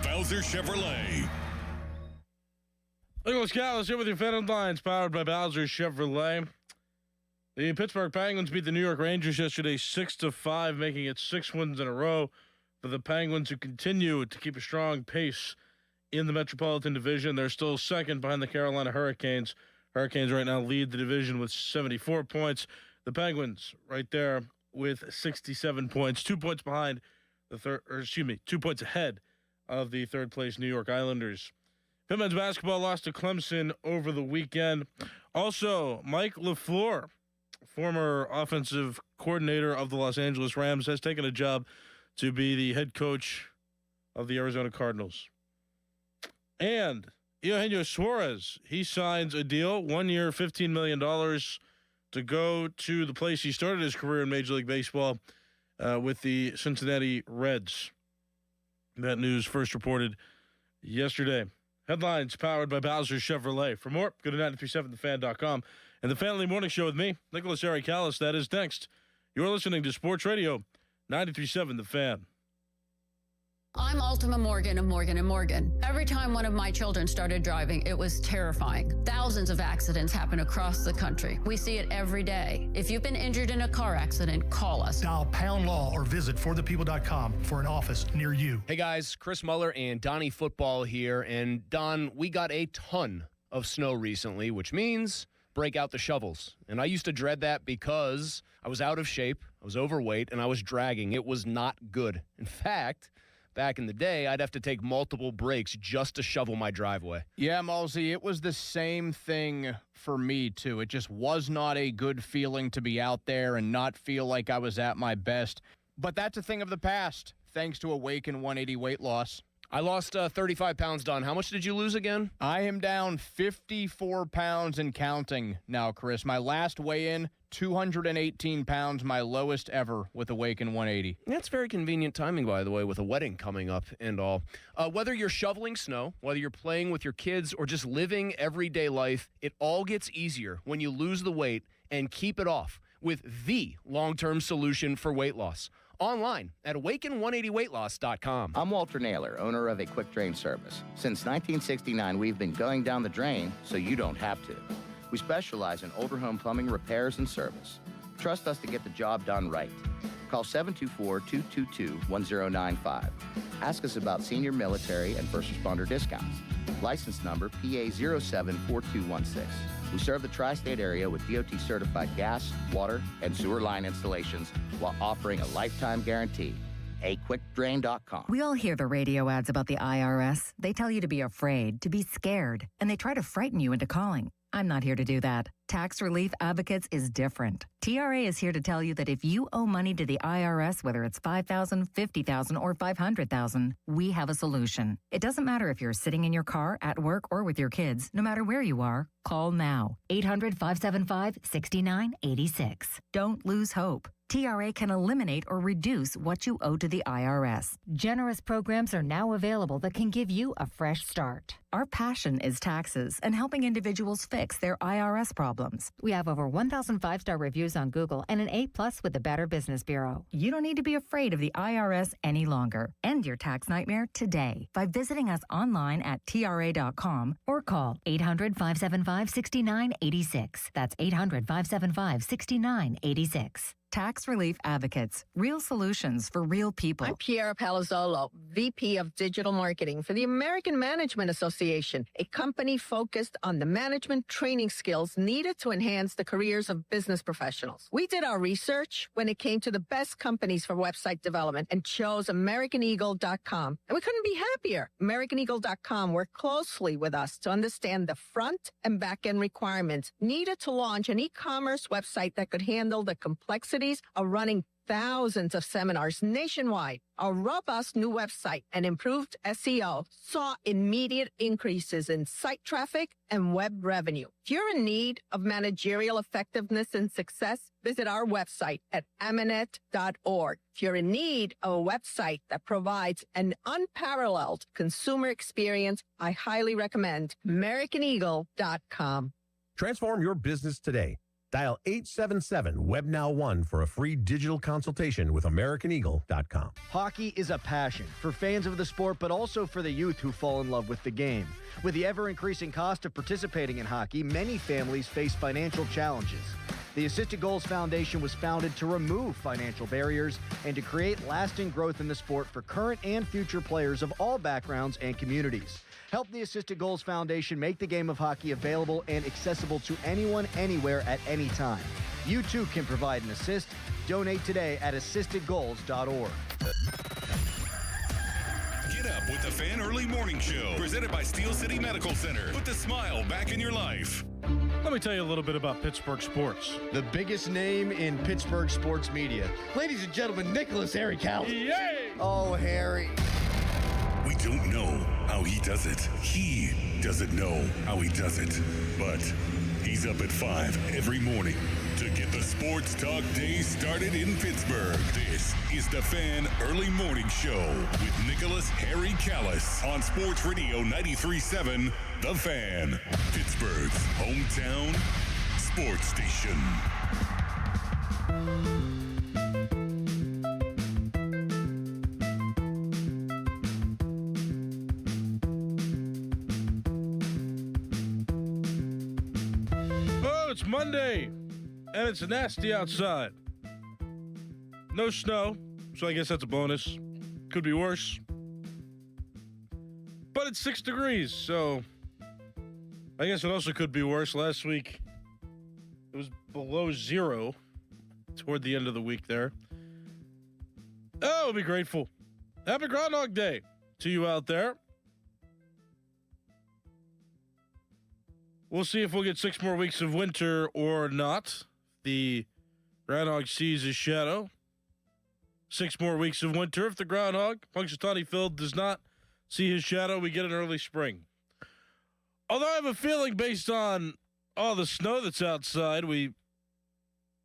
Bowser Chevrolet. Nicholas Callis here with your fan headlines, powered by Bowser Chevrolet. The Pittsburgh Penguins beat the New York Rangers yesterday 6-5, making it 6 wins in a row for the Penguins, who continue to keep a strong pace in the Metropolitan Division. They're still second behind the Carolina Hurricanes. Hurricanes right now lead the division with 74 points. The Penguins right there with 67 points, 2 points behind the 2 points ahead of the third-place New York Islanders. Pitt men's basketball lost to Clemson over the weekend. Also, Mike LaFleur, former offensive coordinator of the Los Angeles Rams, has taken a job to be the head coach of the Arizona Cardinals. And Eugenio Suarez, he signs a deal, 1 year, $15 million, to go to the place he started his career in Major League Baseball with the Cincinnati Reds. That news first reported yesterday. Headlines powered by Bowser Chevrolet. For more, go to 937thefan.com. And the Family Morning Show with me, Nicholas Eric Callis, that is next. You're listening to Sports Radio 93.7 The Fan. I'm Ultima Morgan of Morgan & Morgan. Every time one of my children started driving, it was terrifying. Thousands of accidents happen across the country. We see it every day. If you've been injured in a car accident, call us. Dial # law or visit forthepeople.com for an office near you. Hey guys, Chris Muller and Donnie Football here. And Don, we got a ton of snow recently, which means break out the shovels. And I used to dread that because I was out of shape, I was overweight, and I was dragging. It was not good. In fact, back in the day, I'd have to take multiple breaks just to shovel my driveway. Yeah, Malsey, it was the same thing for me, too. It just was not a good feeling to be out there and not feel like I was at my best. But that's a thing of the past, thanks to Awaken 180 weight loss. I lost 35 pounds, Don. How much did you lose again? I am down 54 pounds and counting now, Chris. My last weigh-in, 218 pounds, my lowest ever with Awaken 180. That's very convenient timing, by the way, with a wedding coming up and all. Whether you're shoveling snow, whether you're playing with your kids, or just living everyday life, it all gets easier when you lose the weight and keep it off with the long-term solution for weight loss. Online at awaken180weightloss.com. I'm Walter Naylor, owner of a quick drain service. Since 1969, we've been going down the drain so you don't have to. We specialize in older home plumbing repairs and service. Trust us to get the job done right. Call 724-222-1095. Ask us about senior military and first responder discounts. License number PA074216. We serve the tri-state area with DOT-certified gas, water, and sewer line installations while offering a lifetime guarantee. AQuickDrain.com. We all hear the radio ads about the IRS. They tell you to be afraid, to be scared, and they try to frighten you into calling. I'm not here to do that. Tax Relief Advocates is different. TRA is here to tell you that if you owe money to the IRS, whether it's $5,000, $50,000, or $500,000, we have a solution. It doesn't matter if you're sitting in your car, at work, or with your kids. No matter where you are, call now. 800-575-6986. Don't lose hope. TRA can eliminate or reduce what you owe to the IRS. Generous programs are now available that can give you a fresh start. Our passion is taxes and helping individuals fix their IRS problems. We have over 1,000 5-star reviews on Google and an A+ with the Better Business Bureau. You don't need to be afraid of the IRS any longer. End your tax nightmare today by visiting us online at TRA.com or call 800-575-6986. That's 800-575-6986. Tax Relief Advocates, real solutions for real people. I'm Piera Palazzolo, VP of Digital Marketing for the American Management Association, a company focused on the management training skills needed to enhance the careers of business professionals. We did our research when it came to the best companies for website development and chose AmericanEagle.com. And we couldn't be happier. AmericanEagle.com worked closely with us to understand the front and back end requirements needed to launch an e-commerce website that could handle the complexity of running thousands of seminars nationwide. Our robust new website and improved SEO saw immediate increases in site traffic and web revenue. If you're in need of managerial effectiveness and success, visit our website at amanet.org. If you're in need of a website that provides an unparalleled consumer experience, I highly recommend AmericanEagle.com. Transform your business today. Dial 877-WEB-NOW-1 for a free digital consultation with AmericanEagle.com. Hockey is a passion for fans of the sport, but also for the youth who fall in love with the game. With the ever-increasing cost of participating in hockey, many families face financial challenges. The Assisted Goals Foundation was founded to remove financial barriers and to create lasting growth in the sport for current and future players of all backgrounds and communities. Help the Assisted Goals Foundation make the game of hockey available and accessible to anyone, anywhere, at any time. You too can provide an assist. Donate today at assistedgoals.org. Get up with the Fan Early Morning Show, presented by Steel City Medical Center. Put the smile back in your life. Let me tell you a little bit about Pittsburgh sports. The biggest name in Pittsburgh sports media. Ladies and gentlemen, Nicholas Harry Callis. Yay! Oh, Harry. We don't know how he does it. He doesn't know how he does it. But he's up at 5 every morning to get the sports talk day started in Pittsburgh. This is the Fan Early Morning Show with Nicholas Harry Callis on Sports Radio 93.7 The Fan, Pittsburgh's hometown sports station. It's Monday, and it's nasty outside. No snow, so I guess that's a bonus. Could be worse. But it's 6 degrees, so I guess it also could be worse. Last week, it was below 0 toward the end of the week there. Oh, be grateful. Happy Groundhog Day to you out there. We'll see if we'll get 6 more weeks of winter or not. The Groundhog sees his shadow. 6 more weeks of winter. If the Groundhog, Punxsutawney Phil, does not see his shadow, we get an early spring. Although I have a feeling based on all the snow that's outside, I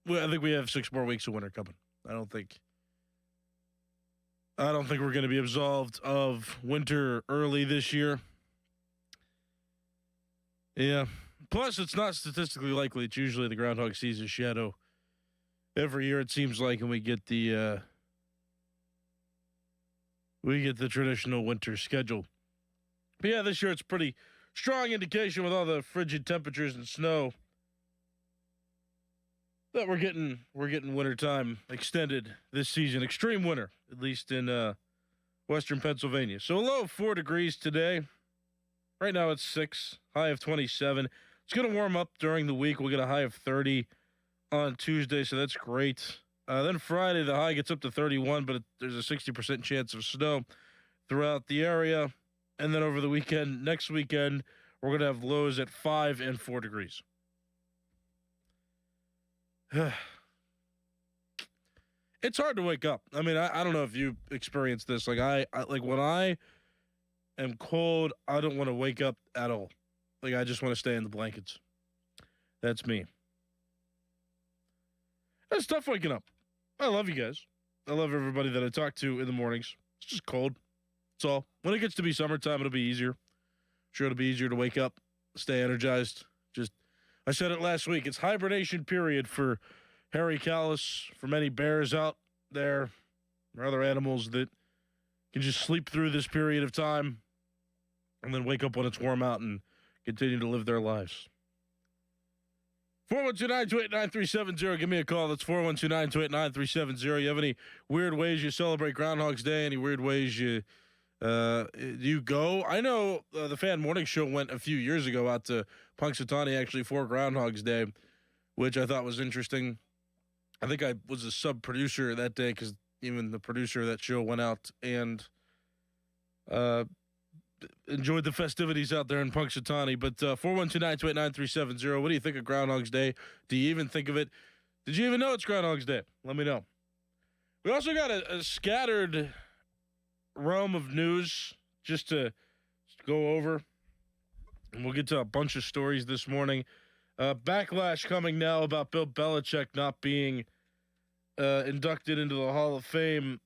think we have 6 more weeks of winter coming. I don't think we're going to be absolved of winter early this year. Yeah. Plus, it's not statistically likely. It's usually the Groundhog sees his shadow every year, it seems like, and we get the traditional winter schedule. But yeah, this year it's pretty strong indication with all the frigid temperatures and snow that we're getting wintertime extended this season. Extreme winter, at least in western Pennsylvania. So a low of 4 degrees today. Right now it's 6, high of 27. It's going to warm up during the week. We'll get a high of 30 on Tuesday, so that's great. Then Friday, the high gets up to 31, but there's a 60% chance of snow throughout the area. And then over the weekend, next weekend, we're going to have lows at 5 and 4 degrees. It's hard to wake up. I mean, I don't know if you experienced this. Like I when I am cold, I don't want to wake up at all. Like, I just want to stay in the blankets. That's me. It's tough waking up. I love you guys. I love everybody that I talk to in the mornings. It's just cold. That's all. When it gets to be summertime, it'll be easier. Sure, it'll be easier to wake up, stay energized. I said it last week. It's hibernation period for Harry Callis, for many bears out there, or other animals that can just sleep through this period of time and then wake up when it's warm out and continue to live their lives. 412-928-9370. Give me a call. That's 412-928-9370. You have any weird ways you celebrate Groundhog's Day? Any weird ways you go? I know the Fan Morning Show went a few years ago out to Punxsutawney actually for Groundhog's Day, which I thought was interesting. I think I was a sub-producer that day because even the producer of that show went out and enjoyed the festivities out there in Punxsutawney. But 412-928-9370. What do you think of Groundhog's Day? Do you even think of it? Did you even know it's Groundhog's Day? Let me know. We also got a scattered realm of news just to go over. And we'll get to a bunch of stories this morning. Backlash coming now about Bill Belichick not being inducted into the Hall of Fame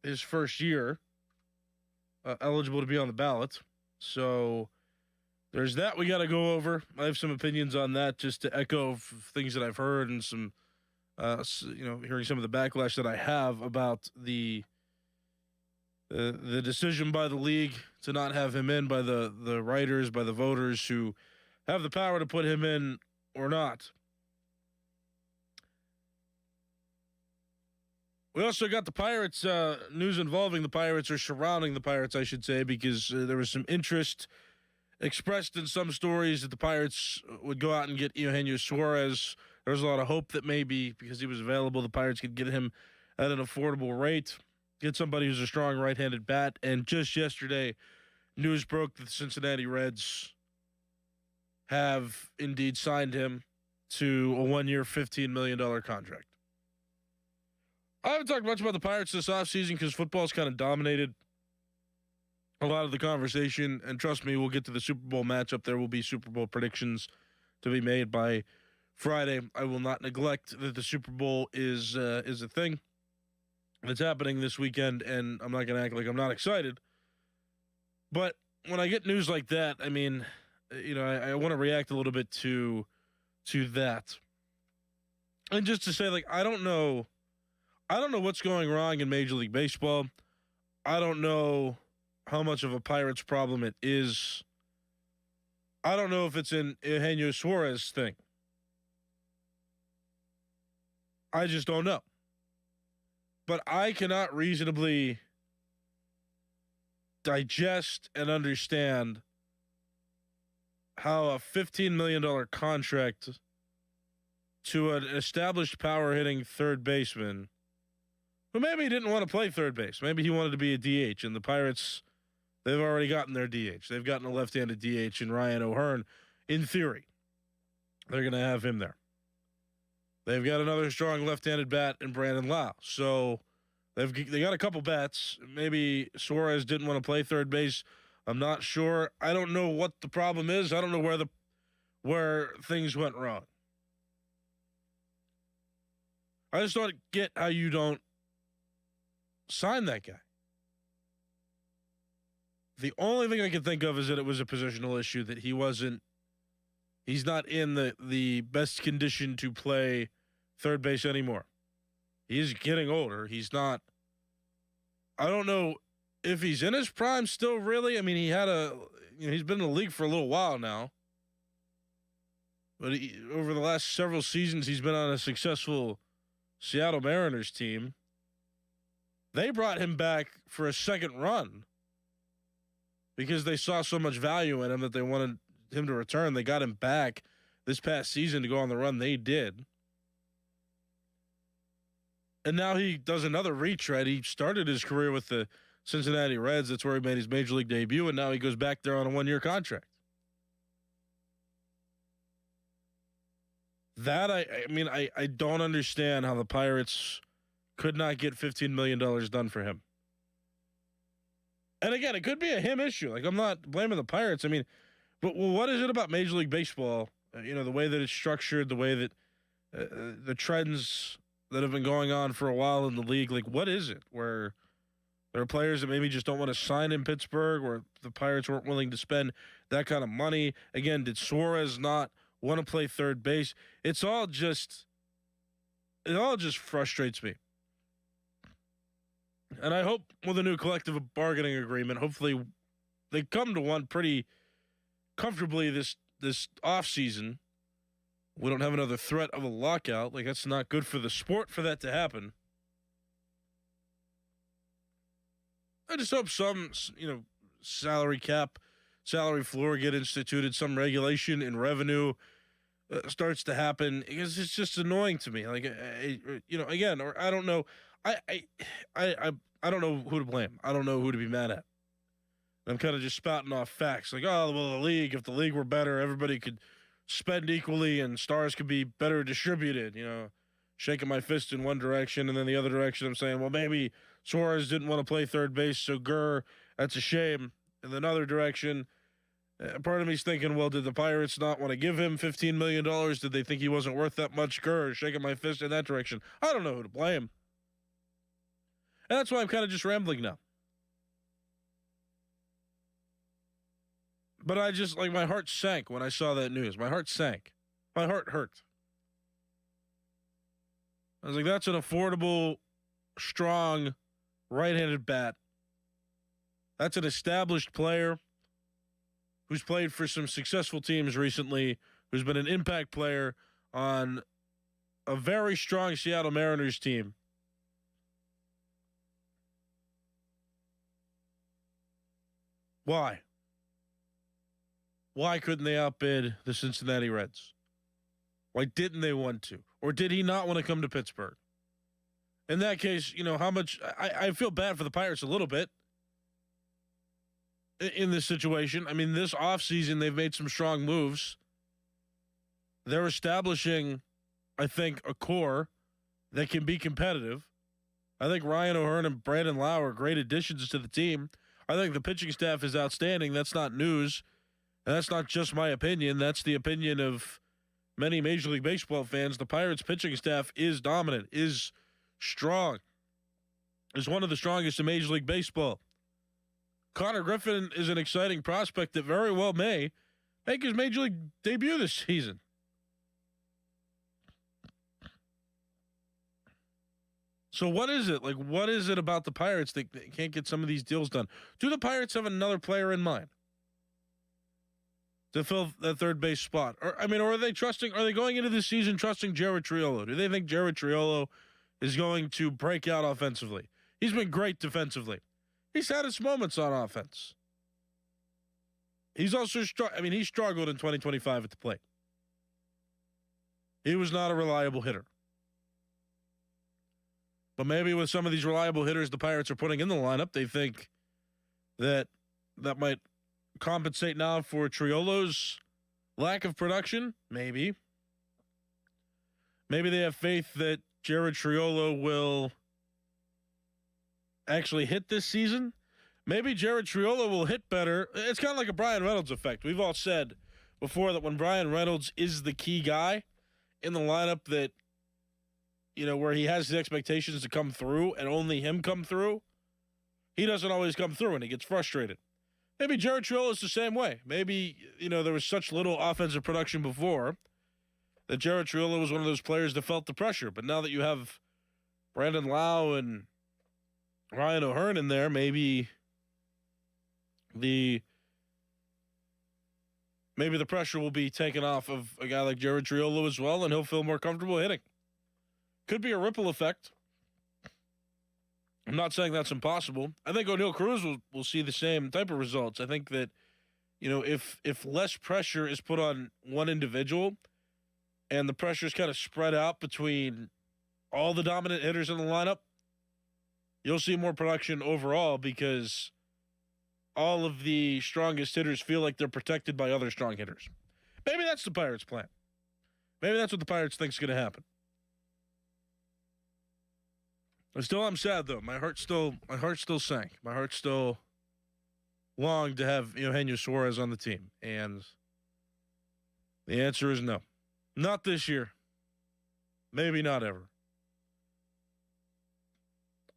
his first year, eligible to be on the ballot. So there's that we got to go over. I have some opinions on that, just to echo things that I've heard and some, hearing some of the backlash that I have about the decision by the league to not have him in, by the writers, by the voters who have the power to put him in or not. We also got the Pirates news involving the Pirates, or surrounding the Pirates, I should say, because there was some interest expressed in some stories that the Pirates would go out and get Eugenio Suarez. There was a lot of hope that maybe because he was available, the Pirates could get him at an affordable rate, get somebody who's a strong right-handed bat. And just yesterday, news broke that the Cincinnati Reds have indeed signed him to a 1-year, $15 million contract. I haven't talked much about the Pirates this offseason because football's kind of dominated a lot of the conversation. And trust me, we'll get to the Super Bowl matchup. There will be Super Bowl predictions to be made by Friday. I will not neglect that the Super Bowl is a thing that's happening this weekend, and I'm not going to act like I'm not excited. But when I get news like that, I mean, I want to react a little bit to that. And just to say, like, I don't know what's going wrong in Major League Baseball. I don't know how much of a Pirates problem it is. I don't know if it's an Eugenio Suarez thing. I just don't know. But I cannot reasonably digest and understand how a $15 million contract to an established power-hitting third baseman, who maybe didn't want to play third base. Maybe he wanted to be a DH, and the Pirates, they've already gotten their DH. They've gotten a left-handed DH in Ryan O'Hearn. In theory, they're going to have him there. They've got another strong left-handed bat in Brandon Lau. So they got a couple bats. Maybe Suarez didn't want to play third base. I'm not sure. I don't know what the problem is. I don't know where things went wrong. I just don't get how you don't sign that guy. The only thing I can think of is that it was a positional issue, that he's not in the best condition to play third base anymore. He's getting older. He's not, I don't know if he's in his prime still, really. I mean, he's been in the league for a little while now. But over the last several seasons, he's been on a successful Seattle Mariners team. They brought him back for a second run because they saw so much value in him that they wanted him to return. They got him back this past season to go on the run they did. And now he does another retread. He started his career with the Cincinnati Reds. That's where he made his major league debut, and now he goes back there on a 1-year contract. That, I don't understand how the Pirates could not get $15 million done for him. And again, it could be a him issue. Like, I'm not blaming the Pirates. I mean, but what is it about Major League Baseball? The way that it's structured, the way that the trends that have been going on for a while in the league. Like, what is it where there are players that maybe just don't want to sign in Pittsburgh, or the Pirates weren't willing to spend that kind of money? Again, did Suarez not want to play third base? It all just frustrates me. And I hope with a new collective bargaining agreement, hopefully they come to one pretty comfortably this offseason. We don't have another threat of a lockout. Like, that's not good for the sport for that to happen. I just hope some, salary cap, salary floor get instituted, some regulation in revenue starts to happen, because it's just annoying to me. Like, again, or I don't know. I don't know who to blame. I don't know who to be mad at. I'm kind of just spouting off facts. Like, oh, well, if the league were better, everybody could spend equally and stars could be better distributed, shaking my fist in one direction, and then the other direction I'm saying, well, maybe Suarez didn't want to play third base, so that's a shame. In another direction, part of me's thinking, well, did the Pirates not want to give him $15 million? Did they think he wasn't worth that much? Shaking my fist in that direction. I don't know who to blame. And that's why I'm kind of just rambling now. But I just, like, my heart sank when I saw that news. My heart sank. My heart hurt. I was like, that's an affordable, strong, right-handed bat. That's an established player who's played for some successful teams recently, who's been an impact player on a very strong Seattle Mariners team. Why? Why couldn't they outbid the Cincinnati Reds? Why didn't they want to? Or did he not want to come to Pittsburgh? In that case, you know, how much I feel bad for the Pirates a little bit in this situation. I mean, this offseason, they've made some strong moves. They're establishing, I think, a core that can be competitive. I think Ryan O'Hearn and Brandon Lau are great additions to the team. I think the pitching staff is outstanding. That's not news. And that's not just my opinion. That's the opinion of many Major League Baseball fans. The Pirates pitching staff is dominant, is strong, is one of the strongest in Major League Baseball. Connor Griffin is an exciting prospect that very well may make his Major League debut this season. So what is it? Like, what is it about the Pirates that can't get some of these deals done? Do the Pirates have another player in mind to fill that third base spot? Or are they trusting? Are they going into this season trusting Jared Triolo? Do they think Jared Triolo is going to break out offensively? He's been great defensively. He's had his moments on offense. He's also he struggled in 2025 at the plate. He was not a reliable hitter. But maybe with some of these reliable hitters the Pirates are putting in the lineup, they think that might compensate now for Triolo's lack of production. Maybe. Maybe they have faith that Jared Triolo will actually hit this season. Maybe Jared Triolo will hit better. It's kind of like a Brian Reynolds effect. We've all said before that when Brian Reynolds is the key guy in the lineup, that, you know, where he has the expectations to come through and only him come through, he doesn't always come through and he gets frustrated. Maybe Jared Triolo is the same way. Maybe, you know, there was such little offensive production before that Jared Triolo was one of those players that felt the pressure. But now that you have Brandon Lau and Ryan O'Hearn in there, maybe the pressure will be taken off of a guy like Jared Triolo as well, and he'll feel more comfortable hitting. Could be a ripple effect. I'm not saying that's impossible. I think O'Neal Cruz will see the same type of results. I think that, you know, if less pressure is put on one individual and the pressure is kind of spread out between all the dominant hitters in the lineup, you'll see more production overall because all of the strongest hitters feel like they're protected by other strong hitters. Maybe that's the Pirates' plan. Maybe that's what the Pirates think is going to happen. I'm sad though. My heart still sank. My heart still longed to have Eugenio Suarez on the team, and the answer is no, not this year. Maybe not ever.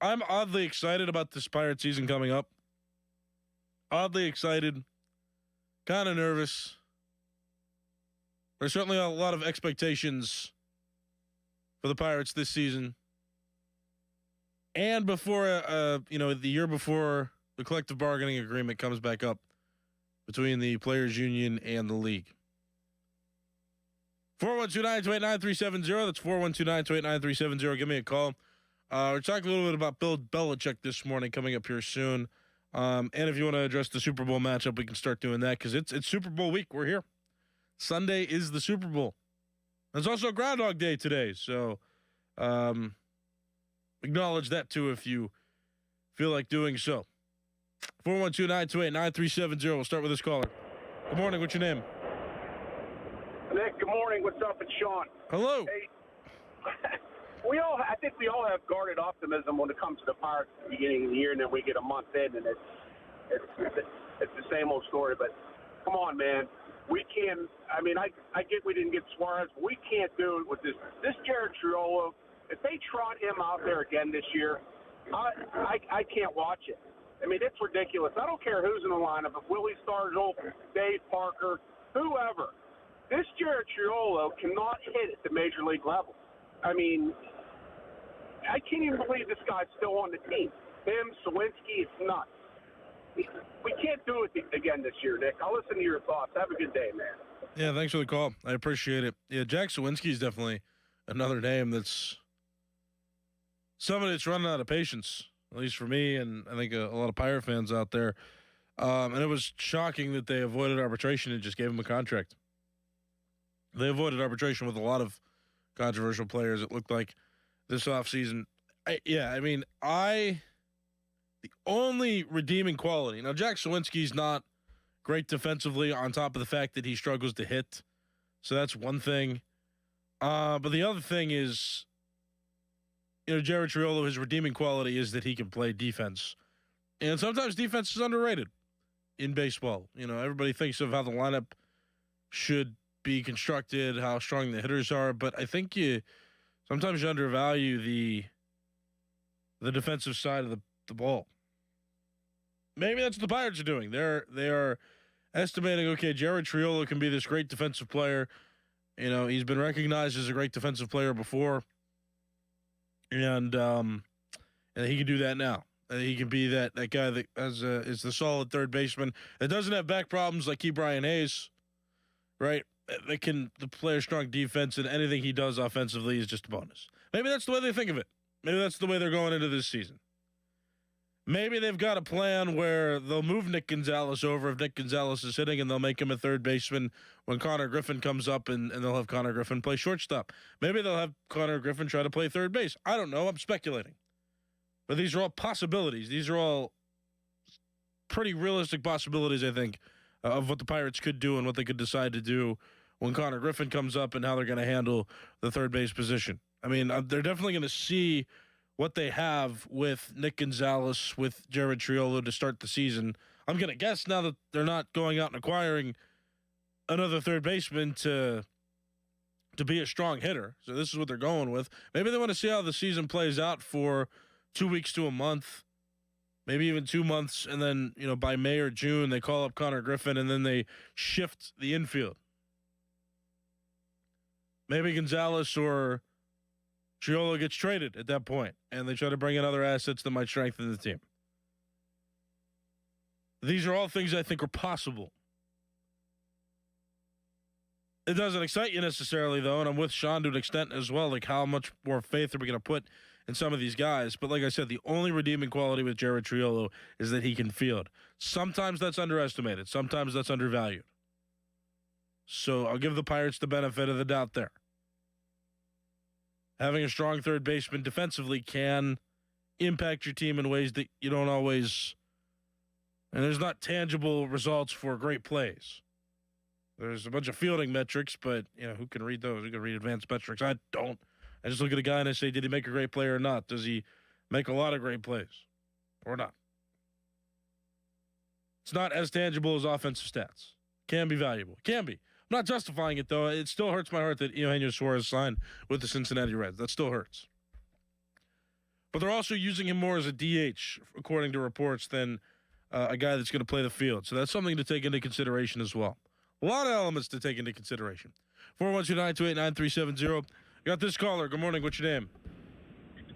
I'm oddly excited about this Pirate season coming up. Oddly excited, kind of nervous. There's certainly a lot of expectations for the Pirates this season. And before, the year before the collective bargaining agreement comes back up between the Players Union and the league. 412-928-9370. That's 412-928-9370. Give me a call. We're talking a little bit about Bill Belichick this morning, coming up here soon. And if you want to address the Super Bowl matchup, we can start doing that because it's Super Bowl week. We're here. Sunday is the Super Bowl. There's also Groundhog Day today, so acknowledge that too if you feel like doing so. 412-928-9370. We'll start with this caller. Good morning. What's your name? Nick, good morning. What's up? It's Sean. Hello. Hey, I think we all have guarded optimism when it comes to the Pirates at the beginning of the year, and then we get a month in, and it's the same old story. But come on, man. We can. I get we didn't get Suarez, but we can't do it with this Jared Triolo. If they trot him out there again this year, I can't watch it. I mean, it's ridiculous. I don't care who's in the lineup, if Willie Stargell, Dave Parker, whoever. This Jared Triolo cannot hit at the major league level. I mean, I can't even believe this guy's still on the team. Him, Sawinski, it's nuts. We can't do it again this year, Nick. I'll listen to your thoughts. Have a good day, man. Yeah, thanks for the call. I appreciate it. Yeah, Jack Sawinski is definitely another name that's somebody that's running out of patience, at least for me and I think a lot of Pirate fans out there. And it was shocking that they avoided arbitration and just gave him a contract. They avoided arbitration with a lot of controversial players, it looked like, this offseason. The only redeeming quality. Now, Jack Sawinski's not great defensively on top of the fact that he struggles to hit. So that's one thing. But the other thing is, Jared Triolo, his redeeming quality is that he can play defense. And sometimes defense is underrated in baseball. Everybody thinks of how the lineup should be constructed, how strong the hitters are. But I think sometimes you undervalue the defensive side of the ball. Maybe that's what the Pirates are doing. They are estimating, okay, Jared Triolo can be this great defensive player. He's been recognized as a great defensive player before, and he can do that now. He can be that guy that is the solid third baseman that doesn't have back problems like Brian Hayes, right? That can play a strong defense, and anything he does offensively is just a bonus. Maybe that's the way they think of it. Maybe that's the way they're going into this season. Maybe they've got a plan where they'll move Nick Gonzalez over if Nick Gonzalez is hitting, and they'll make him a third baseman when Connor Griffin comes up, and they'll have Connor Griffin play shortstop. Maybe they'll have Connor Griffin try to play third base. I don't know. I'm speculating. But these are all possibilities. These are all pretty realistic possibilities, I think, of what the Pirates could do and what they could decide to do when Connor Griffin comes up and how they're going to handle the third base position. I mean, they're definitely going to see what they have with Nick Gonzalez, with Jared Triolo to start the season. I'm going to guess now that they're not going out and acquiring another third baseman to be a strong hitter. So this is what they're going with. Maybe they want to see how the season plays out for 2 weeks to a month, maybe even 2 months. And then, by May or June, they call up Connor Griffin and then they shift the infield. Maybe Gonzalez or Triolo gets traded at that point, and they try to bring in other assets that might strengthen the team. These are all things I think are possible. It doesn't excite you necessarily, though, and I'm with Sean to an extent as well. Like, how much more faith are we going to put in some of these guys? But like I said, the only redeeming quality with Jared Triolo is that he can field. Sometimes that's underestimated. Sometimes that's undervalued. So I'll give the Pirates the benefit of the doubt there. Having a strong third baseman defensively can impact your team in ways that you don't always, and there's not tangible results for great plays. There's a bunch of fielding metrics, but who can read those? Who can read advanced metrics? I don't. I just look at a guy and I say, did he make a great play or not? Does he make a lot of great plays or not? It's not as tangible as offensive stats. Can be valuable. Can be. I'm not justifying it, though. It still hurts my heart that Eugenio Suarez signed with the Cincinnati Reds. That still hurts. But they're also using him more as a DH, according to reports, than a guy that's going to play the field. So that's something to take into consideration as well. A lot of elements to take into consideration. 412-928-9370. Got this caller. Good morning. What's your name?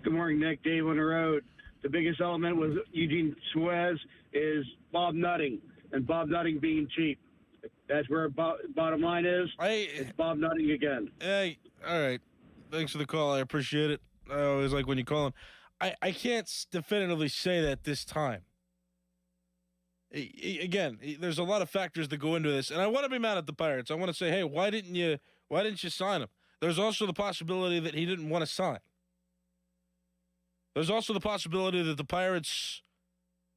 Good morning, Nick. Dave on the road. The biggest element with Eugene Suarez is Bob Nutting, and Bob Nutting being cheap. That's where bottom line is. It's Bob Nutting again. Hey, all right. Thanks for the call. I appreciate it. I always like when you call him. I can't definitively say that this time. Again, there's a lot of factors that go into this, and I want to be mad at the Pirates. I want to say, hey, why didn't you sign him? There's also the possibility that he didn't want to sign. There's also the possibility that the Pirates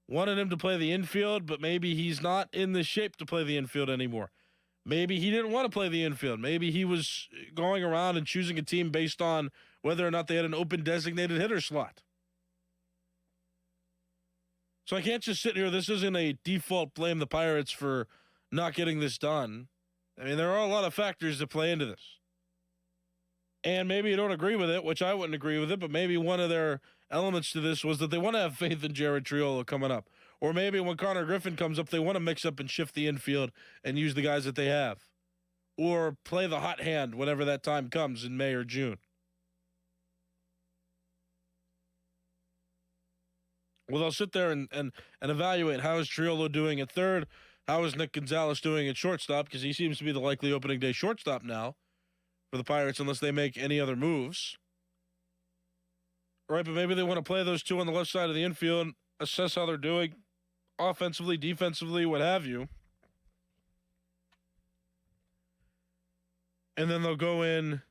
wanted him to play the infield, but maybe he's not in the shape to play the infield anymore. Maybe he didn't want to play the infield. Maybe he was going around and choosing a team based on whether or not they had an open designated hitter slot. So I can't just sit here. This isn't a default blame the Pirates for not getting this done. I mean, there are a lot of factors that play into this. And maybe you don't agree with it, which I wouldn't agree with it, but maybe one of their elements to this was that they want to have faith in Jared Triolo coming up. Or maybe when Connor Griffin comes up, they want to mix up and shift the infield and use the guys that they have. Or play the hot hand whenever that time comes in May or June. Well, they'll sit there and evaluate how is Triolo doing at third, how is Nick Gonzalez doing at shortstop, because he seems to be the likely opening day shortstop now for the Pirates unless they make any other moves. Right, but maybe they want to play those two on the left side of the infield, assess how they're doing offensively, defensively, what have you. And then they'll go in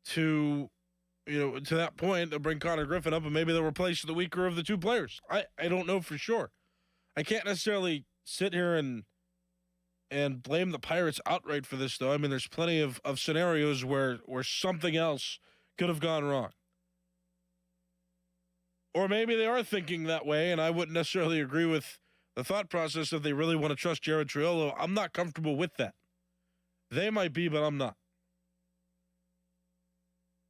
to that point, they'll bring Connor Griffin up, and maybe they'll replace the weaker of the two players. I don't know for sure. I can't necessarily sit here and blame the Pirates outright for this, though. I mean, there's plenty of scenarios where something else could have gone wrong. Or maybe they are thinking that way, and I wouldn't necessarily agree with the thought process if they really want to trust Jared Triolo. I'm not comfortable with that. They might be, but I'm not.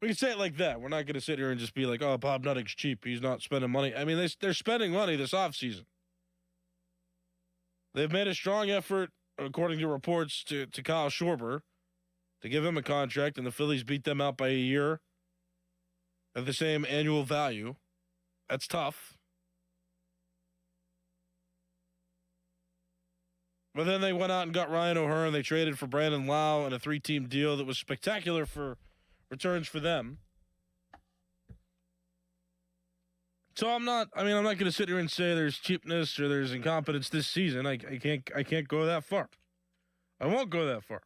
We can say it like that. We're not going to sit here and just be like, oh, Bob Nutting's cheap. He's not spending money. I mean, they're spending money this offseason. They've made a strong effort, according to reports, to Kyle Schwarber to give him a contract, and the Phillies beat them out by a year at the same annual value. That's tough. But then they went out and got Ryan O'Hearn. They traded for Brandon Lau in a 3-team deal that was spectacular for returns for them. So I'm not going to sit here and say there's cheapness or there's incompetence this season. I can't go that far. I won't go that far.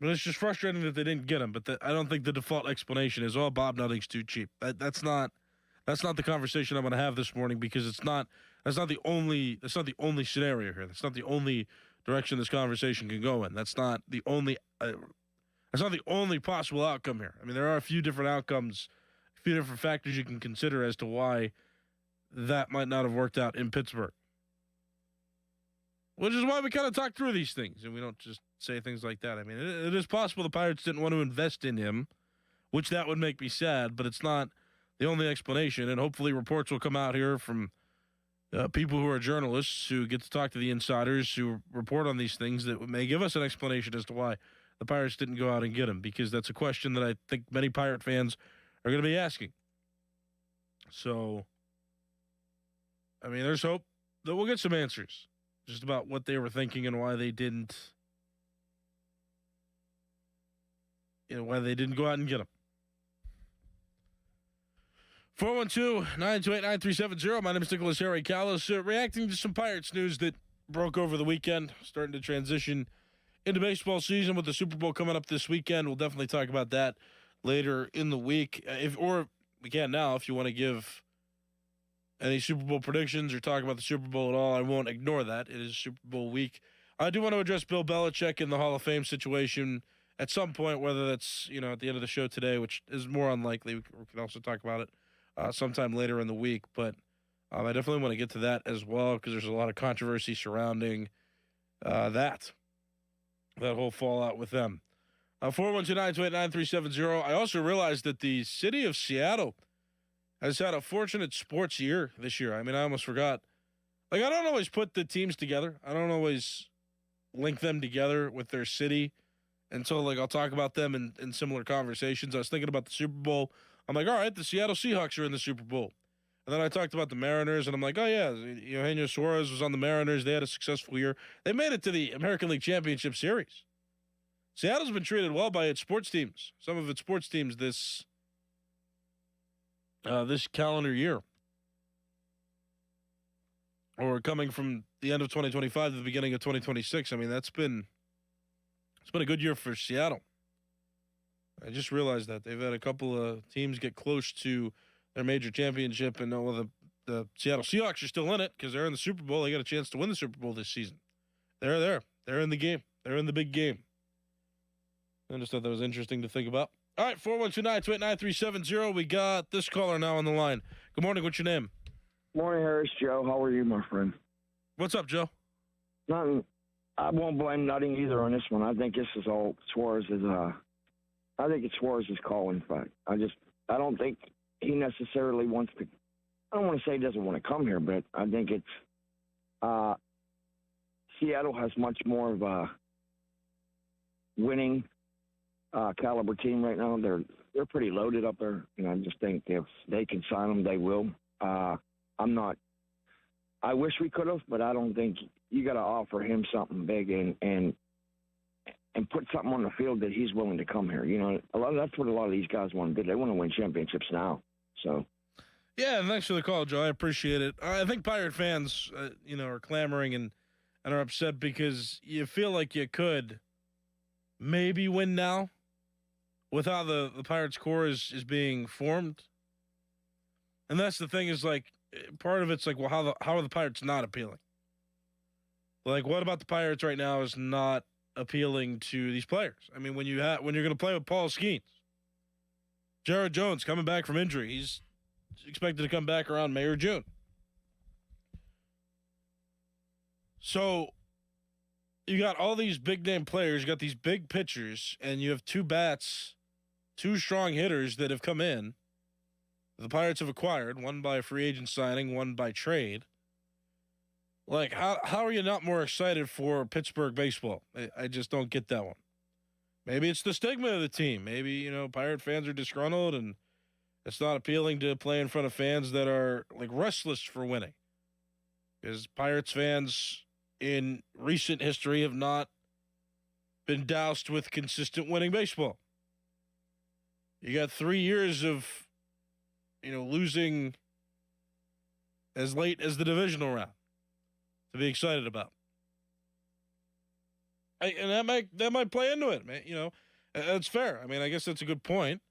But it's just frustrating that they didn't get him. But I don't think the default explanation is, oh, Bob Nutting's too cheap. That's not the conversation I'm going to have this morning, because that's not the only scenario here. That's not the only direction this conversation can go in. That's not the only possible outcome here. I mean, there are a few different outcomes, a few different factors you can consider as to why that might not have worked out in Pittsburgh. Which is why we kind of talk through these things, and we don't just say things like that. I mean, it is possible the Pirates didn't want to invest in him, which that would make me sad, but it's not the only explanation. And hopefully reports will come out here from people who are journalists who get to talk to the insiders who report on these things that may give us an explanation as to why the Pirates didn't go out and get him, because that's a question that I think many Pirate fans are going to be asking. So, I mean, there's hope that we'll get some answers just about what they were thinking and why they didn't, why they didn't go out and get him. 412-928-9370. My name is Nicholas Harry Callis. Reacting to some Pirates news that broke over the weekend, starting to transition into baseball season with the Super Bowl coming up this weekend. We'll definitely talk about that later in the week. Or we can now, if you want to give any Super Bowl predictions or talk about the Super Bowl at all, I won't ignore that. It is Super Bowl week. I do want to address Bill Belichick in the Hall of Fame situation at some point, whether that's, at the end of the show today, which is more unlikely. We can also talk about it sometime later in the week. But I definitely want to get to that as well, because there's a lot of controversy surrounding that whole fallout with them. 412-928-9370. I also realized that the city of Seattle has had a fortunate sports year this year. I mean, I almost forgot. I don't always put the teams together. I don't always link them together with their city until, I'll talk about them in similar conversations. I was thinking about the Super Bowl. I'm like, all right, the Seattle Seahawks are in the Super Bowl. And then I talked about the Mariners, and I'm like, oh, yeah, Eugenio Suarez was on the Mariners. They had a successful year. They made it to the American League Championship Series. Seattle's been treated well by its sports teams, some of its sports teams this calendar year, or coming from the end of 2025 to the beginning of 2026. I mean, it's been a good year for Seattle. I just realized that they've had a couple of teams get close to their major championship, and the Seattle Seahawks are still in it because they're in the Super Bowl. They got a chance to win the Super Bowl this season. They're there. They're in the game. They're in the big game. I just thought that was interesting to think about. All right, 412-928-9370. We got this caller now on the line. Good morning. What's your name? Morning, Harris. Joe. How are you, my friend? What's up, Joe? Nothing. I won't blame Nutting either on this one. I think this is all Suarez's. I think it's Suarez's call. In fact, I I don't think he necessarily wants to. I don't want to say he doesn't want to come here, but I think it's Seattle has much more of a winning caliber team right now. They're pretty loaded up there, and I just think if they can sign them, they will. I wish we could have, but I don't think you got to offer him something big and put something on the field that he's willing to come here. That's what a lot of these guys want to do. They want to win championships now. So. Yeah, thanks for the call, Joe. I appreciate it. I think Pirate fans, are clamoring and are upset because you feel like you could maybe win now with how the Pirates core is being formed. And that's the thing is, like, part of it's like, well, how are the Pirates not appealing? Like, what about the Pirates right now is not appealing to these players? I mean, when you're going to play with Paul Skeens, Jared Jones coming back from injury, he's expected to come back around May or June. So you got all these big name players, you got these big pitchers, and you have two strong hitters that have come in. The Pirates have acquired, one by free agent signing, one by trade. Like, how are you not more excited for Pittsburgh baseball? I just don't get that one. Maybe it's the stigma of the team. Maybe, Pirate fans are disgruntled and it's not appealing to play in front of fans that are, like, restless for winning. Because Pirates fans in recent history have not been doused with consistent winning baseball. You got 3 years of, losing as late as the divisional round to be excited about. And that might play into it, man. That's fair. I mean, I guess that's a good point.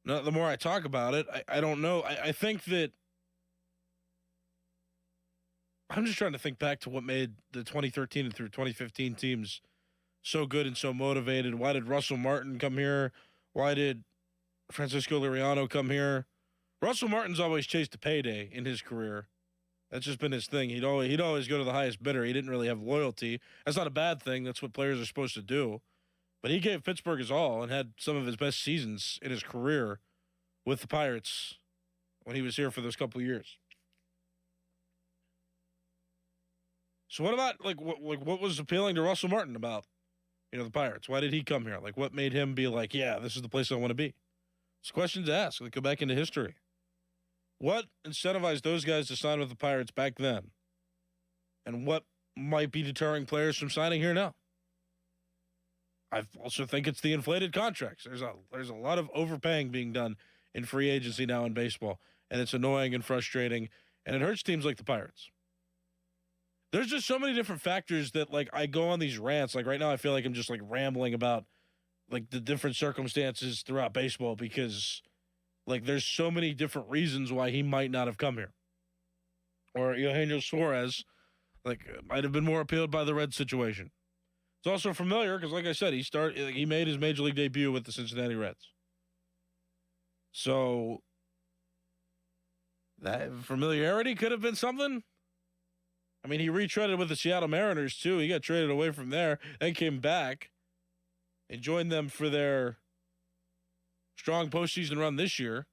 Not the more I talk about it, I don't know. I think that I'm just trying to think back to what made the 2013 and through 2015 teams so good and so motivated. Why did Russell Martin come here? Why did Francisco Liriano come here? Russell Martin's always chased a payday in his career. That's just been his thing. He'd always go to the highest bidder. He didn't really have loyalty. That's not a bad thing. That's what players are supposed to do. But he gave Pittsburgh his all and had some of his best seasons in his career with the Pirates when he was here for those couple of years. So what about what was appealing to Russell Martin about the Pirates? Why did he come here? Like, what made him be like, yeah, this is the place I want to be? It's questions to ask. Go back into history. What incentivized those guys to sign with the Pirates back then? And what might be deterring players from signing here now? I also think it's the inflated contracts. There's a lot of overpaying being done in free agency now in baseball, and it's annoying and frustrating, and it hurts teams like the Pirates. There's just so many different factors that, like, I go on these rants. Like, right now I feel like I'm just, like, rambling about, like, the different circumstances throughout baseball because, like, there's so many different reasons why he might not have come here. Or Eugenio Suarez, like, might have been more appealed by the Reds situation. It's also familiar because, like I said, he made his major league debut with the Cincinnati Reds. So that familiarity could have been something. I mean, he retreaded with the Seattle Mariners, too. He got traded away from there, then came back and joined them for their strong postseason run this year.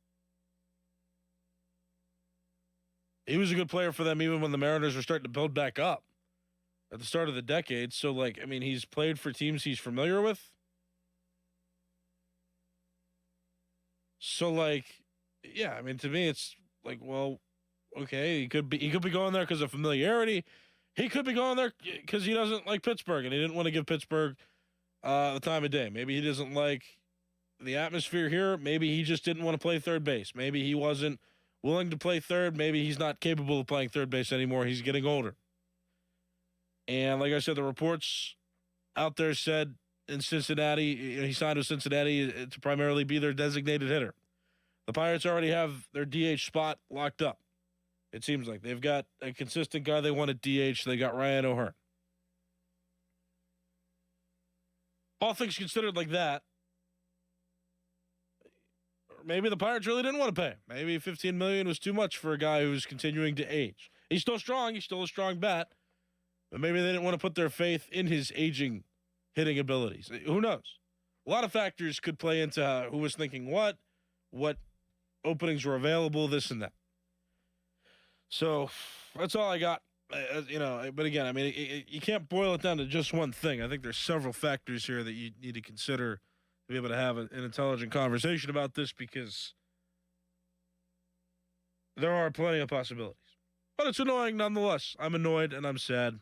He was a good player for them even when the Mariners were starting to build back up at the start of the decade. So, like, I mean, he's played for teams he's familiar with. So, like, yeah, I mean, to me, it's like, well, okay, he could be going there because of familiarity. He could be going there because he doesn't like Pittsburgh and he didn't want to give Pittsburgh the time of day. Maybe he doesn't like the atmosphere here. Maybe he just didn't want to play third base. Maybe he wasn't willing to play third. Maybe he's not capable of playing third base anymore. He's getting older. And like I said, the reports out there said in Cincinnati, he signed with Cincinnati to primarily be their designated hitter. The Pirates already have their DH spot locked up. It seems like they've got a consistent guy they want at DH. They got Ryan O'Hearn. All things considered like that, maybe the Pirates really didn't want to pay him. Maybe $15 million was too much for a guy who's continuing to age. He's still strong. He's still a strong bat. But maybe they didn't want to put their faith in his aging hitting abilities. Who knows? A lot of factors could play into who was thinking what, what openings were available, this and that. So that's all I got. But again, I mean, you can't boil it down to just one thing. I think there's several factors here that you need to consider to be able to have an intelligent conversation about this, because there are plenty of possibilities. But it's annoying nonetheless. I'm annoyed and I'm sad.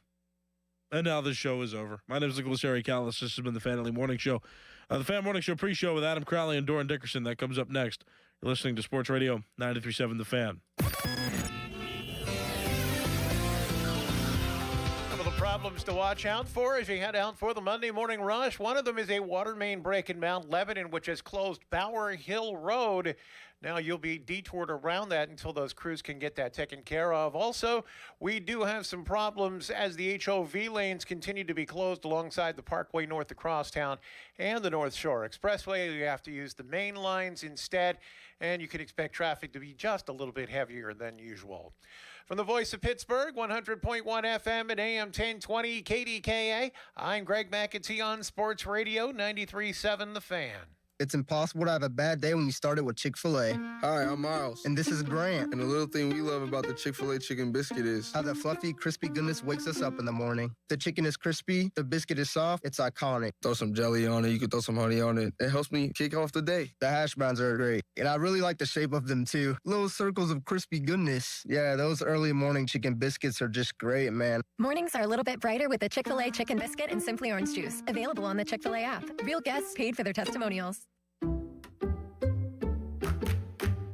And now this show is over. My name is Nicholas Harry-Callis. This has been the Fan Daily Morning Show. The Fan Morning Show pre-show with Adam Crowley and Doran Dickerson. That comes up next. You're listening to Sports Radio 93.7 The Fan. Problems to watch out for as you head out for the Monday morning rush. One of them is a water main break in Mount Lebanon, which has closed Bower Hill Road. Now you'll be detoured around that until those crews can get that taken care of. Also, we do have some problems as the HOV lanes continue to be closed alongside the Parkway north of Crosstown and the North Shore Expressway. You have to use the main lines instead, and you can expect traffic to be just a little bit heavier than usual. From the voice of Pittsburgh, 100.1 FM and AM 1020 KDKA, I'm Greg McAtee on Sports Radio 93.7 The Fan. It's impossible to have a bad day when you start it with Chick-fil-A. Hi, I'm Miles. And this is Grant. And the little thing we love about the Chick-fil-A chicken biscuit is how the fluffy, crispy goodness wakes us up in the morning. The chicken is crispy, the biscuit is soft, it's iconic. Throw some jelly on it, you can throw some honey on it. It helps me kick off the day. The hash browns are great. And I really like the shape of them too. Little circles of crispy goodness. Yeah, those early morning chicken biscuits are just great, man. Mornings are a little bit brighter with the Chick-fil-A chicken biscuit and Simply Orange Juice. Available on the Chick-fil-A app. Real guests paid for their testimonials.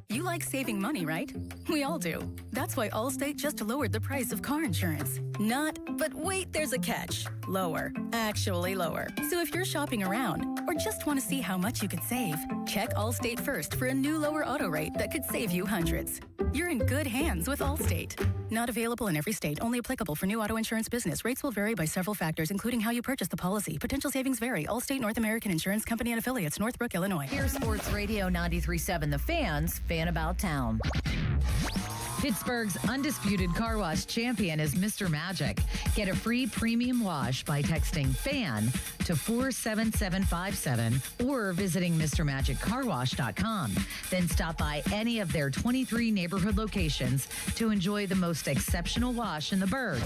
You like saving money, right? We all do. That's why Allstate just lowered the price of car insurance. Not, but wait, there's a catch. Lower. Actually lower. So if you're shopping around or just want to see how much you could save, check Allstate first for a new lower auto rate that could save you hundreds. You're in good hands with Allstate. Not available in every state. Only applicable for new auto insurance business. Rates will vary by several factors, including how you purchase the policy. Potential savings vary. Allstate North American Insurance Company and affiliates, Northbrook, Illinois. Here's Sports Radio 93.7 The Fan's Fan About Town. Pittsburgh's undisputed car wash champion is Mr. Magic. Get a free premium wash by texting FAN to 47757 or visiting MrMagicCarWash.com. Then stop by any of their 23 neighborhood locations to enjoy the most exceptional wash in the burg.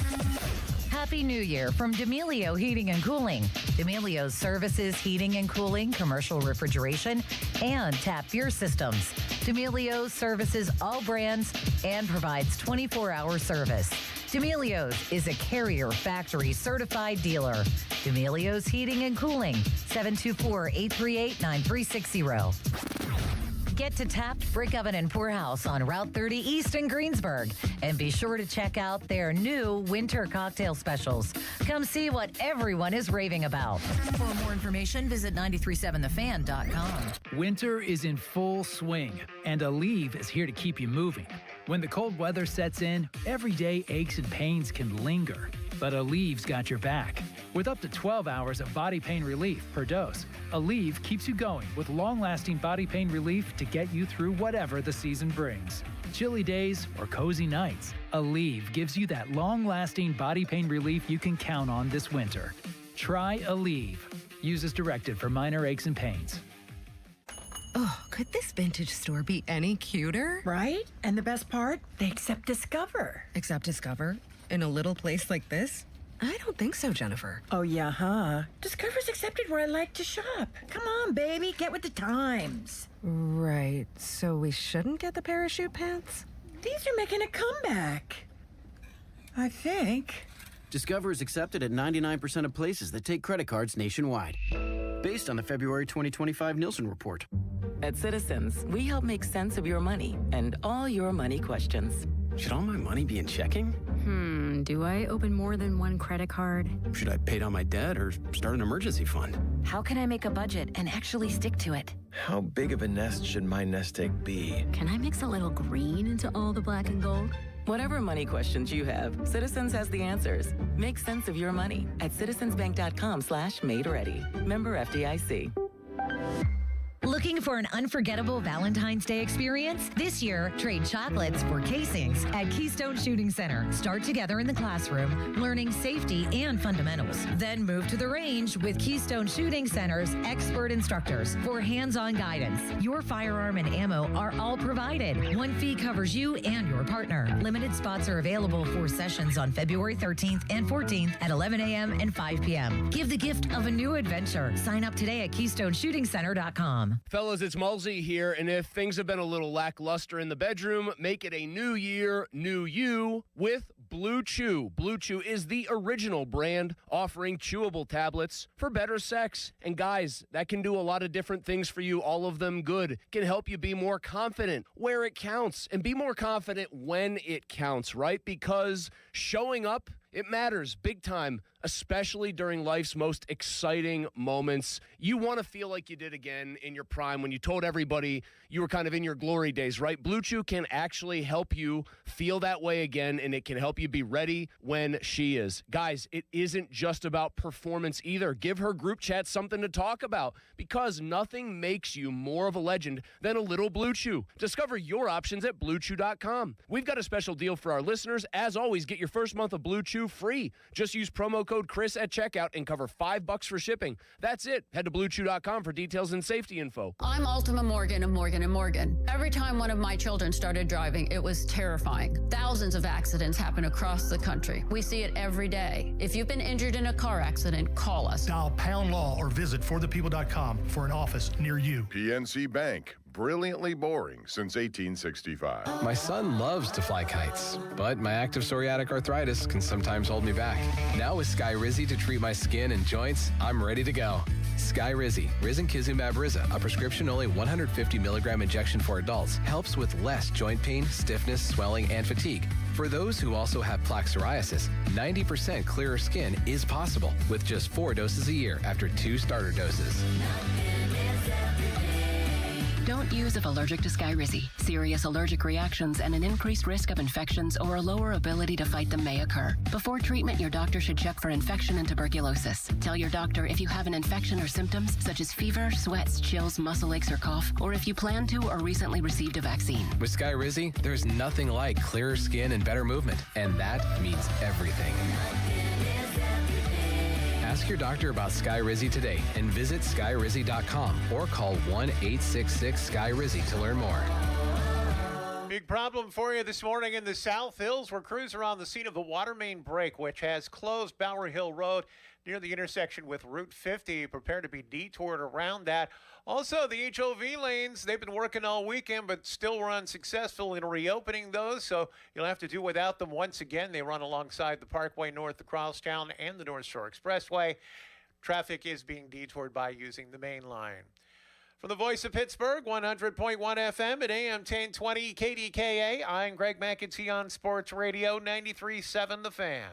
Happy New Year from D'Amelio Heating and Cooling. D'Amelio's services heating and cooling, commercial refrigeration, and tap beer systems. D'Amelio services all brands and provides 24-hour service. D'Amelio's is a Carrier Factory certified dealer. D'Amelio's Heating and Cooling, 724-838-9360. Get to Tapped Brick Oven and Poorhouse on Route 30 East in Greensburg. And be sure to check out their new winter cocktail specials. Come see what everyone is raving about. For more information, visit 937thefan.com. Winter is in full swing, and Aleve is here to keep you moving. When the cold weather sets in, everyday aches and pains can linger. But Aleve's got your back. With up to 12 hours of body pain relief per dose, Aleve keeps you going with long-lasting body pain relief to get you through whatever the season brings. Chilly days or cozy nights, Aleve gives you that long-lasting body pain relief you can count on this winter. Try Aleve. Use as directed for minor aches and pains. Oh, could this vintage store be any cuter? Right? And the best part? They accept Discover. Accept Discover? In a little place like this? I don't think so, Jennifer. Oh, yeah, huh? Discover's accepted where I like to shop. Come on, baby, get with the times. Right, so we shouldn't get the parachute pants? These are making a comeback. I think. Discover is accepted at 99% of places that take credit cards nationwide. Based on the February 2025 Nielsen report. At Citizens, we help make sense of your money and all your money questions. Should all my money be in checking? Do I open more than one credit card? Should I pay down my debt or start an emergency fund? How can I make a budget and actually stick to it? How big of a nest should my nest egg be? Can I mix a little green into all the black and gold? Whatever money questions you have, Citizens has the answers. Make sense of your money at citizensbank.com/made ready. Member FDIC. Looking for an unforgettable Valentine's Day experience? This year, trade chocolates for casings at Keystone Shooting Center. Start together in the classroom, learning safety and fundamentals. Then move to the range with Keystone Shooting Center's expert instructors for hands-on guidance. Your firearm and ammo are all provided. One fee covers you and your partner. Limited spots are available for sessions on February 13th and 14th at 11 a.m. and 5 p.m. Give the gift of a new adventure. Sign up today at KeystoneShootingCenter.com. Fellas, it's Mulsey here, and if things have been a little lackluster in the bedroom, make it a new year, new you with Blue Chew. Blue Chew is the original brand offering chewable tablets for better sex. And guys, that can do a lot of different things for you, all of them good. Can help you be more confident where it counts and be more confident when it counts, right? Because showing up, it matters big time, especially during life's most exciting moments. You want to feel like you did again in your prime when you told everybody you were kind of in your glory days, right? Blue Chew can actually help you feel that way again, and it can help you be ready when she is. Guys, it isn't just about performance either. Give her group chat something to talk about, because nothing makes you more of a legend than a little Blue Chew. Discover your options at BlueChew.com. We've got a special deal for our listeners. As always, get your first month of Blue Chew free. Just use promo code Chris at checkout and cover $5 for shipping. That's it. Head to BlueChew.com for details and safety info. I'm Ultima Morgan of Morgan & Morgan. Every time one of my children started driving, it was terrifying. Thousands of accidents happen across the country. We see it every day. If you've been injured in a car accident, call us. Dial pound law or visit forthepeople.com for an office near you. PNC Bank. Brilliantly boring since 1865. My son loves to fly kites, but my active psoriatic arthritis can sometimes hold me back. Now with Skyrizi to treat my skin and joints, I'm ready to go. Skyrizi, risankizumab Riza, a prescription-only 150 milligram injection for adults, helps with less joint pain, stiffness, swelling, and fatigue. For those who also have plaque psoriasis, 90% clearer skin is possible with just 4 doses a year after 2 starter doses. Don't use if allergic to Skyrizi. Serious allergic reactions and an increased risk of infections or a lower ability to fight them may occur. Before treatment, your doctor should check for infection and tuberculosis. Tell your doctor if you have an infection or symptoms such as fever, sweats, chills, muscle aches, or cough, or if you plan to or recently received a vaccine. With Skyrizi, there's nothing like clearer skin and better movement, and that means everything. Ask your doctor about Skyrizi today and visit Skyrizi.com or call 1-866-SKY-RIZI to learn more. Big problem for you this morning in the South Hills. We're cruising around the scene of the water main break, which has closed Bower Hill Road near the intersection with Route 50. Prepare to be detoured around that. Also, the HOV lanes, they've been working all weekend, but still were unsuccessful in reopening those, so you'll have to do without them once again. They run alongside the Parkway north of Crosstown and the North Shore Expressway. Traffic is being detoured by using the main line. From the voice of Pittsburgh, 100.1 FM at AM 1020 KDKA, I'm Greg McEntee on Sports Radio 93.7 The Fan.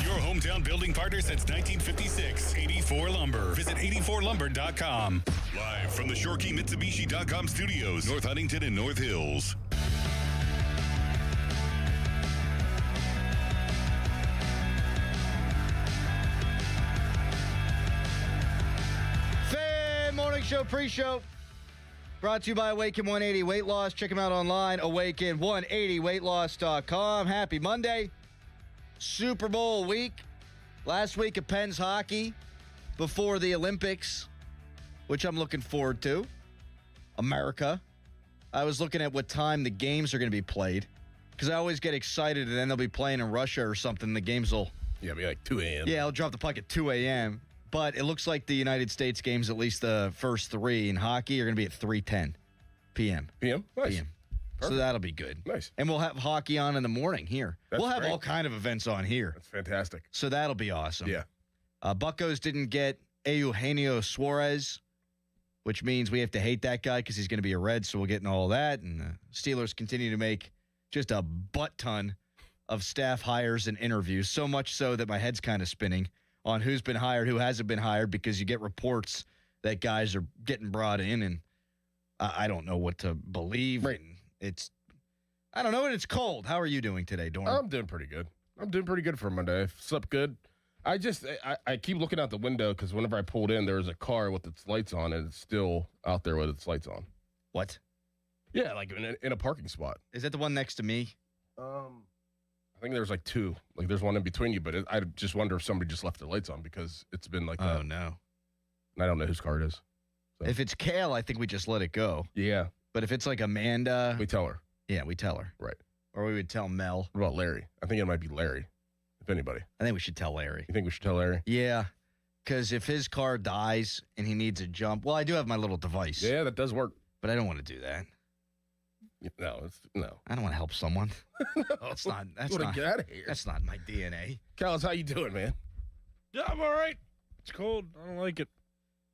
Your hometown building partner since 1956, 84 Lumber. Visit 84lumber.com. Live from the ShoreKeyMitsubishi.com studios, North Huntington and North Hills. Fan Morning Show pre-show. Brought to you by Awaken 180 Weight Loss. Check them out online, awaken180weightloss.com. Happy Monday. Super Bowl week. Last week of Penn's hockey before the Olympics, which I'm looking forward to. America. I was looking at what time the games are going to be played because I always get excited and then they'll be playing in Russia or something. The games will... Yeah, it'll be like 2 a.m. Yeah, I'll drop the puck at 2 a.m. But it looks like the United States games, at least the first 3 in hockey, are going to be at 3:10 p.m. p.m.? Nice. p.m. Perfect. So that'll be good. Nice. And we'll have hockey on in the morning here. We'll have all kind of events on here. That's fantastic. So that'll be awesome. Yeah. Buccos didn't get Eugenio Suarez, which means we have to hate that guy because he's going to be a Red, so we'll get into all that. And the Steelers continue to make just a butt ton of staff hires and interviews, so much so that my head's kind of spinning on who's been hired, who hasn't been hired, because you get reports that guys are getting brought in, and I don't know what to believe. Right. I don't know, and it's cold. How are you doing today, Dorn? I'm doing pretty good. I'm doing pretty good for Monday. I slept good. I keep looking out the window because whenever I pulled in, there was a car with its lights on, and it's still out there with its lights on. What? Yeah, like in a parking spot. Is that the one next to me? I think there's like two. Like there's one in between you, but I just wonder if somebody just left their lights on because it's been like that. Oh, no. And I don't know whose car it is. So. If it's Kale, I think we just let it go. Yeah. But if it's like Amanda. We tell her. Yeah, we tell her. Right. Or we would tell Mel. What about Larry? I think it might be Larry, if anybody. I think we should tell Larry. You think we should tell Larry? Yeah. Because if his car dies and he needs a jump, well, I do have my little device. Yeah, that does work. But I don't want to do that. No. I don't want to help someone. No. That's not. Get out of here. That's not my DNA. Callis, how you doing, man? Yeah, I'm all right. It's cold. I don't like it.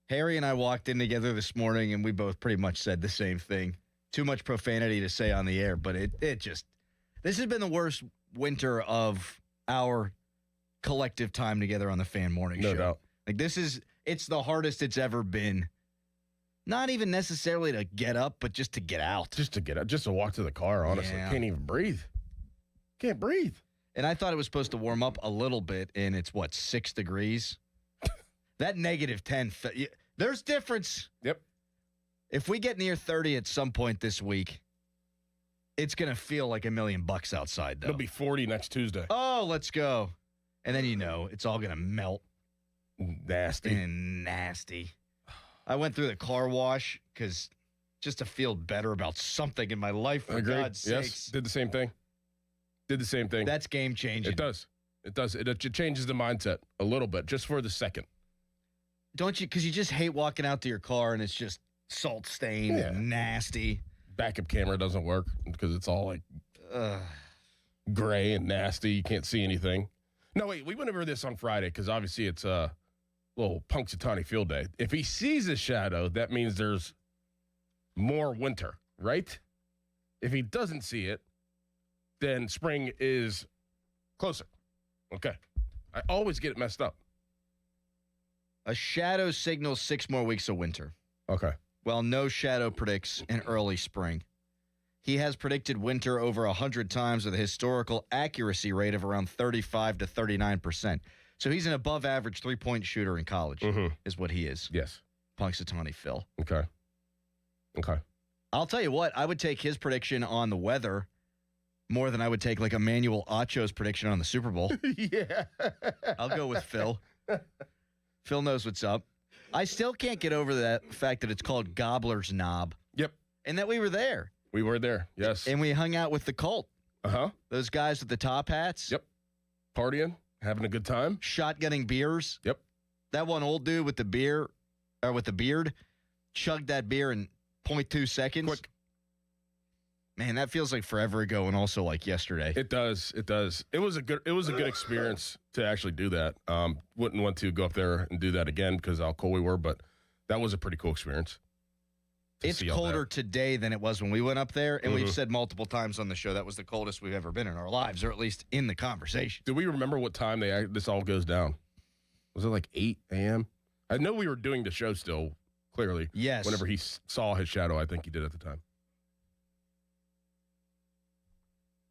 Harry and I walked in together this morning, and we both pretty much said the same thing. Too much profanity to say on the air, but it just. This has been the worst winter of our collective time together on the Fan Morning Show. No doubt. Like it's the hardest it's ever been. Not even necessarily to get up, but just to get out. Just to get out. Just to walk to the car, honestly. Yeah. Can't even breathe. Can't breathe. And I thought it was supposed to warm up a little bit, and it's, 6 degrees? That -10, there's difference. Yep. If we get near 30 at some point this week, it's going to feel like $1 million outside, though. It'll be 40 next Tuesday. Oh, let's go. And then it's all going to melt. Nasty. And nasty. I went through the car wash just to feel better about something in my life, for God's sakes. Yes, did the same thing. That's game-changing. It does. It changes the mindset a little bit, just for the second. Don't you? Because you just hate walking out to your car and it's just salt-stained and nasty. Backup camera doesn't work because it's all like gray and nasty. You can't see anything. No, wait. We went over this on Friday because obviously it's a little Punxsutawney field day. If he sees a shadow, that means there's more winter, right? If he doesn't see it, then spring is closer. Okay. I always get it messed up. A shadow signals 6 more weeks of winter. Okay. Well, no shadow predicts an early spring. He has predicted winter over 100 times with a historical accuracy rate of around 35 to 39%. So he's an above-average three-point shooter in college, is what he is. Yes. Punxsutawney Phil. Okay. I'll tell you what, I would take his prediction on the weather more than I would take like Emmanuel Acho's prediction on the Super Bowl. Yeah. I'll go with Phil. Phil knows what's up. I still can't get over that fact that it's called Gobbler's Knob. Yep. And that we were there. We were there, yes. And we hung out with the cult. Uh-huh. Those guys with the top hats. Yep. Partying, having a good time. Shotgunning beers. Yep. That one old dude with the beard chugged that beer in 0.2 seconds. Quick. Man, that feels like forever ago and also like yesterday. It does. It was a good experience to actually do that. Wouldn't want to go up there and do that again because how cold we were, but that was a pretty cool experience. It's colder today than it was when we went up there, and we've said multiple times on the show that was the coldest we've ever been in our lives, or at least in the conversation. Do we remember what time this all goes down? Was it like 8 a.m.? I know we were doing the show still, clearly. Yes. Whenever he saw his shadow, I think he did at the time.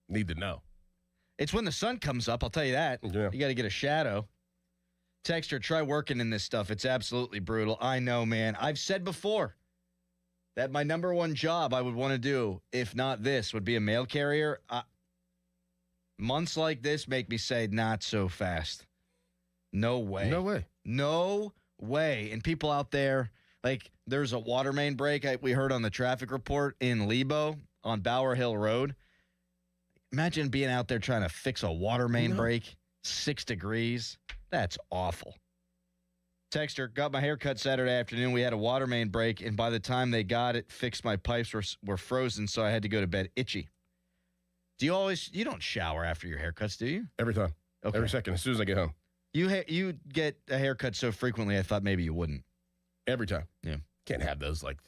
Need to know. It's when the sun comes up, I'll tell you that. Yeah. You got to get a shadow. Texter, try working in this stuff. It's absolutely brutal. I know, man. I've said before that my number one job I would want to do, if not this, would be a mail carrier. Months like this make me say, not so fast. No way. No way. No way. And people out there, like there's a water main break we heard on the traffic report in Lebo on Bower Hill Road. Imagine being out there trying to fix a water main break. 6 degrees. That's awful. Texter, got my hair cut Saturday afternoon. We had a water main break, and by the time they got it fixed, my pipes were frozen, so I had to go to bed itchy. You don't shower after your haircuts, do you? Every time. Okay. Every second, as soon as I get home. You get a haircut so frequently, I thought maybe you wouldn't. Every time. Yeah. Can't have those, like,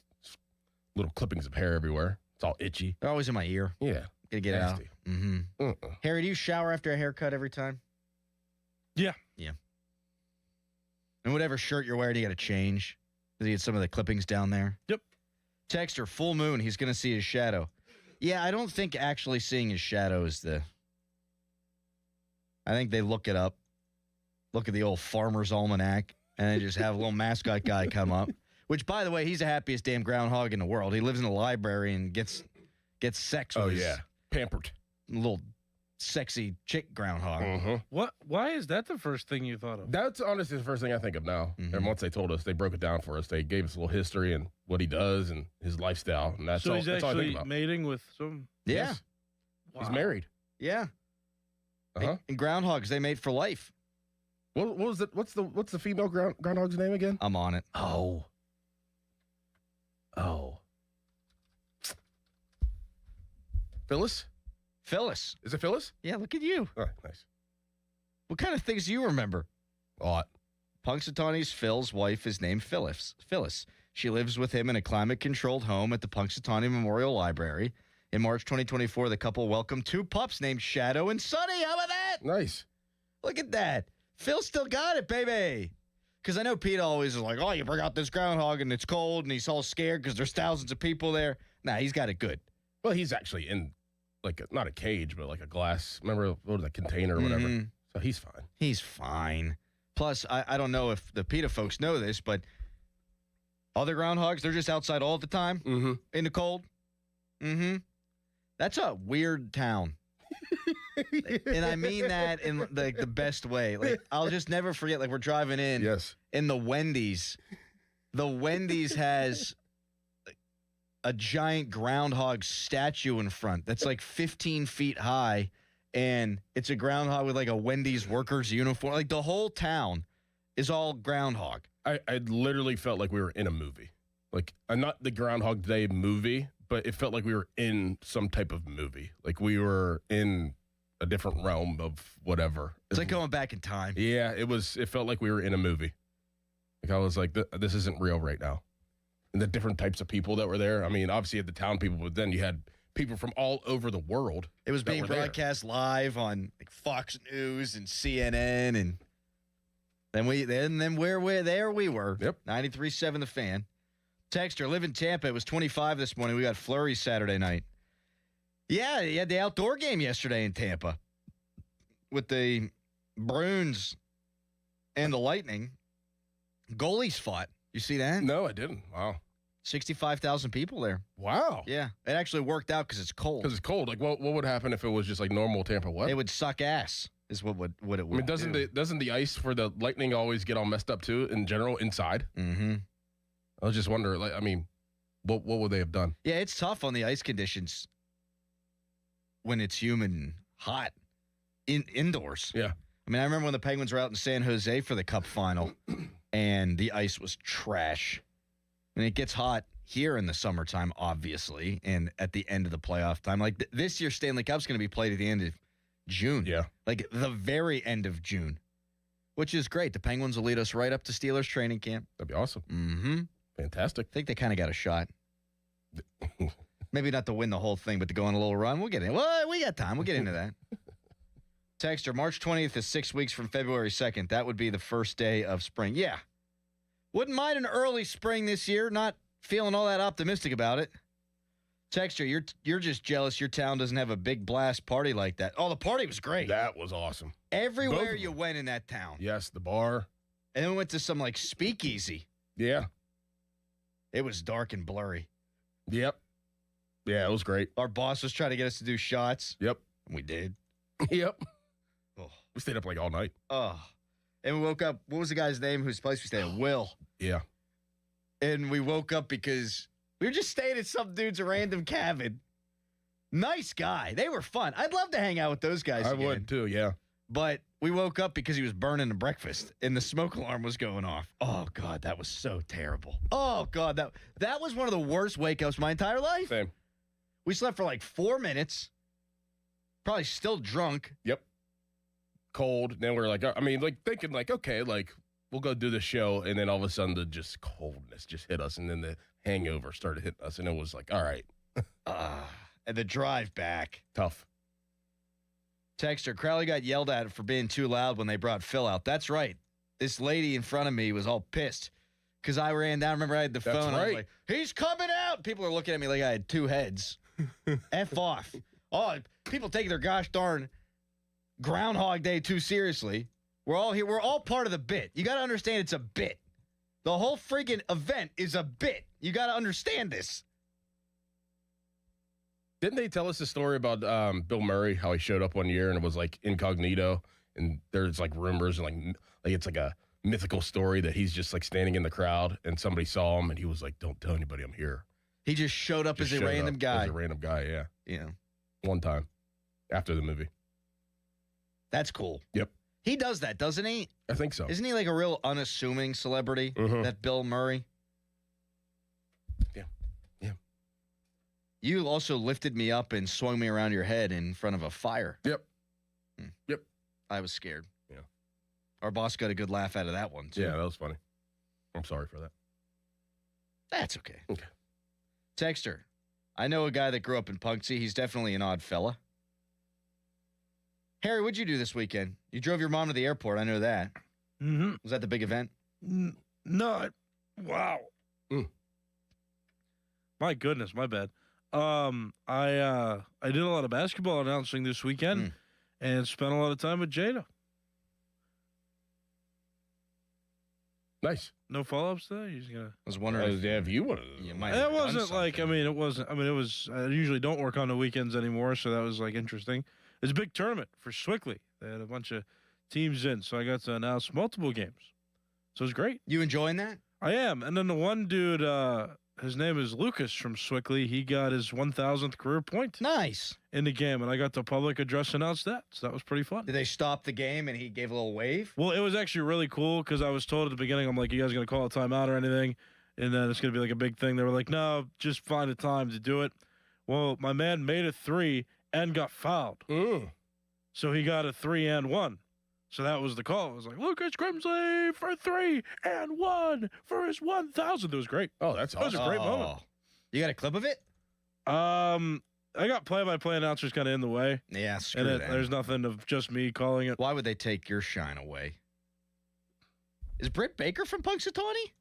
little clippings of hair everywhere. It's all itchy. They're always in my ear. Yeah. Gotta get it out. Mm-hmm. Harry, do you shower after a haircut every time? Yeah. Yeah. And whatever shirt you're wearing, you got to change. Because you get some of the clippings down there. Yep. Texter, full moon, he's going to see his shadow. Yeah, I don't think actually seeing his shadow is I think they look it up. look at the old Farmer's Almanac, and then just have a little mascot guy come up. Which, by the way, he's the happiest damn groundhog in the world. He lives in a library and gets sex with his pampered little sexy chick groundhog. What? Why is that the first thing you thought of? That's honestly the first thing I think of now. And once they told us, they broke it down for us. They gave us a little history and what he does and his lifestyle. And that's so all. he's That's all I think actually about. mating with some. Yeah. Yes. He's married. Yeah. Uh-huh. And groundhogs, they mate for life. What was it? What's the female groundhog's name again? I'm on it. Oh. Phyllis? Phyllis. Is it Phyllis? Yeah, look at you. Oh, nice. What kind of things do you remember? A lot. Punxsutawney's Phil's wife is named Phyllis. She lives with him in a climate-controlled home at the Punxsutawney Memorial Library. In March 2024, the couple welcomed 2 pups named Shadow and Sunny. How about that? Nice. Look at that. Phil still got it, baby. Because I know Pete always is like, oh, you bring out this groundhog and it's cold and he's all scared because there's thousands of people there. Nah, he's got it good. Well, he's actually in, not a cage, but like a glass. Remember, what was that, container or whatever? So he's fine. He's fine. Plus, I don't know if the PETA folks know this, but other groundhogs, they're just outside all the time in the cold. That's a weird town. And I mean that in the best way. Like, I'll just never forget, we're driving in. Yes. In the Wendy's. The Wendy's has a giant groundhog statue in front that's 15 feet high. And it's a groundhog with a Wendy's worker's uniform. The whole town is all groundhog. I literally felt like we were in a movie. Not the Groundhog Day movie, but it felt like we were in some type of movie. We were in a different realm of whatever. It's like going back in time. Yeah, it felt like we were in a movie. I was like, this isn't real right now. And the different types of people that were there. I mean, obviously you had the town people, but then you had people from all over the world. It was being broadcast live on Fox News and CNN, and then we were. Yep. 93.7 The Fan. Texter, live in Tampa. It was 25 this morning. We got flurries Saturday night. Yeah, you had the outdoor game yesterday in Tampa with the Bruins and the Lightning. Goalies fought. You see that? No, I didn't. Wow. 65,000 people there. Wow. Yeah. It actually worked out because it's cold. Because it's cold. What would happen if it was just normal Tampa weather? It would suck ass is what it would. I mean, doesn't the ice for the Lightning always get all messed up too in general inside? Mm-hmm. I was just wondering, what would they have done? Yeah, it's tough on the ice conditions when it's humid and hot indoors. Yeah. I mean, I remember when the Penguins were out in San Jose for the Cup final, and the ice was trash. And it gets hot here in the summertime, obviously, and at the end of the playoff time. This year, Stanley Cup's going to be played at the end of June. Yeah. The very end of June, which is great. The Penguins will lead us right up to Steelers training camp. That'd be awesome. Mm-hmm. Fantastic. I think they kind of got a shot. Maybe not to win the whole thing, but to go on a little run. We'll get in. Well, we got time. We'll get into that. Texter, March 20th is 6 weeks from February 2nd. That would be the first day of spring. Yeah. Wouldn't mind an early spring this year. Not feeling all that optimistic about it. Texter, you're just jealous your town doesn't have a big blast party like that. Oh, the party was great. That was awesome. Everywhere you went in that town. Yes, the bar. And then we went to some speakeasy. Yeah. It was dark and blurry. Yep. Yeah, it was great. Our boss was trying to get us to do shots. Yep. And we did. Yep. Oh. We stayed up all night. Oh. And we woke up. What was the guy's name whose place we stayed at? Will. Yeah. And we woke up because we were just staying at some dude's random cabin. Nice guy. They were fun. I'd love to hang out with those guys again. I would too, yeah. But we woke up because he was burning the breakfast and the smoke alarm was going off. Oh, God, that was so terrible. Oh, God, that was one of the worst wake-ups of my entire life. Same. We slept for 4 minutes. Probably still drunk. Yep. Cold. Then we're thinking okay, we'll go do the show. And then all of a sudden the just coldness just hit us. And then the hangover started hitting us. And it was all right. And the drive back. Tough. Texter, Crowley got yelled at for being too loud when they brought Phil out. That's right. This lady in front of me was all pissed because I ran down. Remember, I had the phone. Right. I was like, he's coming out. People are looking at me like I had two heads. F off. Oh, people taking their gosh darn Groundhog Day too seriously. We're all here. We're all part of the bit. You got to understand it's a bit. The whole freaking event is a bit. You got to understand this. Didn't they tell us a story about Bill Murray, how he showed up one year and it was like incognito, and there's like rumors and like it's like a mythical story that he's just like standing in the crowd and somebody saw him and he was like, "Don't tell anybody I'm here." He just showed up as a random guy. As a random guy, yeah. Yeah. One time after the movie. That's cool. Yep. He does that, doesn't he? I think so. Isn't he like a real unassuming celebrity, that Bill Murray? Yeah. Yeah. You also lifted me up and swung me around your head in front of a fire. Yep. Yep. I was scared. Yeah. Our boss got a good laugh out of that one, too. Yeah, that was funny. I'm sorry for that. That's okay. Okay. Texter, I know a guy that grew up in Punxsutawney. He's definitely an odd fella. Harry, what'd you do this weekend? You drove your mom to the airport. I know that. Mm-hmm. Was that the big event? No. Wow. My goodness, my bad. I did a lot of basketball announcing this weekend and spent a lot of time with Jada. Nice. No follow-ups there? You're just gonna... I was wondering if you would have. It wasn't like, it was, I usually don't work on the weekends anymore, so that was like interesting. It's a big tournament for Swickley. They had a bunch of teams in, so I got to announce multiple games. So it was great. You enjoying that? I am. And then the one dude, his name is Lucas from Swickley. He got his 1,000th career point. Nice. In the game, and I got the public address announce that. So that was pretty fun. Did they stop the game and he gave a little wave? Well, it was actually really cool because I was told at the beginning, I'm like, you guys going to call a timeout or anything? And then it's going to be like a big thing. They were like, no, just find a time to do it. Well, my man made a 3 and got fouled. So he got a 3 and 1. So that was the call. It was like, Lucas Grimsley for 3 and 1 for his 1,000th. It was great. Oh, that's awesome. That was a great moment. You got a clip of it? I got play-by-play announcers kind of in the way. Yeah, screw and that. There's nothing of just me calling it. Why would they take your shine away? Is Britt Baker from Punxsutawney?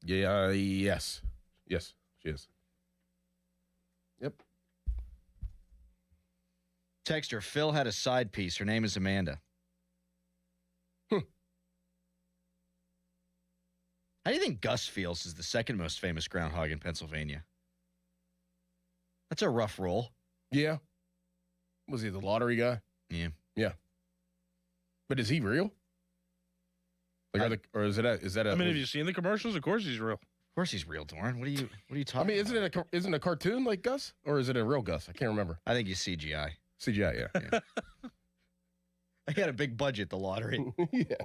Yeah, yes. Yes, she is. Yep. Texter, Phil had a side piece. Her name is Amanda. How do you think Gus feels as the second most famous groundhog in Pennsylvania? That's a rough role. Yeah. Was he the lottery guy? Yeah. Yeah. But is he real? Like, is that a? I mean, have you seen the commercials? Of course he's real. Of course he's real, Dorn. What are you talking? I mean, isn't it a cartoon like Gus, or is it a real Gus? I can't remember. I think he's CGI. CGI, yeah. I had a big budget, the lottery. Yeah.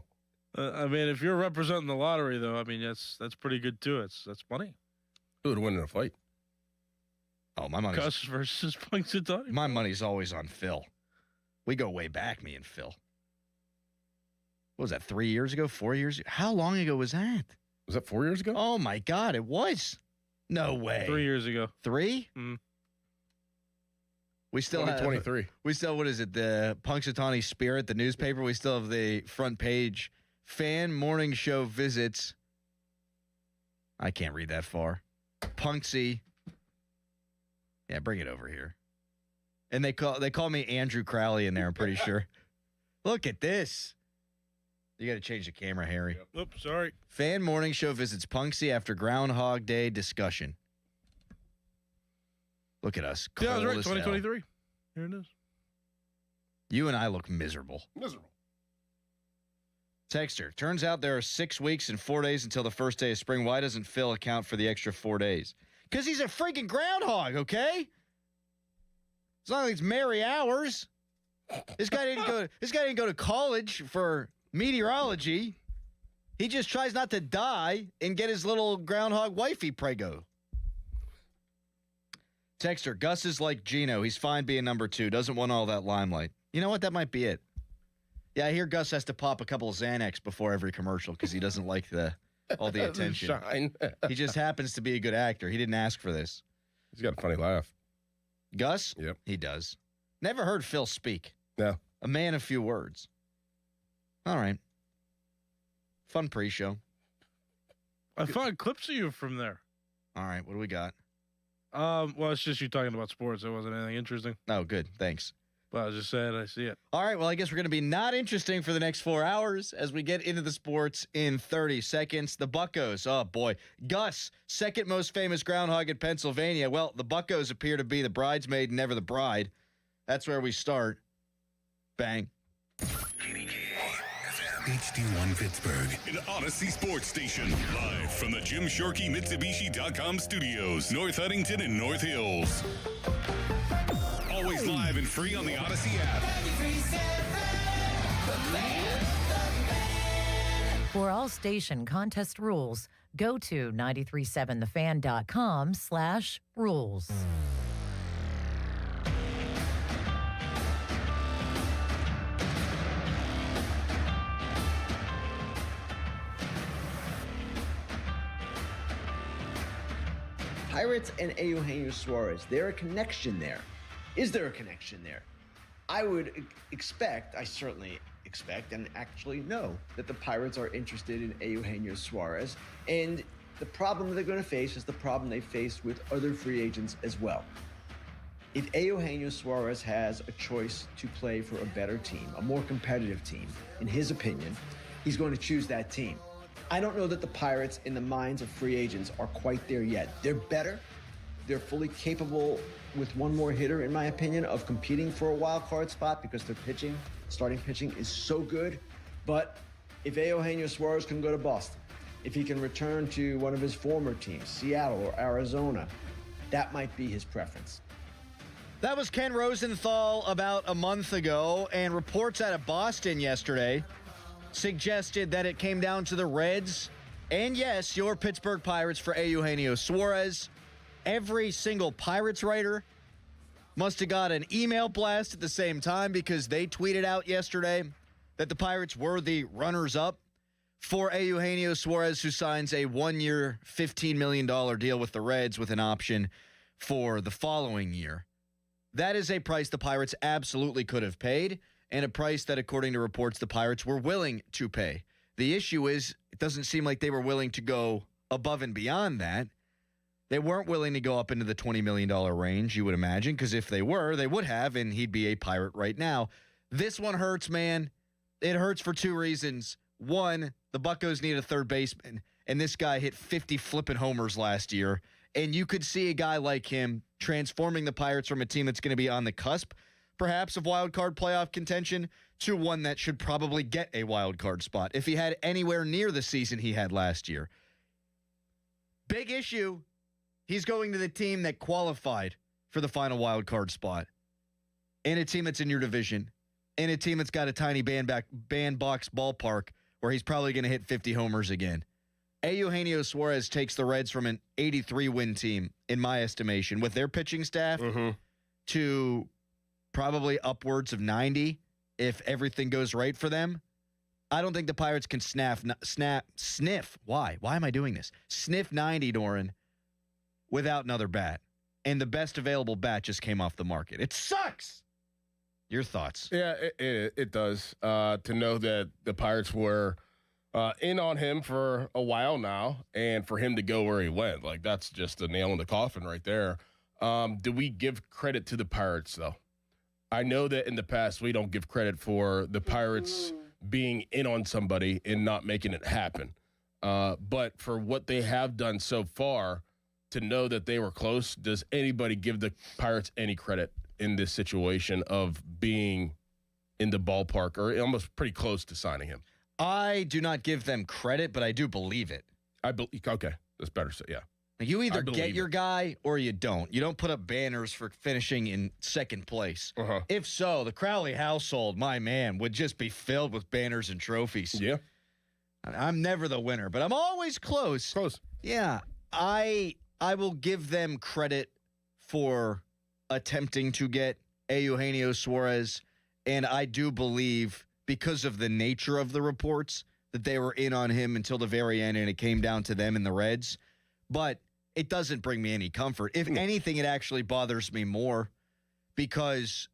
I mean, if you're representing the lottery, though, I mean, that's pretty good too. That's money. Who would win in a fight? Oh, my money's Gus versus Punxsutawney. My money's always on Phil. We go way back, me and Phil. What was that, 3 years ago, 4 years ago? How long ago was that? Was that 4 years ago? Oh, my God, it was. No way. 3 years ago. 3? Mm. We still have 23. We still, what is it, the Punxsutawney Spirit, the newspaper? We still have the front page. Fan morning show visits. I can't read that far. Punxsy. Yeah, bring it over here. And they call me Andrew Crowley in there, I'm pretty sure. Look at this. You got to change the camera, Harry. Yep. Oops, sorry. Fan morning show visits Punxsy after Groundhog Day discussion. Look at us. Yeah, I was right. Cold as hell. 2023. Here it is. You and I look miserable. Miserable. Texter, turns out there are 6 weeks and 4 days until the first day of spring. Why doesn't Phil account for the extra 4 days? Because he's a freaking groundhog, okay? It's not like it's merry hours. This guy didn't go to college for meteorology. He just tries not to die and get his little groundhog wifey prego. Texter, Gus is like Gino. He's fine being number 2. Doesn't want all that limelight. You know what? That might be it. Yeah, I hear Gus has to pop a couple of Xanax before every commercial because he doesn't like all the attention. Shine. He just happens to be a good actor. He didn't ask for this. He's got a funny laugh. Gus? Yep. He does. Never heard Phil speak. No. A man of few words. All right. Fun pre-show. I found clips of you from there. All right, what do we got? Well, it's just you talking about sports. It wasn't anything interesting. Oh, good. Thanks. But I was just saying, I see it. All right, well, I guess we're going to be not interesting for the next 4 hours as we get into the sports in 30 seconds. The Buccos, oh boy. Gus, second most famous groundhog in Pennsylvania. Well, the Buccos appear to be the bridesmaid and never the bride. That's where we start. Bang. HD1 Pittsburgh, an Odyssey sports station. Live from the Jim Shorkey Mitsubishi.com studios, North Huntington and North Hills. Always live and free on the Odyssey app. For all station contest rules, go to 937thefan.com/rules. Pirates and Eugenio Suarez, there a connection there? Is there a connection there? I would expect, I certainly expect and actually know that the Pirates are interested in Eugenio Suarez, and the problem they're going to face is the problem they faced with other free agents as well. If Eugenio Suarez has a choice to play for a better team, a more competitive team, in his opinion, he's going to choose that team. I don't know that the Pirates, in the minds of free agents, are quite there yet. They're better. They're fully capable, with one more hitter, in my opinion, of competing for a wild card spot because their pitching, starting pitching, is so good. But if Eugenio Suarez can go to Boston, if he can return to one of his former teams, Seattle or Arizona, that might be his preference. That was Ken Rosenthal about a month ago, and reports out of Boston yesterday suggested that it came down to the Reds and, yes, your Pittsburgh Pirates for Eugenio Suarez. Every single Pirates writer must have got an email blast at the same time because they tweeted out yesterday that the Pirates were the runners-up for Eugenio Suarez, who signs a one-year, $15 million deal with the Reds with an option for the following year. That is a price the Pirates absolutely could have paid, and a price that, according to reports, the Pirates were willing to pay. The issue is, it doesn't seem like they were willing to go above and beyond that. They weren't willing to go up into the $20 million range, you would imagine, because if they were, they would have, and he'd be a Pirate right now. This one hurts, man. It hurts for two reasons. One, the Buccos need a third baseman, and this guy hit 50 flipping homers last year, and you could see a guy like him transforming the Pirates from a team that's going to be on the cusp, perhaps, of wild card playoff contention to one that should probably get a wild card spot if he had anywhere near the season he had last year. Big issue. He's going to the team that qualified for the final wild card spot, and a team that's in your division, and a team that's got a tiny bandbox ballpark where he's probably going to hit 50 homers again. Eugenio Suarez takes the Reds from an 83-win team, in my estimation, with their pitching staff to probably upwards of 90 if everything goes right for them. I don't think the Pirates can sniff. Why am I doing this? Sniff 90, Doran, without another bat. And the best available bat just came off the market. It sucks. Your thoughts? Yeah, it does. To know that the Pirates were in on him for a while now, and for him to go where he went, like, that's just a nail in the coffin right there. Do we give credit to the Pirates, though? I know that in the past we don't give credit for the Pirates being in on somebody and not making it happen. But for what they have done so far, to know that they were close, does anybody give the Pirates any credit in this situation of being in the ballpark or almost pretty close to signing him? I do not give them credit, but I do believe it. Okay, that's better. So, yeah. You either get your guy or you don't. You don't put up banners for finishing in second place. If so, the Crowley household, my man, would just be filled with banners and trophies. Yeah. I'm never the winner, but I'm always close. Yeah. I will give them credit for attempting to get Eugenio Suarez, and I do believe, because of the nature of the reports, that they were in on him until the very end, and it came down to them and the Reds. But it doesn't bring me any comfort. If anything, it actually bothers me more, because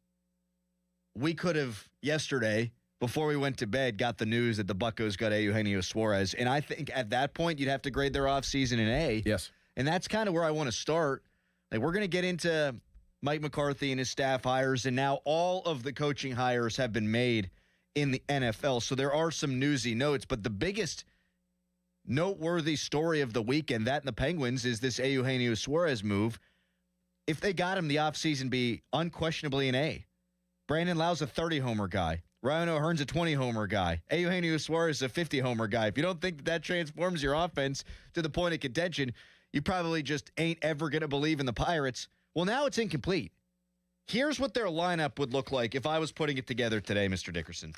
we could have, yesterday, before we went to bed, got the news that the Buccos got Eugenio Suarez, and I think at that point you'd have to grade their offseason in A. Yes. And that's kind of where I want to start. Like, we're going to get into Mike McCarthy and his staff hires, and now all of the coaching hires have been made in the NFL. So there are some newsy notes, but the biggest noteworthy story of the weekend, that and the Penguins, is this Eugenio Suarez move. If they got him, the offseason be unquestionably an A. Brandon Lau's a 30-homer guy. Ryan O'Hearn's a 20-homer guy. Eugenio Suarez is a 50-homer guy. If you don't think that transforms your offense to the point of contention, you probably just ain't ever going to believe in the Pirates. Well, now it's incomplete. Here's what their lineup would look like if I was putting it together today, Mr. Dickerson.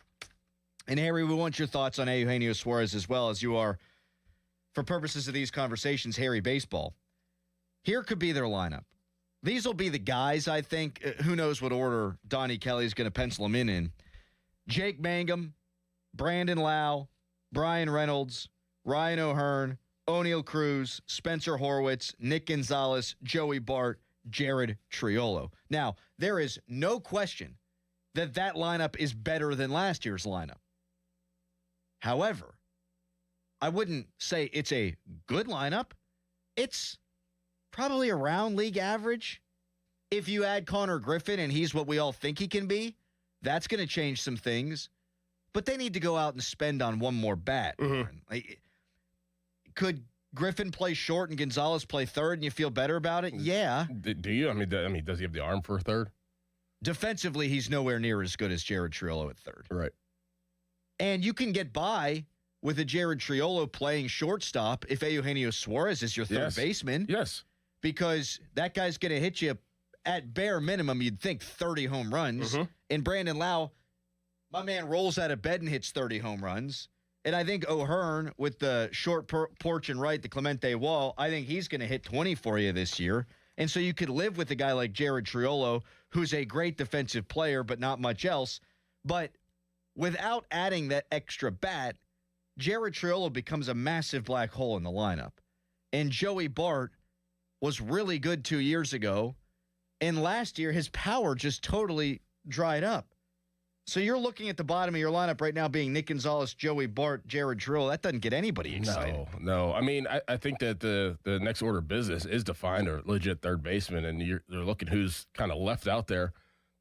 And, Harry, we want your thoughts on Eugenio Suarez as well, as you are, for purposes of these conversations, Harry Baseball. Here could be their lineup. These will be the guys, I think. Who knows what order Donnie Kelly's going to pencil them in. Jake Mangum, Brandon Lau, Brian Reynolds, Ryan O'Hearn, O'Neal Cruz, Spencer Horwitz, Nick Gonzalez, Joey Bart, Jared Triolo. Now, there is no question that lineup is better than last year's lineup. However, I wouldn't say it's a good lineup. It's probably around league average. If you add Connor Griffin and he's what we all think he can be, that's going to change some things. But they need to go out and spend on one more bat. Could Griffin play short and Gonzalez play third and you feel better about it? Yeah. Do you? I mean, does he have the arm for a third? Defensively, he's nowhere near as good as Jared Triolo at third. Right. And you can get by with a Jared Triolo playing shortstop if Eugenio Suarez is your third baseman. Yes. Because that guy's going to hit you at bare minimum, you'd think 30 home runs. And Brandon Lau, my man, rolls out of bed and hits 30 home runs. And I think O'Hearn, with the short porch and right, the Clemente wall, I think he's going to hit 20 for you this year. And so you could live with a guy like Jared Triolo, who's a great defensive player, but not much else. But without adding that extra bat, Jared Triolo becomes a massive black hole in the lineup. And Joey Bart was really good 2 years ago. And last year, his power just totally dried up. So you're looking at the bottom of your lineup right now being Nick Gonzalez, Joey Bart, Jared Triolo. That doesn't get anybody excited. No. I mean, I think that the next order of business is to find a legit third baseman, and they're looking who's kind of left out there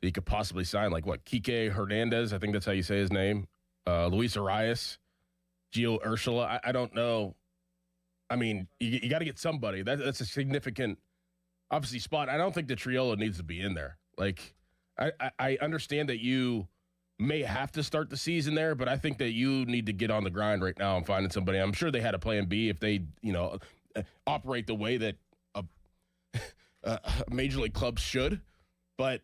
that you could possibly sign, like what, Kike Hernandez, I think that's how you say his name, Luis Arias, Gio Urshela. I don't know. I mean, you got to get somebody. That's a significant, obviously, spot. I don't think the Triolo needs to be in there. Like, I understand that you may have to start the season there, but I think that you need to get on the grind right now and finding somebody. I'm sure they had a plan B if they, operate the way that a major league club should. But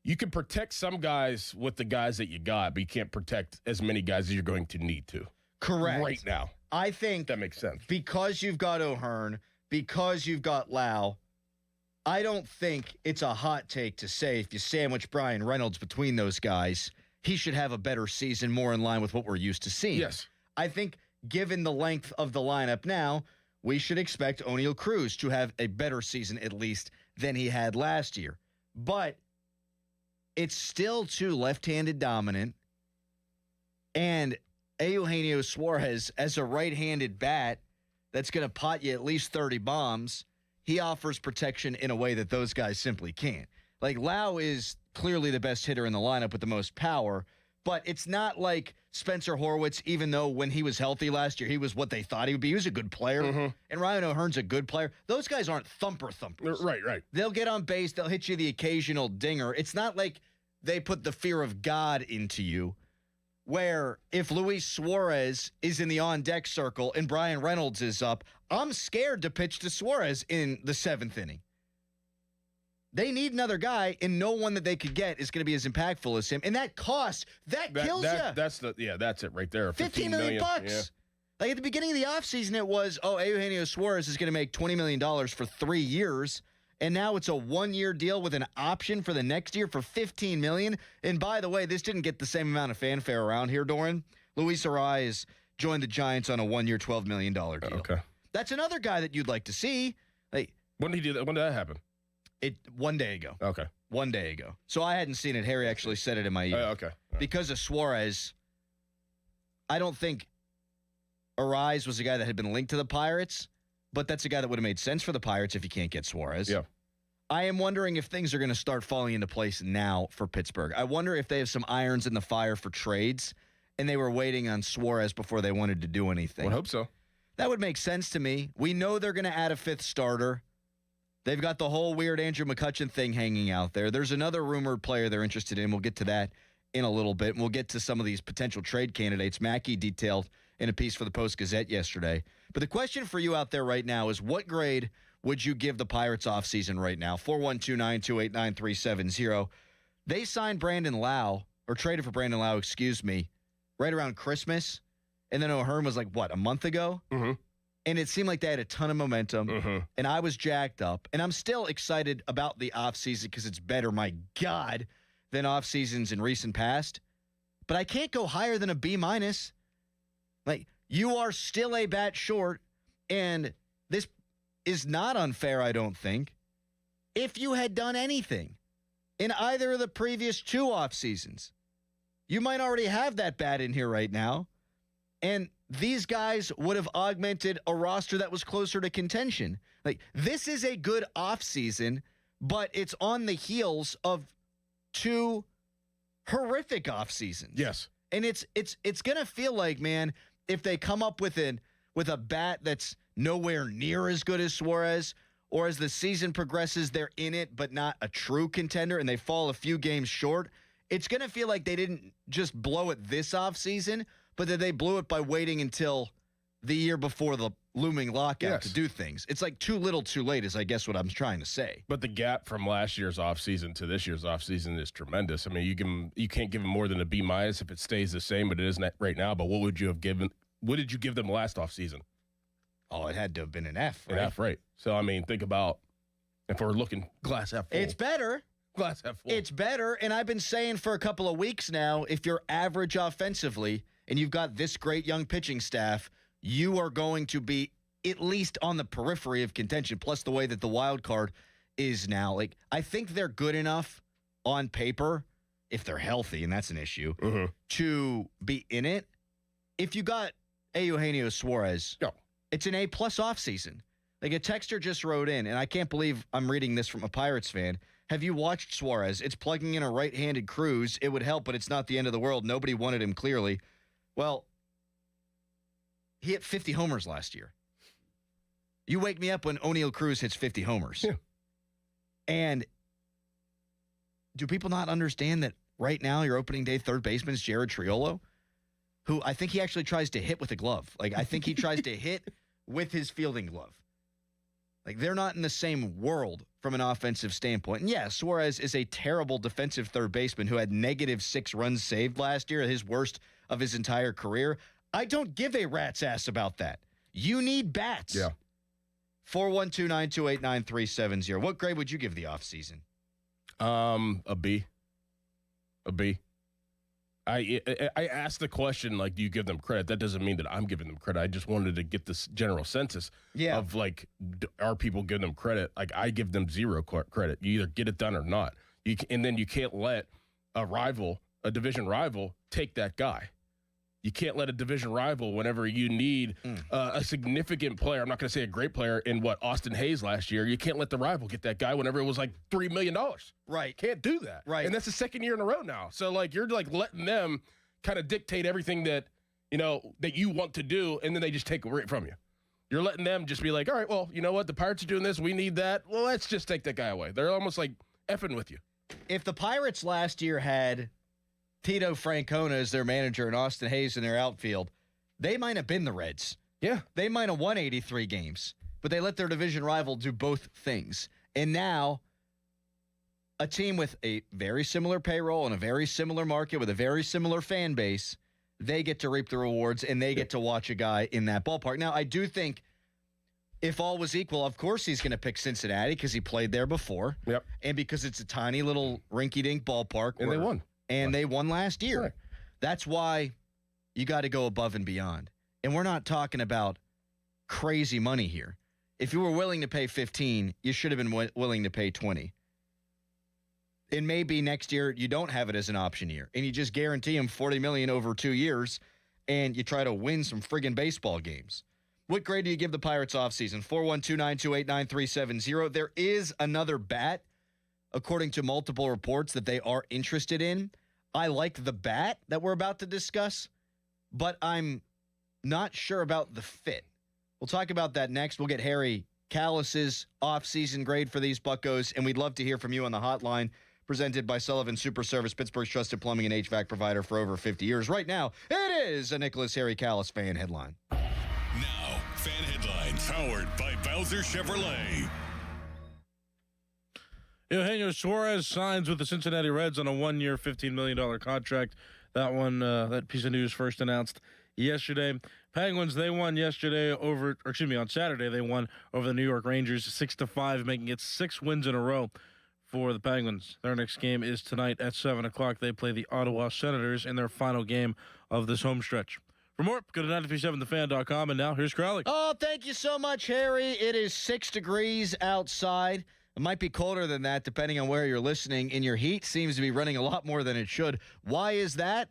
you can protect some guys with the guys that you got, but you can't protect as many guys as you're going to need to. Correct. Right now. I think that makes sense. Because you've got O'Hearn, because you've got Lau, I don't think it's a hot take to say if you sandwich Brian Reynolds between those guys, he should have a better season more in line with what we're used to seeing. Yes. I think given the length of the lineup now, we should expect O'Neal Cruz to have a better season at least than he had last year. But it's still too left-handed dominant. And Eugenio Suarez, as a right-handed bat that's going to pot you at least 30 bombs, he offers protection in a way that those guys simply can't. Like, Lau is clearly the best hitter in the lineup with the most power, but it's not like Spencer Horwitz, even though when he was healthy last year, he was what they thought he would be. He was a good player, and Ryan O'Hearn's a good player. Those guys aren't thumpers. Right. They'll get on base. They'll hit you the occasional dinger. It's not like they put the fear of God into you, where if Luis Suarez is in the on-deck circle and Brian Reynolds is up, I'm scared to pitch to Suarez in the seventh inning. They need another guy, and no one that they could get is going to be as impactful as him. And that costs, that kills you. That's it right there. $15 million bucks. Yeah. Like, at the beginning of the offseason, it was, Eugenio Suarez is going to make $20 million for 3 years. And now it's a 1-year deal with an option for the next year for $15 million. And by the way, this didn't get the same amount of fanfare around here, Doran. Luis Arias joined the Giants on a 1-year, $12 million deal. Okay. That's another guy that you'd like to see. Like, when did he do that? When did that happen? 1 day ago. Okay. 1 day ago. So I hadn't seen it. Harry actually said it in my ear. Okay. Right. Because of Suarez, I don't think Arias was a guy that had been linked to the Pirates. but that's a guy that would have made sense for the Pirates if you can't get Suarez. Yeah. I am wondering if things are going to start falling into place now for Pittsburgh. I wonder if they have some irons in the fire for trades, and they were waiting on Suarez before they wanted to do anything. I would hope so. That would make sense to me. We know they're going to add a fifth starter. They've got the whole weird Andrew McCutchen thing hanging out there. There's another rumored player they're interested in. We'll get to that in a little bit, and we'll get to some of these potential trade candidates Mackey detailed in a piece for the Post-Gazette yesterday. But the question for you out there right now is, what grade would you give the Pirates offseason right now? 412-928-9370. They signed Brandon Lau, or traded for Brandon Lau, right around Christmas. And then O'Hearn was like, what, a month ago? Mm-hmm. And it seemed like they had a ton of momentum. Mm-hmm. And I was jacked up. And I'm still excited about the offseason because it's better, my God, than offseasons in recent past. But I can't go higher than a B-. Like, you are still a bat short, and this is not unfair, I don't think. If you had done anything in either of the previous two off seasons, you might already have that bat in here right now, and these guys would have augmented a roster that was closer to contention. Like, this is a good off season, but it's on the heels of two horrific off seasons. Yes. And it's going to feel like, man, if they come up with a bat that's nowhere near as good as Suarez, or as the season progresses, they're in it but not a true contender and they fall a few games short, it's going to feel like they didn't just blow it this offseason, but that they blew it by waiting until the year before the looming lockout to do things. It's like too little too late is, I guess, what I'm trying to say. But the gap from last year's offseason to this year's offseason is tremendous. I mean, you can't give them more than a B- if it stays the same, but it isn't right now. But what would you have given? What did you give them last offseason? Oh, it had to have been an F, right? An F, right. So, I mean, think about if we're looking glass half full. It's better. Glass half full. It's better, and I've been saying for a couple of weeks now, if you're average offensively and you've got this great young pitching staff, you are going to be at least on the periphery of contention, plus the way that the wild card is now. Like, I think they're good enough on paper, if they're healthy, and that's an issue, to be in it. If you got Eugenio Suarez, it's an A+ offseason. Like, a texter just wrote in, and I can't believe I'm reading this from a Pirates fan. Have you watched Suarez? It's plugging in a right-handed Cruz. It would help, but it's not the end of the world. Nobody wanted him clearly. Well, he hit 50 homers last year. You wake me up when O'Neal Cruz hits 50 homers. Yeah. And do people not understand that right now your opening day third baseman is Jared Triolo, who I think he actually tries to hit with a glove. Like, I think he tries to hit with his fielding glove. Like, they're not in the same world from an offensive standpoint. And yeah, Suarez is a terrible defensive third baseman who had -6 runs saved last year, his worst of his entire career. I don't give a rat's ass about that. You need bats. Yeah. 412-928-9370. What grade would you give the offseason? A B. A B. I asked the question, like, do you give them credit? That doesn't mean that I'm giving them credit. I just wanted to get this general census of, like, are people giving them credit? Like, I give them zero credit. You either get it done or not. And then you can't let a division rival, take that guy. You can't let a division rival, whenever you need a significant player, I'm not going to say a great player, in Austin Hayes last year, you can't let the rival get that guy whenever it was like $3 million. Right. Can't do that. Right. And that's the second year in a row now. So, like, you're, like, letting them kind of dictate everything that, that you want to do, and then they just take it right from you. You're letting them just be like, all right, well, you know what? The Pirates are doing this. We need that. Well, let's just take that guy away. They're almost like effing with you. If the Pirates last year had Tito Francona as their manager and Austin Hayes in their outfield, they might have been the Reds. Yeah. They might have won 83 games, but they let their division rival do both things. And now, a team with a very similar payroll and a very similar market with a very similar fan base, they get to reap the rewards and they get to watch a guy in that ballpark. Now, I do think if all was equal, of course he's going to pick Cincinnati because he played there before. Yep. And because it's a tiny little rinky-dink ballpark. And they won. And they won last year. Right. That's why you got to go above and beyond. And we're not talking about crazy money here. If you were willing to pay 15, you should have been willing to pay 20. And maybe next year you don't have it as an option year, and you just guarantee him $40 million over 2 years, and you try to win some friggin' baseball games. What grade do you give the Pirates offseason? 412-928-9370. There is another bat, according to multiple reports, that they are interested in. I like the bat that we're about to discuss, but I'm not sure about the fit. We'll talk about that next. We'll get Harry Callis's offseason grade for these Buccos, and we'd love to hear from you on the hotline, presented by Sullivan Super Service, Pittsburgh's trusted plumbing and HVAC provider for over 50 years. Right now, it is a Nicholas Harry Callis fan headline. Now, fan headlines powered by Bowser Chevrolet. Eugenio Suarez signs with the Cincinnati Reds on a 1-year, $15 million contract. That piece of news first announced yesterday. Penguins, they won on Saturday, they won over the New York Rangers 6-5, making it 6 wins in a row for the Penguins. Their next game is tonight at 7 o'clock. They play the Ottawa Senators in their final game of this home stretch. For more, go to 937thefan.com, and now here's Crowley. Oh, thank you so much, Harry. It is 6 degrees outside. It might be colder than that, depending on where you're listening, and your heat seems to be running a lot more than it should. Why is that?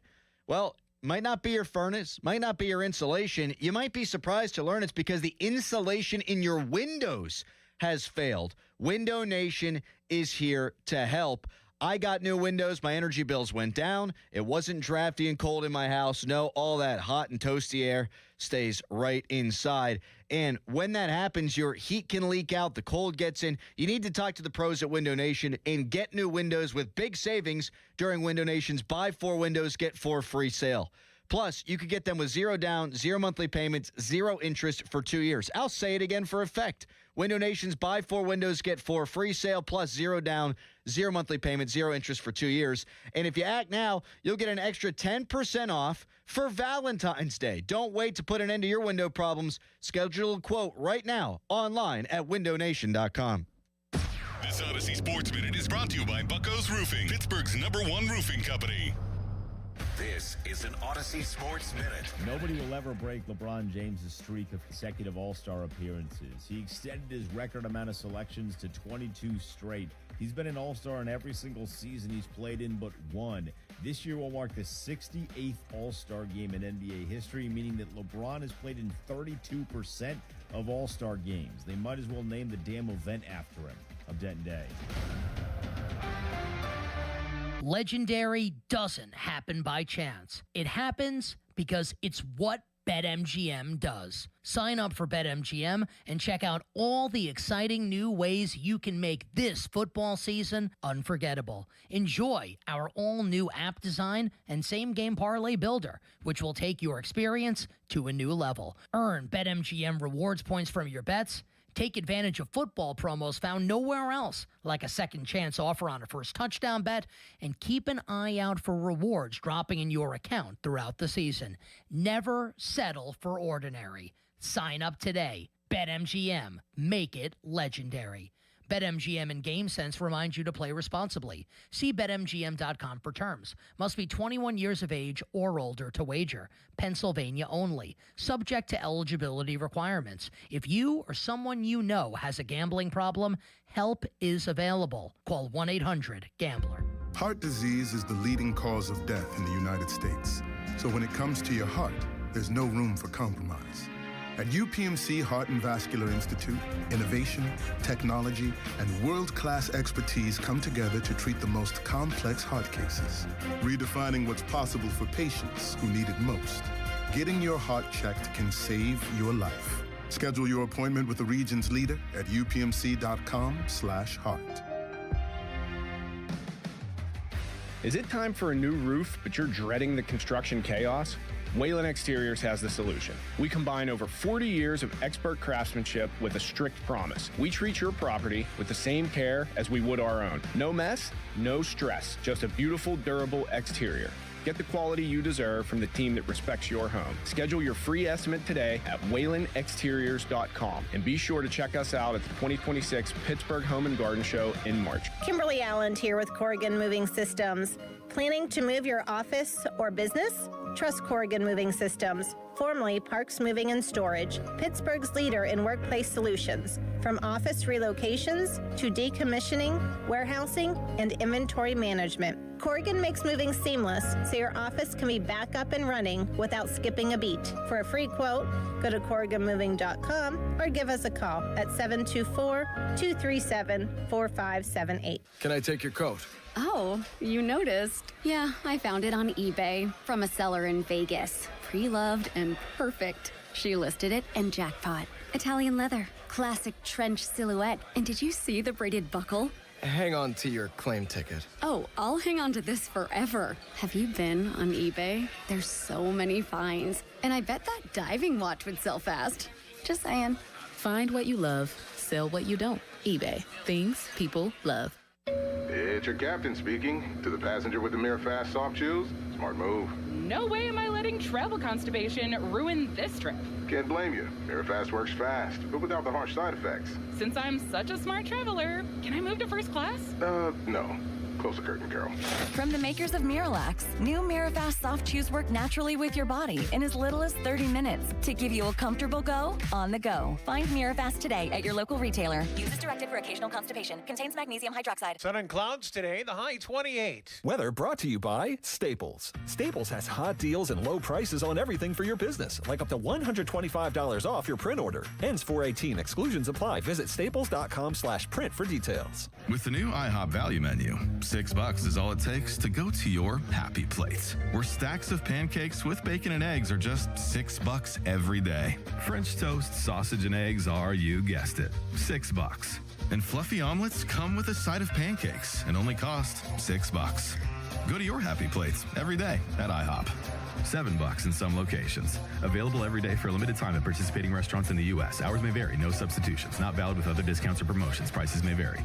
Well, might not be your furnace, might not be your insulation. You might be surprised to learn it's because the insulation in your windows has failed. Window Nation is here to help. I got new windows. My energy bills went down. It wasn't drafty and cold in my house. No, all that hot and toasty air stays right inside. And when that happens, your heat can leak out. The cold gets in. You need to talk to the pros at Window Nation and get new windows with big savings during Window Nation's Buy 4 Windows, Get 4 free sale. Plus, you could get them with 0 down, 0 monthly payments, 0 interest for 2 years. I'll say it again for effect. Window Nation's Buy 4 Windows, Get 4 free sale, plus 0 down, 0 monthly payment, 0 interest for 2 years. And if you act now, you'll get an extra 10% off for Valentine's Day. Don't wait to put an end to your window problems. Schedule a quote right now online at windownation.com. This Odyssey Sports Minute is brought to you by Buccos Roofing, Pittsburgh's #1 roofing company. This is an Odyssey Sports Minute. Nobody will ever break LeBron James' streak of consecutive All-Star appearances. He extended his record amount of selections to 22 straight. He's been an All-Star in every single season he's played in but one. This year will mark the 68th All-Star game in NBA history, meaning that LeBron has played in 32% of All-Star games. They might as well name the damn event after him. I'm Denton Day. Legendary doesn't happen by chance. It happens because it's what BetMGM does. Sign up for BetMGM and check out all the exciting new ways you can make this football season unforgettable. Enjoy our all-new app design and same-game parlay builder, which will take your experience to a new level. Earn BetMGM rewards points from your bets. Take advantage of football promos found nowhere else, like a second chance offer on a first touchdown bet, and keep an eye out for rewards dropping in your account throughout the season. Never settle for ordinary. Sign up today. BetMGM. Make it legendary. BetMGM and GameSense remind you to play responsibly. See BetMGM.com for terms. Must be 21 years of age or older to wager. Pennsylvania only. Subject to eligibility requirements. If you or someone you know has a gambling problem, help is available. Call 1-800-GAMBLER. Heart disease is the leading cause of death in the United States. So when it comes to your heart, there's no room for compromise. At UPMC Heart and Vascular Institute, innovation, technology, and world-class expertise come together to treat the most complex heart cases, redefining what's possible for patients who need it most. Getting your heart checked can save your life. Schedule your appointment with the region's leader at upmc.com/heart. Is it time for a new roof, but you're dreading the construction chaos? Whalen Exteriors has the solution. We combine over 40 years of expert craftsmanship with a strict promise. We treat your property with the same care as we would our own. No mess, no stress, just a beautiful, durable exterior. Get the quality you deserve from the team that respects your home. Schedule your free estimate today at whalenexteriors.com and be sure to check us out at the 2026 Pittsburgh Home and Garden Show in March. Kimberly Allen here with Corrigan Moving Systems. Planning to move your office or business? Trust Corrigan Moving Systems, formerly Parks Moving and Storage, Pittsburgh's leader in workplace solutions. From office relocations to decommissioning, warehousing, and inventory management. Corrigan makes moving seamless, so your office can be back up and running without skipping a beat. For a free quote, go to CorriganMoving.com or give us a call at 724-237-4578. Can I take your coat? Oh, you noticed. Yeah, I found it on eBay from a seller in Vegas. Pre-loved and perfect. She listed it and jackpot. Italian leather, classic trench silhouette. And did you see the braided buckle? Hang on to your claim ticket. Oh, I'll hang on to this forever. Have you been on eBay? There's so many finds. And I bet that diving watch would sell fast. Just saying. Find what you love, sell what you don't. eBay. Things people love. It's your captain speaking. To the passenger with the Mirror Fast soft shoes, smart move. No way am I letting travel constipation ruin this trip. Can't blame you. Mirror Fast works fast, but without the harsh side effects. Since I'm such a smart traveler, can I move to first class? No. Close the curtain, Carol. From the makers of Miralax, new Mirafast soft chews work naturally with your body in as little as 30 minutes to give you a comfortable go on the go. Find Mirafast today at your local retailer. Use as directed for occasional constipation. Contains magnesium hydroxide. Sun and clouds today, the high 28. Weather brought to you by Staples. Staples has hot deals and low prices on everything for your business, like up to $125 off your print order. Ends 4/18. Exclusions apply. Visit staples.com/print for details. With the new IHOP value menu, $6 is all it takes to go to your happy place, where stacks of pancakes with bacon and eggs are just $6 every day. French toast, sausage, and eggs are, you guessed it, $6. And fluffy omelets come with a side of pancakes and only cost $6. Go to your happy plates every day at IHOP. $7 in some locations. Available every day for a limited time at participating restaurants in the U.S. Hours may vary. No substitutions. Not valid with other discounts or promotions. Prices may vary.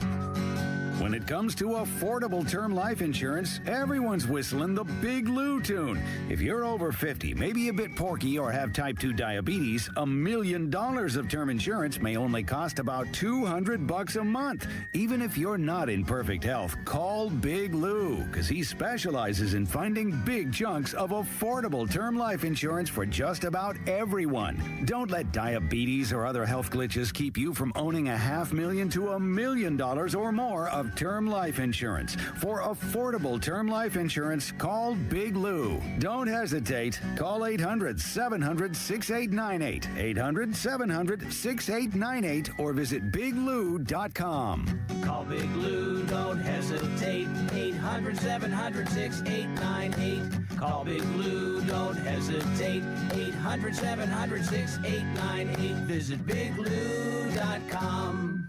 When it comes to affordable term life insurance, everyone's whistling the Big Lou tune. If you're over 50, maybe a bit porky, or have type 2 diabetes, $1 million of term insurance may only cost about $200 a month. Even if you're not in perfect health, call Big Lou, because he specializes in finding big chunks of affordable term life insurance for just about everyone. Don't let diabetes or other health glitches keep you from owning $500,000 to $1 million or more of term life insurance. For affordable term life insurance, call Big Lou. Don't hesitate. Call 800-700-6898. 800-700-6898 or visit biglou.com. Call Big Lou. Don't hesitate. 800-700-6898. Call Big Lou. Don't hesitate. 800-700-6898. Visit biglou.com.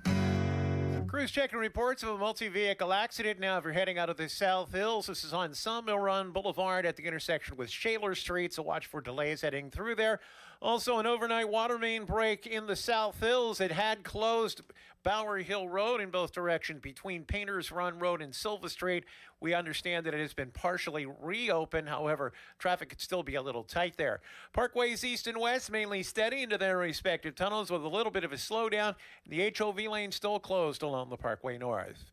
Crews checking reports of a multi-vehicle accident. Now, if you're heading out of the South Hills, this is on Sawmill Run Boulevard at the intersection with Shaler Street, so watch for delays heading through there. Also, an overnight water main break in the South Hills. It had closed Bowery Hill Road in both directions between Painters Run Road and Silva Street. We understand that it has been partially reopened. However, traffic could still be a little tight there. Parkways east and west mainly steady into their respective tunnels with a little bit of a slowdown. The HOV lane still closed along the Parkway North.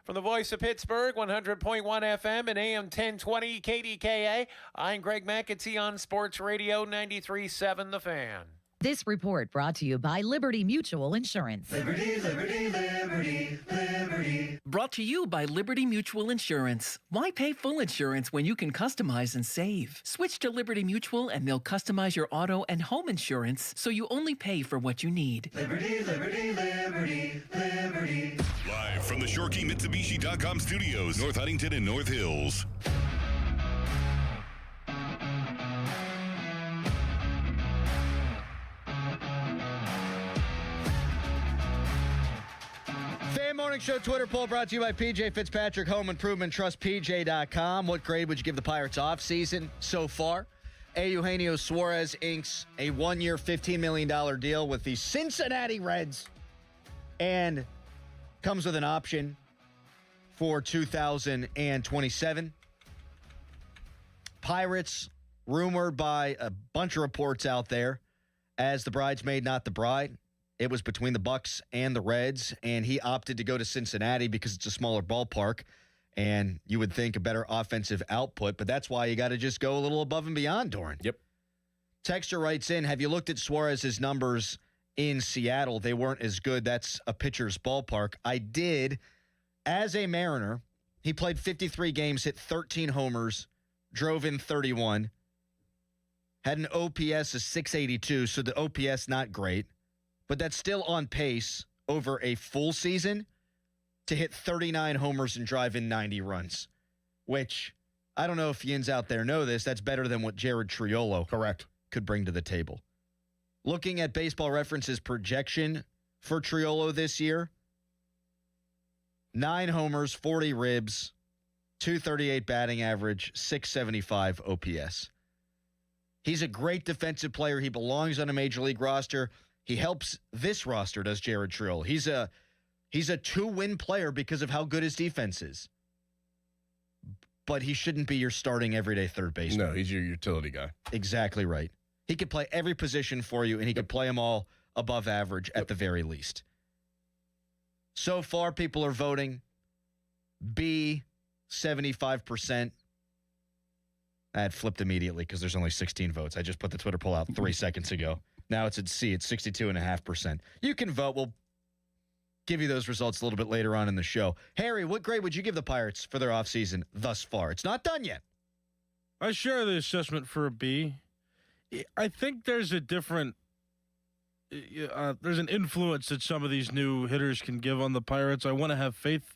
From the voice of Pittsburgh, 100.1 FM and AM 1020 KDKA, I'm Greg McAtee on Sports Radio 93.7 The Fan. This report brought to you by Liberty Mutual Insurance. Liberty, liberty, liberty, liberty. Brought to you by Liberty Mutual Insurance. Why pay full insurance when you can customize and save? Switch to Liberty Mutual and they'll customize your auto and home insurance so you only pay for what you need. Liberty, liberty, liberty, liberty. Live from the ShoreKeyMitsubishi.com studios, North Huntington and North Hills. Fan Morning Show Twitter poll brought to you by PJ Fitzpatrick Home Improvement Trust, PJ.com. What grade would you give the Pirates off season so far? Eugenio Suarez inks a one-year, $15 million deal with the Cincinnati Reds and comes with an option for 2027. Pirates, rumored by a bunch of reports out there as the bridesmaid, not the bride. It was between the Bucks and the Reds, and he opted to go to Cincinnati because it's a smaller ballpark, and you would think a better offensive output, but that's why you got to just go a little above and beyond, Doran. Yep. Texter writes in, have you looked at Suarez's numbers in Seattle? They weren't as good. That's a pitcher's ballpark. I did. As a Mariner, He played 53 games, hit 13 homers, drove in 31, had an OPS of 682, so the OPS not great, but that's still on pace over a full season to hit 39 homers and drive in 90 runs, which I don't know if yins out there know this. That's better than what Jared Triolo could bring to the table. Looking at Baseball Reference's projection for Triolo this year, 9 homers, 40 ribs, 238 batting average, 675 OPS. He's a great defensive player. He belongs on a major league roster. He helps this roster, does Jared Triolo. He's a 2-win player because of how good his defense is. But he shouldn't be your starting everyday third baseman. No, he's your utility guy. Exactly right. He could play every position for you, and he could play them all above average at the very least. So far, people are voting B, 75%. That flipped immediately because there's only 16 votes. I just put the Twitter poll out 3 seconds ago. Now it's at C. It's 62.5%. You can vote. We'll give you those results a little bit later on in the show. Harry, what grade would you give the Pirates for their offseason thus far? It's not done yet. I share the assessment for a B. I think there's a different there's an influence that some of these new hitters can give on the Pirates. I want to have faith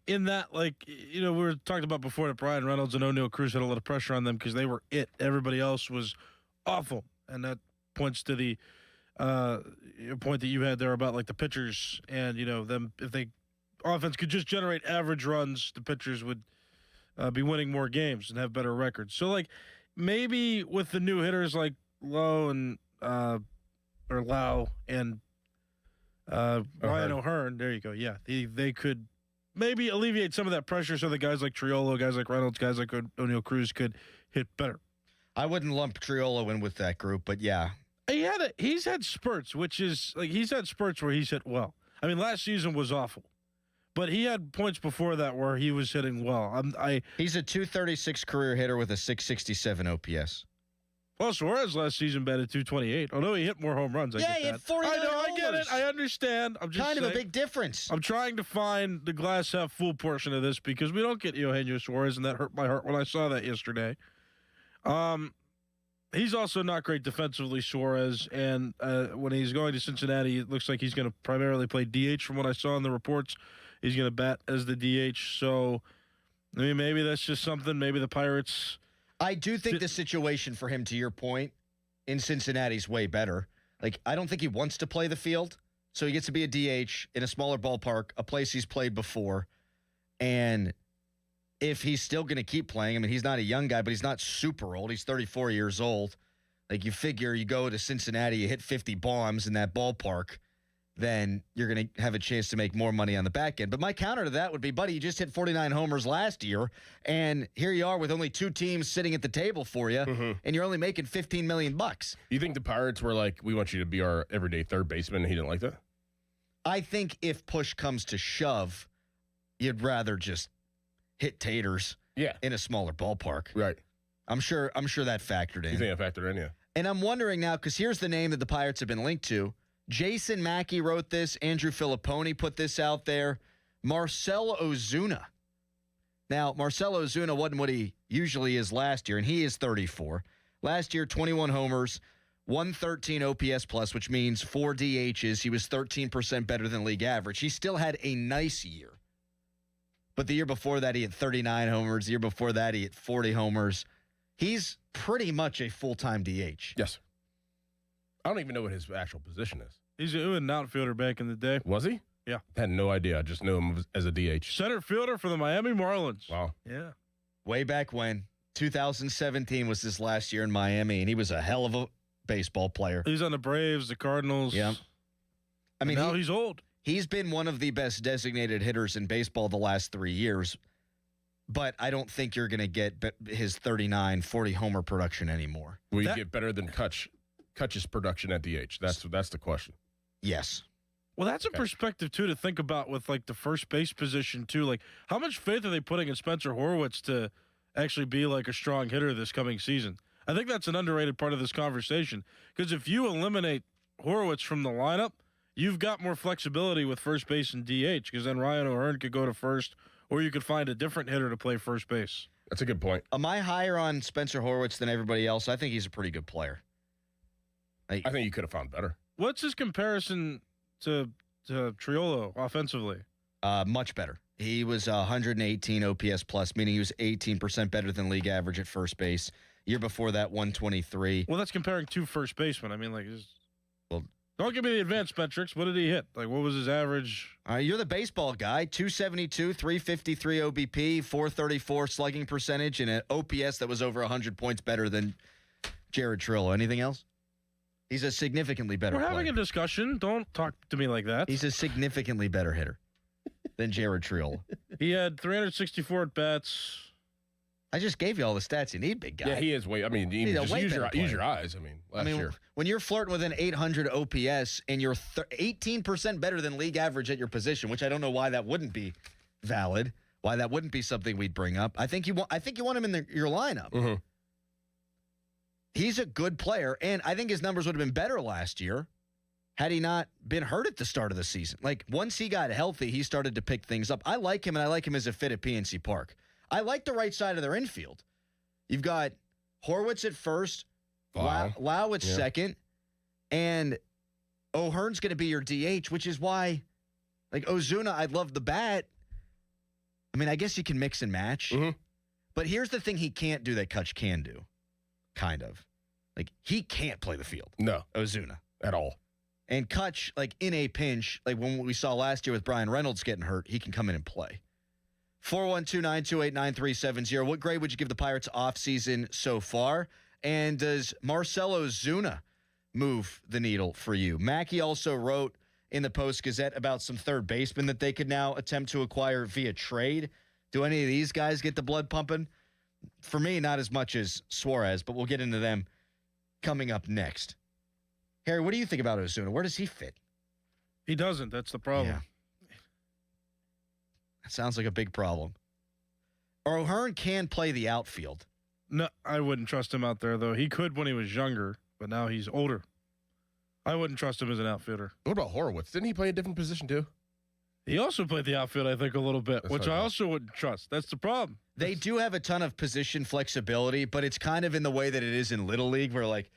in that. Like, we were talking about before that Brian Reynolds and O'Neal Cruz had a lot of pressure on them because they were it. Everybody else was awful. And that points to the point that you had there about like the pitchers and, them, if they offense could just generate average runs, the pitchers would be winning more games and have better records. So like maybe with the new hitters like Lau and Ryan O'Hearn, there you go. Yeah, they could maybe alleviate some of that pressure so the guys like Triolo, guys like Reynolds, guys like O'Neal Cruz could hit better. I wouldn't lump Triolo in with that group, but yeah. He's had spurts, which is like he's had spurts where he's hit well. I mean, last season was awful, but he had points before that where he was hitting well. He's a 236 career hitter with a 667 OPS. Well, Suarez last season batted 228. Although he hit more home runs, he hit 49 I know, homers. I get it. I understand. I'm just kind saying, of a big difference. I'm trying to find the glass half full portion of this because we don't get Eugenio Suarez, and that hurt my heart when I saw that yesterday. He's also not great defensively, Suarez, and when he's going to Cincinnati, it looks like he's going to primarily play DH from what I saw in the reports. He's going to bat as the DH, so I mean, maybe that's just something. Maybe the Pirates... I do think the situation for him, to your point, in Cincinnati is way better. Like, I don't think he wants to play the field, so he gets to be a DH in a smaller ballpark, a place he's played before, and if he's still going to keep playing, I mean, he's not a young guy, but he's not super old. He's 34 years old. Like, you figure you go to Cincinnati, you hit 50 bombs in that ballpark, then you're going to have a chance to make more money on the back end. But my counter to that would be, buddy, you just hit 49 homers last year, and here you are with only 2 teams sitting at the table for you, and you're only making $15 million. You think the Pirates were like, we want you to be our everyday third baseman, and he didn't like that? I think if push comes to shove, you'd rather just hit taters in a smaller ballpark. Right. I'm sure that factored in. You think that factored in, yeah. And I'm wondering now, because here's the name that the Pirates have been linked to. Jason Mackey wrote this. Andrew Filipponi put this out there. Marcell Ozuna. Now, Marcell Ozuna wasn't what he usually is last year, and he is 34. Last year, 21 homers, 113 OPS plus, which means 4 DHs. He was 13% better than league average. He still had a nice year. But the year before that, he had 39 homers. The year before that, he had 40 homers. He's pretty much a full-time DH. Yes. I don't even know what his actual position is. He's an outfielder back in the day. Was he? Yeah. Had no idea. I just knew him as a DH. Center fielder for the Miami Marlins. Wow. Yeah. Way back when. 2017 was his last year in Miami, and he was a hell of a baseball player. He's on the Braves, the Cardinals. Yeah. I mean, now he's old. He's been one of the best designated hitters in baseball the last 3 years, but I don't think you're going to get his 39, 40 homer production anymore. Will you get better than Kutch's production at DH? That's the question. Yes. Well, that's a perspective, too, to think about with, like, the first base position, too. Like, how much faith are they putting in Spencer Horwitz to actually be, like, a strong hitter this coming season? I think that's an underrated part of this conversation. Because if you eliminate Horwitz from the lineup, you've got more flexibility with first base and DH, because then Ryan O'Hearn could go to first, or you could find a different hitter to play first base. That's a good point. Am I higher on Spencer Horwitz than everybody else? I think he's a pretty good player. I think you could have found better. What's his comparison to Triolo offensively? Much better. He was 118 OPS plus, meaning he was 18% better than league average at first base. Year before that, 123. Well, that's comparing two first basemen. I mean, well, don't give me the advanced metrics. What did he hit? Like, what was his average? You're the baseball guy. 272, 353 OBP, 434 slugging percentage, and an OPS that was over 100 points better than Jared Trillo. Anything else? He's a significantly better We're having player. a discussion. Don't talk to me like that. He's a significantly better hitter than Jared Trillo. He had 364 at-bats. I just gave you all the stats you need, big guy. Yeah, he is way. I mean, He's a just way use better your player. eyes. Last year. When you're flirting with an 800 OPS and you're 18% better than league average at your position, which I don't know why that wouldn't be valid, why that wouldn't be something we'd bring up. I think you want him in your lineup. Mm-hmm. He's a good player, and I think his numbers would have been better last year had he not been hurt at the start of the season. Like, once he got healthy, he started to pick things up. I like him, and I like him as a fit at PNC Park. I like the right side of their infield. You've got Horwitz at first, Lau at second, and O'Hearn's going to be your DH, which is why, like, Ozuna, I love the bat. I mean, I guess you can mix and match. Mm-hmm. But here's the thing he can't do that Kutch can do, kind of. Like, he can't play the field. No. Ozuna. At all. And Kutch, like, in a pinch, like when we saw last year with Brian Reynolds getting hurt, he can come in and play. 412-928-9370. What grade would you give the Pirates offseason so far? And does Marcell Ozuna move the needle for you? Mackey also wrote in the Post-Gazette about some third basemen that they could now attempt to acquire via trade. Do any of these guys get the blood pumping? For me, not as much as Suarez, but we'll get into them coming up next. Harry, what do you think about Ozuna? Where does he fit? He doesn't. That's the problem. Yeah. That sounds like a big problem. O'Hearn can play the outfield. No, I wouldn't trust him out there, though. He could when he was younger, but now he's older. I wouldn't trust him as an outfielder. What about Horowitz? Didn't he play a different position, too? He also played the outfield, I think, a little bit, which I also wouldn't trust. That's the problem. They do have a ton of position flexibility, but it's kind of in the way that it is in Little League, where like,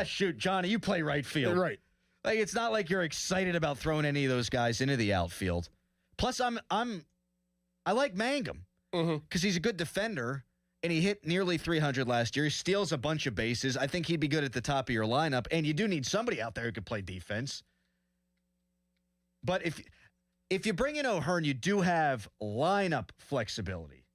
shoot, Johnny, you play right field. Right. Like, it's not like you're excited about throwing any of those guys into the outfield. Plus, I like Mangum because he's a good defender, and he hit nearly 300 last year. He steals a bunch of bases. I think he'd be good at the top of your lineup, and you do need somebody out there who can play defense. But if you bring in O'Hearn, you do have lineup flexibility.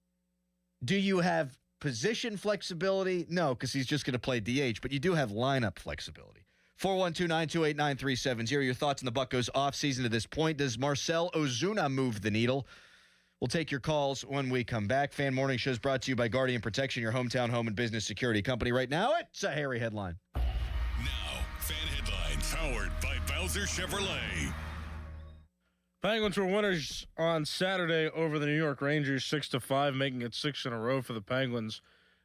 Do you have position flexibility? No, because he's just going to play DH, but you do have lineup flexibility. 412-928-9370. Your thoughts on the Buccos offseason to this point. Does Marcell Ozuna move the needle? We'll take your calls when we come back. Fan Morning Show is brought to you by Guardian Protection, your hometown home and business security company. Right now, it's a Harry headline. Now, Fan Headlines, powered by Bowser Chevrolet. Penguins were winners on Saturday over the New York Rangers 6-5, making it 6 in a row for the Penguins.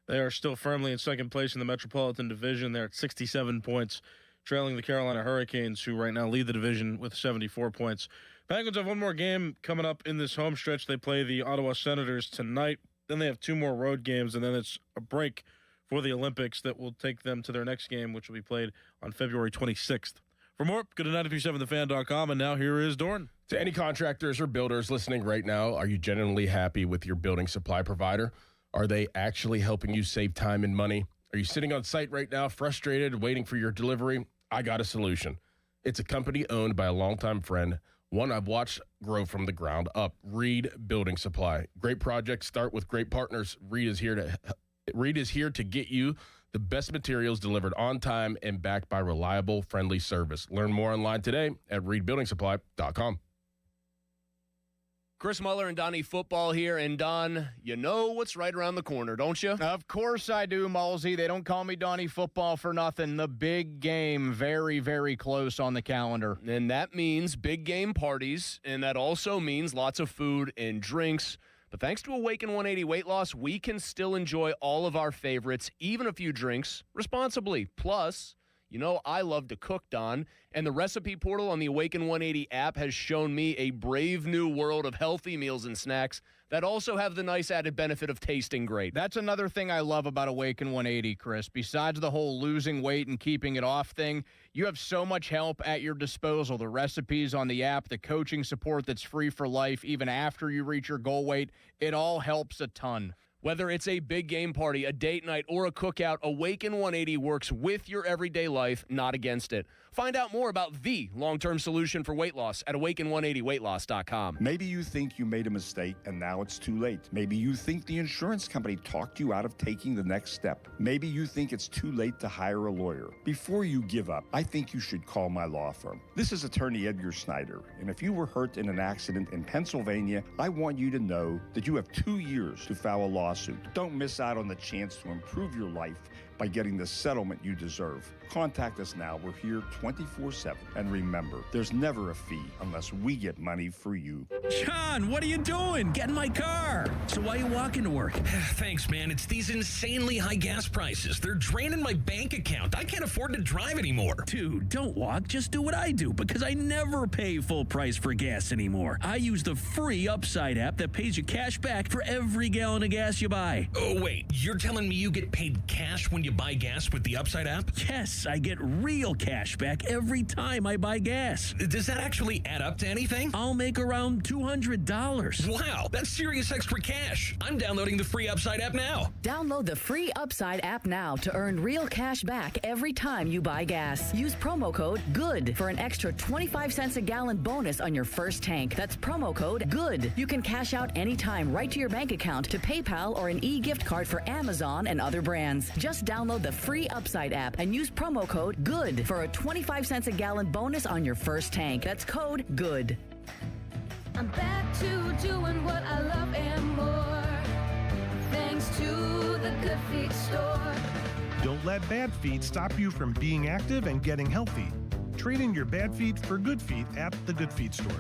They are still firmly in second place in the Metropolitan Division. They're at 67 points, trailing the Carolina Hurricanes, who right now lead the division with 74 points. Penguins have one more game coming up in this home stretch. They play the Ottawa Senators tonight. Then they have two more road games, and then it's a break for the Olympics that will take them to their next game, which will be played on February 26th. For more, go to 937thefan.com, and now here is Dorn. To any contractors or builders listening right now, are you genuinely happy with your building supply provider? Are they actually helping you save time and money? Are you sitting on site right now, frustrated, waiting for your delivery? I got a solution. It's a company owned by a longtime friend, one I've watched grow from the ground up, Reed Building Supply. Great projects start with great partners. Reed is here to get you the best materials delivered on time and backed by reliable, friendly service. Learn more online today at reedbuildingsupply.com. Chris Muller and Donnie Football here. And Don, you know what's right around the corner, don't you? Of course I do, Malsey. They don't call me Donnie Football for nothing. The big game, very, very close on the calendar. And that means big game parties, and that also means lots of food and drinks. But thanks to Awaken 180 Weight Loss, we can still enjoy all of our favorites, even a few drinks, responsibly. Plus, You know I love to cook, Don, and the recipe portal on the Awaken 180 app has shown me a brave new world of healthy meals and snacks that also have the nice added benefit of tasting great. That's another thing I love about Awaken 180, Chris. Besides the whole losing weight and keeping it off thing, you have so much help at your disposal. The recipes on the app, the coaching support that's free for life, even after you reach your goal weight, it all helps a ton. Whether it's a big game party, a date night, or a cookout, Awaken 180 works with your everyday life, not against it. Find out more about the long-term solution for weight loss at awaken180weightloss.com. Maybe you think you made a mistake and now it's too late. Maybe you think the insurance company talked you out of taking the next step. Maybe you think it's too late to hire a lawyer. Before you give up, I think you should call my law firm. This is attorney Edgar Snyder, and if you were hurt in an accident in Pennsylvania, I want you to know that you have 2 years to file a lawsuit. Don't miss out on the chance to improve your life by getting the settlement you deserve. Contact us now. We're here 24/7. And remember, there's never a fee unless we get money for you. John, what are you doing? Get in my car. So why are you walking to work? Thanks, man. It's these insanely high gas prices. They're draining my bank account. I can't afford to drive anymore. Dude, don't walk. Just do what I do, because I never pay full price for gas anymore. I use the free Upside app that pays you cash back for every gallon of gas you buy. Oh, wait. You're telling me you get paid cash when you buy gas with the Upside app? Yes, I get real cash back every time I buy gas. Does that actually add up to anything? I'll make around $200. Wow, that's serious extra cash. I'm downloading the free Upside app now. Download the free Upside app now to earn real cash back every time you buy gas. Use promo code GOOD for an extra 25 cents a gallon bonus on your first tank. That's promo code GOOD. You can cash out anytime right to your bank account, to PayPal, or an e-gift card for Amazon and other brands. Just download the free Upside app and use promo code GOOD for a 25 cents a gallon bonus on your first tank. That's code GOOD. I'm back to doing what I love and more, thanks to the Good Feet store. Don't let bad feet stop you from being active and getting healthy. Trade in your bad feet for good feet at the Good Feet store.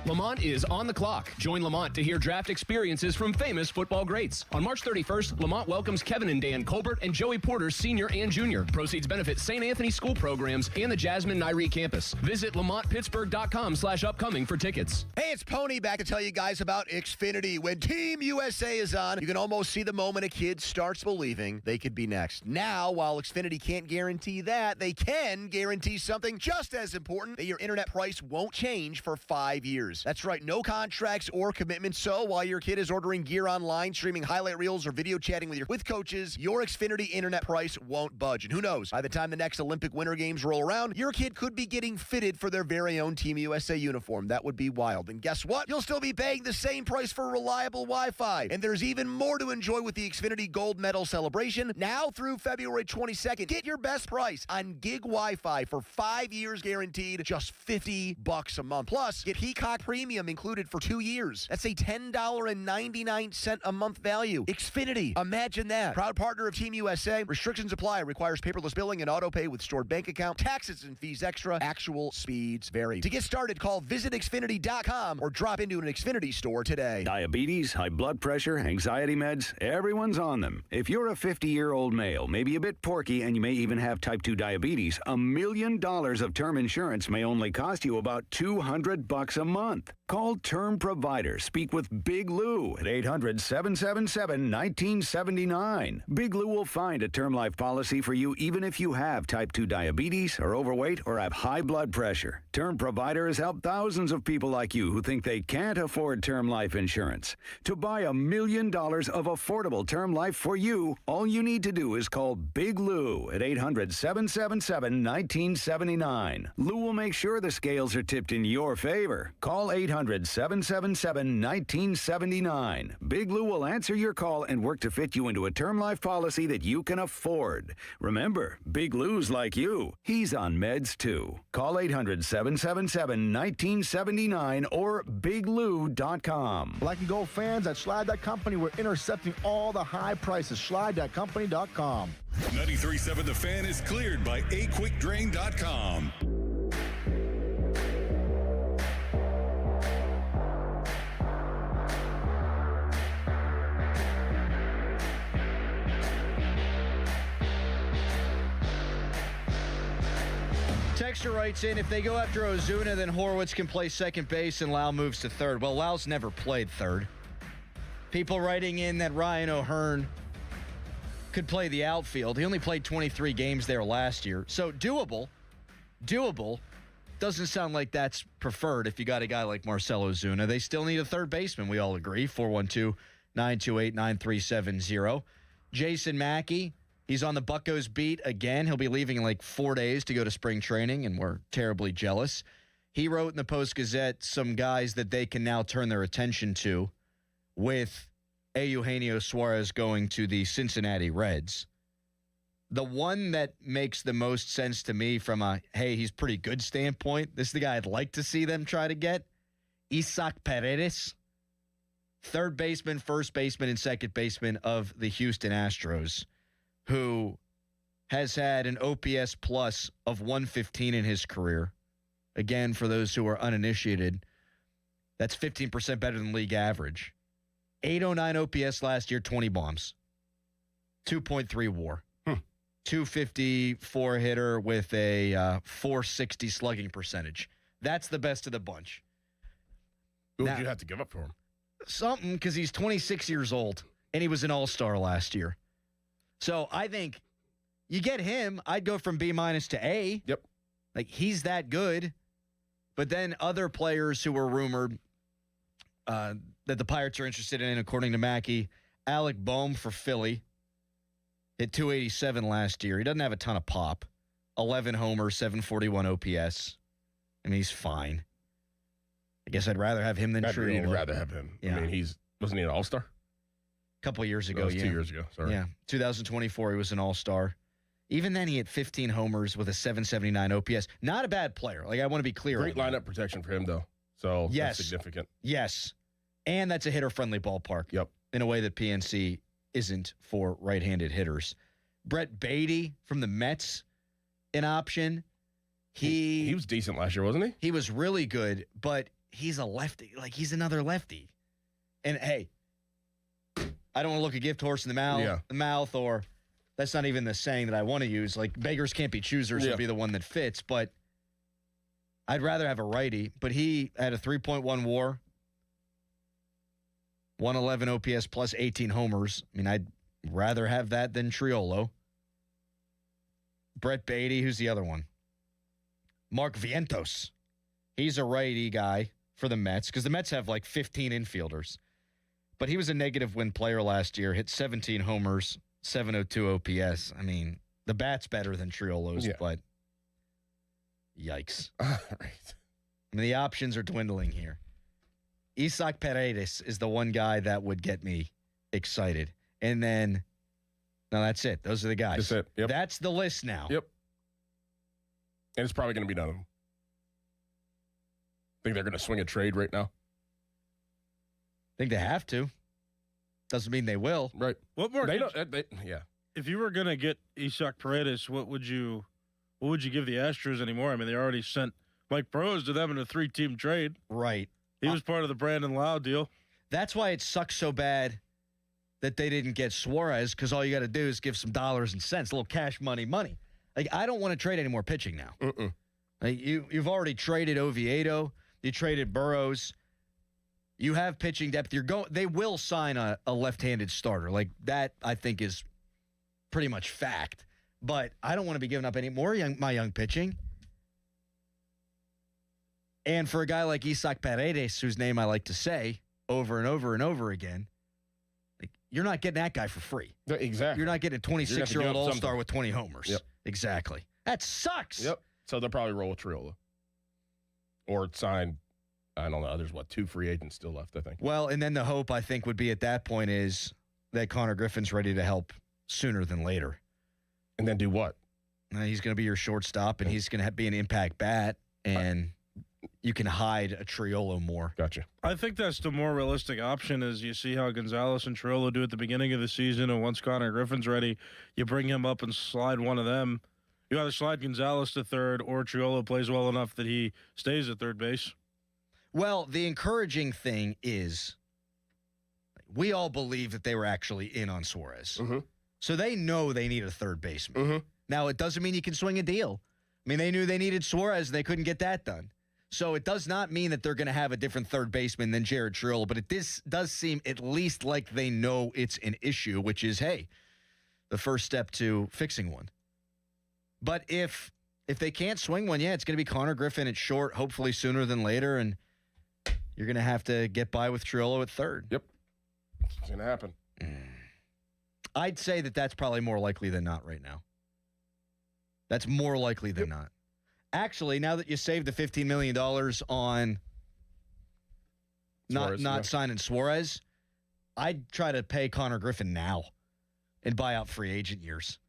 Lamont is on the clock. Join Lamont to hear draft experiences from famous football greats. On March 31st, Lamont welcomes Kevin and Dan Colbert and Joey Porter Sr. and Jr. Proceeds benefit St. Anthony School programs and the Jasmine Nairi campus. Visit LamontPittsburgh.com/upcoming for tickets. Hey, it's Pony back to tell you guys about Xfinity. When Team USA is on, you can almost see the moment a kid starts believing they could be next. Now, while Xfinity can't guarantee that, they can guarantee something just as important, that your internet price won't change for 5 years. That's right, no contracts or commitments. So while your kid is ordering gear online, streaming highlight reels, or video chatting with coaches, your Xfinity internet price won't budge. And who knows, by the time the next Olympic Winter Games roll around, your kid could be getting fitted for their very own Team USA uniform. That would be wild. And guess what? You'll still be paying the same price for reliable Wi-Fi. And there's even more to enjoy with the Xfinity Gold Medal celebration. Now through February 22nd, get your best price on gig Wi-Fi for 5 years guaranteed, just $50 a month. Plus, get Peacock Premium included for 2 years. That's a $10.99 a month value. Xfinity, imagine that. Proud partner of Team USA. Restrictions apply. Requires paperless billing and auto pay with stored bank account. Taxes and fees extra. Actual speeds vary. To get started, call visitxfinity.com or drop into an Xfinity store today. Diabetes, high blood pressure, anxiety meds, everyone's on them. If you're a 50-year-old male, maybe a bit porky, and you may even have type 2 diabetes, $1 million of term insurance may only cost you about $200 a month. Call Term Provider. Speak with Big Lou at 800-777-1979. Big Lou will find a term life policy for you even if you have type 2 diabetes, are overweight, or have high blood pressure. Term Provider has helped thousands of people like you who think they can't afford term life insurance. To buy $1 million of affordable term life for you, all you need to do is call Big Lou at 800-777-1979. Lou will make sure the scales are tipped in your favor. Call 800-777-1979. Big Lou will answer your call and work to fit you into a term life policy that you can afford. Remember, Big Lou's like you. He's on meds too. Call 800-777-1979 or biglou.com. Black and gold fans at Slide Company, we're intercepting all the high prices. SlideThatCompany.com. 93.7 The Fan is cleared by aquickdrain.com. Texter writes in, if they go after Ozuna, then Horwitz can play second base and Lau moves to third. Well, Lau's never played third. People writing in that Ryan O'Hearn could play the outfield. He only played 23 games there last year. So doable. Doesn't sound like that's preferred if you got a guy like Marcell Ozuna. They still need a third baseman, we all agree. 412-928-9370. Jason Mackey, he's on the Buccos beat again. He'll be leaving in like 4 days to go to spring training, and we're terribly jealous. He wrote in the Post-Gazette some guys that they can now turn their attention to with Eugenio Suarez going to the Cincinnati Reds. The one that makes the most sense to me from a, hey, he's pretty good standpoint, this is the guy I'd like to see them try to get, Isaac Paredes, third baseman, first baseman, and second baseman of the Houston Astros, who has had an OPS plus of 115 in his career. Again, for those who are uninitiated, that's 15% better than league average. 809 OPS last year, 20 bombs. 2.3 WAR. 254 hitter with a 460 slugging percentage. That's the best of the bunch. Who would you have to give up for him? Something, because he's 26 years old, and he was an all-star last year. So I think you get him, I'd go from B- to A. Yep. Like, he's that good. But then other players who were rumored that the Pirates are interested in, according to Mackey, Alec Boehm for Philly. Hit 287 last year. He doesn't have a ton of pop. 11 homers, 741 OPS. I mean, he's fine. I guess I'd rather have him than Triolo. I'd rather have him. Yeah. I mean, wasn't he an all-star? A couple of years ago, That was 2 years ago. Sorry. Yeah, 2024, he was an all-star. Even then, he had 15 homers with a 779 OPS. Not a bad player. Like, I want to be clear. Great lineup protection for him, though. So Yes. that's significant. Yes. And that's a hitter-friendly ballpark. Yep. In a way that PNC isn't for right-handed hitters. Brett Beatty from the Mets, an option. He was decent last year, wasn't he? He was really good, but he's a lefty. Like, he's another lefty. And, hey, I don't want to look a gift horse in the mouth, or that's not even the saying that I want to use. Like, beggars can't be choosers would be the one that fits, but I'd rather have a righty. But he had a 3.1 WAR, 111 OPS plus 18 homers. I mean, I'd rather have that than Triolo. Brett Beatty, who's the other one? Mark Vientos. He's a righty guy for the Mets, because the Mets have like 15 infielders. But he was a negative win player last year, hit 17 homers, 702 OPS. I mean, the bat's better than Triolo's, but yikes. All right. I mean, the options are dwindling here. Isaac Paredes is the one guy that would get me excited. And then, no, that's it. Those are the guys. That's it. Yep. That's the list now. Yep. And it's probably going to be none of them. Think they're going to swing a trade right now? Think they have to. Doesn't mean they will. Right. What more? Yeah. If you were gonna get Isaac Paredes, what would you give the Astros anymore? I mean, they already sent Mike Burrows to them in a 3-team trade. Right. He was part of the Brandon Lau deal. That's why it sucks so bad that they didn't get Suarez, because all you got to do is give some dollars and cents, a little cash money. Like, I don't want to trade any more pitching now. Like, you've already traded Oviedo. You traded Burrows. You have pitching depth. They will sign a left-handed starter. Like, that, I think, is pretty much fact. But I don't want to be giving up any more my young pitching. And for a guy like Isaac Paredes, whose name I like to say over and over and over again, like, you're not getting that guy for free. Exactly. You're not getting a 26-year-old all-star with 20 homers. Yep. Exactly. That sucks. Yep. So they'll probably roll with Triolo. Or sign, I don't know, there's 2 free agents still left, I think. Well, and then the hope, I think, would be at that point is that Connor Griffin's ready to help sooner than later. And then do what? He's going to be your shortstop, and he's going to be an impact bat, and you can hide a Triolo more. Gotcha. I think that's the more realistic option. Is you see how Gonzalez and Triolo do at the beginning of the season, and once Connor Griffin's ready, you bring him up and slide one of them. You either slide Gonzalez to third, or Triolo plays well enough that he stays at third base. Well, the encouraging thing is we all believe that they were actually in on Suarez. So they know they need a third baseman. Now, it doesn't mean you can swing a deal, I mean, they knew they needed Suarez, and they couldn't get that done. So it does not mean that they're going to have a different third baseman than Jared Triolo, but this does seem at least like they know it's an issue, which is, hey, the first step to fixing one. But if they can't swing one, it's going to be Connor Griffin at short, hopefully sooner than later, and you're going to have to get by with Triolo at third. Yep. It's going to happen. I'd say that's probably more likely than not right now. That's more likely than not. Actually, now that you saved the $15 million on not signing Suarez, I'd try to pay Connor Griffin now and buy out free agent years.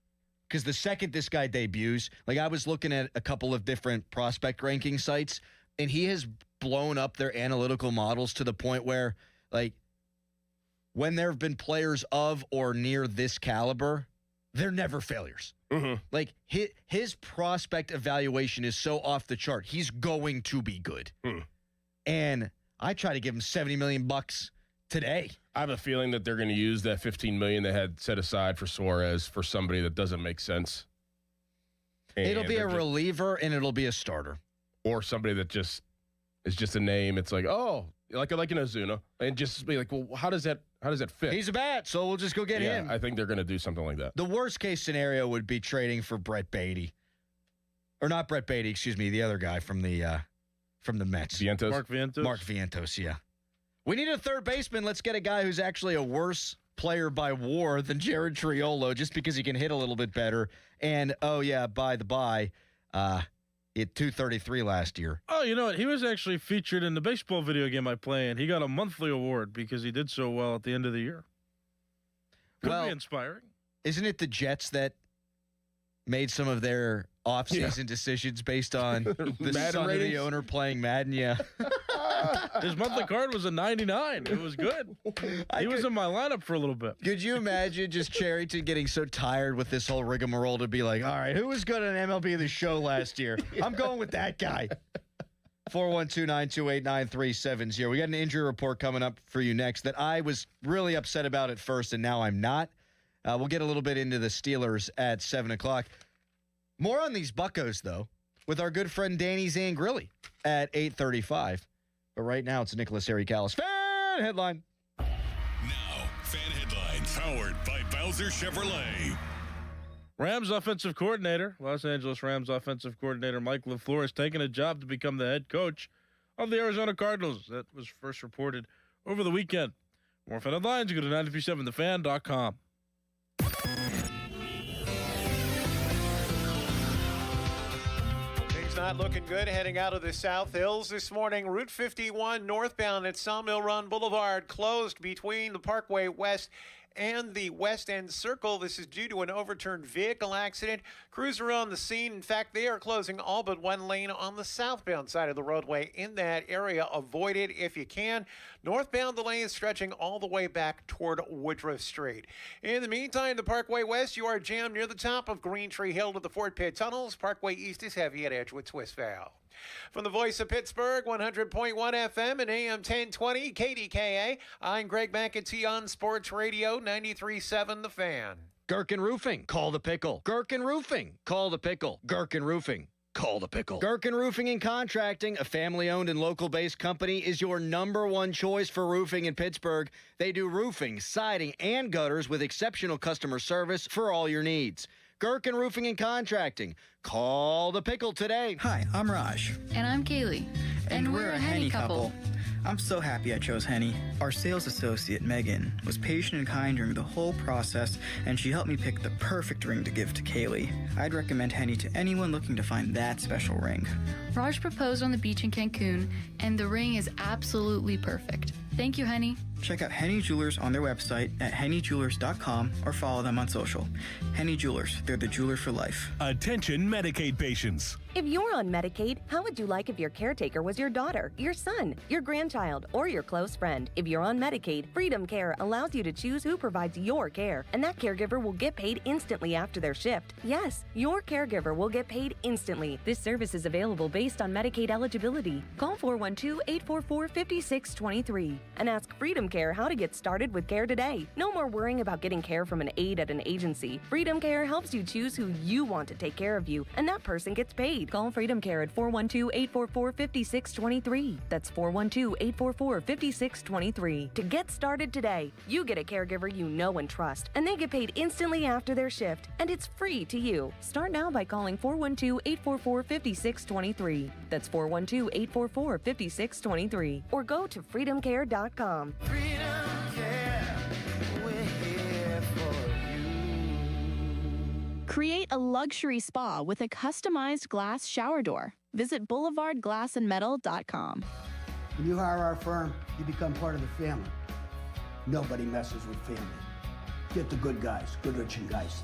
Because the second this guy debuts, like I was looking at a couple of different prospect ranking sites, and he has blown up their analytical models to the point where, like, when there have been players of or near this caliber, they're never failures. Mm-hmm. Like, his prospect evaluation is so off the chart. He's going to be good. And I try to give him $70 million today. I have a feeling that they're going to use that $15 million they had set aside for Suarez for somebody that doesn't make sense. And it'll be a reliever, and it'll be a starter. Or somebody that just is just a name. It's like, oh, like an Ozuna. And just be like, well, how does that fit? He's a bat, so we'll just go get him. I think they're going to do something like that. The worst case scenario would be trading for Brett Beatty. Or not Brett Beatty, excuse me, the other guy from the Mets. Vientos? Mark Vientos, yeah. We need a third baseman. Let's get a guy who's actually a worse player by WAR than Jared Triolo just because he can hit a little bit better. And, by the by, hit 233 last year. Oh, you know what? He was actually featured in the baseball video game I play, and he got a monthly award because he did so well at the end of the year. Could be inspiring. Isn't it the Jets that made some of their off-season decisions based on the son of the owner playing Madden? Yeah. His monthly card was a 99. It was good. He was in my lineup for a little bit. Could you imagine just Cherryton getting so tired with this whole rigmarole to be like, all right, who was good on MLB The Show last year? I'm going with that guy. 412-928-9370. We got an injury report coming up for you next that I was really upset about at first, and now I'm not. We'll get a little bit into the Steelers at 7 o'clock. More on these Buccos, though, with our good friend Danny Zangrilli at 8:35. But right now, it's Nicholas Harry-Callis. Fan Headline. Now, Fan Headlines, powered by Bowser Chevrolet. Rams offensive coordinator, Los Angeles Rams offensive coordinator Mike LaFleur has taken a job to become the head coach of the Arizona Cardinals. That was first reported over the weekend. More Fan Headlines, you go to 937thefan.com. Not looking good heading out of the South Hills this morning. Route 51 northbound at Sawmill Run Boulevard closed between the Parkway West and the West End Circle. This is due to an overturned vehicle accident. Crews are on the scene. In fact, they are closing all but one lane on the southbound side of the roadway in that area. Avoid it if you can. Northbound, the lane is stretching all the way back toward Woodruff Street. In the meantime, the Parkway West, you are jammed near the top of Green Tree Hill to the Fort Pitt Tunnels. Parkway East is heavy at Edgewood Swiss Vale. From the voice of Pittsburgh, 100.1 FM and AM 1020 KDKA, I'm Greg McAtee on Sports Radio 93.7 The Fan. Gherkin Roofing, call the pickle. Gherkin Roofing, call the pickle. Gherkin Roofing, call the pickle. Gherkin Roofing and Contracting, a family-owned and local-based company, is your number one choice for roofing in Pittsburgh. They do roofing, siding, and gutters with exceptional customer service for all your needs. Gherkin Roofing and Contracting. Call the pickle today. Hi, I'm Raj. And I'm Kaylee. And we're a Henny couple. I'm so happy I chose Henny. Our sales associate, Megan, was patient and kind during the whole process, and she helped me pick the perfect ring to give to Kaylee. I'd recommend Henny to anyone looking to find that special ring. Raj proposed on the beach in Cancun, and the ring is absolutely perfect. Thank you, Henny. Check out Henny Jewelers on their website at hennyjewelers.com or follow them on social. Henny Jewelers, they're the jeweler for life. Attention Medicaid patients. If you're on Medicaid, how would you like if your caretaker was your daughter, your son, your grandchild, or your close friend? If you're on Medicaid, Freedom Care allows you to choose who provides your care, and that caregiver will get paid instantly after their shift. Yes, your caregiver will get paid instantly. This service is available based on Medicaid eligibility. Call 412-844-5623 and ask Freedom Care how to get started with care today. No more worrying about getting care from an aide at an agency. Freedom Care helps you choose who you want to take care of you, and that person gets paid. McCade. Call Freedom Care at 412-844-5623. That's 412-844-5623. To get started today, you get a caregiver you know and trust, and they get paid instantly after their shift, and it's free to you. Start now by calling 412-844-5623. That's 412-844-5623. Or go to freedomcare.com. Create a luxury spa with a customized glass shower door. Visit boulevardglassandmetal.com. When you hire our firm, you become part of the family. Nobody messes with family. Get the good guys, Goodrich and Geist.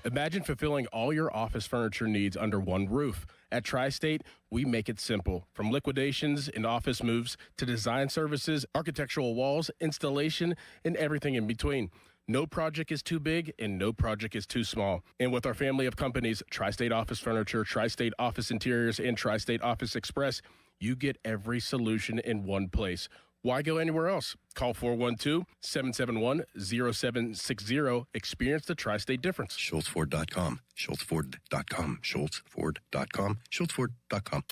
Imagine fulfilling all your office furniture needs under one roof. At Tri-State, we make it simple. From liquidations and office moves to design services, architectural walls, installation, and everything in between. No project is too big and no project is too small. And with our family of companies, Tri-State Office Furniture, Tri-State Office Interiors, and Tri-State Office Express, you get every solution in one place. Why go anywhere else? Call 412-771-0760. Experience the Tri-State difference. SchultzFord.com. SchultzFord.com. SchultzFord.com. SchultzFord.com.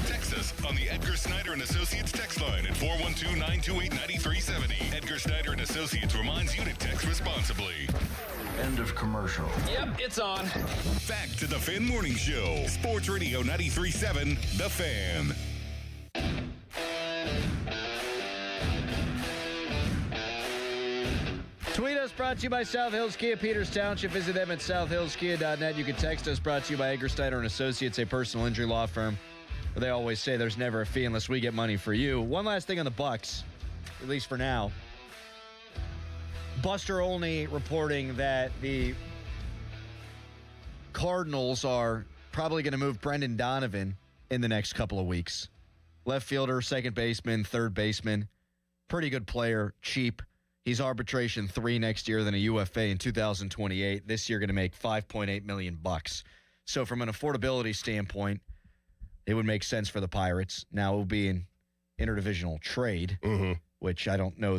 Text us on the Edgar Snyder and Associates text line at 412-928-9370. Edgar Snyder and Associates reminds you to text responsibly. End of commercial. Yep, it's on. Back to the Fan Morning Show. Sports Radio 93.7, The Fan. Tweet us, brought to you by South Hills Kia, Peters Township. Visit them at southhillskia.net. You can text us, brought to you by Edgar Snyder and Associates, a personal injury law firm. But they always say there's never a fee unless we get money for you. One last thing on the Bucks, at least for now. Buster Olney reporting that the Cardinals are probably going to move Brendan Donovan in the next couple of weeks. Left fielder, second baseman, third baseman. Pretty good player, cheap. He's arbitration 3 next year, then a UFA in 2028. This year going to make $5.8 million. So from an affordability standpoint, it would make sense for the Pirates. Now it will be an interdivisional trade, which I don't know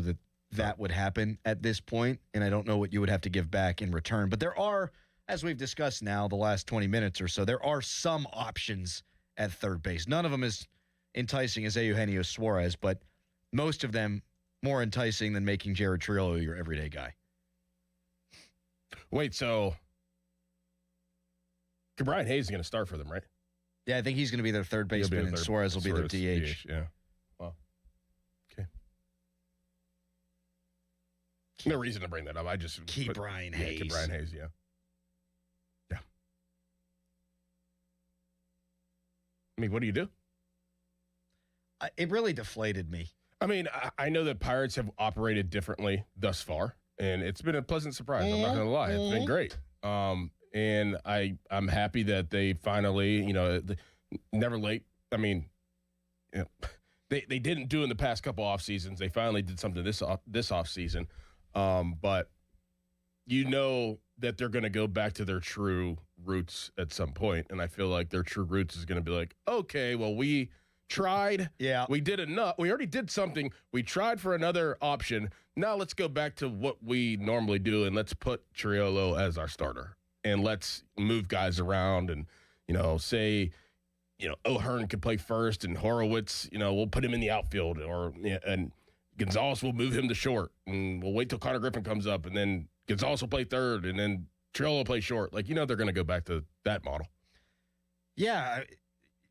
that would happen at this point, and I don't know what you would have to give back in return. But there are, as we've discussed now the last 20 minutes or so, there are some options at third base. None of them as enticing as Eugenio Suarez, but most of them more enticing than making Jared Triolo your everyday guy. Wait, so Brian Hayes is going to start for them, right? Yeah, I think he's going to be their third baseman, and Suarez will be their DH. Yeah. Well, okay. No reason to bring that up. I just Brian Hayes. Keep Brian Hayes, yeah. Yeah. I mean, what do you do? It really deflated me. I mean, I know that Pirates have operated differently thus far, and it's been a pleasant surprise. I'm not going to lie. It's been great. And I'm happy that they finally, never late. I mean, they didn't do in the past couple off seasons. They finally did something this off season. But you know that they're going to go back to their true roots at some point, and I feel like their true roots is going to be like, okay, well, we tried. Yeah. We did enough. We already did something. We tried for another option. Now let's go back to what we normally do, and let's put Triolo as our starter. And let's move guys around and, say, O'Hearn can play first and Horowitz, we'll put him in the outfield and Gonzalez will move him to short and we'll wait till Connor Griffin comes up and then Gonzalez will play third and then Triolo will play short. Like, they're going to go back to that model. Yeah.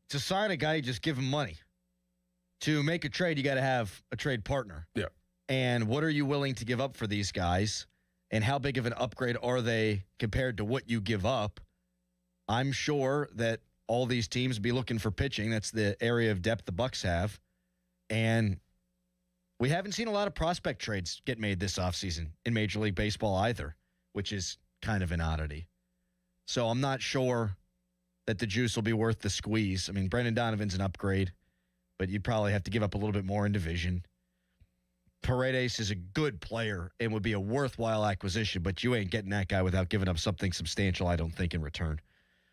To sign a guy, you just give him money. To make a trade, you got to have a trade partner. Yeah. And what are you willing to give up for these guys? And how big of an upgrade are they compared to what you give up? I'm sure that all these teams be looking for pitching. That's the area of depth the Bucks have. And we haven't seen a lot of prospect trades get made this offseason in Major League Baseball either, which is kind of an oddity. So I'm not sure that the juice will be worth the squeeze. I mean, Brendan Donovan's an upgrade, but you'd probably have to give up a little bit more in division. Paredes is a good player and would be a worthwhile acquisition, but you ain't getting that guy without giving up something substantial, I don't think, in return.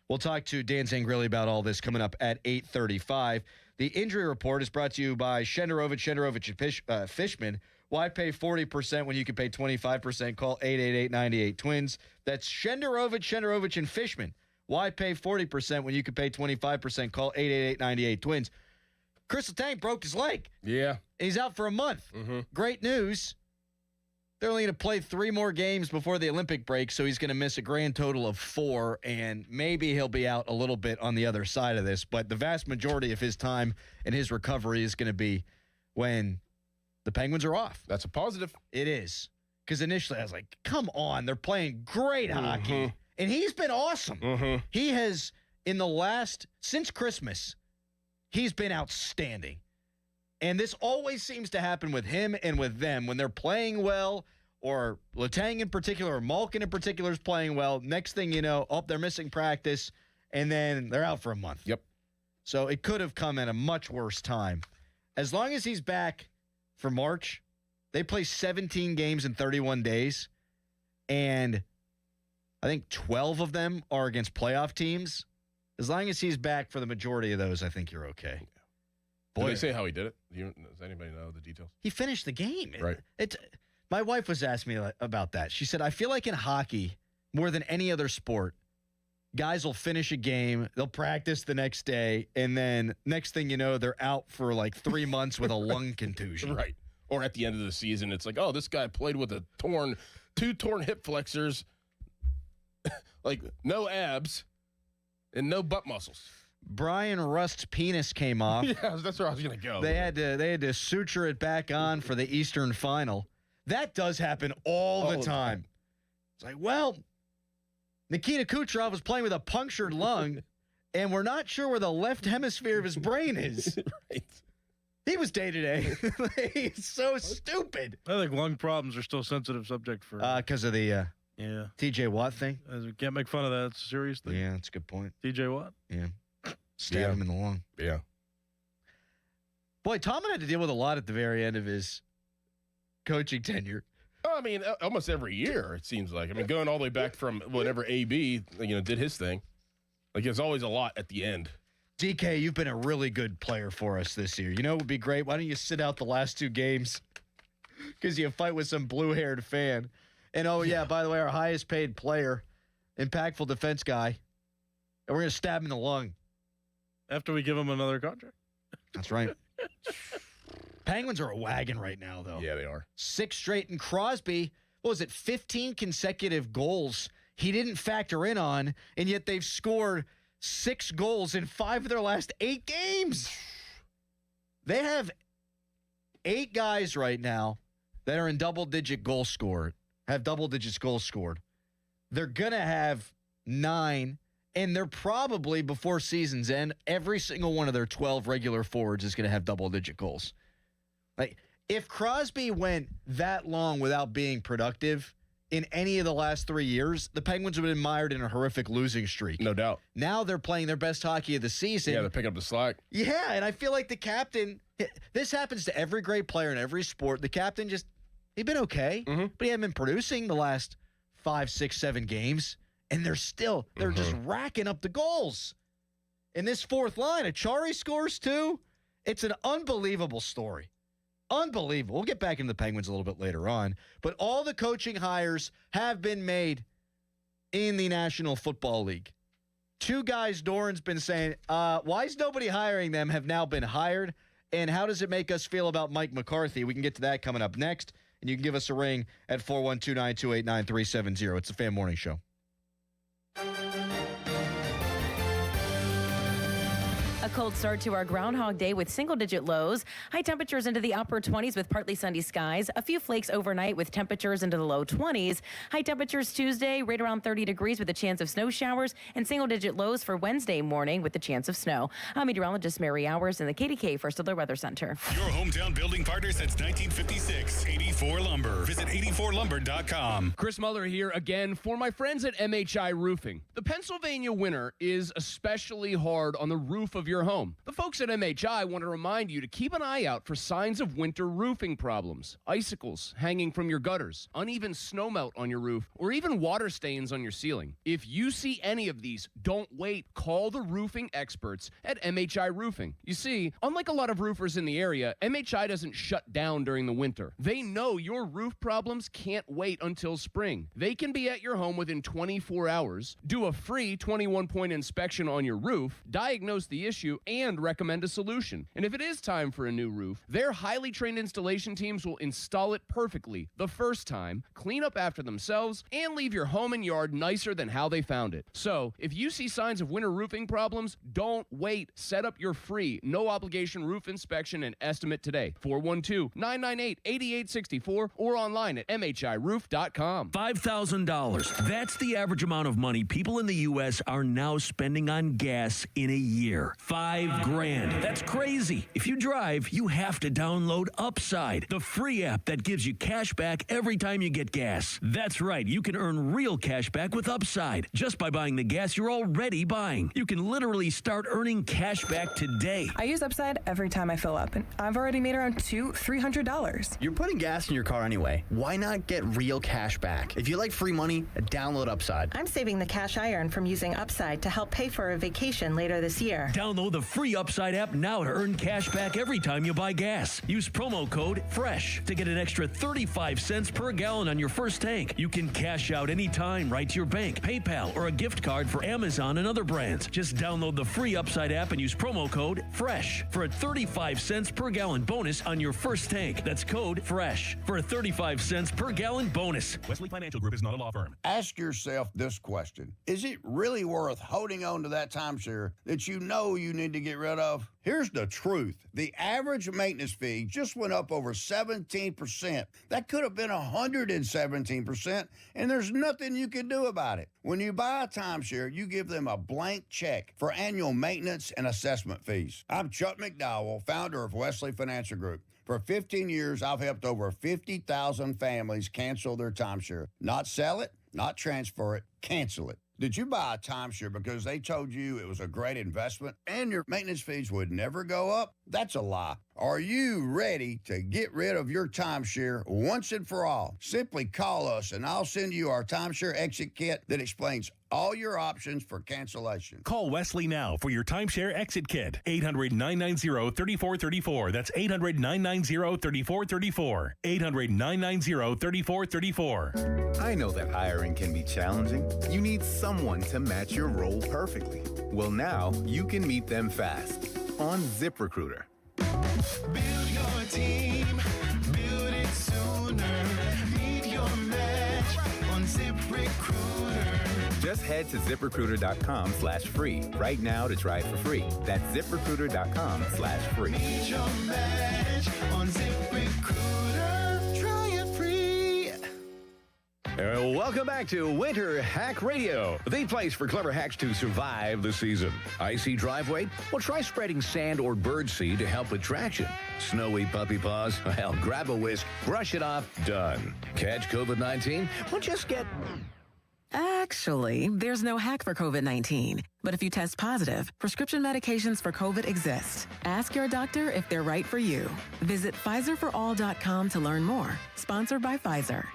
We'll talk to Dan Zangrilli about all this coming up at 8:35. The injury report is brought to you by Shenderovich and Fishman. Why pay 40% when you can pay 25%? Call 888-98-TWINS. That's Shenderovich, and Fishman. Why pay 40% when you can pay 25%? Call 888-98-TWINS. Crystal Tank broke his leg. Yeah. He's out for a month. Mm-hmm. Great news. They're only going to play 3 more games before the Olympic break, so he's going to miss a grand total of 4, and maybe he'll be out a little bit on the other side of this. But the vast majority of his time and his recovery is going to be when the Penguins are off. That's a positive. It is. Because initially I was like, come on, they're playing great hockey. And he's been awesome. He has, since Christmas, he's been outstanding. And this always seems to happen with him and with them. When they're playing well, or Letang in particular, or Malkin in particular is playing well, next thing you know, they're missing practice, and then they're out for a month. Yep. So it could have come at a much worse time. As long as he's back for March, they play 17 games in 31 days, and I think 12 of them are against playoff teams. As long as he's back for the majority of those, I think you're okay. Boy, did they say how he did it? Does anybody know the details? He finished the game. Right. My wife was asking me about that. She said, I feel like in hockey, more than any other sport, guys will finish a game, they'll practice the next day, and then next thing you know, they're out for like 3 months with a lung contusion. Right. Or at the end of the season, it's like, oh, this guy played with two torn hip flexors, like no abs, and no butt muscles. Brian Rust's penis came off. Yeah, that's where I was going to go. They had to suture it back on for the Eastern Final. That does happen all the time. It's like, well, Nikita Kucherov was playing with a punctured lung, and we're not sure where the left hemisphere of his brain is. Right. He was day-to-day. He's so stupid. I think lung problems are still a sensitive subject for... Because of the TJ Watt thing? We can't make fun of that. It's a serious thing. Yeah, that's a good point. TJ Watt? Yeah. Stab him in the lung. Yeah. Boy, Tomlin had to deal with a lot at the very end of his coaching tenure. I mean, almost every year, it seems like. I mean, going all the way back from whenever AB, did his thing. Like, there's always a lot at the end. DK, you've been a really good player for us this year. You know what would be great? Why don't you sit out the last 2 games? Because you fight with some blue-haired fan. And, by the way, our highest paid player, impactful defense guy, and we're going to stab him in the lung. After we give him another contract. That's right. Penguins are a wagon right now, though. Yeah, they are. 6 straight. And Crosby, 15 consecutive goals he didn't factor in on, and yet they've scored 6 goals in 5 of their last 8 games. They have 8 guys right now that are in double-digit goals scored, have double-digit goals scored. They're going to have 9, and they're probably, before season's end, every single one of their 12 regular forwards is going to have double-digit goals. Like, if Crosby went that long without being productive in any of the last 3 years, the Penguins would have been mired in a horrific losing streak. No doubt. Now they're playing their best hockey of the season. Yeah, they're picking up the slack. Yeah, and I feel like the captain, this happens to every great player in every sport. The captain he'd been okay, but he hadn't been producing the last 5, 6, 7 games, and they're just racking up the goals. In this fourth line, Achari scores too. It's an unbelievable story. Unbelievable. We'll get back into the Penguins a little bit later on, but all the coaching hires have been made in the National Football League. 2 guys Doran's been saying, why is nobody hiring them, have now been hired, and how does it make us feel about Mike McCarthy? We can get to that coming up next, and you can give us a ring at 412-928-9370. It's the Fan Morning Show. A cold start to our Groundhog Day with single-digit lows. High temperatures into the upper 20s with partly sunny skies. A few flakes overnight with temperatures into the low 20s. High temperatures Tuesday right around 30 degrees with a chance of snow showers. And single-digit lows for Wednesday morning with the chance of snow. I'm meteorologist Mary Hours in the KDK First Alert Weather Center. Your hometown building partner since 1956. 84 Lumber. Visit 84lumber.com. Chris Muller here again for my friends at MHI Roofing. The Pennsylvania winter is especially hard on the roof of your your home. The folks at MHI want to remind you to keep an eye out for signs of winter roofing problems. Icicles hanging from your gutters, uneven snowmelt on your roof, or even water stains on your ceiling. If you see any of these, don't wait. Call the roofing experts at MHI Roofing. You see, unlike a lot of roofers in the area, MHI doesn't shut down during the winter. They know your roof problems can't wait until spring. They can be at your home within 24 hours, do a free 21-point inspection on your roof, diagnose the issue, and recommend a solution. And if it is time for a new roof, their highly trained installation teams will install it perfectly the first time, clean up after themselves, and leave your home and yard nicer than how they found it. So, if you see signs of winter roofing problems, don't wait. Set up your free, no-obligation roof inspection and estimate today. 412-998-8864 or online at mhiroof.com. $5,000. That's the average amount of money people in the U.S. are now spending on gas in a year. $5,000. That's crazy. If you drive, you have to download Upside, the free app that gives you cash back every time you get gas. That's right. You can earn real cash back with Upside just by buying the gas you're already buying. You can literally start earning cash back today. I use Upside every time I fill up, and I've already made around $200-$300. You're putting gas in your car anyway. Why not get real cash back? If you like free money, download Upside. I'm saving the cash I earn from using Upside to help pay for a vacation later this year. Download the free Upside app now to earn cash back every time you buy gas. Use promo code FRESH to get an extra 35 cents per gallon on your first tank. You can cash out anytime right to your bank, PayPal, or a gift card for Amazon and other brands. Just download the free Upside app and use promo code FRESH for a 35 cents per gallon bonus on your first tank. That's code FRESH for a 35 cents per gallon bonus. Wesley Financial Group is not a law firm. Ask yourself this question. Is it really worth holding on to that timeshare that you know you need to get rid of? Here's the truth. The average maintenance fee just went up over 17%. That could have been 117%, and there's nothing you can do about it. When you buy a timeshare, you give them a blank check for annual maintenance and assessment fees. I'm Chuck McDowell, founder of Wesley Financial Group. For 15 years, I've helped over 50,000 families cancel their timeshare. Not sell it, not transfer it, cancel it. Did you buy a timeshare because they told you it was a great investment and your maintenance fees would never go up? That's a lie. Are you ready to get rid of your timeshare once and for all? Simply call us and I'll send you our timeshare exit kit that explains all your options for cancellation. Call Wesley now for your timeshare exit kit. 800-990-3434. That's 800-990-3434. 800-990-3434. I know that hiring can be challenging. You need someone to match your role perfectly. Well, now you can meet them fast on ZipRecruiter. Build your team, build it sooner. Meet your match on ZipRecruiter. Just head to ZipRecruiter.com/free right now to try it for free. That's ZipRecruiter.com/free. Meet your match on ZipRecruiter. Try it free. Welcome back to Winter Hack Radio, the place for clever hacks to survive the season. Icy driveway? Well, try spreading sand or birdseed to help with traction. Snowy puppy paws? Well, grab a whisk, brush it off, done. Catch COVID-19? Well, just get... Actually, there's no hack for COVID-19. But if you test positive, prescription medications for COVID exist. Ask your doctor if they're right for you. Visit PfizerForAll.com to learn more. Sponsored by Pfizer.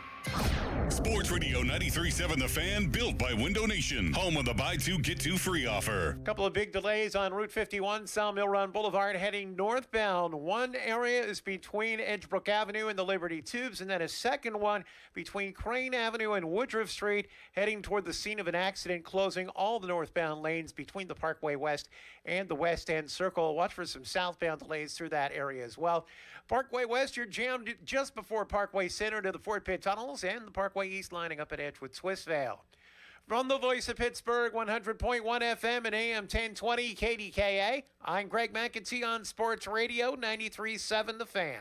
Sports Radio 93.7 The Fan, built by Window Nation, home of the buy two, get two free offer. A couple of big delays on Route 51, Sawmill Run Boulevard heading northbound. One area is between Edgebrook Avenue and the Liberty Tubes, and then a second one between Crane Avenue and Woodruff Street heading toward the scene of an accident, closing all the northbound lanes between the Parkway West and the West End Circle. Watch for some southbound delays through that area as well. Parkway West, you're jammed just before Parkway Center to the Fort Pitt Tunnels, and the Parkway East lining up at Edgewood Swissvale. From the voice of Pittsburgh, 100.1 FM and AM 1020 KDKA, I'm Greg McEntee on Sports Radio 93.7 The Fan.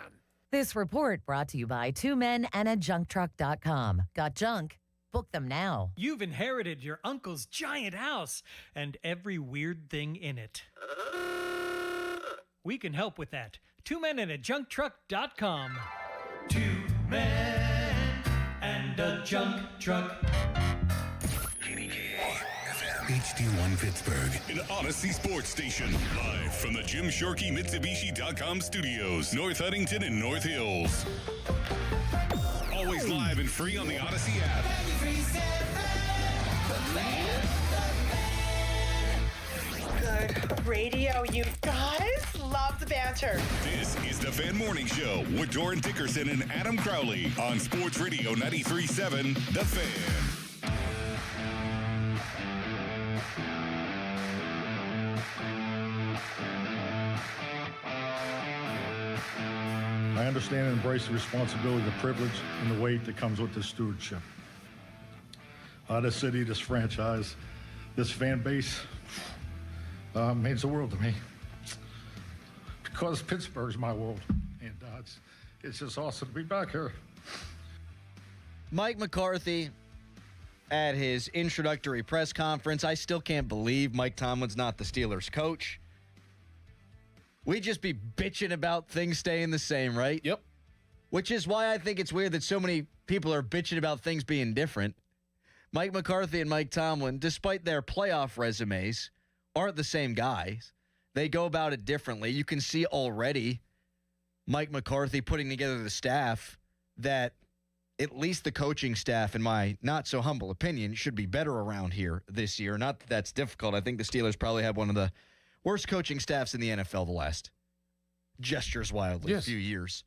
This report brought to you by 2 Men and a JunkTruck.com. Got junk? Book them now. You've inherited your uncle's giant house and every weird thing in it. We can help with that. 2 Men and a JunkTruck.com. 2 Men and a junk truck. KDKA FM. HD1 Pittsburgh, an Odyssey sports station. Live from the Jim Shorkey Mitsubishi.com studios, North Huntington and North Hills. Always live and free on the Odyssey app. Good radio, you guys. Love the banter. This is the Fan Morning Show with Doran Dickerson and Adam Crowley on Sports Radio 93.7, The Fan. I understand and embrace the responsibility, the privilege, and the weight that comes with this stewardship. This city, this franchise, this fan base means the world to me. Because Pittsburgh's my world, and it's just awesome to be back here. Mike McCarthy at his introductory press conference. I still can't believe Mike Tomlin's not the Steelers coach. We just be bitching about things staying the same, right? Yep. Which is why I think it's weird that so many people are bitching about things being different. Mike McCarthy and Mike Tomlin, despite their playoff resumes, aren't the same guys. They go about it differently. You can see already Mike McCarthy putting together the staff that at least the coaching staff, in my not so humble opinion, should be better around here this year. Not that that's difficult. I think the Steelers probably have one of the worst coaching staffs in the NFL the last gestures wildly few years.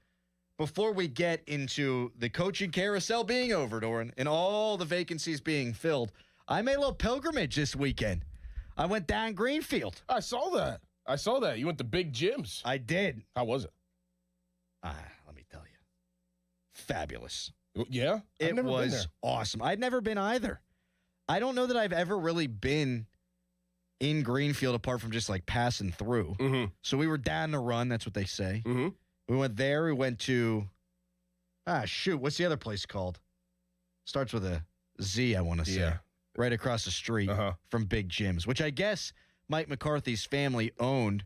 Before we get into the coaching carousel being over, Doran, and all the vacancies being filled, I made a little pilgrimage this weekend. I went down Greenfield. I saw that. You went to Big Jim's. I did. How was it? Let me tell you. Fabulous. Yeah? It was awesome. I'd never been either. I don't know that I've ever really been in Greenfield apart from just like passing through. Mm-hmm. So we were down the run. That's what they say. Mm-hmm. We went there. We went to, what's the other place called? Starts with a Z, I want to say. Yeah. Right across the street from Big Jim's, which I guess Mike McCarthy's family owned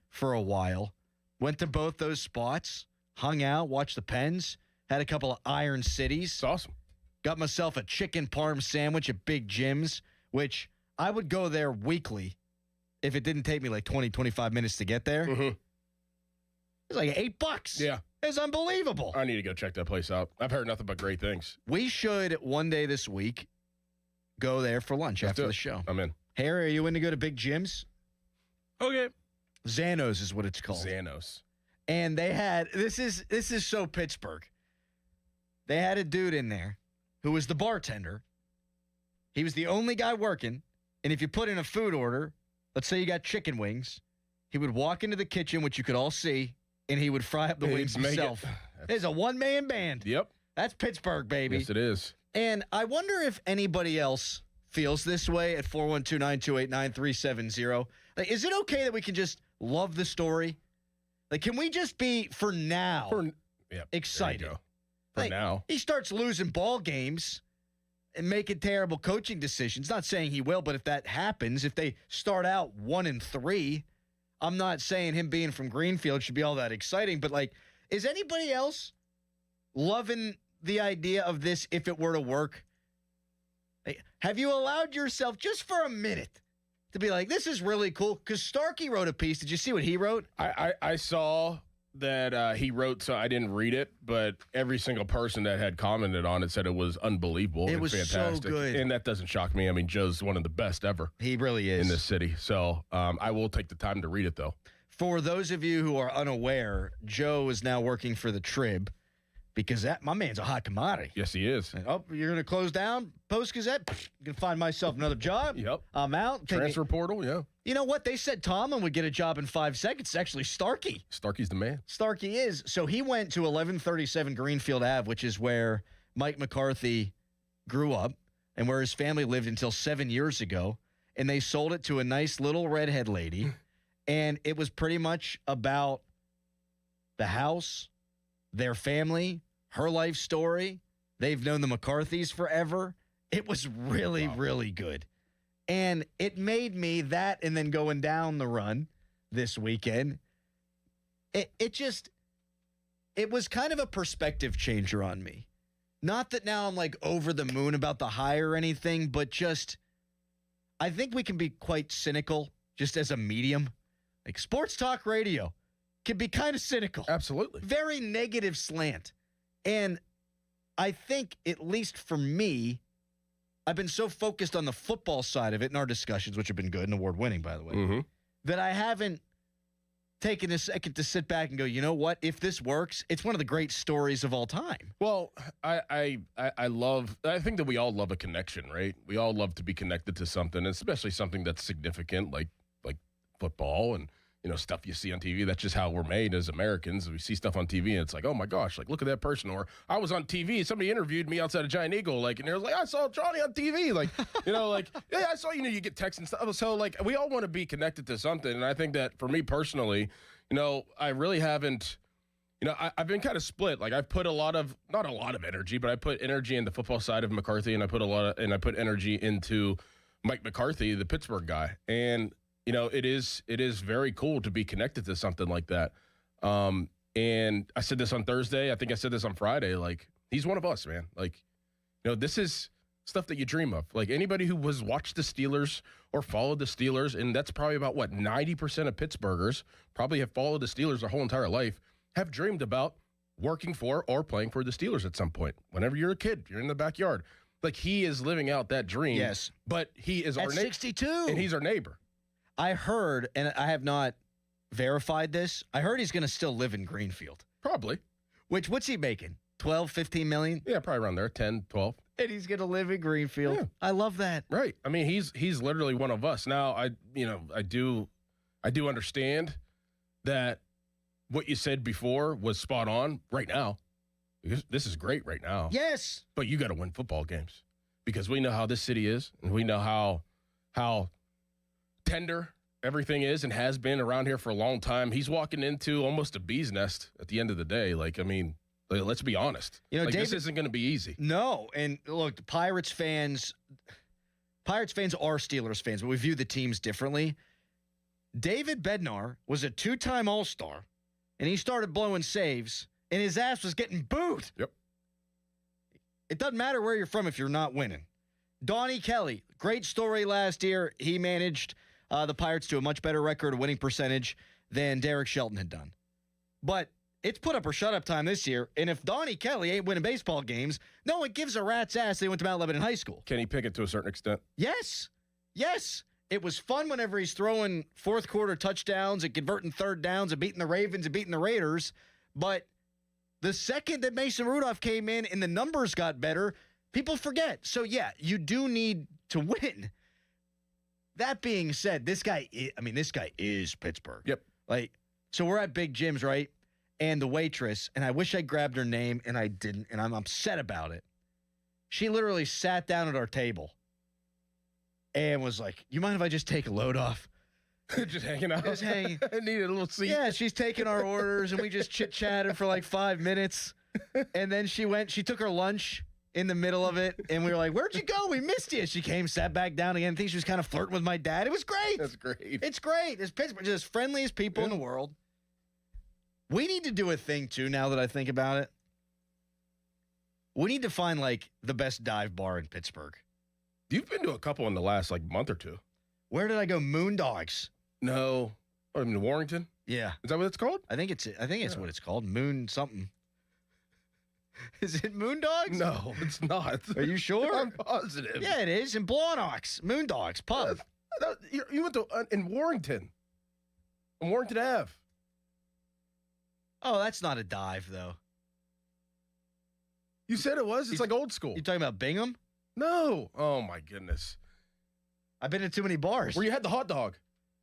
for a while. Went to both those spots, hung out, watched the Pens, had a couple of Iron Cities. It's awesome. Got myself a chicken parm sandwich at Big Jim's, which I would go there weekly if it didn't take me like 20, 25 minutes to get there. Mm-hmm. It's like $8. Yeah. It's unbelievable. I need to go check that place out. I've heard nothing but great things. We should one day this week go there for lunch after the show. I'm in. Harry, are you in to go to Big Jim's? Okay. Xanos is what it's called. Xanos. And they had, this is so Pittsburgh. They had a dude in there who was the bartender. He was the only guy working. And if you put in a food order, let's say you got chicken wings, he would walk into the kitchen, which you could all see, and he would fry up the wings himself. It's a one-man band. Yep. That's Pittsburgh, baby. Yes, it is. And I wonder if anybody else feels this way at 412-928-9370. Like, is it okay that we can just love the story? Like, can we just be, for now, excited? For now. He starts losing ball games and making terrible coaching decisions. Not saying he will, but if that happens, if they start out 1-3, I'm not saying him being from Greenfield should be all that exciting, but, like, is anybody else loving the idea of this if it were to work? Have you allowed yourself just for a minute to be like, this is really cool? Because Starkey wrote a piece. Did you see what he wrote? I saw that he wrote, so I didn't read it, but every single person that had commented on it said it was unbelievable. It was fantastic. so good. And that doesn't shock me. I mean, Joe's one of the best ever. He really is. In this city. So I will take the time to read it, though. For those of you who are unaware, Joe is now working for the Trib because my man's a hot commodity. Yes, he is. And, you're going to close down Post-Gazette? I'm going to find myself another job. Yep. I'm out. Transfer portal, yeah. You know what? They said Tomlin would get a job in 5 seconds. It's actually Starkey. Starkey's the man. Starkey is. So he went to 1137 Greenfield Ave, which is where Mike McCarthy grew up and where his family lived until 7 years ago. And they sold it to a nice little redhead lady. And it was pretty much about the house, their family, her life story. They've known the McCarthys forever. It was really, really good. And it made me that, and then going down the run this weekend, it was kind of a perspective changer on me. Not that now I'm like over the moon about the hire or anything, but just I think we can be quite cynical just as a medium. Like sports talk radio can be kind of cynical. Absolutely. Very negative slant. And I think, at least for me, I've been so focused on the football side of it in our discussions, which have been good and award-winning, by the way, that I haven't taken a second to sit back and go, you know what? If this works, it's one of the great stories of all time. Well, I think that we all love a connection, right? We all love to be connected to something, especially something that's significant like football and, stuff you see on TV. That's just how we're made as Americans. We see stuff on TV and it's like, oh my gosh, like look at that person. Or I was on TV, somebody interviewed me outside of Giant Eagle, and they was like, I saw Johnny on TV. Yeah, I saw, you get texts and stuff. So we all want to be connected to something. And I think that for me personally, I really haven't, I've been kind of split. Like I've put not a lot of energy, but I put energy in the football side of McCarthy, and I put energy into Mike McCarthy, the Pittsburgh guy. And it is very cool to be connected to something like that. And I said this on Thursday. I think I said this on Friday. Like, he's one of us, man. Like, this is stuff that you dream of. Like, anybody who has watched the Steelers or followed the Steelers, and that's probably about, 90% of Pittsburghers probably have followed the Steelers their whole entire life, have dreamed about working for or playing for the Steelers at some point. Whenever you're a kid, you're in the backyard. Like, he is living out that dream. Yes. But he is our 62. And he's our neighbor. I heard, and I have not verified this, I heard he's going to still live in Greenfield. Probably. What's he making? 12, 15 million? Yeah, probably around there, 10, 12. And he's going to live in Greenfield. Yeah. I love that. Right. I mean, he's literally one of us. Now, I do understand that what you said before was spot on right now. This is great right now. Yes. But you got to win football games because we know how this city is, and we know how tender everything is and has been around here for a long time. He's walking into almost a bee's nest at the end of the day. Let's be honest. David, this isn't going to be easy. No, and look, Pirates fans are Steelers fans, but we view the teams differently. David Bednar was a 2-time All-Star, and he started blowing saves, and his ass was getting booed. Yep. It doesn't matter where you're from if you're not winning. Donnie Kelly, great story last year. He managed the Pirates to a much better record, a winning percentage, than Derek Shelton had done. But it's put up or shut up time this year, and if Donnie Kelly ain't winning baseball games, no one gives a rat's ass they went to Mount Lebanon High School. Kenny Pickett to a certain extent. Yes. It was fun whenever he's throwing fourth quarter touchdowns and converting third downs and beating the Ravens and beating the Raiders. But the second that Mason Rudolph came in and the numbers got better, people forget. So, yeah, you do need to win. That being said, this guy is Pittsburgh. Yep. So we're at Big Jim's, right? And the waitress, and I wish I grabbed her name, and I didn't, and I'm upset about it. She literally sat down at our table and was like, you mind if I just take a load off? Just hanging out. Just hanging. I needed a little seat. Yeah, she's taking our orders, and we just chit-chatted for 5 minutes. And then she took her lunch in the middle of it, and we were like, where'd you go? We missed you. She came, sat back down again. I think she was kind of flirting with my dad. It was great. That's great. It's great. It's Pittsburgh, just friendliest people in the world. We need to do a thing, too, now that I think about it. We need to find, the best dive bar in Pittsburgh. You've been to a couple in the last, month or two. Where did I go? Moondogs. No. In Warrington? Yeah. Is that what it's called? I think it's what it's called. Moon something. Is it Moondogs? No, it's not. Are you sure? I'm positive. Yeah, it is. In Blawnox. Moondogs Pub. You went to in Warrington. On Warrington Ave. Oh, that's not a dive, though. You said it was? It's old school. You talking about Bingham? No. Oh, my goodness. I've been to too many bars. Where you had the hot dog.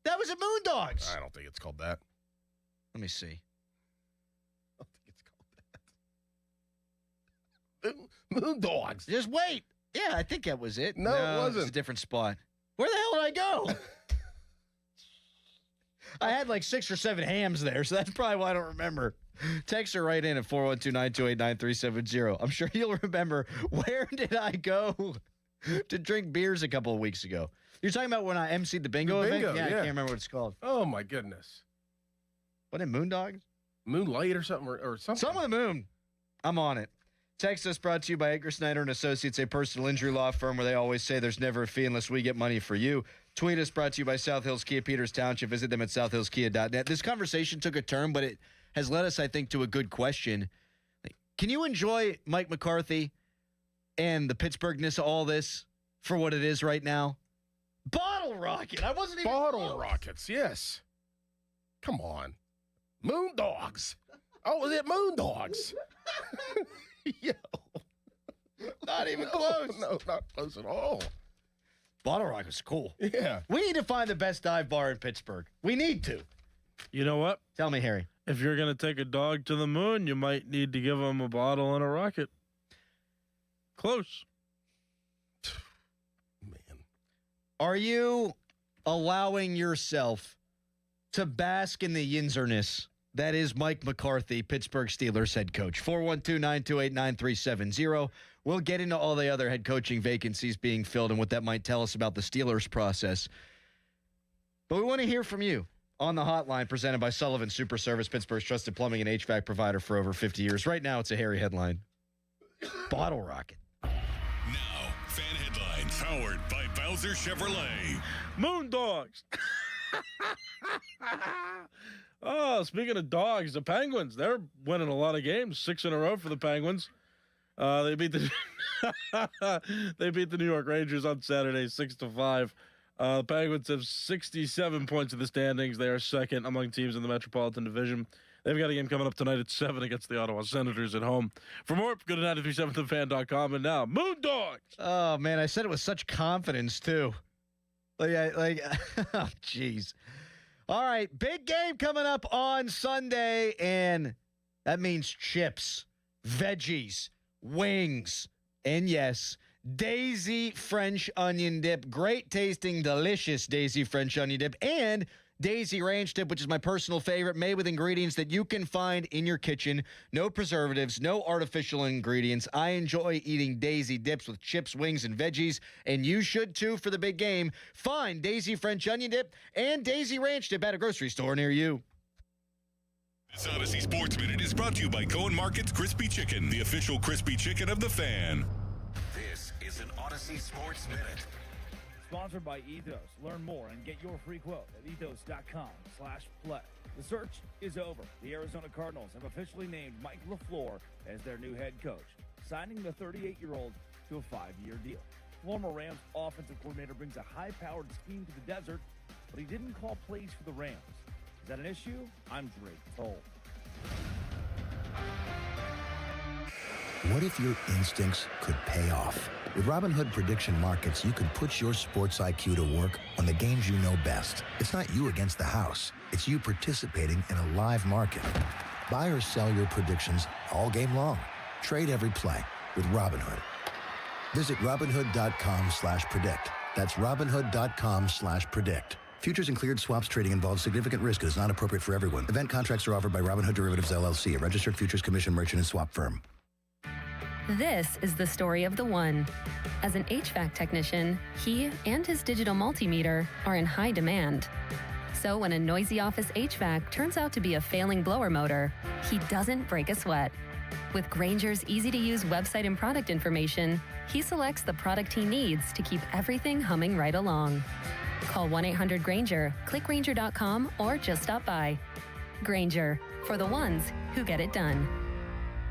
That was at Moondogs. I don't think it's called that. Let me see. I don't think it's called that. Moondogs. Just wait. Yeah, I think that was it. No, it wasn't. It's a different spot. Where the hell did I go? I had 6 or 7 hams there, so that's probably why I don't remember. Text her right in at 412-928-9370. I'm sure you'll remember. Where did I go to drink beers a couple of weeks ago? You're talking about when I emceed the bingo event? Yeah, I can't remember what it's called. Oh, my goodness. What, in Moondogs? Moonlight or something? Or something. Something with the moon. I'm on it. Text us brought to you by Edgar Snyder and Associates, a personal injury law firm where they always say there's never a fee unless we get money for you. Tweet us brought to you by South Hills Kia Peters Township. Visit them at southhillskia.net. This conversation took a turn, but it has led us, I think, to a good question. Can you enjoy Mike McCarthy and the Pittsburghness of all this for what it is right now? Bottle Rocket. I wasn't even Bottle Rockets, yes. Come on. Moondogs. Oh, was it Moondogs? Yo. Not even close. No, not close at all. Bottle Rocket's cool. Yeah. We need to find the best dive bar in Pittsburgh. We need to. You know what? Tell me, Harry. If you're going to take a dog to the moon, you might need to give him a bottle and a rocket. Close. Man. Are you allowing yourself to bask in the yinzerness that is Mike McCarthy, Pittsburgh Steelers head coach? 412-928-9370. We'll get into all the other head coaching vacancies being filled and what that might tell us about the Steelers process. But we want to hear from you on the hotline presented by Sullivan Super Service, Pittsburgh's trusted plumbing and HVAC provider for over 50 years. Right now, it's a Harry headline. Bottle Rocket. Now, fan headlines powered by Bowser Chevrolet. Moondogs. Oh, speaking of dogs, the Penguins, they're winning a lot of games. 6 in a row for the Penguins. They beat the New York Rangers on Saturday, 6-5. The Penguins have 67 points in the standings. They are second among teams in the Metropolitan Division. They've got a game coming up tonight at 7 against the Ottawa Senators at home. For more, go to 937thefan.com. And now, Moondogs. Oh, man, I said it with such confidence, too. Oh, jeez. All right, big game coming up on Sunday, and that means chips, veggies, wings, and yes, Daisy French onion dip. Great tasting, delicious Daisy French onion dip, and Daisy Ranch dip, which is my personal favorite, made with ingredients that you can find in your kitchen. No preservatives, no artificial ingredients. I enjoy eating Daisy dips with chips, wings, and veggies, and you should too for the big game. Find Daisy French onion dip and Daisy Ranch dip at a grocery store near you. This Odyssey Sports Minute is brought to you by Cohen Market's Crispy Chicken, the official crispy chicken of the Fan. This is an Odyssey Sports Minute. Sponsored by Ethos. Learn more and get your free quote at ethos.com/play. The search is over. The Arizona Cardinals have officially named Mike LaFleur as their new head coach, signing the 38-year-old to a 5-year deal. Former Rams offensive coordinator brings a high-powered scheme to the desert, but he didn't call plays for the Rams. Is that an issue? I'm Drake Toll. What if your instincts could pay off? With Robinhood Prediction Markets, you can put your sports IQ to work on the games you know best. It's not you against the house. It's you participating in a live market. Buy or sell your predictions all game long. Trade every play with Robinhood. Visit Robinhood.com/predict. That's Robinhood.com/predict. Futures and cleared swaps trading involves significant risk and is not appropriate for everyone. Event contracts are offered by Robinhood Derivatives LLC, a registered futures commission merchant and swap firm. This is the story of the one. As an HVAC technician, he and his digital multimeter are in high demand. So when a noisy office HVAC turns out to be a failing blower motor, he doesn't break a sweat. With Grainger's easy-to-use website and product information, he selects the product he needs to keep everything humming right along. Call 1-800-GRAINGER, click Grainger.com, or just stop by. Grainger, for the ones who get it done.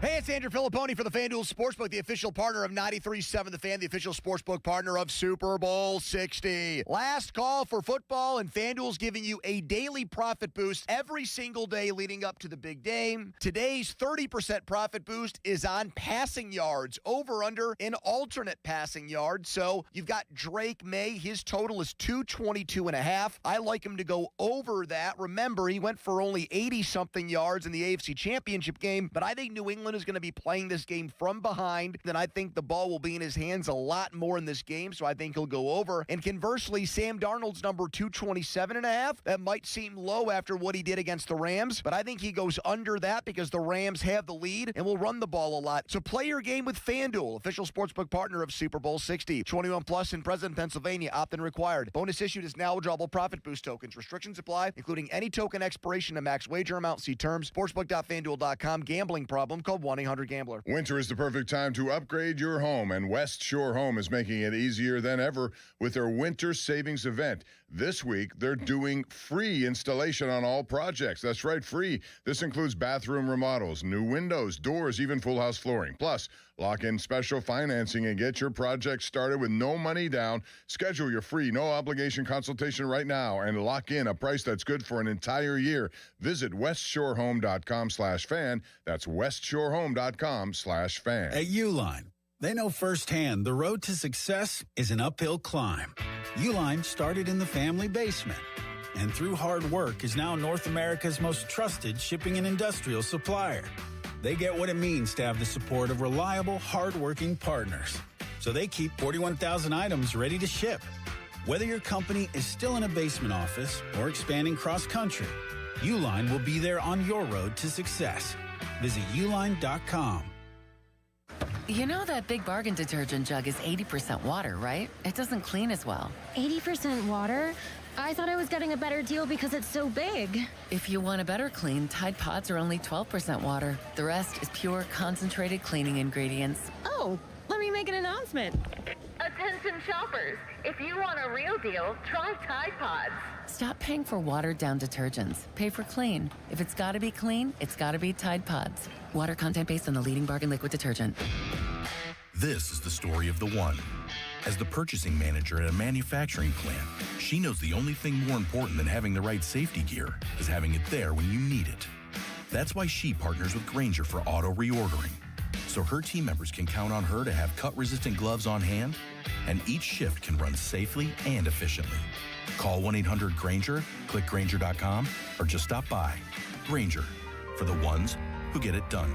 Hey, it's Andrew Filipponi for the FanDuel Sportsbook, the official partner of 93.7 The Fan, the official sportsbook partner of Super Bowl 60. Last call for football, and FanDuel's giving you a daily profit boost every single day leading up to the big game. Today's 30% profit boost is on passing yards, over under an alternate passing yard. So you've got Drake May. His total is 222.5. I like him to go over that. Remember, he went for only 80-something yards in the AFC Championship game, but I think New England is going to be playing this game from behind. Then I think the ball will be in his hands a lot more in this game, so I think he'll go over. And conversely, Sam Darnold's number 227.5. That might seem low after what he did against the Rams, but I think he goes under that because the Rams have the lead and will run the ball a lot. So play your game with FanDuel, official sportsbook partner of Super Bowl 60. 21 plus in present Pennsylvania, opt-in required. Bonus issued is now eligible profit boost tokens. Restrictions apply, including any token expiration and max wager amount. See terms. Sportsbook.fanduel.com. Gambling problem? Call code 1-800-GAMBLER. Winter is the perfect time to upgrade your home, and West Shore Home is making it easier than ever with their winter savings event. This week, they're doing free installation on all projects. That's right, free. This includes bathroom remodels, new windows, doors, even full house flooring. Plus, lock in special financing and get your project started with no money down. Schedule your free, no obligation consultation right now and lock in a price that's good for an entire year. Visit westshorehome.com/fan. That's westshorehome.com/fan. At Uline, they know firsthand the road to success is an uphill climb. Uline started in the family basement and through hard work is now North America's most trusted shipping and industrial supplier. They get what it means to have the support of reliable, hard-working partners. So they keep 41,000 items ready to ship. Whether your company is still in a basement office or expanding cross-country, Uline will be there on your road to success. Visit uline.com. You know that Big Bargain detergent jug is 80% water, right? It doesn't clean as well. 80% water? I thought I was getting a better deal because it's so big. If you want a better clean, Tide Pods are only 12% water. The rest is pure, concentrated cleaning ingredients. Oh, let me make an announcement. Attention shoppers, if you want a real deal, try Tide Pods. Stop paying for watered-down detergents. Pay for clean. If it's got to be clean, it's got to be Tide Pods. Water content based on the leading bargain liquid detergent. This is the story of the one. As the purchasing manager at a manufacturing plant, she knows the only thing more important than having the right safety gear is having it there when you need it. That's why she partners with Grainger for auto reordering, so her team members can count on her to have cut-resistant gloves on hand, and each shift can run safely and efficiently. Call 1-800-GRAINGER, click Grainger.com, or just stop by. Grainger, for the ones who get it done.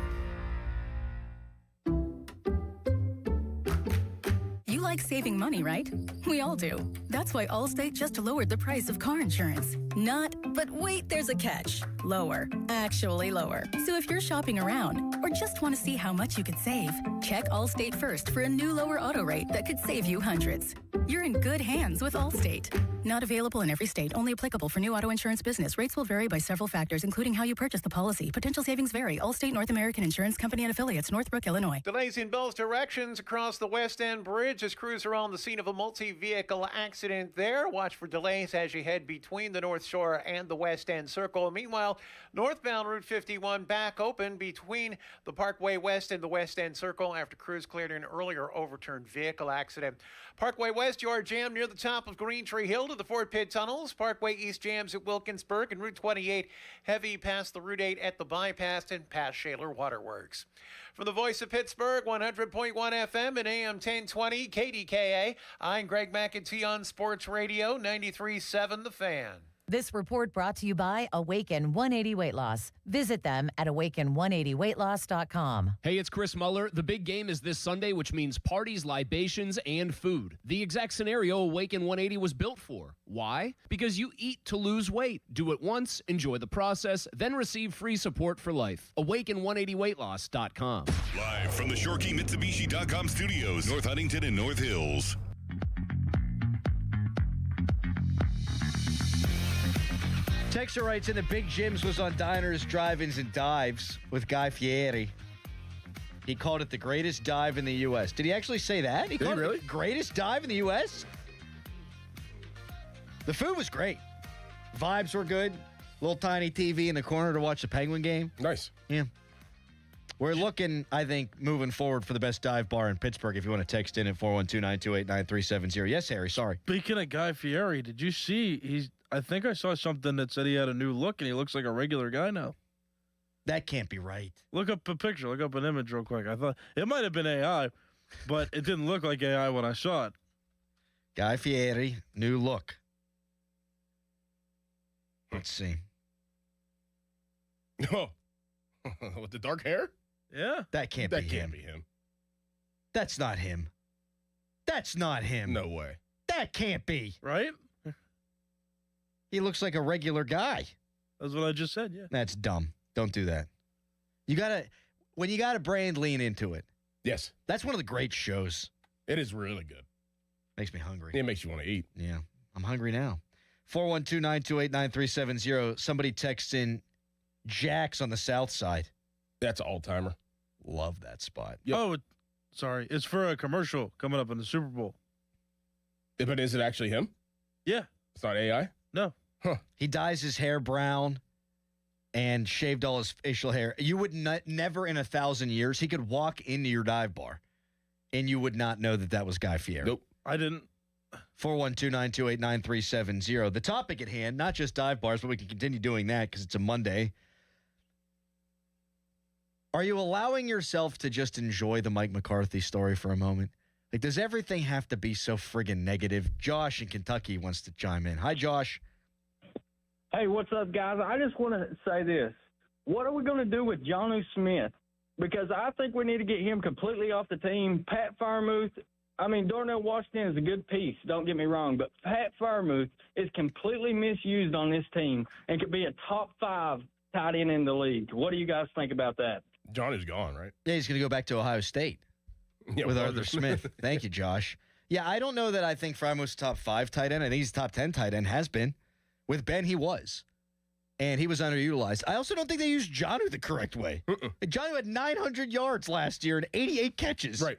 You like saving money, right? We all do. That's why Allstate just lowered the price of car insurance. Not, but wait, there's a catch. Lower. Actually lower. So if you're shopping around or just want to see how much you could save, check Allstate first for a new lower auto rate that could save you hundreds. You're in good hands with Allstate. Not available in every state. Only applicable for new auto insurance business. Rates will vary by several factors, including how you purchase the policy. Potential savings vary. Allstate North American Insurance Company and Affiliates, Northbrook, Illinois. Delays in both directions across the West End Bridge as crews are on the scene of a multi-vehicle accident there. Watch for delays as you head between the North Shore and the West End Circle. Meanwhile, northbound Route 51 back open between the Parkway West and the West End Circle after crews cleared an earlier overturned vehicle accident. Parkway West, you are jammed near the top of Green Tree Hill to the Fort Pitt Tunnels. Parkway East jams at Wilkinsburg, and Route 28 heavy past the Route 8 at the bypass and past Shaler Waterworks. From the voice of Pittsburgh, 100.1 FM and AM 1020 KDKA, I'm Greg McEntee on Sports Radio 93.7 The Fan. This report brought to you by Awaken 180 Weight Loss. Visit them at awaken180weightloss.com. Hey, it's Chris Muller. The big game is this Sunday, which means parties, libations, and food. The exact scenario Awaken 180 was built for. Why? Because you eat to lose weight. Do it once, enjoy the process, then receive free support for life. Awaken180weightloss.com. Live from the ShoreKeyMitsubishi.com studios, North Huntington and North Hills. Texter writes in the Big Jim's was on diners, drive-ins, and dives with Guy Fieri. He called it the greatest dive in the U.S. Did he actually say that? He called it the greatest dive in the U.S.? The food was great. Vibes were good. Little tiny TV in the corner to watch the Penguin game. Nice. Yeah. We're looking, I think, moving forward for the best dive bar in Pittsburgh. If you want to text in at 412-928-9370. Yes, Harry, sorry. Speaking of Guy Fieri, did you see I think I saw something that said he had a new look and he looks like a regular guy now. That can't be right. Look up a picture. Look up an image real quick. I thought it might have been AI, but it didn't look like AI when I saw it. Guy Fieri, new look. Let's see. Oh, with the dark hair? Yeah. That can't be him. That's not him. That's not him. No way. That can't be. Right? He looks like a regular guy. That's what I just said, yeah. That's dumb. Don't do that. When you got a brand, lean into it. Yes. That's one of the great shows. It is really good. Makes me hungry. It makes you want to eat. Yeah. I'm hungry now. 412-928-9370. Somebody texts in Jack's on the south side. That's an all-timer. Love that spot. Yep. Oh, sorry. It's for a commercial coming up in the Super Bowl. But is it actually him? Yeah. It's not AI? No. Huh. He dyes his hair brown and shaved all his facial hair. You would never in 1,000 years, he could walk into your dive bar and you would not know that was Guy Fieri. Nope. I didn't. 412-928-9370. The topic at hand, not just dive bars, but we can continue doing that because it's a Monday. Are you allowing yourself to just enjoy the Mike McCarthy story for a moment? Like, does everything have to be so friggin' negative? Josh in Kentucky wants to chime in. Hi, Josh. Hey, what's up, guys? I just want to say this. What are we going to do with Jonnu Smith? Because I think we need to get him completely off the team. Pat Freiermuth, Darnell Washington is a good piece, don't get me wrong, but Pat Freiermuth is completely misused on this team and could be a top 5 tight end in the league. What do you guys think about that? Johnny's gone, right? Yeah, he's going to go back to Ohio State with Arthur Smith. Thank you, Josh. Yeah, I don't know that I think Freiermuth's top 5 tight end. I think he's top 10 tight end, has been. With Ben, he was. And he was underutilized. I also don't think they used Jonnu the correct way. Jonnu had 900 yards last year and 88 catches. Right.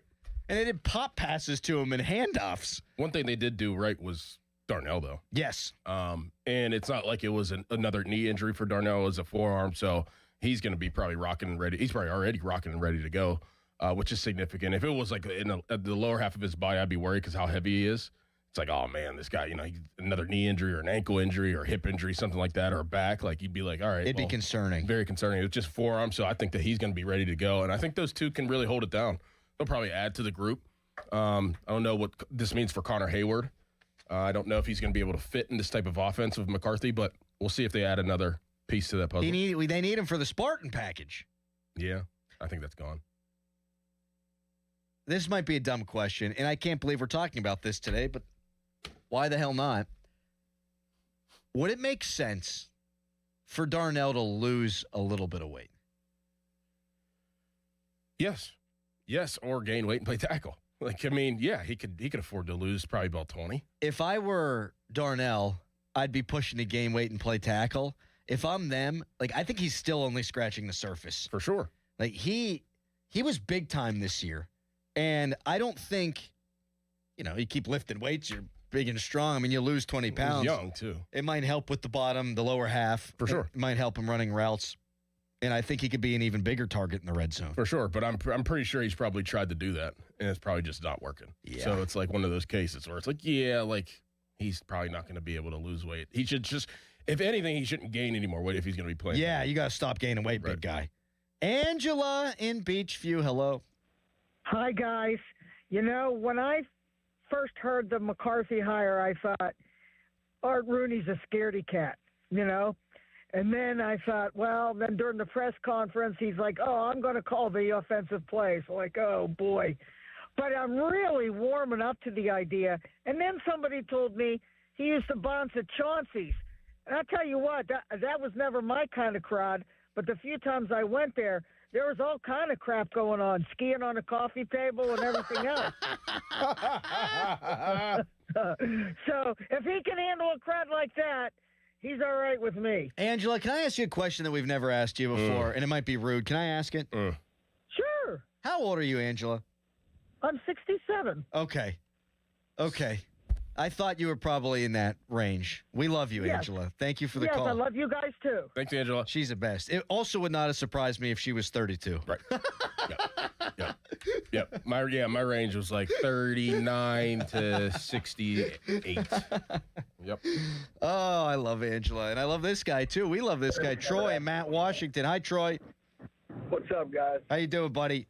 And they did pop passes to him and handoffs. One thing they did do right was Darnell, though. Yes. And it's not like it was another knee injury for Darnell. It was a forearm, so he's going to be probably rocking and ready. He's probably already rocking and ready to go, which is significant. If it was like at the lower half of his body, I'd be worried because how heavy he is. It's like, oh, man, this guy, another knee injury or an ankle injury or hip injury, something like that, or a back. Like, you'd be like, all right. It'd be concerning. Very concerning. It's just forearm, so I think that he's going to be ready to go. And I think those two can really hold it down. They'll probably add to the group. I don't know what this means for Connor Hayward. I don't know if he's going to be able to fit in this type of offense with McCarthy, but we'll see if they add another piece to that puzzle. They need him for the Spartan package. Yeah, I think that's gone. This might be a dumb question, and I can't believe we're talking about this today, but why the hell not? Would it make sense for Darnell to lose a little bit of weight? Yes, or gain weight and play tackle. Yeah, he could afford to lose probably about 20. If I were Darnell, I'd be pushing to gain weight and play tackle. If I'm them, I think he's still only scratching the surface. For sure. He was big time this year, and I don't think, you keep lifting weights, you're big and strong. You lose 20 pounds. He's young, too. It might help with the lower half. For sure. It might help him running routes. And I think he could be an even bigger target in the red zone. For sure, but I'm pretty sure he's probably tried to do that, and it's probably just not working. Yeah. So it's like one of those cases where it's he's probably not going to be able to lose weight. He should just, if anything, he shouldn't gain any more weight if he's going to be playing. Yeah, you got to stop gaining weight, big guy. Angela in Beachview, hello. Hi, guys. When I first heard the McCarthy hire, I thought, Art Rooney's a scaredy cat, And then I thought, then during the press conference, he's like, I'm going to call the offensive plays. Like, oh, boy. But I'm really warming up to the idea. And then somebody told me he used to bounce at Chauncey's. And I'll tell you what, that was never my kind of crowd. But the few times I went there was all kind of crap going on, skiing on a coffee table and everything else. So if he can handle a crowd like that, he's all right with me. Angela, can I ask you a question that we've never asked you before? And it might be rude. Can I ask it? Sure. How old are you, Angela? I'm 67. Okay. I thought you were probably in that range. We love you, Yes. Angela. Thank you for the call. Yes, I love you guys, too. Thanks, Angela. She's the best. It also would not have surprised me if she was 32. Right. Yep. My range was like 39 to 68. Yep. Oh, I love Angela. And I love this guy, too. We love this guy, Troy and Matt Washington. Hi, Troy. What's up, guys? How you doing, buddy?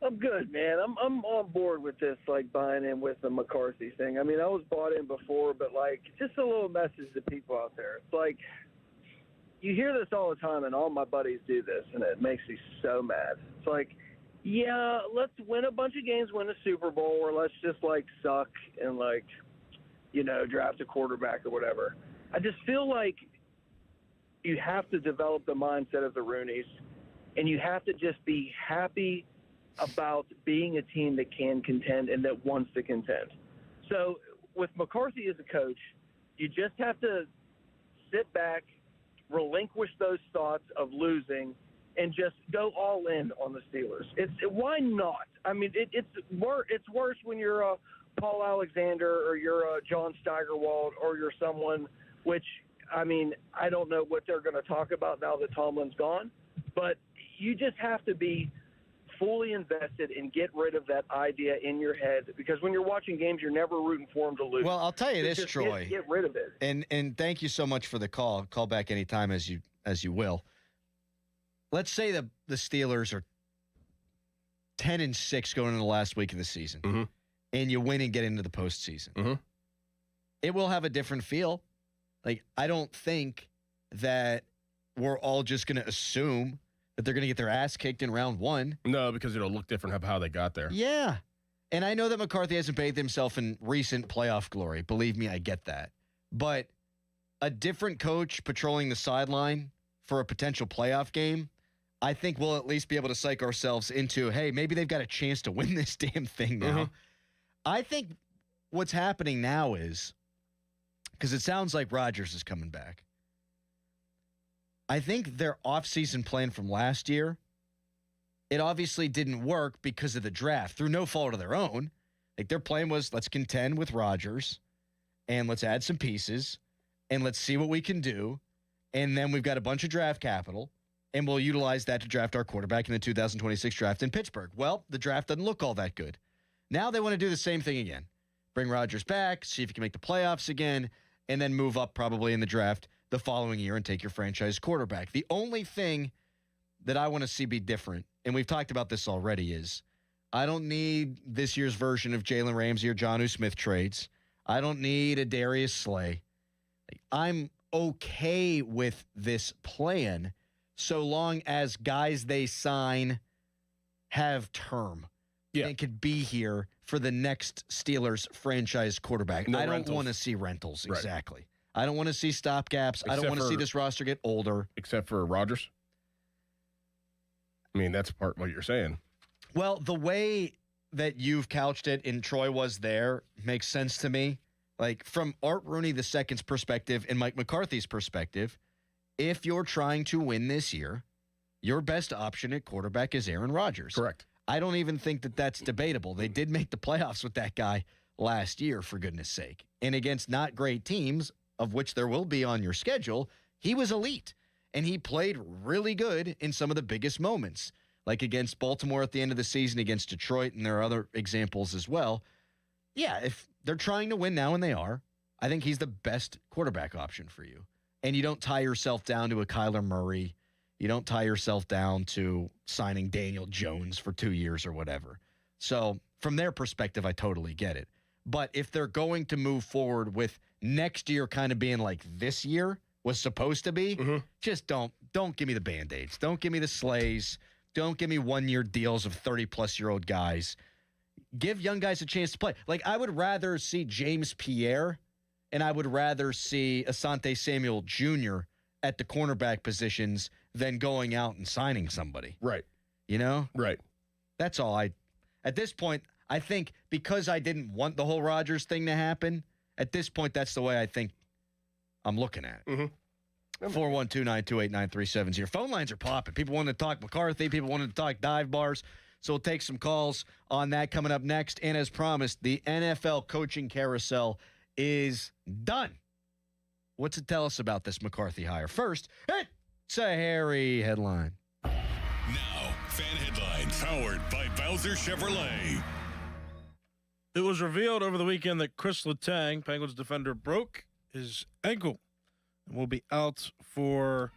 I'm good, man. I'm on board with this, buying in with the McCarthy thing. I was bought in before, but, just a little message to people out there. It's you hear this all the time, and all my buddies do this, and it makes me so mad. It's yeah, let's win a bunch of games, win a Super Bowl, or let's just, suck and, draft a quarterback or whatever. I just feel like you have to develop the mindset of the Rooneys, and you have to just be happy about being a team that can contend and that wants to contend. So with McCarthy as a coach, you just have to sit back, relinquish those thoughts of losing, and just go all in on the Steelers. Why not? I mean, it's worse when you're Paul Alexander or you're John Steigerwald or you're someone which, I mean, I don't know what they're going to talk about now that Tomlin's gone, but you just have to be fully invested and get rid of that idea in your head, because when you're watching games, you're never rooting for them to lose. Well, I'll tell you this, just Troy. Get rid of it. And thank you so much for the call. Call back anytime as you will. Let's say the Steelers are 10-6 going into the last week of the season, and you win and get into the postseason. It will have a different feel. Like, I don't think that we're all just going to assume that they're going to get their ass kicked in round one. No, because it'll look different of how they got there. Yeah. And I know that McCarthy hasn't bathed himself in recent playoff glory. Believe me, I get that. But a different coach patrolling the sideline for a potential playoff game, I think we'll at least be able to psych ourselves into, hey, maybe they've got a chance to win this damn thing now. I think what's happening now is, because it sounds like Rodgers is coming back, I think their offseason plan from last year, it obviously didn't work because of the draft, through no fault of their own. Like, their plan was, let's contend with Rodgers, and let's add some pieces, and let's see what we can do, and then we've got a bunch of draft capital, and we'll utilize that to draft our quarterback in the 2026 draft in Pittsburgh. Well, the draft doesn't look all that good. Now they want to do the same thing again. Bring Rodgers back, see if he can make the playoffs again, and then move up probably in the draft the following year and take your franchise quarterback. The only thing that I want to see be different, and we've talked about this already, is I don't need this year's version of Jalen Ramsey or Jonnu Smith trades. I don't need a Darius Slay. I'm okay with this plan so long as guys they sign have term and could be here for the next Steelers franchise quarterback. No I don't rentals. want to see rentals, Right. exactly. I don't want to see stopgaps. I don't Except want to see for- this roster get older. Except for Rodgers. I mean, that's part of what you're saying. Well, the way that you've couched it and Troy was there makes sense to me. Like, from Art Rooney II's perspective and Mike McCarthy's perspective, if you're trying to win this year, your best option at quarterback is Aaron Rodgers. Correct. I don't even think that that's debatable. They did make the playoffs with that guy last year, for goodness sake. And against not great teams, of which there will be on your schedule, he was elite. And he played really good in some of the biggest moments, like against Baltimore at the end of the season, against Detroit, and there are other examples as well. Yeah, if they're trying to win now, and they are, I think he's the best quarterback option for you. And you don't tie yourself down to a Kyler Murray. You don't tie yourself down to signing Daniel Jones for 2 years or whatever. So from their perspective, I totally get it. But if they're going to move forward with next year kind of being like this year was supposed to be, just don't give me the Band-Aids. Don't give me the Slays. Don't give me 1-year deals of 30-plus-year-old guys. Give young guys a chance to play. Like, I would rather see James Pierre and I would rather see Asante Samuel Jr. at the cornerback positions than going out and signing somebody. Right. You know? Right. That's all at this point, I think because I didn't want the whole Rodgers thing to happen, at this point, that's the way I think I'm looking at it. 412-928-9370. Phone lines are popping. People want to talk McCarthy. People want to talk dive bars. So we'll take some calls on that coming up next. And as promised, the NFL coaching carousel is done. What's it tell us about this McCarthy hire? First, it's a hairy headline. Now, fan headlines powered by Bowser Chevrolet. It was revealed over the weekend that Chris Letang, Penguins defender, broke his ankle and will be out for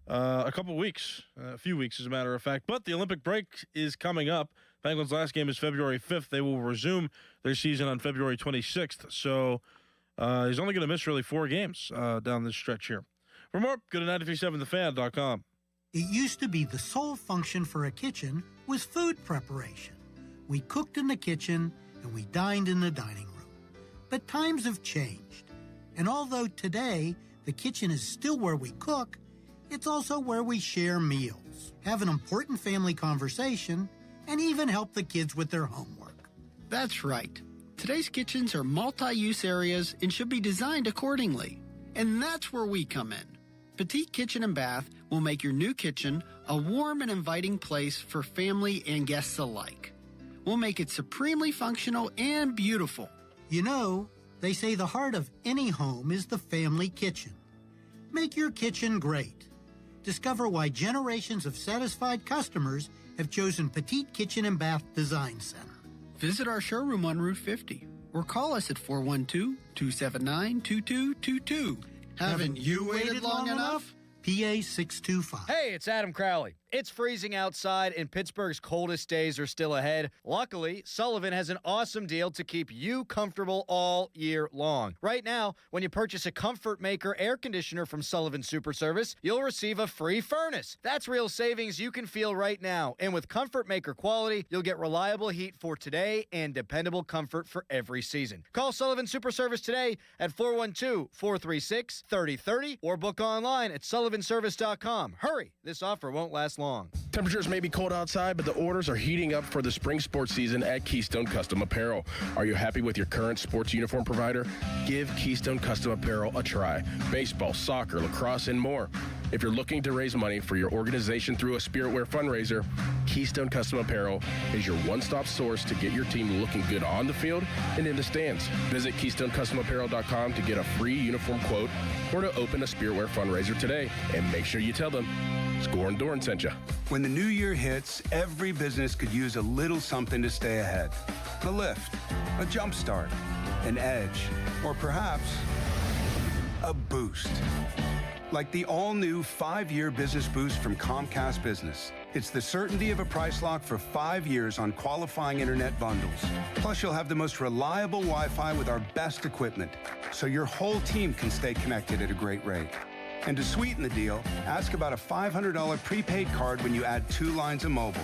a couple weeks, a few weeks as a matter of fact. But the Olympic break is coming up. Penguins' last game is February 5th. They will resume their season on February 26th. So he's only going to miss really 4 games down this stretch here. For more, go to 937thefan.com. It used to be the sole function for a kitchen was food preparation. We cooked in the kitchen and we dined in the dining room. But times have changed. And although today the kitchen is still where we cook, it's also where we share meals, have an important family conversation, and even help the kids with their homework. That's right. Today's kitchens are multi-use areas and should be designed accordingly. And that's where we come in. Petite Kitchen and Bath will make your new kitchen a warm and inviting place for family and guests alike. We'll make it supremely functional and beautiful. You know, they say the heart of any home is the family kitchen. Make your kitchen great. Discover why generations of satisfied customers have chosen Petite Kitchen and Bath Design Center. Visit our showroom on Route 50 or call us at 412-279-2222. Haven't you waited long enough? PA 625. Hey, it's Adam Crowley. It's freezing outside and Pittsburgh's coldest days are still ahead. Luckily, Sullivan has an awesome deal to keep you comfortable all year long. Right now, when you purchase a Comfort Maker air conditioner from Sullivan Super Service, you'll receive a free furnace. That's real savings you can feel right now. And with Comfort Maker quality, you'll get reliable heat for today and dependable comfort for every season. Call Sullivan Super Service today at 412-436-3030 or book online at sullivanservice.com. Hurry, this offer won't last long. Temperatures may be cold outside, but the orders are heating up for the spring sports season at Keystone Custom Apparel. Are you happy with your current sports uniform provider? Give Keystone Custom Apparel a try. Baseball, soccer, lacrosse, and more. If you're looking to raise money for your organization through a Spirit Wear fundraiser, Keystone Custom Apparel is your one-stop source to get your team looking good on the field and in the stands. Visit KeystoneCustomApparel.com to get a free uniform quote or to open a Spirit Wear fundraiser today. And make sure you tell them Score and Doran sent you. When the new year hits, every business could use a little something to stay ahead. A lift, a jump start, an edge, or perhaps a boost. Like the all-new 5-year business boost from Comcast Business. It's the certainty of a price lock for 5 years on qualifying internet bundles. Plus, you'll have the most reliable Wi-Fi with our best equipment, so your whole team can stay connected at a great rate. And to sweeten the deal, ask about a $500 prepaid card when you add 2 lines of mobile.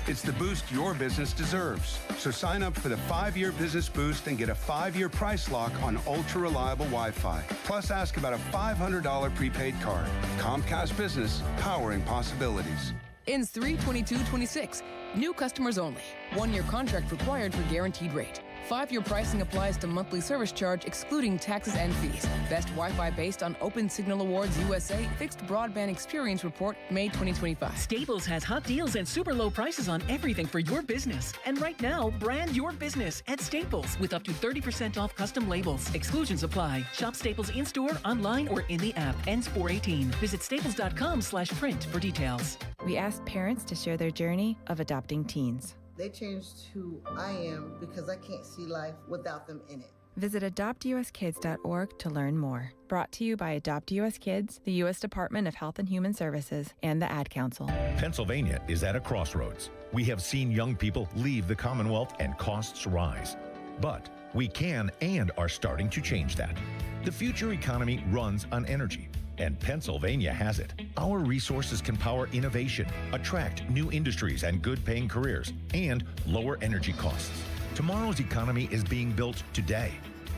It's the boost your business deserves. So sign up for the 5-year business boost and get a 5-year price lock on ultra-reliable Wi-Fi. Plus, ask about a $500 prepaid card. Comcast Business, powering possibilities. Ends 3/22/26. New customers only. 1-year contract required for guaranteed rate. 5-year pricing applies to monthly service charge excluding taxes and fees. Best Wi-Fi based on Open Signal Awards USA Fixed Broadband Experience Report, May 2025. Staples has hot deals and super low prices on everything for your business. And right now, brand your business at Staples with up to 30% off custom labels. Exclusions apply. Shop Staples in-store, online, or in the app. Ends 4/18. Visit staples.com/print for details. We asked parents to share their journey of adopting teens. They changed who I am because I can't see life without them in it. Visit adoptuskids.org to learn more. Brought to you by Adopt US Kids, the U.S. Department of Health and Human Services, and the Ad Council. Pennsylvania is at a crossroads. We have seen young people leave the Commonwealth and costs rise. But we can and are starting to change that. The future economy runs on energy, and Pennsylvania has it. Our resources can power innovation, attract new industries and good-paying careers, and lower energy costs. Tomorrow's economy is being built today.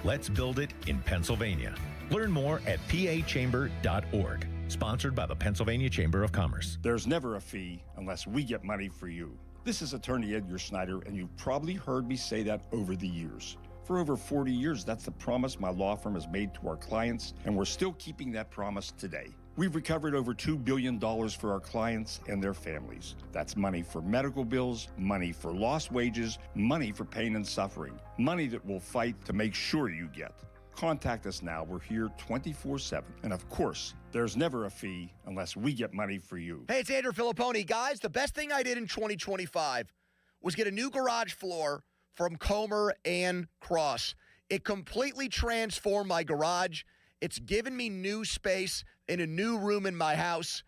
Let's build it in Pennsylvania. Learn more at pachamber.org. Sponsored by the Pennsylvania Chamber of Commerce. There's never a fee unless we get money for you. This is attorney Edgar Snyder, and you've probably heard me say that over the years. For over 40 years, that's the promise my law firm has made to our clients, and we're still keeping that promise today. We've recovered over $2 billion for our clients and their families. That's money for medical bills, money for lost wages, money for pain and suffering, money that we'll fight to make sure you get. Contact us now. We're here 24/7. And of course, there's never a fee unless we get money for you. Hey, it's Andrew Filipponi. Guys, the best thing I did in 2025 was get a new garage floor from Comer and Cross. It completely transformed my garage. It's given me new space in a new room in my house.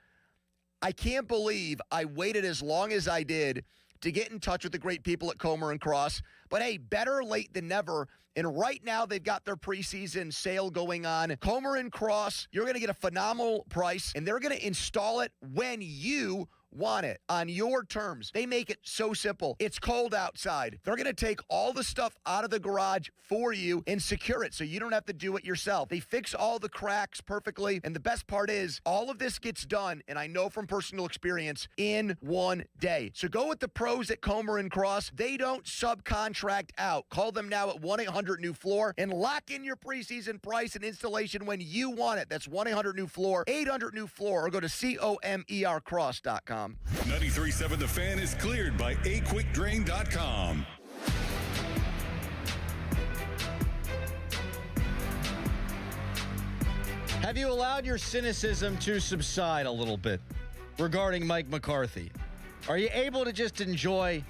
I can't believe I waited as long as I did to get in touch with the great people at Comer and Cross. But hey, better late than never. And right now, they've got their preseason sale going on. Comer and Cross, you're going to get a phenomenal price, and they're going to install it when you want it on your terms. They make it so simple. It's cold outside. They're going to take all the stuff out of the garage for you and secure it so you don't have to do it yourself. They fix all the cracks perfectly. And the best part is all of this gets done, and I know from personal experience, in one day. So go with the pros at Comer and Cross. They don't subcontract out. Call them now at 1-800-NEW-FLOOR and lock in your preseason price and installation when you want it. That's 1-800-NEW-FLOOR, 800-NEW-FLOOR, or go to COMERcross.com. 93.7 The Fan is cleared by aquickdrain.com. Have you allowed your cynicism to subside a little bit regarding Mike McCarthy? Are you able to just enjoy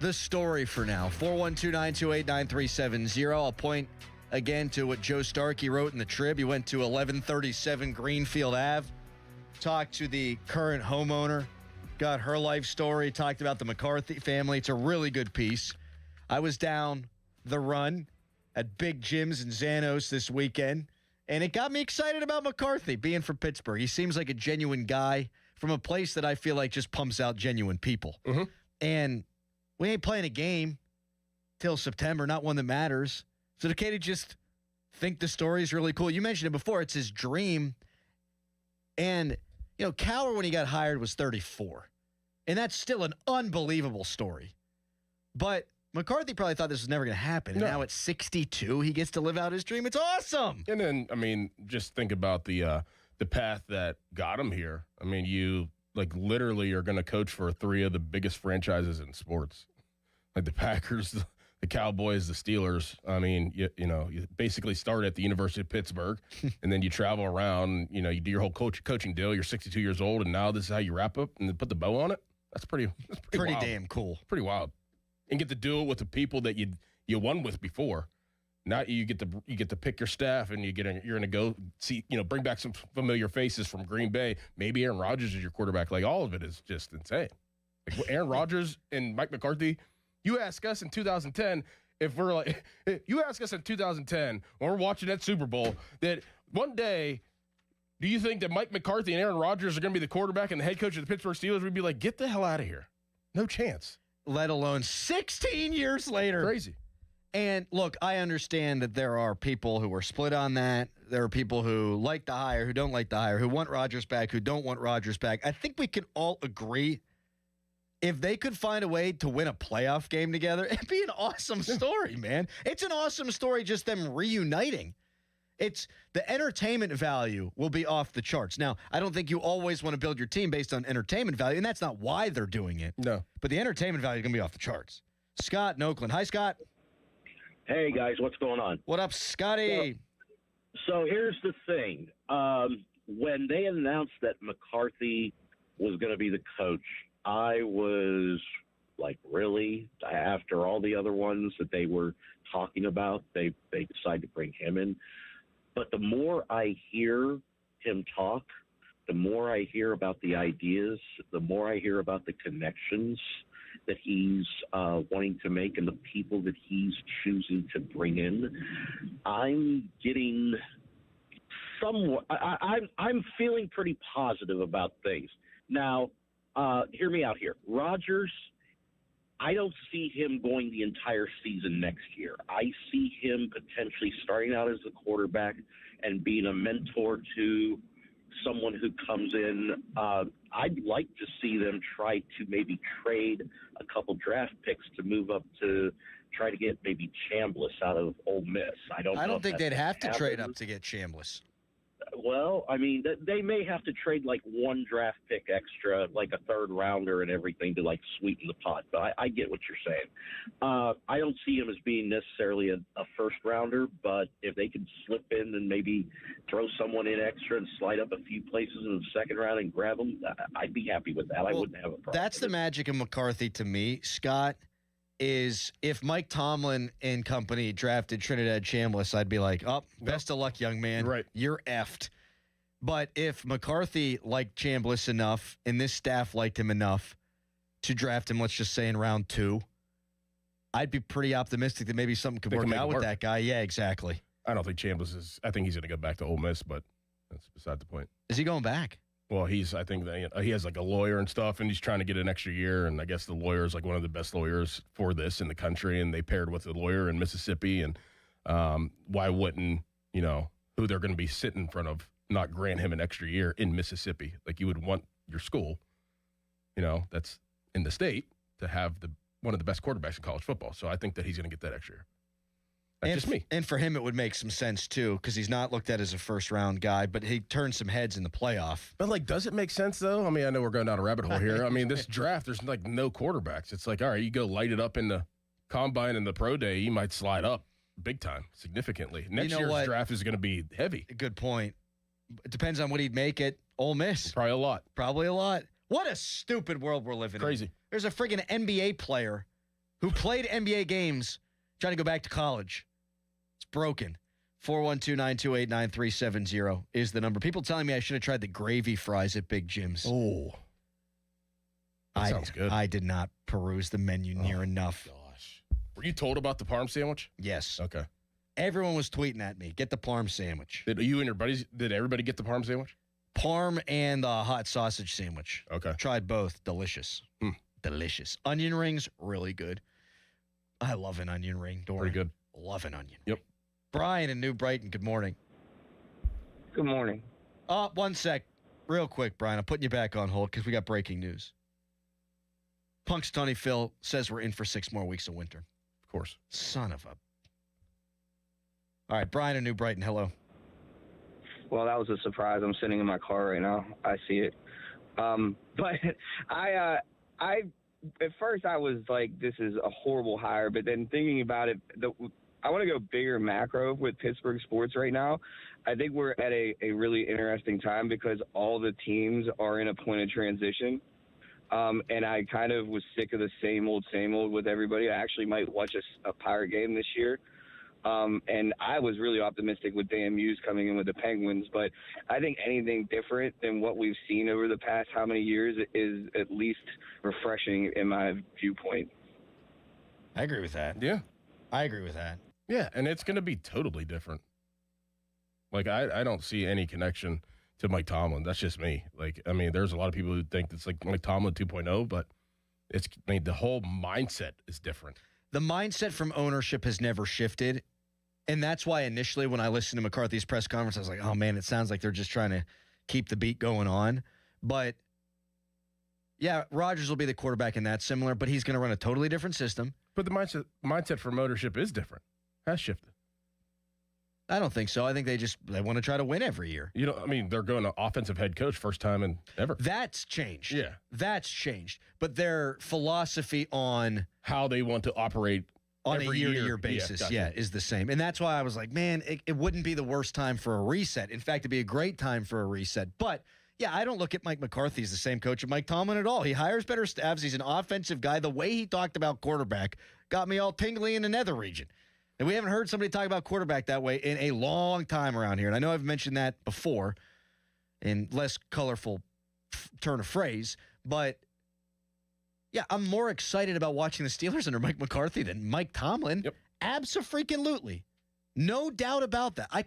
the story for now? 412-928-9370. I'll point again to what Joe Starkey wrote in the Trib. He went to 1137 Greenfield Ave, talked to the current homeowner, got her life story, talked about the McCarthy family. It's a really good piece. I was down the run at Big Jim's in Xanos this weekend, and it got me excited about McCarthy being from Pittsburgh. He seems like a genuine guy from a place that I feel like just pumps out genuine people. Mm-hmm. And we ain't playing a game till September, not one that matters. So the kid to just think the story is really cool. You mentioned it before. It's his dream. And, you know, Cowher, when he got hired, was 34. And that's still an unbelievable story. But McCarthy probably thought this was never going to happen. No. And now at 62, he gets to live out his dream. It's awesome. And then, I mean, just think about the path that got him here. I mean, you, like, literally are going to coach for three of the biggest franchises in sports. Like the Packers, the Cowboys, the Steelers. I mean, you basically start at the University of Pittsburgh, and then you travel around. You know, you do your whole coaching deal. You're 62 years old, and now this is how you wrap up and then put the bow on it. That's pretty wild. Damn cool. Pretty wild. And get to do it with the people that you won with before. Now you get to pick your staff, and you're gonna go see, bring back some familiar faces from Green Bay. Maybe Aaron Rodgers is your quarterback. Like, all of it is just insane. Like Aaron Rodgers and Mike McCarthy. You ask us in 2010 when we're watching that Super Bowl, that one day, do you think that Mike McCarthy and Aaron Rodgers are going to be the quarterback and the head coach of the Pittsburgh Steelers? We'd be like, get the hell out of here. No chance. Let alone 16 years later. Crazy. And look, I understand that there are people who are split on that. There are people who like the hire, who don't like the hire, who want Rodgers back, who don't want Rodgers back. I think we can all agree, if they could find a way to win a playoff game together, it'd be an awesome story, man. It's an awesome story, just them reuniting. It's the entertainment value will be off the charts. Now, I don't think you always want to build your team based on entertainment value, and that's not why they're doing it. No. But the entertainment value is going to be off the charts. Scott in Oakland. Hi, Scott. Hey, guys. What's going on? What up, Scotty? So here's the thing. When they announced that McCarthy was going to be the coach, I was like, really? After all the other ones that they were talking about, they decided to bring him in. But the more I hear him talk, the more I hear about the ideas, the more I hear about the connections that he's wanting to make and the people that he's choosing to bring in, I'm getting somewhat. I'm feeling pretty positive about things. Now, hear me out here. Rodgers, I don't see him going the entire season next year. I see him potentially starting out as the quarterback and being a mentor to someone who comes in. I'd like to see them try to maybe trade a couple draft picks to move up to try to get maybe Chambliss out of Ole Miss. I don't think they'd have to trade up to get Chambliss. Well, I mean, they may have to trade like one draft pick extra, like a third rounder and everything to like sweeten the pot. But I get what you're saying. I don't see him as being necessarily a first rounder, but if they could slip in and maybe throw someone in extra and slide up a few places in the second round and grab them, I'd be happy with that. I wouldn't have a problem. That's the magic of McCarthy to me, Scott. Is if Mike Tomlin and company drafted Trinidad Chambliss, I'd be like, oh, best of luck, young man. Right. You're effed. But if McCarthy liked Chambliss enough and this staff liked him enough to draft him, let's just say in round 2, I'd be pretty optimistic that maybe something could work out with that guy. Yeah, exactly. I don't think Chambliss is – I think he's going to go back to Ole Miss, but that's beside the point. Is he going back? Well, I think that, he has like a lawyer and stuff, and he's trying to get an extra year. And I guess the lawyer is like one of the best lawyers for this in the country. And they paired with a lawyer in Mississippi. And why wouldn't, who they're going to be sitting in front of not grant him an extra year in Mississippi? Like you would want your school, that's in the state to have one of the best quarterbacks in college football. So I think that he's going to get that extra year. That's just me. And for him, it would make some sense, too, because he's not looked at as a first-round guy, but he turned some heads in the playoff. But, does it make sense, though? I mean, I know we're going down a rabbit hole here. I mean, this draft, there's, no quarterbacks. It's like, all right, you go light it up in the combine and the pro day, you might slide up big time, significantly. Next year's draft is going to be heavy. Good point. It depends on what he'd make at Ole Miss. Probably a lot. What a stupid world we're living in. Crazy. There's a friggin' NBA player who played NBA games trying to go back to college. It's broken. 412-928-9370 is the number. People telling me I should have tried the gravy fries at Big Jim's. Oh. Sounds good. I did not peruse the menu near enough. Gosh. Were you told about the parm sandwich? Yes. Okay. Everyone was tweeting at me, get the parm sandwich. Did you and your buddies, did everybody get the parm sandwich? Parm and the hot sausage sandwich. Okay. Tried both. Delicious. Delicious. Onion rings, really good. I love an onion ring, Dorian. Pretty good. Love an onion. Yep. Brian in New Brighton, good morning. Good morning. 1 sec. Real quick, Brian. I'm putting you back on hold because we got breaking news. Punxsutawney Phil says we're in for 6 more weeks of winter. Of course. Son of a... All right, Brian in New Brighton, hello. Well, that was a surprise. I'm sitting in my car right now. I see it. But I at first I was like, this is a horrible hire. But then thinking about it, I want to go bigger macro with Pittsburgh sports right now. I think we're at a really interesting time because all the teams are in a point of transition. And I kind of was sick of the same old with everybody. I actually might watch a Pirate game this year. And I was really optimistic with Dan Muse coming in with the Penguins, but I think anything different than what we've seen over the past how many years is at least refreshing in my viewpoint. I agree with that. Yeah. I agree with that. Yeah, and it's going to be totally different. I don't see any connection to Mike Tomlin. That's just me. There's a lot of people who think it's like Mike Tomlin 2.0, but the whole mindset is different. The mindset from ownership has never shifted. And that's why initially when I listened to McCarthy's press conference, I was like, oh, man, it sounds like they're just trying to keep the beat going on. But, yeah, Rodgers will be the quarterback in that similar, but he's going to run a totally different system. But the mindset from ownership is different. Has shifted. I don't think so. I think they want to try to win every year. They're going to offensive head coach first time in ever. That's changed. Yeah. That's changed. But their philosophy on how they want to operate on a year-to-year basis, is the same. And that's why I was like, man, it wouldn't be the worst time for a reset. In fact, it'd be a great time for a reset. But, yeah, I don't look at Mike McCarthy as the same coach as Mike Tomlin at all. He hires better staffs. He's an offensive guy. The way he talked about quarterback got me all tingly in the nether region. And we haven't heard somebody talk about quarterback that way in a long time around here. And I know I've mentioned that before in less colorful turn of phrase, but yeah, I'm more excited about watching the Steelers under Mike McCarthy than Mike Tomlin. Yep. Abso-freaking-lutely. No doubt about that. I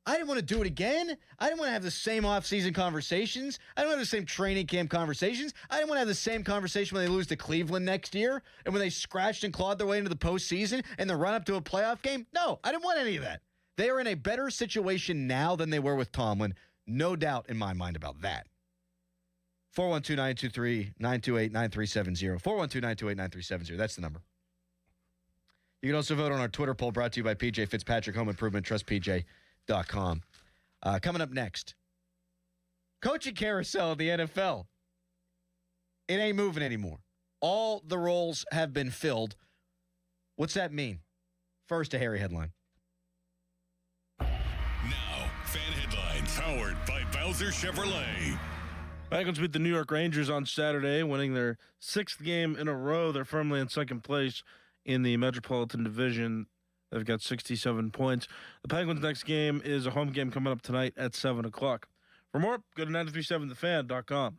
didn't want to do it again. I didn't want to have the same off-season conversations. I didn't have the same training camp conversations. I didn't want to have the same conversation when they lose to Cleveland next year and when they scratched and clawed their way into the postseason and the run-up to a playoff game. No, I didn't want any of that. They are in a better situation now than they were with Tomlin. No doubt in my mind about that. 412-928-9370. 412-928-9370. That's the number. You can also vote on our Twitter poll brought to you by PJ Fitzpatrick Home Improvement. TrustPJ.com. Coming up next, coaching carousel of the NFL. It ain't moving anymore. All the roles have been filled. What's that mean? First, a hairy headline. Now, fan headlines powered by Bowser Chevrolet. Penguins beat the New York Rangers on Saturday, winning their 6th game in a row. They're firmly in second place in the Metropolitan Division. They've got 67 points. The Penguins' next game is a home game coming up tonight at 7 o'clock. For more, go to 937thefan.com.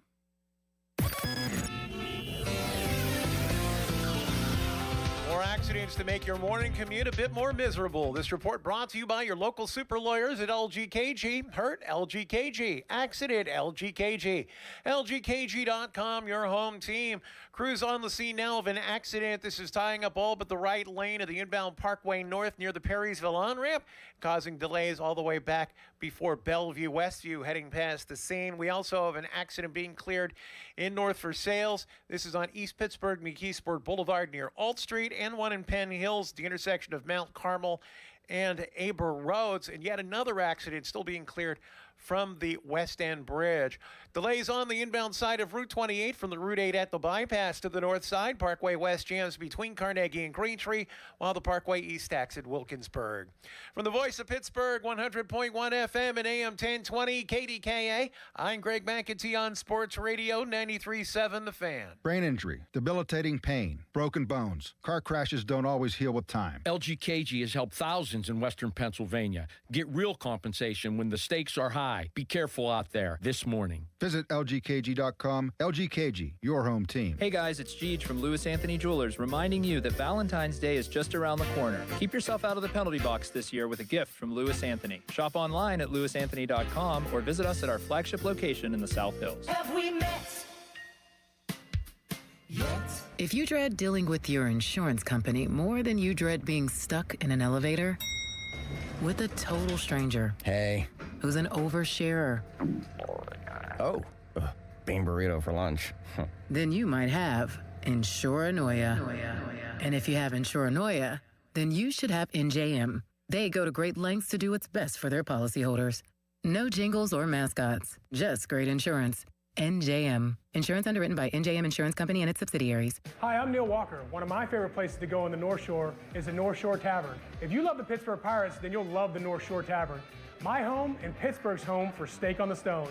accidents to make your morning commute a bit more miserable. This report brought to you by your local super lawyers at LGKG. Hurt? LGKG. Accident? LGKG. LGKG.com, your home team. Crews on the scene now of an accident. This is tying up all but the right lane of the inbound Parkway North near the Perrysville on-ramp, causing delays all the way back before Bellevue Westview heading past the scene. We also have an accident being cleared in North Versailles. This is on East Pittsburgh, McKeesport Boulevard near Alt Street, and one in Penn Hills, the intersection of Mount Carmel and Aber Roads. And yet another accident still being cleared from the West End Bridge. Delays on the inbound side of Route 28 from the Route 8 at the bypass to the north side. Parkway West jams between Carnegie and Greentree, while the Parkway East stacks at Wilkinsburg. From the voice of Pittsburgh, 100.1 FM and AM 1020 KDKA, I'm Greg McEntee on Sports Radio 93.7 The Fan. Brain injury, debilitating pain, broken bones. Car crashes don't always heal with time. LGKG has helped thousands in Western Pennsylvania get real compensation when the stakes are high. Be careful out there this morning. Visit LGKG.com. LGKG, your home team. Hey guys, it's Jeej from Lewis Anthony Jewelers, reminding you that Valentine's Day is just around the corner. Keep yourself out of the penalty box this year with a gift from Lewis Anthony. Shop online at lewisanthony.com or visit us at our flagship location in the South Hills. Have we met yet? If you dread dealing with your insurance company more than you dread being stuck in an elevator with a total stranger. Hey. Who's an oversharer. Oh, bean burrito for lunch. Then you might have Insuranoia. And if you have Insuranoia, then you should have NJM. They go to great lengths to do what's best for their policyholders. No jingles or mascots, just great insurance. NJM. Insurance underwritten by NJM Insurance Company and its subsidiaries. Hi, I'm Neil Walker. One of my favorite places to go on the North Shore is the North Shore Tavern. If you love the Pittsburgh Pirates, then you'll love the North Shore Tavern. My home and Pittsburgh's home for Steak on the Stone.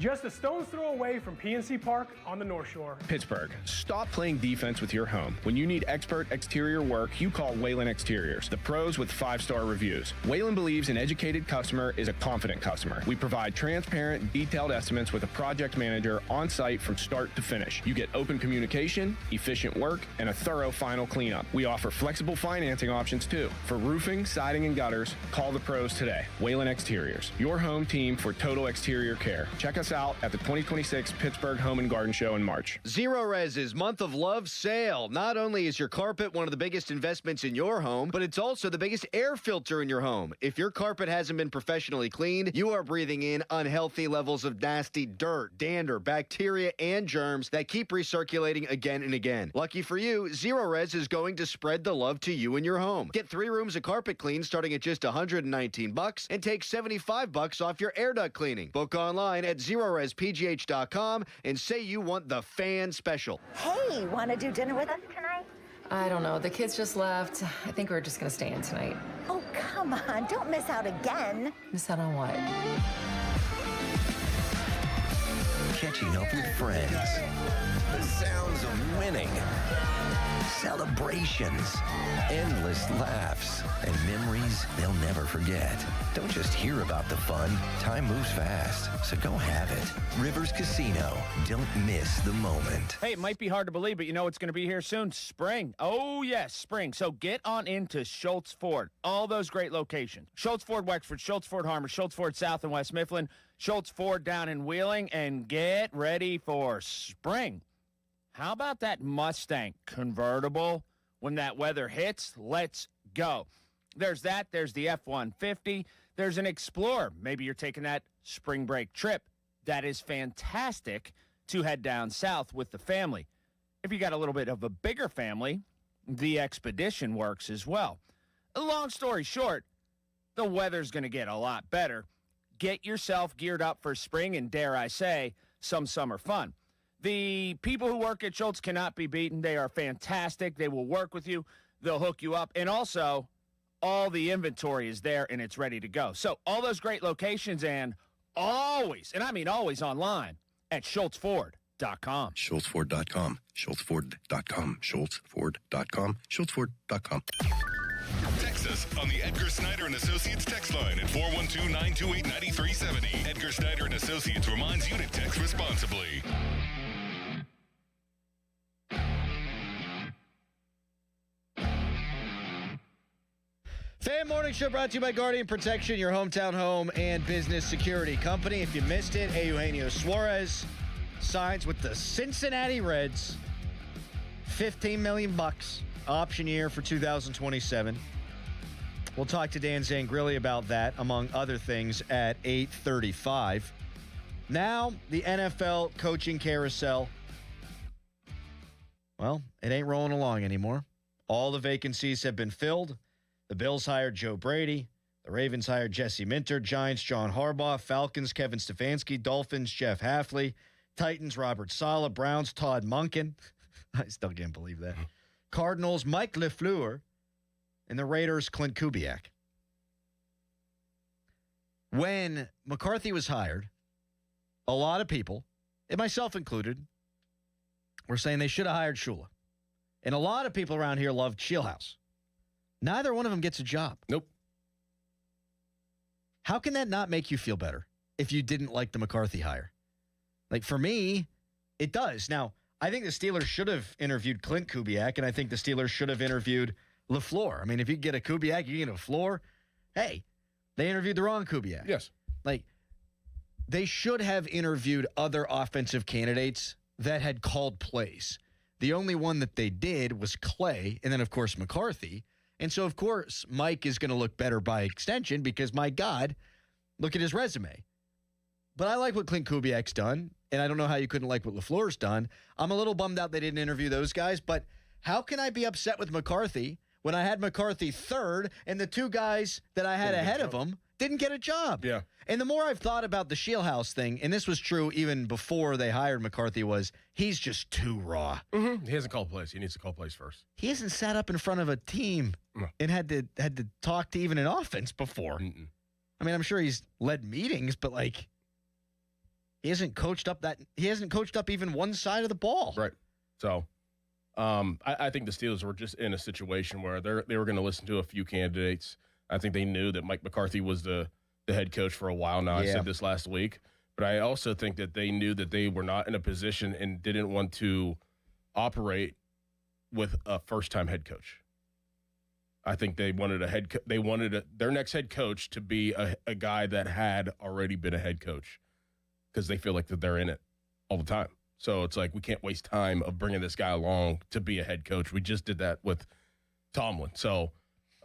Just a stone's throw away from PNC Park on the North Shore. Pittsburgh, stop playing defense with your home. When you need expert exterior work, you call Whalen Exteriors, the pros with 5-star reviews. Whalen believes an educated customer is a confident customer. We provide transparent, detailed estimates with a project manager on site from start to finish. You get open communication, efficient work, and a thorough final cleanup. We offer flexible financing options too. For roofing, siding, and gutters, call the pros today. Whalen Exteriors, your home team for total exterior care. Check us out at the 2026 Pittsburgh Home and Garden Show in March. Zero Res's Month of Love sale. Not only is your carpet one of the biggest investments in your home, but it's also the biggest air filter in your home. If your carpet hasn't been professionally cleaned, you are breathing in unhealthy levels of nasty dirt, dander, bacteria, and germs that keep recirculating again and again. Lucky for you, Zero Res is going to spread the love to you and your home. Get 3 rooms of carpet clean starting at just $119 and take $75 off your air duct cleaning. Book online at ZeroResPGH.com and say you want the fan special. Hey, want to do dinner with us tonight? I don't know. The kids just left. I think we're just going to stay in tonight. Oh, come on. Don't miss out again. Miss out on what? Catching up with friends. The sounds of winning. Celebrations. Endless laughs. And memories they'll never forget. Don't just hear about the fun. Time moves fast, so go have it. Rivers Casino. Don't miss the moment. Hey, it might be hard to believe, but you know what's going to be here soon? Spring. Oh, yes, spring. So get on into Schultz Ford. All those great locations. Schultz Ford Wexford, Schultz Ford Harmer, Schultz Ford South and West Mifflin, Schultz Ford down in Wheeling, and get ready for spring. How about that Mustang convertible? When that weather hits, let's go. There's that. There's the F-150. There's an Explorer. Maybe you're taking that spring break trip. That is fantastic to head down south with the family. If you got a little bit of a bigger family, the Expedition works as well. Long story short, the weather's going to get a lot better. Get yourself geared up for spring and, dare I say, some summer fun. The people who work at Schultz cannot be beaten. They are fantastic. They will work with you. They'll hook you up. And also, all the inventory is there and it's ready to go. So all those great locations and always, and I mean always online at SchultzFord.com. SchultzFord.com. SchultzFord.com. SchultzFord.com. SchultzFord.com. Text us on the Edgar Snyder and Associates text line at 412-928-9370. Edgar Snyder and Associates reminds you to text responsibly. Fan Morning Show brought to you by Guardian Protection, your hometown home and business security company. If you missed it, Eugenio Suarez signs with the Cincinnati Reds. $15 million option year for 2027. We'll talk to Dan Zangrilli about that, among other things, at 8:35. Now, the NFL coaching carousel. Well, it ain't rolling along anymore. All the vacancies have been filled. The Bills hired Joe Brady. The Ravens hired Jesse Minter. Giants, John Harbaugh. Falcons, Kevin Stefanski. Dolphins, Jeff Hafley. Titans, Robert Saleh. Browns, Todd Monken. I still can't believe that. Cardinals, Mike LaFleur. And the Raiders, Clint Kubiak. When McCarthy was hired, a lot of people, and myself included, were saying they should have hired Shula. And a lot of people around here loved Shieldhouse. Neither one of them gets a job. Nope. How can that not make you feel better if you didn't like the McCarthy hire? Like, for me, it does. Now, I think the Steelers should have interviewed Clint Kubiak, and I think the Steelers should have interviewed LaFleur. I mean, if you get a Kubiak, you get a LaFleur. Hey, they interviewed the wrong Kubiak. Yes. Like, they should have interviewed other offensive candidates that had called plays. The only one that they did was Clay, and then, of course, McCarthy. And so, of course, Mike is going to look better by extension because, my God, look at his resume. But I like what Clint Kubiak's done, and I don't know how you couldn't like what LaFleur's done. I'm a little bummed out they didn't interview those guys, but how can I be upset with McCarthy when I had McCarthy third and the two guys that I had ahead of him didn't get a job? Yeah. And the more I've thought about the Shieldhouse thing, and this was true even before they hired McCarthy, was he's just too raw. Mm-hmm. He hasn't called plays. He needs to call plays first. He hasn't sat up in front of a team and had to talk to even an offense before. Mm-mm. I mean, I'm sure he's led meetings, but like he hasn't coached up even one side of the ball. Right. So I think the Steelers were just in a situation where they were going to listen to a few candidates. I think they knew that Mike McCarthy was the head coach for a while now. I said this last week. But I also think that they knew that they were not in a position and didn't want to operate with a first-time head coach. I think they wanted their next head coach to be a guy that had already been a head coach because they feel like that they're in it all the time. So it's like we can't waste time of bringing this guy along to be a head coach. We just did that with Tomlin. So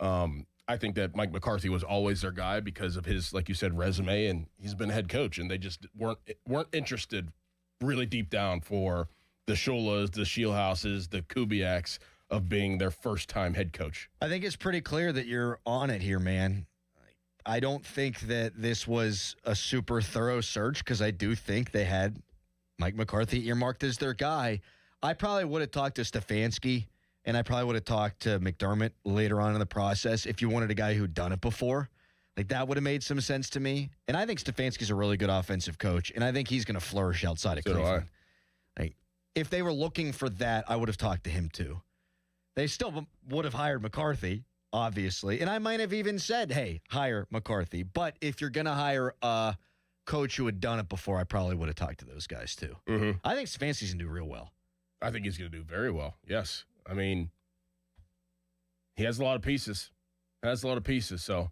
I think that Mike McCarthy was always their guy because of his, like you said, resume, and he's been a head coach, and they just weren't interested really deep down for the Shulas, the Shieldhouses, the Kubiaks of being their first-time head coach. I think it's pretty clear that you're on it here, man. I don't think that this was a super thorough search because I do think they had Mike McCarthy earmarked as their guy. I probably would have talked to Stefanski, and I probably would have talked to McDermott later on in the process if you wanted a guy who'd done it before. Like, that would have made some sense to me. And I think Stefanski's a really good offensive coach, and I think he's going to flourish outside of Cleveland. Like, if they were looking for that, I would have talked to him too. They still would have hired McCarthy, obviously. And I might have even said, hey, hire McCarthy. But if you're going to hire a coach who had done it before, I probably would have talked to those guys too. Mm-hmm. I think Stefanski's going to do real well. I think he's going to do very well, yes. I mean, he has a lot of pieces. So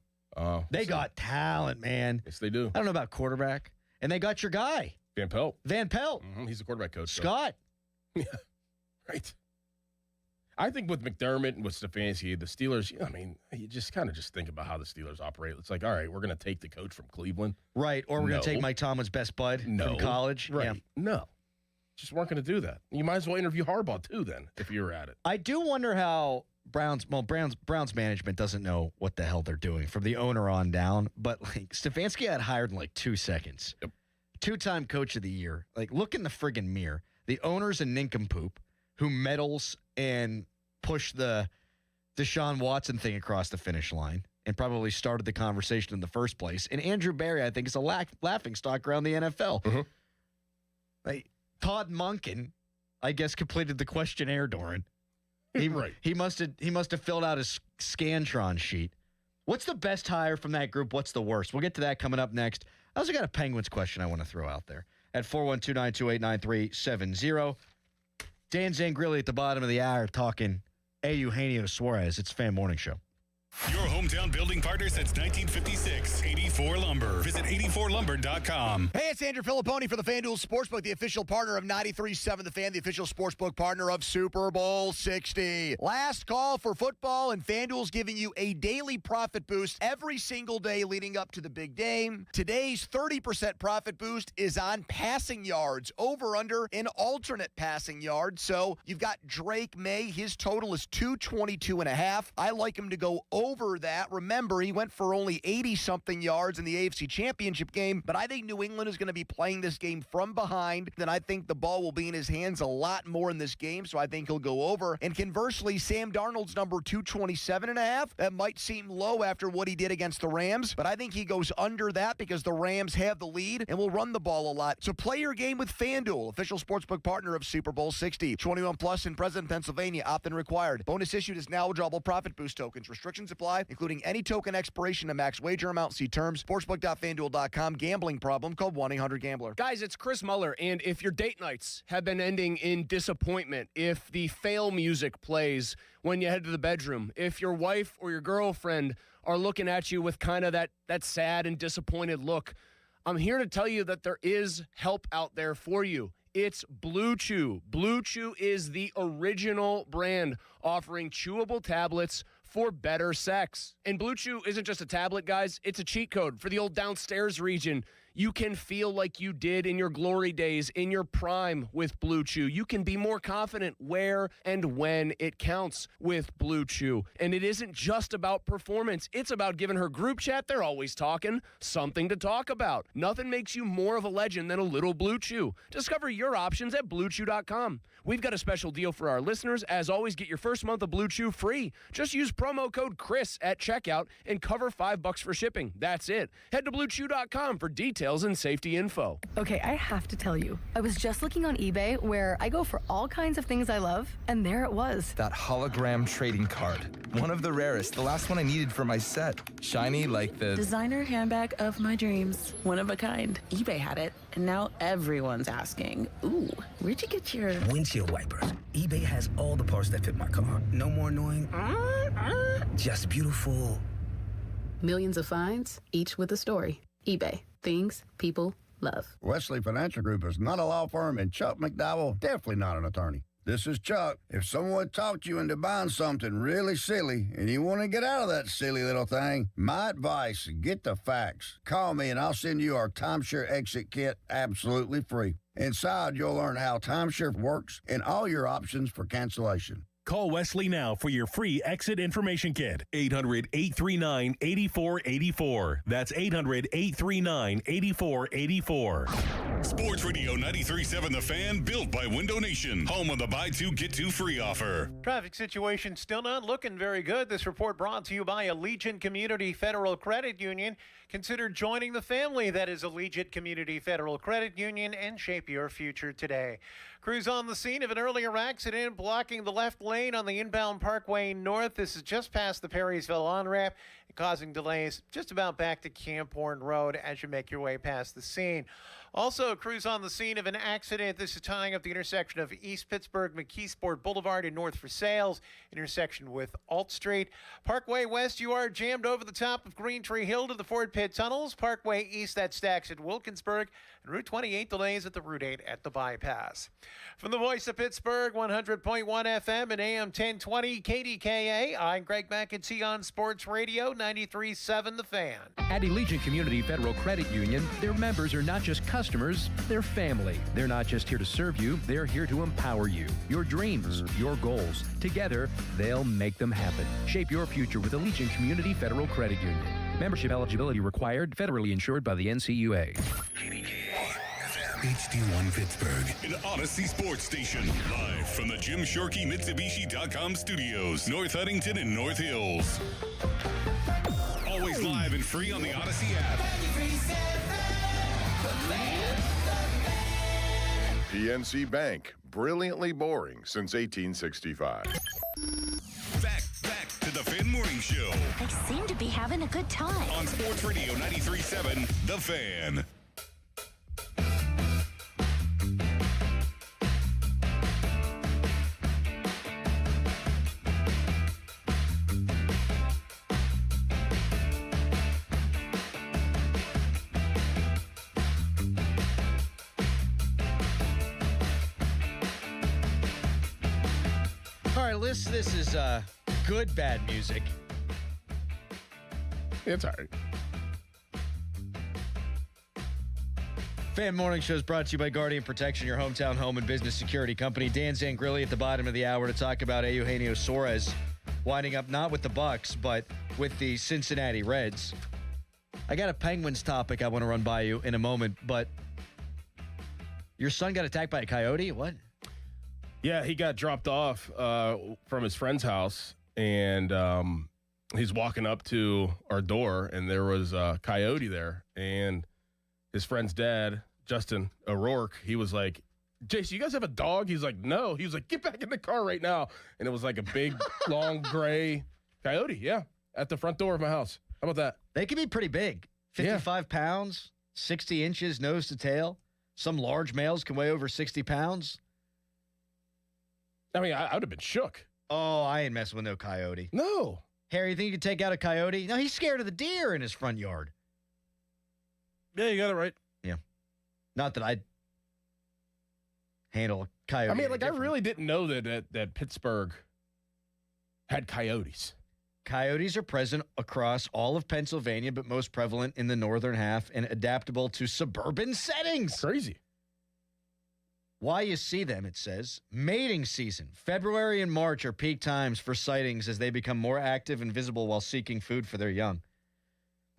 they got talent, man. Yes, they do. I don't know about quarterback. And they got your guy. Van Pelt. Mm-hmm. He's the quarterback coach. Scott. So. Yeah, right. I think with McDermott and with Stefanski, the Steelers, I mean, you just think about how the Steelers operate. It's like, all right, we're going to take the coach from Cleveland. Right, or we're going to take Mike Tomlin's best bud from college. Right. Yeah. No. Just weren't going to do that. You might as well interview Harbaugh, too, then, if you were at it. I do wonder how Browns management doesn't know what the hell they're doing from the owner on down. But, like, Stefanski had hired in, 2 seconds. Yep. 2-time coach of the year. Like, look in the friggin' mirror. The owner's a nincompoop who meddles and pushed the Deshaun Watson thing across the finish line and probably started the conversation in the first place. And Andrew Berry, I think, is a laughingstock around the NFL. Mm-hmm. Like, Todd Monken, I guess, completed the questionnaire, Doran. He must have filled out his Scantron sheet. What's the best hire from that group? What's the worst? We'll get to that coming up next. I also got a Penguins question I want to throw out there at 412-928-9370. Dan Zangrilli at the bottom of the hour talking Eugenio Suarez. It's Fan Morning Show. Your hometown building partner since 1956. 84 Lumber. Visit 84lumber.com. Hey, it's Andrew Filipponi for the FanDuel Sportsbook, the official partner of 93.7 The Fan, the official sportsbook partner of Super Bowl 60. Last call for football, and FanDuel's giving you a daily profit boost every single day leading up to the big game. Today's 30% profit boost is on passing yards, over under an alternate passing yard. So you've got Drake May. His total is 222.5. I like him to go over that. Remember, he went for only 80-something yards in the AFC Championship game, but I think New England is going to be playing this game from behind. Then I think the ball will be in his hands a lot more in this game, so I think he'll go over. And conversely, Sam Darnold's number 227.5. That might seem low after what he did against the Rams, but I think he goes under that because the Rams have the lead and will run the ball a lot. So play your game with FanDuel, official sportsbook partner of Super Bowl 60. 21 plus in present Pennsylvania, opt-in required. Bonus issued is now withdrawable profit boost tokens. Restrictions apply, including any token expiration and max wager amount. See terms. Sportsbook.fanduel.com. Gambling problem? Call 1-800-GAMBLER. Guys, it's Chris Muller, and if your date nights have been ending in disappointment, if the fail music plays when you head to the bedroom, if your wife or your girlfriend are looking at you with kind of that sad and disappointed look, I'm here to tell you that there is help out there for you. It's Blue Chew. Blue Chew is the original brand offering chewable tablets for better sex. And Blue Chew isn't just a tablet, guys. It's a cheat code for the old downstairs region. You can feel like you did in your glory days, in your prime with Blue Chew. You can be more confident where and when it counts with Blue Chew. And it isn't just about performance. It's about giving her group chat, they're always talking, something to talk about. Nothing makes you more of a legend than a little Blue Chew. Discover your options at BlueChew.com. We've got a special deal for our listeners. As always, get your first month of Blue Chew free. Just use promo code Chris at checkout and cover $5 for shipping. That's it. Head to BlueChew.com for details and safety info. Okay, I have to tell you, I was just looking on eBay where I go for all kinds of things I love, and there it was. That hologram trading card. One of the rarest. The last one I needed for my set. Shiny like the designer handbag of my dreams. One of a kind. eBay had it, and now everyone's asking, ooh, where'd you get your windshield wipers? eBay has all the parts that fit my car. No more annoying, just beautiful. Millions of finds, each with a story. eBay. Things people love. Wesley Financial Group is not a law firm, and Chuck McDowell, definitely not an attorney. This is Chuck. If someone talked you into buying something really silly and you want to get out of that silly little thing, my advice, get the facts. Call me and I'll send you our timeshare exit kit absolutely free. Inside, you'll learn how timeshare works and all your options for cancellation. Call Wesley now for your free exit information kit. 800-839-8484. That's 800-839-8484. Sports Radio 93.7 The Fan, built by Window Nation. Home of the buy two, get two free offer. Traffic situation still not looking very good. This report brought to you by Allegiant Community Federal Credit Union. Consider joining the family that is Allegiant Community Federal Credit Union and shape your future today. Crews on the scene of an earlier accident blocking the left lane on the inbound Parkway North. This is just past the Perrysville on-ramp, causing delays just about back to Camp Horn Road as you make your way past the scene. Also, crews on the scene of an accident. This is tying up the intersection of East Pittsburgh, McKeesport Boulevard and North Versailles, intersection with Alt Street. Parkway West, you are jammed over the top of Green Tree Hill to the Ford Pitt Tunnels. Parkway East, that stacks at Wilkinsburg. And Route 28 delays at the Route 8 at the bypass. From the voice of Pittsburgh, 100.1 FM and AM 1020 KDKA, I'm Greg McEntee on Sports Radio 93.7 The Fan. At Allegiant Community Federal Credit Union, their members are not just customers, they're family. They're not just here to serve you, they're here to empower you. Your dreams, your goals. Together, they'll make them happen. Shape your future with Allegiant Community Federal Credit Union. Membership eligibility required, federally insured by the NCUA. HD1 Pittsburgh, an Odyssey sports station. Live from the Jim Shorkey Mitsubishi.com studios, North Huntington and North Hills. Always live and free on the Odyssey app. PNC Bank, brilliantly boring since 1865. Back to the Fan Morning Show. They seem to be having a good time. On Sports Radio 93.7, The Fan. right, this is good bad music. It's all right. Fan Morning Show is brought to you by Guardian Protection, your hometown home and business security company. Dan Zangrilli at the bottom of the hour to talk about Eugenio Suarez winding up not with the Bucks, but with the Cincinnati Reds. I got a Penguins topic I want to run by you in a moment, but your son got attacked by a coyote? What? Yeah, he got dropped off from his friend's house, and he's walking up to our door, and there was a coyote there, and his friend's dad, Justin O'Rourke, he was like, Jason, you guys have a dog? He's like, no. He was like, get back in the car right now. And it was like a big, long, gray coyote, yeah, at the front door of my house. How about that? They can be pretty big. 55 pounds, 60 inches, nose to tail. Some large males can weigh over 60 pounds. I mean, I would have been shook. Oh, I ain't messing with no coyote. No. Harry, you think you could take out a coyote? No, he's scared of the deer in his front yard. Yeah, you got it right. Yeah. Not that I'd handle a coyote. I mean, like, I really didn't know that Pittsburgh had coyotes. Coyotes are present across all of Pennsylvania, but most prevalent in the northern half and adaptable to suburban settings. Crazy. Why you see them, it says. Mating season. February and March are peak times for sightings as they become more active and visible while seeking food for their young.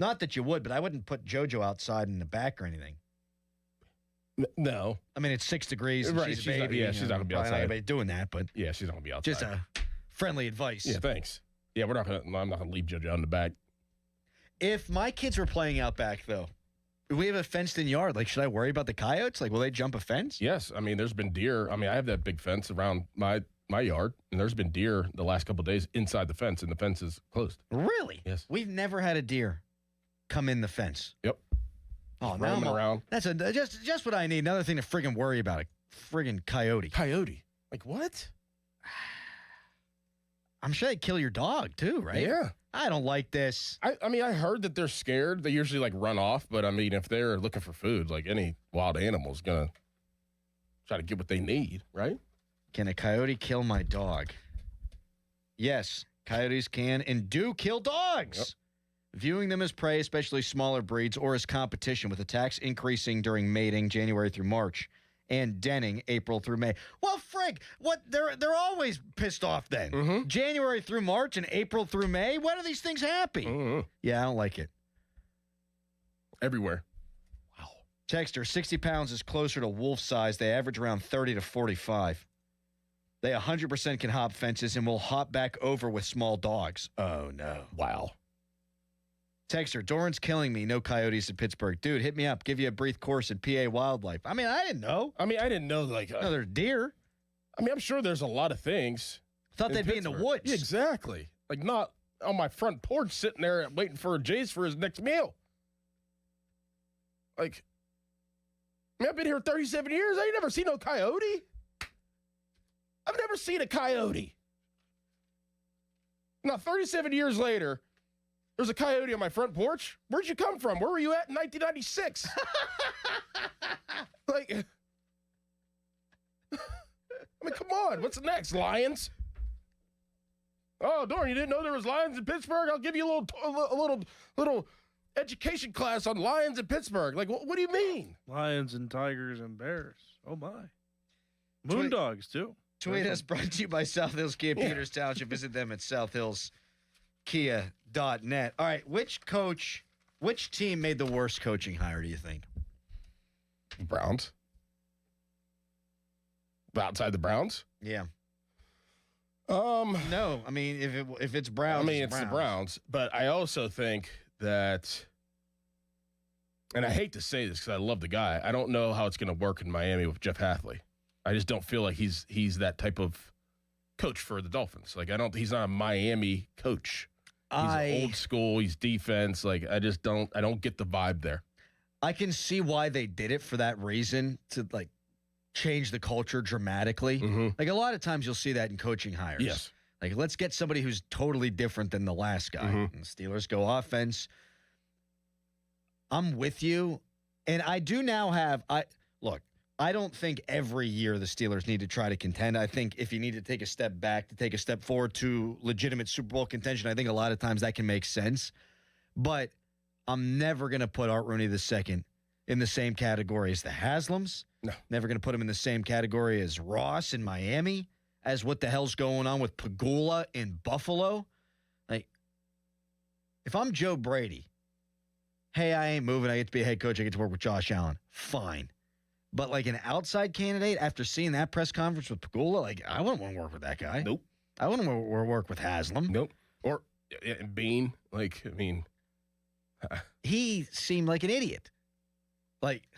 Not that you would, but I wouldn't put JoJo outside in the back or anything. No. I mean, it's 6 degrees and right, she's a baby. She's not going to be outside. Not anybody doing that, but yeah, she's not going to be outside. Just a friendly advice. Yeah, thanks. Yeah, I'm not going to leave JoJo in the back. If my kids were playing out back, though, we have a fenced-in yard. Like, should I worry about the coyotes? Like, will they jump a fence? Yes. I mean, there's been deer. I mean, I have that big fence around my yard, and there's been deer the last couple of days inside the fence, and the fence is closed. Really? Yes. We've never had a deer come in the fence. Yep. Oh, just roaming around. That's just what I need. Another thing to friggin' worry about, a friggin' coyote. Coyote? Like what? I'm sure they kill your dog, too, right? Yeah. I don't like this. I mean, I heard that they're scared. They usually, like, run off. But, I mean, if they're looking for food, like any wild animal is going to try to get what they need, right? Can a coyote kill my dog? Yes, coyotes can and do kill dogs. Yep. Viewing them as prey, especially smaller breeds, or as competition, with attacks increasing during mating January through March and denning April through May. Well, frig, what they're always pissed off then. Mm-hmm. January through March and April through May. When are these things happy? Mm-hmm. Yeah, I don't like it. Everywhere. Wow. Texter, 60 pounds is closer to wolf size. They average around 30 to 45. They 100% can hop fences and will hop back over with small dogs. Oh, no. Wow. Texter, Doran's killing me. No coyotes in Pittsburgh. Dude, hit me up. Give you a brief course in PA wildlife. I mean, I didn't know. I didn't know, like... Another deer. I mean, I'm sure there's a lot of things. Thought they'd be in the woods. Yeah, exactly. Like, not on my front porch sitting there waiting for Jace for his next meal. Like, I mean, I've been here 37 years. I ain't never seen no coyote. I've never seen a coyote. Now, 37 years later... There's a coyote on my front porch. Where'd you come from? Where were you at in 1996? Like, I mean, come on. What's next? Lions? Oh, Doran, you didn't know there was lions in Pittsburgh? I'll give you a little education class on lions in Pittsburgh. Like, what do you mean? Lions and tigers and bears. Oh my. Moondogs too. Tweet us, brought to you by South Hills Kia Peters Township. Visit them at southhillskia.net. All right, which team made the worst coaching hire, do you think? Browns. Outside the Browns? Yeah. No, I mean, if it's Browns, it's the Browns. But I also think that, and I hate to say this because I love the guy, I don't know how it's going to work in Miami with Jeff Hathley. I just don't feel like he's that type of coach for the Dolphins. Like, he's not a Miami coach. He's old school. He's defense. Like, I don't get the vibe there. I can see why they did it for that reason, to like change the culture dramatically. Mm-hmm. Like, a lot of times you'll see that in coaching hires. Yes. Like, let's get somebody who's totally different than the last guy. Mm-hmm. And the Steelers go offense. I'm with you. And I do now have, look, I don't think every year the Steelers need to try to contend. I think if you need to take a step back to take a step forward to legitimate Super Bowl contention, I think a lot of times that can make sense. But I'm never going to put Art Rooney II in the same category as the Haslams. No. Never going to put him in the same category as Ross in Miami, as what the hell's going on with Pagula in Buffalo. Like, if I'm Joe Brady, hey, I ain't moving. I get to be a head coach. I get to work with Josh Allen. Fine. But like an outside candidate, after seeing that press conference with Pagula, like I wouldn't want to work with that guy. Nope. I wouldn't want to work with Haslam. Nope. Or Bean. Like, I mean. He seemed like an idiot. Like,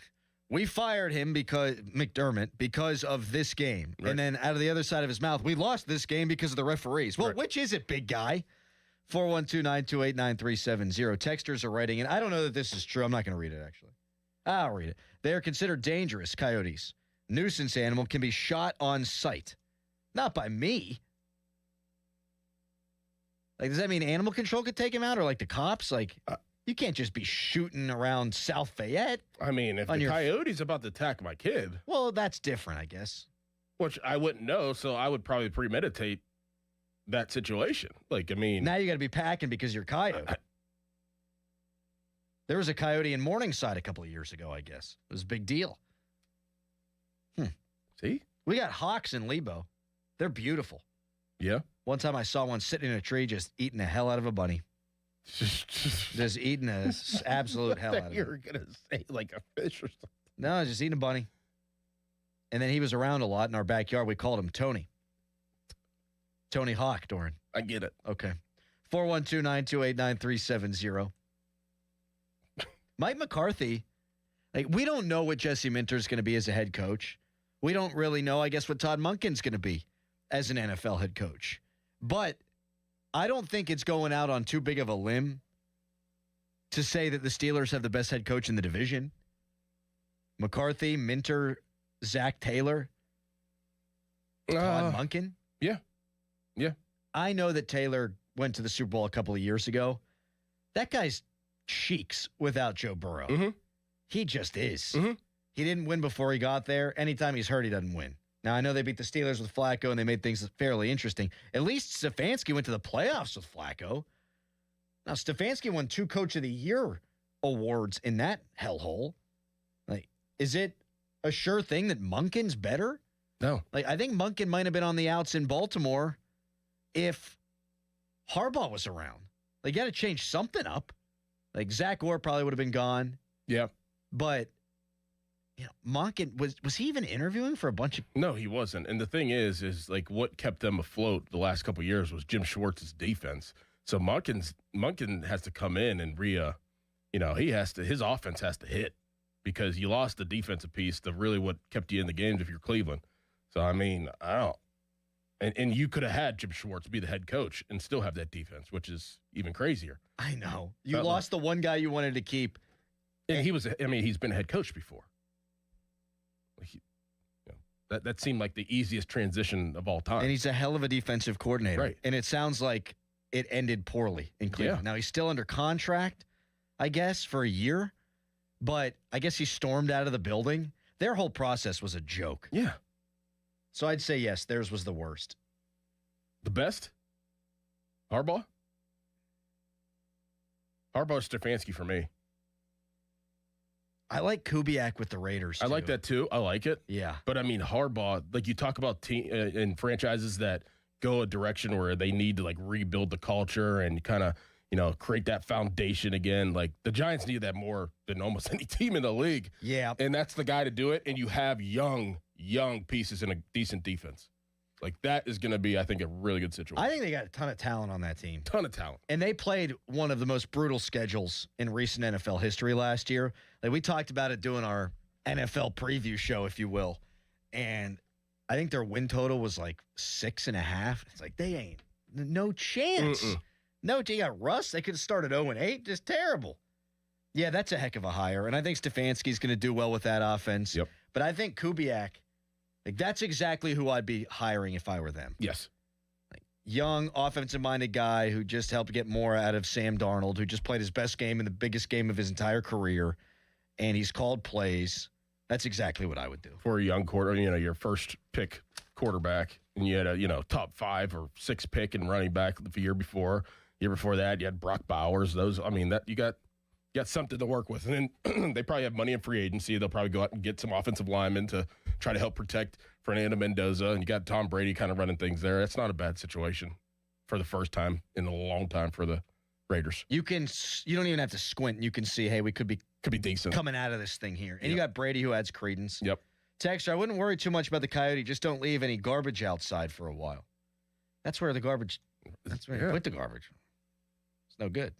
we fired him McDermott, because of this game. Right. And then out of the other side of his mouth, we lost this game because of the referees. Well, which is it, big guy? 412-928-9370. Texters are writing, and I don't know that this is true. I'm not going to read it, actually. I'll read it. They are considered dangerous, coyotes. Nuisance animal can be shot on sight. Not by me. Like, does that mean animal control could take him out, or like the cops? Like, you can't just be shooting around South Fayette. I mean, if the coyote's about to attack my kid. Well, that's different, I guess. Which I wouldn't know, so I would probably premeditate that situation. Like, I mean. Now you got to be packing because you're coyote. There was a coyote in Morningside a couple of years ago, I guess. It was a big deal. See? We got hawks in Lebo. They're beautiful. Yeah? One time I saw one sitting in a tree just eating the hell out of a bunny. Just eating an absolute hell out of it. You were going to say like a fish or something. No, just eating a bunny. And then he was around a lot in our backyard. We called him Tony. Tony Hawk, Doran. I get it. Okay. 412-928-9370. Mike McCarthy, like, we don't know what Jesse Minter's going to be as a head coach. We don't really know, I guess, what Todd Monken's going to be as an NFL head coach. But I don't think it's going out on too big of a limb to say that the Steelers have the best head coach in the division. McCarthy, Minter, Zach Taylor, Todd Monken. Yeah. Yeah. I know that Taylor went to the Super Bowl a couple of years ago. That guy's cheeks without Joe Burrow. Mm-hmm. He just is. Mm-hmm. He didn't win before he got there. Anytime he's hurt, he doesn't win. Now, I know they beat the Steelers with Flacco, and they made things fairly interesting. At least Stefanski went to the playoffs with Flacco. Now, Stefanski won 2 Coach of the Year awards in that hellhole. Like, is it a sure thing that Monken's better? No. Like, I think Monken might have been on the outs in Baltimore if Harbaugh was around. They got to change something up. Like, Zach Orr probably would have been gone. Yeah. But, you know, Monken, was he even interviewing for a bunch of... No, he wasn't. And the thing is like what kept them afloat the last couple of years was Jim Schwartz's defense. So Monken has to come in and his offense has to hit, because you lost the defensive piece to really what kept you in the games if you're Cleveland. So, I mean, I don't... And you could have had Jim Schwartz be the head coach and still have that defense, which is even crazier. I know. You lost the one guy you wanted to keep. And he's been a head coach before. That seemed like the easiest transition of all time. And he's a hell of a defensive coordinator. Right. And it sounds like it ended poorly in Cleveland. Yeah. Now, he's still under contract, I guess, for a year. But I guess he stormed out of the building. Their whole process was a joke. Yeah. So I'd say, yes, theirs was the worst. The best? Harbaugh? Harbaugh's Stefanski for me. I like Kubiak with the Raiders, too. I like that, too. I like it. Yeah. But, I mean, Harbaugh, like you talk about in franchises that go a direction where they need to, like, rebuild the culture and kind of, create that foundation again. Like, the Giants need that more than almost any team in the league. Yeah. And that's the guy to do it. And you have young pieces in a decent defense. Like, that is going to be, I think, a really good situation. I think they got a ton of talent on that team. Ton of talent. And they played one of the most brutal schedules in recent NFL history last year. Like, we talked about it doing our NFL preview show, if you will. And I think their win total was like 6.5. It's like, they ain't. No chance. No, you got Russ. They could have started 0-8. Just terrible. Yeah, that's a heck of a hire. And I think Stefanski's going to do well with that offense. Yep. But I think Kubiak, like, that's exactly who I'd be hiring if I were them. Yes. Like, young, offensive-minded guy who just helped get more out of Sam Darnold, who just played his best game in the biggest game of his entire career, and he's called plays. That's exactly what I would do. For a young your first pick quarterback, and you had a, top 5 or 6 pick and running back the year before. Year before that, you had Brock Bowers. You got something to work with. And then they probably have money in free agency. They'll probably go out and get some offensive linemen to try to help protect Fernando Mendoza. And you got Tom Brady kind of running things there. That's not a bad situation for the first time in a long time for the Raiders. You don't even have to squint. You can see, hey, we could be decent coming out of this thing here. And you got Brady who adds credence. Yep. Texter, I wouldn't worry too much about the Coyote. Just don't leave any garbage outside for a while. That's where the garbage. That's where you put the garbage. It's no good.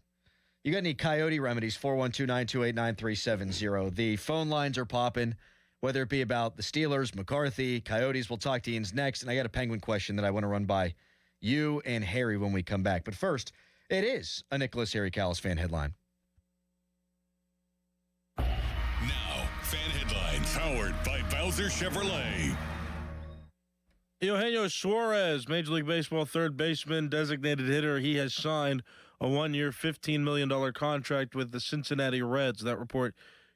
You got any Coyote remedies? 412-928-9370. The phone lines are popping, whether it be about the Steelers, McCarthy, Coyotes. We'll talk to Ian's next. And I got a Penguin question that I want to run by you and Harry when we come back. But first, it is a Nicholas Harry Callis fan headline. Now, fan headlines powered by Bowser Chevrolet. Eugenio Suarez, Major League Baseball third baseman, designated hitter. He has signed a 1-year, $15 million contract with the Cincinnati Reds. That report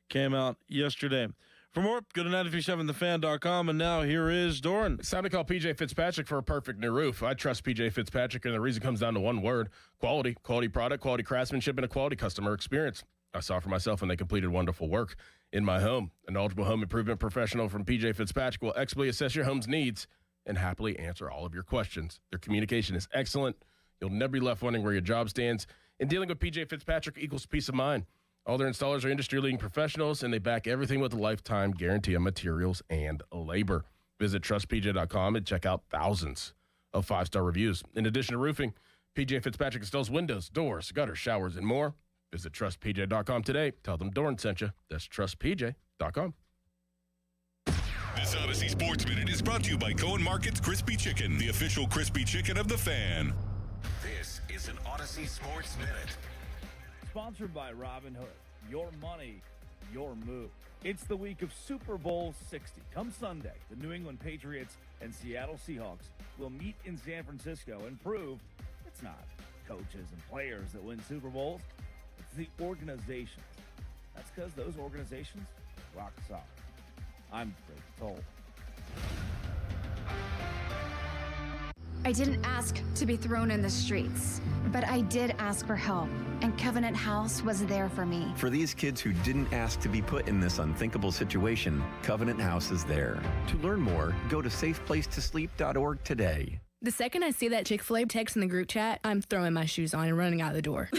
came out yesterday. For more, go to 937thefan.com, and now here is Doran. It's time to call P.J. Fitzpatrick for a perfect new roof. I trust P.J. Fitzpatrick, and the reason comes down to one word: quality. Quality product, quality craftsmanship, and a quality customer experience. I saw for myself when they completed wonderful work in my home. A knowledgeable home improvement professional from P.J. Fitzpatrick will expertly assess your home's needs and happily answer all of your questions. Their communication is excellent. You'll never be left wondering where your job stands. And dealing with P.J. Fitzpatrick equals peace of mind. All their installers are industry-leading professionals, and they back everything with a lifetime guarantee on materials and labor. Visit trustpj.com and check out thousands of 5-star reviews. In addition to roofing, P.J. Fitzpatrick installs windows, doors, gutters, showers, and more. Visit trustpj.com today. Tell them Doran sent you. That's trustpj.com. This Odyssey Sports Minute is brought to you by Cohen Market's Crispy Chicken, the official crispy chicken of the Fan. This is an Odyssey Sports Minute. Sponsored by Robinhood. Your money, your move. It's the week of Super Bowl 60. Come Sunday, the New England Patriots and Seattle Seahawks will meet in San Francisco and prove it's not coaches and players that win Super Bowls. It's the organizations. That's because those organizations rock solid. I'm Greg Toll. I didn't ask to be thrown in the streets, but I did ask for help, and Covenant House was there for me. For these kids who didn't ask to be put in this unthinkable situation, Covenant House is there. To learn more, go to safeplacetosleep.org today. The second I see that Chick-fil-A text in the group chat, I'm throwing my shoes on and running out the door.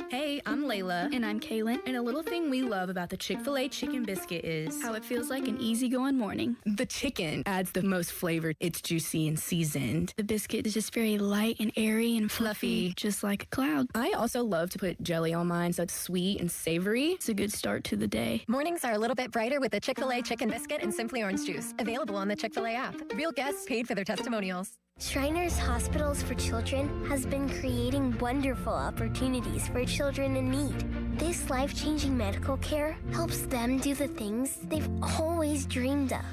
Hey, I'm Layla. And I'm Kaylin. And a little thing we love about the Chick-fil-A chicken biscuit is how it feels like an easygoing morning. The chicken adds the most flavor. It's juicy and seasoned. The biscuit is just very light and airy and fluffy, just like a cloud. I also love to put jelly on mine so it's sweet and savory. It's a good start to the day. Mornings are a little bit brighter with the Chick-fil-A chicken biscuit and Simply Orange Juice. Available on the Chick-fil-A app. Real guests paid for their testimonials. Shriners Hospitals for Children has been creating wonderful opportunities for children in need. This life-changing medical care helps them do the things they've always dreamed of.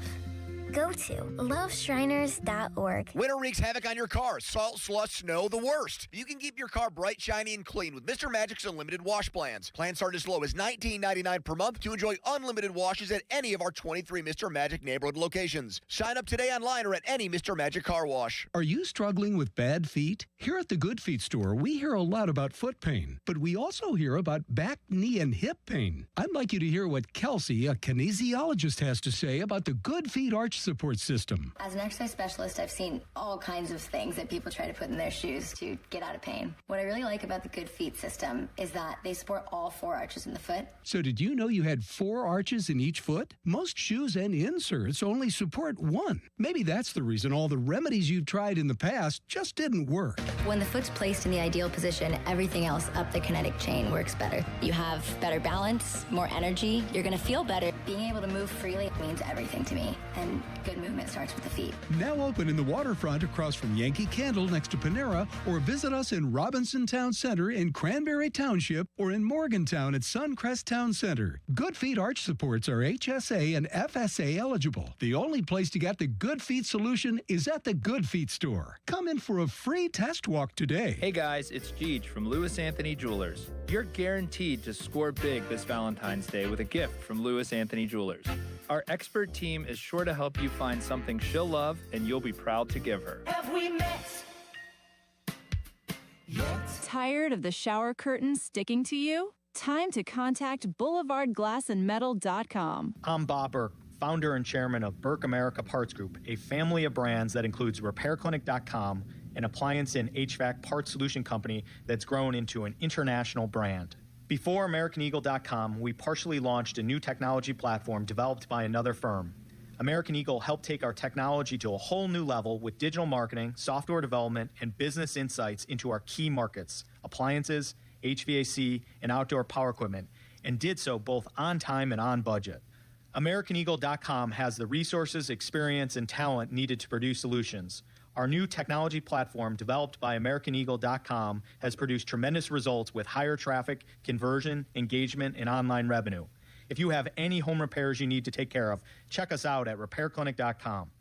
Go to loveshriners.org. Winter wreaks havoc on your car. Salt, slush, snow, the worst. You can keep your car bright, shiny, and clean with Mr. Magic's unlimited wash plans. Plans start as low as $19.99 per month to enjoy unlimited washes at any of our 23 Mr. Magic neighborhood locations. Sign up today online or at any Mr. Magic car wash. Are you struggling with bad feet? Here at the Good Feet store, we hear a lot about foot pain, but we also hear about back, knee, and hip pain. I'd like you to hear what Kelsey, a kinesiologist, has to say about the Good Feet Arch Support System. As an exercise specialist, I've seen all kinds of things that people try to put in their shoes to get out of pain. What I really like about the Good Feet system is that they support all 4 arches in the foot. So did you know you had 4 arches in each foot? Most shoes and inserts only support 1. Maybe that's the reason all the remedies you've tried in the past just didn't work. When the foot's placed in the ideal position, everything else up the kinetic chain works better. You have better balance, more energy, you're going to feel better. Being able to move freely means everything to me. And good movement starts with the feet. Now open in the waterfront across from Yankee Candle next to Panera, or visit us in Robinson Town Center in Cranberry Township or in Morgantown at Suncrest Town Center. Good Feet arch supports are HSA and FSA eligible. The only place to get the Good Feet solution is at the Good Feet store. Come in for a free test walk today. Hey guys, it's Jeej from Lewis Anthony Jewelers. You're guaranteed to score big this Valentine's Day with a gift from Lewis Anthony Jewelers. Our expert team is sure to help you find something she'll love and you'll be proud to give her. Have we met yet? Tired of the shower curtain sticking to you? Time to contact BoulevardGlassandMetal.com. I'm Bob Burke, founder and chairman of Burke America Parts Group, a family of brands that includes RepairClinic.com, an appliance and HVAC parts solution company that's grown into an international brand. Before AmericanEagle.com, we partially launched a new technology platform developed by another firm. American Eagle helped take our technology to a whole new level with digital marketing, software development, and business insights into our key markets, appliances, HVAC, and outdoor power equipment, and did so both on time and on budget. AmericanEagle.com has the resources, experience, and talent needed to produce solutions. Our new technology platform, developed by AmericanEagle.com, has produced tremendous results with higher traffic, conversion, engagement, and online revenue. If you have any home repairs you need to take care of, check us out at RepairClinic.com.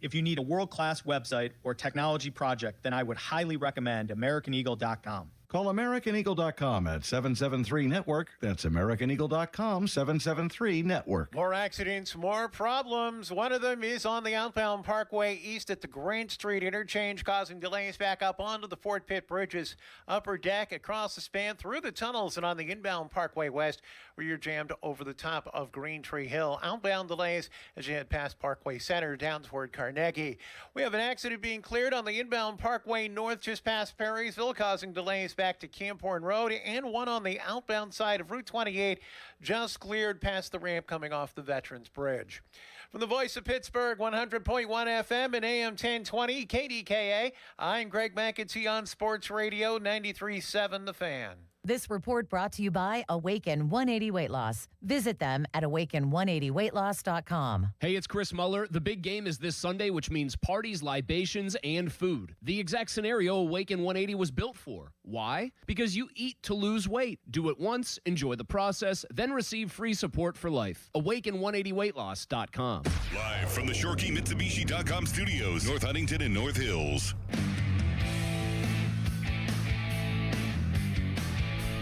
If you need a world-class website or technology project, then I would highly recommend AmericanEagle.com. Call AmericanEagle.com at 773-NETWORK. That's AmericanEagle.com, 773-NETWORK. More accidents, more problems. One of them is on the outbound Parkway east at the Grant Street interchange, causing delays back up onto the Fort Pitt Bridge's upper deck, across the span, through the tunnels, and on the inbound Parkway west, where you're jammed over the top of Green Tree Hill. Outbound delays as you head past Parkway Center down toward Carnegie. We have an accident being cleared on the inbound Parkway north just past Perrysville, causing delays back to Camphorn Road, and one on the outbound side of Route 28 just cleared past the ramp coming off the Veterans Bridge. From the voice of Pittsburgh, 100.1 FM and AM 1020 KDKA, I'm Greg McAtee on Sports Radio 93.7 The Fan. This report brought to you by Awaken 180 Weight Loss. Visit them at awaken180weightloss.com. Hey, it's Chris Muller. The big game is this Sunday, which means parties, libations, and food. The exact scenario Awaken 180 was built for. Why? Because you eat to lose weight. Do it once, enjoy the process, then receive free support for life. Awaken180weightloss.com. Live from the ShoreKeyMitsubishi.com studios, North Huntington and North Hills.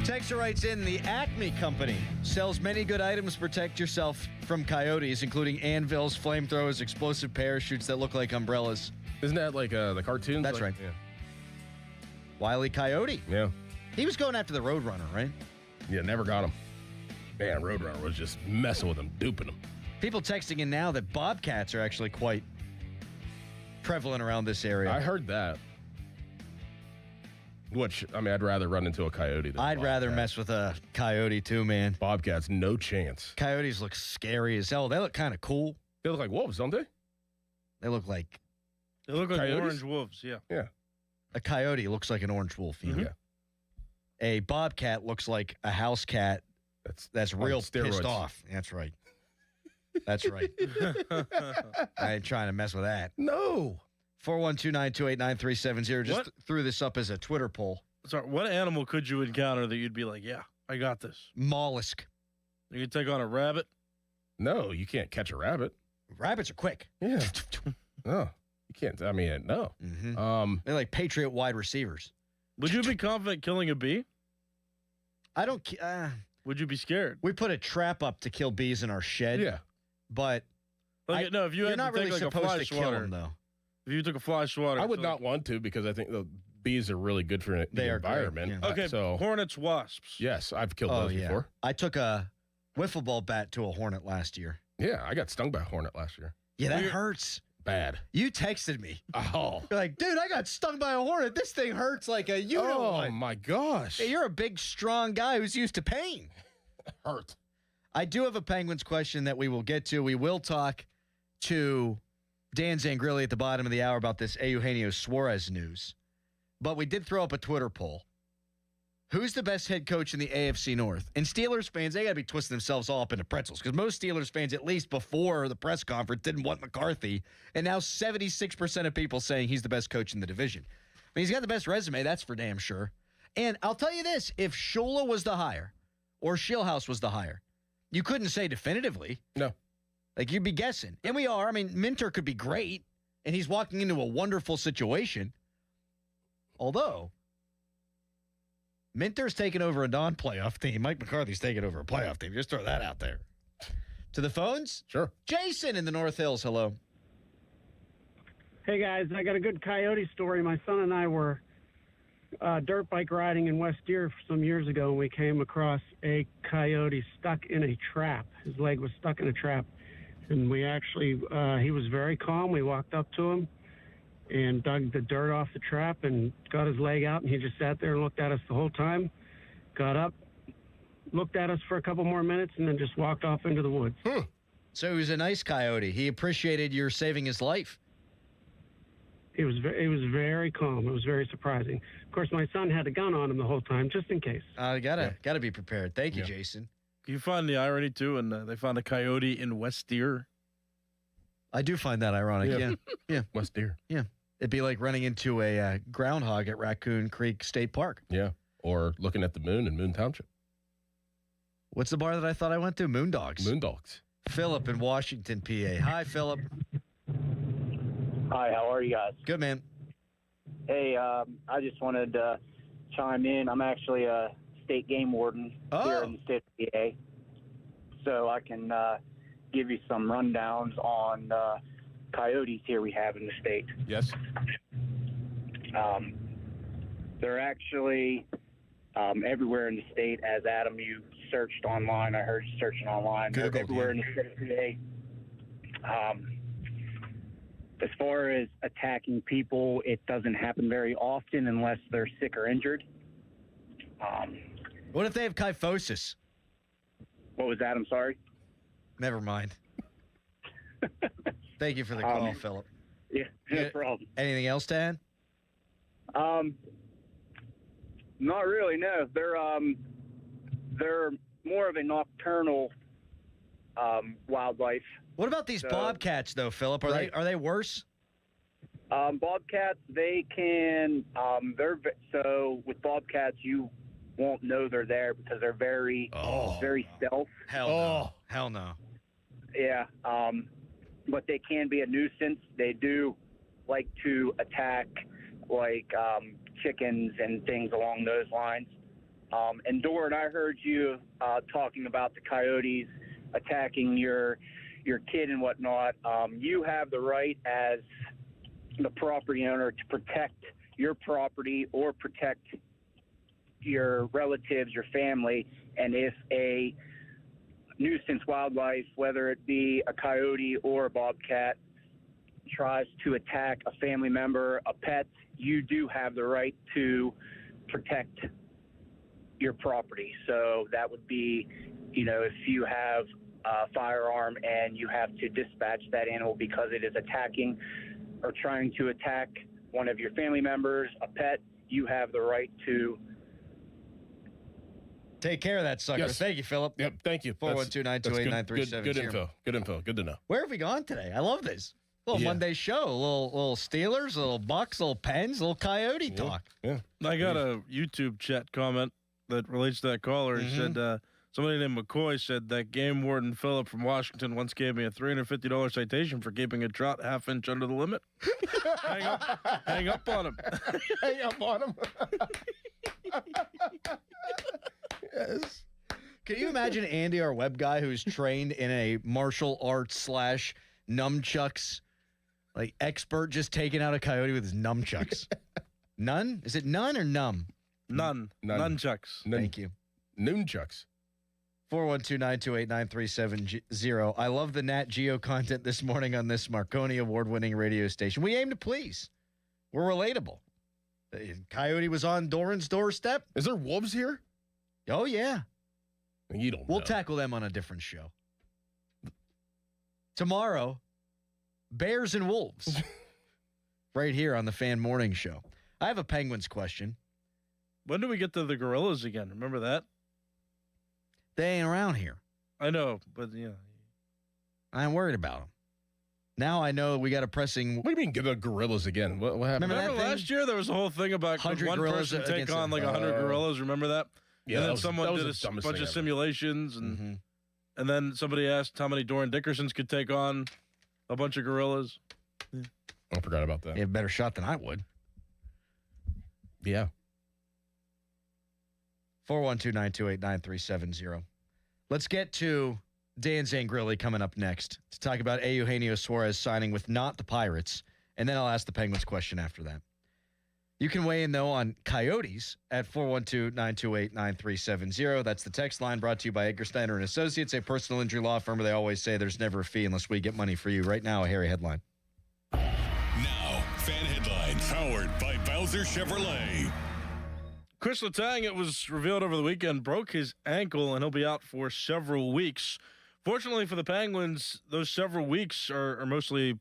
Texter writes in, the Acme Company sells many good items to protect yourself from coyotes, including anvils, flamethrowers, explosive parachutes that look like umbrellas. Isn't that like the cartoons? That's right. Yeah. Wile E. Coyote. Yeah. He was going after the Roadrunner, right? Yeah, never got him. Man, Roadrunner was just messing with him, duping him. People texting in now that bobcats are actually quite prevalent around this area. I heard that. Which, I mean, I'd rather run into a coyote than I'd rather mess with a coyote too, man. Bobcats, no chance. Coyotes look scary as hell. They look kind of cool. They look like wolves, don't they? They look like coyotes? Orange wolves, yeah. Yeah. A coyote looks like an orange wolf. You know? Yeah. A bobcat looks like a house cat that's real pissed off. That's right. That's right. I ain't trying to mess with that. No. 412-928-9370. Just threw this up as a Twitter poll. Sorry, what animal could you encounter that you'd be like, yeah, I got this? Mollusk. You could take on a rabbit? No, you can't catch a rabbit. Rabbits are quick. Yeah. No, you can't. I mean, no. Mm-hmm. They're like Patriot wide receivers. Would you be confident killing a bee? I don't. Would you be scared? We put a trap up to kill bees in our shed. Yeah. But no, if you you're had not to really take like supposed a fly to swatter, kill them, though. If you took a fly swatter. I would not want to, because I think the bees are really good for the environment. Great, Okay, so hornets, wasps. Yes, I've killed those before. I took a wiffle ball bat to a hornet last year. Yeah, I got stung by a hornet last year. Yeah, that hurts. Bad. You texted me. Oh. You're like, dude, I got stung by a hornet. This thing hurts like a Oh, my gosh. Hey, you're a big, strong guy who's used to pain. Hurt. I do have a Penguins question that we will get to. We will talk to Dan Zangrilli at the bottom of the hour about this Eugenio Suarez news. But we did throw up a Twitter poll. Who's the best head coach in the AFC North? And Steelers fans, they got to be twisting themselves all up into pretzels because most Steelers fans, at least before the press conference, didn't want McCarthy. And now 76% of people saying he's the best coach in the division. I mean, he's got the best resume, that's for damn sure. And I'll tell you this, if Shula was the hire or Schillhouse was the hire, you couldn't say definitively. No. Like, you'd be guessing. And we are. I mean, Minter could be great, and he's walking into a wonderful situation. Although, Minter's taking over a non-playoff team. Mike McCarthy's taking over a playoff team. Just throw that out there. To the phones? Sure. Jason in the North Hills, hello. Hey, guys, I got a good coyote story. My son and I were dirt bike riding in West Deer some years ago, and we came across a coyote stuck in a trap. His leg was stuck in a trap. And we actually, he was very calm. We walked up to him and dug the dirt off the trap and got his leg out, and he just sat there and looked at us the whole time, got up, looked at us for a couple more minutes, and then just walked off into the woods. So he was a nice coyote. He appreciated your saving his life. It was very calm. It was very surprising. Of course, my son had a gun on him the whole time, just in case. Gotta be prepared. Thank you, Jason. You find the irony, too, and they found a coyote in West Deer. I do find that ironic, yeah. West Deer. Yeah. It'd be like running into a groundhog at Raccoon Creek State Park. Yeah, or looking at the moon in Moon Township. What's the bar that I thought I went to? Moondogs. Moondogs. Philip in Washington, PA. Hi, Philip. Hi, how are you guys? Good, man. Hey, I just wanted to chime in. I'm actually a state game warden here in the state of PA, so I can give you some rundowns on coyotes here we have in the state. Yes. They're actually everywhere in the state. As Adam, you searched online. I heard you searching online. They're everywhere in the state of PA. As far as attacking people, it doesn't happen very often unless they're sick or injured. What if they have kyphosis? What was that? I'm sorry. Never mind. Thank you for the call, Philip. Yeah, no problem. Anything else, Dan? Not really. No, they're more of a nocturnal wildlife. What about these bobcats, though, Philip? Are they worse? Bobcats, they can. So with bobcats, you won't know they're there because they're very stealth. Hell no. Yeah. But they can be a nuisance. They do like to attack, chickens and things along those lines. And Doran, I heard you talking about the coyotes attacking your kid and whatnot. You have the right as the property owner to protect your property or protect your relatives, your family. And if a nuisance wildlife, whether it be a coyote or a bobcat, tries to attack a family member, a pet, you do have the right to protect your property. So that would be, if you have a firearm and you have to dispatch that animal because it is attacking or trying to attack one of your family members, a pet, you have the right to take care of that sucker. Yes. Thank you, Philip. Yep, thank you. 412-928-9370. Good info. Good info. Good to know. Where have we gone today? I love this. Little Monday show. Little Steelers, little Bucks, little Pens, little Coyote talk. Yeah. I got a YouTube chat comment that relates to that caller. He said, somebody named McCoy said that game warden Philip from Washington once gave me a $350 citation for keeping a trout half-inch under the limit. Hang up on him. Hang up on him. Yes. Can you imagine Andy, our web guy, who's trained in a martial arts / nunchucks, expert, just taking out a coyote with his nunchucks? None? Is it none or numb? None. Nunchucks. Thank you. Nunchucks. 412-928-9370. I love the Nat Geo content this morning on this Marconi award-winning radio station. We aim to please. We're relatable. The coyote was on Doran's doorstep. Is there wolves here? Oh, yeah. You don't know. We'll tackle them on a different show. Tomorrow, Bears and Wolves. Right here on the Fan Morning Show. I have a Penguins question. When do we get to the gorillas again? Remember that? They ain't around here. I know, but I ain't worried about them. Now I know we got a pressing. What do you mean get the gorillas again? What happened? Remember last year there was a whole thing about 100 one gorillas person take on like 100 gorillas. Remember that? Yeah, and then that was someone did the dumbest bunch thing of ever. simulations, and then somebody asked how many Doran Dickersons could take on a bunch of gorillas. I forgot about that. You have a better shot than I would. Yeah. 412-928-9370. Let's get to Dan Zangrilli coming up next to talk about Eugenio Suarez signing with not the Pirates, and then I'll ask the Penguins question after that. You can weigh in, though, on Coyotes at 412-928-9370. That's the text line brought to you by Edgar Steiner and Associates, a personal injury law firm where they always say there's never a fee unless we get money for you. Right now, a hairy headline. Now, fan headlines powered by Bowser Chevrolet. Chris Letang, it was revealed over the weekend, broke his ankle, and he'll be out for several weeks. Fortunately for the Penguins, those several weeks are mostly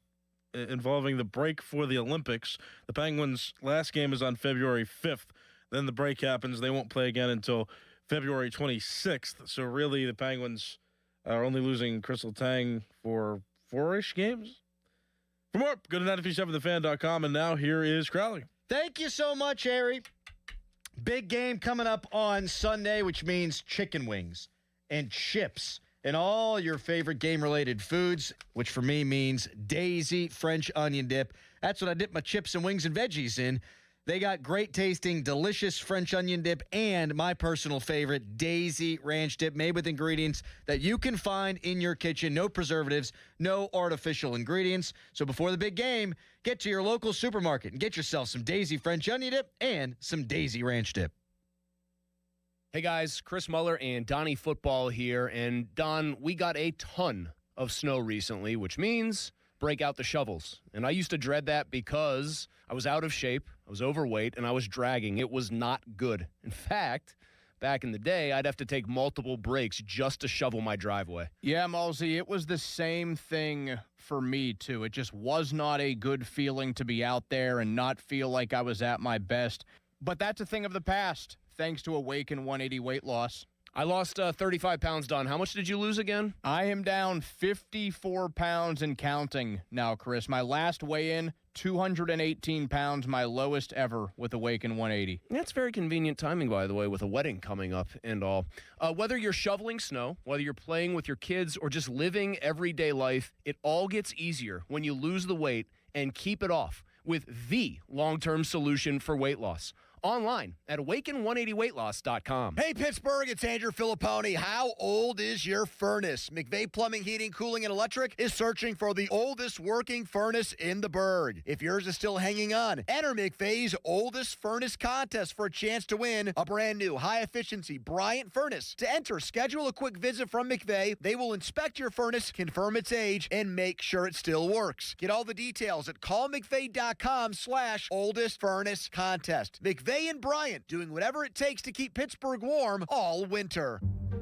involving the break for the Olympics. The Penguins' last game is on February 5th. Then the break happens. They won't play again until February 26th. So really, the Penguins are only losing Chris Letang for 4-ish games. For more, go to 937thefan.com, and now here is Crowley. Thank you so much, Harry. Big game coming up on Sunday, which means chicken wings and chips and all your favorite game-related foods, which for me means Daisy French onion dip. That's what I dip my chips and wings and veggies in. They got great-tasting, delicious French onion dip and my personal favorite, Daisy ranch dip, made with ingredients that you can find in your kitchen. No preservatives, no artificial ingredients. So before the big game, get to your local supermarket and get yourself some Daisy French onion dip and some Daisy ranch dip. Hey guys, Chris Muller and Donnie Football here. And Don, we got a ton of snow recently, which means break out the shovels. And I used to dread that because I was out of shape, I was overweight, and I was dragging. It was not good. In fact, back in the day, I'd have to take multiple breaks just to shovel my driveway. Yeah, Malsey, it was the same thing for me, too. It just was not a good feeling to be out there and not feel like I was at my best. But that's a thing of the past, thanks to Awaken 180 weight loss. I lost 35 pounds, Don. How much did you lose again? I am down 54 pounds and counting now, Chris. My last weigh-in, 218 pounds, my lowest ever with Awaken 180. That's very convenient timing, by the way, with a wedding coming up and all. Whether you're shoveling snow, whether you're playing with your kids, or just living everyday life, it all gets easier when you lose the weight and keep it off with the long-term solution for weight loss. Online at awaken180weightloss.com. Hey, Pittsburgh, it's Andrew Filipponi. How old is your furnace? McVeigh Plumbing, Heating, Cooling, and Electric is searching for the oldest working furnace in the burg. If yours is still hanging on, enter McVeigh's oldest furnace contest for a chance to win a brand new high-efficiency Bryant furnace. To enter, schedule a quick visit from McVeigh. They will inspect your furnace, confirm its age, and make sure it still works. Get all the details at callmcveigh.com/oldest furnace contest. McVeigh and Bryant doing whatever it takes to keep Pittsburgh warm all winter.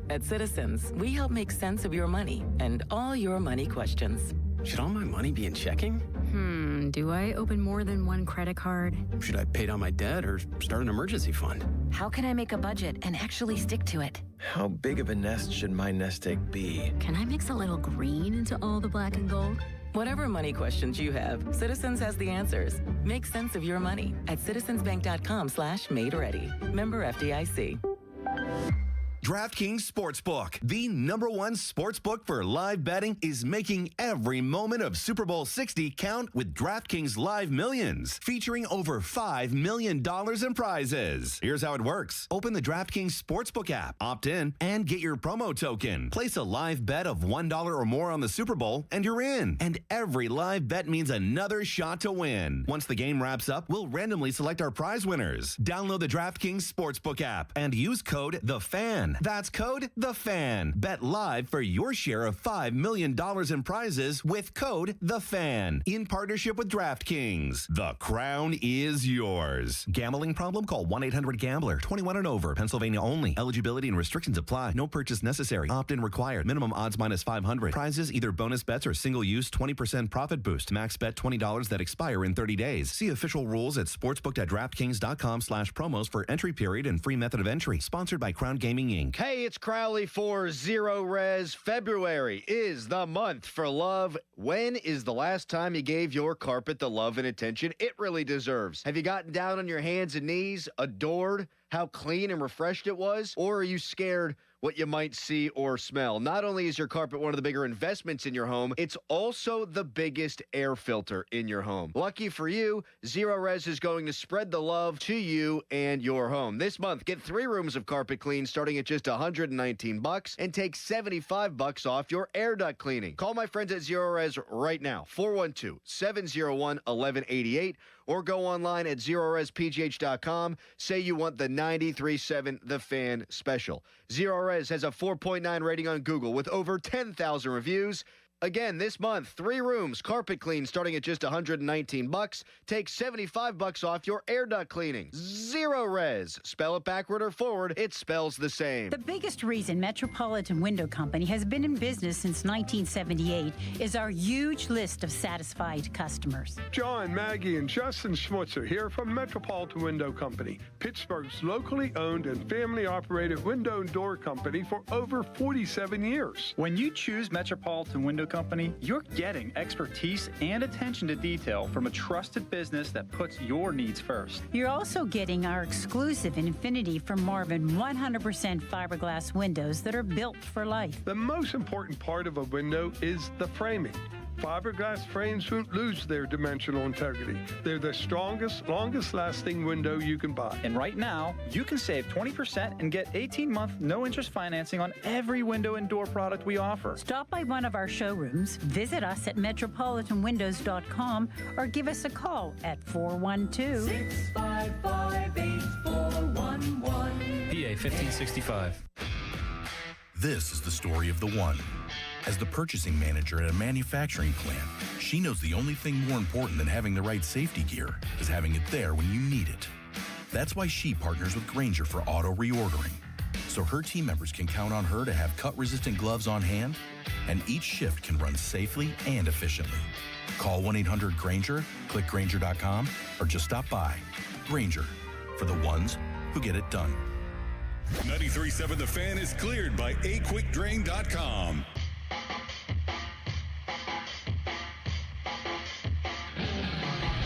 At Citizens, we help make sense of your money and all your money questions. Should all my money be in checking? Do I open more than one credit card? Should I pay down my debt or start an emergency fund? How can I make a budget and actually stick to it? How big of a nest should my nest egg be? Can I mix a little green into all the black and gold? Whatever money questions you have, Citizens has the answers. Make sense of your money at citizensbank.com/made-ready. Member FDIC. DraftKings Sportsbook, the #1 sportsbook for live betting, is making every moment of Super Bowl 60 count with DraftKings Live Millions, featuring over $5 million in prizes. Here's how it works. Open the DraftKings Sportsbook app, opt in, and get your promo token. Place a live bet of $1 or more on the Super Bowl, and you're in. And every live bet means another shot to win. Once the game wraps up, we'll randomly select our prize winners. Download the DraftKings Sportsbook app and use code THEFAN. FAN. That's code the FAN. Bet live for your share of $5 million in prizes with code the FAN. In partnership with DraftKings. The crown is yours. Gambling problem? Call 1-800-GAMBLER. 21 and over. Pennsylvania only. Eligibility and restrictions apply. No purchase necessary. Opt-in required. Minimum odds minus 500. Prizes either bonus bets or single use 20% profit boost. Max bet $20 that expire in 30 days. See official rules at sportsbook.draftkings.com/promos for entry period and free method of entry. Sponsored by Crown Gaming Inc. Hey, it's Crowley for Zero Res. February is the month for love. When is the last time you gave your carpet the love and attention it really deserves? Have you gotten down on your hands and knees, adored how clean and refreshed it was? Or are you scared what you might see or smell? Not only is your carpet one of the bigger investments in your home, it's also the biggest air filter in your home. Lucky for you, Zero Res is going to spread the love to you and your home. This month, get 3 rooms of carpet clean starting at just $119 and take $75 off your air duct cleaning. Call my friends at Zero Res right now, 412-701-1188, or go online at ZeroResPGH.com. Say you want the 93.7 The Fan special. Zero Res has a 4.9 rating on Google with over 10,000 reviews. Again, this month, 3 rooms, carpet clean starting at just $119. Take $75 off your air duct cleaning. Zero Res. Spell it backward or forward, it spells the same. The biggest reason Metropolitan Window Company has been in business since 1978 is our huge list of satisfied customers. John, Maggie, and Justin Schmutzer here from Metropolitan Window Company, Pittsburgh's locally owned and family-operated window and door company for over 47 years. When you choose Metropolitan Window Company, you're getting expertise and attention to detail from a trusted business that puts your needs first. You're also getting our exclusive Infinity from Marvin 100% fiberglass windows that are built for life. The most important part of a window is the framing. Fiberglass frames won't lose their dimensional integrity. They're the strongest, longest-lasting window you can buy. And right now, you can save 20% and get 18-month no-interest financing on every window and door product we offer. Stop by one of our showrooms, visit us at metropolitanwindows.com, or give us a call at 412-655-8411. PA 1565. This is the story of the one. As the purchasing manager at a manufacturing plant, she knows the only thing more important than having the right safety gear is having it there when you need it. That's why she partners with Grainger for auto reordering, so her team members can count on her to have cut-resistant gloves on hand, and each shift can run safely and efficiently. Call 1-800-GRAINGER, click Grainger.com, or just stop by. Grainger, for the ones who get it done. 93.7 The Fan is cleared by aquickdrain.com.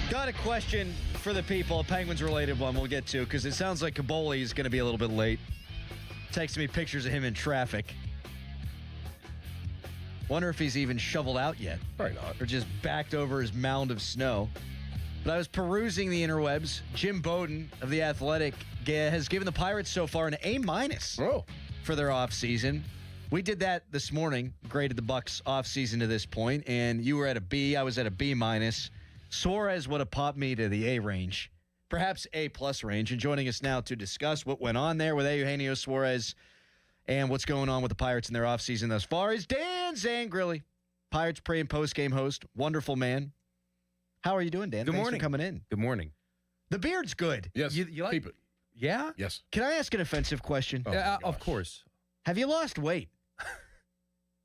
Got a question for the people, a Penguins-related one we'll get to, because it sounds like Caboli is going to be a little bit late. Texting me pictures of him in traffic. Wonder if he's even shoveled out yet. Probably not. Or just backed over his mound of snow. But I was perusing the interwebs. Jim Bowden of The Athletic has given the Pirates so far an A- for their offseason. We did that this morning, graded the Bucks offseason to this point, and you were at a B, I was at a B-. Suarez would have popped me to the A range, perhaps A+ range. And joining us now to discuss what went on there with Eugenio Suarez and what's going on with the Pirates in their offseason thus far is Dan Zangrilli, Pirates pre- and post-game host. Wonderful man. How are you doing, Dan? Good Thanks morning. for coming in. Good morning. The beard's good. Yes, You like keep it. Yeah? Yes. Can I ask an offensive question? Oh, Yeah, of course. Have you lost weight?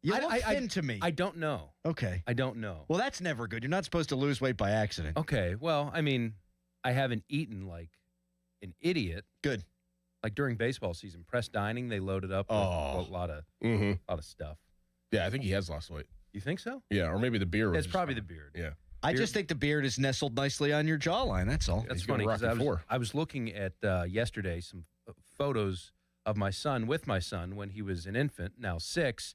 You look thin to me. I don't know. Okay. I don't know. Well, that's never good. You're not supposed to lose weight by accident. Okay. Well, I mean, I haven't eaten like an idiot. Good. Like during baseball season, press dining, they loaded up with a lot of stuff. Yeah, I think he has lost weight. You think so? Yeah, or maybe the beard. It's probably the beard. Yeah. I just think the beard is nestled nicely on your jawline. That's all. That's He's gonna funny rock because it for. I was looking at yesterday some photos of my son with my son when he was an infant, now 6.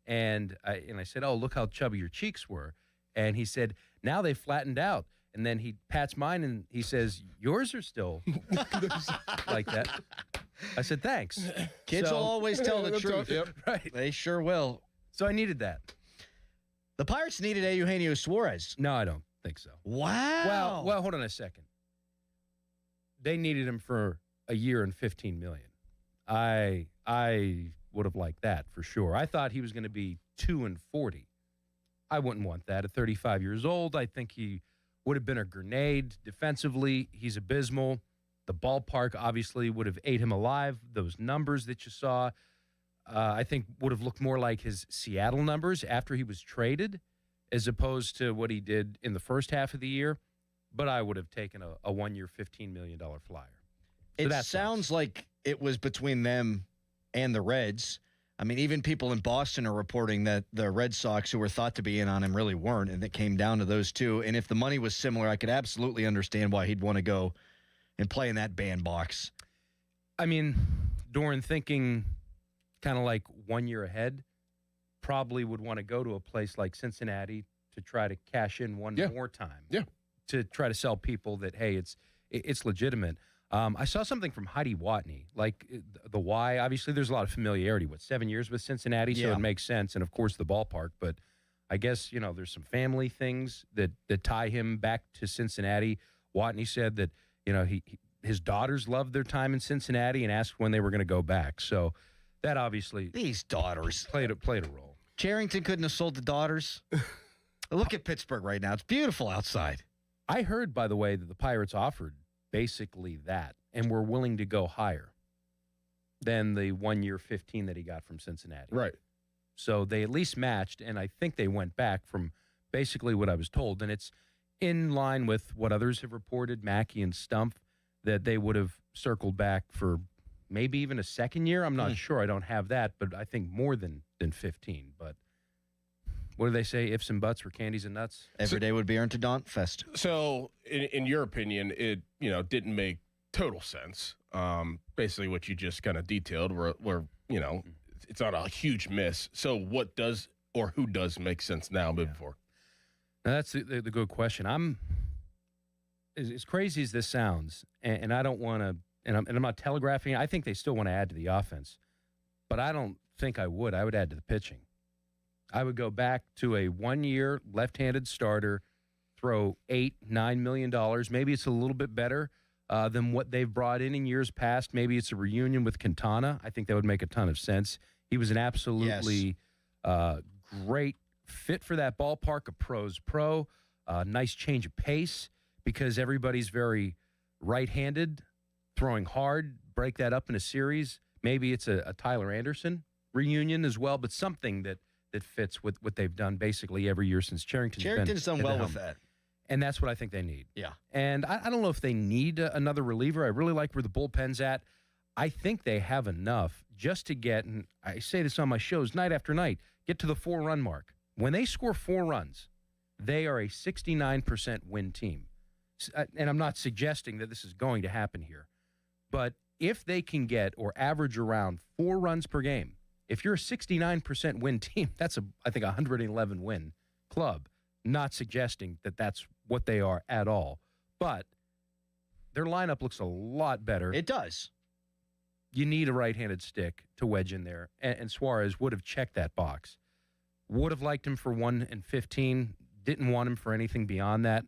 And I said, "Oh, look how chubby your cheeks were." And he said, "Now they flattened out." And then he pats mine and he says, "Yours are still like that." I said, "Thanks." Kids will always tell the truth. Yep. Right. They sure will. So I needed that. The Pirates needed Eugenio Suarez. No, I don't think so. Wow. Well, hold on a second. They needed him for a year and $15 million. I I would have liked that for sure. I thought he was going to be 2-40. I wouldn't want that at 35 years old. I think he would have been a grenade defensively. He's abysmal. The ballpark obviously would have ate him alive. Those numbers that you saw, I think would have looked more like his Seattle numbers after he was traded as opposed to what he did in the first half of the year. But I would have taken a 1-year, $15 million flyer. So it sounds like it was between them and the Reds. I mean, even people in Boston are reporting that the Red Sox, who were thought to be in on him, really weren't, and it came down to those two. And if the money was similar, I could absolutely understand why he'd want to go and play in that bandbox. I mean, Doran, thinking kind of like 1 year ahead, probably would want to go to a place like Cincinnati to try to cash in one more time. Yeah. To try to sell people that, hey, it's legitimate. I saw something from Heidi Watney, like the why. Obviously, there's a lot of familiarity. 7 years with Cincinnati, so it makes sense. And, of course, the ballpark. But I guess, there's some family things that tie him back to Cincinnati. Watney said that, his daughters loved their time in Cincinnati and asked when they were going to go back. So that obviously these daughters played a role. Charrington couldn't have sold the daughters. Look at Pittsburgh right now. It's beautiful outside. I heard, by the way, that the Pirates offered basically that and were willing to go higher than the 1 year 15 that he got from Cincinnati. Right. So they at least matched, and I think they went back from basically what I was told. And it's in line with what others have reported, Mackey and Stumpf, that they would have circled back for maybe even a second year. I'm not sure. I don't have that, but I think more than 15. But what do they say? Ifs and buts were candies and nuts. Every day would be earned to Daunt Fest. So, in your opinion, it didn't make total sense. Basically, what you just kind of detailed, where it's not a huge miss. So, what does or who does make sense now moving forward? Now that's the good question. I'm as crazy as this sounds, and I don't want to, and I'm not telegraphing. I think they still want to add to the offense, but I don't think I would. I would add to the pitching. I would go back to a 1 year left-handed starter, throw $8-9 million. Maybe it's a little bit better than what they've brought in years past. Maybe it's a reunion with Quintana. I think that would make a ton of sense. He was an absolutely great fit for that ballpark, a pro's pro. Nice change of pace because everybody's very right-handed, throwing hard. Break that up in a series. Maybe it's a Tyler Anderson reunion as well, but something that fits with what they've done basically every year since Charrington's done well with that. And that's what I think they need. Yeah. And I don't know if they need another reliever. I really like where the bullpen's at. I think they have enough just to get, and I say this on my shows night after night, get to the 4-run mark. When they score 4 runs, they are a 69% win team. And I'm not suggesting that this is going to happen here. But if they can get or average around 4 runs per game, if you're a 69% win team, that's I think 111 win club. Not suggesting that that's what they are at all. But their lineup looks a lot better. It does. You need a right-handed stick to wedge in there. And Suarez would have checked that box. Would have liked him for 1 and 15. Didn't want him for anything beyond that.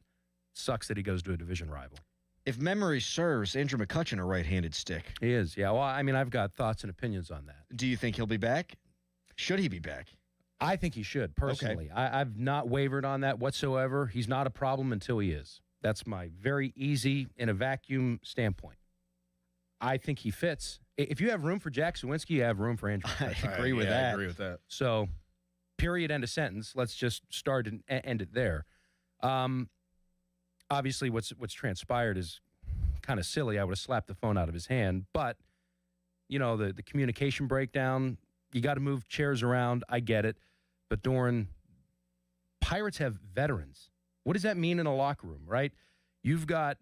Sucks that he goes to a division rival. If memory serves, Andrew McCutchen a right-handed stick. He is, yeah. Well, I mean, I've got thoughts and opinions on that. Do you think he'll be back? Should he be back? I think he should, personally. Okay. I've not wavered on that whatsoever. He's not a problem until he is. That's my very easy, in a vacuum standpoint. I think he fits. If you have room for Jack Sawinski, you have room for Andrew. I agree with that. I agree with that. So, period, end of sentence. Let's just start and end it there. Obviously, what's transpired is kind of silly. I would have slapped the phone out of his hand. But, the communication breakdown, you got to move chairs around. I get it. But, Doran, Pirates have veterans. What does that mean in a locker room, right? You've got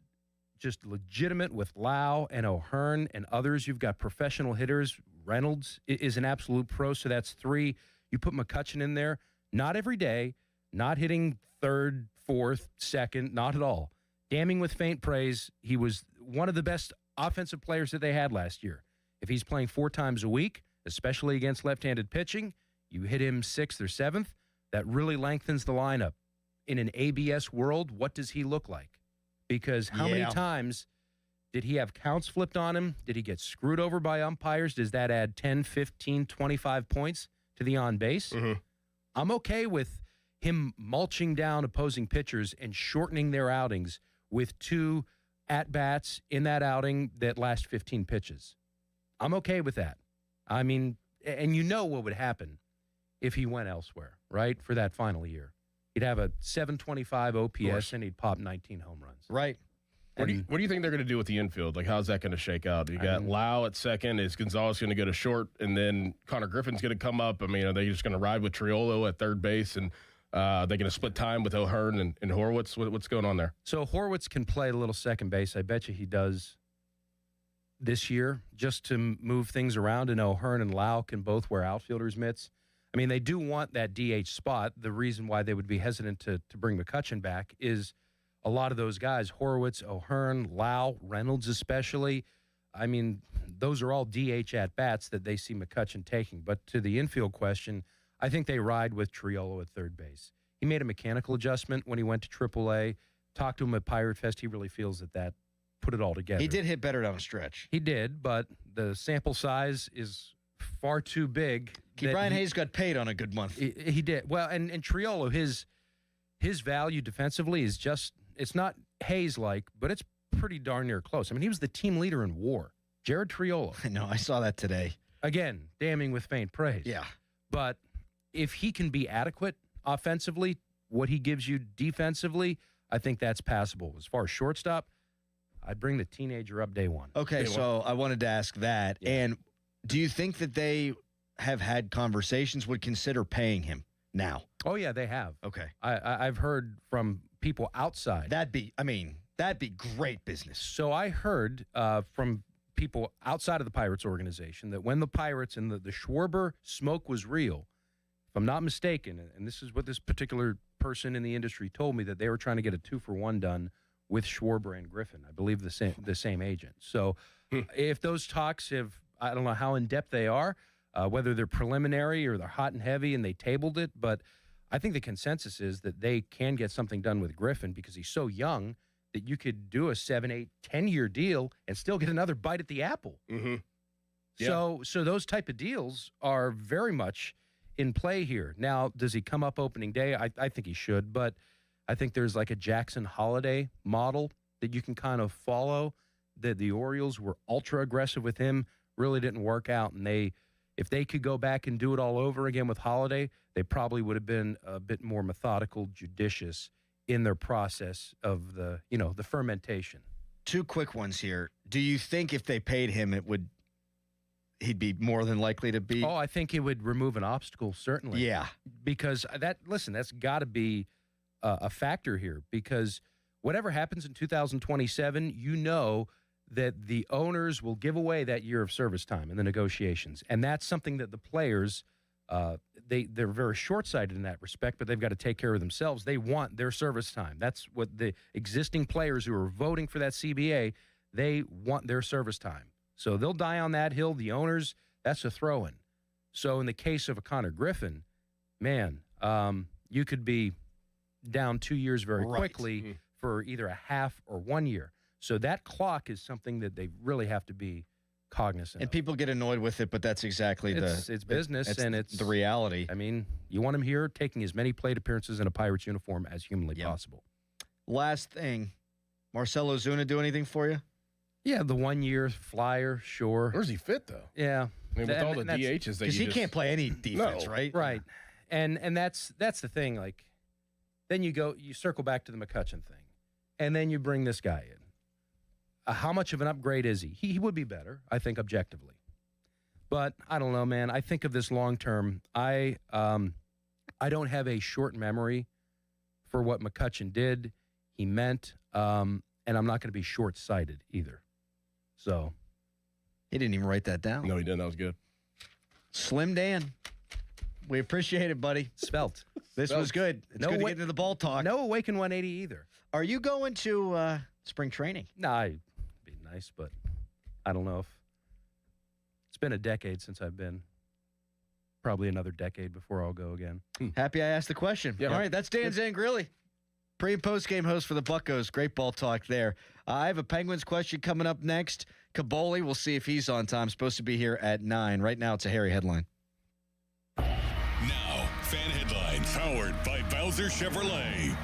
just legitimate with Lau and O'Hearn and others. You've got professional hitters. Reynolds is an absolute pro, so that's 3. You put McCutchen in there. Not every day. Not hitting 3rd, 4th, 2nd. Not at all. Damning with faint praise. He was one of the best offensive players that they had last year. If he's playing 4 times a week, especially against left-handed pitching, you hit him 6th or 7th, that really lengthens the lineup. In an ABS world, what does he look like? Because how many times Did he have counts flipped on him? Did he get screwed over by umpires? Does that add 10, 15, 25 points to the on base? Mm-hmm. I'm okay with him mulching down opposing pitchers and shortening their outings with 2 at-bats in that outing that last 15 pitches. I'm okay with that. I mean, and you know what would happen if he went elsewhere, right, for that final year. He'd have a 725 OPS and he'd pop 19 home runs. Right. What do you think they're going to do with the infield? Like, how's that going to shake out? You got Lau at second. Is Gonzalez going to go to short? And then Connor Griffin's going to come up. I mean, are they just going to ride with Triolo at third base? And they're going to split time with O'Hearn and Horwitz? What's going on there? So Horwitz can play a little second base. I bet you he does this year just to move things around. And O'Hearn and Lau can both wear outfielders' mitts. I mean, they do want that DH spot. The reason why they would be hesitant to bring McCutchen back is a lot of those guys, Horwitz, O'Hearn, Lau, Reynolds especially, I mean, those are all DH at-bats that they see McCutchen taking. But to the infield question, I think they ride with Triolo at third base. He made a mechanical adjustment when he went to AAA. Talked to him at Pirate Fest. He really feels that put it all together. He did hit better down the stretch. He did, but the sample size is far too big. Brian Hayes got paid on a good month. He did. Well, and Triolo, his value defensively is just, it's not Hayes-like, but it's pretty darn near close. I mean, he was the team leader in WAR. Jared Triolo. I know. I saw that today. Again, damning with faint praise. Yeah. But if he can be adequate offensively, what he gives you defensively, I think that's passable. As far as shortstop, I'd bring the teenager up day one. Okay, I wanted to ask that. Yeah. And do you think that they have had conversations, would consider paying him now? Oh, yeah, they have. Okay. I've heard from people outside. That'd be great business. So I heard from people outside of the Pirates organization that when the Pirates and the Schwarber smoke was real, if I'm not mistaken, and this is what this particular person in the industry told me, that they were trying to get a 2-for-1 done with Schwarber and Griffin. I believe the same agent. So if those talks have, I don't know how in-depth they are, whether they're preliminary or they're hot and heavy and they tabled it, but I think the consensus is that they can get something done with Griffin because he's so young that you could do a 7, 8, 10-year deal and still get another bite at the apple. Mm-hmm. Yeah. So those type of deals are very much in play here. Now, does he come up opening day? I think he should, but I think there's like a Jackson Holiday model that you can kind of follow, that the Orioles were ultra aggressive with him, really didn't work out, and if they could go back and do it all over again with Holiday, they probably would have been a bit more methodical, judicious in their process of the fermentation. 2 quick ones here. Do you think if they paid him, he'd be more than likely to be? Oh, I think it would remove an obstacle, certainly. Yeah. Because that's got to be a factor here, because whatever happens in 2027, you know that the owners will give away that year of service time in the negotiations. And that's something that the players, they're very short-sighted in that respect, but they've got to take care of themselves. They want their service time. That's what the existing players who are voting for that CBA, they want their service time. So they'll die on that hill. The owners, that's a throw-in. So in the case of a Connor Griffin, man, you could be down 2 years very quickly for either a half or 1 year. So that clock is something that they really have to be cognizant and of. People get annoyed with it, but that's exactly it's business, and it's the reality. I mean, you want him here taking as many plate appearances in a Pirates uniform as humanly possible. Last thing, Marcell Ozuna do anything for you? Yeah, the 1 year flyer, sure. Where's he fit though? Yeah, I mean, with all the DHs, because he can't play any defense, right? Right, and that's the thing. Like, then you circle back to the McCutchen thing, and then you bring this guy in. How much of an upgrade is he? He would be better, I think, objectively. But I don't know, man. I think of this long term. I don't have a short memory for what McCutchen did, he meant, and I'm not going to be short-sighted either. So he didn't even write that down. No, he didn't. That was good. Slim Dan, we appreciate it, buddy. Svelte. This was good. It's good to get into the ball talk. No Awaken 180 either. Are you going to spring training? No, it'd be nice, but I don't know if it's been a decade since I've been. Probably another decade before I'll go again. Happy I asked the question. Yeah. All right, that's Dan Zangrilli. Pre- and post-game host for the Buccos. Great ball talk there. I have a Penguins question coming up next. Caboli, we'll see if he's on time. Supposed to be here at 9. Right now, it's a Harry headline. Now, fan headlines powered by Bowser Chevrolet.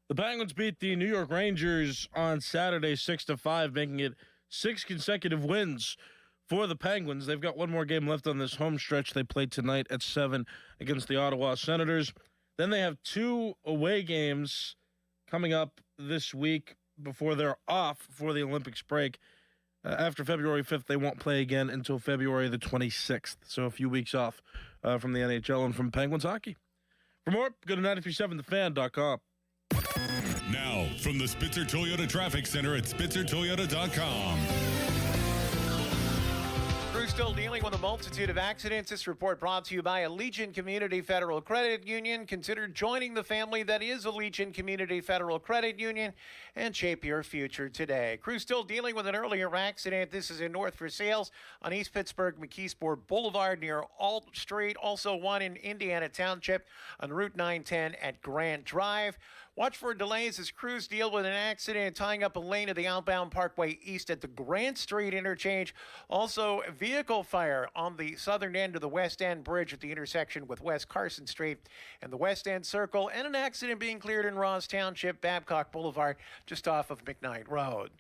The Penguins beat the New York Rangers on Saturday 6-5, making it 6 consecutive wins for the Penguins. They've got one more game left on this home stretch. They play tonight at 7 against the Ottawa Senators. Then they have 2 away games coming up this week before they're off for the Olympics break. After February 5th, they won't play again until February the 26th. So a few weeks off from the NHL and from Penguins hockey. For more, go to 937thefan.com. Now, from the Spitzer Toyota Traffic Center at SpitzerToyota.com. Crew still dealing with a multitude of accidents. This report brought to you by Allegiant Community Federal Credit Union. Consider joining the family that is Allegiant Community Federal Credit Union and shape your future today. Crew still dealing with an earlier accident. This is in North Versailles on East Pittsburgh McKeesport Boulevard near Alt Street. Also one in Indiana Township on Route 910 at Grant Drive. Watch for delays as crews deal with an accident tying up a lane of the outbound Parkway East at the Grant Street interchange. Also, vehicle fire on the southern end of the West End Bridge at the intersection with West Carson Street and the West End Circle, and an accident being cleared in Ross Township, Babcock Boulevard, just off of McKnight Road.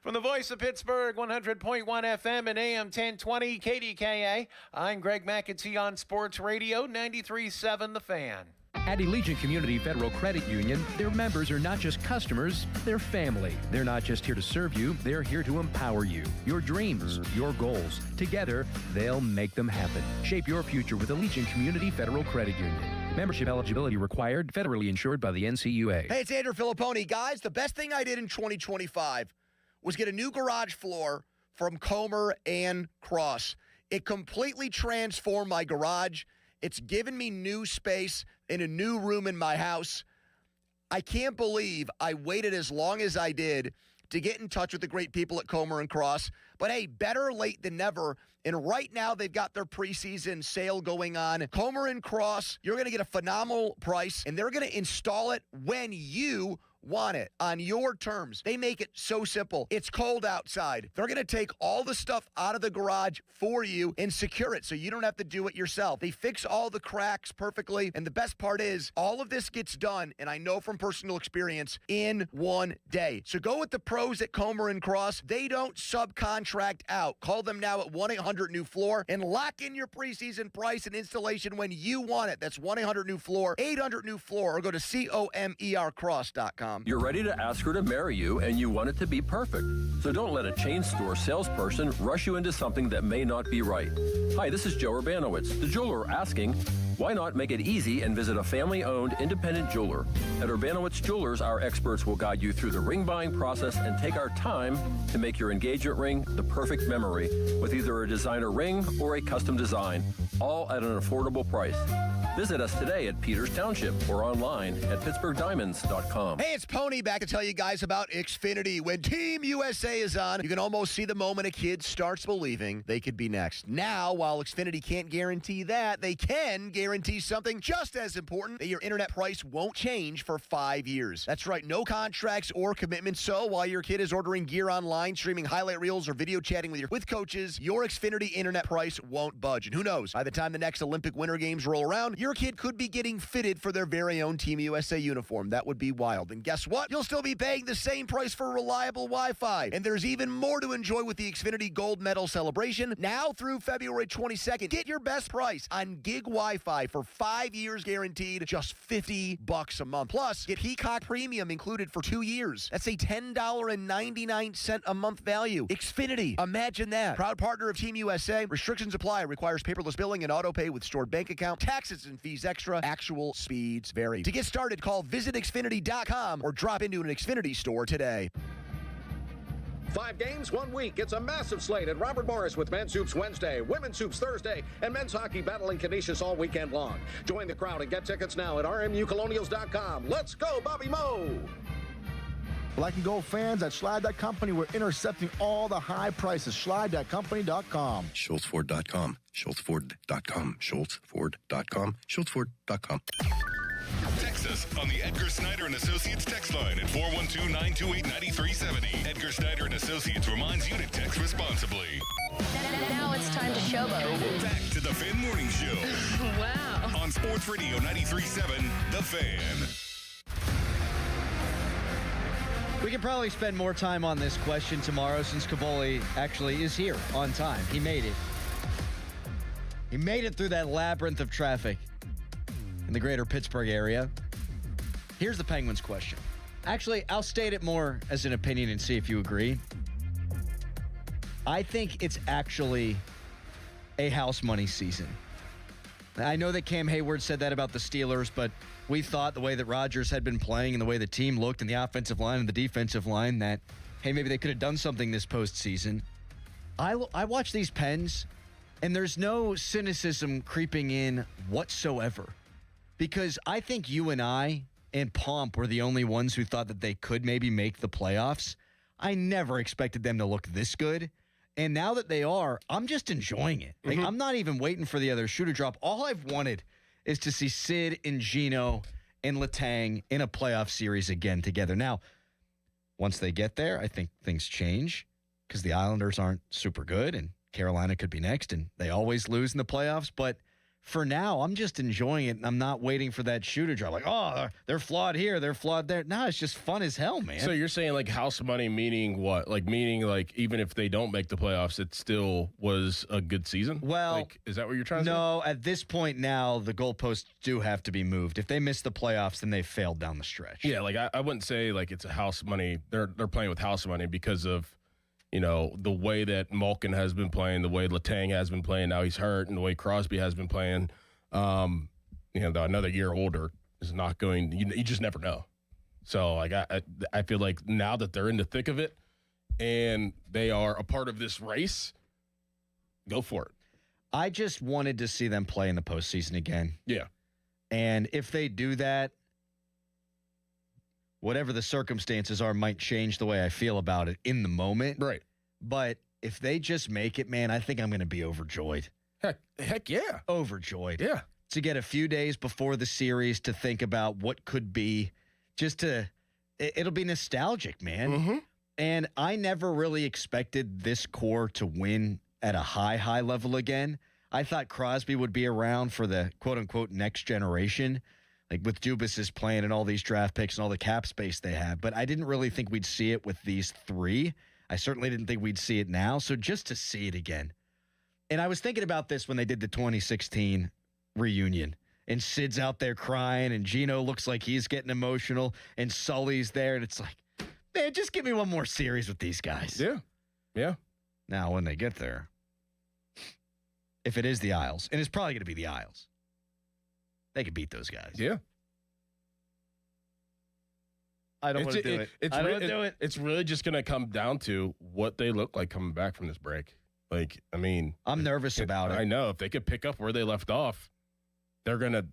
From the voice of Pittsburgh, 100.1 FM and AM 1020 KDKA, I'm Greg McAtee on Sports Radio 93.7 The Fan. At Allegiant Community Federal Credit Union, their members are not just customers, they're family. They're not just here to serve you, they're here to empower you. Your dreams, your goals. Together, they'll make them happen. Shape your future with Allegiant Community Federal Credit Union. Membership eligibility required, federally insured by the NCUA. Hey, it's Andrew Filipponi. Guys, the best thing I did in 2025 was get a new garage floor from Comer and Cross. It completely transformed my garage. It's given me new space in a new room in my house. I can't believe I waited as long as I did to get in touch with the great people at Comer and Cross. But hey, better late than never. And right now, they've got their preseason sale going on. Comer and Cross, you're going to get a phenomenal price, and they're going to install it when you want it on your terms. They make it so simple. It's cold outside. They're going to take all the stuff out of the garage for you and secure it so you don't have to do it yourself. They fix all the cracks perfectly. And the best part is all of this gets done, and I know from personal experience, in one day. So go with the pros at Comer and Cross. They don't subcontract out. Call them now at 1-800-NEW-FLOOR and lock in your preseason price and installation when you want it. That's 1-800-NEW-FLOOR, 800-NEW-FLOOR, or go to COMERcross.com. You're ready to ask her to marry you, and you want it to be perfect. So don't let a chain store salesperson rush you into something that may not be right. Hi, this is Joe Urbanowitz, the jeweler, asking, why not make it easy and visit a family-owned independent jeweler? At Urbanowitz Jewelers, our experts will guide you through the ring buying process and take our time to make your engagement ring the perfect memory with either a designer ring or a custom design, all at an affordable price. Visit us today at Peters Township or online at PittsburghDiamonds.com. Hey, it's Pony back to tell you guys about Xfinity. When Team USA is on, you can almost see the moment a kid starts believing they could be next. Now, while Xfinity can't guarantee that, they can guarantee something just as important, that your internet price won't change for 5 years. That's right, no contracts or commitments. So while your kid is ordering gear online, streaming highlight reels, or video chatting with coaches, your Xfinity internet price won't budge. And who knows, by the time the next Olympic Winter Games roll around, your kid could be getting fitted for their very own Team USA uniform. That would be wild. And guess what? You'll still be paying the same price for reliable Wi-Fi. And there's even more to enjoy with the Xfinity Gold Medal celebration. Now through February 22nd, get your best price on gig Wi-Fi for 5 years guaranteed, just $50 a month. Plus, get Peacock Premium included for 2 years. That's a $10.99 a month value. Xfinity, imagine that. Proud partner of Team USA. Restrictions apply. Requires paperless billing and auto pay with stored bank account. Taxes and fees extra. Actual speeds vary. To get started, call visitxfinity.com or drop into an Xfinity store today. 5 games, 1 week. It's a massive slate at Robert Morris with Men's Hoops Wednesday, Women's Hoops Thursday, and Men's Hockey battling Canisius all weekend long. Join the crowd and get tickets now at rmucolonials.com. Let's go, Bobby Moe! Black and Gold fans at Schley.company, we're intercepting all the high prices. Schley.company.com. SchultzFord.com. SchultzFord.com. SchultzFord.com. SchultzFord.com. Text Text us on the Edgar Snyder and Associates text line at 412-928-9370. Edgar Snyder and Associates reminds you to text responsibly. Now it's time to showboat. Back to the Fan Morning Show. Wow. On Sports Radio 93.7, The Fan. We can probably spend more time on this question tomorrow since Cavoli actually is here on time. He made it. He made it through that labyrinth of traffic in the greater Pittsburgh area. Here's the Penguins question. Actually, I'll state it more as an opinion and see if you agree. I think it's actually a house money season. I know that Cam Hayward said that about the Steelers, but we thought the way that Rodgers had been playing and the way the team looked in the offensive line and the defensive line that, hey, maybe they could have done something this postseason. I watch these Pens, and there's no cynicism creeping in whatsoever. Because I think you and I and Pomp were the only ones who thought that they could maybe make the playoffs. I never expected them to look this good. And now that they are, I'm just enjoying it. Like, I'm not even waiting for the other shoe to drop. All I've wanted is to see Sid and Gino and Letang in a playoff series again together. Now, once they get there, I think things change because the Islanders aren't super good and Carolina could be next, and they always lose in the playoffs. But for now, I'm just enjoying it, and I'm not waiting for that shoe to drop. Like, oh, they're flawed here, they're flawed there. No, it's just fun as hell, man. So you're saying like house money meaning what? Like meaning like even if they don't make the playoffs, it still was a good season? Well, like, is that what you're trying to say? No, at this point now, the goalposts do have to be moved. If they miss the playoffs, then they've failed down the stretch. Yeah, like I wouldn't say like it's a house money. They're playing with house money because of, you know, the way that Malkin has been playing, the way Letang has been playing. Now he's hurt, and the way Crosby has been playing. You know, another year older is not going. You just never know. So like I feel like now that they're in the thick of it and they are a part of this race, go for it. I just wanted to see them play in the postseason again. Yeah. And if they do that, whatever the circumstances are might change the way I feel about it in the moment. Right. But if they just make it, man, I think I'm going to be overjoyed. Heck yeah. Overjoyed. Yeah. To get a few days before the series to think about what could be, it'll be nostalgic, man. Mm-hmm. And I never really expected this core to win at a high level again. I thought Crosby would be around for the quote-unquote next generation, like with Dubas's plan and all these draft picks and all the cap space they have. But I didn't really think we'd see it with these three. I certainly didn't think we'd see it now. So just to see it again. And I was thinking about this when they did the 2016 reunion. And Sid's out there crying, and Gino looks like he's getting emotional, and Sully's there, and it's like, man, just give me one more series with these guys. Yeah. Yeah. Now, when they get there, if it is the Isles, and it's probably going to be the Isles, they could beat those guys. Yeah. I don't want to do it. I don't want to do it. It's really just going to come down to what they look like coming back from this break. Like, I mean, I'm nervous about it. I know. If they could pick up where they left off, they're going to,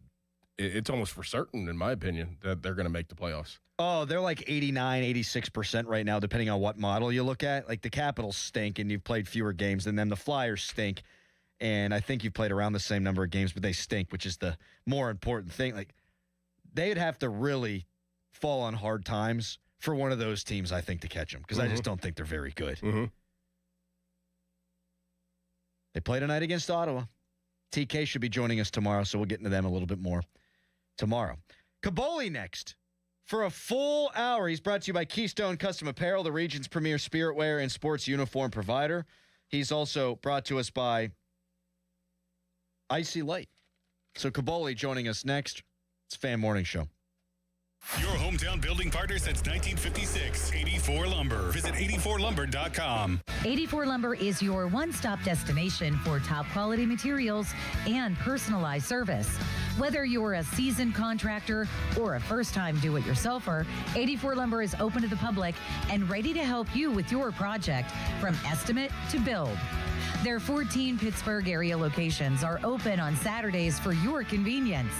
it's almost for certain, in my opinion, that they're going to make the playoffs. Oh, they're like 89, 86% right now, depending on what model you look at. Like the Capitals stink, and you've played fewer games than them. The Flyers stink, and I think you've played around the same number of games, but they stink, which is the more important thing. Like, they'd have to really fall on hard times for one of those teams, I think, to catch them, because I just don't think they're very good. Mm-hmm. They play tonight against Ottawa. TK should be joining us tomorrow, so we'll get into them a little bit more tomorrow. Caboli next. For a full hour, he's brought to you by Keystone Custom Apparel, the region's premier spirit wear and sports uniform provider. He's also brought to us by Icy Light. So Caboli joining us next. It's Fan Morning Show. Your hometown building partner since 1956, 84 Lumber. Visit 84lumber.com. 84 Lumber is your one-stop destination for top quality materials and personalized service. Whether you're a seasoned contractor or a first-time do-it-yourselfer, 84 Lumber is open to the public and ready to help you with your project from estimate to build. Their 14 Pittsburgh area locations are open on Saturdays for your convenience.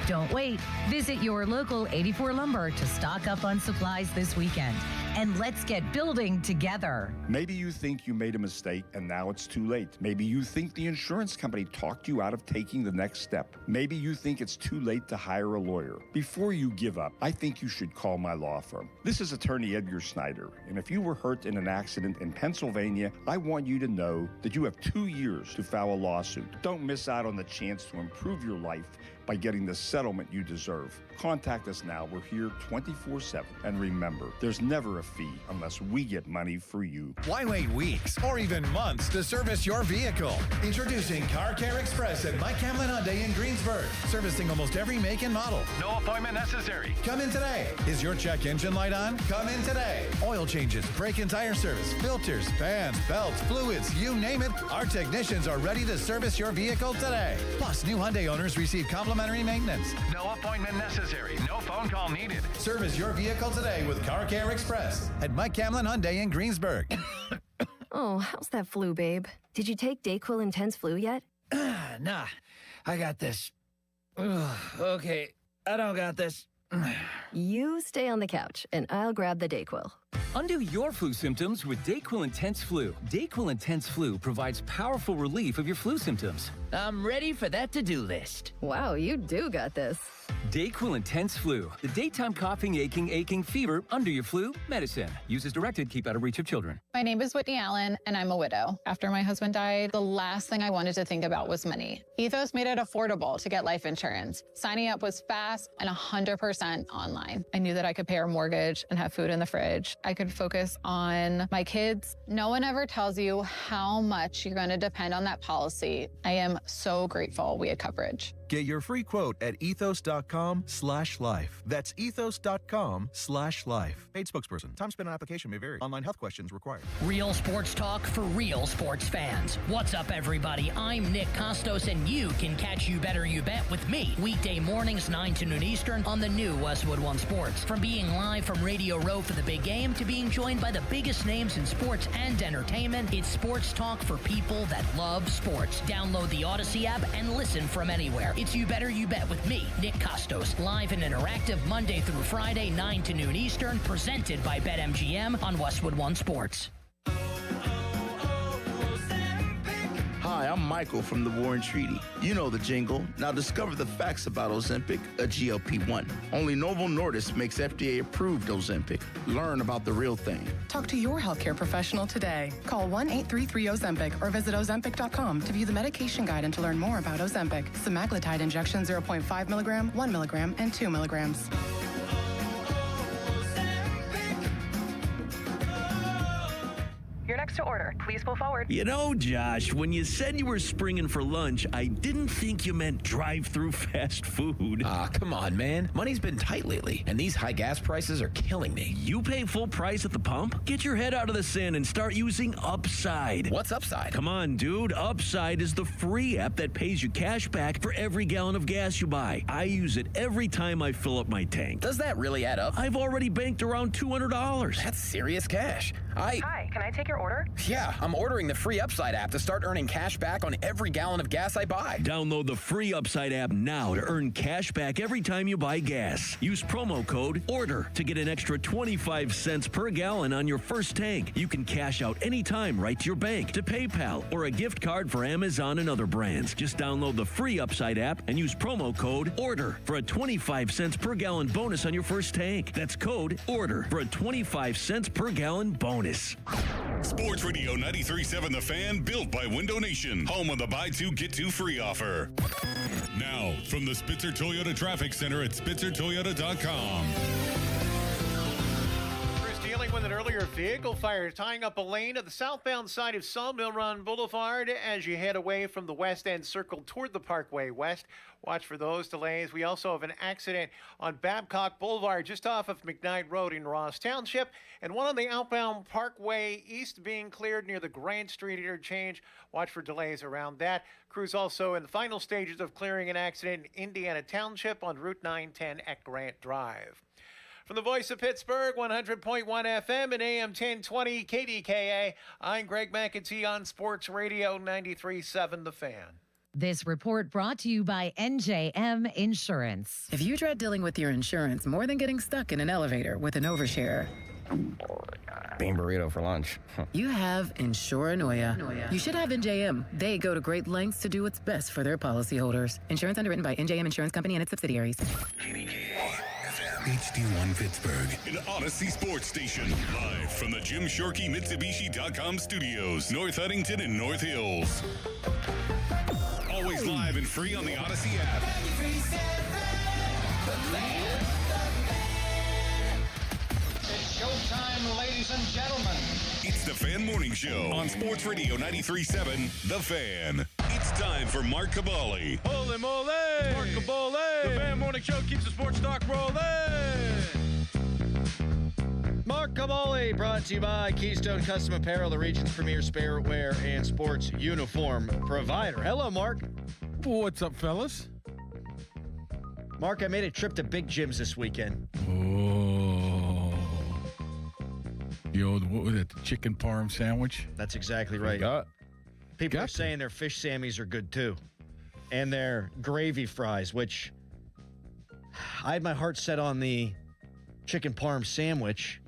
Don't wait. Visit your local 84 Lumber to stock up on supplies this weekend. and let's get building together. Maybe you think you made a mistake and now it's too late. Maybe you think the insurance company talked you out of taking the next step. Maybe you think it's too late to hire a lawyer. Before you give up, I think you should call my law firm. This is attorney Edgar Snyder, and if you were hurt in an accident in Pennsylvania, I want you to know that you have 2 years to file a lawsuit. Don't miss out on the chance to improve your life by getting the settlement you deserve. Contact us now. We're here 24/7. And remember, there's never a fee unless we get money for you. Why wait weeks or even months to service your vehicle? Introducing Car Care Express at Mike Hamlin Hyundai in Greensburg. Servicing almost every make and model. No appointment necessary. Come in today. Is your check engine light on? Come in today. Oil changes, brake and tire service, filters, fans, belts, fluids, you name it. Our technicians are ready to service your vehicle today. Plus, new Hyundai owners receive complimentary maintenance. No appointment necessary. No phone call needed. Service your vehicle today with Car Care Express at Mike Hamlin Hyundai in Greensburg. Oh, how's that flu, babe? Did you take Dayquil Intense Flu yet? Nah, I got this. Ugh, okay, I don't got this. You stay on the couch, and I'll grab the Dayquil. Undo your flu symptoms with Dayquil Intense Flu. Dayquil Intense Flu provides powerful relief of your flu symptoms. I'm ready for that to-do list. Wow, you do got this. Dayquil Intense Flu. The daytime coughing, aching, fever, under your flu medicine. Use as directed. Keep out of reach of children. My name is Whitney Allen, and I'm a widow. After my husband died, the last thing I wanted to think about was money. Ethos made it affordable to get life insurance. Signing up was fast and 100% online. I knew that I could pay our mortgage and have food in the fridge. I could focus on my kids. No one ever tells you how much you're going to depend on that policy. I am so grateful we had coverage. Get your free quote at ethos.com/life. That's ethos.com/life. Paid spokesperson. Time spent on application may vary. Online health questions required. Real sports talk for real sports fans. What's up, everybody? I'm Nick Costos, and you can catch You Better You Bet with me weekday mornings 9 to noon Eastern on the new Westwood One Sports. From being live from Radio Row for the big game to being joined by the biggest names in sports and entertainment, it's sports talk for people that love sports. Download the Odyssey app and listen from anywhere. It's You Better You Bet with me, Nick Costos, live and interactive Monday through Friday, 9 to noon Eastern, presented by BetMGM on Westwood One Sports. Hi, I'm Michael from the Warren Treaty. You know the jingle. Now discover the facts about Ozempic, a GLP-1. Only Novo Nordisk makes FDA-approved Ozempic. Learn about the real thing. Talk to your healthcare professional today. Call 1-833-OZEMPIC or visit Ozempic.com to view the medication guide and to learn more about Ozempic. Semaglutide injection 0.5 milligram, 1 milligram, and 2 milligrams. You're next to order. Please pull forward. You know, Josh, when you said you were springing for lunch, I didn't think you meant drive-through fast food. Come on, man. Money's been tight lately, and these high gas prices are killing me. You pay full price at the pump? Get your head out of the sand and start using Upside. What's Upside? Come on, dude. Upside is the free app that pays you cash back for every gallon of gas you buy. I use it every time I fill up my tank. Does that really add up? I've already banked around $200. That's serious cash. Hi, can I take your order? Yeah, I'm ordering the free Upside app to start earning cash back on every gallon of gas I buy. Download the free Upside app now to earn cash back every time you buy gas. Use promo code ORDER to get an extra 25 cents per gallon on your first tank. You can cash out anytime right to your bank, to PayPal, or a gift card for Amazon and other brands. Just download the free Upside app and use promo code ORDER for a 25 cents per gallon bonus on your first tank. That's code ORDER for a 25 cents per gallon bonus. Sports Radio 93.7 The Fan, built by Window Nation, home of the buy two, get two free offer. Now, from the Spitzer Toyota Traffic Center at SpitzerToyota.com. Dealing with an earlier vehicle fire tying up a lane at the southbound side of Sawmill Run Boulevard as you head away from the West End Circle toward the Parkway West. Watch for those delays. We also have an accident on Babcock Boulevard just off of McKnight Road in Ross Township, and one on the outbound Parkway East being cleared near the Grant Street interchange. Watch for delays around that. Crews also in the final stages of clearing an accident in Indiana Township on Route 910 at Grant Drive. From the voice of Pittsburgh, 100.1 FM and AM 1020 KDKA, I'm Greg McEntee on Sports Radio 93.7 The Fan. This report brought to you by NJM Insurance. If you dread dealing with your insurance more than getting stuck in an elevator with an overshare, Bean burrito for lunch. You have Insuranoia. You should have NJM. They go to great lengths to do what's best for their policyholders. Insurance underwritten by NJM Insurance Company and its subsidiaries. HD1 Pittsburgh, an Odyssey sports station. Live from the Jim Shorkey Mitsubishi.com studios, North Huntington and North Hills. Always live and free on the Odyssey app. It's showtime, ladies and gentlemen. It's the Fan Morning Show on Sports Radio 93.7, The Fan. It's time for Mark Cavalli. Holy moly! Mark Cavalli! The Fan Morning Show keeps the sports talk rolling. Mark Cavalli, brought to you by Keystone Custom Apparel, the region's premier sportswear and sports uniform provider. Hello, Mark. What's up, fellas? Mark, I made a trip to Big Jim's this weekend. Oh. The old, what was it, the chicken parm sandwich? That's exactly right. People are saying their fish sammies are good, too. And their gravy fries, which I had my heart set on the chicken parm sandwich,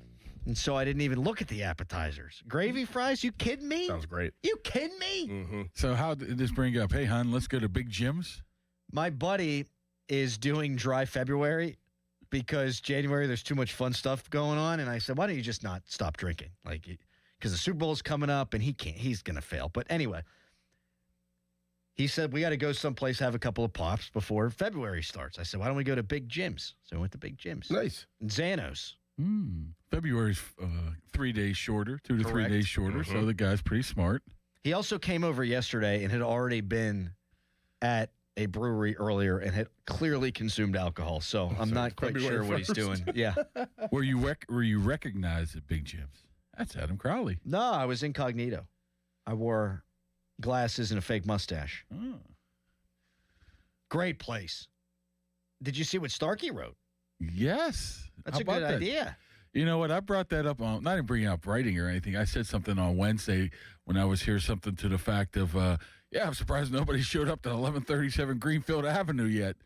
and so I didn't even look at the appetizers. Gravy fries? You kidding me? Sounds great. You kidding me? Mm-hmm. So how did this bring up? Hey, hon, let's go to Big Jim's? My buddy is doing dry February because January there's too much fun stuff going on, and I said, why don't you just not stop drinking? Like, because the Super Bowl's coming up, and he's going to fail. But anyway, he said, we got to go someplace, have a couple of pops before February starts. I said, why don't we go to Big Jim's? So I went to Big Jim's. Nice. And Xanos. February's 3 days shorter, 2 to 3 days shorter, so the guy's pretty smart. He also came over yesterday and had already been at a brewery earlier and had clearly consumed alcohol. So I'm not quite sure what he's doing. Yeah. Were you recognized at Big Jim's? That's Adam Crowley. No, I was incognito. I wore glasses and a fake mustache. Oh. Great place. Did you see what Starkey wrote? Yes. That's a good idea. You know what? I brought that up on, not even bringing up writing or anything. I said something on Wednesday when I was here, something to the fact of, I'm surprised nobody showed up to 1137 Greenfield Avenue yet.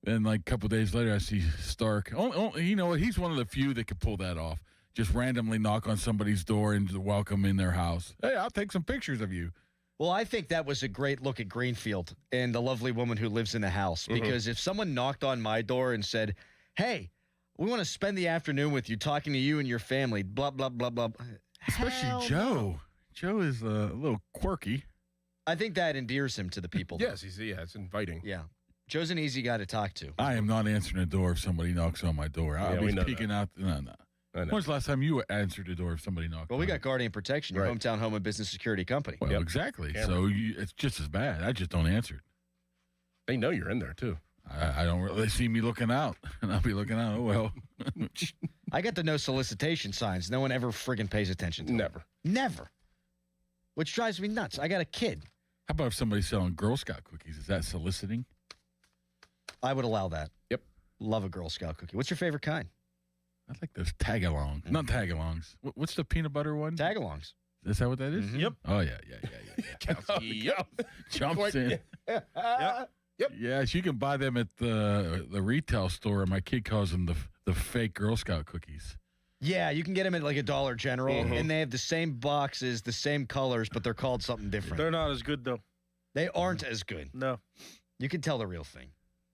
And like a couple days later, I see Stark. You know what? He's one of the few that could pull that off. Just randomly knock on somebody's door and welcome in their house. Hey, I'll take some pictures of you. Well, I think that was a great look at Greenfield and the lovely woman who lives in the house. Because if someone knocked on my door and said, hey, we want to spend the afternoon with you, talking to you and your family, blah, blah, blah, blah. Especially Joe. No. Joe is a little quirky. I think that endears him to the people. Yes, it's inviting. Yeah. Joe's an easy guy to talk to. I am not answering the door if somebody knocks on my door. I'll be peeking out. No. When's the last time you answered the door if somebody knocked? Well, we got Guardian Protection, your hometown home and business security company. Well, exactly. So it's just as bad. I just don't answer it. They know you're in there, too. I don't really see me looking out, and I'll be looking out. Oh, well. I got the no solicitation signs. No one ever friggin' pays attention to them. Never. Which drives me nuts. I got a kid. How about if somebody's selling Girl Scout cookies? Is that soliciting? I would allow that. Yep. Love a Girl Scout cookie. What's your favorite kind? I like those tag-alongs. Not tag-alongs. What's the peanut butter one? Tag-alongs. Is that what that is? Yep. Oh, yeah. Yep. Jumps in. Yep. Yes, you can buy them at the retail store. My kid calls them the fake Girl Scout cookies. Yeah, you can get them at like a Dollar General, and they have the same boxes, the same colors, but they're called something different. They're not as good, though. They aren't as good. No. You can tell the real thing.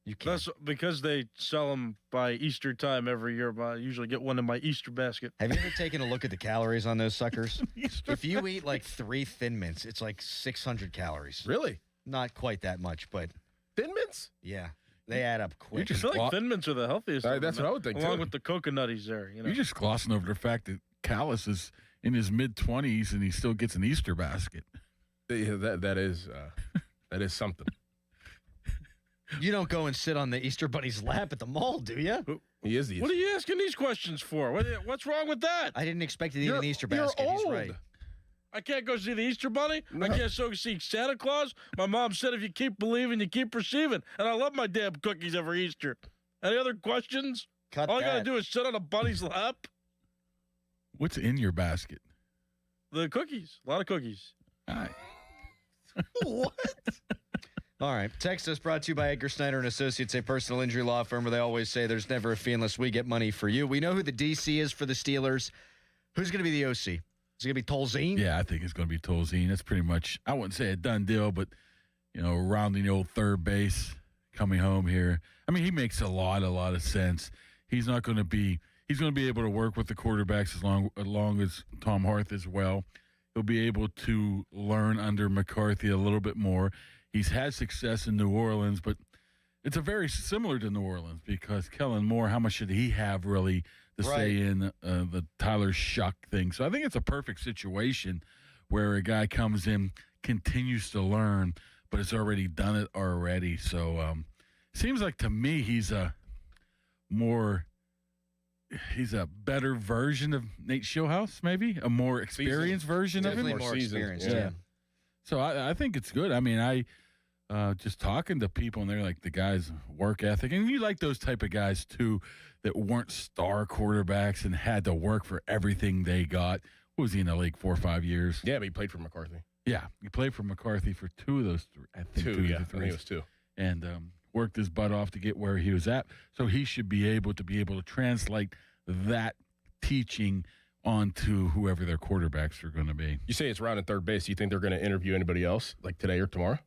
You can. That's because they sell them by Easter time every year. But I usually get one in my Easter basket. Have you ever taken a look at the calories on those suckers? If you eat like 3 Thin Mints, it's like 600 calories. Really? Not quite that much, but... Thin Mints? Yeah. They add up quick. I feel like Thin Mints are the healthiest. That's what I would think, along too. with the coconutties there. You know? You're just glossing over the fact that Callis is in his mid-20s and he still gets an Easter basket. Yeah, that is something. You don't go and sit on the Easter Bunny's lap at the mall, do you? He is the Easter. What are you asking these questions for? What's wrong with that? I didn't expect to eat an Easter basket. You're old. He's right. I can't go see the Easter Bunny. No. I can't go see Santa Claus. My mom said if you keep believing, you keep receiving. And I love my damn cookies every Easter. Any other questions? All I got to do is sit on a bunny's lap. What's in your basket? The cookies. A lot of cookies. All right. What? All right. Text us brought to you by Edgar Snyder and Associates, a personal injury law firm where they always say there's never a fee unless we get money for you. We know who the DC is for the Steelers. Who's going to be the OC? Is it going to be Tolzien? Yeah, I think it's going to be Tolzien. That's pretty much, I wouldn't say a done deal, but, rounding the old third base, coming home here. I mean, he makes a lot of sense. He's going to be able to work with the quarterbacks as long as Tom Harth as well. He'll be able to learn under McCarthy a little bit more. He's had success in New Orleans, but it's a very similar to New Orleans because Kellen Moore, how much should he have really to say in the Tyler Shuck thing? So I think it's a perfect situation where a guy comes in, continues to learn, but has already done it already. So seems like to me he's a better version of Nate Schillhouse, maybe a more experienced version of him. Definitely more experienced, yeah. So I think it's good. I mean, I just talking to people, and they're like, the guy's work ethic. And you like those type of guys, too, that weren't star quarterbacks and had to work for everything they got. What was he in the league, 4 or 5 years? Yeah, but he played for McCarthy. Yeah, he played for McCarthy for 2 of those 3. I think 2 I of the 3. think it was 2. And worked his butt off to get where he was at. So he should be able to translate that teaching onto whoever their quarterbacks are going to be. You say it's round and third base. You think they're going to interview anybody else, like today or tomorrow?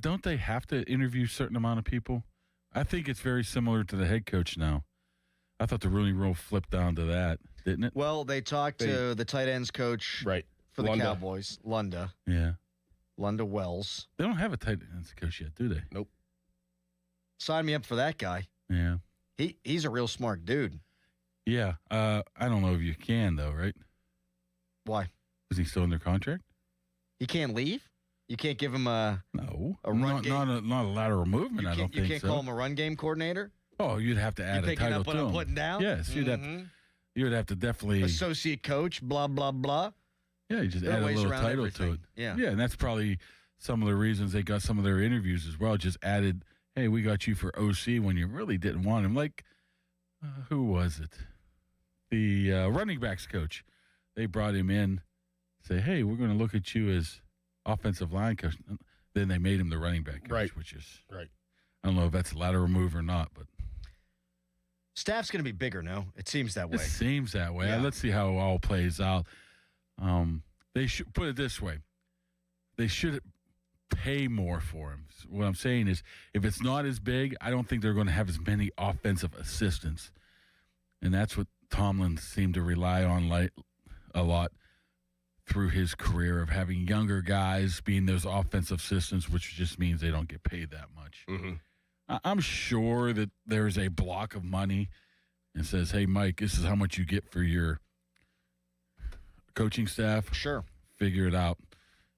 Don't they have to interview a certain amount of people? I think it's very similar to the head coach now. I thought the Rooney Rule flipped down to that, didn't it? Well, they talked to the tight ends coach for the Cowboys, Lunda. Yeah. Lunda Wells. They don't have a tight ends coach yet, do they? Nope. Sign me up for that guy. Yeah. He's a real smart dude. Yeah. I don't know if you can, though, right? Why? Is he still under contract? He can't leave? You can't give him a run game? Not a lateral movement, I don't think so. You can't call him a run game coordinator? Oh, you'd have to add a title up what to I'm him. putting down? Yes, you would have to definitely associate coach, blah blah blah. Yeah, you just add a little title to it. Yeah, and that's probably some of the reasons they got some of their interviews as well. Just added, hey, we got you for OC when you really didn't want him. Like, who was it? The running backs coach. They brought him in, say, hey, we're going to look at you as offensive line coach. Then they made him the running back coach, which is right. I don't know if that's a lateral move or not, but staff's going to be bigger, no? It seems that way. It seems that way. Yeah. Let's see how it all plays out. They should put it this way. They should pay more for him. What I'm saying is if it's not as big, I don't think they're going to have as many offensive assistants. And that's what Tomlin seemed to rely on a lot through his career of having younger guys being those offensive assistants, which just means they don't get paid that much. Mm-hmm. I'm sure that there's a block of money and says, hey, Mike, this is how much you get for your coaching staff. Sure. Figure it out.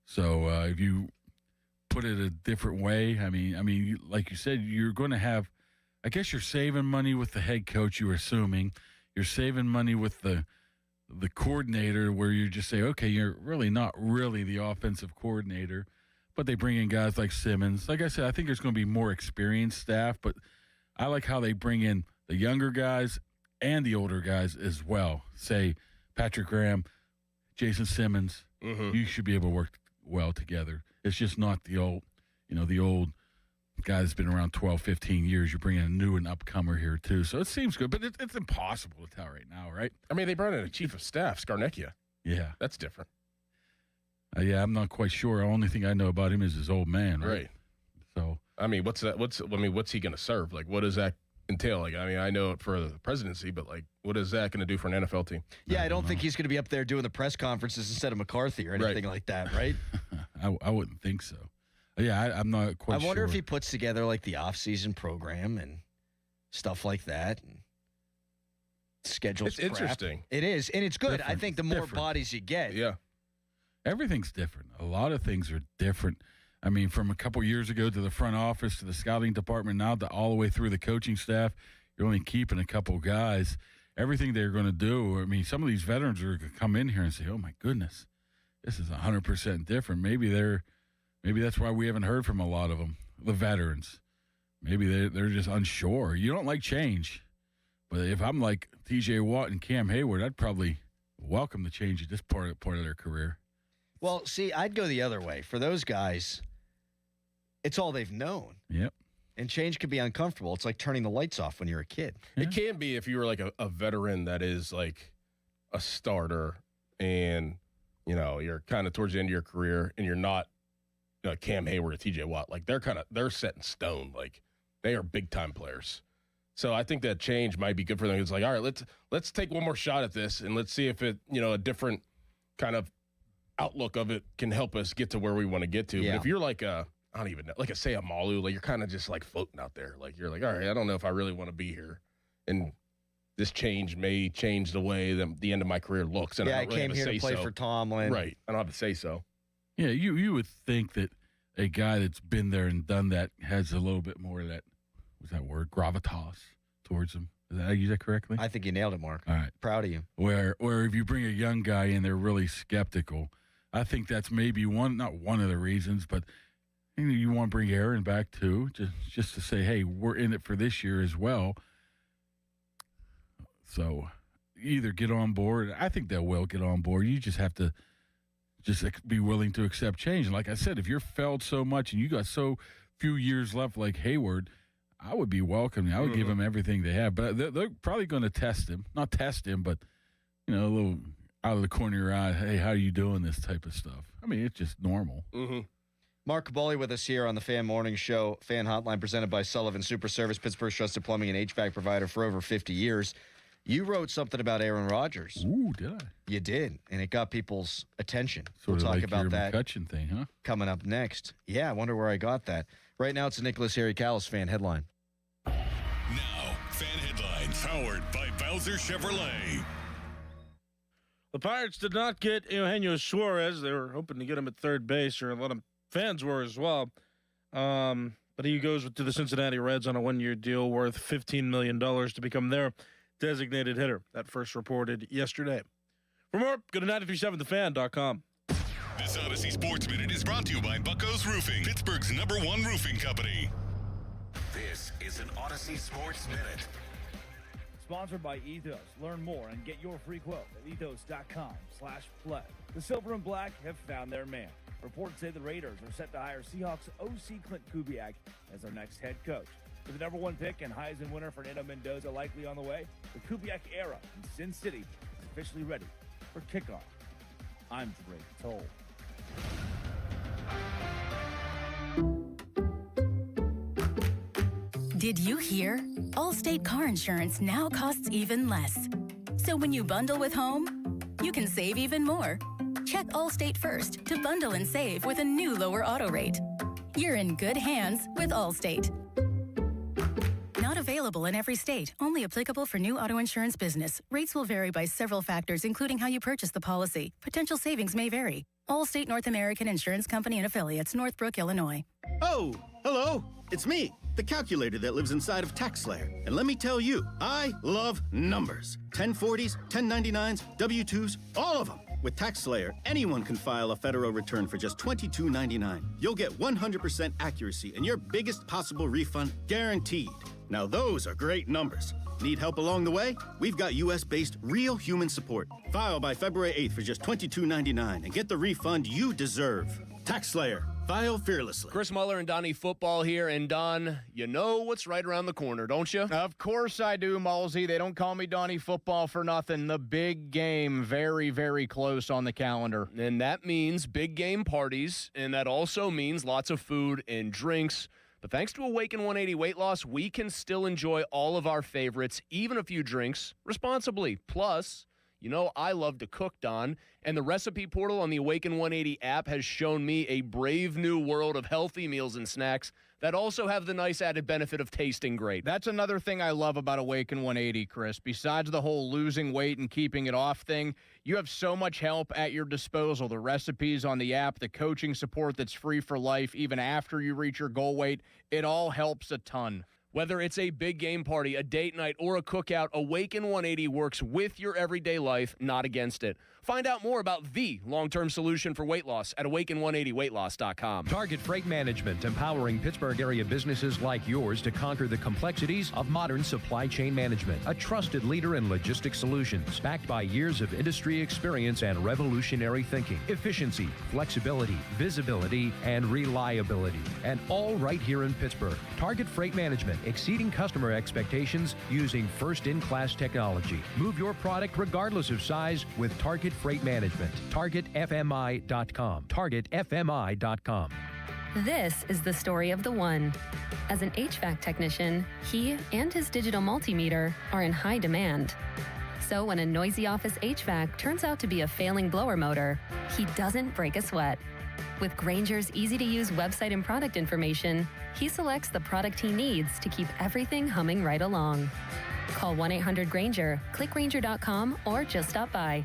So if you put it a different way, I mean, like you said, you're going to have, I guess you're saving money with the head coach, you're assuming. You're saving money with the coordinator where you just say, okay, you're really not really the offensive coordinator. But they bring in guys like Simmons. Like I said, I think there's going to be more experienced staff, but I like how they bring in the younger guys and the older guys as well. Say Patrick Graham, Jason Simmons. Mm-hmm. You should be able to work well together. It's just not the old guy that's been around 12, 15 years. You're bringing a new and upcomer here, too. So it seems good, but it's impossible to tell right now, right? I mean, they brought in a chief of staff, Scarnecchia. Yeah. That's different. Yeah, I'm not quite sure. The only thing I know about him is his old man, right? So, I mean, what's he going to serve? Like, what does that entail? Like, I mean, I know it for the presidency, but like, what is that going to do for an NFL team? Yeah, I don't think he's going to be up there doing the press conferences instead of McCarthy or anything like that, right? I wouldn't think so. Yeah, I'm not quite sure. I wonder if he puts together like the off-season program and stuff like that. And schedules. It's interesting. It is, and it's good. Different. I think the more bodies you get. Yeah. Everything's different. A lot of things are different. I mean, from a couple years ago to the front office to the scouting department, now to all the way through the coaching staff, you're only keeping a couple guys. Everything they're going to do, I mean, some of these veterans are going to come in here and say, oh, my goodness, this is 100% different. Maybe that's why we haven't heard from a lot of them, the veterans. Maybe they're just unsure. You don't like change. But if I'm like T.J. Watt and Cam Hayward, I'd probably welcome the change at this point of their career. Well, see, I'd go the other way. For those guys, It's all they've known. Yep. And change can be uncomfortable. It's like turning the lights off when you're a kid. It can be if you were like a veteran that is like a starter and, you're kind of towards the end of your career and you're not Cam Hayward or TJ Watt. Like they're set in stone. Like they are big time players. So I think that change might be good for them. It's like, all right, let's take one more shot at this and let's see if it, a different kind of outlook of it can help us get to where we want to get to. Yeah. But if you're like I don't even know, like say a Malu, like you're kind of just like floating out there. Like you're like, all right, I don't know if I really want to be here. And this change may change the way that the end of my career looks. And I don't really came have here to play for Tomlin. Right. I don't have to say so. Yeah, you would think that a guy that's been there and done that has a little bit more of that, what's that word, gravitas towards him. Did I use that correctly? I think you nailed it, Mark. All right. Proud of you. Where if you bring a young guy in, they're really skeptical. I think that's maybe not one of the reasons, but you want to bring Aaron back too, just to say, hey, we're in it for this year as well. So either get on board. I think they will get on board. You just have to be willing to accept change. And like I said, if you're failed so much and you got so few years left like Hayward, I would be welcoming. I would give him everything they have. But they're probably going to test him. Not test him, but, a little out of the corner of your eye, hey, how are you doing, this type of stuff. I mean, it's just normal. Mm-hmm. Mark Caboli with us here on the Fan Morning Show, Fan Hotline, presented by Sullivan Super Service, Pittsburgh's trusted plumbing and HVAC provider for over 50 years. You wrote something about Aaron Rodgers. Ooh, did I? You did, and it got people's attention. Sort we'll talk like about your that McCutcheon thing, huh? Coming up next. Yeah, I wonder where I got that. Right now, it's a Nicholas Harry Callis fan headline. Now, fan headlines powered by Bowser Chevrolet. The Pirates did not get Eugenio Suarez. They were hoping to get him at third base, or a lot of fans were as well. But he goes to the Cincinnati Reds on a one-year deal worth $15 million to become their designated hitter. That first reported yesterday. For more, go to 937thefan.com. This Odyssey Sports Minute is brought to you by Bucco's Roofing, Pittsburgh's #1 roofing company. This is an Odyssey Sports Minute. Sponsored by Ethos. Learn more and get your free quote at ethos.com/play. The Silver and Black have found their man. Reports say the Raiders are set to hire Seahawks OC Clint Kubiak as their next head coach. With the #1 pick and Heisman winner Fernando Mendoza likely on the way, the Kubiak era in Sin City is officially ready for kickoff. I'm Drake Toll. Did you hear? Allstate car insurance now costs even less. So when you bundle with home, you can save even more. Check Allstate first to bundle and save with a new lower auto rate. You're in good hands with Allstate. Not available in every state. Only applicable for new auto insurance business. Rates will vary by several factors, including how you purchase the policy. Potential savings may vary. Allstate North American Insurance Company and Affiliates, Northbrook, Illinois. Oh, hello. It's me, the calculator that lives inside of TaxSlayer. And let me tell you, I love numbers. 1040s, 1099s, W-2s, all of them. With TaxSlayer, anyone can file a federal return for just $22.99. You'll get 100% accuracy and your biggest possible refund guaranteed. Now those are great numbers. Need help along the way? We've got U.S.-based real human support. File by February 8th for just $22.99 and get the refund you deserve. TaxSlayer. File fearlessly. Chris Muller and Donnie Football here. And Don, you know what's right around the corner, don't you? Of course I do, Malsey. They don't call me Donnie Football for nothing. The big game, very, very close on the calendar. And that means big game parties, and that also means lots of food and drinks. But thanks to Awaken 180 Weight Loss, we can still enjoy all of our favorites, even a few drinks, responsibly. Plus, you know I love to cook, Don, and the recipe portal on the Awaken 180 app has shown me a brave new world of healthy meals and snacks that also have the nice added benefit of tasting great. That's another thing I love about Awaken 180, Chris. Besides the whole losing weight and keeping it off thing, you have so much help at your disposal. The recipes on the app, the coaching support that's free for life even after you reach your goal weight, it all helps a ton. Whether it's a big game party, a date night, or a cookout, Awaken 180 works with your everyday life, not against it. Find out more about the long-term solution for weight loss at awaken180weightloss.com. Target Freight Management, empowering Pittsburgh area businesses like yours to conquer the complexities of modern supply chain management. A trusted leader in logistics solutions, backed by years of industry experience and revolutionary thinking. Efficiency, flexibility, visibility, and reliability. And all right here in Pittsburgh. Target Freight Management, exceeding customer expectations using first-in-class technology. Move your product regardless of size with Target Freight Management. TargetFMI.com. TargetFMI.com. This is the story of the one. As an HVAC technician, he and his digital multimeter are in high demand. So when a noisy office HVAC turns out to be a failing blower motor, he doesn't break a sweat. With Grainger's easy-to-use website and product information, he selects the product he needs to keep everything humming right along. Call 1-800-GRAINGER, click Grainger.com, or just stop by.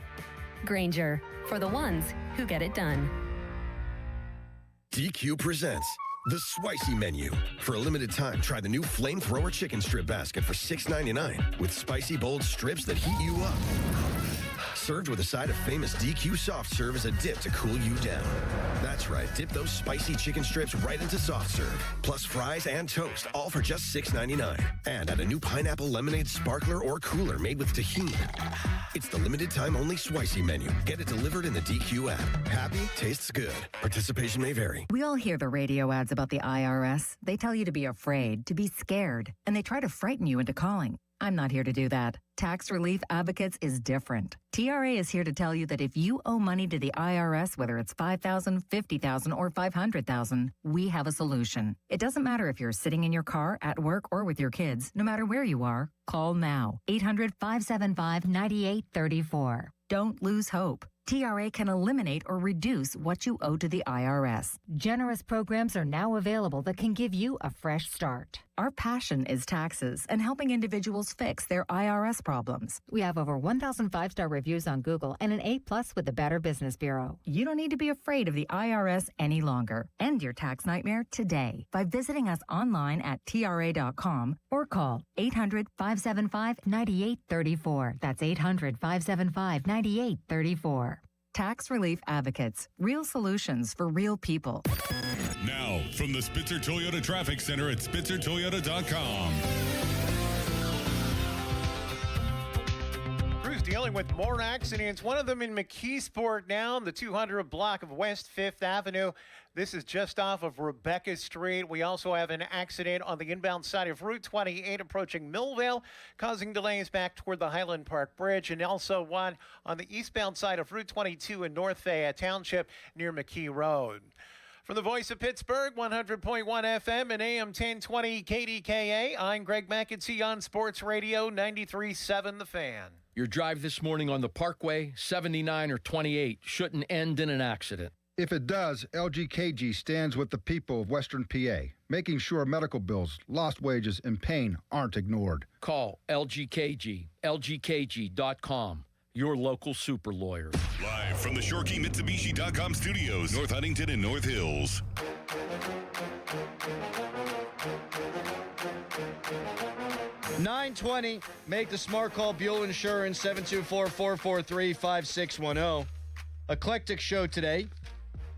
Grainger, for the ones who get it done. DQ presents the Spicy Menu. For a limited time, try the new Flamethrower Chicken Strip Basket for $6.99 with spicy bold strips that heat you up. Served with a side of famous DQ soft serve as a dip to cool you down. That's right, dip those spicy chicken strips right into soft serve, plus fries and toast, all for just $6.99. And add a new pineapple lemonade sparkler or cooler made with tahini. It's the limited time only Spicy Menu. Get it delivered in the DQ app. Happy, tastes good. Participation may vary. We all hear the radio ads about the IRS. They tell you to be afraid, to be scared, and they try to frighten you into calling. I'm not here to do that. Tax Relief Advocates is different. TRA is here to tell you that if you owe money to the IRS, whether it's $5,000, $50,000, or $500,000, we have a solution. It doesn't matter if you're sitting in your car, at work, or with your kids. No matter where you are, call now. 800-575-9834. Don't lose hope. TRA can eliminate or reduce what you owe to the IRS. Generous programs are now available that can give you a fresh start. Our passion is taxes and helping individuals fix their IRS problems. We have over 1,000 five-star reviews on Google and an A+ with the Better Business Bureau. You don't need to be afraid of the IRS any longer. End your tax nightmare today by visiting us online at TRA.com or call 800-575-9834. That's 800-575-9834. Tax Relief Advocates. Real solutions for real people. Now, from the Spitzer Toyota Traffic Center at SpitzerToyota.com. Crews dealing with more accidents. One of them in McKeesport now, the 200 block of West 5th Avenue. This is just off of Rebecca Street. We also have an accident on the inbound side of Route 28 approaching Millvale, causing delays back toward the Highland Park Bridge, and also one on the eastbound side of Route 22 in North Fayette Township near McKee Road. From the voice of Pittsburgh, 100.1 FM and AM 1020 KDKA, I'm Greg McEntee on Sports Radio 93.7 The Fan. Your drive this morning on the Parkway, 79 or 28, shouldn't end in an accident. If it does, LGKG stands with the people of Western PA, making sure medical bills, lost wages, and pain aren't ignored. Call LGKG, lgkg.com, your local super lawyer. Live from the ShoreKeyMitsubishi.com studios, North Huntington and North Hills. $920. Make the smart call. Buell Insurance, 724-443-5610. Eclectic show today.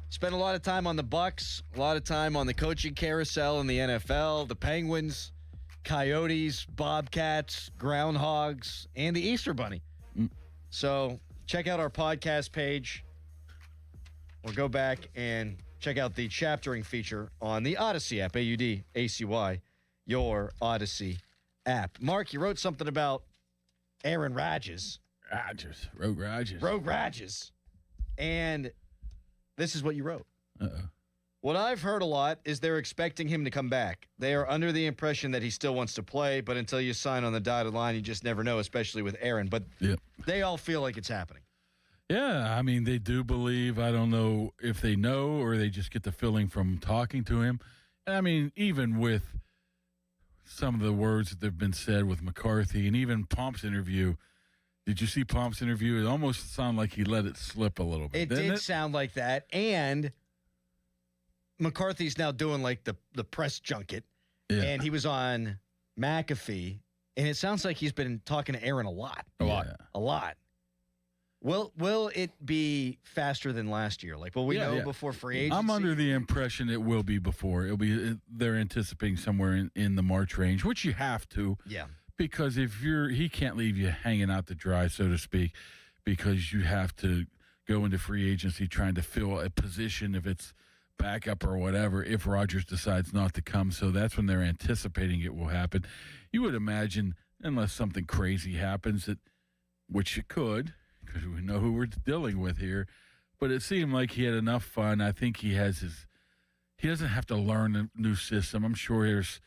Spent a lot of time on the Bucks, a lot of time on the coaching carousel in the NFL, the Penguins, Coyotes, Bobcats, Groundhogs, and the Easter Bunny. So check out our podcast page or go back and check out the chaptering feature on the Odyssey app, AUDACY, your Odyssey app. Mark, you wrote something about Aaron Rodgers. Rogue Rodgers. Rogue Rodgers. And this is what you wrote. Uh-oh. What I've heard a lot is they're expecting him to come back. They are under the impression that he still wants to play, but until you sign on the dotted line, you just never know, especially with Aaron. But they all feel like it's happening. Yeah, I mean, they do believe. I don't know if they know or they just get the feeling from talking to him. And I mean, even with some of the words that have been said with McCarthy and even Pomp's interview, did you see Pomp's interview? It almost sounded like he let it slip a little bit. It did sound like that. And McCarthy's now doing like the press junket. Yeah. And he was on McAfee, and it sounds like he's been talking to Aaron a lot. A lot. Will it be faster than last year? Like, will we know before free agency? I'm under the impression it will be before. They're anticipating somewhere in the March range, which you have to. Yeah. Because he can't leave you hanging out to dry, so to speak, because you have to go into free agency trying to fill a position if it's backup or whatever, if Rodgers decides not to come. So that's when they're anticipating it will happen. You would imagine, unless something crazy happens, which it could, because we know who we're dealing with here, but it seemed like he had enough fun. I think he doesn't have to learn a new system. I'm sure there's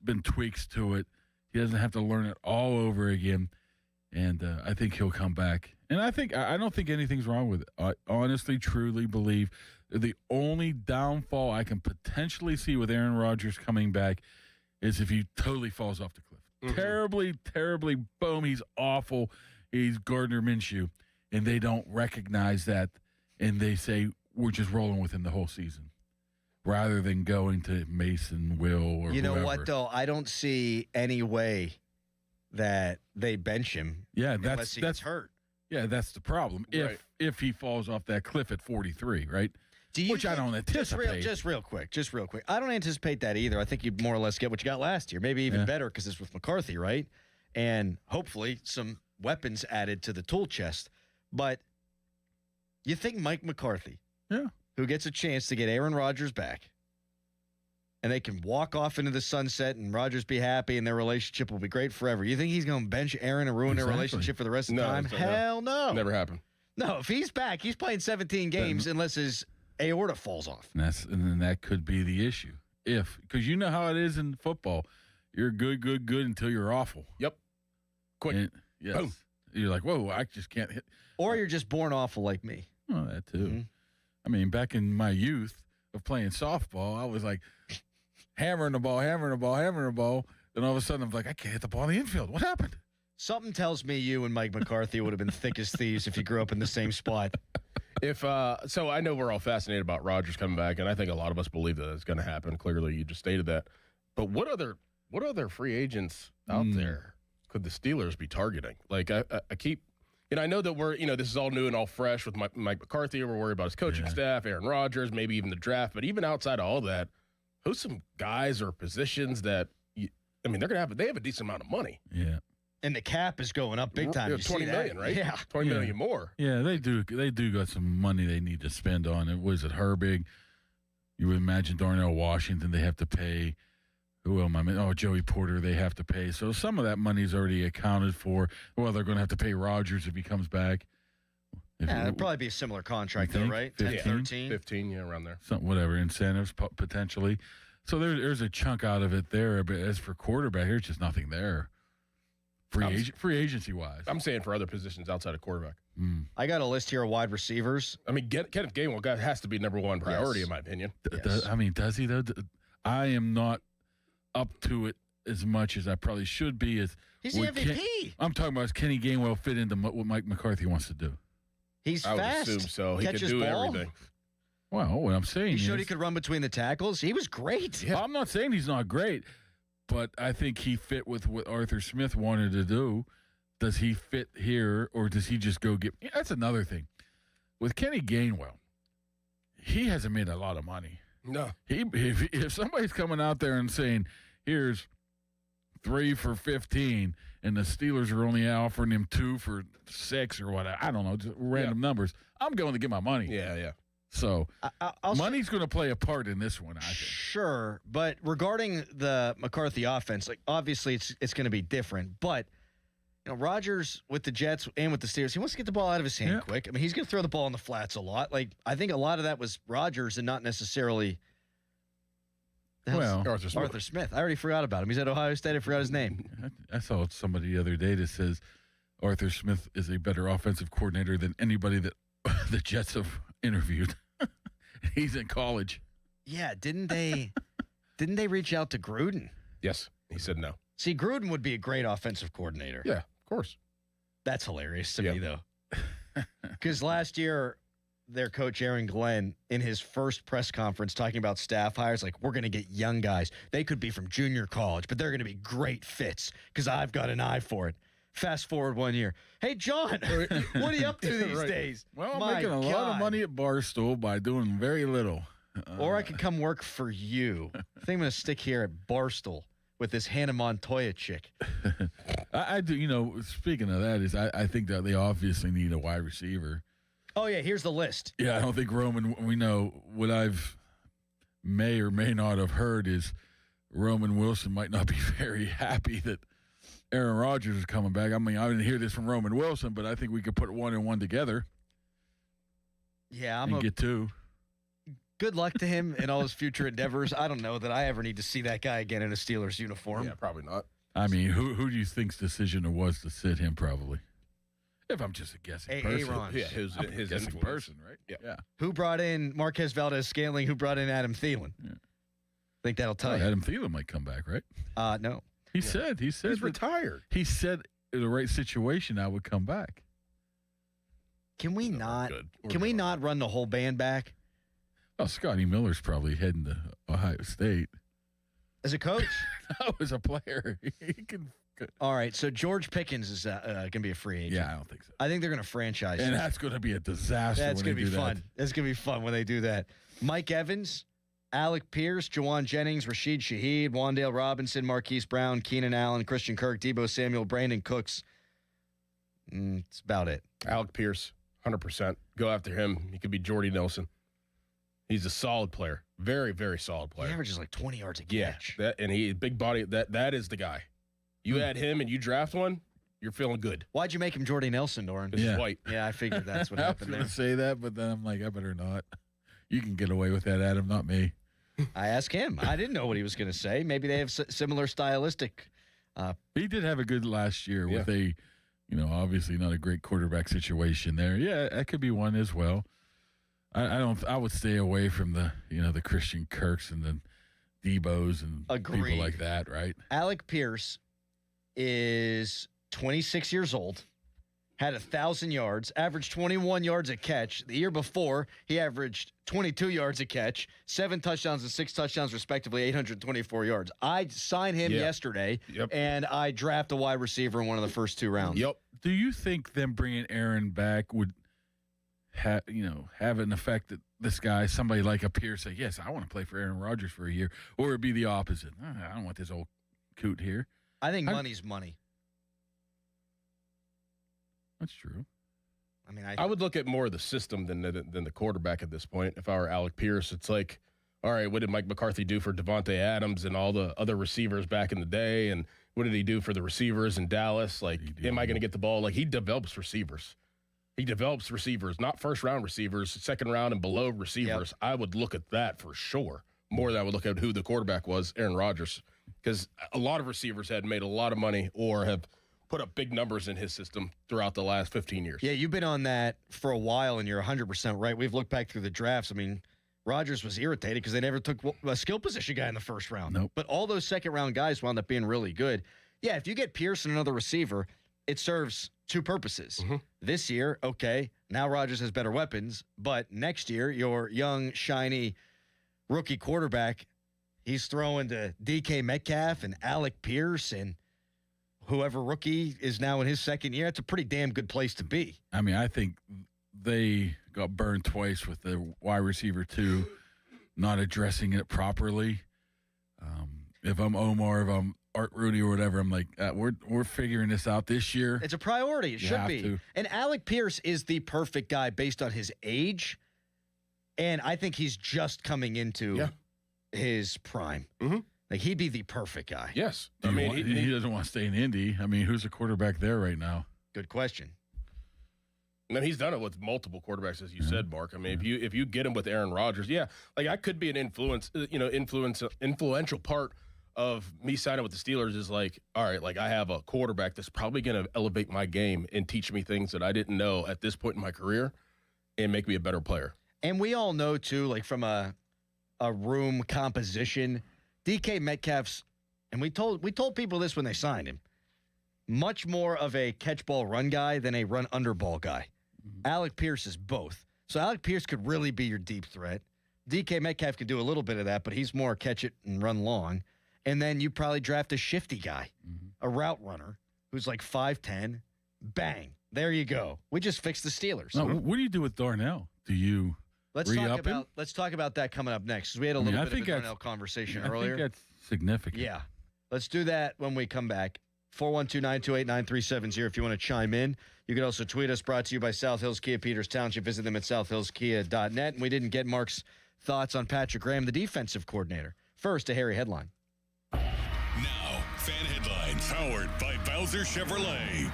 been tweaks to it. He doesn't have to learn it all over again, and I think he'll come back. And I don't think anything's wrong with it. I honestly, truly believe the only downfall I can potentially see with Aaron Rodgers coming back is if he totally falls off the cliff. Mm-hmm. Terribly, terribly, boom, he's awful. He's Gardner Minshew, and they don't recognize that, and they say, we're just rolling with him the whole season, rather than going to Mason, Will, or You know whoever. what, though? I don't see any way that they bench him unless he gets hurt. Yeah, that's the problem. Right. If he falls off that cliff at 43, right? Which I don't anticipate. Just real quick. I don't anticipate that either. I think you'd more or less get what you got last year. Maybe even better because it's with McCarthy, right? And hopefully some weapons added to the tool chest. But you think Mike McCarthy, who gets a chance to get Aaron Rodgers back, and they can walk off into the sunset and Rodgers be happy and their relationship will be great forever. You think he's going to bench Aaron and ruin their relationship for the rest of the time? Hell no. Never happened. No, if he's back, he's playing 17 games unless his aorta falls off. And then that could be the issue. Because you know how it is in football. You're good until you're awful. Yep. Quick. Yes. Boom. You're like, whoa, I just can't hit. Or you're just born awful like me. Oh, that too. I mean, back in my youth of playing softball, I was like hammering the ball. Then all of a sudden, I'm like, I can't hit the ball in the infield. What happened? Something tells me you and Mike McCarthy would have been thick as thieves if you grew up in the same spot. So I know we're all fascinated about Rodgers coming back, and I think a lot of us believe that it's going to happen. Clearly, you just stated that. But what other free agents out there could the Steelers be targeting? Like I keep, I know that this is all new and all fresh with Mike McCarthy. We're worried about his coaching staff, Aaron Rodgers, maybe even the draft. But even outside of all that, who's some guys or positions that they have a decent amount of money. Yeah. And the cap is going up big time. Yeah, $20 million, right? Yeah. $20 million more. Yeah, they do got some money they need to spend on it. Was it Herbig? You would imagine Darnell Washington they have to pay. Who am I? Oh, Joey Porter they have to pay. So some of that money's already accounted for. Well, they're going to have to pay Rodgers if he comes back. It'd probably be a similar contract, though, right? 15? 13? 15, around there. Whatever, incentives potentially. So there's a chunk out of it there. But as for quarterback, there's just nothing there. Free agency wise. I'm saying for other positions outside of quarterback. I got a list here of wide receivers. I mean, Kenneth Gainwell has to be number one priority, in my opinion. Does he, though? I am not up to it as much as I probably should be. He's the MVP. I'm talking about, does Kenny Gainwell fit into what Mike McCarthy wants to do? He's I fast. would assume so. He could Catches do ball. everything. Well, what I'm saying He showed he could run between the tackles. He was great. Yeah. I'm not saying he's not great, but I think he fit with what Arthur Smith wanted to do. Does he fit here, or does he just go get – that's another thing. With Kenny Gainwell, he hasn't made a lot of money. No. If somebody's coming out there and saying, here's 3 for 15, and the Steelers are only offering him 2 for 6 or whatever, I don't know, just random numbers, I'm going to get my money. Yeah. So money's going to play a part in this one, I think. Sure, but regarding the McCarthy offense, like obviously it's going to be different, but Rodgers with the Jets and with the Steelers, he wants to get the ball out of his hand quick. I mean, he's going to throw the ball in the flats a lot. Like I think a lot of that was Rodgers and not necessarily Arthur Smith. I already forgot about him. He's at Ohio State. I forgot his name. I saw somebody the other day that says Arthur Smith is a better offensive coordinator than anybody that the Jets have interviewed. He's in college. Yeah, didn't they reach out to Gruden? Yes, he said no. See, Gruden would be a great offensive coordinator. Yeah, of course. That's hilarious to me, though. Because last year, their coach, Aaron Glenn, in his first press conference talking about staff hires, like, we're going to get young guys. They could be from junior college, but they're going to be great fits because I've got an eye for it. Fast forward 1 year. Hey, John, what are you up to these days? Well, I'm making a lot of money at Barstool by doing very little. Or I could come work for you. I think I'm going to stick here at Barstool with this Hannah Montoya chick. I do, speaking of that, I think that they obviously need a wide receiver. Oh, yeah, here's the list. Yeah, I don't think Roman, we know what I've may or may not have heard is Roman Wilson might not be very happy that Aaron Rodgers is coming back. I mean, I didn't hear this from Roman Wilson, but I think we could put 1 and 1 together. Yeah, get 2. Good luck to him in all his future endeavors. I don't know that I ever need to see that guy again in a Steelers uniform. Yeah, probably not. I mean, who do you think's decision it was to sit him? Probably, if I'm just a guessing person. Aaron. Yeah, his guessing influence. person, right? Yeah. Who brought in Marquez Valdez-Scantling? Who brought in Adam Thielen? Yeah. I think that'll tell you. Adam Thielen might come back, right? No. He said he's retired. He said in the right situation I would come back. Can we not? Can we not run the whole band back? Oh, Scotty Miller's probably heading to Ohio State. As a coach? No, as a player. He can. All right, so George Pickens is going to be a free agent. Yeah, I don't think so. I think they're going to franchise and him. that's going to be a disaster. That's going to be fun. That's going to be fun when they do that. Mike Evans, Alec Pierce, Jawan Jennings, Rashid Shaheed, Wandale Robinson, Marquise Brown, Keenan Allen, Christian Kirk, Debo Samuel, Brandon Cooks. That's about it. Alec Pierce, 100%. Go after him. He could be Jordy Nelson. He's a solid player. Very, very solid player. He averages like 20 yards a catch. Yeah, and he big body. That is the guy. You add him and you draft one, you're feeling good. Why'd you make him Jordy Nelson, Doran? Because he's white. Yeah, I figured that's what I happened was there. going to say that, but then I'm like, I better not. You can get away with that, Adam, not me. I asked him. I didn't know what he was going to say. Maybe they have similar stylistic. He did have a good last year with a, obviously not a great quarterback situation there. Yeah, that could be one as well. I would stay away from the, the Christian Kirks and the Debos and people like that, right? Alec Pierce is 26 years old, had 1,000 yards, averaged 21 yards a catch. The year before, he averaged 22 yards a catch, 7 touchdowns and 6 touchdowns, respectively, 824 yards. I signed him yesterday, and I draft a wide receiver in one of the first 2 rounds. Yep. Do you think them bringing Aaron back would have an effect that this guy, somebody like a Pierce, say, yes, I want to play for Aaron Rodgers for a year, or it'd be the opposite? I don't want this old coot here. I think money's money. That's true. I mean, I would look at more of the system than the quarterback at this point. If I were Alec Pierce, it's like, all right, what did Mike McCarthy do for Devontae Adams and all the other receivers back in the day? And what did he do for the receivers in Dallas? Like, am I going to get the ball? Like, he develops receivers. He develops receivers, not first-round receivers, second-round and below receivers. I would look at that for sure, more than I would look at who the quarterback was, Aaron Rodgers, because a lot of receivers had made a lot of money or have put up big numbers in his system throughout the last 15 years. Yeah, you've been on that for a while, and you're 100% right. We've looked back through the drafts. I mean, Rodgers was irritated because they never took a skill position guy in the first round. Nope. But all those second-round guys wound up being really good. Yeah, if you get Pierce and another receiver, it serves 2 purposes. This year, okay, now Rodgers has better weapons, but next year, your young, shiny rookie quarterback, he's throwing to DK Metcalf and Alec Pierce and whoever rookie is now in his second year. It's a pretty damn good place to be. I mean, I think they got burned twice with the wide receiver 2 not addressing it properly. If I'm Omar, if I'm Art Rudy or whatever, I'm like, we're figuring this out this year. It's a priority. It should be. And Alec Pierce is the perfect guy based on his age, and I think he's just coming into his prime. Like, he'd be the perfect guy. Yes. I mean, he doesn't want to stay in Indy. I mean, who's the quarterback there right now? Good question. And he's done it with multiple quarterbacks, as you said, Mark. I mean, if you get him with Aaron Rodgers, like I could be an influential part of me signing with the Steelers is like, all right, like I have a quarterback that's probably going to elevate my game and teach me things that I didn't know at this point in my career and make me a better player. And we all know, too, like from a room composition, DK Metcalf's, and we told people this when they signed him, much more of a catch ball run guy than a run under ball guy. Alec Pierce is both. So Alec Pierce could really be your deep threat. DK Metcalf could do a little bit of that, but he's more catch it and run long. And then you probably draft a shifty guy, a route runner who's like 5'10". Bang. There you go. We just fixed the Steelers. No, what do you do with Darnell? Do you re-up him? Let's talk about that coming up next, because we had a little bit of a Darnell conversation earlier. I think that's significant. Yeah. Let's do that when we come back. 412-928-9370 if you want to chime in. You can also tweet us, brought to you by South Hills Kia Peters Township. Visit them at southhillskia.net. And we didn't get Mark's thoughts on Patrick Graham, the defensive coordinator. First, a Harry headline. Now, fan headlines powered by Bowser Chevrolet.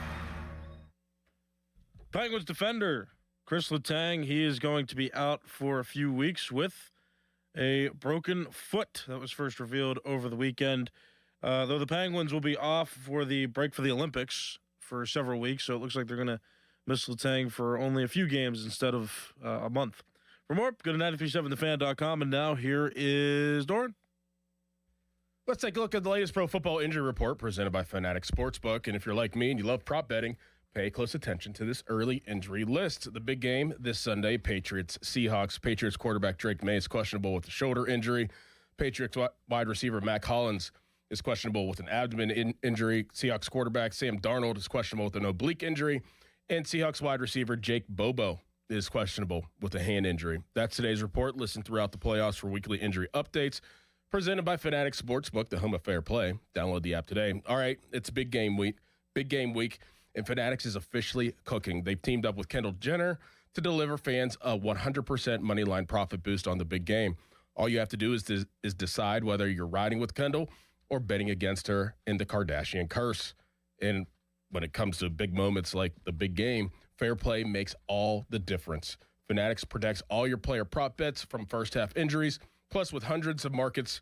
Penguins defender Chris Letang, he is going to be out for a few weeks with a broken foot. That was first revealed over the weekend. Though the Penguins will be off for the break for the Olympics for several weeks, so it looks like they're going to miss Letang for only a few games instead of a month. For more, go to 937thefan.com, and now here is Doran. Let's take a look at the latest pro football injury report presented by Fanatic Sportsbook. And if you're like me and you love prop betting, pay close attention to this early injury list. The big game this Sunday, Patriots-Seahawks. Patriots quarterback Drake May is questionable with a shoulder injury. Patriots wide receiver Mac Hollins is questionable with an abdomen injury. Seahawks quarterback Sam Darnold is questionable with an oblique injury. And Seahawks wide receiver Jake Bobo is questionable with a hand injury. That's today's report. Listen throughout the playoffs for weekly injury updates. Presented by Fanatic Sportsbook, the home of fair play. Download the app today. All right, it's big game week. Big game week, and Fanatics is officially cooking. They've teamed up with Kendall Jenner to deliver fans a 100% moneyline profit boost on the big game. All you have to do is decide whether you're riding with Kendall or betting against her in the Kardashian curse. And when it comes to big moments like the big game, fair play makes all the difference. Fanatics protects all your player prop bets from first half injuries, plus with hundreds of markets,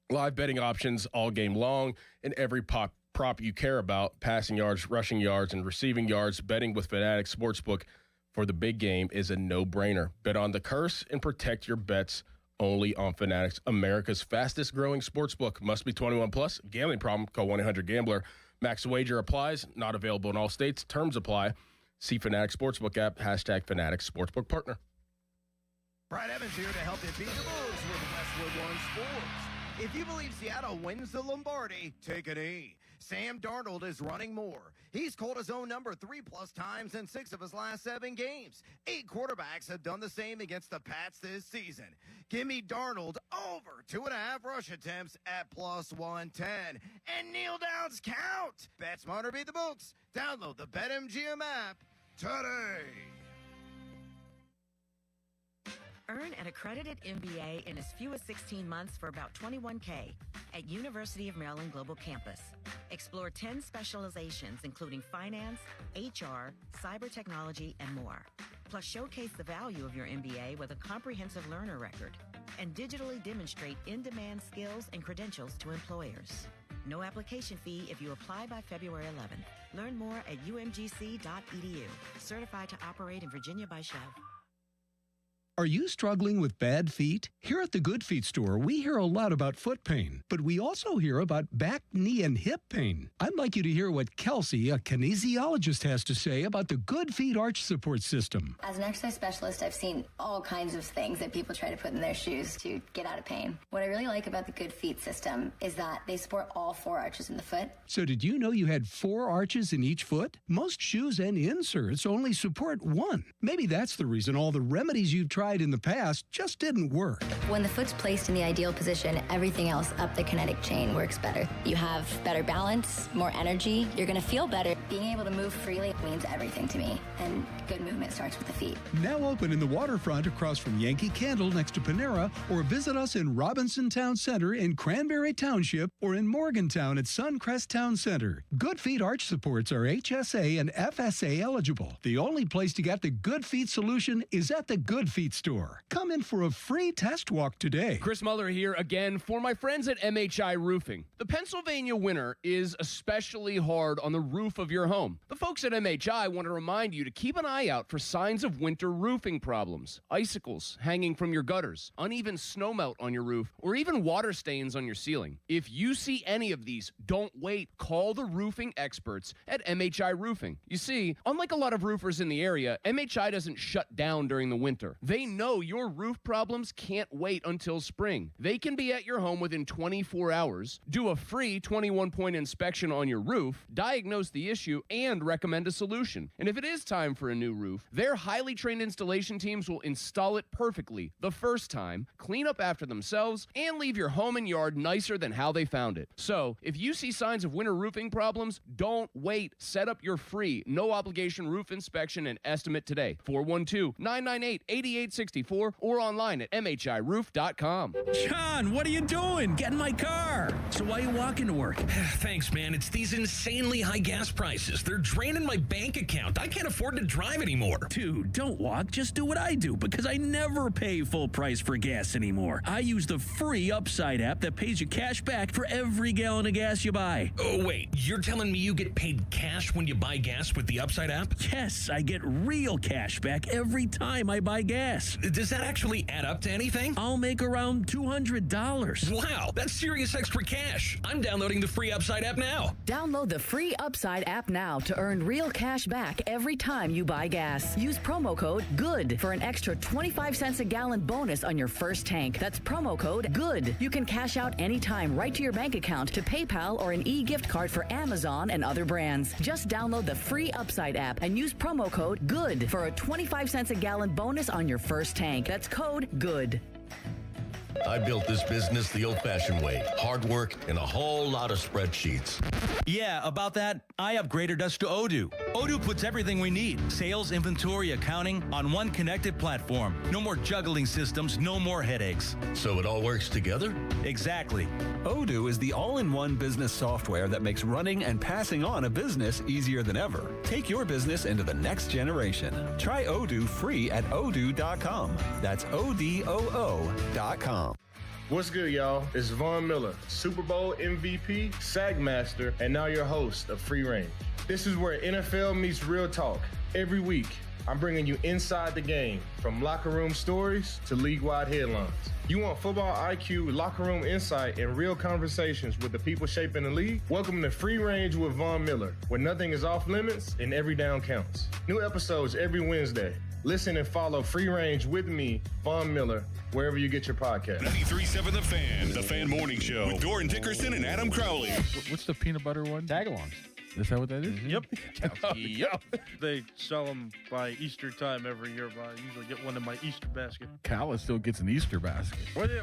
live betting options all game long, and every prop you care about, passing yards, rushing yards, and receiving yards. Betting with Fanatic Sportsbook for the big game is a no-brainer. Bet on the curse and protect your bets only on Fanatics, America's fastest-growing sportsbook. Must be 21 plus. Gambling problem? Call 1-800-GAMBLER. Max wager applies. Not available in all states. Terms apply. See Fanatic Sportsbook app. #Fanatic Sportsbook partner. Brad Evans here to help you beat the Bulls with Westwood One Sports. If you believe Seattle wins the Lombardi, take an E. Sam Darnold is running more. He's called his own number 3+ times in 6 of his last 7 games. 8 quarterbacks have done the same against the Pats this season. Give me Darnold over 2.5 rush attempts at +110. And kneel downs count. Bet smarter, beat the books. Download the BetMGM app today. Earn an accredited MBA in as few as 16 months for about $21K at University of Maryland Global Campus. Explore 10 specializations, including finance, HR, cyber technology, and more. Plus, showcase the value of your MBA with a comprehensive learner record and digitally demonstrate in-demand skills and credentials to employers. No application fee if you apply by February 11th. Learn more at umgc.edu. Certified to operate in Virginia by Chev. Are you struggling with bad feet? Here at the Good Feet store, we hear a lot about foot pain, but we also hear about back, knee, and hip pain. I'd like you to hear what Kelsey, a kinesiologist, has to say about the Good Feet arch support system. As an exercise specialist, I've seen all kinds of things that people try to put in their shoes to get out of pain. What I really like about the Good Feet system is that they support all 4 arches in the foot. So did you know you had 4 arches in each foot? Most shoes and inserts only support 1. Maybe that's the reason all the remedies you've tried in the past just didn't work. When the foot's placed in the ideal position, everything else up the kinetic chain works better. You have better balance, more energy, you're going to feel better. Being able to move freely means everything to me, and good movement starts with the feet. Now open in the waterfront across from Yankee Candle next to Panera, or visit us in Robinson Town Center in Cranberry Township, or in Morgantown at Suncrest Town Center. Good Feet arch supports are HSA and FSA eligible. The only place to get the Good Feet solution is at the Good Feet Feet Store. Come in for a free test walk today. Chris Muller here again for my friends at MHI Roofing. The Pennsylvania winter is especially hard on the roof of your home. The folks at MHI want to remind you to keep an eye out for signs of winter roofing problems. Icicles hanging from your gutters, uneven snowmelt on your roof, or even water stains on your ceiling. If you see any of these, don't wait. Call the roofing experts at MHI Roofing. You see, unlike a lot of roofers in the area, MHI doesn't shut down during the winter. They know your roof problems can't wait until spring. They can be at your home within 24 hours, do a free 21-point inspection on your roof, diagnose the issue, and recommend a solution. And if it is time for a new roof, their highly trained installation teams will install it perfectly the first time, clean up after themselves, and leave your home and yard nicer than how they found it. So, if you see signs of winter roofing problems, don't wait. Set up your free, no-obligation roof inspection and estimate today. 412-998-8864 or online at mhiroof.com. John, what are you doing? Get in my car. So why are you walking to work? Thanks, man. It's these insanely high gas prices. They're draining my bank account. I can't afford to drive anymore. Dude, don't walk. Just do what I do because I never pay full price for gas anymore. I use the free Upside app that pays you cash back for every gallon of gas you buy. Oh, wait. You're telling me you get paid cash when you buy gas with the Upside app? Yes, I get real cash back every time I buy gas. Does that actually add up to anything? I'll make around $200. Wow, that's serious extra cash. I'm downloading the free Upside app now. Download the free Upside app now to earn real cash back every time you buy gas. Use promo code GOOD for an extra 25 cents a gallon bonus on your first tank. That's promo code GOOD. You can cash out anytime right to your bank account, to PayPal, or an e-gift card for Amazon and other brands. Just download the free Upside app and use promo code GOOD for a 25 cents a gallon bonus on your first tank. That's code GOOD. I built this business the old-fashioned way. Hard work and a whole lot of spreadsheets. Yeah, about that, I upgraded us to Odoo. Odoo puts everything we need, sales, inventory, accounting, on one connected platform. No more juggling systems, no more headaches. So it all works together? Exactly. Odoo is the all-in-one business software that makes running and passing on a business easier than ever. Take your business into the next generation. Try Odoo free at odoo.com. That's ODOO.com. What's good, y'all? It's Von Miller, Super Bowl MVP, Sack Master, and now your host of Free Range. This is where NFL meets real talk. Every week, I'm bringing you inside the game, from locker room stories to league-wide headlines. You want football IQ, locker room insight, and real conversations with the people shaping the league? Welcome to Free Range with Von Miller, where nothing is off limits and every down counts. New episodes every Wednesday. Listen and follow Free Range with me, Von Miller, wherever you get your podcast. 93.7 The Fan Morning Show with Doran Dickerson and Adam Crowley. What's the peanut butter one? Tagalongs. Is that what that is? Yep. Yep. They sell them by Easter time every year. But I usually get one in my Easter basket. Cal still gets an Easter basket.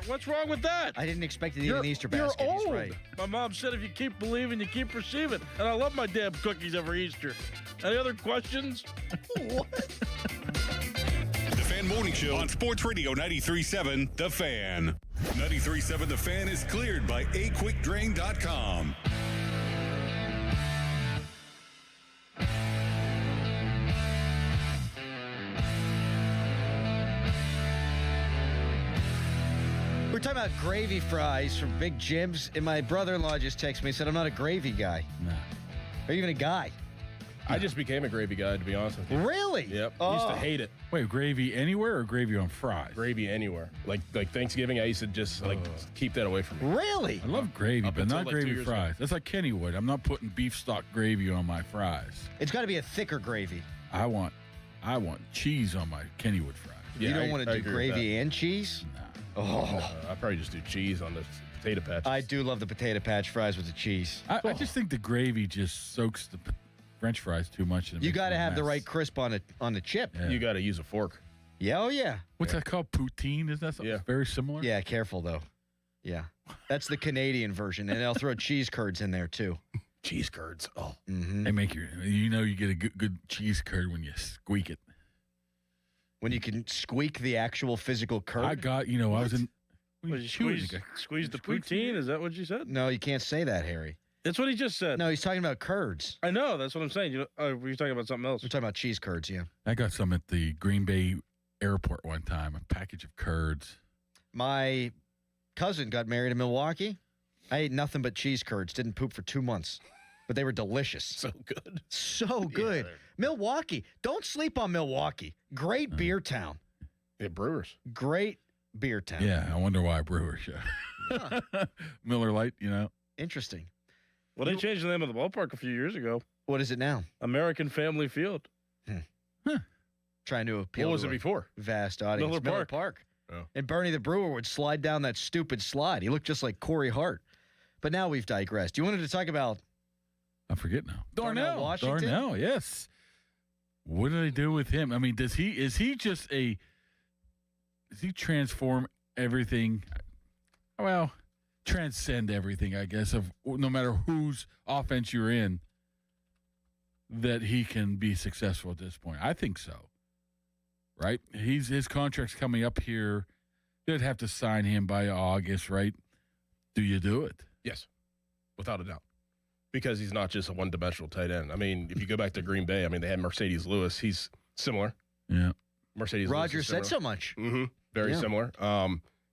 What's wrong with that? I didn't expect to eat an Easter basket. You're old. He's right. My mom said if you keep believing, you keep receiving. And I love my damn cookies every Easter. Any other questions? The Fan Morning Show on Sports Radio 93.7 The Fan. 93.7 The Fan is cleared by aquickdrain.com. We're talking about gravy fries from Big Jim's, and my brother-in-law just texted me and said, I'm not a gravy guy. No. Or even a guy. I just became a gravy guy, to be honest with you. Really? Yep. I used to hate it. Wait, gravy anywhere or gravy on fries? Gravy anywhere. Like Thanksgiving, I used to just keep that away from me. Really? I love gravy, Up but until not like 2 gravy years fries. ago. That's like Kennywood. I'm not putting beef stock gravy on my fries. It's got to be a thicker gravy. I want cheese on my Kennywood fries. You don't want to do gravy and cheese? No. Oh. I probably just do cheese on the potato patch. I do love the potato patch fries with the cheese. I just think the gravy just soaks the French fries too much. You got to have the right crisp on the chip. Yeah. You got to use a fork. Yeah, oh yeah. What's that called? Poutine? Is that something very similar? Yeah, careful though. Yeah. That's the Canadian version, and they'll throw cheese curds in there too. Cheese curds. Oh. Mm-hmm. They make you get a good cheese curd when you squeak it. When you can squeak the actual physical curd? I was in... What, you squeeze the poutine? Is that what you said? No, you can't say that, Harry. That's what he just said. No, he's talking about curds. I know. That's what I'm saying. Were you talking about something else? We're talking about cheese curds, yeah. I got some at the Green Bay airport one time, a package of curds. My cousin got married in Milwaukee. I ate nothing but cheese curds. Didn't poop for 2 months. But they were delicious. So good. So good. Yeah, Milwaukee. Don't sleep on Milwaukee. Great beer town. Yeah, Brewers. Great beer town. Yeah, I wonder why Brewers. Miller Lite, Interesting. Well, they changed the name of the ballpark a few years ago. What is it now? American Family Field. Trying to appeal What was to it a before? vast audience. Miller Park. Oh. And Bernie the Brewer would slide down that stupid slide. He looked just like Corey Hart. But now we've digressed. You wanted to talk about I forget now. Darnell Washington? Darnell, yes. What do they do with him? I mean, does he transform everything? Well, transcend everything, I guess, of no matter whose offense you're in, that he can be successful at this point. I think so. Right? His contract's coming up here. They'd have to sign him by August, right? Do you do it? Yes, without a doubt. Because he's not just a one-dimensional tight end. I mean, if you go back to Green Bay, I mean, they had Mercedes Lewis. He's similar. Yeah. Mercedes Roger Lewis said so much. Mm-hmm. Very similar.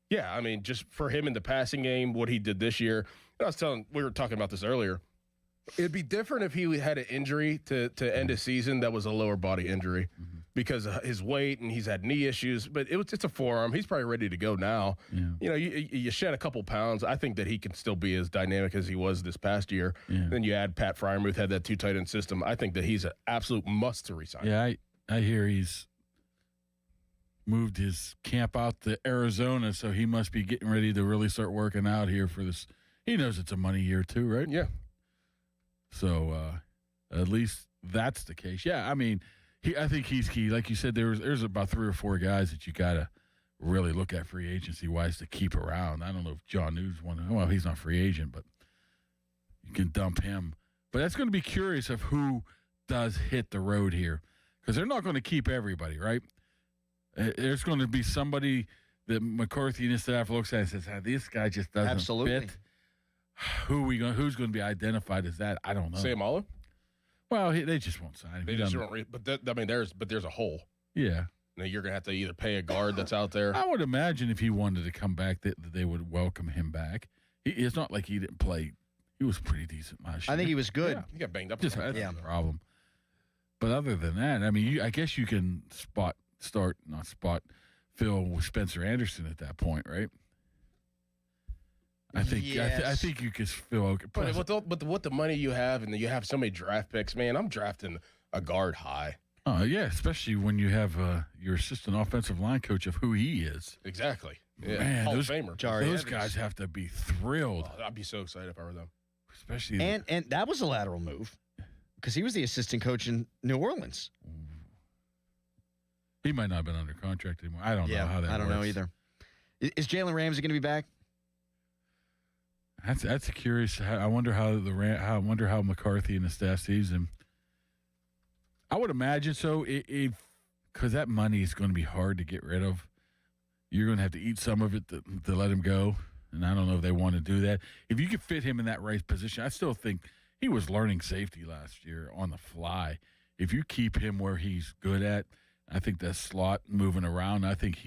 Yeah, I mean, just for him in the passing game, what he did this year. We were talking about this earlier. It'd be different if he had an injury to end a season that was a lower body injury because of his weight and he's had knee issues. But it's a forearm. He's probably ready to go now. Yeah. You shed a couple pounds. I think that he can still be as dynamic as he was this past year. Yeah. Then you add Pat Fryermuth, had that 2 tight end system. I think that he's an absolute must to resign. Yeah, I hear he's moved his camp out to Arizona, so he must be getting ready to really start working out here for this. He knows it's a money year too, right? Yeah. So at least that's the case. Yeah, I mean, I think he's key. Like you said, there's about 3 or 4 guys that you got to really look at free agency wise to keep around. I don't know if John New's one. Well, he's not free agent, but you can dump him. But that's going to be curious of who does hit the road here because they're not going to keep everybody, right? There's going to be somebody that McCarthy and his staff looks at and says, this guy just doesn't fit. Who's going to be identified as that? I don't know. Sam Olive? Well, they just won't sign him. They just won't. There's a hole. Yeah. Now you're going to have to either pay a guard that's out there. I would imagine if he wanted to come back, that they would welcome him back. It's not like he didn't play. He was pretty decent last year. I think he was good. Yeah, he got banged up. That's the problem. But other than that, I mean, I guess you can fill with Spencer Anderson at that point, right? I think Yes. I think you could fill. Okay. But with the money you have and you have so many draft picks, man, I'm drafting a guard high. Oh yeah, especially when you have your assistant offensive line coach of who he is. Exactly. Yeah. Man, Hall those of Famer. Those guys have to be thrilled. Oh, I'd be so excited if I were them. Especially and that was a lateral move because he was the assistant coach in New Orleans. He might not have been under contract anymore. I don't know how that works. I don't know either. Is Jalen Ramsey going to be back? That's curious. I wonder how McCarthy and the staff sees him. I would imagine so, because that money is going to be hard to get rid of. You're going to have to eat some of it to let him go, and I don't know if they want to do that. If you could fit him in that right position, I still think he was learning safety last year on the fly. If you keep him where he's good at, I think that slot moving around, I think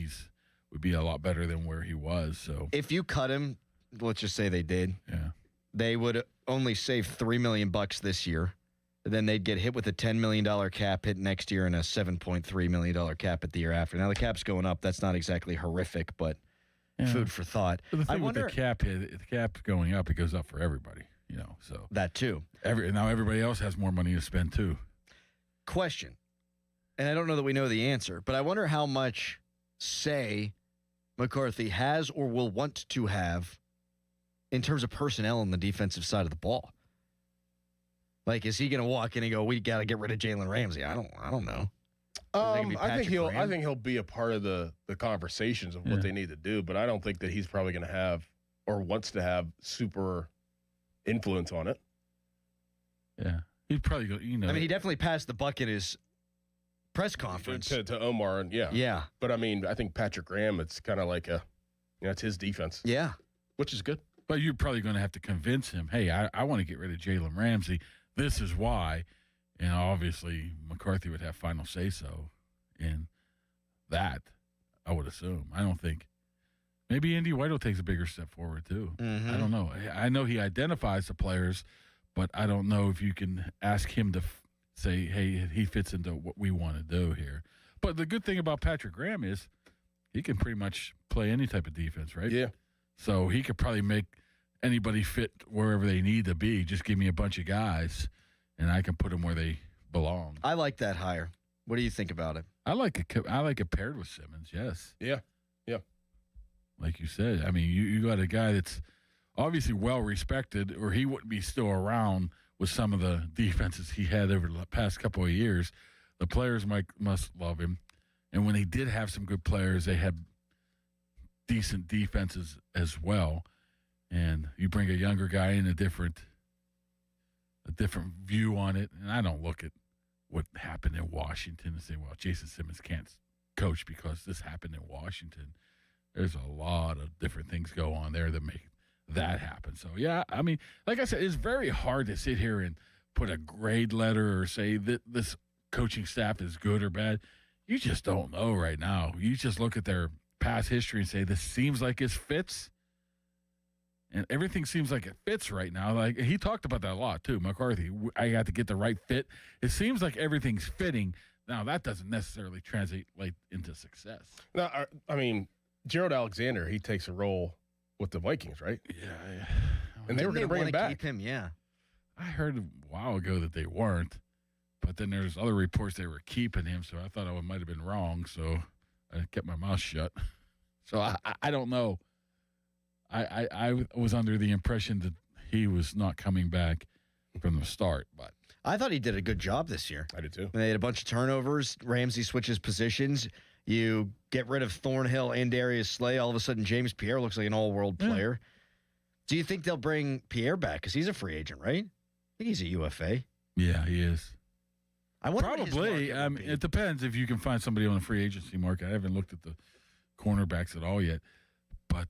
would be a lot better than where he was. So if you cut him, let's just say they did. Yeah. They would only save $3 million this year. Then they'd get hit with a $10 million cap hit next year and a $7.3 million cap at the year after. Now the cap's going up. That's not exactly horrific, but food for thought. But the thing with the cap going up, it goes up for everybody. So that too. Now everybody else has more money to spend too. Question, and I don't know that we know the answer, but I wonder how much say McCarthy has or will want to have in terms of personnel on the defensive side of the ball. Like, is he going to walk in and go, "We got to get rid of Jalen Ramsey"? I don't know. I think he'll be a part of the conversations of what they need to do, but I don't think that he's probably going to have or wants to have super influence on it. Yeah, he'd probably go. I mean, he definitely passed the buck in his press conference to Omar, and yeah. But I mean, I think Patrick Graham, it's kind of like it's his defense. Yeah, which is good. But you're probably going to have to convince him, hey, I want to get rid of Jalen Ramsey. This is why. And obviously, McCarthy would have final say-so. that, I would assume. I don't think. Maybe Andy White'll take a bigger step forward, too. Mm-hmm. I don't know. I know he identifies the players, but I don't know if you can ask him to say, hey, he fits into what we want to do here. But the good thing about Patrick Graham is he can pretty much play any type of defense, right? Yeah. So he could probably make anybody fit wherever they need to be. Just give me a bunch of guys, and I can put them where they belong. I like that hire. What do you think about it? I like it paired with Simmons, yes. Yeah. Like you said, I mean, you got a guy that's obviously well-respected, or he wouldn't be still around with some of the defenses he had over the past couple of years. The players must love him. And when he did have some good players, they had decent defenses as well. And you bring a younger guy in, a different view on it. And I don't look at what happened in Washington and say, well, Jason Simmons can't coach because this happened in Washington. There's a lot of different things go on there that make that happen. So, yeah, I mean, like I said, it's very hard to sit here and put a grade letter or say that this coaching staff is good or bad. You just don't know right now. You just look at their past history and say, this seems like it fits. And everything seems like it fits right now. Like he talked about that a lot, too, McCarthy. I got to get the right fit. It seems like everything's fitting. Now, that doesn't necessarily translate into success. Now, I mean, Gerald Alexander, he takes a role with the Vikings, right? Yeah. And they were going to bring him back. Keep him, yeah. I heard a while ago that they weren't, but then there's other reports they were keeping him, so I thought I might have been wrong, so I kept my mouth shut. So I don't know. I was under the impression that he was not coming back from the start, but I thought he did a good job this year. I did too. They had a bunch of turnovers. Ramsey switches positions. You get rid of Thornhill and Darius Slay. All of a sudden, James Pierre looks like an all-world player. Do you think they'll bring Pierre back? Because he's a free agent, right? I think he's a UFA. Yeah, he is. I wonder probably. It depends if you can find somebody on the free agency market. I haven't looked at the cornerbacks at all yet. But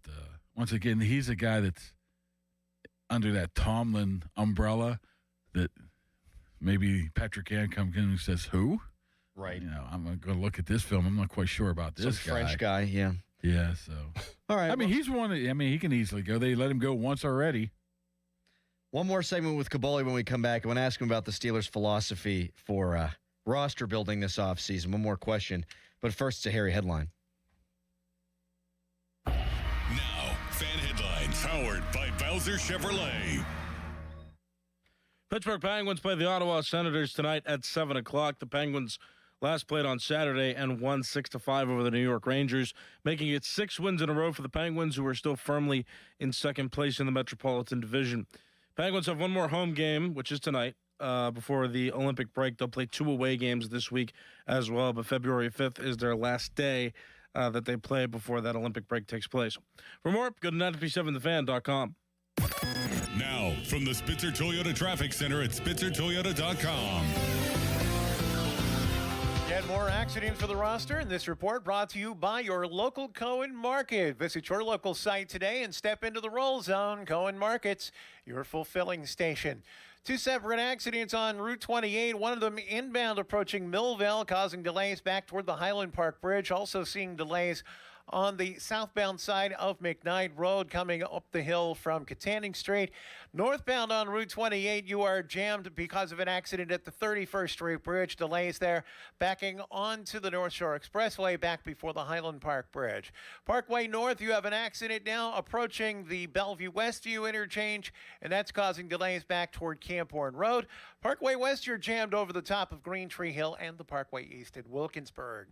once again, he's a guy that's under that Tomlin umbrella that maybe Patrick Ann comes in and says, who? Right. You know, I'm going to look at this film. I'm not quite sure about this Some French guy, yeah. Yeah, so. All right. I mean, he's one. I mean, he can easily go. They let him go once already. One more segment with Kaboli when we come back. I want to ask him about the Steelers' philosophy for roster building this offseason. One more question. But first, it's a hairy headline. Now, fan headlines powered by Bowser Chevrolet. Pittsburgh Penguins play the Ottawa Senators tonight at 7 o'clock. The Penguins last played on Saturday and won 6-5 over the New York Rangers, making it 6 wins in a row for the Penguins, who are still firmly in second place in the Metropolitan Division. Penguins have one more home game, which is tonight, before the Olympic break. They'll play 2 away games this week as well, but February 5th is their last day that they play before that Olympic break takes place. For more, go to 937thefan.com. Now, from the Spitzer Toyota Traffic Center at spitzertoyota.com. Get more accidents for the roster, and this report brought to you by your local Cohen Market. Visit your local site today and step into the roll zone. Cohen Markets, your fulfilling station. 2 separate accidents on Route 28, one of them inbound approaching Millville, causing delays back toward the Highland Park Bridge. Also seeing delays on the southbound side of McKnight Road coming up the hill from Katanning Street. Northbound on Route 28, you are jammed because of an accident at the 31st Street Bridge. Delays there backing onto the North Shore Expressway back before the Highland Park Bridge. Parkway North, you have an accident now approaching the Bellevue Westview interchange, and that's causing delays back toward Camphorn Road. Parkway West, you're jammed over the top of Green Tree Hill and the Parkway East at Wilkinsburg.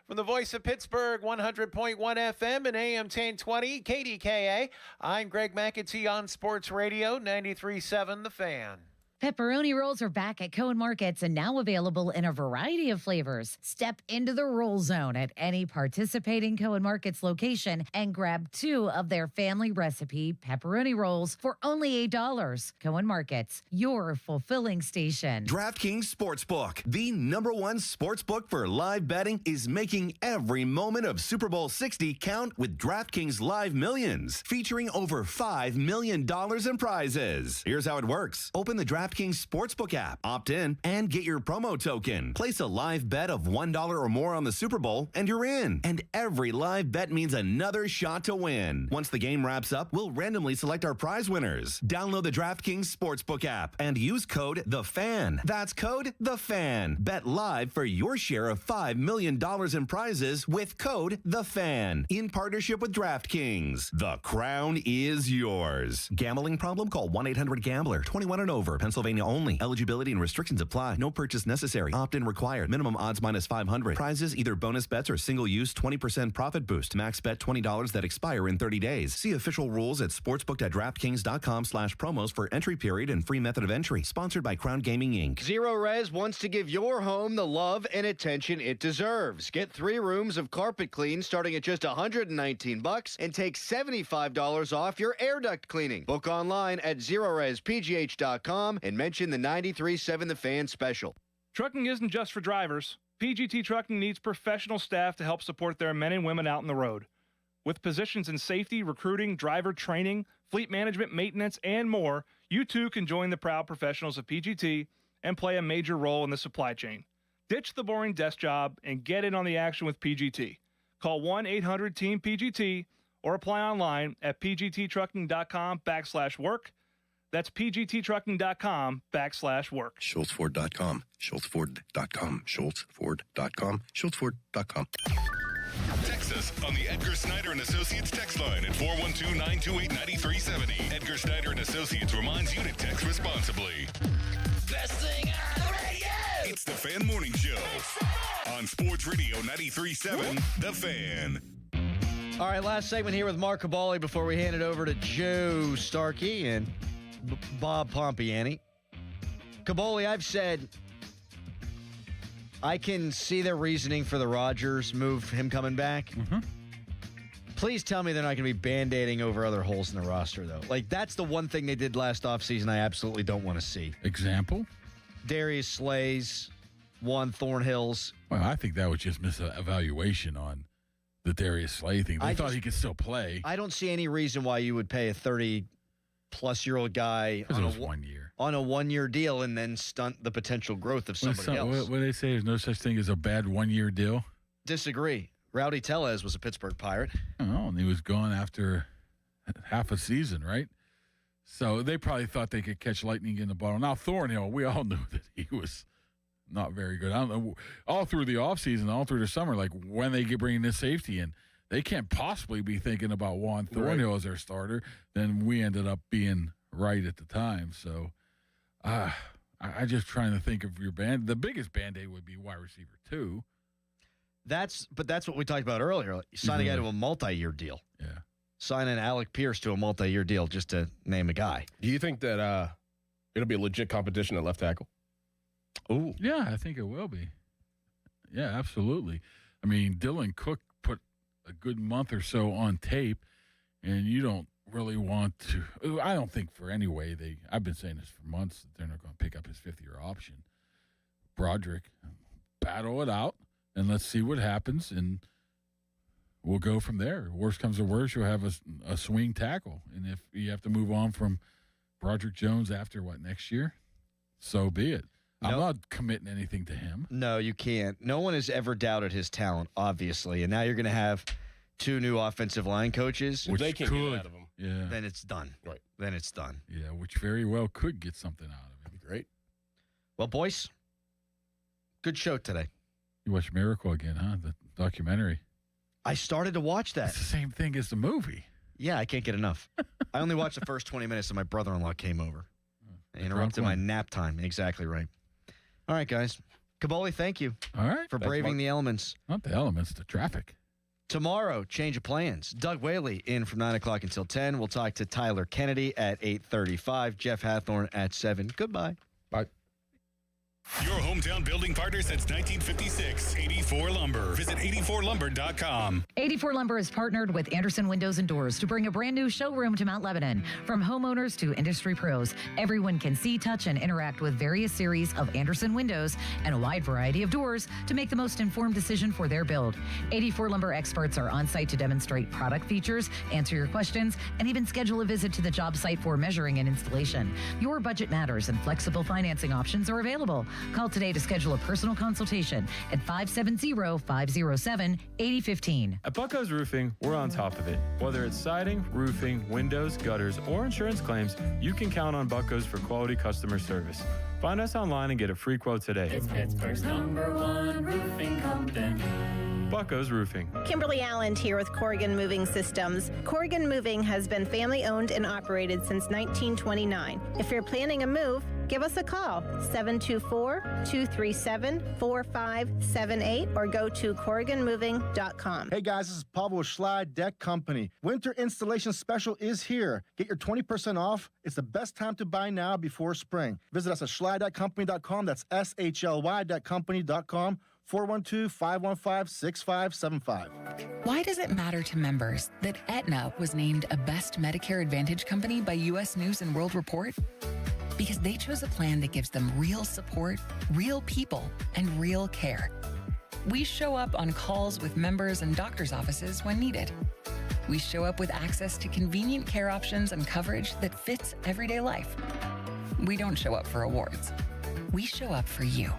From the voice of Pittsburgh, 100.1 FM and AM 1020, KDKA, I'm Greg McAtee on Sports Radio, 93.7 The Fan. Pepperoni rolls are back at Cohen Markets and now available in a variety of flavors. Step into the roll zone at any participating Cohen Markets location and grab 2 of their family recipe pepperoni rolls for only $8. Cohen Markets, your fulfilling station. DraftKings Sportsbook, the #1 sportsbook for live betting, is making every moment of Super Bowl 60 count with DraftKings Live Millions, featuring over $5 million in prizes. Here's how it works. Open the DraftKings DraftKings Sportsbook app. Opt in and get your promo token. Place a live bet of $1 or more on the Super Bowl, and you're in. And every live bet means another shot to win. Once the game wraps up, we'll randomly select our prize winners. Download the DraftKings Sportsbook app and use code THEFAN. That's code THEFAN. Bet live for your share of $5 million in prizes with code THEFAN. In partnership with DraftKings. The crown is yours. Gambling problem? Call 1-800-GAMBLER. 21 and over. Pennsylvania only. Eligibility and restrictions apply. No purchase necessary. Opt-in required. Minimum odds minus 500. Prizes either bonus bets or single use 20% profit boost. Max bet $20 that expire in 30 days. See official rules at sportsbook.draftkings.com/promos for entry period and free method of entry. Sponsored by Crown Gaming Inc. Zero Res wants to give your home the love and attention it deserves. Get 3 rooms of carpet clean starting at just $119 and take $75 off your air duct cleaning. Book online at ZeroResPGH.com and mention the 93.7 The Fan special. Trucking isn't just for drivers. PGT Trucking needs professional staff to help support their men and women out on the road. With positions in safety, recruiting, driver training, fleet management, maintenance, and more, you too can join the proud professionals of PGT and play a major role in the supply chain. Ditch the boring desk job and get in on the action with PGT. Call 1-800-TEAM-PGT or apply online at pgttrucking.com/work. That's pgttrucking.com/work. SchultzFord.com. SchultzFord.com. SchultzFord.com. SchultzFord.com. Text us on the Edgar Snyder and Associates text line at 412-928-9370. Edgar Snyder and Associates reminds you to text responsibly. Best thing on the radio! It's the Fan Morning Show on Sports Radio 93.7, The Fan. All right, last segment here with Mark Cabali before we hand it over to Joe Starkey and Bob Pompiani. Cabali, I've said I can see their reasoning for the Rodgers move, him coming back. Mm-hmm. Please tell me they're not going to be Band-Aiding over other holes in the roster, though. Like, that's the one thing they did last offseason I absolutely don't want to see. Example? Darius Slays, Juan Thornhills. Well, I think that was just misevaluation on the Darius Slay thing. They thought he could still play. I don't see any reason why you would pay a 30-plus-year-old guy on a 1 year. On a 1-year deal and then stunt the potential growth of somebody else. What do they say? There's no such thing as a bad 1-year deal? Disagree. Rowdy Tellez was a Pittsburgh Pirate. Oh, and he was gone after half a season, right? So they probably thought they could catch lightning in the bottle. Now, Thornhill, we all knew that he was not very good. I don't know. All through the offseason, all through the summer, like when they get bringing this safety in, they can't possibly be thinking about Juan Thornhill as their starter. Then we ended up being right at the time. So I just trying to think of your band. The biggest Band-Aid would be wide receiver 2. But that's what we talked about earlier. You sign a guy to a multi-year deal. Yeah. Sign an Alec Pierce to a multi-year deal just to name a guy. Do you think that it'll be a legit competition at left tackle? Oh, yeah, I think it will be. Yeah, absolutely. I mean, Dylan Cook put a good month or so on tape, and you don't really want to. I don't think for any way I've been saying this for months that they're not going to pick up his 5th-year option. Broderick, battle it out, and let's see what happens, and we'll go from there. Worst comes to worst, you'll have a swing tackle, and if you have to move on from Broderick Jones after next year, so be it. I'm not committing anything to him. No, you can't. No one has ever doubted his talent, obviously. And now you're going to have 2 new offensive line coaches. Which they can't get out of him. Yeah. Then it's done. Right. Then it's done. Yeah, which very well could get something out of him. Great. Well, boys, good show today. You watched Miracle again, huh? The documentary. I started to watch that. It's the same thing as the movie. Yeah, I can't get enough. I only watched the first 20 minutes and my brother-in-law came over. Interrupted my nap time. Exactly right. All right, guys. Caboli, thank you. All right. For braving the elements. Not the elements, the traffic. Tomorrow, change of plans. Doug Whaley in from 9 o'clock until 10. We'll talk to Tyler Kennedy at 8:35. Jeff Hathorn at 7. Goodbye. Bye. Your hometown building partner since 1956. 80s 84 Lumber. Visit 84lumber.com. 84 Lumber is partnered with Anderson Windows and Doors to bring a brand new showroom to Mount Lebanon. From homeowners to industry pros, everyone can see, touch, and interact with various series of Anderson windows and a wide variety of doors to make the most informed decision for their build. 84 Lumber experts are on site to demonstrate product features, answer your questions, and even schedule a visit to the job site for measuring and installation. Your budget matters, and flexible financing options are available. Call today to schedule a personal consultation at 570-507-8015. At Bucko's Roofing, we're on top of it. Whether it's siding, roofing, windows, gutters, or insurance claims, you can count on Bucko's for quality customer service. Find us online and get a free quote today. It's Pittsburgh's #1 roofing company. Bucko's Roofing. Kimberly Allen here with Corrigan Moving Systems. Corrigan Moving has been family owned and operated since 1929. If you're planning a move, give us a call, 724-237-4578, or go to CorriganMoving.com. Hey guys, this is Pablo Schley Deck Company. Winter installation special is here. Get your 20% off. It's the best time to buy now before spring. Visit us at schly.company.com. That's SHLY.company.com. 412-515-6575. Why does it matter to members that Aetna was named a Best Medicare Advantage company by U.S. News & World Report? Because they chose a plan that gives them real support, real people, and real care. We show up on calls with members and doctors' offices when needed. We show up with access to convenient care options and coverage that fits everyday life. We don't show up for awards. We show up for you.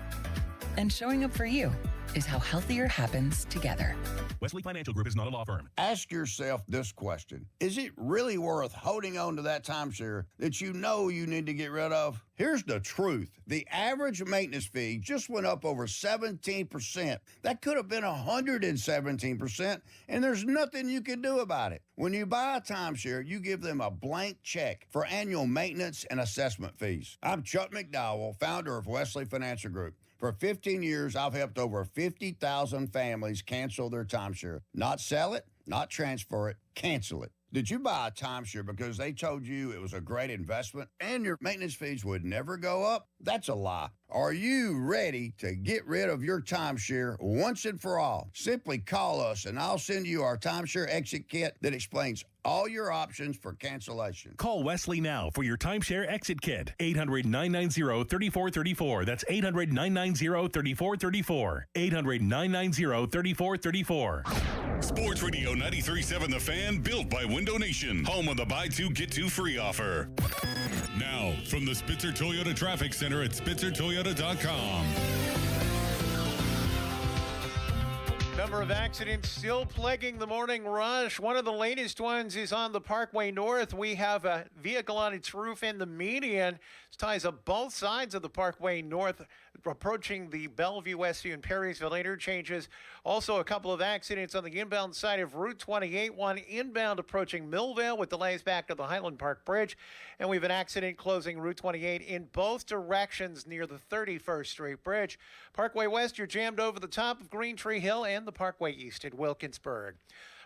And showing up for you is how healthier happens together. Wesley Financial Group is not a law firm. Ask yourself this question. Is it really worth holding on to that timeshare that you know you need to get rid of? Here's the truth. The average maintenance fee just went up over 17%. That could have been 117%, and there's nothing you can do about it. When you buy a timeshare, you give them a blank check for annual maintenance and assessment fees. I'm Chuck McDowell, founder of Wesley Financial Group. For 15 years, I've helped over 50,000 families cancel their timeshare. Not sell it, not transfer it, cancel it. Did you buy a timeshare because they told you it was a great investment and your maintenance fees would never go up? That's a lie. Are you ready to get rid of your timeshare once and for all? Simply call us and I'll send you our timeshare exit kit that explains all your options for cancellation. Call Wesley now for your timeshare exit kit. 800-990-3434. That's 800-990-3434. 800-990-3434. Sports Radio 93.7 The Fan, built by Window Nation. Home of the buy two, get two free offer. Now, from the Spitzer Toyota Traffic Center at SpitzerToyota.com. Number of accidents still plaguing the morning rush. One of the latest ones is on the Parkway North. We have a vehicle on its roof in the median. It ties up both sides of the Parkway North, approaching the Bellevue, Westview, and Perrysville interchanges. Also, a couple of accidents on the inbound side of Route 28. One inbound approaching Millvale with delays back to the Highland Park Bridge. And we have an accident closing Route 28 in both directions near the 31st Street Bridge. Parkway West, you're jammed over the top of Green Tree Hill and the Parkway East in Wilkinsburg.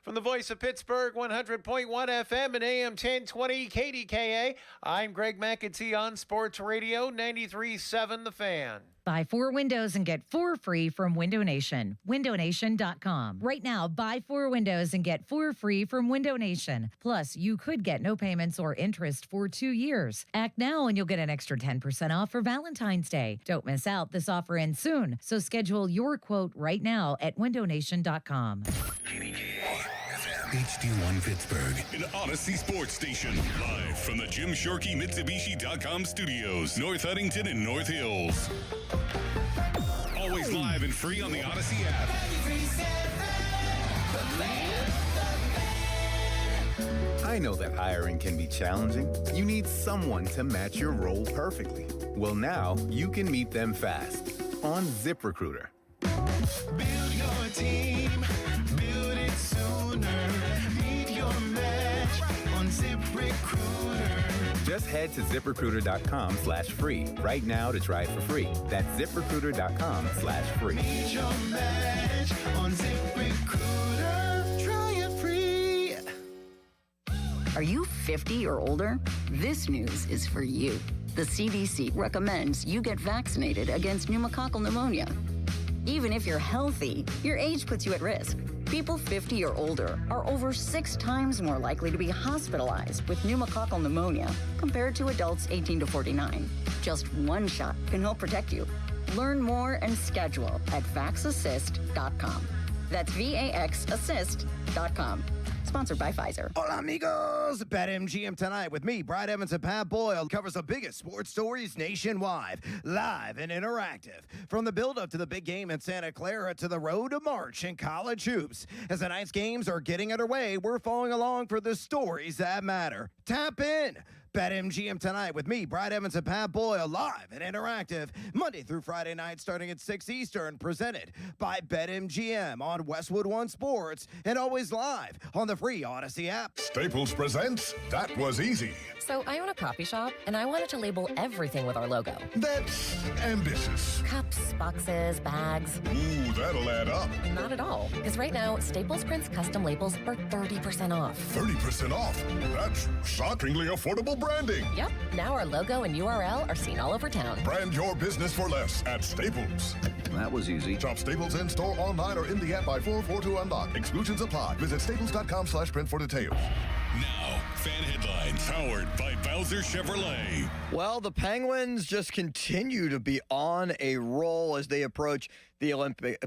From the voice of Pittsburgh, 100.1 FM and AM 1020 KDKA, I'm Greg McAtee on Sports Radio 93.7 The Fan. Buy 4 windows and get 4 free from Window Nation. WindowNation.com. Right now, buy 4 windows and get 4 free from Window Nation. Plus, you could get no payments or interest for 2 years. Act now and you'll get an extra 10% off for Valentine's Day. Don't miss out. This offer ends soon. So schedule your quote right now at WindowNation.com. HD1 Pittsburgh, an Odyssey sports station. Live from the Jim Shorkey Mitsubishi.com studios, North Huntington and North Hills. Always live and free on the Odyssey app. I know that hiring can be challenging. You need someone to match your role perfectly. Well, now you can meet them fast on ZipRecruiter. Build your team, build it sooner. Meet your match on ZipRecruiter. Just head to ZipRecruiter.com/free right now to try it for free. That's ZipRecruiter.com/free. Meet your match on ZipRecruiter. Try it free. Are you 50 or older? This news is for you. The CDC recommends you get vaccinated against pneumococcal pneumonia. Even if you're healthy, your age puts you at risk. People 50 or older are over 6 times more likely to be hospitalized with pneumococcal pneumonia compared to adults 18 to 49. Just one shot can help protect you. Learn more and schedule at vaxassist.com. That's VAXassist.com. Sponsored by Pfizer. Hola, amigos. BetMGM tonight with me, Brad Evans and Pat Boyle, covers the biggest sports stories nationwide, live and interactive. From the build-up to the big game in Santa Clara to the road to March in college hoops. As the night's games are getting underway, we're following along for the stories that matter. Tap in. BetMGM tonight with me, Brad Evans and Pat Boyle, live and interactive, Monday through Friday night starting at 6 Eastern, presented by BetMGM on Westwood One Sports, and always live on the free Odyssey app. Staples presents That Was Easy. So I own a coffee shop, and I wanted to label everything with our logo. That's ambitious. Cups, boxes, bags. Ooh, that'll add up. Not at all, because right now, Staples prints custom labels for 30% off. 30% off? That's shockingly affordable branding. Yep, now our logo and URL are seen all over town. Brand your business for less at Staples. That was easy. Shop Staples in store, online, or in the app by 4/4 to unlock. Exclusions apply. Visit staples.com/print for details. Now, fan headlines powered by Bowser Chevrolet. Well, the Penguins just continue to be on a roll as they approach the Olympic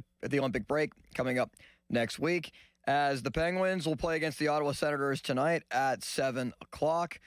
break coming up next week, as the Penguins will play against the Ottawa Senators tonight at 7 o'clock.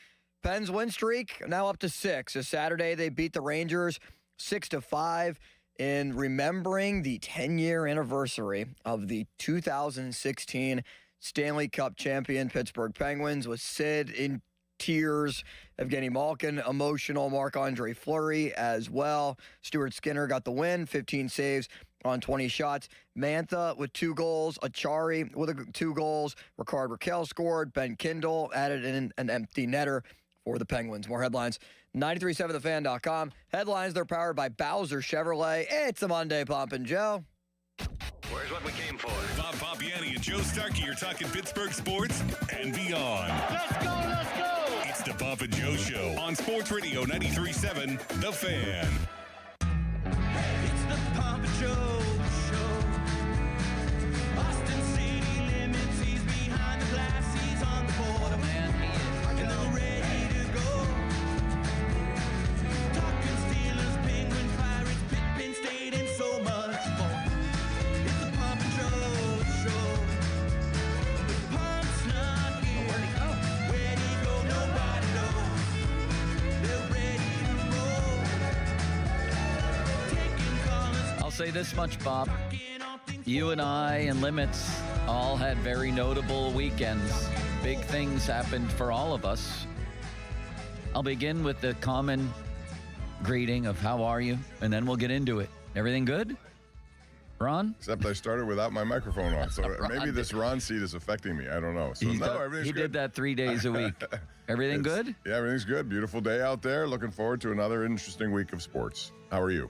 Pens win streak now up to 6. This Saturday, they beat the Rangers 6-5 in remembering the 10-year anniversary of the 2016 Stanley Cup champion Pittsburgh Penguins, with Sid in tears, Evgeny Malkin emotional, Marc-Andre Fleury as well. Stuart Skinner got the win, 15 saves on 20 shots. Mantha with 2 goals, Achari with 2 goals, Ricard Raquel scored, Ben Kindle added in an empty netter for the Penguins. More headlines, 937thefan.com. Headlines, they're powered by Bowser Chevrolet. It's a Monday, Pomp and Joe. Where's what we came for? Bob Papiani and Joe Starkey are talking Pittsburgh sports and beyond. Let's go, let's go! It's the Bob and Joe Show on Sports Radio 93.7, The Fan. It's the Pop and Joe Show. Austin City limits, he's behind the glass, he's on the border, man, he is. And they're ready to go. Talking Steelers, Penguins, Pirates, Pitt, Penn State, and so much more. It's the Pop and Joe Show. The Punk's not here. Where'd he go? Where'd he go? Nobody knows. They're ready to roll. Taking callers. I'll say this much, Bob. You and I and Limits all had very notable weekends. Big things happened for all of us. I'll begin with the common greeting of how are you, and then we'll get into it. Everything good? Ron? Except I started without my microphone on, so maybe this Ron seat is affecting me. I don't know. So everything's he good. did that 3 days a week. Everything good? Yeah, everything's good. Beautiful day out there. Looking forward to another interesting week of sports. How are you?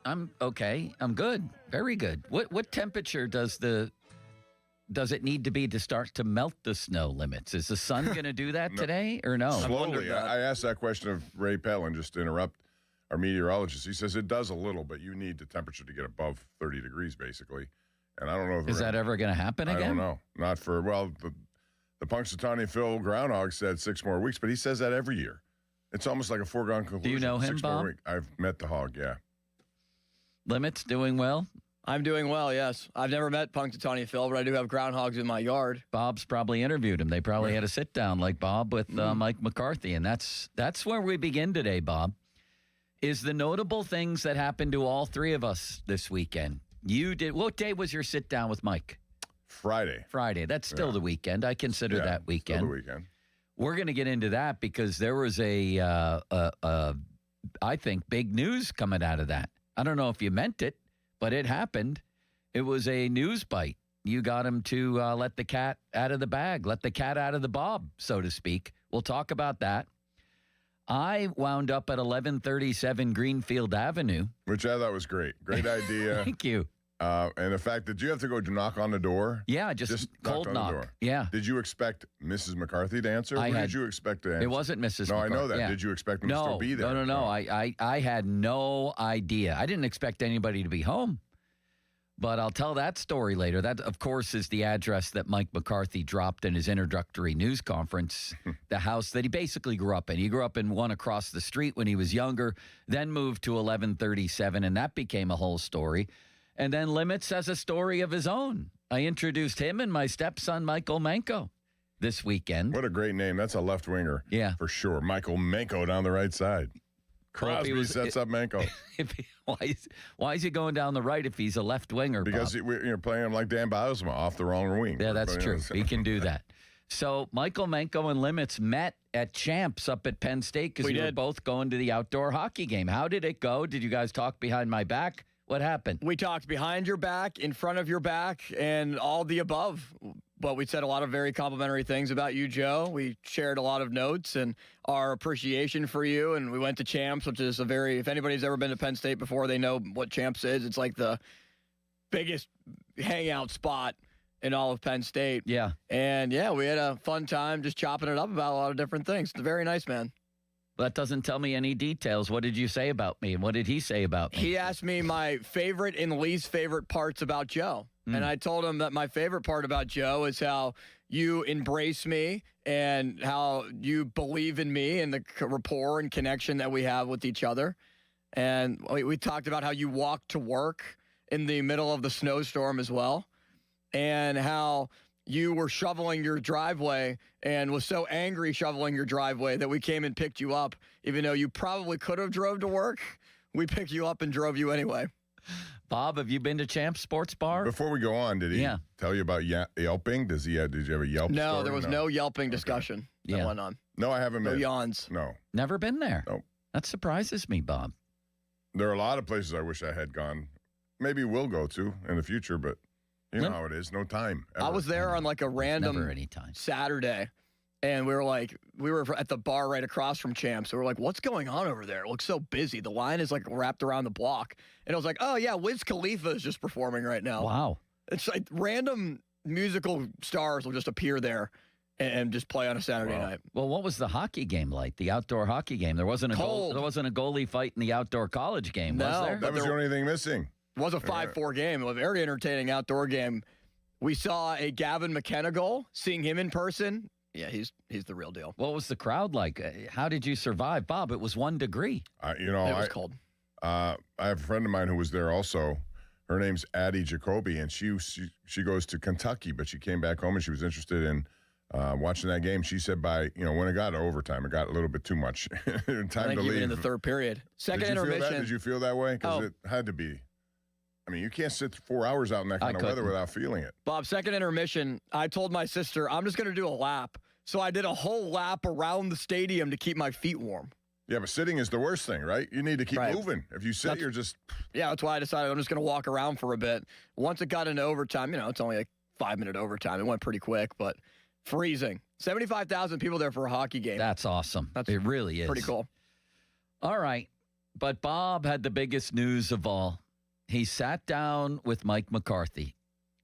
I'm okay. I'm good. Very good. What temperature does it need to be to start to melt the snow limits? Is the sun going to do that today or no? Slowly. I asked that question of Ray Petlin, just to interrupt our meteorologist. He says it does a little, but you need the temperature to get above 30 degrees, basically. And I don't know if Is that ever going to happen again? I don't know. Not for, well, the Punxsutawney Phil Groundhog said 6 more weeks, but he says that every year. It's almost like a foregone conclusion. Do you know him, 6 more Bob? weeks. I've met the hog, yeah. Limits doing well? I'm doing well, yes. I've never met Punxsutawney Phil, but I do have groundhogs in my yard. Bob's probably interviewed him. They probably had a sit down like Bob with Mike McCarthy, and that's where we begin today, Bob. Is the notable things that happened to all 3 of us this weekend. You did. What day was your sit down with Mike? Friday. That's still the weekend. I consider that weekend. Still the weekend. We're going to get into that because there was I think, big news coming out of that. I don't know if you meant it, but it happened. It was a news bite. You got him to let the cat out of the bag, let the cat out of the bob, so to speak. We'll talk about that. I wound up at 1137 Greenfield Avenue. Which I thought was great. Great idea. Thank you. And the fact that you have to go knock on the door. Yeah, just cold knocked on knock. the door. Yeah. Did you expect Mrs. McCarthy to answer? Who did you expect to answer? It wasn't Mrs. No, McCarthy. I know that. Yeah. Did you expect them to still be there? No. I had no idea. I didn't expect anybody to be home. But I'll tell that story later. That, of course, is the address that Mike McCarthy dropped in his introductory news conference, the house that he basically grew up in. He grew up in one across the street when he was younger, then moved to 1137, and that became a whole story. And then Limits has a story of his own. I introduced him and my stepson, Michael Manko, this weekend. What a great name. That's a left winger. Yeah. For sure. Michael Manko down the right side. Crosby sets up Manko. Why is he going down the right if he's a left winger? Because you're playing him like Dan Bylsma off the wrong wing. Yeah, that's true. He can do that. So Michael Manko and Limits met at Champs up at Penn State because we were both going to the outdoor hockey game. How did it go? Did you guys talk behind my back? What happened? We talked behind your back, in front of your back, and all the above. But we said a lot of very complimentary things about you, Joe. We shared a lot of notes and our appreciation for you. And we went to Champs, which is if anybody's ever been to Penn State before, they know what Champs is. It's like the biggest hangout spot in all of Penn State. Yeah. And, yeah, we had a fun time just chopping it up about a lot of different things. It's very nice, man. That doesn't tell me any details. What did you say about me? And what did he say about me? He asked me my favorite and least favorite parts about Joe. And I told him that my favorite part about Joe is how you embrace me and how you believe in me and the rapport and connection that we have with each other. And we talked about how you walk to work in the middle of the snowstorm as well, and how you were shoveling your driveway and was so angry shoveling your driveway that we came and picked you up, even though you probably could have drove to work. We picked you up and drove you anyway. Bob, have you been to Champs Sports Bar? Before we go on, did he tell you about Yelping? Did you have a Yelp No, story? there was no Yelping discussion that went on. No, I haven't No been. yawns. No. Never been there. Nope. That surprises me, Bob. There are a lot of places I wish I had gone. Maybe we'll go to in the future, but you know how it is. No time. I was there on like a random Never any time. Saturday, and we were at the bar right across from Champs. So we're like, what's going on over there? It looks so busy. The line is like wrapped around the block. And I was like, oh, yeah, Wiz Khalifa is just performing right now. Wow. It's like random musical stars will just appear there and just play on a Saturday night. Well, what was the hockky game like? The outdoor hockey game? There wasn't a goalie fight in the outdoor college game, was there? That was the only thing missing. It was a 5-4 game. A very entertaining outdoor game. We saw a Gavin McKenna goal. Seeing him in person, yeah, he's the real deal. What was the crowd like? How did you survive, Bob? It was 1 degree. It was cold. I have a friend of mine who was there also. Her name's Addie Jacoby, and she goes to Kentucky, but she came back home and she was interested in watching that game. She said when it got to overtime, it got a little bit too much. Time I think to leave. even in the third period. Second Did you intermission. Feel that? Did you feel that way? Because it had to be. I mean, you can't sit 4 hours out in that kind of weather without feeling it. Bob, second intermission, I told my sister, I'm just going to do a lap. So I did a whole lap around the stadium to keep my feet warm. Yeah, but sitting is the worst thing, right? You need to keep moving. If you sit, you're just... Yeah, that's why I decided I'm just going to walk around for a bit. Once it got into overtime, it's only like 5-minute overtime. It went pretty quick, but freezing. 75,000 people there for a hockey game. That's awesome. It really is. Pretty cool. All right. But Bob had the biggest news of all. He sat down with Mike McCarthy,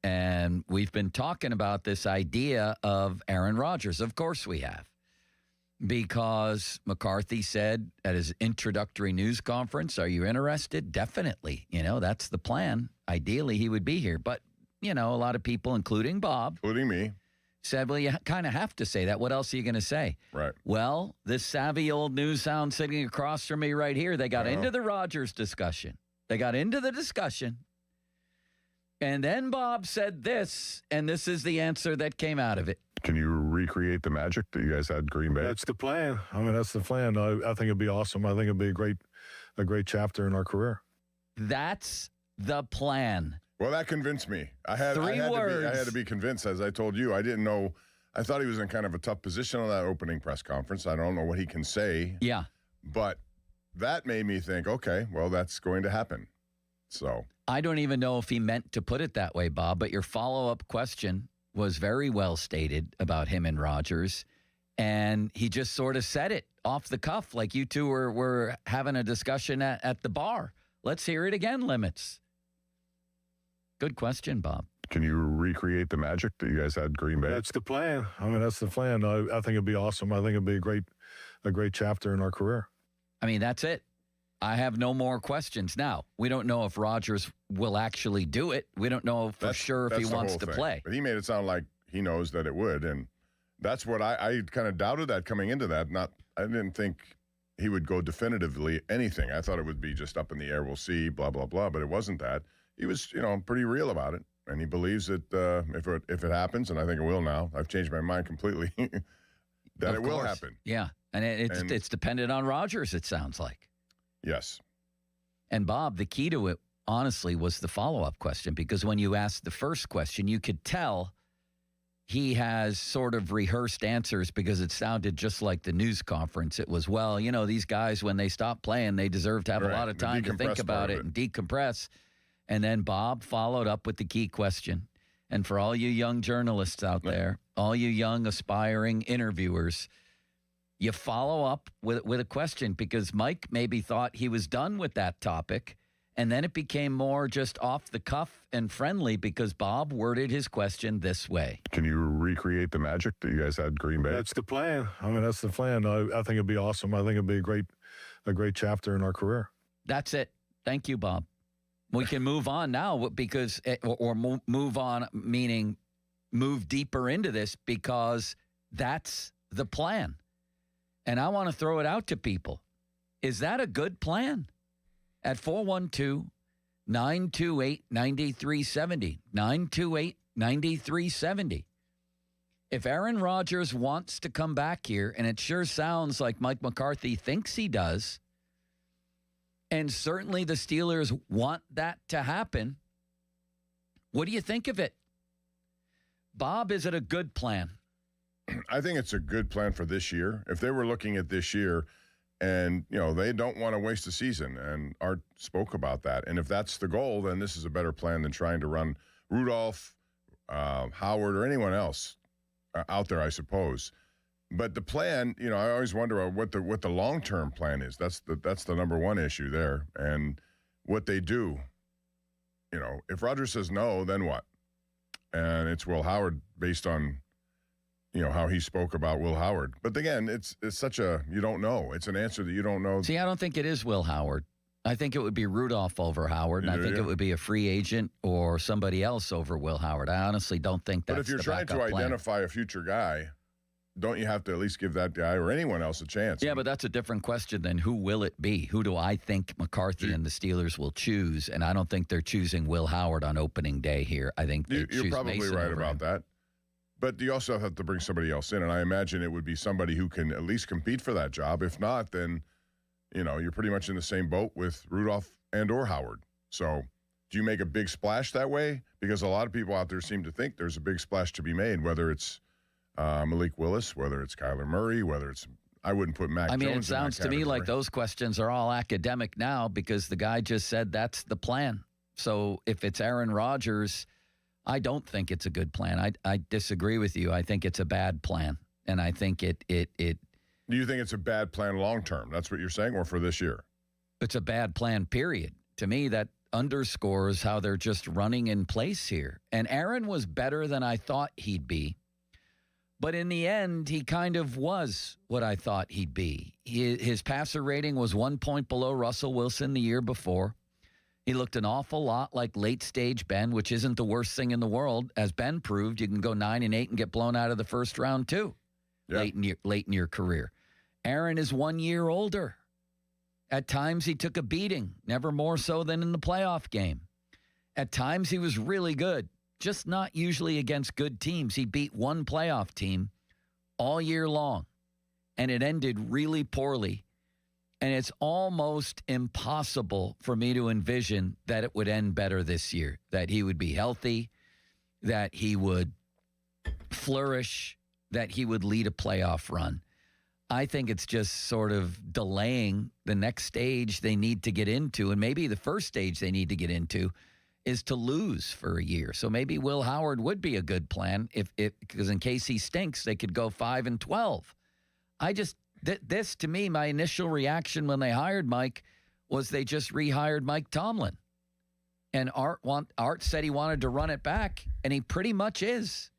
and we've been talking about this idea of Aaron Rodgers. Of course we have. Because McCarthy said at his introductory news conference, are you interested? Definitely. That's the plan. Ideally, he would be here. But, a lot of people, including Bob. Including me. Said, well, you kind of have to say that. What else are you going to say? Right. Well, this savvy old news hound sitting across from me right here, they got into the Rodgers discussion. They got into the discussion. And then Bob said this, and this is the answer that came out of it. Can you recreate the magic that you guys had Green Bay? That's the plan. That's the plan. I think it'd be awesome. I think it'd be a great chapter in our career. That's the plan. Well, that convinced me. I had to be convinced, as I told you. I didn't know. I thought he was in kind of a tough position on that opening press conference. I don't know what he can say. Yeah. But that made me think, okay, well, that's going to happen. So I don't even know if he meant to put it that way, Bob, but your follow-up question was very well stated about him and Rodgers, and he just sort of said it off the cuff like you two were having a discussion at the bar. Let's hear it again, Limits. Good question, Bob. Can you recreate the magic that you guys had Green Bay? That's the plan. That's the plan. I think it'd be awesome. I think it'd be a great chapter in our career. That's it. I have no more questions. Now, we don't know if Rodgers will actually do it. We don't know for sure if he the wants whole to thing. play. But he made it sound like he knows that it would, and that's what I kind of doubted that coming into that. I didn't think he would go definitively anything. I thought it would be just up in the air. We'll see, blah, blah, blah. But it wasn't that. He was, pretty real about it. And he believes that if it happens, and I think it will now, I've changed my mind completely, that it will happen. Yeah. And it's dependent on Rodgers, it sounds like. Yes. And Bob, the key to it, honestly, was the follow-up question, because when you asked the first question, you could tell he has sort of rehearsed answers because it sounded just like the news conference. It was, well, these guys, when they stop playing, they deserve to have a lot of time to think about it and decompress. And then Bob followed up with the key question. And for all you young journalists out there, all you young aspiring interviewers, you follow up with a question, because Mike maybe thought he was done with that topic, and then it became more just off the cuff and friendly because Bob worded his question this way. Can you recreate the magic that you guys had Green Bay? That's the plan. That's the plan. I think it'd be awesome. I think it'd be a great chapter in our career. That's it. Thank you, Bob. We can move on now because, or move on, meaning move deeper into this, because that's the plan. And I want to throw it out to people. Is that a good plan? At 412-928-9370. 928-9370. If Aaron Rodgers wants to come back here, and it sure sounds like Mike McCarthy thinks he does, and certainly the Steelers want that to happen, what do you think of it? Bob, is it a good plan? I think it's a good plan for this year. If they were looking at this year and, they don't want to waste a season, and Art spoke about that. And if that's the goal, then this is a better plan than trying to run Rudolph, Howard, or anyone else out there, I suppose. But the plan, I always wonder what the long-term plan is. That's the number one issue there. And what they do, if Rodgers says no, then what? And it's Will Howard based on, how he spoke about Will Howard. But again, it's such you don't know. It's an answer that you don't know. See, I don't think it is Will Howard. I think it would be Rudolph over Howard, and I think it would be a free agent or somebody else over Will Howard. I honestly don't think that's the But if you're trying to identify a future guy, don't you have to at least give that guy or anyone else a chance? Yeah, but that's a different question than who will it be? Who do I think McCarthy and the Steelers will choose? And I don't think they're choosing Will Howard on opening day here. I think they choose You're probably Mason right over about him. that. But you also have to bring somebody else in, and I imagine it would be somebody who can at least compete for that job. If not, then, you're pretty much in the same boat with Rudolph and or Howard. So do you make a big splash that way? Because a lot of people out there seem to think there's a big splash to be made, whether it's Malik Willis, whether it's Kyler Murray, whether it's – I wouldn't put Mac Jones in that it sounds to me like category. those questions are all academic now because the guy just said that's the plan. So if it's Aaron Rodgers – I don't think it's a good plan. I disagree with you. I think it's a bad plan, and I think it. Do you think it's a bad plan long term? That's what you're saying, or for this year? It's a bad plan, period. To me, that underscores how they're just running in place here. And Aaron was better than I thought he'd be, but in the end, he kind of was what I thought he'd be. His passer rating was 1 point below Russell Wilson the year before. He looked an awful lot like late-stage Ben, which isn't the worst thing in the world. As Ben proved, you can go 9-8 and get blown out of the first round, too, late in your career. Aaron is 1 year older. At times, he took a beating, never more so than in the playoff game. At times, he was really good, just not usually against good teams. He beat one playoff team all year long, and it ended really poorly. And it's almost impossible for me to envision that it would end better this year, that he would be healthy, that he would flourish, that he would lead a playoff run. I think it's just sort of delaying the next stage they need to get into, and maybe the first stage they need to get into is to lose for a year. So maybe Will Howard would be a good plan because in case he stinks, they could go 5-12. This, to me, my initial reaction when they hired Mike was they just rehired Mike Tomlin. And Art said he wanted to run it back, and he pretty much is.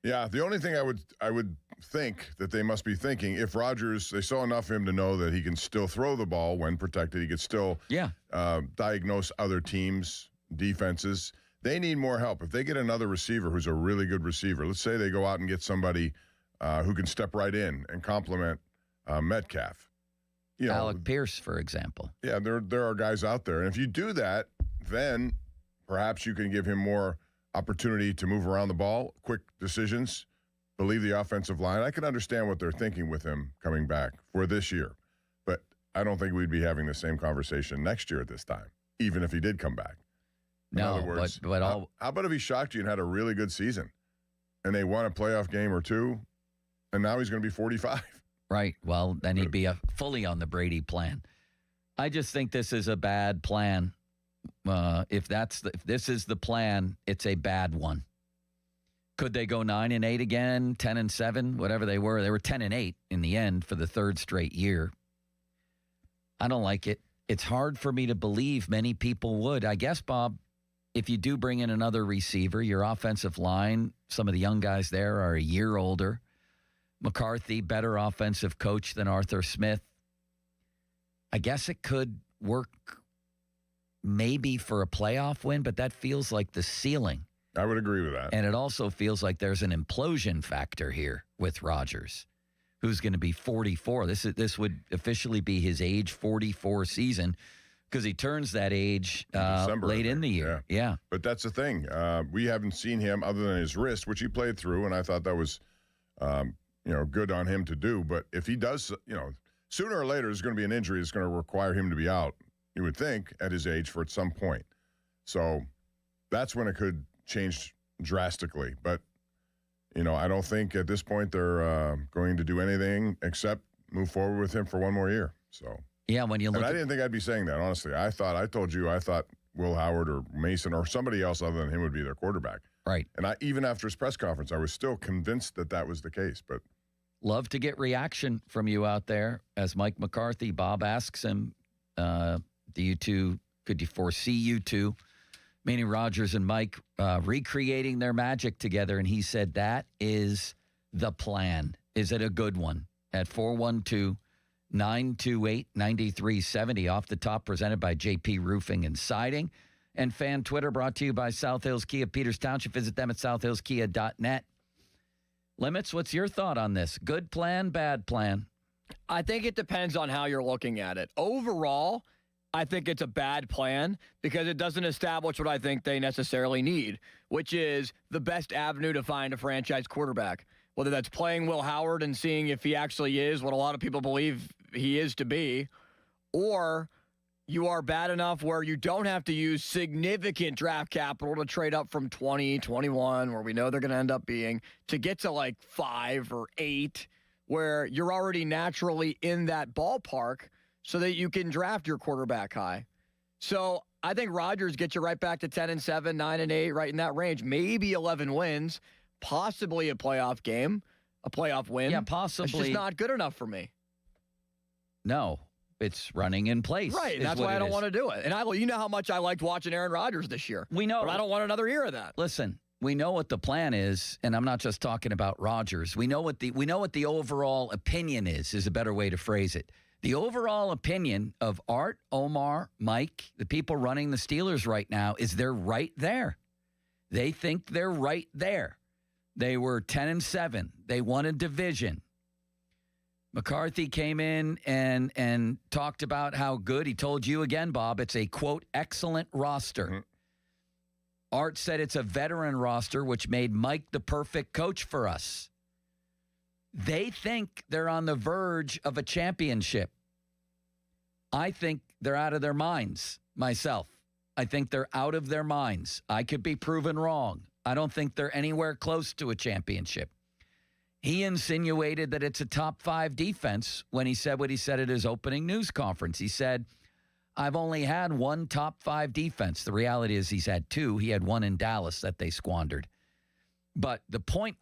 Yeah, the only thing I would think that they must be thinking if Rodgers, they saw enough of him to know that he can still throw the ball when protected. He could still diagnose other teams' defenses. They need more help. If they get another receiver who's a really good receiver, let's say they go out and get somebody who can step right in and complement Metcalf. Alec Pierce, for example. Yeah, there are guys out there. And if you do that, then perhaps you can give him more opportunity to move around the ball, quick decisions, believe the offensive line. I can understand what they're thinking with him coming back for this year. But I don't think we'd be having the same conversation next year at this time, even if he did come back. In other words, how about if he shocked you and had a really good season and they won a playoff game or two, and now he's going to be 45? Right. Well, then he'd be fully on the Brady plan. I just think this is a bad plan. If this is the plan, it's a bad one. Could they go 9-8 again, 10-7, whatever they were? They were 10-8 in the end for the third straight year. I don't like it. It's hard for me to believe many people would. I guess, Bob, if you do bring in another receiver, your offensive line, some of the young guys there are a year older. McCarthy, better offensive coach than Arthur Smith. I guess it could work maybe for a playoff win, but that feels like the ceiling. I would agree with that. And it also feels like there's an implosion factor here with Rodgers, who's going to be 44. This would officially be his age 44 season because he turns that age late in the year. Yeah. But that's the thing. We haven't seen him other than his wrist, which he played through, and I thought that was good on him to do. But if he does, sooner or later there's going to be an injury that's going to require him to be out, you would think, at his age at some point. So that's when it could change drastically. But, I don't think at this point they're going to do anything except move forward with him for one more year. So yeah, when you look, I didn't think I'd be saying that, honestly. I told you I thought Will Howard or Mason or somebody else other than him would be their quarterback. Right. And even after his press conference, I was still convinced that was the case. But love to get reaction from you out there. As Mike McCarthy, Bob asks him, could you foresee you two, meaning Rodgers and Mike, recreating their magic together? And he said, that is the plan. Is it a good one? At 412-928-9370, off the top, presented by JP Roofing and Siding. And fan Twitter brought to you by South Hills Kia, Peters Township. Visit them at southhillskia.net. Limits, what's your thought on this? Good plan, bad plan? I think it depends on how you're looking at it. Overall, I think it's a bad plan because it doesn't establish what I think they necessarily need, which is the best avenue to find a franchise quarterback. Whether that's playing Will Howard and seeing if he actually is what a lot of people believe he is to be, or you are bad enough where you don't have to use significant draft capital to trade up from 20, 21, where we know they're going to end up being, to get to like 5 or 8, where you're already naturally in that ballpark so that you can draft your quarterback high. So I think Rodgers gets you right back to 10-7, 9-8, right in that range. Maybe 11 wins, possibly a playoff game, a playoff win. Yeah, possibly. It's just not good enough for me. No. It's running in place. Right. That's why I don't want to do it. And you know how much I liked watching Aaron Rodgers this year. We know. But I don't want another year of that. Listen, we know what the plan is, and I'm not just talking about Rodgers. We know what the overall opinion is a better way to phrase it. The overall opinion of Art, Omar, Mike, the people running the Steelers right now, is they're right there. They think they're right there. They were 10-7. They won a division. McCarthy came in and talked about how good. He told you again, Bob, it's a, quote, excellent roster. Mm-hmm. Art said it's a veteran roster, which made Mike the perfect coach for us. They think they're on the verge of a championship. I think they're out of their minds, myself. I think they're out of their minds. I could be proven wrong. I don't think they're anywhere close to a championship. He insinuated that it's a top 5 defense when he said what he said at his opening news conference. He said, I've only had one top 5 defense. The reality is he's had 2. He had one in Dallas that they squandered. But the point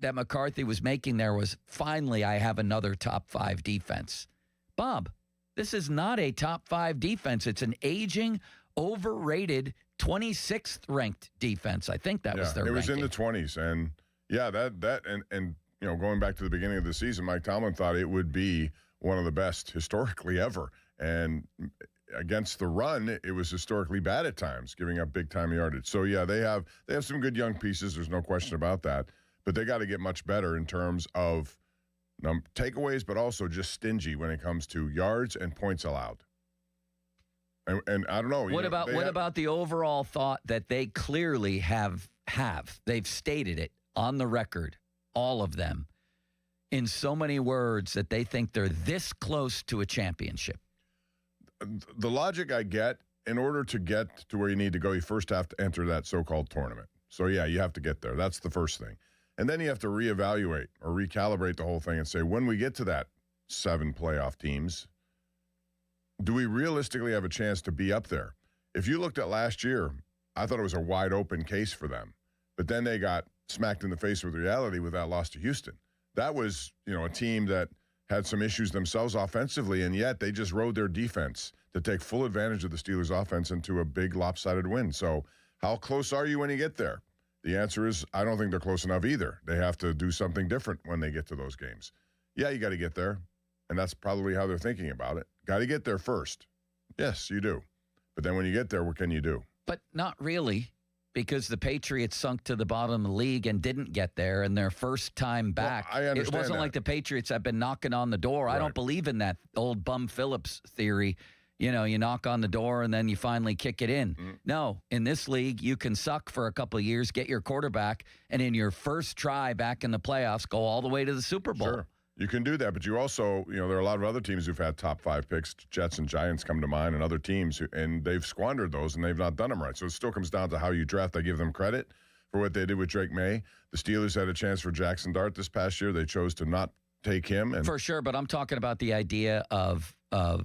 that McCarthy was making there was, finally, I have another top 5 defense. Bob, this is not a top 5 defense. It's an aging, overrated 26th ranked defense. I think that was their ranking. It was in the 20s. And, Yeah, and going back to the beginning of the season, Mike Tomlin thought it would be one of the best historically ever. And against the run, it was historically bad at times, giving up big time yardage. So yeah, they have some good young pieces. There's no question about that. But they got to get much better in terms of takeaways, but also just stingy when it comes to yards and points allowed. And I don't know. What about the overall thought that they clearly have? They've stated it on the record, all of them, in so many words that they think they're this close to a championship. The logic I get, in order to get to where you need to go, you first have to enter that so-called tournament. So, yeah, you have to get there. That's the first thing. And then you have to reevaluate or recalibrate the whole thing and say, when we get to that 7 playoff teams, do we realistically have a chance to be up there? If you looked at last year, I thought it was a wide open case for them. But then they got smacked in the face with reality with that loss to Houston. That was, a team that had some issues themselves offensively, and yet they just rode their defense to take full advantage of the Steelers' offense into a big lopsided win. So how close are you when you get there? The answer is I don't think they're close enough either. They have to do something different when they get to those games. Yeah, you got to get there, and that's probably how they're thinking about it. Got to get there first. Yes, you do. But then when you get there, what can you do? But not really, because the Patriots sunk to the bottom of the league and didn't get there, and their first time back. Well, I understand it wasn't that. like the Patriots have been knocking on the door. Right. I don't believe in that old Bum Phillips theory. You knock on the door and then you finally kick it in. No, in this league, you can suck for a couple of years, get your quarterback, and in your first try back in the playoffs, go all the way to the Super Bowl. Sure. You can do that, but you also, there are a lot of other teams who've had top 5 picks. Jets and Giants come to mind, and other teams, and they've squandered those, and they've not done them right. So it still comes down to how you draft. I give them credit for what they did with Drake May. The Steelers had a chance for Jackson Dart this past year. They chose to not take him. And for sure, but I'm talking about the idea of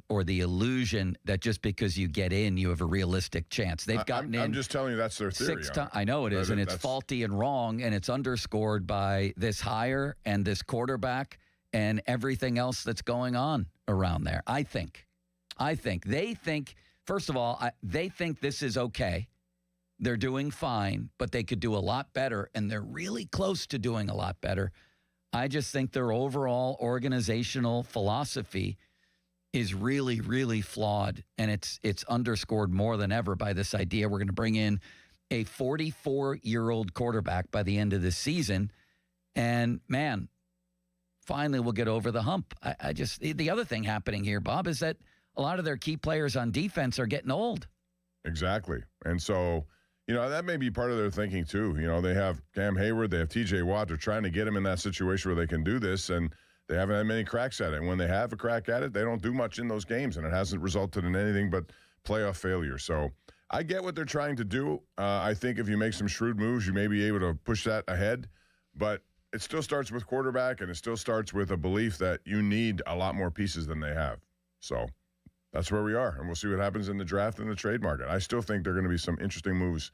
or the illusion that just because you get in, you have a realistic chance. They've gotten in. I'm just telling you that's their theory. 6 times. I know it is, and it's faulty and wrong, and it's underscored by this hire and this quarterback and everything else that's going on around there. I think they think, first of all, they think this is okay. They're doing fine, but they could do a lot better, and they're really close to doing a lot better. I just think their overall organizational philosophy is really, really flawed, and it's underscored more than ever by this idea we're going to bring in a 44-year-old quarterback by the end of this season, and, man, finally we'll get over the hump. The other thing happening here, Bob, is that a lot of their key players on defense are getting old. Exactly. And so, that may be part of their thinking too. They have Cam Hayward, they have TJ Watt. They're trying to get him in that situation where they can do this, and they haven't had many cracks at it. And when they have a crack at it, they don't do much in those games, and it hasn't resulted in anything but playoff failure. So I get what they're trying to do. I think if you make some shrewd moves, you may be able to push that ahead. But it still starts with quarterback, and it still starts with a belief that you need a lot more pieces than they have. So that's where we are, and we'll see what happens in the draft and the trade market. I still think there are going to be some interesting moves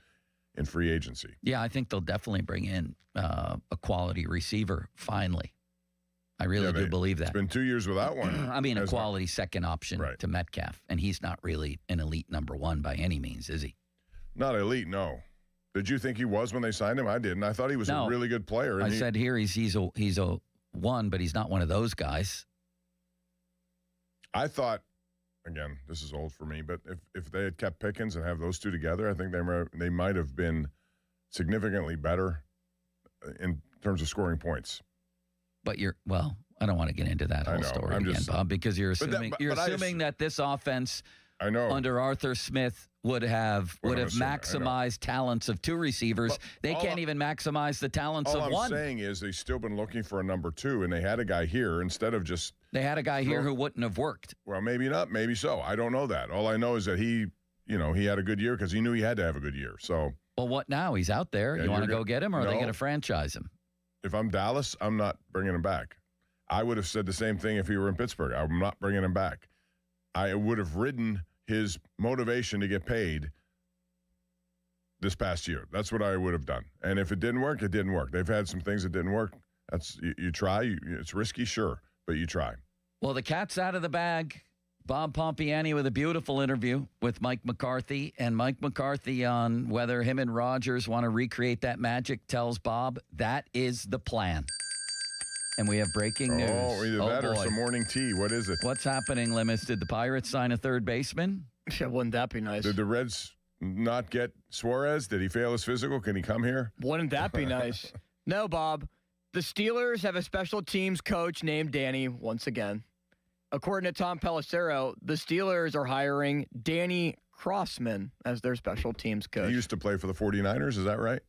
in free agency. Yeah, I think they'll definitely bring in a quality receiver finally. I really do believe that. It's been 2 years without one. I mean, a quality second option to Metcalf, and he's not really an elite number 1 by any means, is he? Not elite, no. Did you think he was when they signed him? I didn't. I thought he was a really good player. I said here he's a 1, but he's not one of those guys. I thought, again, this is old for me, but if they had kept Pickens and have those two together, I think they might have been significantly better in terms of scoring points. But I don't want to get into that whole story again, Bob, because you're assuming that this offense under Arthur Smith would have maximized talents of 2 receivers. But they can't even maximize the talents of 1. All I'm saying is they've still been looking for a number 2, and they had a guy here instead of just... They had a guy here who wouldn't have worked. Well, maybe not, maybe so. I don't know that. All I know is that he had a good year because he knew he had to have a good year. So, well, what now? He's out there. You want to go get him, or are they going to franchise him? If I'm Dallas, I'm not bringing him back. I would have said the same thing if he were in Pittsburgh. I'm not bringing him back. I would have ridden his motivation to get paid this past year. That's what I would have done. And if it didn't work, it didn't work. They've had some things that didn't work. You try. It's risky, sure, but you try. Well, the cat's out of the bag. Bob Pompiani with a beautiful interview with Mike McCarthy. And Mike McCarthy on whether him and Rodgers want to recreate that magic tells Bob that is the plan. And we have breaking news. Oh, either that or some morning tea. What is it? What's happening, Limis? Did the Pirates sign a third baseman? Yeah, wouldn't that be nice? Did the Reds not get Suarez? Did he fail his physical? Can he come here? Wouldn't that be nice? No, Bob. The Steelers have a special teams coach named Danny once again. According to Tom Pelissero, the Steelers are hiring Danny Crossman as their special teams coach. He used to play for the 49ers. Is that right?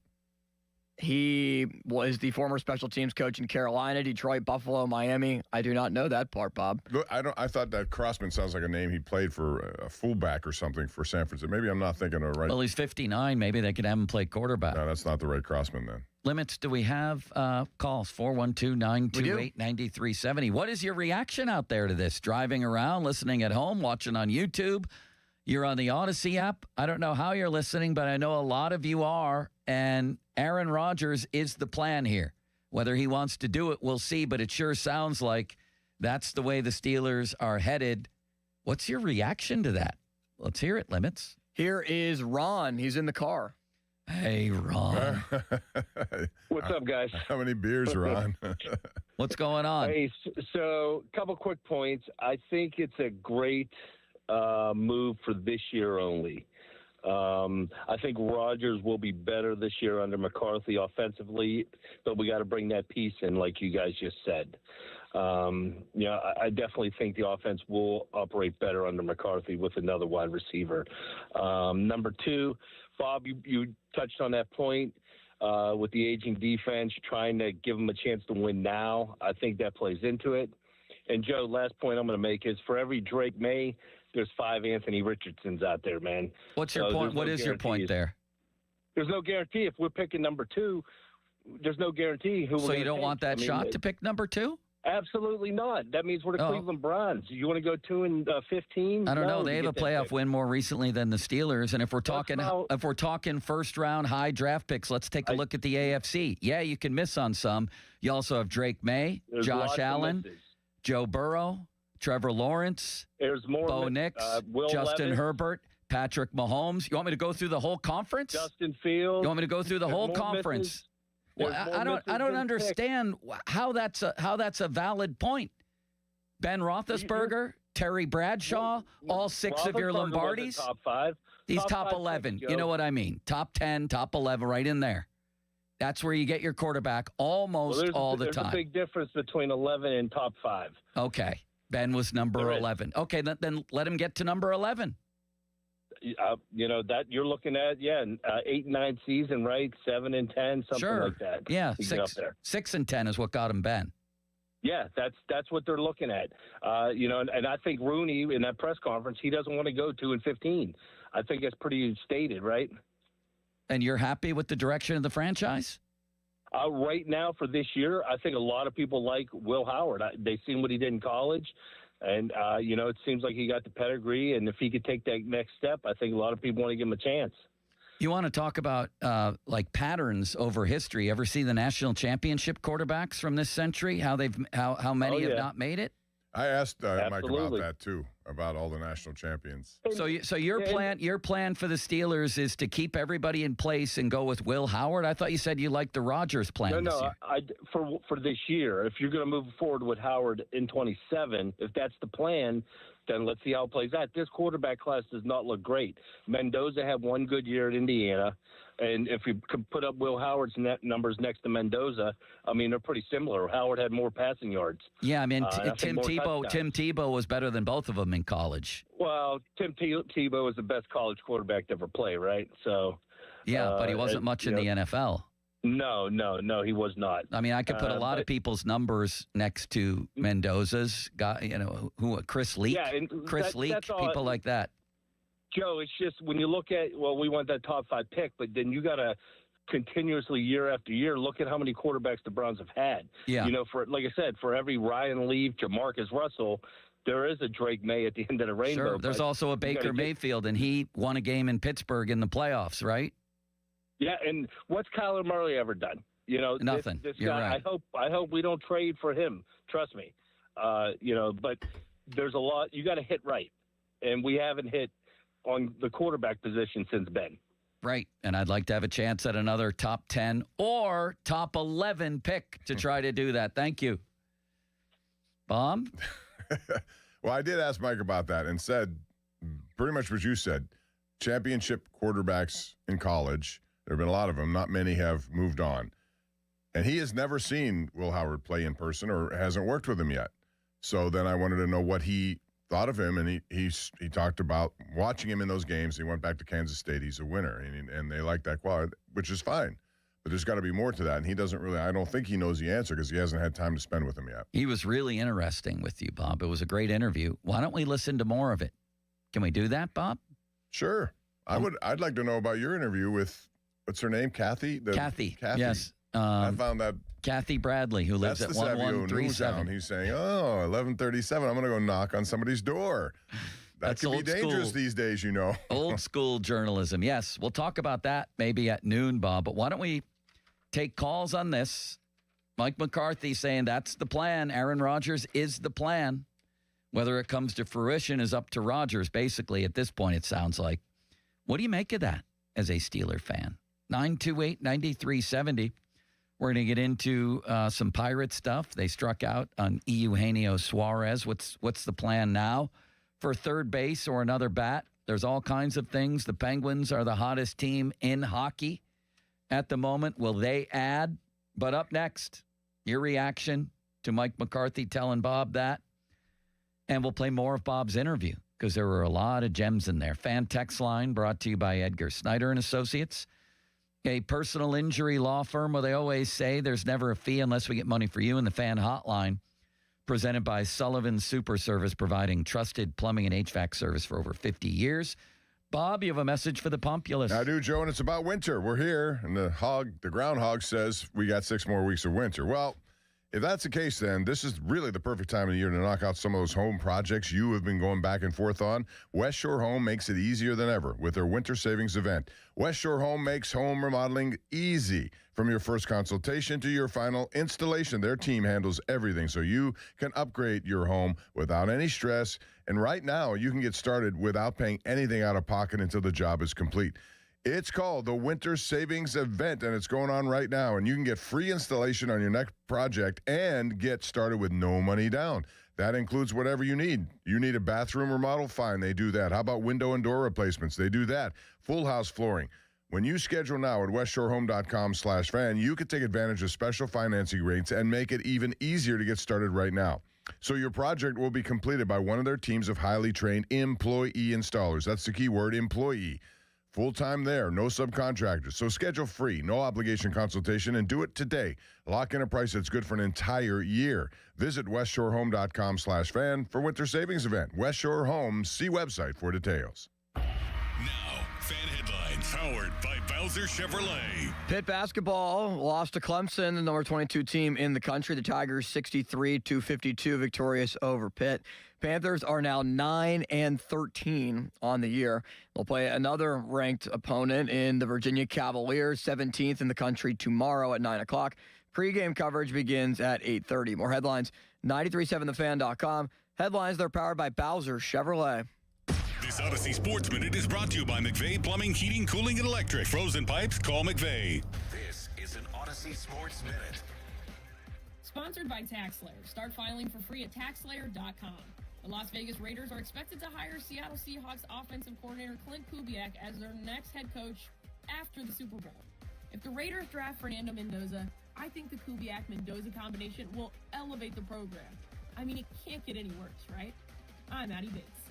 He was the former special teams coach in Carolina, Detroit, Buffalo, Miami. I do not know that part, Bob. Look, I thought that Crossman sounds like a name he played for a fullback or something for San Francisco. Maybe I'm not thinking of the right. Well, he's 59. Maybe they could have him play quarterback. No, that's not the right Crossman then. Limits, do we have calls? 412-928-9370. What is your reaction out there to this? Driving around, listening at home, watching on YouTube? You're on the Odyssey app. I don't know how you're listening, but I know a lot of you are. And Aaron Rodgers is the plan here. Whether he wants to do it, we'll see. But it sure sounds like that's the way the Steelers are headed. What's your reaction to that? Let's hear it, Limits. Here is Ron. He's in the car. Hey, Ron. What's up, guys? How many beers, Ron? What's going on? Hey, so a couple quick points. I think it's a great move for this year only. I think Rodgers will be better this year under McCarthy offensively, but we got to bring that piece in, like you guys just said. I definitely think the offense will operate better under McCarthy with another wide receiver. Number two, Bob, you touched on that point with the aging defense, trying to give them a chance to win now. I think that plays into it. And, Joe, last point I'm going to make is for every Drake May, there's 5 Anthony Richardsons out there, man. What's your point? What is your point there? There's no guarantee. If we're picking number 2, there's no guarantee who. So you don't want that shot to pick number 2? Absolutely not. That means we're the Cleveland Browns. You want to go 2-15? I don't know. They have a playoff win more recently than the Steelers. And if we're talking first round high draft picks, let's take a look at the AFC. Yeah, you can miss on some. You also have Drake May, Josh Allen, Joe Burrow, Trevor Lawrence, Bo Nix, Justin Herbert, Patrick Mahomes. You want me to go through the whole conference? Justin Fields. You want me to go through the whole conference? Well, I don't understand how that's a valid point. Ben Roethlisberger, Terry Bradshaw, all 6 of your Lombardis. Top 5. He's top 11. You know what I mean? Top 10, top 11, right in there. That's where you get your quarterback almost all the time. There's a big difference between 11 and top 5. Okay. Ben was number 11. Okay, then let him get to number 11. That you're looking at, 8-9 season, right? 7-10, something like that. Yeah, 6 and 10 is what got him Ben. Yeah, that's what they're looking at. And I think Rooney in that press conference, he doesn't want to go 2-15. I think that's pretty stated, right? And you're happy with the direction of the franchise? Right now for this year, I think a lot of people like Will Howard. They've seen what he did in college. And, it seems like he got the pedigree. And if he could take that next step, I think a lot of people want to give him a chance. You want to talk about, patterns over history. Ever see the national championship quarterbacks from this century? How many have not made it? I asked Mike about that, too, about all the national champions. So your plan for the Steelers is to keep everybody in place and go with Will Howard? I thought you said you liked the Rodgers plan this year. For this year, if you're going to move forward with Howard in 27, if that's the plan, then let's see how it plays out. This quarterback class does not look great. Mendoza had one good year at Indiana. And if you can put up Will Howard's net numbers next to Mendoza, I mean, they're pretty similar. Howard had more passing yards. Yeah, I mean, Tim Tebow was better than both of them in college. Well, Tim Tebow was the best college quarterback to ever play, right? So. Yeah, but he wasn't much in the NFL. No, he was not. I mean, I could put a lot of people's numbers next to Mendoza's. Chris Leak, people like that. Joe, it's just when you look at, we want that top 5 pick, but then you got to continuously year after year look at how many quarterbacks the Browns have had. Yeah. Like I said, for every Ryan Leaf, Jamarcus Russell, there is a Drake May at the end of the rainbow. Sure. There's also a Baker Mayfield, and he won a game in Pittsburgh in the playoffs, right? Yeah, and what's Kyler Murray ever done? Nothing. This You're guy, right. I hope we don't trade for him. Trust me. But there's a lot you got to hit right, and we haven't hit on the quarterback position since Ben. Right, and I'd like to have a chance at another top 10 or top 11 pick to try to do that. Thank you. Bob? Well, I did ask Mike about that and said pretty much what you said. Championship quarterbacks in college, there have been a lot of them. Not many have moved on. And he has never seen Will Howard play in person or hasn't worked with him yet. So then I wanted to know what he thought of him, and he talked about watching him in those games. He went back to Kansas State. He's a winner, and they like that quality, which is fine. But there's got to be more to that, and he doesn't really – I don't think he knows the answer because he hasn't had time to spend with him yet. He was really interesting with you, Bob. It was a great interview. Why don't we listen to more of it? Can we do that, Bob? Sure. I'd like to know about your interview with – what's her name? Kathy? Kathy. Yes. I found that Kathy Bradley, who lives at 1137. He's saying, 1137, I'm going to go knock on somebody's door. That can be dangerous these days, you know. Old school journalism. Yes, we'll talk about that maybe at noon, Bob. But why don't we take calls on this? Mike McCarthy saying that's the plan. Aaron Rodgers is the plan. Whether it comes to fruition is up to Rodgers, basically, at this point, it sounds like. What do you make of that as a Steeler fan? 928-9370. We're going to get into some Pirate stuff. They struck out on Eugenio Suarez. What's the plan now for third base or another bat? There's all kinds of things. The Penguins are the hottest team in hockey at the moment. Will they add? But up next, your reaction to Mike McCarthy telling Bob that. And we'll play more of Bob's interview because there were a lot of gems in there. Fan text line brought to you by Edgar Snyder and Associates. A personal injury law firm where they always say there's never a fee unless we get money for you. And the fan hotline presented by Sullivan Super Service, providing trusted plumbing and HVAC service for over 50 years. Bob, you have a message for the Populace. I do, Joe, and it's about winter. We're here, and the Groundhog says we got 6 more weeks of winter. Well, if that's the case, then this is really the perfect time of the year to knock out some of those home projects you have been going back and forth on. West Shore Home makes it easier than ever with their winter savings event. West Shore Home makes home remodeling easy. From your first consultation to your final installation, their team handles everything so you can upgrade your home without any stress. And right now, you can get started without paying anything out of pocket until the job is complete. It's called the Winter Savings Event, and it's going on right now. And you can get free installation on your next project and get started with no money down. That includes whatever you need. You need a bathroom remodel? Fine, they do that. How about window and door replacements? They do that. Full house flooring. When you schedule now at westshorehome.com/fan, you can take advantage of special financing rates and make it even easier to get started right now. So your project will be completed by one of their teams of highly trained employee installers. That's the key word, employee. Full-time there, no subcontractors. So schedule free, no obligation consultation, and do it today. Lock in a price that's good for an entire year. Visit westshorehome.com/fan for winter savings event. West Shore Home, see website for details. Now, fan headlines powered by Bowser Chevrolet. Pitt basketball lost to Clemson, the number 22 team in the country. The Tigers 63-52 victorious over Pitt. Panthers are now 9-13 on the year. They'll play another ranked opponent in the Virginia Cavaliers, 17th in the country, tomorrow at 9 o'clock. Pre-game coverage begins at 8:30. More headlines, 937thefan.com. Headlines, they're powered by Bowser Chevrolet. This Odyssey Sports Minute is brought to you by McVeigh Plumbing, Heating, Cooling, and Electric. Frozen pipes, call McVeigh. This is an Odyssey Sports Minute. Sponsored by TaxSlayer. Start filing for free at TaxSlayer.com. The Las Vegas Raiders are expected to hire Seattle Seahawks offensive coordinator Clint Kubiak as their next head coach after the Super Bowl. If the Raiders draft Fernando Mendoza, I think the Kubiak-Mendoza combination will elevate the program. I mean, it can't get any worse, right? I'm Addie Bates.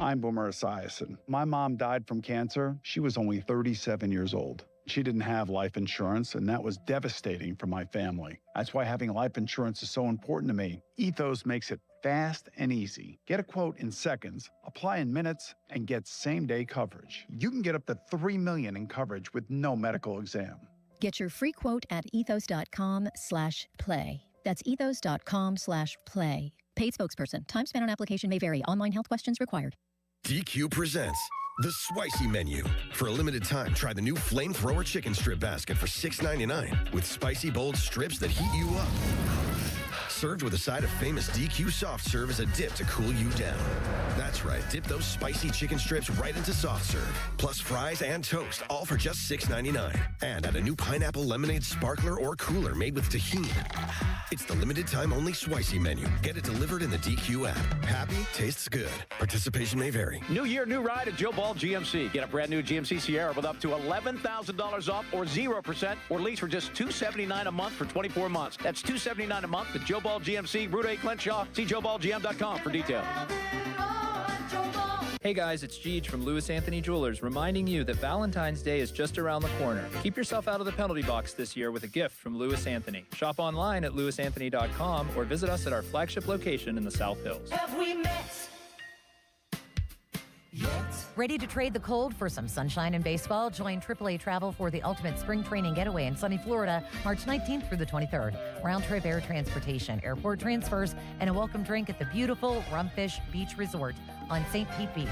I'm Boomer Esiason. My mom died from cancer. She was only 37 years old. She didn't have life insurance, and that was devastating for my family. That's why having life insurance is so important to me. Ethos makes it fast and easy. Get a quote in seconds, apply in minutes, and get same-day coverage. You can get up to $3 million in coverage with no medical exam. Get your free quote at ethos.com/play. That's ethos.com/play. Paid spokesperson. Time spent on application may vary. Online health questions required. DQ presents the Spicy Menu. For a limited time, try the new Flamethrower Chicken Strip Basket for $6.99 with spicy bold strips that heat you up. served with a side of famous DQ soft serve as a dip to cool you down. That's right, dip those spicy chicken strips right into soft serve, plus fries and toast, all for just $6.99. And add a new pineapple lemonade sparkler or cooler made with tahini. It's the limited time only Slicey menu. Get it delivered in the DQ app. Happy tastes good. Participation may vary. New year, new ride at Joe Ball GMC. Get a brand new GMC Sierra with up to $11,000 off or 0% or lease for just $279 a month for 24 months. That's $279 a month at Joe Ball GMC, Route 8 Crenshaw. See joeballgm.com for details. Hey guys, it's Jeej from Lewis Anthony Jewelers, reminding you that Valentine's Day is just around the corner. Keep yourself out of the penalty box this year with a gift from Lewis Anthony. Shop online at lewisanthony.com or visit us at our flagship location in the South Hills. Have we met yet? Ready to trade the cold for some sunshine in baseball? Join AAA Travel for the ultimate spring training getaway in sunny Florida, March 19th through the 23rd. Round-trip air transportation, airport transfers, and a welcome drink at the beautiful Rumfish Beach Resort on St. Pete Beach.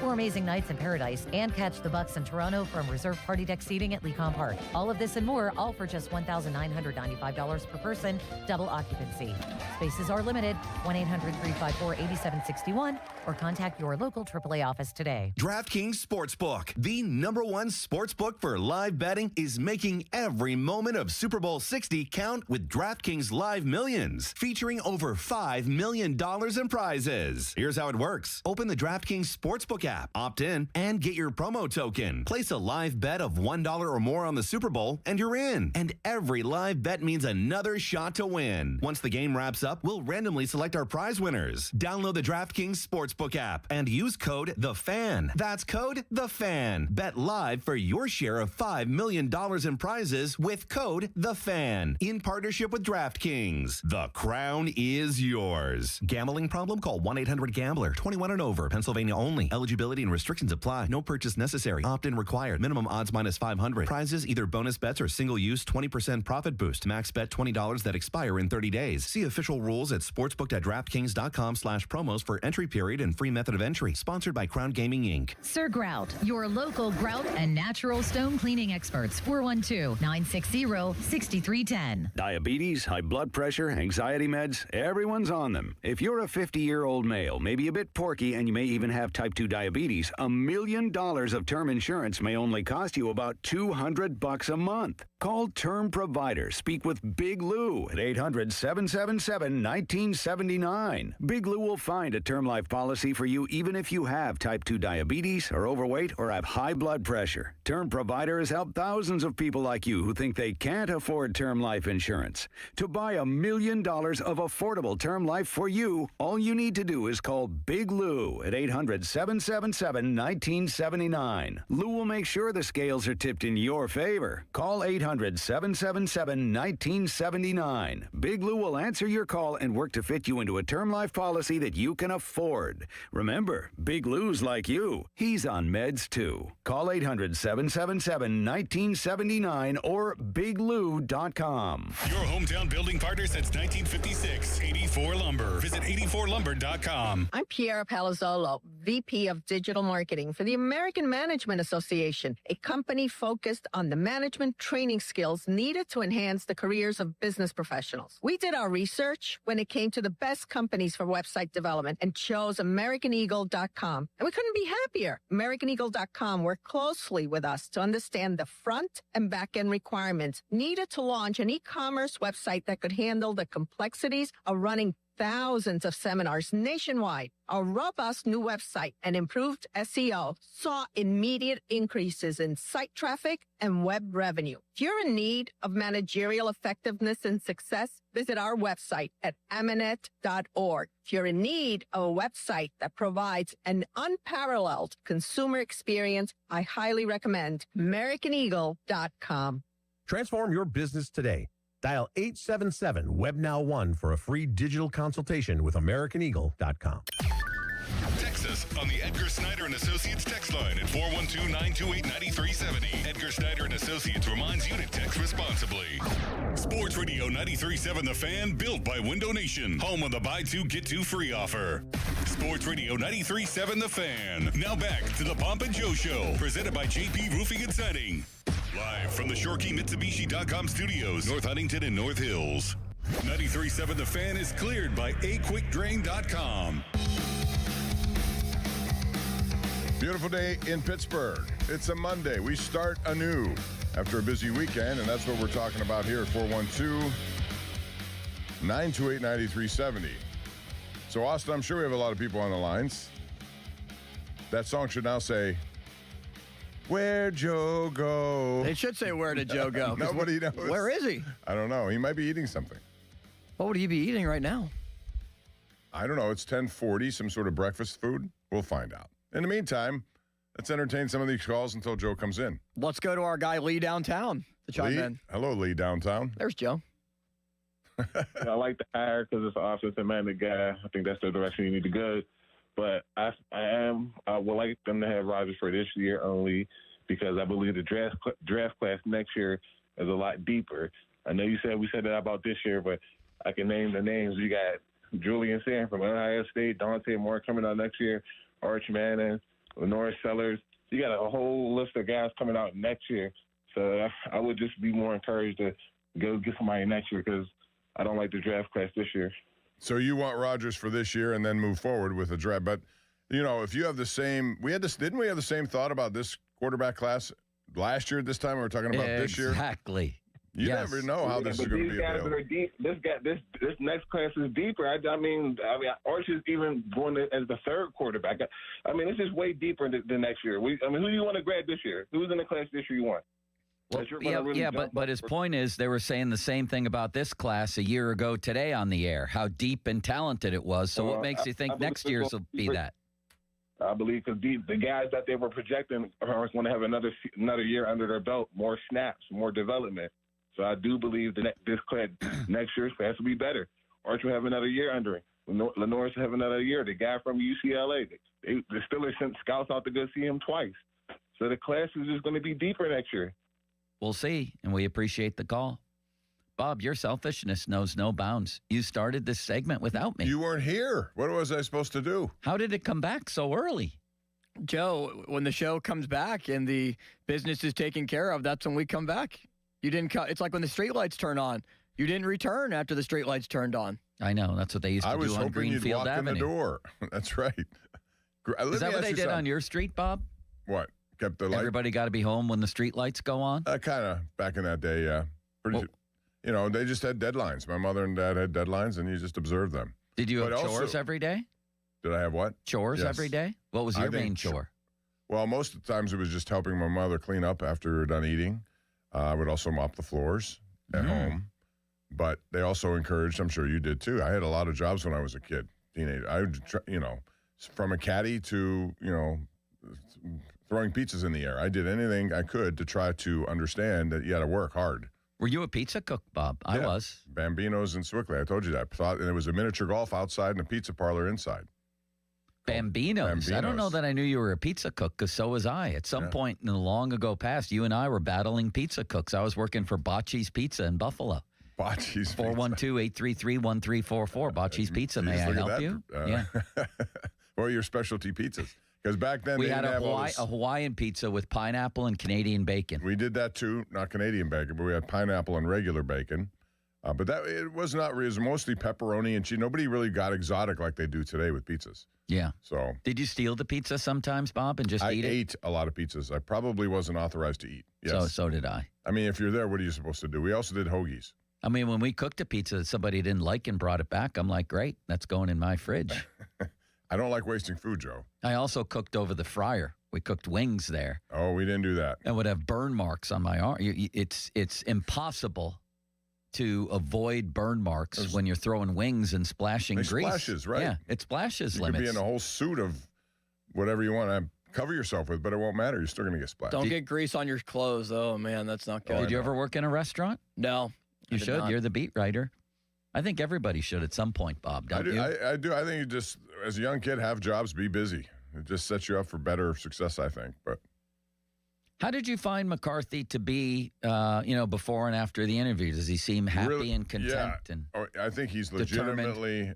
4 amazing nights in paradise, and catch the Bucks in Toronto from reserved party deck seating at Lecon Park. All of this and more, all for just $1,995 per person, double occupancy. Spaces are limited. 1-800-354-8761 or contact your local AAA office today. DraftKings Sportsbook, the #1 sportsbook for live betting, is making every moment of Super Bowl 60 count with DraftKings Live Millions, featuring over $5 million in prizes. Here's how it works. Open the DraftKings Sportsbook app, opt in, and get your promo token. Place a live bet of $1 or more on the Super Bowl, and you're in. And every live bet means another shot to win. Once the game wraps up, we'll randomly select our prize winners. Download the DraftKings Sportsbook app and use code THEFAN. That's code THEFAN. Bet live for your share of $5 million in prizes with code THEFAN. In partnership with DraftKings. The crown is yours. Gambling problem? Call 1-800-GAMBLER. 21 and over. Pennsylvania only. Eligibility and restrictions apply. No purchase necessary. Opt-in required. Minimum odds minus 500. Prizes either bonus bets or single use 20% profit boost. Max bet $20 that expire in 30 days. See official rules at sportsbook.draftkings.com/promos for entry period and free method of entry. Sponsored by Crown Gaming Inc. Sir Grout, your local grout and natural stone cleaning experts. 412-960-6310. Diabetes, high blood pressure, anxiety meds, everyone's on them. If you're a 50-year-old male, maybe a bit porky, and you may even have type 2 diabetes, $1 million of term insurance may only cost you about $200 a month. Call Term Provider. Speak with Big Lou at 800-777-1979. Big Lou will find a term life policy for you even if you have type 2 diabetes, are overweight, or have high blood pressure. Term Provider has helped thousands of people like you who think they can't afford term life insurance. To buy $1 million of affordable term life for you, all you need to do is call Big Lou at 800-777-1979. Lou will make sure the scales are tipped in your favor. Call 800-777-1979. Big Lou will answer your call and work to fit you into a term life policy that you can afford. Remember, Big Lou's like you. He's on meds too. Call 800-777-1979 or biglou.com. Your hometown building partner since 1956, 84 Lumber. Visit 84lumber.com. I'm Piera Palazzolo, VP of Digital Marketing for the American Management Association, a company focused on the management training skills needed to enhance the careers of business professionals. We did our research when it came to the best companies for website development and chose AmericanEagle.com. And we couldn't be happier. AmericanEagle.com worked closely with us to understand the front and back end requirements needed to launch an e-commerce website that could handle the complexities of running thousands of seminars nationwide. Our robust new website and improved SEO saw immediate increases in site traffic and web revenue. If you're in need of managerial effectiveness and success, visit our website at amanet.org. If you're in need of a website that provides an unparalleled consumer experience, I highly recommend AmericanEagle.com. Transform your business today. Dial 877-WebNow1 for a free digital consultation with AmericanEagle.com. Text us on the Edgar Snyder and Associates text line at 412-928-9370. Edgar Snyder and Associates reminds you to text responsibly. Sports Radio 93.7 The Fan, built by Window Nation, home of the buy two get two free offer. Sports Radio 93.7 The Fan. Now back to the Pomp and Joe Show, presented by JP Roofing and Siding. Live from the ShoreKeyMitsubishi.com studios, North Huntington and North Hills. 93.7 The Fan is cleared by aquickdrain.com. Beautiful day in Pittsburgh. It's a Monday. We start anew after a busy weekend, and that's what we're talking about here at 412-928-9370. So, Austin, I'm sure we have a lot of people on the lines. That song should now say, "Where'd Joe go?" It should say, "Where did Joe go?" Nobody knows. Where is he? I don't know. He might be eating something. What would he be eating right now? I don't know. It's 10:40, some sort of breakfast food. We'll find out. In the meantime, let's entertain some of these calls until Joe comes in. Let's go to our guy Lee downtown to chime Lee? in. Hello, Lee downtown. There's Joe. I like the hire because it's an offensive minded guy. I think that's the direction you need to go. But I would like them to have Rodgers for this year only because I believe the draft class next year is a lot deeper. I know we said that about this year, but I can name the names. You got Julian Sand from Ohio State, Dante Moore coming out next year, Arch Manning, Lenore Sellers. You got a whole list of guys coming out next year. So I would just be more encouraged to go get somebody next year because I don't like the draft class this year. So you want Rodgers for this year and then move forward with the draft. But, you know, if you have the same – didn't we have the same thought about this quarterback class last year at this time? We were talking about this year. Exactly. You never know how this is going to be available. Are deep. This next class is deeper. I mean, Arch is even going as the third quarterback. I mean, it's just way deeper than next year. Who do you want to grab this year? Who's in the class this year you want? Well, but his point is they were saying the same thing about this class a year ago today on the air, how deep and talented it was. So what makes you think next year's will be that? I believe because the guys that they were projecting are going to have another year under their belt, more snaps, more development. So I do believe that this class next year's class will be better. Arch will have another year under him. Lenore's will have another year. The guy from UCLA, the Steelers sent scouts out to go see him twice. So the class is just going to be deeper next year. We'll see, and we appreciate the call. Bob, your selfishness knows no bounds. You started this segment without me. You weren't here. What was I supposed to do? How did it come back so early? Joe, when the show comes back and the business is taken care of, that's when we come back. You didn't come. It's like when the streetlights turn on. You didn't return after the streetlights turned on. I know. That's what they used to do on Greenfield Avenue. In the door. That's right. Is that what they did on your street, Bob? What? Kept the light? Everybody got to be home when the street lights go on? Kind of back in that day, yeah. You know, they just had deadlines. My mother and dad had deadlines, and you just observed them. Did you have chores every day? Did I have what? Chores every day? What was your main chore? Well, most of the times it was just helping my mother clean up after we were done eating. I would also mop the floors at home. But they also encouraged, I'm sure you did too. I had a lot of jobs when I was a kid, teenager. I would, from a caddy to, throwing pizzas in the air. I did anything I could to try to understand that you had to work hard. Were you a pizza cook, Bob? I was. Bambino's in Swickley. I told you that. And there was a miniature golf outside and a pizza parlor inside. Bambino's. I don't know that I knew you were a pizza cook because so was I. At some point in the long ago past, you and I were battling pizza cooks. I was working for Bocce's Pizza in Buffalo. Bocce's 412-833-1344. Bocce's Pizza. May I help you? Yeah. What are your specialty pizzas? Because back then we had a Hawaiian pizza with pineapple and Canadian bacon. We did that too. Not Canadian bacon, but we had pineapple and regular bacon. But it was not. It was mostly pepperoni and cheese. Nobody really got exotic like they do today with pizzas. Yeah. So did you steal the pizza sometimes, Bob, and just eat it? I ate a lot of pizzas. I probably wasn't authorized to eat. Yes. So did I. I mean, if you're there, what are you supposed to do? We also did hoagies. I mean, when we cooked a pizza that somebody didn't like and brought it back, I'm like, great, that's going in my fridge. I don't like wasting food, Joe. I also cooked over the fryer. We cooked wings there. Oh, we didn't do that. And would have burn marks on my arm. It's impossible to avoid burn marks when you're throwing wings and splashing grease. Splashes, right? Yeah, it splashes you limits. You could be in a whole suit of whatever you want to cover yourself with, but it won't matter. You're still going to get splashed. Don't get grease on your clothes. Oh, man, that's not good. Did you ever work in a restaurant? No. You should. You're the beat writer. I think everybody should at some point, Bob, don't you? I do. I think you just, as a young kid, have jobs, be busy. It just sets you up for better success, I think. But how did you find McCarthy to be, before and after the interview? Does he seem happy and content? Yeah. I think he's legitimately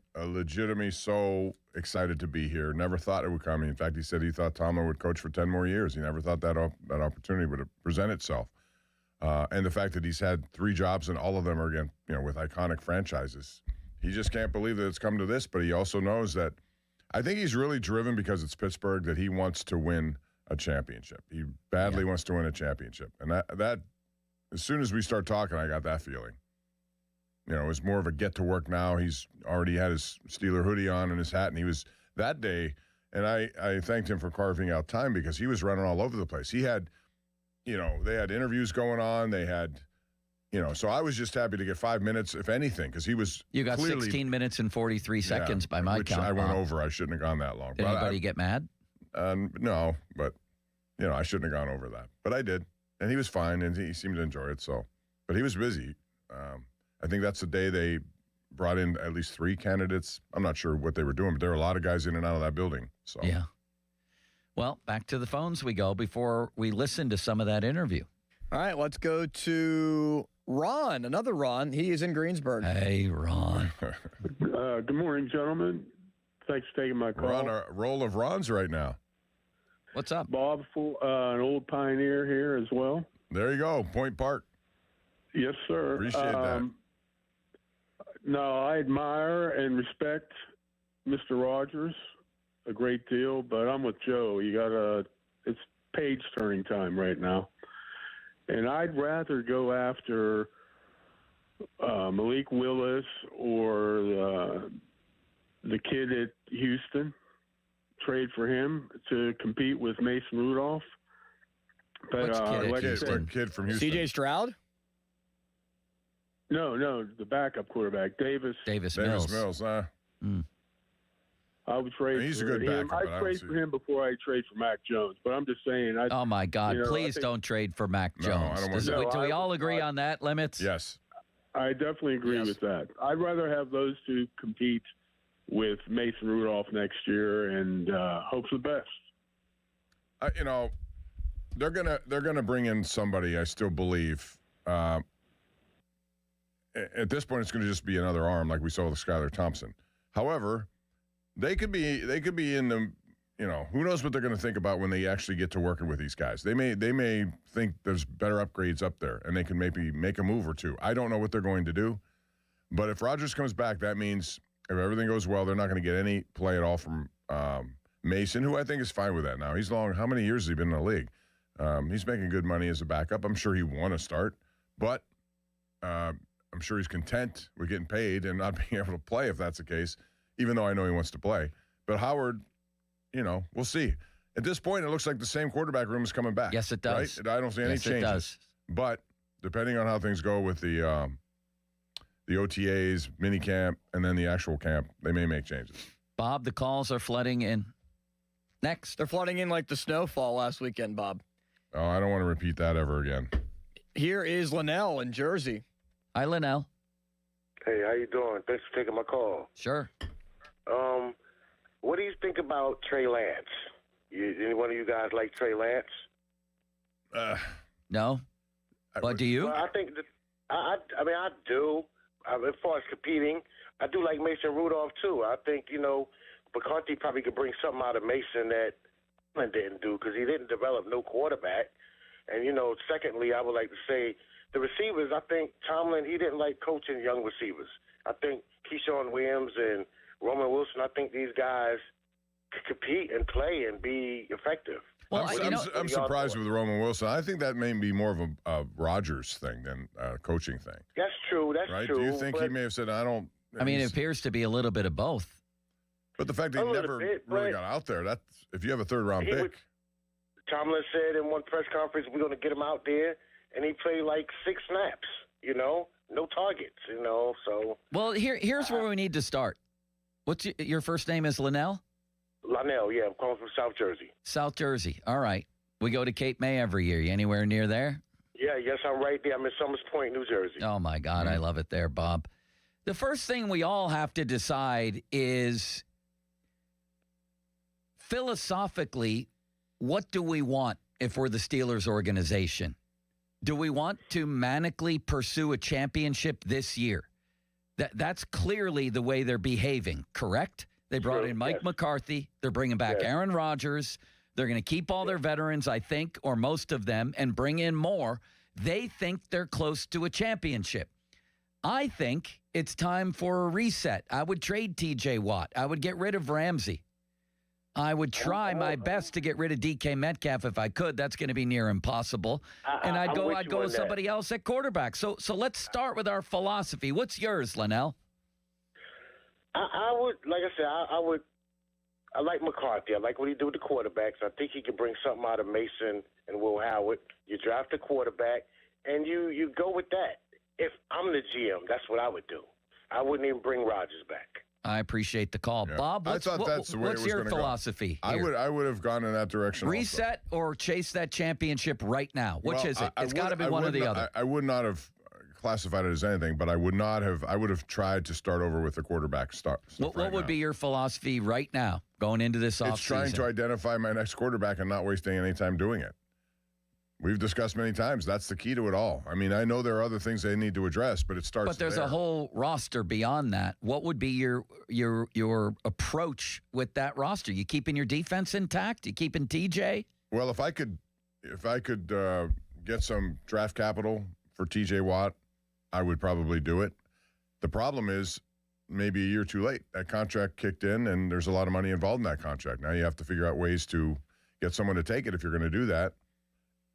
so excited to be here. Never thought it would come. In fact, he said he thought Tomlin would coach for 10 more years. He never thought that opportunity would present itself. and the fact that he's had 3 jobs and all of them are, again, with iconic franchises. He just can't believe that it's come to this, but he also knows that I think he's really driven because it's Pittsburgh that he wants to win a championship. He badly wants to win a championship. And that as soon as we start talking, I got that feeling. It's more of a get to work now. He's already had his Steeler hoodie on and his hat, and he was that day, and I thanked him for carving out time because he was running all over the place. He had, they had interviews going on. They had, so I was just happy to get 5 minutes, if anything, because he was You got clearly, 16 minutes and 43 seconds by my which count. I went Bob. over. I shouldn't have gone that long. Did anybody get mad? No, but, I shouldn't have gone over that. But I did, and he was fine, and he seemed to enjoy it. So, but he was busy. I think that's the day they brought in at least 3 candidates. I'm not sure what they were doing, but there were a lot of guys in and out of that building. So yeah. Well, back to the phones we go before we listen to some of that interview. All right, let's go to Ron, another Ron. He is in Greensburg. Hey, Ron. Good morning, gentlemen. Thanks for taking my call. We're on a roll of Rons right now. What's up? Bob, an old pioneer here as well. There you go, Point Park. Yes, sir. Appreciate that. No, I admire and respect Mr. Rogers a great deal, but I'm with Joe. It's page turning time right now. And I'd rather go after Malik Willis or the kid at Houston, trade for him to compete with Mason Rudolph. But What kid from Houston? CJ Stroud? No, the backup quarterback, Davis Mills. I would trade He's a for good him. backup, but I I'd don't trade see for him before I trade for Mac Jones. But I'm just saying. Oh, my God. Please don't trade for Mac Jones. I don't want Do we all agree on that, Limits? Yes. I definitely agree with that. I'd rather have those two compete with Mason Rudolph next year and hope for the best. They're gonna bring in somebody. I still believe. At this point, it's going to just be another arm, like we saw with Skylar Thompson. However, they could be in the. Who knows what they're going to think about when they actually get to working with these guys. They may think there's better upgrades up there, and they can maybe make a move or two. I don't know what they're going to do, but if Rodgers comes back, that means if everything goes well, they're not going to get any play at all from Mason, who I think is fine with that now. He's long. How many years has he been in the league? He's making good money as a backup. I'm sure he want to start, but I'm sure he's content with getting paid and not being able to play if that's the case, even though I know he wants to play. But Howard, we'll see. At this point, it looks like the same quarterback room is coming back. Yes, it does. Right? I don't see any changes. Yes, it does. But depending on how things go with the OTAs, minicamp, and then the actual camp, they may make changes. Bob, the calls are flooding in. Next. They're flooding in like the snowfall last weekend, Bob. Oh, I don't want to repeat that ever again. Here is Linnell in Jersey. Hi, Linnell. Hey, how you doing? Thanks for taking my call. Sure. What do you think about Trey Lance? Any one of you guys like Trey Lance? No. But do you? Well, I think I do. As far as competing, I do like Mason Rudolph too. I think McCarthy probably could bring something out of Mason that Tomlin didn't do because he didn't develop no quarterback. And secondly, I would like to say the receivers. I think Tomlin he didn't like coaching young receivers. I think Keyshawn Williams and Roman Wilson. I think these guys could compete and play and be effective. Well, I'm surprised with Roman Wilson. I think that may be more of a Rodgers thing than a coaching thing. That's true. That's right? true. Do you think he may have said, I don't... It appears to be a little bit of both. But the fact that he never really got out there, that's if you have a third-round pick. Tomlin said in one press conference, we're going to get him out there, and he played like 6 snaps, no targets, so... Well, here's where we need to start. What's your first name is Linnell? Linnell, yeah. I'm calling from South Jersey. South Jersey. All right. We go to Cape May every year. You anywhere near there? Yeah, yes, I'm right there. I'm in Somers Point, New Jersey. Oh, my God. I love it there, Bob. The first thing we all have to decide is philosophically, what do we want if we're the Steelers organization? Do we want to manically pursue a championship this year? That's clearly the way they're behaving, correct? They brought in Mike McCarthy. They're bringing back Aaron Rodgers. They're going to keep all their veterans, I think, or most of them, and bring in more. They think they're close to a championship. I think it's time for a reset. I would trade T.J. Watt. I would get rid of Ramsey. I would try my best to get rid of DK Metcalf if I could. That's going to be near impossible. And I'd go with somebody else at quarterback. So let's start with our philosophy. What's yours, Linnell? I would, like I said, I like McCarthy. I like what he do with the quarterbacks. I think he can bring something out of Mason and Will Howard. You draft a quarterback, and you go with that. If I'm the GM, that's what I would do. I wouldn't even bring Rodgers back. I appreciate the call. Yeah. Bob, I thought that's the way what's it was your gonna philosophy? Go. I would have gone in that direction. Reset or chase that championship right now? Which is it? It's got to be one or the other. I would not have classified it as anything, but I would have tried to start over with the quarterback start. What would be your philosophy right now going into this offseason? It's trying to identify my next quarterback and not wasting any time doing it. We've discussed many times. That's the key to it all. I mean, I know there are other things they need to address, but it starts. But there's a whole roster beyond that. What would be your approach with that roster? You keeping your defense intact? You keeping TJ? Well, if I could get some draft capital for TJ Watt, I would probably do it. The problem is maybe a year too late. That contract kicked in, and there's a lot of money involved in that contract. Now you have to figure out ways to get someone to take it if you're going to do that.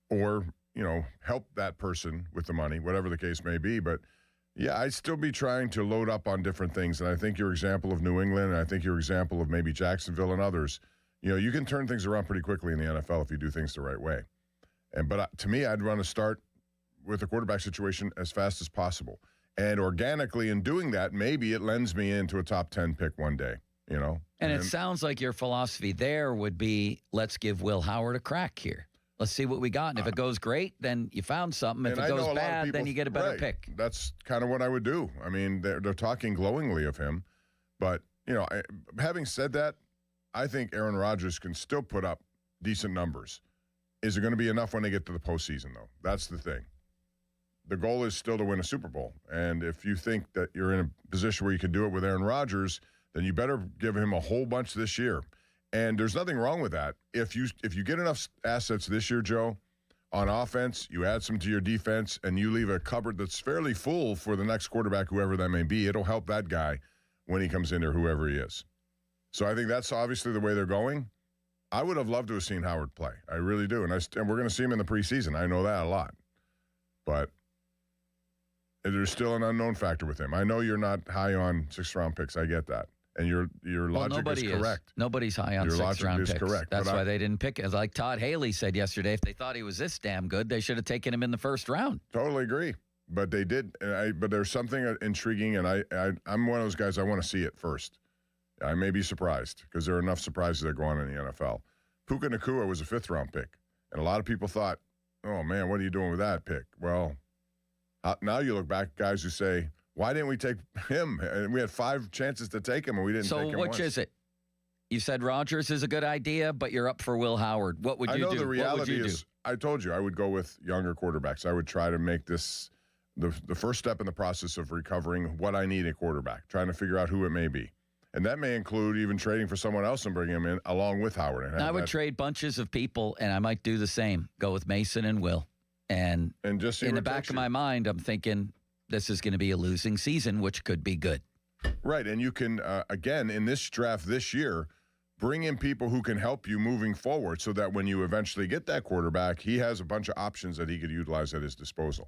Or, help that person with the money, whatever the case may be. But, yeah, I'd still be trying to load up on different things. And I think your example of New England, and I think your example of maybe Jacksonville and others, you can turn things around pretty quickly in the NFL if you do things the right way. But to me, I'd want to start with the quarterback situation as fast as possible. And organically in doing that, maybe it lends me into a top 10 pick one day, And it sounds like your philosophy there would be, let's give Will Howard a crack here. Let's see what we got. And if it goes great, then you found something. If it goes bad, then you get a better pick. That's kind of what I would do. I mean, they're talking glowingly of him. But, having said that, I think Aaron Rodgers can still put up decent numbers. Is it going to be enough when they get to the postseason, though? That's the thing. The goal is still to win a Super Bowl. And if you think that you're in a position where you can do it with Aaron Rodgers, then you better give him a whole bunch this year. And there's nothing wrong with that. If you get enough assets this year, Joe, on offense, you add some to your defense, and you leave a cupboard that's fairly full for the next quarterback, whoever that may be, it'll help that guy when he comes in or whoever he is. So I think that's obviously the way they're going. I would have loved to have seen Howard play. I really do. And we're going to see him in the preseason. I know that a lot. But there's still an unknown factor with him. I know you're not high on sixth-round picks. I get that. And your logic is correct. Nobody's high on your sixth-round logic picks. Is correct. That's why they didn't pick it. Like Todd Haley said yesterday, if they thought he was this damn good, they should have taken him in the first round. Totally agree. But they did. But there's something intriguing, and I'm one of those guys, I want to see it first. I may be surprised because there are enough surprises that go on in the NFL. Puka Nacua was a fifth-round pick. And a lot of people thought, oh, man, what are you doing with that pick? Well, now you look back, guys who say, why didn't we take him? And we had 5 chances to take him, and we didn't take him. So which is it? You said Rodgers is a good idea, but you're up for Will Howard. What would you do? I know the reality is, I told you, I would go with younger quarterbacks. I would try to make this the first step in the process of recovering what I need a quarterback, trying to figure out who it may be. And that may include even trading for someone else and bringing him in along with Howard. And I would trade bunches of people, and I might do the same. Go with Mason and Will. And just in the back of my mind, I'm thinking this is going to be a losing season, which could be good. Right. And you can, again, in this draft this year, bring in people who can help you moving forward so that when you eventually get that quarterback, he has a bunch of options that he could utilize at his disposal.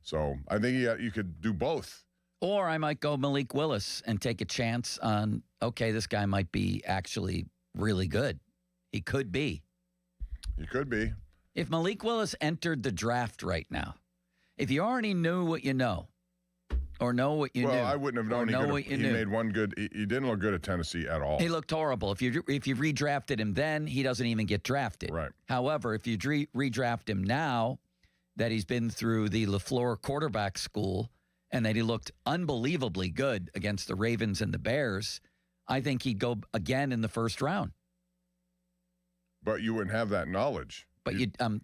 So I think you could do both. Or I might go Malik Willis and take a chance on, okay, this guy might be actually really good. He could be. He could be. If Malik Willis entered the draft right now, if you already knew what you know, or know what you knew. Well, I wouldn't have known he made one good. He didn't look good at Tennessee at all. He looked horrible. If you redrafted him then, he doesn't even get drafted. Right. However, if you redraft him now, that he's been through the LaFleur quarterback school and that he looked unbelievably good against the Ravens and the Bears, I think he'd go again in the first round. But you wouldn't have that knowledge. But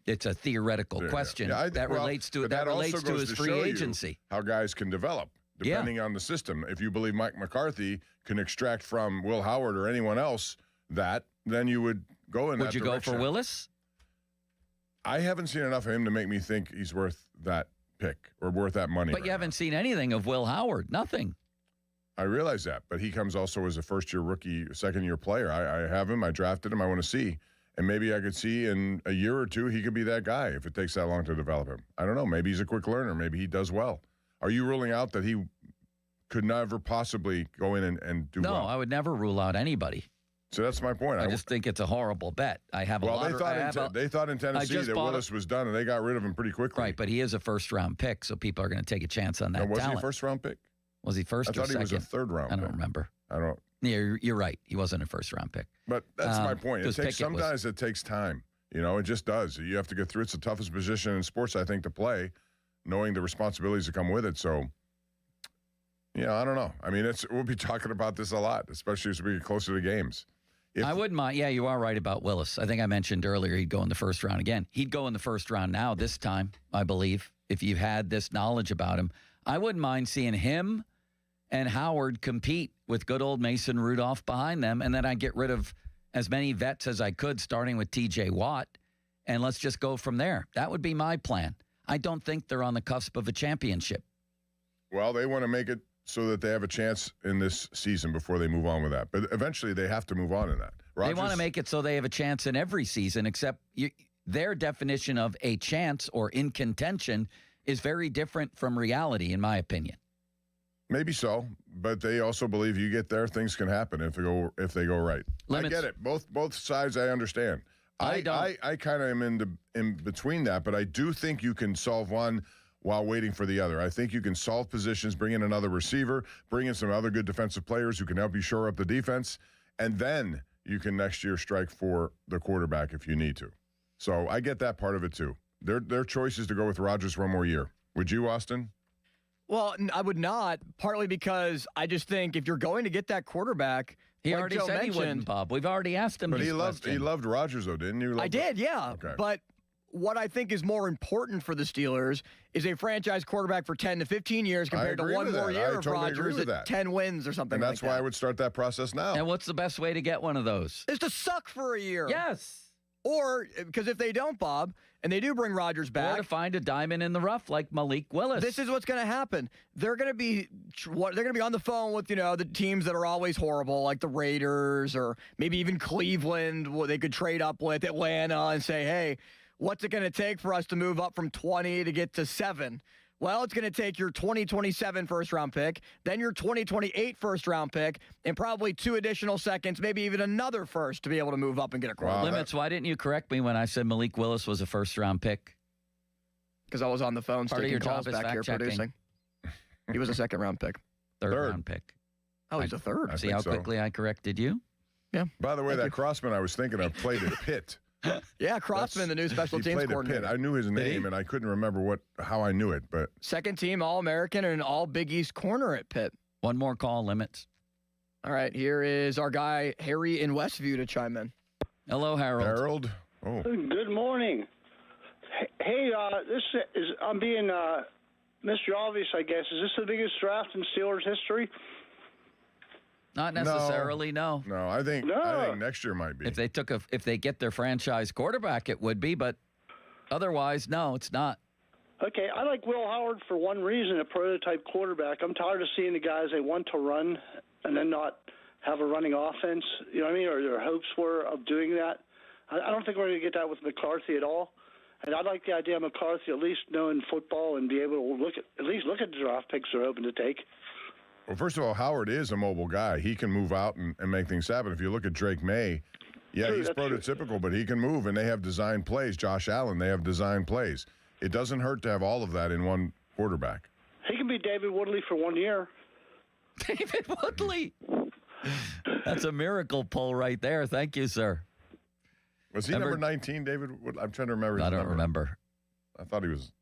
it's a theoretical question that relates to his free agency. How guys can develop depending on the system. If you believe Mike McCarthy can extract from Will Howard or anyone else then you would go in that direction. Would you go for Willis? I haven't seen enough of him to make me think he's worth that pick or worth that money. But you haven't seen anything of Will Howard. Nothing. I realize that, but he comes also as a first-year rookie, second-year player. I have him. I drafted him. I want to see. And maybe I could see in a year or two he could be that guy if it takes that long to develop him. I don't know. Maybe he's a quick learner. Maybe he does well. Are you ruling out that he could never possibly go in and do well? No, I would never rule out anybody. So that's my point. I just think it's a horrible bet. I have a lot of... They thought in Tennessee that Willis was done, and they got rid of him pretty quickly. Right, but he is a first-round pick, so people are going to take a chance on that was talent. he a first-round pick? Was he first or second? I thought he was a third-round pick. I don't remember. I don't... Yeah, you're right. He wasn't a first-round pick. But that's my point. Sometimes it takes time. You know, it just does. You have to get through. It's the toughest position in sports, I think, to play, knowing the responsibilities that come with it. So, yeah, I don't know. I mean, we'll be talking about this a lot, especially as we get closer to games. I wouldn't mind. Yeah, you are right about Willis. I think I mentioned earlier he'd go in the first round again. He'd go in the first round now this time, I believe, if you had this knowledge about him. I wouldn't mind seeing him and Howard compete with good old Mason Rudolph behind them, and then I'd get rid of as many vets as I could, starting with T.J. Watt, and let's just go from there. That would be my plan. I don't think they're on the cusp of a championship. Well, they want to make it so that they have a chance in this season before they move on with that. But eventually they have to move on in that. They want to make it so they have a chance in every season, except their definition of a chance or in contention is very different from reality, in my opinion. Maybe so, but they also believe you get there, things can happen if they go right. I get it. Both sides I understand. I kind of am in between that, but I do think you can solve one while waiting for the other. I think you can solve positions, bring in another receiver, bring in some other good defensive players who can help you shore up the defense, and then you can next year strike for the quarterback if you need to. So I get that part of it too. Their choice is to go with Rodgers one more year. Would you, Austin? Well, I would not, partly because I just think if you're going to get that quarterback, he like already Joe said mentioned, he wouldn't, Bob. We've already asked him. But he loved Rodgers, though, didn't you? I did, yeah. Okay. But what I think is more important for the Steelers is a franchise quarterback for 10 to 15 years compared to one more year of Rodgers at 10 wins or something like that. And that's why I would start that process now. And what's the best way to get one of those? Is to suck for a year. Yes. Or, because if they don't, Bob, and they do bring Rodgers back. Or to find a diamond in the rough like Malik Willis. This is what's going to happen. They're going to be on the phone with, the teams that are always horrible, like the Raiders or maybe even Cleveland, where they could trade up with Atlanta and say, hey, what's it going to take for us to move up from 20 to get to 7? Well, it's going to take your 2027 first-round pick, then your 2028 first-round pick, and probably 2 additional seconds, maybe even another first to be able to move up and get a quarterback. Limits, why didn't you correct me when I said Malik Willis was a first-round pick? Because I was on the phone taking calls back here producing. He was a second-round pick. Third-round pick. Oh, he's a third. See how quickly I corrected you? Yeah. By the way, that Crossman I was thinking of played at Pitt. Yeah, Crossman, the new special teams coordinator. I knew his name, and I couldn't remember how I knew it. But second team All-American and an All-Big East corner at Pitt. One more call, Limits. All right, here is our guy Harry in Westview to chime in. Hello, Harold. Harold. Oh. Good morning. Hey, this is I'm being Mr. Obvious, I guess. Is this the biggest draft in Steelers history? Not necessarily, no. No, I think next year might be. If they get their franchise quarterback, it would be, but otherwise, no, it's not. Okay, I like Will Howard for one reason, a prototype quarterback. I'm tired of seeing the guys they want to run and then not have a running offense, you know what I mean, or their hopes were of doing that. I don't think we're going to get that with McCarthy at all. And I like the idea of McCarthy at least knowing football and be able to at least look at the draft picks they're open to take. Well, first of all, Howard is a mobile guy. He can move out and make things happen. If you look at Drake May, he's prototypical, but he can move, and they have design plays. Josh Allen, they have design plays. It doesn't hurt to have all of that in one quarterback. He can be David Woodley for 1 year. David Woodley. That's a miracle pull right there. Thank you, sir. Was he number 19, David? I'm trying to remember. I don't remember. I thought he was.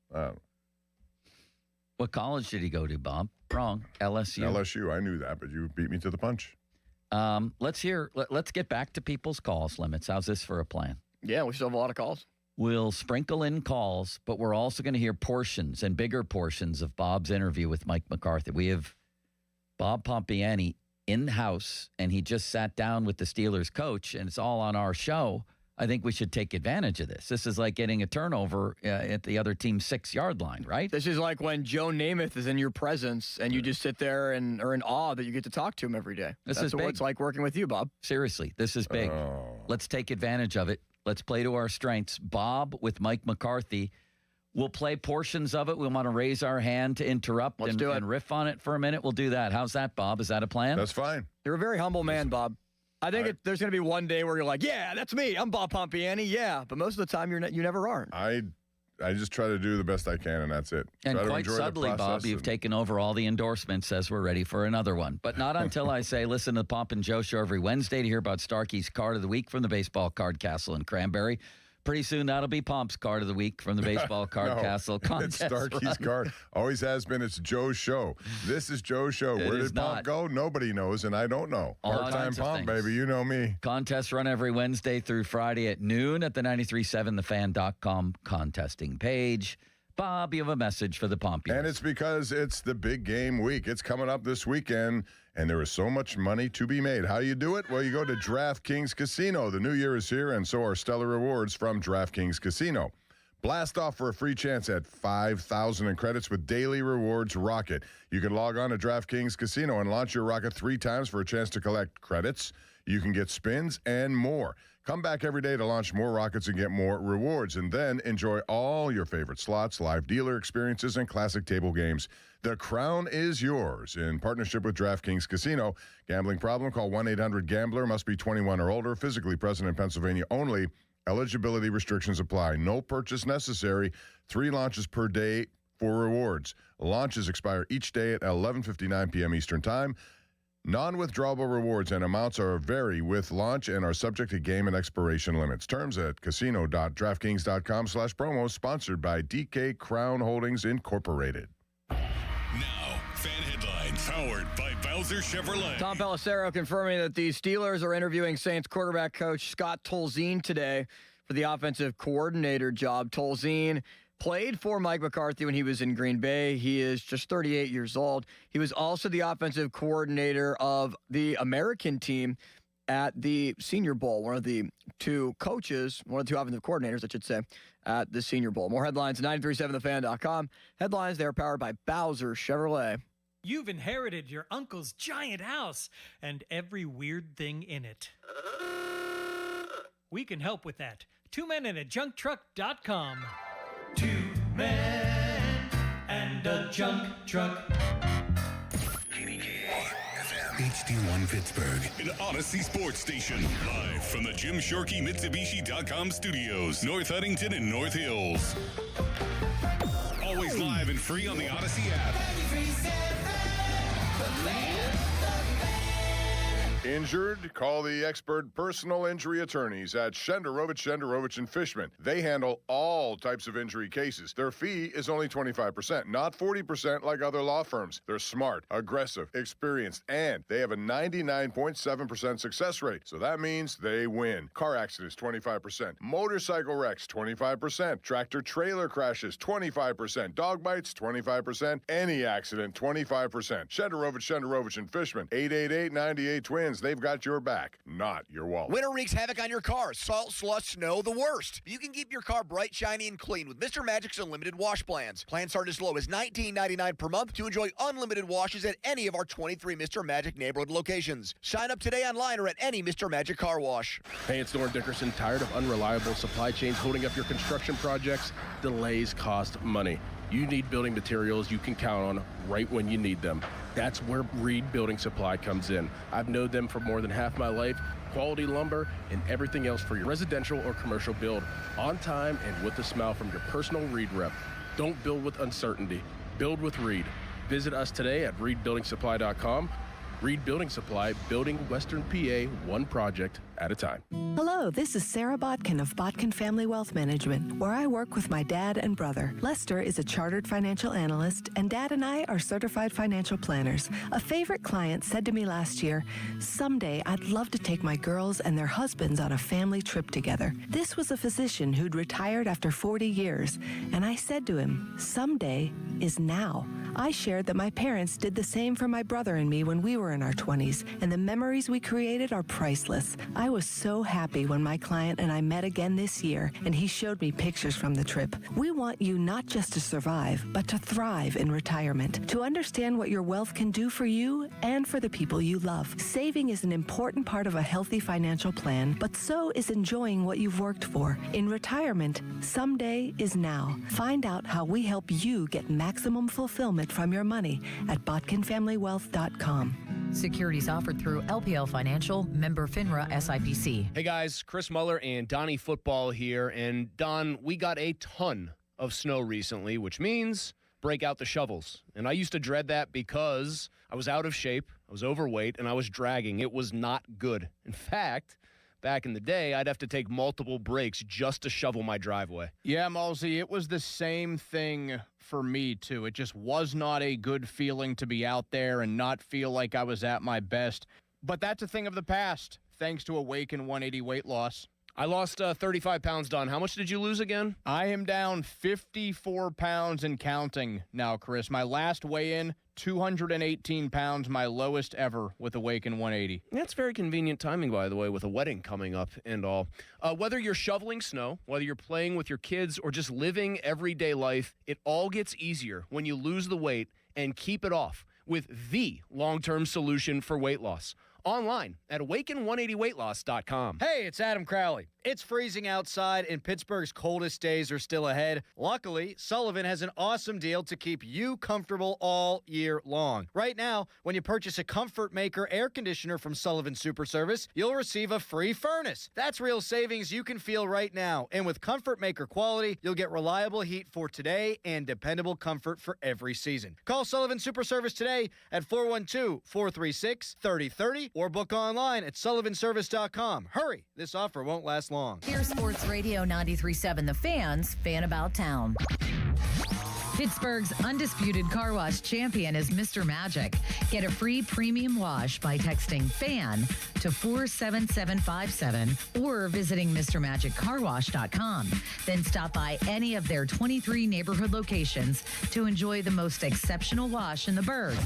What college did he go to, Bob? Wrong. LSU. LSU. I knew that, but you beat me to the punch. Let's get back to people's calls, Limits. How's this for a plan? Yeah, we still have a lot of calls. We'll sprinkle in calls, but we're also going to hear portions and bigger portions of Bob's interview with Mike McCarthy. We have Bob Pompiani in the house, and he just sat down with the Steelers coach, and it's all on our show I think we should take advantage of this. This is like getting a turnover at the other team's 6-yard line, right? This is like when Joe Namath is in your presence and you just sit there and are in awe that you get to talk to him every day. This That's is what big. it's like working with you, Bob. Seriously, this is big. Let's take advantage of it. Let's play to our strengths. Bob with Mike McCarthy. We'll play portions of it. We want to raise our hand to interrupt and riff on it for a minute. We'll do that. How's that, Bob? Is that a plan? That's fine. You're a very humble man, Bob. I think there's going to be one day where you're like, yeah, that's me. I'm Bob Pompiani. Yeah. But most of the time, you never aren't. I just try to do the best I can, and that's it. And try quite subtly, Bob, you've taken over all the endorsements as we're ready for another one. But not until I say, listen to the Pomp and Joe Show every Wednesday to hear about Starkey's Card of the Week from the Baseball Card Castle in Cranberry. Pretty soon, that'll be Pomp's Card of the Week from the Baseball Card Castle contest. It's Starkey's Card. Always has been. It's Joe's show. This is Joe's show. Where did Pomp go? Nobody knows, and I don't know. Part-time Pomp, baby. You know me. Contests run every Wednesday through Friday at noon at the 937thefan.com contesting page. Bob, you have a message for the Pompians. And it's because it's the big game week. It's coming up this weekend, and there is so much money to be made. How do you do it? Well, you go to DraftKings Casino. The new year is here, and so are stellar rewards from DraftKings Casino. Blast off for a free chance at $5,000 in credits with Daily Rewards Rocket. You can log on to DraftKings Casino and launch your rocket 3 times for a chance to collect credits. You can get spins and more. Come back every day to launch more rockets and get more rewards, and then enjoy all your favorite slots, live dealer experiences, and classic table games. The crown is yours in partnership with DraftKings Casino. Gambling problem? Call 1-800-GAMBLER. Must be 21 or older. Physically present in Pennsylvania only. Eligibility restrictions apply. No purchase necessary. 3 launches per day for rewards. Launches expire each day at 11:59 p.m. Eastern Time. Non-withdrawable rewards and amounts are vary with launch and are subject to game and expiration limits. Terms at casino.draftkings.com/promo. Sponsored by DK Crown Holdings Incorporated. Now, fan headlines powered by Bowser Chevrolet. Tom Pelissero confirming that the Steelers are interviewing Saints quarterback coach Scott Tolzien today for the offensive coordinator job. Tolzien played for Mike McCarthy when he was in Green Bay. He is just 38 years old. He was also the offensive coordinator of the American team at the Senior Bowl, one of the 2 coaches, one of the 2 offensive coordinators, I should say, at the Senior Bowl. More headlines at 937thefan.com. Headlines, they are powered by Bowser Chevrolet. You've inherited your uncle's giant house and every weird thing in it. We can help with that. 2menandajunktruck.com. 2 men and a junk truck. HD1 Pittsburgh, an Odyssey sports station. Live from the Jim Shorkey Mitsubishi.com studios, North Huntington and North Hills. Always live and free on the Odyssey app. Injured? Call the expert personal injury attorneys at Shenderovich and Fishman. They handle all types of injury cases. Their fee is only 25%, not 40% like other law firms. They're smart, aggressive, experienced, and they have a 99.7% success rate. So that means they win. Car accidents, 25%. Motorcycle wrecks, 25%. Tractor-trailer crashes, 25%. Dog bites, 25%. Any accident, 25%. Shenderovich and Fishman, 888-98-TWINS. They've got your back, not your wallet. Winter wreaks havoc on your car. Salt, slush, snow, the worst. You can keep your car bright, shiny, and clean with Mr. Magic's unlimited wash plans. Plans start as low as $19.99 per month to enjoy unlimited washes at any of our 23 Mr. Magic neighborhood locations. Sign up today online or at any Mr. Magic car wash. Hey, it's Norm Dickerson. Tired of unreliable supply chains holding up your construction projects? Delays cost money. You need building materials you can count on right when you need them. That's where Reed Building Supply comes in. I've known them for more than half my life. Quality lumber and everything else for your residential or commercial build. On time and with a smile from your personal Reed rep. Don't build with uncertainty. Build with Reed. Visit us today at reedbuildingsupply.com. Reed Building Supply, building Western PA one project at a time. Hello, this is Sarah Botkin of Botkin Family Wealth Management, where I work with my dad and brother. Lester is a chartered financial analyst, and Dad and I are certified financial planners. A favorite client said to me last year, "Someday I'd love to take my girls and their husbands on a family trip together." This was a physician who'd retired after 40 years, and I said to him, "Someday is now." I shared that my parents did the same for my brother and me when we were in our 20s, and the memories we created are priceless. I was so happy when my client and I met again this year, and he showed me pictures from the trip. We want you not just to survive, but to thrive in retirement, to understand what your wealth can do for you and for the people you love. Saving is an important part of a healthy financial plan, but so is enjoying what you've worked for. In retirement, someday is now. Find out how we help you get maximum fulfillment from your money at botkinfamilywealth.com. Securities offered through LPL Financial, member FINRA SIPC. Hey guys, Chris Muller and Donnie Football here. And Don, we got a ton of snow recently, which means break out the shovels. And I used to dread that because I was out of shape, I was overweight, and I was dragging. It was not good. In fact, back in the day, I'd have to take multiple breaks just to shovel my driveway. Yeah, Malsey, it was the same thing for me, too. It just was not a good feeling to be out there and not feel like I was at my best. But that's a thing of the past, thanks to Awaken 180 weight loss. I lost 35 pounds, Don. How much did you lose again? I am down 54 pounds and counting now, Chris. My last weigh-in, 218 pounds, my lowest ever with Awaken 180. That's very convenient timing, by the way, with a wedding coming up and all. Whether you're shoveling snow, whether you're playing with your kids, or just living everyday life, it all gets easier when you lose the weight and keep it off with the long-term solution for weight loss. Online at awaken180weightloss.com. Hey, it's Adam Crowley. It's freezing outside, and Pittsburgh's coldest days are still ahead. Luckily, Sullivan has an awesome deal to keep you comfortable all year long. Right now, when you purchase a Comfort Maker air conditioner from Sullivan Super Service, you'll receive a free furnace. That's real savings you can feel right now. And with Comfort Maker quality, you'll get reliable heat for today and dependable comfort for every season. Call Sullivan Super Service today at 412-436-3030 or book online at sullivanservice.com. Hurry, this offer won't last long. Here's Sports Radio 93.7 The Fan's Fan About Town. Pittsburgh's undisputed car wash champion is Mr. Magic. Get a free premium wash by texting FAN to 47757 or visiting MrMagicCarWash.com. Then stop by any of their 23 neighborhood locations to enjoy the most exceptional wash in the burg.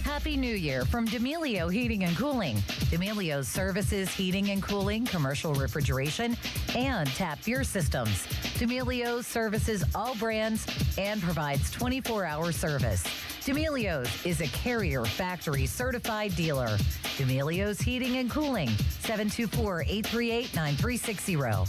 Happy New Year from D'Amelio Heating and Cooling. D'Amelio's services heating and cooling, commercial refrigeration, and tap beer systems. D'Amelio services all brands and provides 24-hour service. D'Amelio's is a Carrier Factory certified dealer. D'Amelio's Heating and Cooling, 724-838-9360.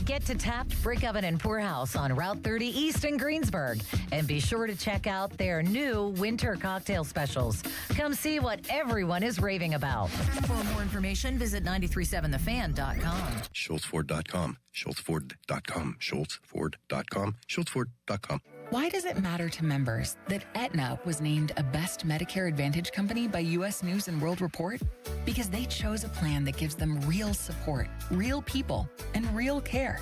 Get to Tapped Brick Oven and Poorhouse on Route 30 East in Greensburg. And be sure to check out their new winter cocktail specials. Come see what everyone is raving about. For more information, visit 937thefan.com. SchultzFord.com. SchultzFord.com. SchultzFord.com. SchultzFord.com. Why does it matter to members that Aetna was named a Best Medicare Advantage company by U.S. News & World Report? Because they chose a plan that gives them real support, real people, and real care.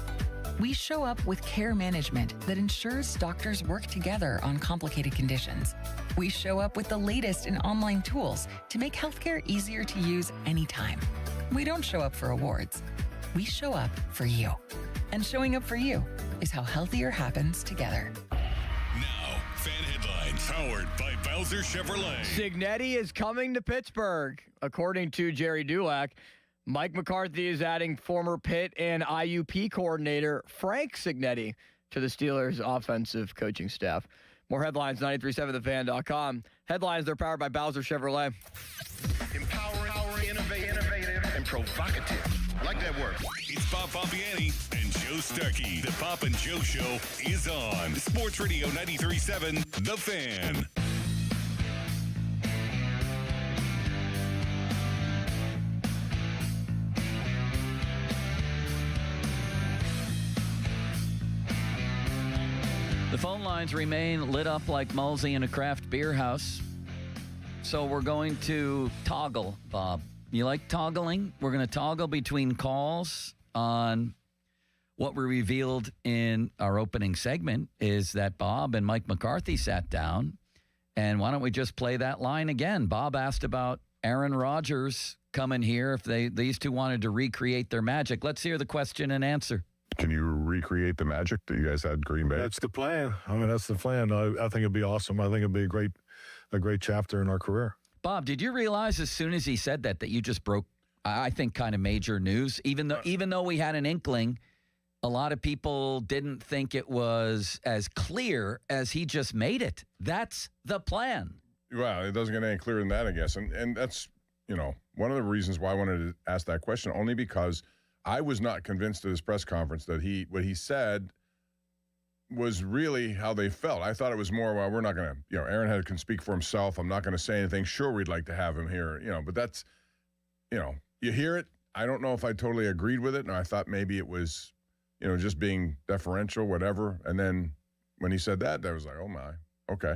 We show up with care management that ensures doctors work together on complicated conditions. We show up with the latest in online tools to make healthcare easier to use anytime. We don't show up for awards. We show up for you. And showing up for you is how healthier happens together. Fan headlines powered by Bowser Chevrolet. Cignetti is coming to Pittsburgh. According to Jerry Dulac, Mike McCarthy is adding former Pitt and IUP coordinator Frank Cignetti to the Steelers' offensive coaching staff. More headlines, 937thefan.com. Headlines, they're powered by Bowser Chevrolet. Empowering, innovative, and provocative. Like that word. It's Bob Pompiani and Joe Starkey. The Pop and Joe Show is on Sports Radio 93.7, The Fan. The phone lines remain lit up like Mulsey in a craft beer house. So we're going to toggle, Bob. You like toggling? We're going to toggle between calls on what we revealed in our opening segment is that Bob and Mike McCarthy sat down. And why don't we just play that line again? Bob asked about Aaron Rodgers coming here if these two wanted to recreate their magic. Let's hear the question and answer. Can you recreate the magic that you guys had Green Bay? That's the plan. I mean, that's the plan. I think it'd be awesome. I think it'd be a great chapter in our career. Bob, did you realize as soon as he said that you just broke, I think, kind of major news? Even though we had an inkling, a lot of people didn't think it was as clear as he just made it. That's the plan. Well, it doesn't get any clearer than that, I guess. And that's, one of the reasons why I wanted to ask that question, only because I was not convinced at his press conference that what he said was really how they felt. I thought it was more, well, we're not going to, Aaron can speak for himself. I'm not going to say anything. Sure, we'd like to have him here, but that's, you hear it. I don't know if I totally agreed with it. And I thought maybe it was, just being deferential, whatever. And then when he said that, I was like, oh my, okay.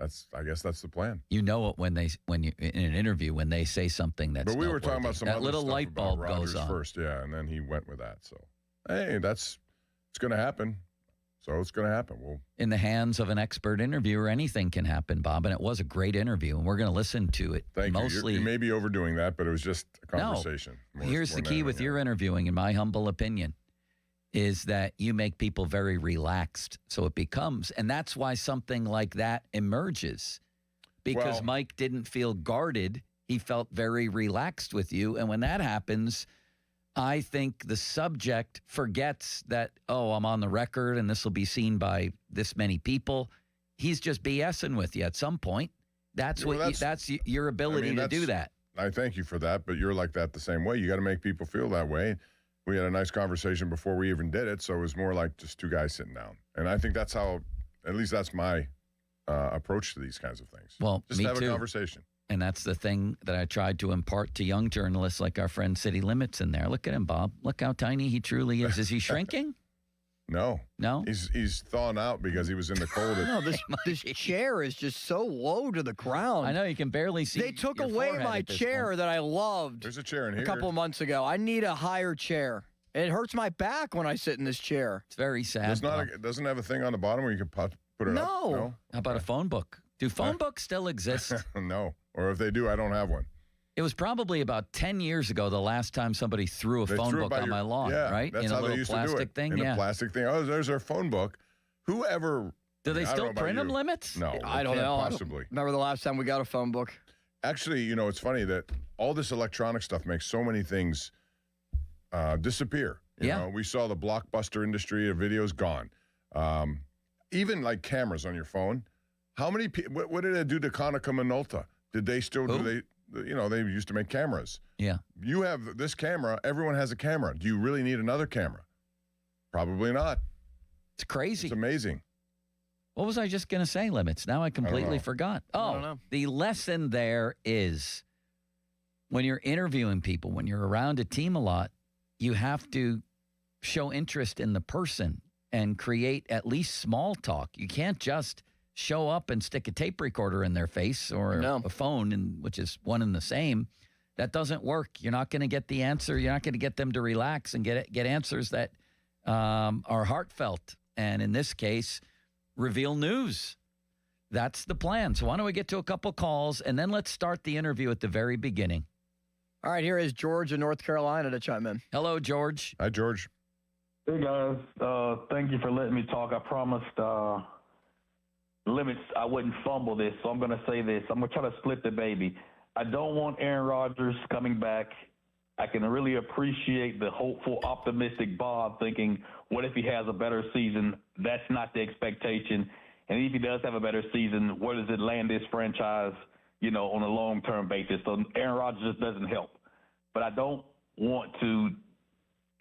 I guess that's the plan. You know it when you in an interview when they say something that's. But we were talking about some that other little stuff light bulb about Rodgers goes on first, yeah, and then he went with that. So, hey, it's going to happen. So it's going to happen. In the hands of an expert interviewer, anything can happen, Bob. And it was a great interview, and we're going to listen to it. Thank mostly. You may be overdoing that, but it was just a conversation. No. Here's the key with your interviewing, in my humble opinion, is that you make people very relaxed. So it becomes, and that's why something like that emerges. Because Mike didn't feel guarded. He felt very relaxed with you. And when that happens, I think the subject forgets that, I'm on the record and this will be seen by this many people. He's just BSing with you at some point. That's your ability to do that. I thank you for that, but you're like that the same way. You got to make people feel that way. We had a nice conversation before we even did it, so it was more like just two guys sitting down. And I think that's how, at least that's my approach to these kinds of things. Well, just me have too. A conversation. And that's the thing that I tried to impart to young journalists like our friend City Limits in there. Look at him, Bob. Look how tiny he truly is. Is he shrinking? No. No? He's thawing out because he was in the cold. No, this chair is just so low to the ground. I know, you can barely see. They took your away forehead my at this chair point. that I loved. There's a chair in here. A couple of months ago. I need a higher chair. It hurts my back when I sit in this chair. It's very sad. It doesn't have a thing on the bottom where you can put it up? No. How about a phone book? Do phone books still exist? No. Or if they do, I don't have one. It was probably about 10 years ago the last time somebody threw a phone book on my lawn, right? That's in a how little they used plastic to do it. thing. In a plastic thing. Oh, there's our phone book. Whoever. Do they still print them, you. Limits? No. I don't know. Possibly. Remember the last time we got a phone book? Actually, it's funny that all this electronic stuff makes so many things disappear. You know, we saw the blockbuster industry of videos gone. Even like cameras on your phone. How many people, what did they do to Konica Minolta? Did they still do they used to make cameras. Yeah. You have this camera, everyone has a camera. Do you really need another camera? Probably not. It's crazy. It's amazing. What was I just going to say, Limits? Now I completely forgot. The lesson there is when you're interviewing people, when you're around a team a lot, you have to show interest in the person and create at least small talk. You can't just show up and stick a tape recorder in their face or a phone, which is one and the same. That doesn't work. You're not going to get the answer. You're not going to get them to relax and get answers that are heartfelt. And in this case, reveal news. That's the plan. So why don't we get to a couple calls, and then let's start the interview at the very beginning. All right, here is George in North Carolina to chime in. Hello, George. Hi, George. Hey, guys. Thank you for letting me talk. I promised Limits I wouldn't fumble this, so I'm going to say this. I'm going to try to split the baby. I don't want Aaron Rodgers coming back. I can really appreciate the hopeful, optimistic Bob thinking, what if he has a better season? That's not the expectation. And if he does have a better season, where does it land this franchise, on a long-term basis? So Aaron Rodgers just doesn't help. But I don't want to,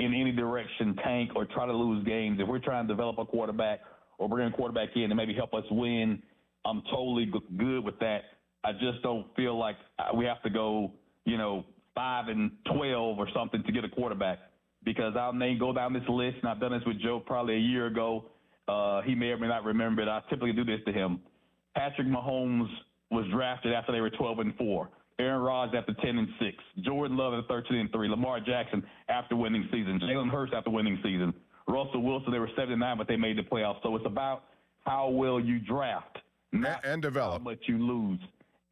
in any direction, tank or try to lose games. If we're trying to develop a quarterback or bring a quarterback in and maybe help us win, I'm totally good with that. I just don't feel like we have to go, 5-12 or something to get a quarterback, because I'll go down this list, and I've done this with Joe probably a year ago. He may or may not remember it. I typically do this to him. Patrick Mahomes was drafted after they were 12-4. Aaron Rodgers after 10-6. Jordan Love at 13-3. Lamar Jackson after winning season. Jalen Hurts after winning season. Russell Wilson, they were 7-9, but they made the playoffs. So it's about how well you draft, not and develop, how much you lose.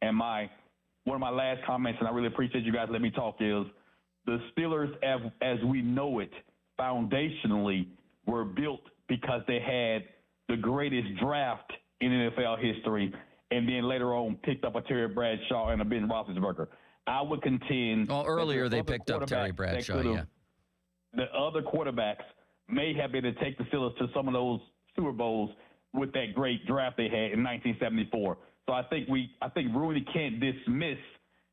And one of my last comments, and I really appreciate you guys letting me talk, is the Steelers, as we know it, foundationally were built because they had the greatest draft in NFL history, and then later on picked up a Terry Bradshaw and a Ben Roethlisberger. I would contend. Well, earlier they picked up Terry Bradshaw, yeah. The other quarterbacks may have been to take the Steelers to some of those Super Bowls with that great draft they had in 1974. So I think Rooney can't dismiss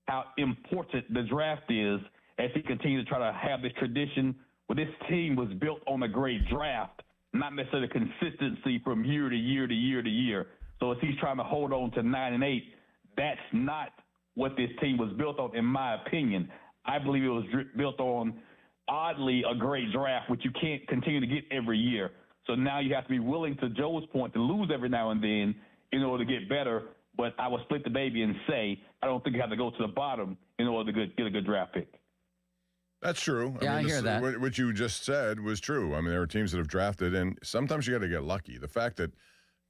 how important the draft is as he continues to try to have this tradition. Well, this team was built on a great draft, not necessarily consistency from year to year to year to year. So as he's trying to hold on to 9-8, that's not what this team was built on, in my opinion. I believe it was built on, oddly, a great draft, which you can't continue to get every year. So now you have to be willing, to Joe's point, to lose every now and then in order to get better. But I would split the baby and say I don't think you have to go to the bottom in order to get a good draft pick. That's true. Yeah, I hear that. What you just said was true. I mean, there are teams that have drafted, and sometimes you got to get lucky. The fact that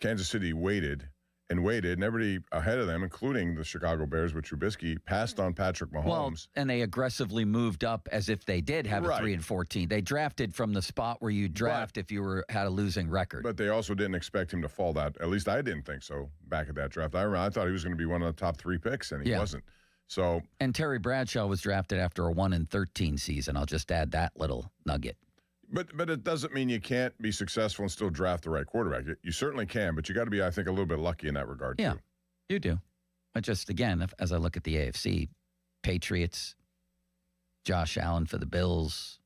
Kansas City waited, and everybody ahead of them, including the Chicago Bears with Trubisky, passed on Patrick Mahomes. Well, and they aggressively moved up as if they did have a 3-14. They drafted from the spot where you draft if you had a losing record. But they also didn't expect him to fall that. At least I didn't think so back at that draft. I thought he was going to be one of the top 3 picks, and he wasn't. So, and Terry Bradshaw was drafted after a 1-13 season. I'll just add that little nugget. But it doesn't mean you can't be successful and still draft the right quarterback. You certainly can, but you got to be, I think, a little bit lucky in that regard, yeah, too. You do. But just, again, as I look at the AFC, Patriots, Josh Allen for the Bills,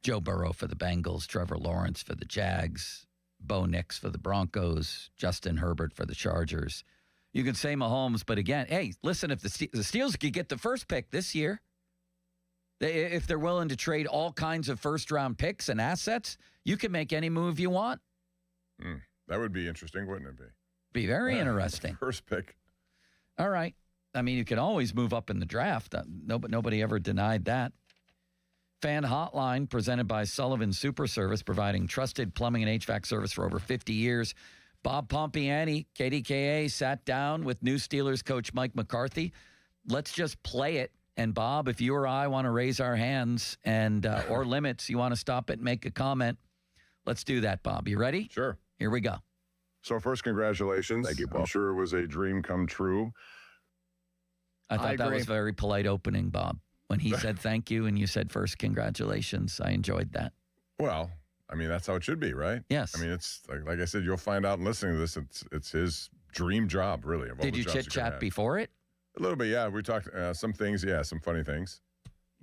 Joe Burrow for the Bengals, Trevor Lawrence for the Jags, Bo Nix for the Broncos, Justin Herbert for the Chargers. You can say Mahomes, but again, hey, listen, if the Steelers could get the first pick this year, if they're willing to trade all kinds of first-round picks and assets, you can make any move you want. That would be interesting, wouldn't it be? Be very interesting. First pick. All right. I mean, you can always move up in the draft. Nobody ever denied that. Fan Hotline, presented by Sullivan Super Service, providing trusted plumbing and HVAC service for over 50 years. Bob Pompiani, KDKA, sat down with new Steelers coach Mike McCarthy. Let's just play it. And, Bob, if you or I want to raise our hands and or limits, you want to stop it and make a comment, let's do that, Bob. You ready? Sure. Here we go. So first, congratulations. Thank you, Bob. I'm sure it was a dream come true. I thought that was a very polite opening, Bob. When he said thank you and you said first, congratulations, I enjoyed that. Well, I mean, that's how it should be, right? Yes. I mean, it's like I said, you'll find out in listening to this, it's his dream job, really. Did you chit-chat before it? A little bit, yeah. We talked some things, some funny things.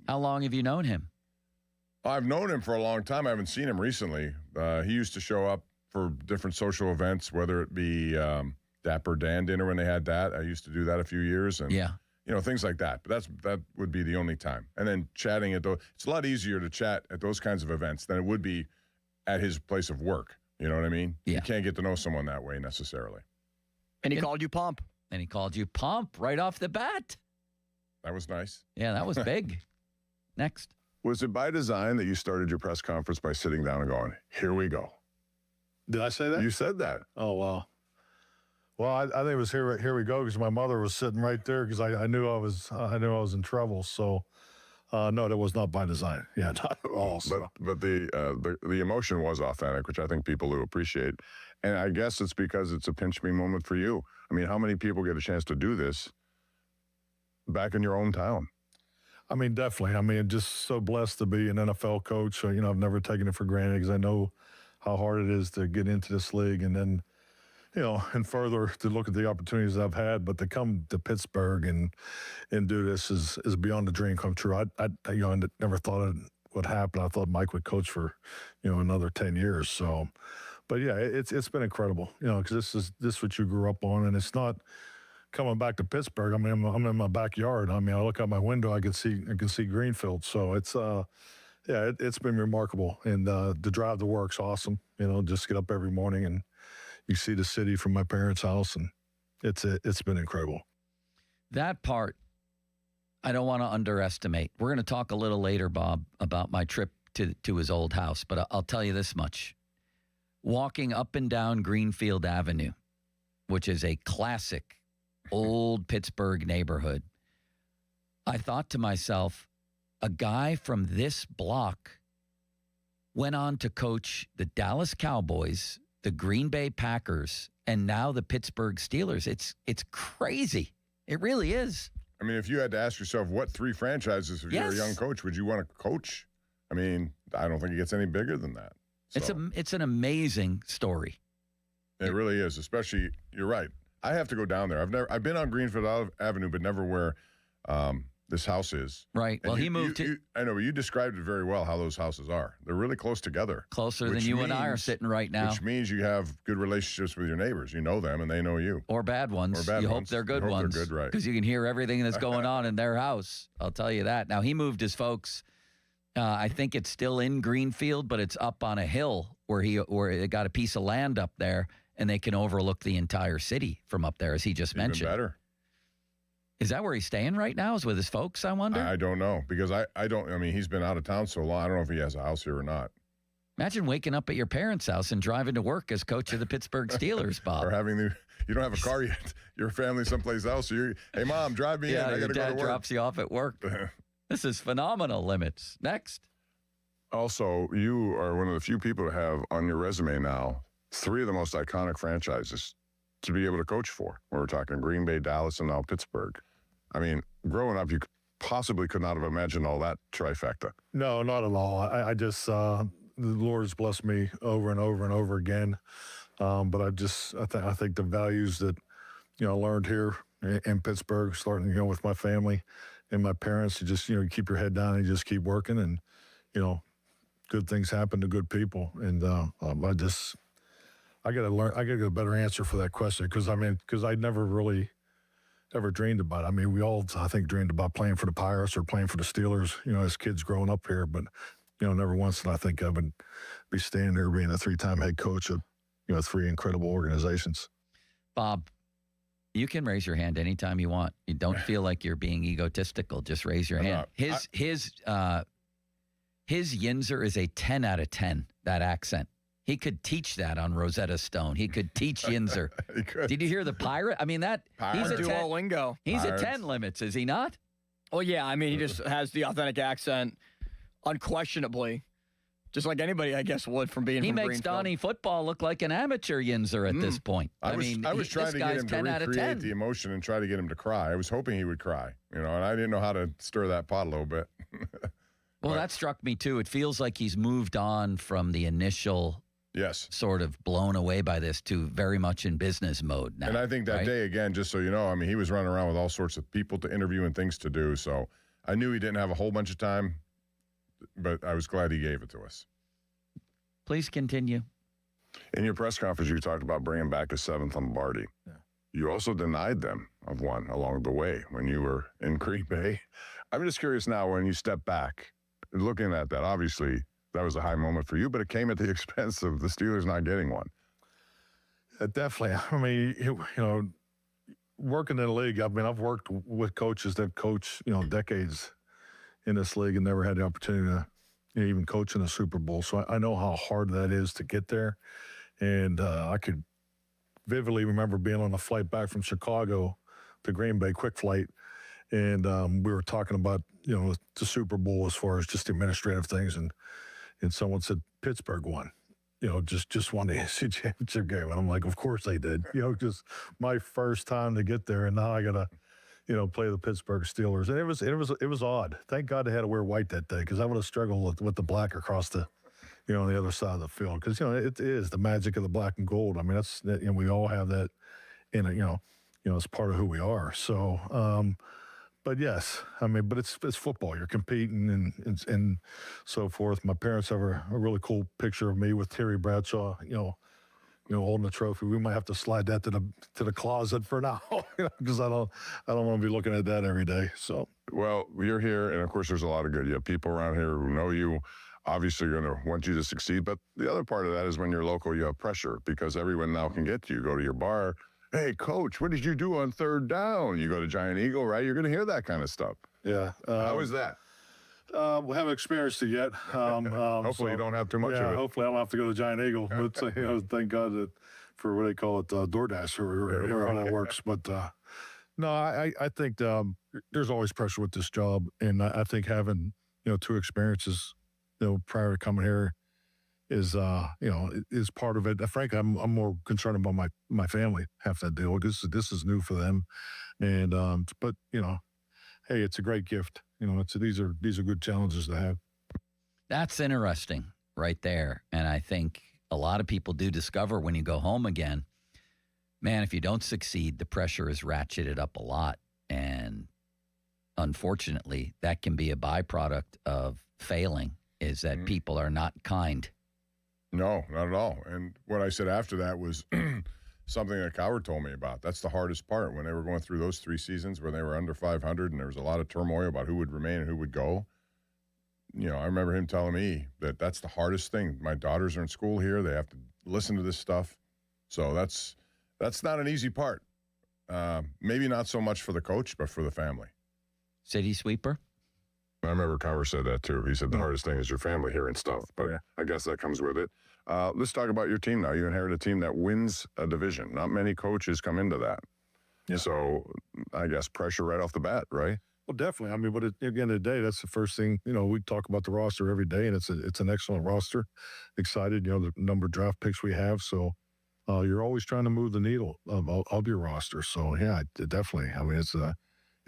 How long have you known him? I've known him for a long time. I haven't seen him recently. He used to show up for different social events, whether it be Dapper Dan dinner when they had that. I used to do that a few years. And, things like that. But that would be the only time. And then chatting at those, it's a lot easier to chat at those kinds of events than it would be at his place of work. You know what I mean? Yeah. You can't get to know someone that way necessarily. And he called you Pomp. And he called you Pomp right off the bat. That was nice. Yeah, that was big. Next. Was it by design that you started your press conference by sitting down and going, here we go? Did I say that? You said that. Oh, wow. Well, I think it was here we go because my mother was sitting right there because I knew I was in trouble. So, no, that was not by design. Yeah, not at all. So. But the emotion was authentic, which I think people do appreciate. And I guess it's because it's a pinch me moment for you. I mean, how many people get a chance to do this back in your own town? I mean, definitely. I mean, just so blessed to be an NFL coach. So, I've never taken it for granted because I know how hard it is to get into this league and then, and further to look at the opportunities I've had. But to come to Pittsburgh and do this is beyond the dream come true. I never thought it would happen. I thought Mike would coach for, another 10 years. So, but yeah, it's been incredible, because this is what you grew up on, and it's not coming back to Pittsburgh. I mean, I'm in my backyard. I mean, I look out my window, I can see Greenfield. So it's it's been remarkable, and the drive to work's awesome. Just get up every morning and you see the city from my parents' house, and it's been incredible. That part, I don't want to underestimate. We're going to talk a little later, Bob, about my trip to his old house, but I'll tell you this much. Walking up and down Greenfield Avenue, which is a classic old Pittsburgh neighborhood, I thought to myself, a guy from this block went on to coach the Dallas Cowboys, the Green Bay Packers, and now the Pittsburgh Steelers. It's crazy. It really is. I mean, if you had to ask yourself what 3 franchises, if you're a young coach, would you want to coach? I mean, I don't think it gets any bigger than that. So, it's an amazing story. It really is, especially, you're right. I have to go down there. I've been on Greenfield Avenue, but never where this house is. Right. And well, he moved to... I know, but you described it very well, how those houses are. They're really close together. Closer than you and I are sitting right now. Which means you have good relationships with your neighbors. You know them, and they know you. Or bad ones. You hope they're good ones. They're good, right. Because you can hear everything that's going on in their house. I'll tell you that. Now, he moved his folks... I think it's still in Greenfield, but it's up on a hill where they got a piece of land up there, and they can overlook the entire city from up there, as he just mentioned. Even better. Is that where he's staying right now? Is with his folks, I wonder? I don't know, because I mean, he's been out of town so long, I don't know if he has a house here or not. Imagine waking up at your parents' house and driving to work as coach of the Pittsburgh Steelers, Bob. Or you don't have a car yet. Your family's someplace else. So hey, Mom, drive me in. I got to go to work. Dad drops you off at work. This is phenomenal. Limits. Next. Also, you are one of the few people to have on your resume now 3 of the most iconic franchises to be able to coach for. We're talking Green Bay, Dallas, and now Pittsburgh. I mean, growing up, you possibly could not have imagined all that trifecta. No, not at all. I just, the Lord's blessed me over and over and over again. But I think the values that, I learned here in Pittsburgh, starting, with my family and my parents, you just, you keep your head down and you just keep working, and, good things happen to good people. And I got to get a better answer for that question, because I never really ever dreamed about it. I mean, we all, I think, dreamed about playing for the Pirates or playing for the Steelers, as kids growing up here. But, never once did I think I would be standing here being a 3-time head coach of, 3 incredible organizations. Bob, you can raise your hand anytime you want. You don't feel like you're being egotistical. Just raise your hand. His Yinzer is a 10 out of 10, that accent. He could teach that on Rosetta Stone. He could teach Yinzer. He could. Did you hear the pirate? I mean, he's a 10. Duolingo. He's a 10 limits, is he not? Well, yeah. I mean, he just has the authentic accent, unquestionably. Just like anybody, I guess, would from being He from makes Greenfield. Donnie football look like an amateur Yinzer at this point. I was trying to get him to recreate the emotion and try to get him to cry. I was hoping he would cry, and I didn't know how to stir that pot a little bit. Well, that struck me, too. It feels like he's moved on from the initial sort of blown away by this to very much in business mode now. And I think that day, again, just so you know, I mean, he was running around with all sorts of people to interview and things to do. So I knew he didn't have a whole bunch of time, but I was glad he gave it to us. Please continue. In your press conference, you talked about bringing back a 7th Lombardi. Yeah. You also denied them of one along the way when you were in Green Bay. I'm just curious now, when you step back, looking at that, obviously that was a high moment for you, but it came at the expense of the Steelers not getting one. Definitely. I mean, working in the league, I mean, I've worked with coaches that coach, decades in this league and never had the opportunity to even coach in a Super Bowl. So I know how hard that is to get there. And I could vividly remember being on a flight back from Chicago to Green Bay, quick flight. And we were talking about, the Super Bowl as far as just administrative things. And someone said Pittsburgh won, just won the AFC Championship game. And I'm like, of course they did. Just my first time to get there. And now I got to, play the Pittsburgh Steelers. And it was odd. Thank God they had to wear white that day, because I would have struggled with the black across the, on the other side of the field. Because, it is the magic of the black and gold. I mean, that's, we all have that in it, it's part of who we are. So, but yes, I mean, but it's football. You're competing and so forth. My parents have a really cool picture of me with Terry Bradshaw, holding the trophy. We might have to slide that to the closet for now, because I don't want to be looking at that every day. So, well, you're here, and of course, there's a lot of good. You have people around here who know you. Obviously, going to want you to succeed. But the other part of that is when you're local, you have pressure, because everyone now can get to you. Go to your bar. Hey, coach, what did you do on 3rd down? You go to Giant Eagle, right? You're going to hear that kind of stuff. Yeah. How is that? We haven't experienced it yet. Hopefully you don't have too much of it. Hopefully I don't have to go to Giant Eagle. But thank God for what they call it, DoorDash, or how that works. But no, I think there's always pressure with this job, and I think having 2 experiences, prior to coming here, is part of it. Frankly, I'm more concerned about my family half that deal because this is new for them, and but hey, it's a great gift. These are good challenges to have. That's interesting right there, and I think a lot of people do discover when you go home again, man, if you don't succeed, the pressure is ratcheted up a lot, and unfortunately, that can be a byproduct of failing. Is that people are not kind. No, not at all. And what I said after that was something that Coward told me about. That's the hardest part. When they were going through those 3 seasons where they were under 500 and there was a lot of turmoil about who would remain and who would go, I remember him telling me that that's the hardest thing. My daughters are in school here. They have to listen to this stuff. So that's not an easy part. Maybe not so much for the coach, but for the family. City sweeper? I remember Cowher said that too. He said the hardest thing is your family here and stuff, but I guess that comes with it. Let's talk about your team now. You inherit a team that wins a division. Not many coaches come into that. Yeah. So I guess pressure right off the bat, right? Well, definitely. I mean, but at the end of the day, that's the first thing. We talk about the roster every day, and it's an excellent roster. Excited, the number of draft picks we have. So you're always trying to move the needle of your roster. So yeah, definitely. I mean,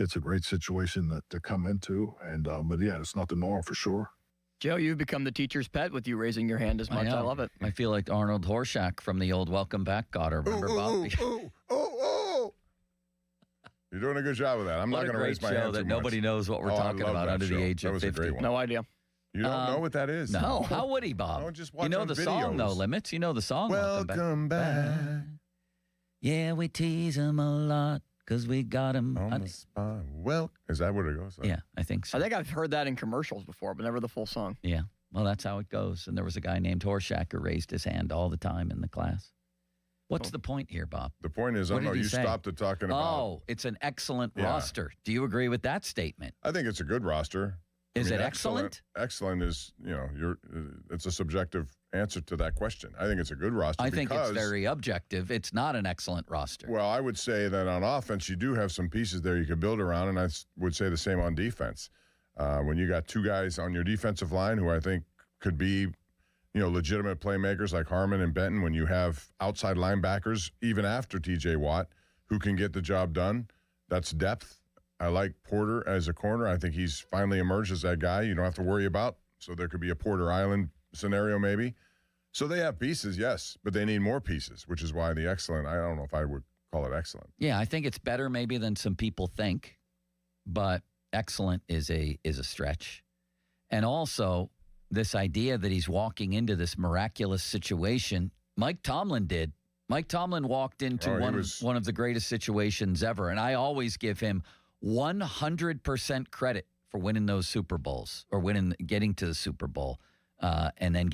it's a great situation to come into, and but yeah, it's not the norm for sure. Joe, you've become the teacher's pet with you raising your hand as much. I love it. I feel like Arnold Horshack from the old Welcome Back Goddard. Remember, Bob? You're doing a good job with that. I'm not going to raise my hand that nobody knows what we're talking about under the age of 50. No idea. You don't know what that is? No. How would he, Bob? No, just watch you know on the videos. song, though, Limits. You know the song. Welcome back. Yeah, we tease him a lot because we got him. On the spot. Well, is that what it goes like? Yeah, I think so. I think I've heard that in commercials before, but never the full song. Yeah. Well, that's how it goes. And there was a guy named Horshack who raised his hand all the time in the class. What's the point here, Bob? The point is, you stopped at talking about. Oh, it's an excellent roster. Do you agree with that statement? I think it's a good roster. Is it excellent? Excellent is, it's a subjective answer to that question. I think it's a good roster. I think it's very objective. It's not an excellent roster. Well, I would say that on offense, you do have some pieces there you could build around, and I would say the same on defense. When you got 2 guys on your defensive line who I think could be, legitimate playmakers like Harmon and Benton, when you have outside linebackers, even after T.J. Watt, who can get the job done, that's depth. I like Porter as a corner. I think he's finally emerged as that guy you don't have to worry about. So there could be a Porter Island scenario maybe. So they have pieces, yes, but they need more pieces, which is why the excellent, I don't know if I would call it excellent. Yeah, I think it's better maybe than some people think, but excellent is a stretch. And also, this idea that he's walking into this miraculous situation, Mike Tomlin did. Mike Tomlin walked into one of the greatest situations ever, and I always give him 100% credit for winning those Super Bowls or getting to the Super Bowl and then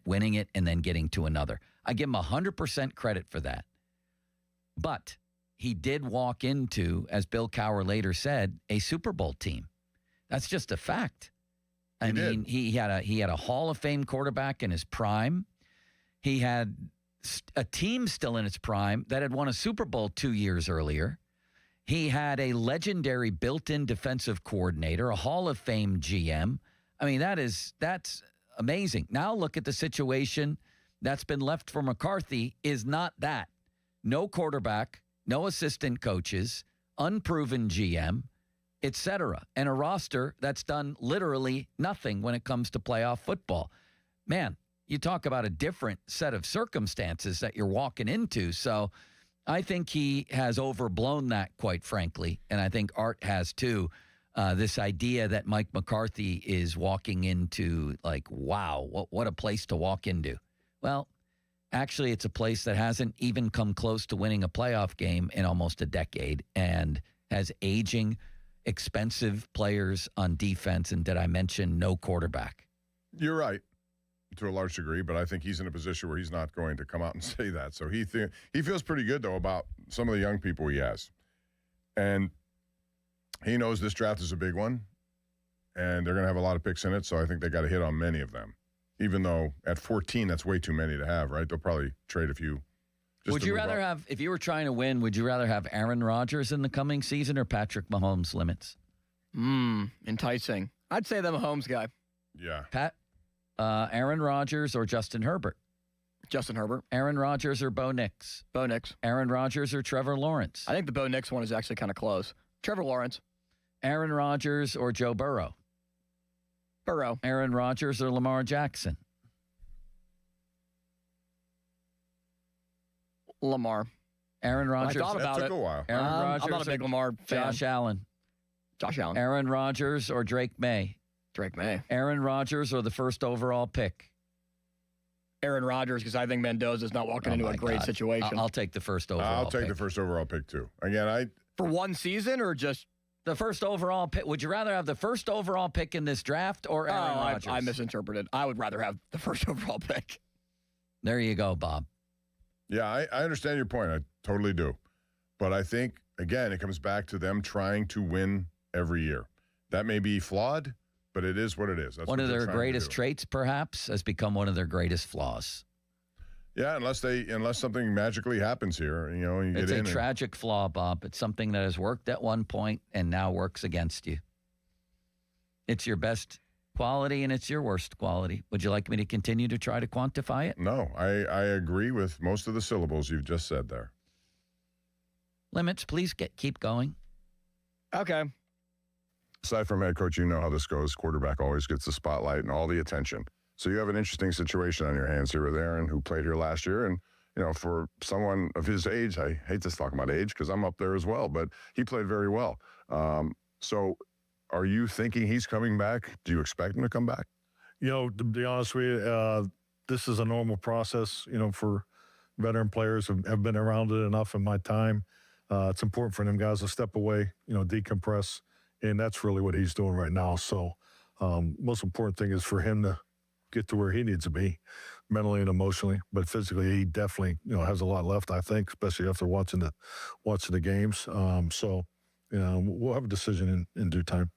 winning it and then getting to another. I give him 100% credit for that. But he did walk into, as Bill Cowher later said, a Super Bowl team. That's just a fact. I mean, he had a Hall of Fame quarterback in his prime. He had a team still in its prime that had won a Super Bowl 2 years earlier. He had a legendary built-in defensive coordinator, a Hall of Fame GM. I mean, that's amazing. Now look at the situation that's been left for McCarthy is not that. No quarterback, no assistant coaches, unproven GM, etc., and a roster that's done literally nothing when it comes to playoff football. Man, you talk about a different set of circumstances that you're walking into. So I think he has overblown that, quite frankly, and I think Art has too. This idea that Mike McCarthy is walking into, like, wow, what a place to walk into. Well, actually, it's a place that hasn't even come close to winning a playoff game in almost a decade and has aging, expensive players on defense, and did I mention no quarterback? You're right to a large degree, but I think he's in a position where he's not going to come out and say that. So he feels pretty good, though, about some of the young people he has. And he knows this draft is a big one, and they're going to have a lot of picks in it, so I think they got to hit on many of them. Even though at 14, that's way too many to have, right? They'll probably trade a few. Would you rather have, if you were trying to win, would you rather have Aaron Rodgers in the coming season or Patrick Mahomes Limits? Enticing. I'd say the Mahomes guy. Yeah. Pat? Aaron Rodgers or Justin Herbert? Justin Herbert. Aaron Rodgers or Bo Nix? Bo Nix. Aaron Rodgers or Trevor Lawrence? I think the Bo Nix one is actually kind of close. Trevor Lawrence. Aaron Rodgers or Joe Burrow? Burrow. Aaron Rodgers or Lamar Jackson? Lamar. Aaron Rodgers. I thought about that it. took a while. Aaron Rodgers. I'm not a big Lamar fan. Josh Allen. Josh Allen. Aaron Rodgers or Drake May? Drake May. Aaron Rodgers or the first overall pick? Aaron Rodgers, because I think Mendoza's not walking into a great situation. I'll take the first overall I'll take the first overall pick, too. Again, For one season or just... The first overall pick. Would you rather have the first overall pick in this draft or Aaron Rodgers? I misinterpreted. I would rather have the first overall pick. There you go, Bob. Yeah, I understand your point. I totally do. But I think, again, it comes back to them trying to win every year. That may be flawed, but it is what it is. That's one what of they're their trying to greatest do. traits, perhaps, has become one of their greatest flaws. Yeah, unless something magically happens here, you get It's in. a tragic flaw, Bob. It's something that has worked at one point and now works against you. It's your best quality and it's your worst quality. Would you like me to continue to try to quantify it? No, I agree with most of the syllables you've just said there. Limits, please keep going. Okay. Aside from head coach, you know how this goes. Quarterback always gets the spotlight and all the attention. So you have an interesting situation on your hands here with Aaron, who played here last year. And, for someone of his age, I hate to talk about age because I'm up there as well, but he played very well. So are you thinking he's coming back? Do you expect him to come back? To be honest with you, this is a normal process, for veteran players who have been around it enough in my time. It's important for them guys to step away, decompress, and that's really what he's doing right now. So most important thing is for him to get to where he needs to be mentally and emotionally, but physically he definitely, has a lot left, I think, especially after watching the games. So we'll have a decision in due time.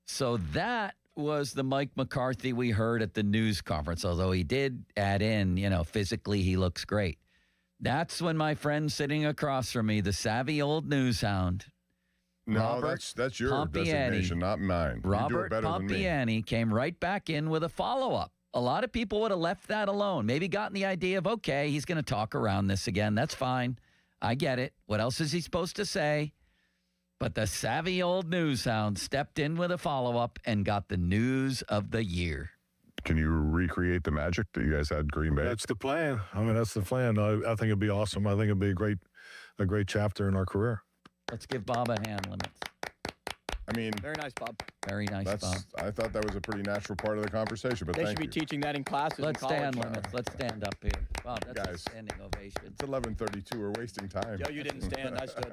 So that was the Mike McCarthy we heard at the news conference, although he did add in, physically he looks great. That's when my friend sitting across from me, the savvy old news hound, No, Robert that's your Pompiani. designation, not mine. Robert you do it better than me. Pompiani came right back in with a follow-up. A lot of people would have left that alone. Maybe gotten the idea of, okay, he's going to talk around this again. That's fine. I get it. What else is he supposed to say? But the savvy old news hound stepped in with a follow-up and got the news of the year. Can you recreate the magic that you guys had Green Bay? That's the plan. That's the plan. I think it'd be awesome. I think it'd be a great chapter in our career. Let's give Bob a hand, Limits. Very nice, Bob. Very nice, Bob. I thought that was a pretty natural part of the conversation, but They thank should you. be teaching that in classes. Let's in college. stand, Limits. Let's stand up here. Bob, that's Guys. a standing ovation. It's 11:32. We're wasting time. Joe, you didn't stand. I stood.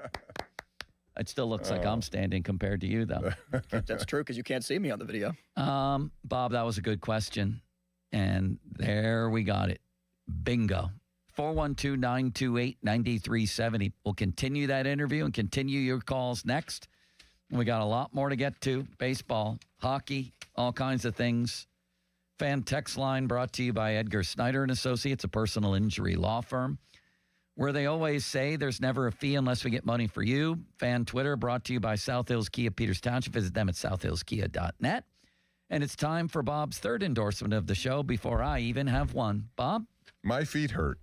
It still looks like I'm standing compared to you, though. That's true because you can't see me on the video. Bob, that was a good question. And there we got it. Bingo. 412-928-9370. We'll continue that interview and continue your calls next. We got a lot more to get to. Baseball, hockey, all kinds of things. Fan text line brought to you by Edgar Snyder and Associates, a personal injury law firm, where they always say there's never a fee unless we get money for you. Fan Twitter brought to you by South Hills Kia Peters Township. Visit them at southhillskia.net. And it's time for Bob's third endorsement of the show before I even have one. Bob? My feet hurt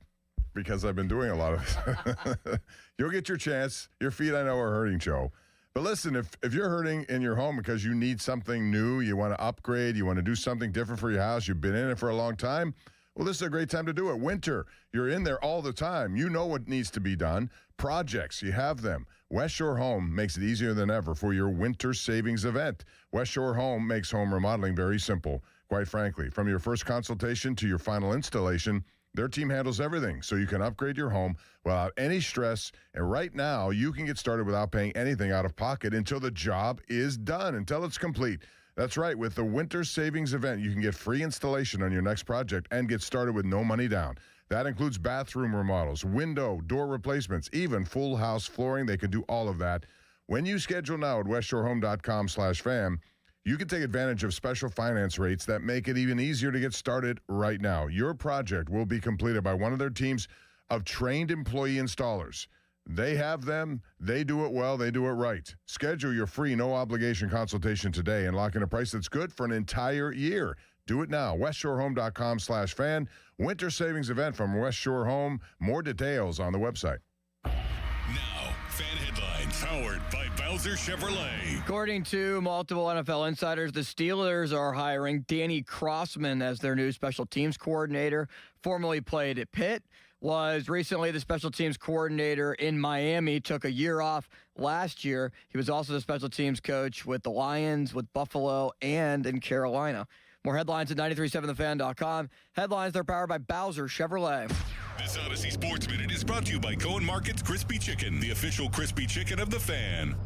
because I've been doing a lot of You'll get your chance. Your feet, I know, are hurting, Joe. But listen, if you're hurting in your home because you need something new, you want to upgrade, you want to do something different for your house, you've been in it for a long time, well, this is a great time to do it. Winter, you're in there all the time. You know what needs to be done. Projects, you have them. West Shore Home makes it easier than ever for your winter savings event. West Shore Home makes home remodeling very simple, quite frankly. From your first consultation to your final installation, their team handles everything so you can upgrade your home without any stress. And right now, you can get started without paying anything out of pocket until the job is done, until it's complete. That's right. With the Winter Savings Event, you can get free installation on your next project and get started with no money down. That includes bathroom remodels, window, door replacements, even full house flooring. They can do all of that. When you schedule now at westshorehome.com/fam, you can take advantage of special finance rates that make it even easier to get started right now. Your project will be completed by one of their teams of trained employee installers. They have them. They do it well. They do it right. Schedule your free no-obligation consultation today and lock in a price that's good for an entire year. Do it now. WestShoreHome.com/fan. Winter savings event from West Shore Home. More details on the website. Now, fan headlines powered by Bowser Chevrolet. According to multiple NFL insiders, the Steelers are hiring Danny Crossman as their new special teams coordinator. Formerly played at Pitt, was recently the special teams coordinator in Miami, took a year off last year. He was also the special teams coach with the Lions, with Buffalo, and in Carolina. More headlines at 937thefan.com. Headlines, they're powered by Bowser Chevrolet. This Odyssey Sports Minute is brought to you by Cohen Market's Crispy Chicken, the official crispy chicken of the Fan.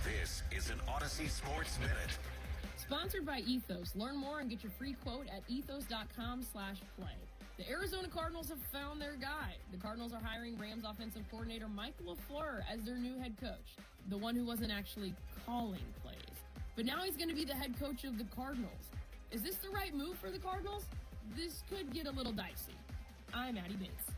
This is an Odyssey Sports Minute. Sponsored by Ethos. Learn more and get your free quote at ethos.com/play. The Arizona Cardinals have found their guy. The Cardinals are hiring Rams offensive coordinator Mike LaFleur as their new head coach, the one who wasn't actually calling plays. But now he's going to be the head coach of the Cardinals. Is this the right move for the Cardinals? This could get a little dicey. I'm Addie Bates.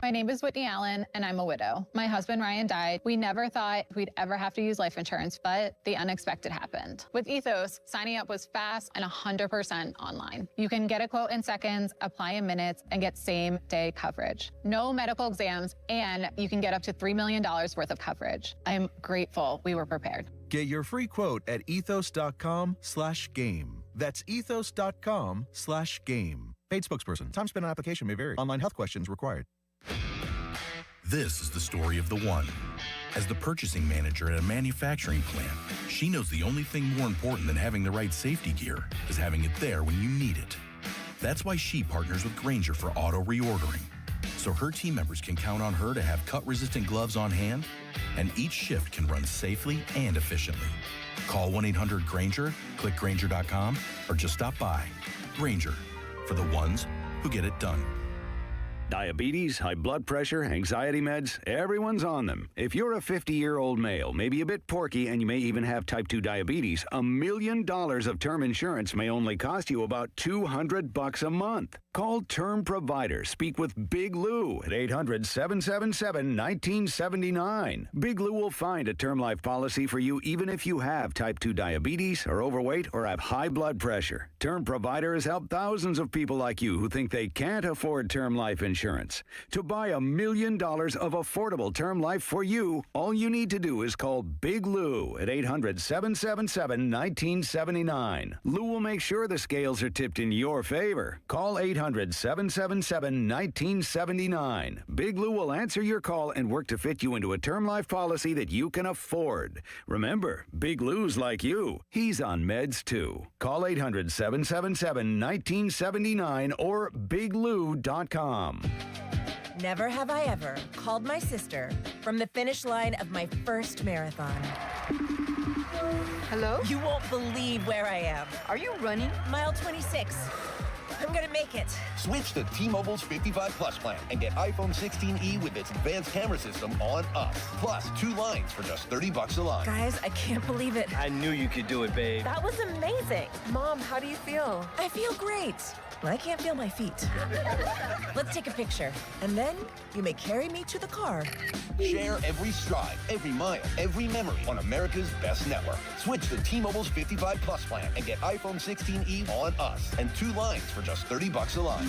My name is Whitney Allen, and I'm a widow. My husband, Ryan, died. We never thought we'd ever have to use life insurance, but the unexpected happened. With Ethos, signing up was fast and 100% online. You can get a quote in seconds, apply in minutes, and get same-day coverage. No medical exams, and you can get up to $3 million worth of coverage. I'm grateful we were prepared. Get your free quote at ethos.com/game. That's ethos.com/game. Paid spokesperson. Time spent on application may vary. Online health questions required. This is the story of the one. As the purchasing manager at a manufacturing plant, she knows the only thing more important than having the right safety gear is having it there when you need it. That's why she partners with Grainger for auto reordering, so her team members can count on her to have cut-resistant gloves on hand, and each shift can run safely and efficiently. Call 1-800-GRAINGER, click Grainger.com, or just stop by. Grainger, for the ones who get it done. Diabetes, high blood pressure, anxiety meds, everyone's on them. If you're a 50-year-old male, maybe a bit porky, and you may even have type 2 diabetes, $1 million of term insurance may only cost you about $200 a month. Call Term Provider. Speak with Big Lou at 800-777-1979. Big Lou will find a term life policy for you even if you have type 2 diabetes, are overweight, or have high blood pressure. Term Provider has helped thousands of people like you who think they can't afford term life insurance. To buy $1 million of affordable term life for you, all you need to do is call Big Lou at 800-777-1979. Lou will make sure the scales are tipped in your favor. Call 800-777-1979. Big Lou will answer your call and work to fit you into a term life policy that you can afford. Remember, Big Lou's like you. He's on meds too. Call 800-777-1979 or biglou.com. Never have I ever called my sister from the finish line of my first marathon. Hello? You won't believe where I am. Are you running? Mile 26. I'm gonna make it. Switch to T-Mobile's 55 Plus plan and get iPhone 16e with its advanced camera system on us. Plus, 2 lines for just $30 a line. Guys, I can't believe it. I knew you could do it, babe. That was amazing. Mom, how do you feel? I feel great. I can't feel my feet. Let's take a picture, and then you may carry me to the car. Share every stride, every mile, every memory on America's best network. Switch to T-Mobile's 55 Plus plan and get iPhone 16e on us and 2 lines for just $30 a line.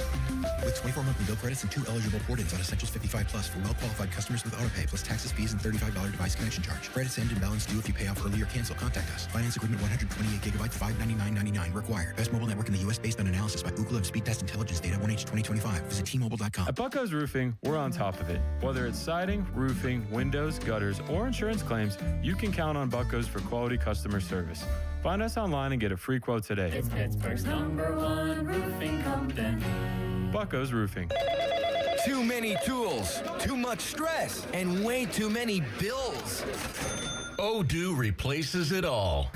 With 24 monthly bill credits and 2 eligible port-ins on Essentials 55 Plus for well-qualified customers with autopay plus taxes, fees, and $35 device connection charge. Credits end and balance due if you pay off early or cancel. Contact us. Finance agreement 128 gigabytes, $599.99 required. Best mobile network in the U.S. based on analysis by Ookla of Speed Test Intelligence data 1H 2025. Visit T-Mobile.com. At Bucko's Roofing, we're on top of it. Whether it's siding, roofing, windows, gutters, or insurance claims, you can count on Bucko's for quality customer service. Find us online and get a free quote today. It's Pittsburgh's #1 roofing company. Bucko's Roofing. Too many tools, too much stress, and way too many bills. Odoo replaces it all.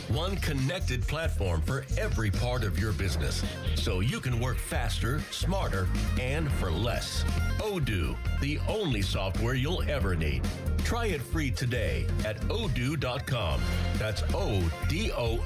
One connected platform for every part of your business, so you can work faster, smarter, and for less. Odoo, the only software you'll ever need. Try it free today at odoo.com. That's ODOO.com.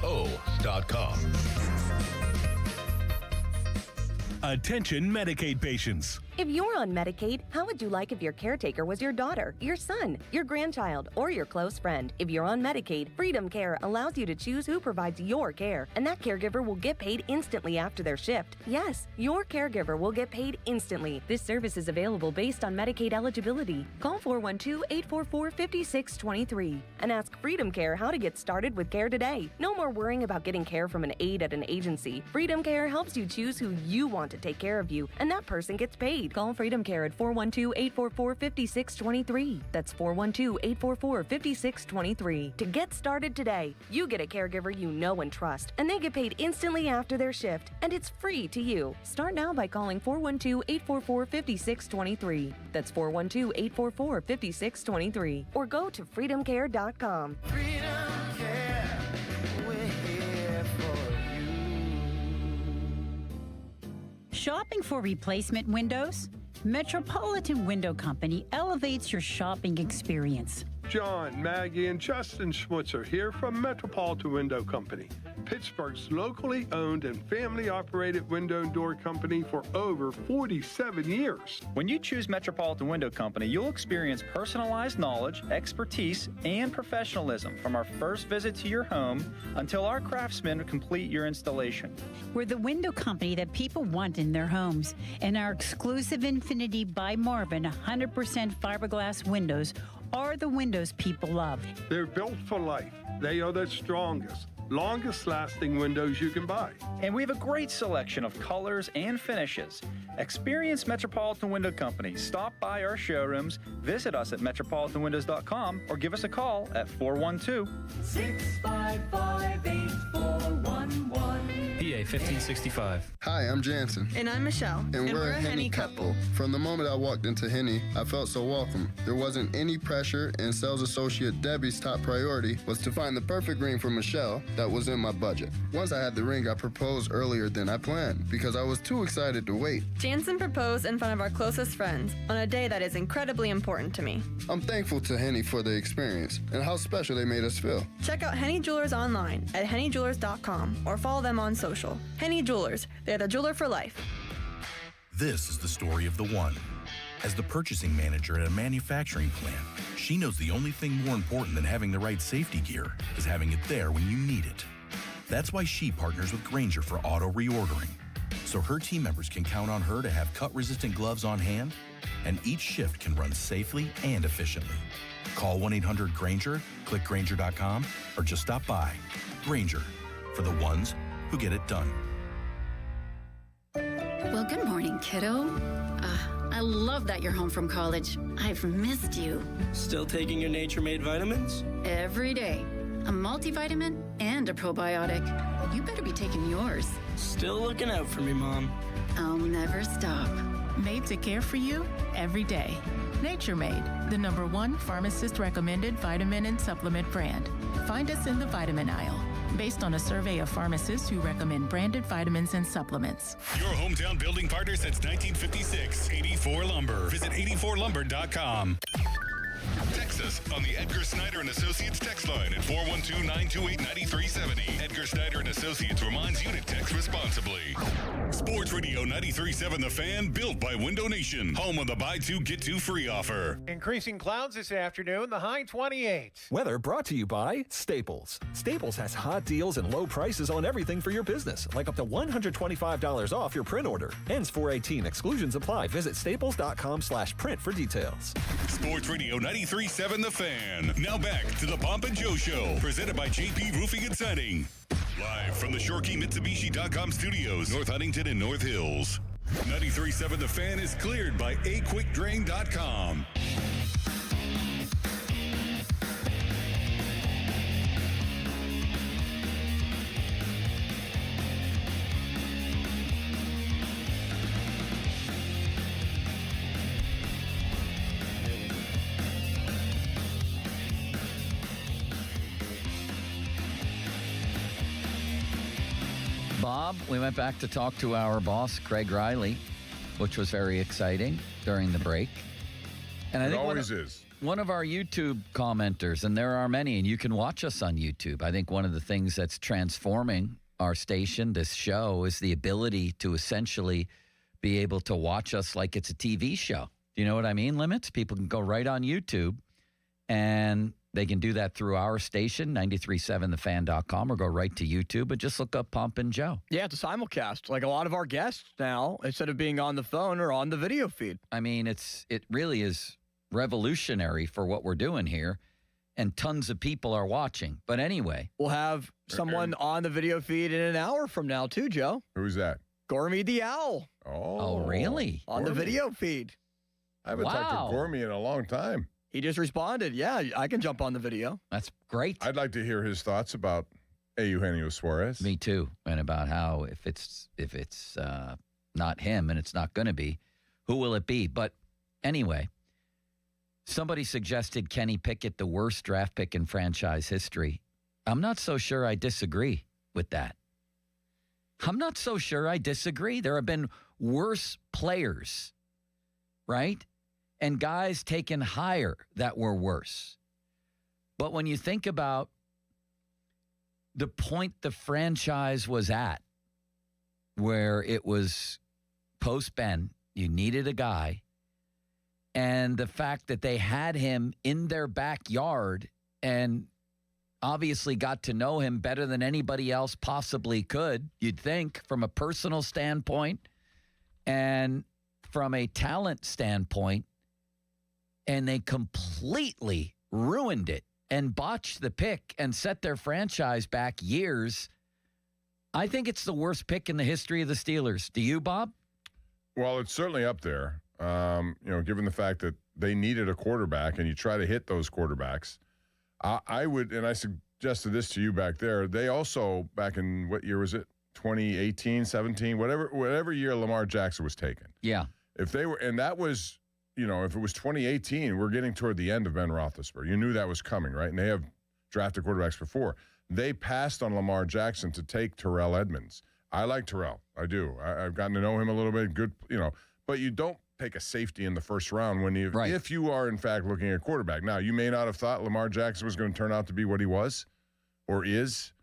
Attention Medicaid patients. If you're on Medicaid, how would you like if your caretaker was your daughter, your son, your grandchild, or your close friend? If you're on Medicaid, Freedom Care allows you to choose who provides your care, and that caregiver will get paid instantly after their shift. Yes, your caregiver will get paid instantly. This service is available based on Medicaid eligibility. Call 412-844-5623 and ask Freedom Care how to get started with care today. No more worrying about getting care from an aide at an agency. Freedom Care helps you choose who you want to take care of you, and that person gets paid. Call Freedom Care at 412-844-5623. That's 412-844-5623 to get started today. You get a caregiver you know and trust, and they get paid instantly after their shift, and it's free to you. Start now by calling 412-844-5623. That's 412-844-5623. Or go to freedomcare.com. Freedom Care, we're here for you. Shopping for replacement windows? Metropolitan Window Company elevates your shopping experience. John, Maggie, and Justin Schmutzer here from Metropolitan Window Company, Pittsburgh's locally owned and family-operated window and door company for over 47 years. When you choose Metropolitan Window Company, you'll experience personalized knowledge, expertise, and professionalism from our first visit to your home until our craftsmen complete your installation. We're the window company that people want in their homes, and our exclusive Infinity by Marvin 100% fiberglass windows are the windows people love. They're built for life. They are the strongest, longest lasting windows you can buy. And we have a great selection of colors and finishes. Experience Metropolitan Window Company. Stop by our showrooms, visit us at metropolitanwindows.com, or give us a call at 412-655-8411. PA 1565. Hi, I'm Jansen. And I'm Michelle. And we're a Henny couple. From the moment I walked into Henny, I felt so welcome. There wasn't any pressure, and sales associate Debbie's top priority was to find the perfect ring for Michelle that was in my budget. Once I had the ring, I proposed earlier than I planned because I was too excited to wait. Jansen proposed in front of our closest friends on a day that is incredibly important to me. I'm thankful to Henny for the experience and how special they made us feel. Check out Henny Jewelers online at hennyjewelers.com or follow them on social. Henny Jewelers, they're the jeweler for life. This is the story of the one. As the purchasing manager at a manufacturing plant, she knows the only thing more important than having the right safety gear is having it there when you need it. That's why she partners with Grainger for auto reordering, so her team members can count on her to have cut-resistant gloves on hand, and each shift can run safely and efficiently. Call 1-800-GRAINGER, click Grainger.com, or just stop by. Grainger, for the ones who get it done. Well, good morning, kiddo. I love that you're home from college. I've missed you. Still taking your nature-made vitamins? Every day. A multivitamin and a probiotic. You better be taking yours. Still looking out for me, Mom. I'll never stop. Made to care for you every day. Nature Made, the #1 pharmacist-recommended vitamin and supplement brand. Find us in the vitamin aisle. Based on a survey of pharmacists who recommend branded vitamins and supplements. Your hometown building partner since 1956, 84 Lumber. Visit 84lumber.com. Text us on the Edgar Snyder & Associates text line at 412-928-9370. Edgar Snyder & Associates reminds you to text responsibly. Sports Radio 93.7 The Fan, built by Window Nation. Home of the buy two, get two free offer. Increasing clouds this afternoon, the high 28. Weather brought to you by Staples. Staples has hot deals and low prices on everything for your business, like up to $125 off your print order. Ends 4/18. Exclusions apply. Visit staples.com/print for details. Sports Radio 93.7 The Fan. Now back to the Pomp and Joe Show, presented by JP Roofing and Siding. Live from the ShoreKeyMitsubishi.com studios, North Huntington and North Hills. 93.7 The Fan is cleared by aquickdrain.com. Bob, we went back to talk to our boss, Craig Riley, which was very exciting during the break. And I think always is. One of our YouTube commenters, and there are many, and you can watch us on YouTube. I think one of the things that's transforming our station, this show, is the ability to essentially be able to watch us like it's a TV show. Do you know what I mean, Limits? People can go right on YouTube, and they can do that through our station, 937thefan.com, or go right to YouTube and just look up Pump and Joe. Yeah, it's a simulcast. Like a lot of our guests now, instead of being on the phone, are on the video feed. I mean, it really is revolutionary for what we're doing here, and tons of people are watching. But anyway. We'll have someone on the video feed in an hour from now, too, Joe. Who's that? Gormy the Owl. Oh, really? On the video feed. I haven't talked to Gormy in a long time. He just responded, yeah, I can jump on the video. That's great. I'd like to hear his thoughts about Eugenio Suarez. Me too. And about how if it's not him, and it's not going to be, who will it be? But anyway, somebody suggested Kenny Pickett the worst draft pick in franchise history. I'm not so sure I disagree with that. I'm not so sure I disagree. There have been worse players, right? And guys taken higher that were worse. But when you think about the point the franchise was at, where it was post-Ben, you needed a guy, and the fact that they had him in their backyard and obviously got to know him better than anybody else possibly could, you'd think, from a personal standpoint and from a talent standpoint, and they completely ruined it and botched the pick and set their franchise back years. I think it's the worst pick in the history of the Steelers. Do you, Bob? Well, it's certainly up there, given the fact that they needed a quarterback, and you try to hit those quarterbacks. I would, and I suggested this to you back there, they also, back in, what year was it? 2018, 17, whatever year Lamar Jackson was taken. Yeah. If they were, and that was, if it was 2018, we're getting toward the end of Ben Roethlisberger. You knew that was coming, right? And they have drafted quarterbacks before. They passed on Lamar Jackson to take Terrell Edmonds. I like Terrell. I do. I've gotten to know him a little bit. Good, but you don't take a safety in the first round if you are, in fact, looking at quarterback. Now, you may not have thought Lamar Jackson was going to turn out to be what he was or is,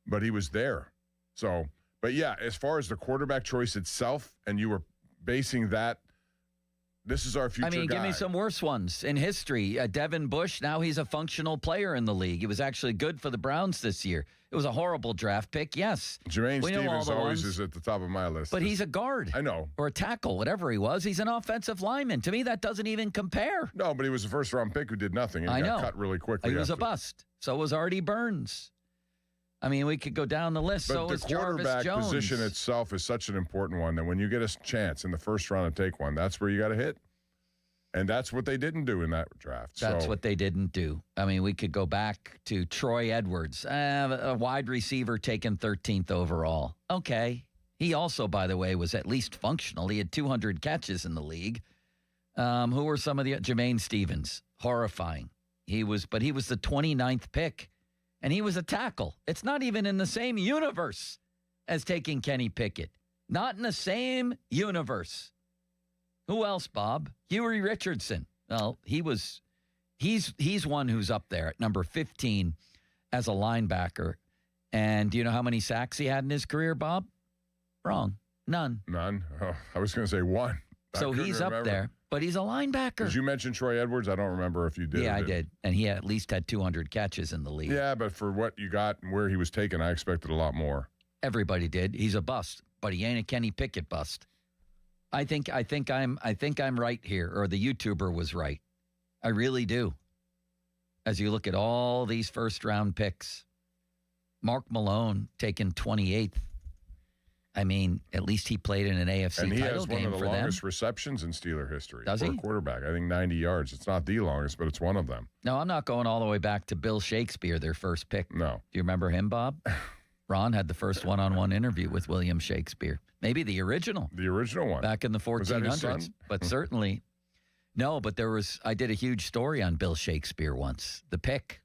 but he was there. So, but yeah, as far as the quarterback choice itself, and you were basing that, this is our future guy. Give me some worse ones in history. Devin Bush, now he's a functional player in the league. He was actually good for the Browns this year. It was a horrible draft pick, yes. Jermaine Stevens always is at the top of my list. But he's a guard. I know. Or a tackle, whatever he was. He's an offensive lineman. To me, that doesn't even compare. No, but he was a first-round pick who did nothing. And he got cut really quickly. He was a bust. So was Artie Burns. We could go down the list. But the quarterback position itself is such an important one that when you get a chance in the first round to take one, that's where you got to hit. And that's what they didn't do in that draft. That's what they didn't do. We could go back to Troy Edwards, a wide receiver taken 13th overall. Okay. He also, by the way, was at least functional. He had 200 catches in the league. Who were some of the Jermaine Stevens? Horrifying. He was the 29th pick, and he was a tackle. It's not even in the same universe as taking Kenny Pickett. Not in the same universe. Who else, Bob? Huey Richardson. Well, he's one who's up there at number 15 as a linebacker. And do you know how many sacks he had in his career, Bob? Wrong. None. None? Oh, I was going to say one. So he's up there, but he's a linebacker. Did you mention Troy Edwards? I don't remember if you did. Yeah, I did. And he at least had 200 catches in the league. Yeah, but for what you got and where he was taken, I expected a lot more. Everybody did. He's a bust, but he ain't a Kenny Pickett bust. I think I'm right here, or the YouTuber was right. I really do. As you look at all these first-round picks, Mark Malone taken 28th. At least he played in an AFC title game for them. And he has one of the longest receptions in Steeler history. Does he? For a quarterback. I think 90 yards. It's not the longest, but it's one of them. No, I'm not going all the way back to Bill Shakespeare, their first pick. No. Do you remember him, Bob? Ron had the first one-on-one interview with William Shakespeare. Maybe the original. The original one. Back in the 1400s. Was that his son? But certainly. No, but I did a huge story on Bill Shakespeare once, the pick.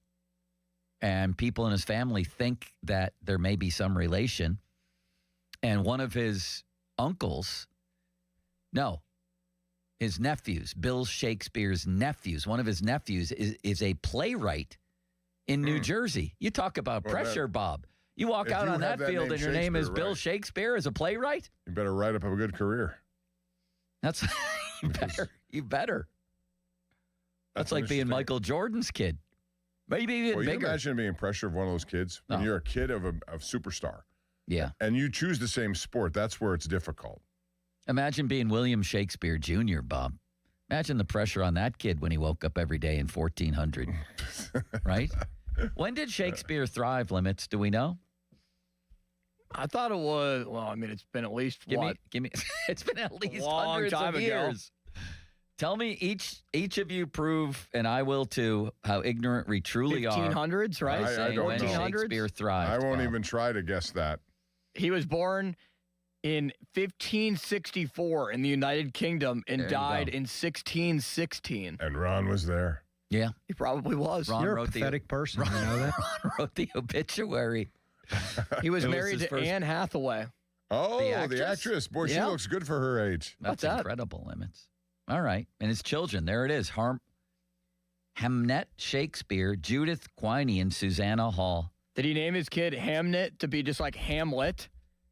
And people in his family think that there may be some relation. And one of his uncles, his nephews, Bill Shakespeare's nephews, one of his nephews is a playwright in New Jersey. You talk about pressure, Bob. You walk out on that field and your name is Bill Shakespeare as a playwright? You better write up a good career. That's you better. That's like being Michael Jordan's kid. Maybe even Well, you bigger. imagine being pressure of one of those kids when you're a kid of a superstar. Yeah. And you choose the same sport. That's where it's difficult. Imagine being William Shakespeare Jr., Bob. Imagine the pressure on that kid when he woke up every day in 1400, right? When did Shakespeare thrive, Limits? Do we know? I thought it was, well, I mean, it's been at least, Give me, it's been at least long hundreds time of ago. years. Tell me, each of you prove, and I will too, how ignorant we truly are. 1500s, right? I don't When know. Shakespeare thrived. I won't Bob. even try to guess that. He was born in 1564 in the United Kingdom and There you died go. in 1616. And Ron was there. Yeah. He probably was. Ron You're a wrote pathetic person. You know that? Ron wrote the obituary. He was It was married his to first- Anne Hathaway. Oh, The the actress? actress. Boy, she Yeah. looks good for her age. That's that? incredible, Limits. All right. And his children. There it is. Hamnet Shakespeare, Judith Quiney, and Susanna Hall. Did he name his kid Hamnet to be just like Hamlet,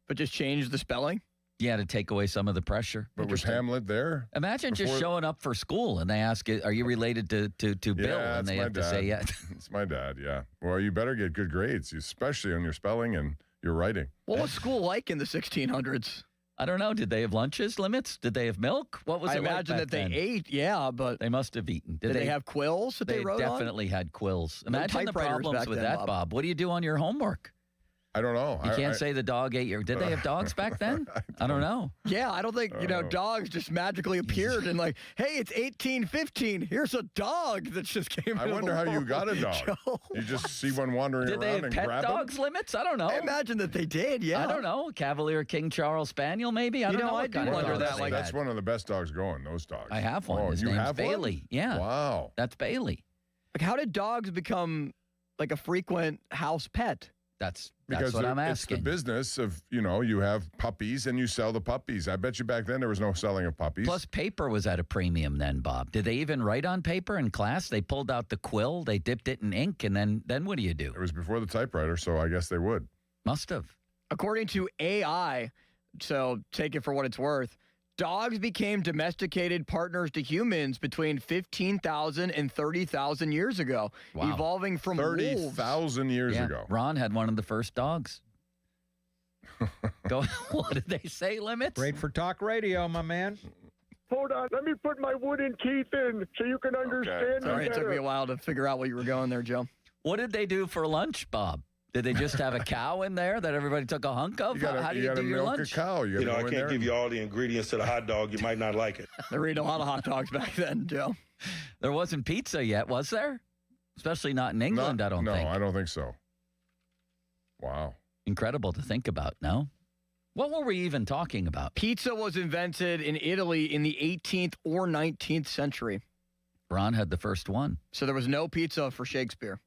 but just change the spelling? Yeah, to take away some of the pressure. But was Hamlet there? Imagine just Before- showing up for school and they ask, "Are you related to Bill?" Yeah, And it's they my have to dad. say, "Yeah." It's my dad, yeah. Well, you better get good grades, especially on your spelling and your writing. What was school like in the 1600s? I don't know. Did they have lunches, Limits? Did they have milk? What was I it like imagine back that they then? ate, yeah, but They must have eaten. did they have quills that they wrote on? definitely had quills. No Imagine the typewriters problems back with then, that, Bob. Bob. What do you do on your homework? I don't know. You can't say the dog ate your. Did they have dogs back then? I don't know. Yeah, I don't think, dogs just magically appeared and like, hey, it's 1815. Here's a dog that just came I into wonder the how you world. got a dog. Joe. You just see one wandering Did they around have and pet grab dogs, him? Limits? I don't know. I imagine that they did, yeah. I don't know. Cavalier King Charles Spaniel, maybe? I don't know. I what do kind of wonder dogs that, they like, had. That's one of the best dogs going, those dogs. I have one. Oh, His you name's have one? Bailey. Yeah. Wow. That's Bailey. Like, how did dogs become like a frequent house pet? That's Because what I'm it's the asking. business of, you have puppies and you sell the puppies. I bet you back then there was no selling of puppies. Plus, paper was at a premium then, Bob. Did they even write on paper in class? They pulled out the quill, they dipped it in ink, and then what do you do? It was before the typewriter, so I guess they would. Must have. According to AI, so take it for what it's worth, dogs became domesticated partners to humans between 15,000 and 30,000 years ago, Wow. evolving from wolves. 30,000 years Yeah. ago. Ron had one of the first dogs. Go. What did they say, Limits? Great for talk radio, my man. Hold on, let me put my wooden teeth in so you can understand me Sorry, it took me better. a while to figure out where you were going there, Joe. What did they do for lunch, Bob? Did they just have a cow in there that everybody took a hunk of? How do you do your milk lunch? a cow. You, I go in can't there give you all the ingredients to the hot dog. You might not like it. There were a lot of hot dogs back then, Joe. There wasn't pizza yet, was there? Especially not in England, I don't no, think. I don't think so. Wow. Incredible to think about, no? What were we even talking about? Pizza was invented in Italy in the 18th or 19th century. Ron had the first one. So there was no pizza for Shakespeare.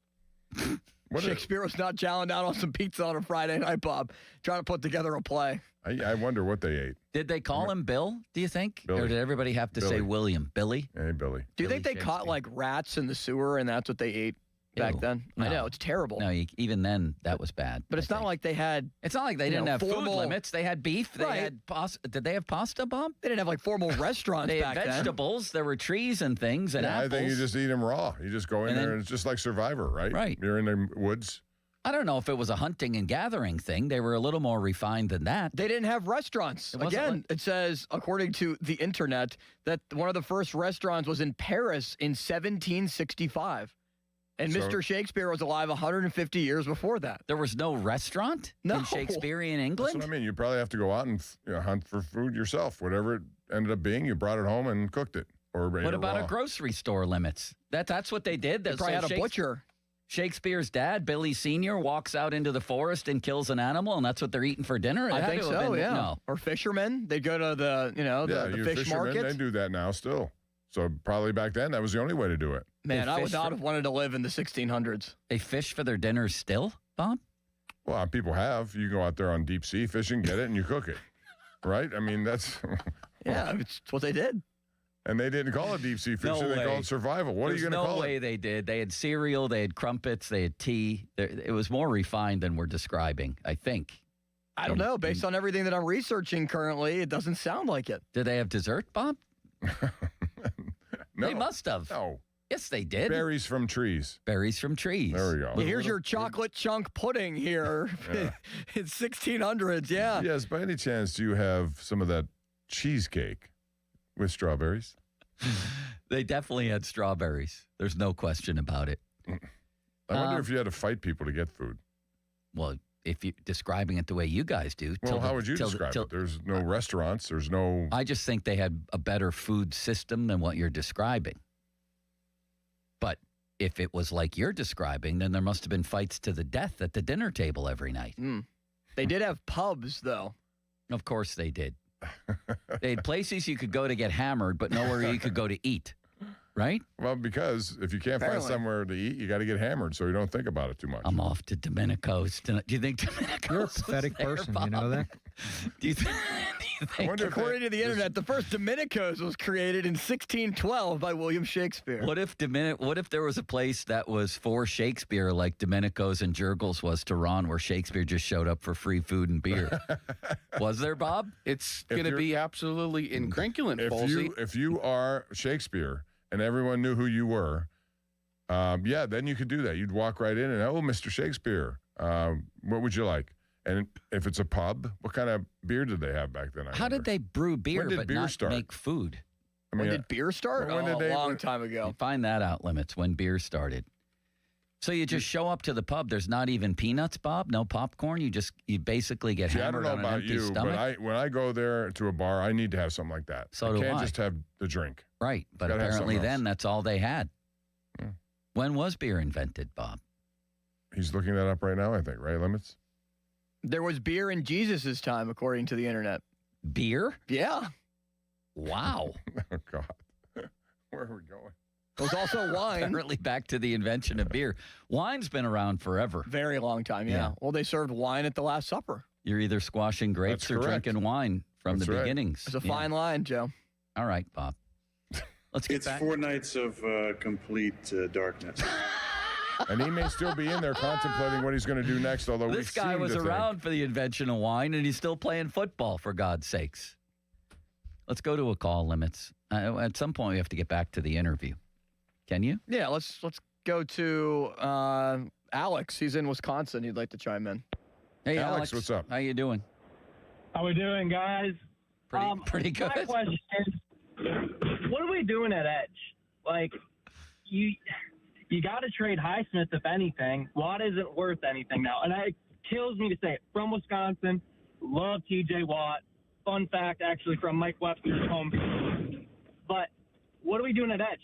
Shakespeare was not chowing down on some pizza on a Friday night, Bob, trying to put together a play. I wonder what they ate. Did they call him Bill, do you think? Billy. Or did everybody have to say Billy. William? Billy? Hey, Billy. Do you think they caught like rats in the sewer and that's what they ate back Ew. then? I No. know, it's terrible. No, even then, that was bad. But it's not like they had. It's not like they you didn't know, have formal- food limits. They had beef. They Right. had pasta. Did they have pasta, Bob? They didn't have like formal restaurants They back had then. vegetables. There were trees and things and Yeah, apples. I think you just eat them raw. You just go in And there then- and it's just like Survivor, right? Right. You're in the woods. I don't know if it was a hunting and gathering thing. They were a little more refined than that. They didn't have restaurants. It wasn't Again, like- it says, according to the internet, that one of the first restaurants was in Paris in 1765. And So- Mr. Shakespeare was alive 150 years before that. There was no restaurant No. in Shakespearean That's England? what I mean. You probably have to go out and hunt for food yourself. Whatever it ended up being, you brought it home and cooked it. Or ate What it about raw. a grocery store limits? That's what they did. They probably had a butcher. Shakespeare's dad, Billy Sr., walks out into the forest and kills an animal, and that's what they're eating for dinner? It I had think to have so, been- yeah. No. Or fishermen. They'd go to the, the you fish fishermen, market. they do that now still. So probably back then, that was the only way to do it. Man, They I would fish not for- have wanted to live in the 1600s. They fish for their dinners still, Bob? Well, people have. You go out there on deep sea fishing, get it, and you cook it. Right? I mean, that's... Yeah, it's what they did. And they didn't call it deep sea fishing. No They way. called it survival. What are you There's going to no call way it? they did. They had cereal, they had crumpets, they had tea. It was more refined than we're describing, I think. I don't know. Based on everything that I'm researching currently, it doesn't sound like it. Did they have dessert, Bob? No. They must have. No. Yes, they did. Berries from trees. Berries from trees. There we go. Yeah, here's your chocolate chunk pudding here. It's 1600s, yeah. Yes, by any chance, do you have some of that cheesecake with strawberries? They definitely had strawberries. There's no question about it. I wonder if you had to fight people to get food. Well, if you're describing it the way you guys do. Well, how would you describe it? There's no restaurants. There's no... I just think they had a better food system than what you're describing. But if it was like you're describing, then there must have been fights to the death at the dinner table every night. They did have pubs, though. Of course they did. They had places you could go to get hammered, but nowhere you could go to eat. Right? Well, because if you can't find somewhere to eat, you got to get hammered so you don't think about it too much. I'm off to Domenico's tonight. Do you think Domenico's You're a pathetic person, you know that? Do you think... According to the internet, the first Domenico's was created in 1612 by William Shakespeare. What if there was a place that was for Shakespeare, like Domenico's and Jurgles was to Ron, where Shakespeare just showed up for free food and beer? Was there, Bob? It's going to be absolutely incrinculant, if you are Shakespeare and everyone knew who you were, then you could do that. You'd walk right in and, oh, Mr. Shakespeare, what would you like? And if it's a pub, what kind of beer did they have back then? How did they brew beer When did but beer not start? make food? When did beer start? when did they- a long time ago. You find that out, Limits, when beer started. So you just show up to the pub. There's not even peanuts, Bob? No popcorn? You basically get See, I hammered don't know on an about empty you, stomach? but when I go there to a bar, I need to have something like that. So I do can't I. just have the drink. Right, but Gotta have apparently something then else. that's all they had. When was beer invented, Bob? He's looking that up right now, I think, right, Limits? There was beer in Jesus' time, according to the internet. Beer? Yeah. Wow. Oh, God. Where are we going? There was also wine. Apparently back to the invention of beer. Wine's been around forever. Very long time, yeah. Well, they served wine at the Last Supper. You're either squashing grapes That's or correct. drinking wine from That's the right. beginnings. It's a fine line, Joe. All right, Bob. Let's get It's back. 4 nights of complete darkness. And he may still be in there contemplating what he's going to do next, although This guy was around for the invention of wine, and he's still playing football, for God's sakes. Let's go to a call, Limits. At some point, we have to get back to the interview. Can you? Yeah, let's go to Alex. He's in Wisconsin. He'd like to chime in. Hey, Alex, what's up? How you doing? How we doing, guys? Pretty good. My question is, what are we doing at Edge? Like, you got to trade Highsmith if anything. Watt isn't worth anything now, and it kills me to say it. From Wisconsin, love T.J. Watt. Fun fact, actually, from Mike Webster's home. But what are we doing at Edge?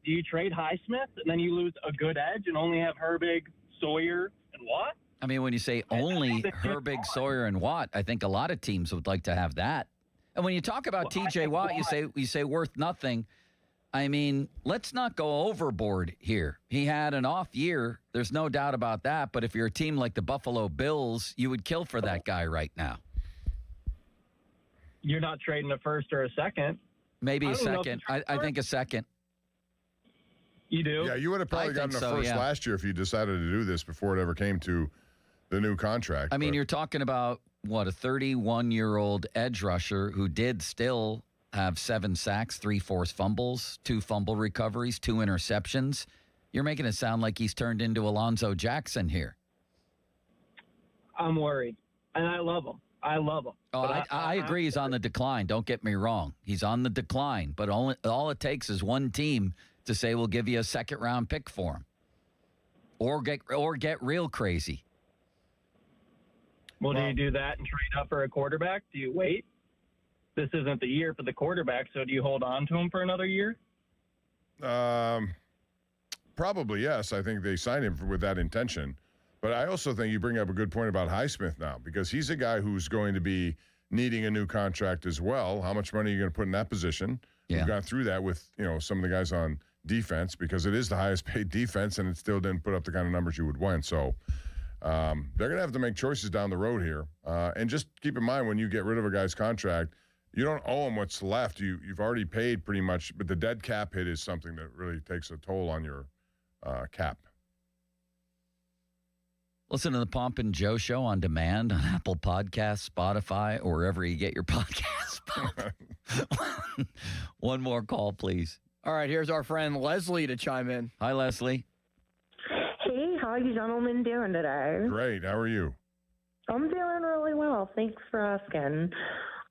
Do you trade Highsmith and then you lose a good edge and only have Herbig, Sawyer, and Watt? I mean, when you say only Herbig, Sawyer, and Watt, I think a lot of teams would like to have that. And when you talk about T.J. Watt, you say worth nothing. I mean, let's not go overboard here. He had an off year. There's no doubt about that. But if you're a team like the Buffalo Bills, you would kill for that guy right now. You're not trading a first or a second. Maybe I a don't know if second. you I think a second. You do? Yeah, you would have probably I gotten a think so, first yeah. last year if you decided to do this before it ever came to the new contract. I mean, but- you're talking about, what, a 31-year-old edge rusher who did still have 7 sacks, 3 forced fumbles, 2 fumble recoveries, 2 interceptions. You're making it sound like he's turned into Alonzo Jackson here. I'm worried. And I love him. I love him. Oh, But I agree he's on the decline. Don't get me wrong. He's on the decline. But all it takes is one team to say, we'll give you a second-round pick for him. Or get real crazy. Well, do you do that and trade up for a quarterback? Do you wait? This isn't the year for the quarterback, so do you hold on to him for another year? Probably, yes. I think they signed him with that intention. But I also think you bring up a good point about Highsmith now, because he's a guy who's going to be needing a new contract as well. How much money are you going to put in that position? Yeah. We've gone through that with, some of the guys on defense, because it is the highest paid defense, and it still didn't put up the kind of numbers you would want. So they're going to have to make choices down the road here. And just keep in mind, when you get rid of a guy's contract, you don't owe him what's left. You've already paid pretty much, but the dead cap hit is something that really takes a toll on your cap. Listen to the Pomp and Joe Show on demand on Apple Podcasts, Spotify, or wherever you get your podcasts. One more call, please. All right, here's our friend Leslie to chime in. Hi, Leslie. Hey, how are you gentlemen doing today? Great. How are you? I'm doing really well. Thanks for asking.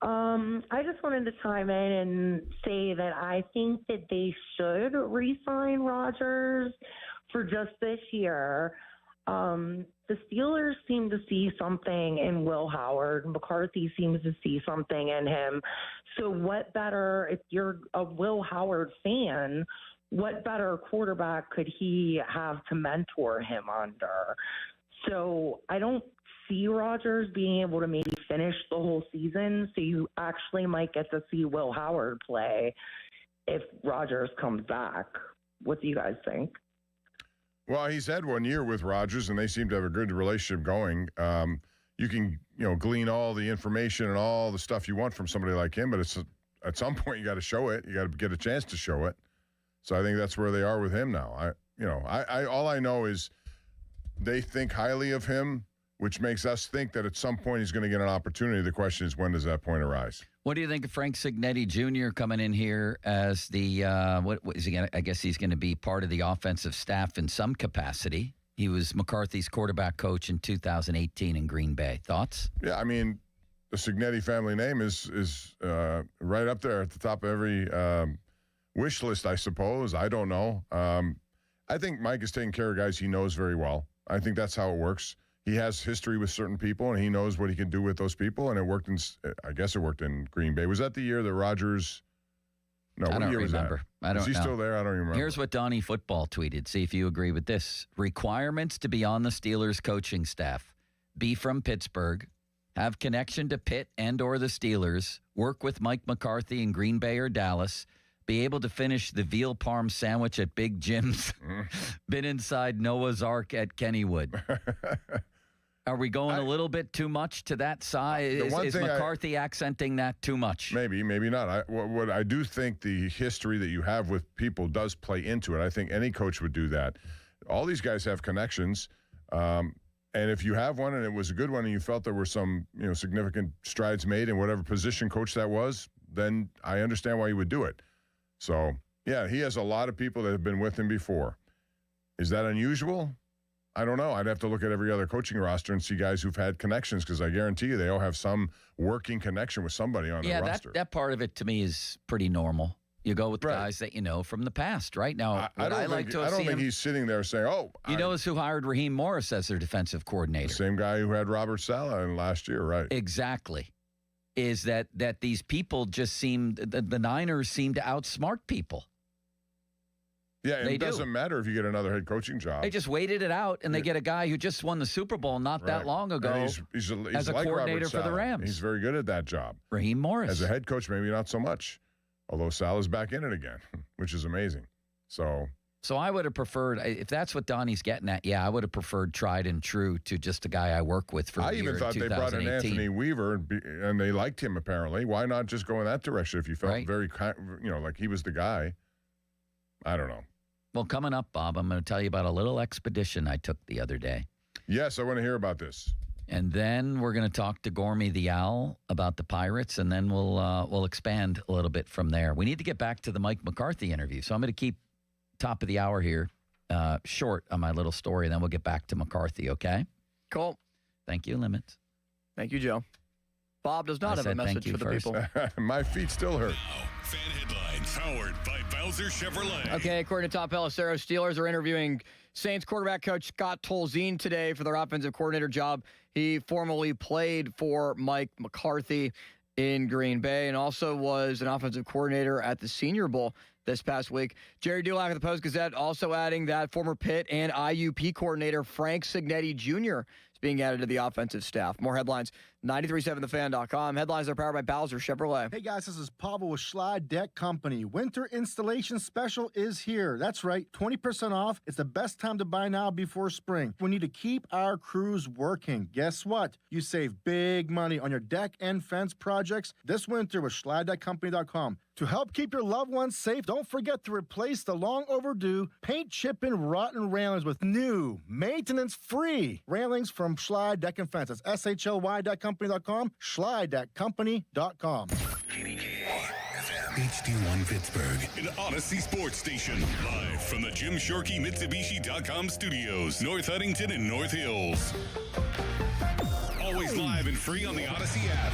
I just wanted to chime in and say that I think that they should re-sign Rodgers for just this year. The Steelers seem to see something in Will Howard. McCarthy seems to see something in him. So what better, if you're a Will Howard fan, what better quarterback could he have to mentor him under? So I don't see Rodgers being able to maybe finish the whole season. So you actually might get to see Will Howard play if Rodgers comes back. What do you guys think? Well, he's had 1 year with Rodgers, and they seem to have a good relationship going. You can, glean all the information and all the stuff you want from somebody like him, but at some point you got to show it. You got to get a chance to show it. So I think that's where they are with him now. All I know is they think highly of him, which makes us think that at some point he's going to get an opportunity. The question is, when does that point arise? What do you think of Frank Signetti Jr. coming in here as the what is he going to? I guess he's going to be part of the offensive staff in some capacity. He was McCarthy's quarterback coach in 2018 in Green Bay. Thoughts? Yeah, I mean, the Signetti family name is right up there at the top of every wish list, I suppose. I don't know. I think Mike is taking care of guys he knows very well. I think that's how it works. He has history with certain people, and he knows what he can do with those people, and it worked in Green Bay. Was that the year that Rodgers? No, I what don't year remember. was that? I don't Was he know. still there? I don't even remember. Here's what Donnie Football tweeted. See if you agree with this. Requirements to be on the Steelers coaching staff. Be from Pittsburgh. Have connection to Pitt and or the Steelers. Work with Mike McCarthy in Green Bay or Dallas. Be able to finish the veal parm sandwich at Big Jim's. Been inside Noah's Ark at Kennywood. Are we going a little bit too much to that side? Is McCarthy accenting that too much? Maybe not. What I do think the history that you have with people does play into it. I think any coach would do that. All these guys have connections, and if you have one and it was a good one, and you felt there were some significant strides made in whatever position coach that was, then I understand why you would do it. So yeah, he has a lot of people that have been with him before. Is that unusual? I don't know. I'd have to look at every other coaching roster and see guys who've had connections, because I guarantee you they all have some working connection with somebody on their roster. Yeah, that part of it to me is pretty normal. You go with guys that you know from the past. Right now, I don't think he's sitting there saying, "Oh." Knows who hired Raheem Morris as their defensive coordinator. The same guy who had Robert Saleh in last year, right? Exactly. Is that these people just seem the Niners seem to outsmart people. Yeah, and it doesn't matter if you get another head coaching job. They just waited it out, and they get a guy who just won the Super Bowl not that long ago he's as a like coordinator Robert for the Saleh. Rams. He's very good at that job. Raheem Morris. As a head coach, maybe not so much, although Saleh's back in it again, which is amazing. So I would have preferred, if that's what Donnie's getting at, I would have preferred tried and true to just a guy I work with for a year. I even thought they brought in Anthony Weaver, and they liked him apparently. Why not just go in that direction if you felt very, like he was the guy? I don't know. Well, coming up, Bob, I'm going to tell you about a little expedition I took the other day. Yes, I want to hear about this. And then we're going to talk to Gormy the Owl about the Pirates, and then we'll expand a little bit from there. We need to get back to the Mike McCarthy interview, so I'm going to keep top of the hour here short on my little story, and then we'll get back to McCarthy, okay? Cool. Thank you, Limits. Thank you, Joe. Bob does not have a message for the people. My feet still hurt. Fan headlines powered by Bowser Chevrolet. Okay, according to Tom Pelissero, Steelers are interviewing Saints quarterback coach Scott Tolzien today for their offensive coordinator job. He formerly played for Mike McCarthy in Green Bay and also was an offensive coordinator at the Senior Bowl this past week. Jerry Dulac of the Post-Gazette also adding that former Pitt and IUP coordinator Frank Signetti Jr. is being added to the offensive staff. More headlines, 937thefan.com. Headlines are powered by Bowser Chevrolet. Hey guys, this is Pavel with Schley Deck Company. Winter installation special is here. That's right, 20% off. It's the best time to buy now before spring. We need to keep our crews working. Guess what? You save big money on your deck and fence projects this winter with SchleyDeckCompany.com. To help keep your loved ones safe, don't forget to replace the long overdue paint chipping rotten railings with new maintenance-free railings from Schley Deck and Fence. That's SHLY.company.com, SchleyDeckCompany.com. HD1 Pittsburgh, an Odyssey sports station. Live from the Jim Shorkey Mitsubishi.com studios, North Huntington and North Hills. Always live and free on the Odyssey app.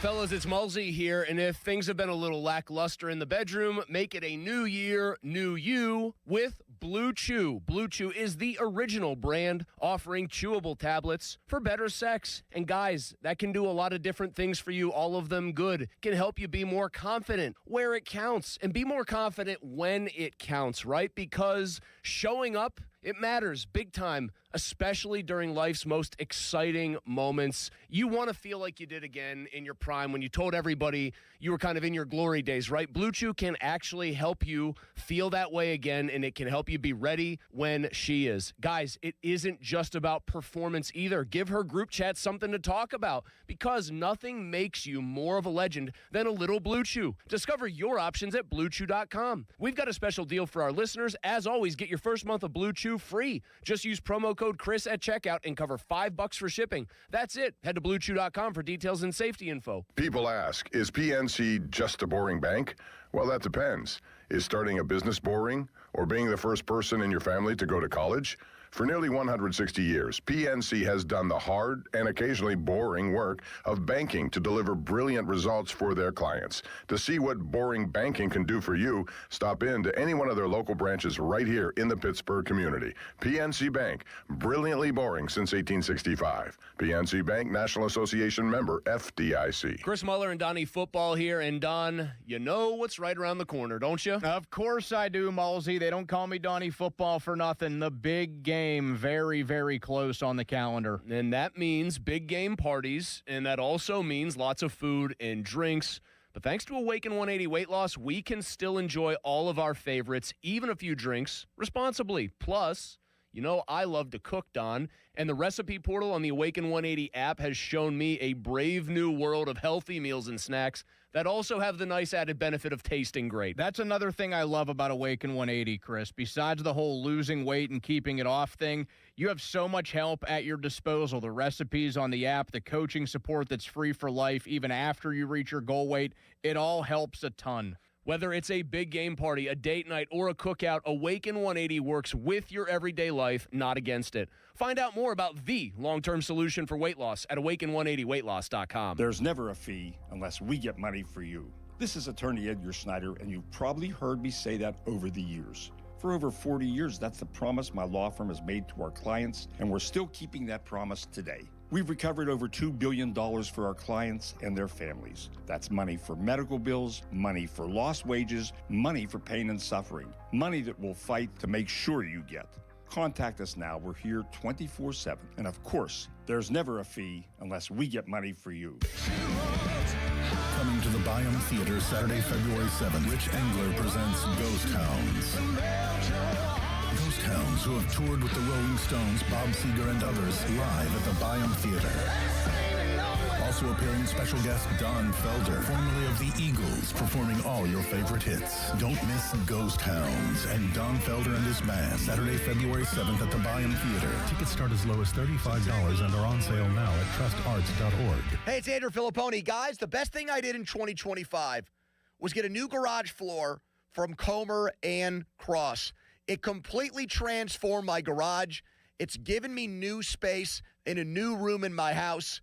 Fellas, it's Mulsey here, and if things have been a little lackluster in the bedroom, make it a new year, new you with Blue Chew. Blue Chew is the original brand offering chewable tablets for better sex. And guys, that can do a lot of different things for you, all of them good. Can help you be more confident where it counts and be more confident when it counts, right? Because showing up, it matters big time, especially during life's most exciting moments. You want to feel like you did again in your prime when you told everybody you were kind of in your glory days, right? Blue Chew can actually help you feel that way again, and it can help you be ready when she is. Guys, it isn't just about performance either. Give her group chat something to talk about, because nothing makes you more of a legend than a little Blue Chew. Discover your options at BlueChew.com. We've got a special deal for our listeners. As always, get your first month of Blue Chew free. Just use promo code Chris at checkout and cover $5 for shipping. That's it. Head to BlueChew.com for details and safety info. People ask, is PNC just a boring bank? Well, that depends. Is starting a business boring, or being the first person in your family to go to college? For nearly 160 years, PNC has done the hard and occasionally boring work of banking to deliver brilliant results for their clients. To see what boring banking can do for you, stop in to any one of their local branches right here in the Pittsburgh community. PNC Bank, brilliantly boring since 1865. PNC Bank, National Association member, FDIC. Chris Muller and Donnie Football here. And Don, you know what's right around the corner, don't you? Of course I do, Mulsey. They don't call me Donnie Football for nothing. The big game. Very, very close on the calendar. And that means big game parties, and that also means lots of food and drinks. But thanks to Awaken 180 Weight Loss, we can still enjoy all of our favorites, even a few drinks, responsibly. Plus, you know I love to cook, Don, and the recipe portal on the Awaken 180 app has shown me a brave new world of healthy meals and snacks that also have the nice added benefit of tasting great. That's another thing I love about Awaken 180, Chris. Besides the whole losing weight and keeping it off thing, you have so much help at your disposal. The recipes on the app, the coaching support that's free for life, even after you reach your goal weight, it all helps a ton. Whether it's a big game party, a date night, or a cookout, Awaken 180 works with your everyday life, not against it. Find out more about the long-term solution for weight loss at awaken180weightloss.com. There's never a fee unless we get money for you. This is attorney Edgar Snyder, and you've probably heard me say that over the years. For over 40 years, that's the promise my law firm has made to our clients, and we're still keeping that promise today. We've recovered over $2 billion for our clients and their families. That's money for medical bills, money for lost wages, money for pain and suffering, money that we'll fight to make sure you get. Contact us now. We're here 24/7. And of course, there's never a fee unless we get money for you. Coming to the Byam Theater Saturday, February 7th, Rich Engler presents Ghost Hounds. Ghost Hounds, who have toured with the Rolling Stones, Bob Seger, and others, live at the Byam Theater. Also appearing special guest Don Felder, formerly of the Eagles, performing all your favorite hits. Don't miss Ghost Hounds and Don Felder and his band, Saturday, February 7th at the Byam Theater. Tickets start as low as $35 and are on sale now at trustarts.org. Hey, it's Andrew Filipponi. Guys, the best thing I did in 2025 was get a new garage floor from Comer and Cross. It completely transformed my garage. It's given me new space in a new room in my house.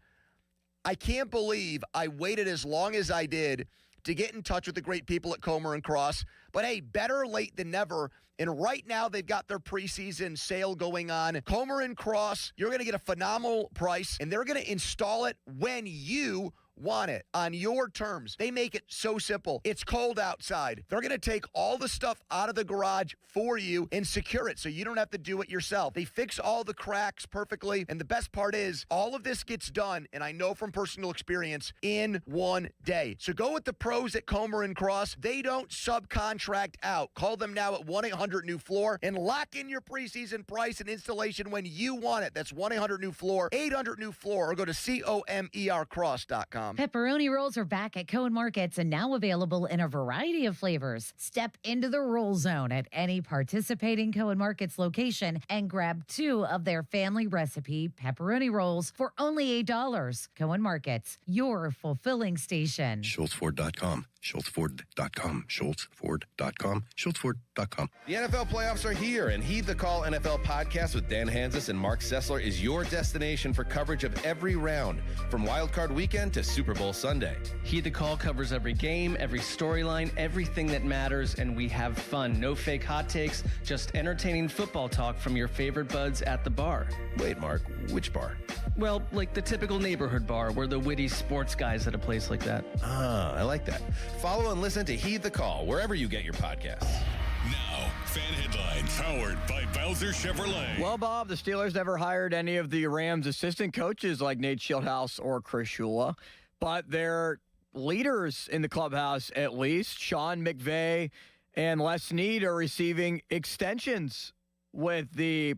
I can't believe I waited as long as I did to get in touch with the great people at Comer and Cross. But hey, better late than never. And right now, they've got their preseason sale going on. Comer and Cross, you're going to get a phenomenal price, and they're going to install it when you want it on your terms. They make it so simple. It's cold outside. They're going to take all the stuff out of the garage for you and secure it so you don't have to do it yourself. They fix all the cracks perfectly. And the best part is all of this gets done, and I know from personal experience, in one day. So go with the pros at Comer and Cross. They don't subcontract out. Call them now at 1-800-NEW-FLOOR and lock in your preseason price and installation when you want it. That's 1-800-NEW-FLOOR, 800-NEW-FLOOR, or go to COMERcross.com. Pepperoni rolls are back at Cohen Markets and now available in a variety of flavors. Step into the roll zone at any participating Cohen Markets location and grab 2 of their family recipe pepperoni rolls for only $8. Cohen Markets, your fulfilling station. SchultzFord.com. SchultzFord.com. SchultzFord.com. SchultzFord.com. The NFL playoffs are here, and Heed the Call NFL podcast with Dan Hanzus and Mark Sessler is your destination for coverage of every round, from Wild Card Weekend to Super Bowl Sunday. Heed the Call covers every game, every storyline, everything that matters, and we have fun. No fake hot takes, just entertaining football talk from your favorite buds at the bar. Wait, Mark, which bar? Well, like the typical neighborhood bar where the witty sports guys at a place like that. Ah, I like that. Follow and listen to Heed the Call wherever you get your podcasts. Now, fan headlines powered by Bowser Chevrolet. Well, Bob, the Steelers never hired any of the Rams' assistant coaches like Nate Shieldhouse or Chris Shula, but their leaders in the clubhouse, at least, Sean McVay and Les Snead, are receiving extensions with the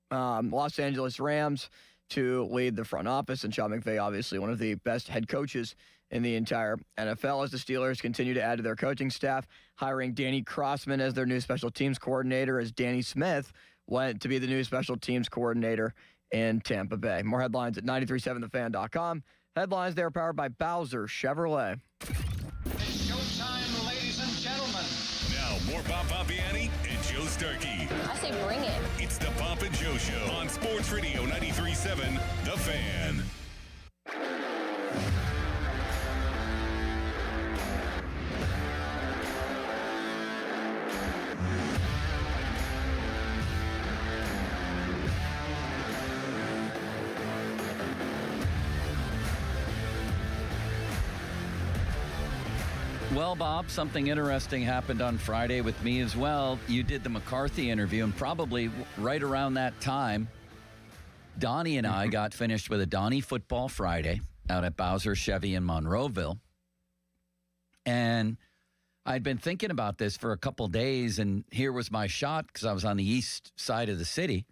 Los Angeles Rams to lead the front office, and Sean McVay, obviously one of the best head coaches in the entire NFL, as the Steelers continue to add to their coaching staff, hiring Danny Crossman as their new special teams coordinator, as Danny Smith went to be the new special teams coordinator in Tampa Bay. More headlines at 937thefan.com. Headlines there powered by Bowser Chevrolet. It's showtime, ladies and gentlemen. Now, more Bob Papiani and Joe Starkey. I say bring it. It's the Bob and Joe Show on Sports Radio 93.7 The Fan. Well, Bob, something interesting happened on Friday with me as well. You did the McCarthy interview, and probably right around that time, Donnie and I got finished with a Donnie Football Friday out at Bowser Chevy in Monroeville. And I'd been thinking about this for a couple days, and here was my shot because I was on the east side of the city.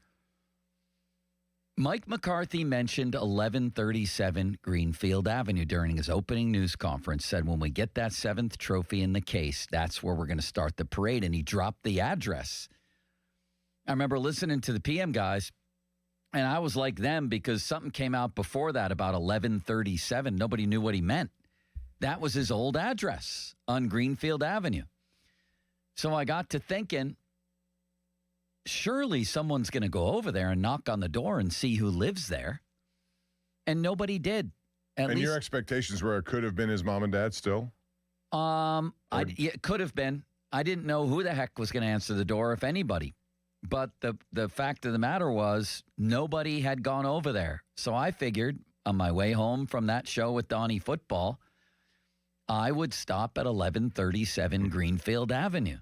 Mike McCarthy mentioned 1137 Greenfield Avenue during his opening news conference, said when we get that 7th trophy in the case, that's where we're going to start the parade, and he dropped the address. I remember listening to the PM guys, and I was like them because something came out before that about 1137. Nobody knew what he meant. That was his old address on Greenfield Avenue. So I got to thinking, surely someone's going to go over there and knock on the door and see who lives there. And nobody did. And your expectations were it could have been his mom and dad still? It could have been. I didn't know who the heck was going to answer the door, if anybody. But the fact of the matter was nobody had gone over there. So I figured on my way home from that show with Donnie Football, I would stop at 1137 Greenfield Avenue.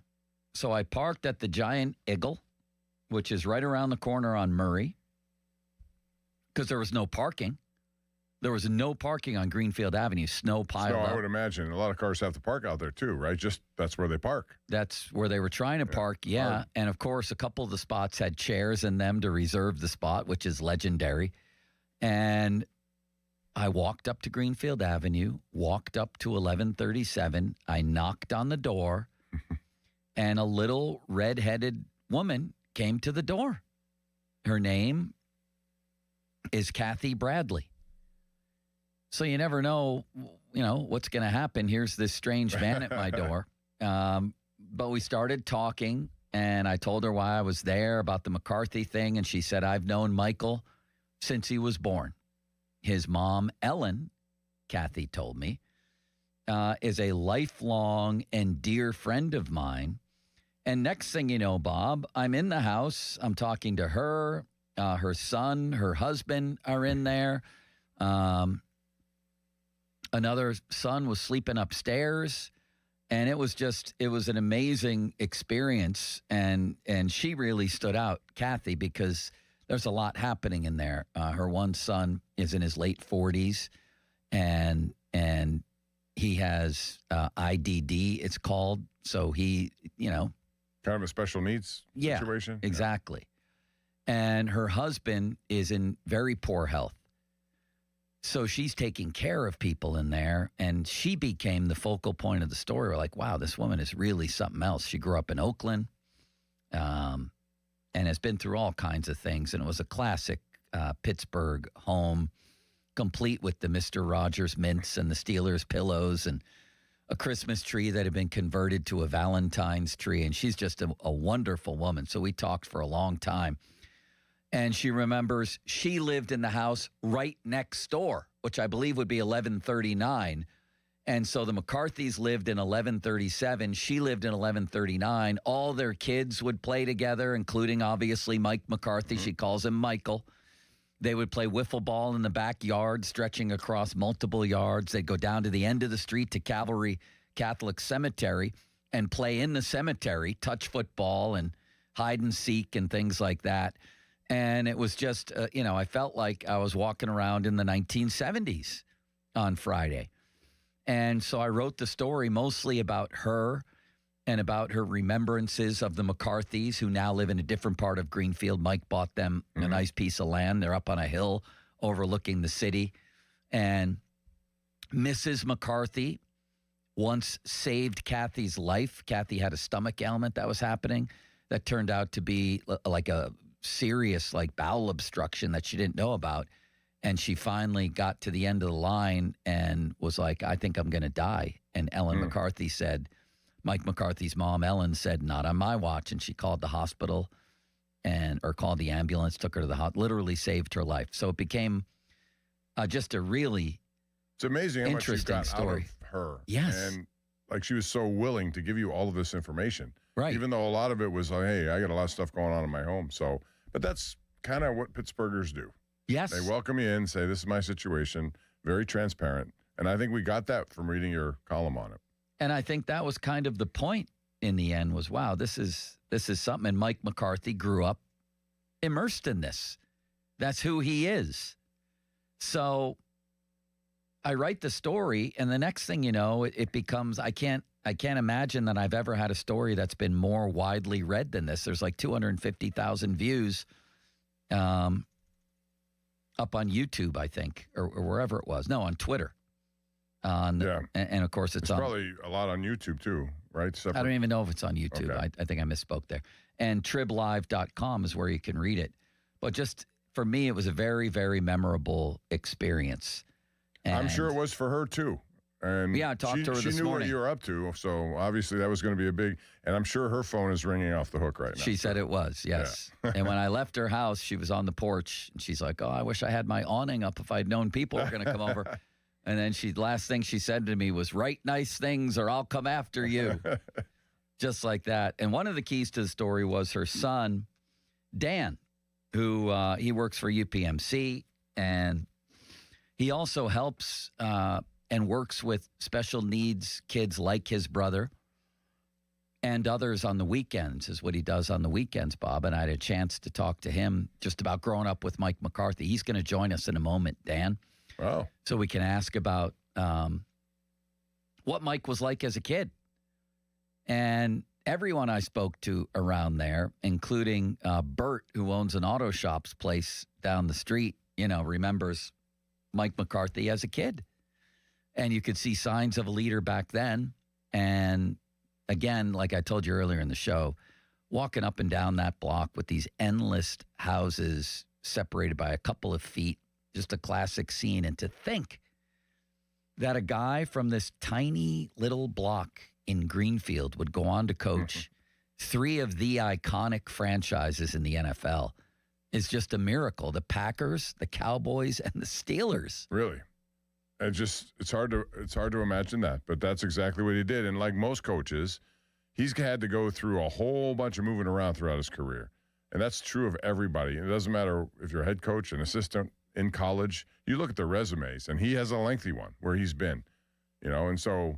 So I parked at the Giant Eagle, which is right around the corner on Murray, because there was no parking. There was no parking on Greenfield Avenue. Snow piled up. I would imagine a lot of cars have to park out there too, right? Just that's where they park. That's where they were trying to park, yeah. And of course, a couple of the spots had chairs in them to reserve the spot, which is legendary. And I walked up to Greenfield Avenue, walked up to 1137. I knocked on the door, and a little red-headed woman came to the door. Her name is Kathy Bradley. So you never know, what's going to happen. Here's this strange van at my door. But we started talking, and I told her why I was there, about the McCarthy thing, and she said, I've known Michael since he was born. His mom, Ellen, Kathy told me, is a lifelong and dear friend of mine. And next thing you know, Bob, I'm in the house. I'm talking to her. Her son, her husband are in there. Another son was sleeping upstairs. And it was an amazing experience. And she really stood out, Kathy, because there's a lot happening in there. Her one son is in his late 40s, and he has IDD, it's called. So he, kind of a special needs situation. Exactly. And her husband is in very poor health. So she's taking care of people in there, and she became the focal point of the story. We're like, wow, this woman is really something else. She grew up in Oakland and has been through all kinds of things. And it was a classic Pittsburgh home, complete with the Mr. Rogers mints and the Steelers pillows and a Christmas tree that had been converted to a Valentine's tree. And she's just a wonderful woman. So we talked for a long time. And she remembers she lived in the house right next door, which I believe would be 1139. And so the McCarthys lived in 1137. She lived in 1139. All their kids would play together, including, obviously, Mike McCarthy. She calls him Michael. They would play wiffle ball in the backyard, stretching across multiple yards. They'd go down to the end of the street to Calvary Catholic Cemetery and play in the cemetery, touch football and hide and seek and things like that. And it was just, I felt like I was walking around in the 1970s on Friday. And so I wrote the story mostly about her and about her remembrances of the McCarthys, who now live in a different part of Greenfield. Mike bought them a nice piece of land. They're up on a hill overlooking the city. And Mrs. McCarthy once saved Kathy's life. Kathy had a stomach ailment that was happening that turned out to be like a serious bowel obstruction that she didn't know about. And she finally got to the end of the line and was like, I think I'm going to die. And Ellen McCarthy said, Mike McCarthy's mom, Ellen, said, not on my watch. And she called the hospital or called the ambulance, took her to the hospital, literally saved her life. So it became just a really It's amazing how much you interesting got story. out of her. Yes. And she was so willing to give you all of this information. Right. Even though a lot of it was like, hey, I got a lot of stuff going on in my home. So, but that's kind of what Pittsburghers do. Yes. They welcome you in, say, this is my situation, very transparent. And I think we got that from reading your column on it. And I think that was kind of the point in the end was, wow, this is something. And Mike McCarthy grew up immersed in this. That's who he is. So I write the story, and the next thing you know, it becomes, I can't imagine that I've ever had a story that's been more widely read than this. There's like 250,000 views up on YouTube, I think, or wherever it was. No, on Twitter. And of course, it's on, probably a lot on YouTube too, right? I don't even know if it's on YouTube. Okay. I think I misspoke there. And triblive.com is where you can read it. But just for me, it was a very, very memorable experience. And I'm sure it was for her too. And yeah, I talked to her this morning. She knew what you were up to, so obviously that was going to be a big. And I'm sure her phone is ringing off the hook right now. She said it was, yes. Yeah. And when I left her house, she was on the porch, and she's like, "Oh, I wish I had my awning up if I'd known people were going to come over." And then last thing she said to me was, "Write nice things, or I'll come after you," just like that. And one of the keys to the story was her son, Dan, who he works for UPMC, and he also helps. And works with special needs kids like his brother and others on the weekends is what he does on the weekends, Bob. And I had a chance to talk to him just about growing up with Mike McCarthy. He's going to join us in a moment, Dan. Wow. So we can ask about what Mike was like as a kid. And everyone I spoke to around there, including Bert, who owns an auto shops place down the street, remembers Mike McCarthy as a kid. And you could see signs of a leader back then. And again, like I told you earlier in the show, walking up and down that block with these endless houses separated by a couple of feet, just a classic scene. And to think that a guy from this tiny little block in Greenfield would go on to coach three of the iconic franchises in the NFL is just a miracle. The Packers, the Cowboys, and the Steelers. Really? It's hard to imagine that, but that's exactly what he did. And like most coaches, he's had to go through a whole bunch of moving around throughout his career. And that's true of everybody. It doesn't matter if you're a head coach, an assistant, in college. You look at their resumes, and he has a lengthy one where he's been, and so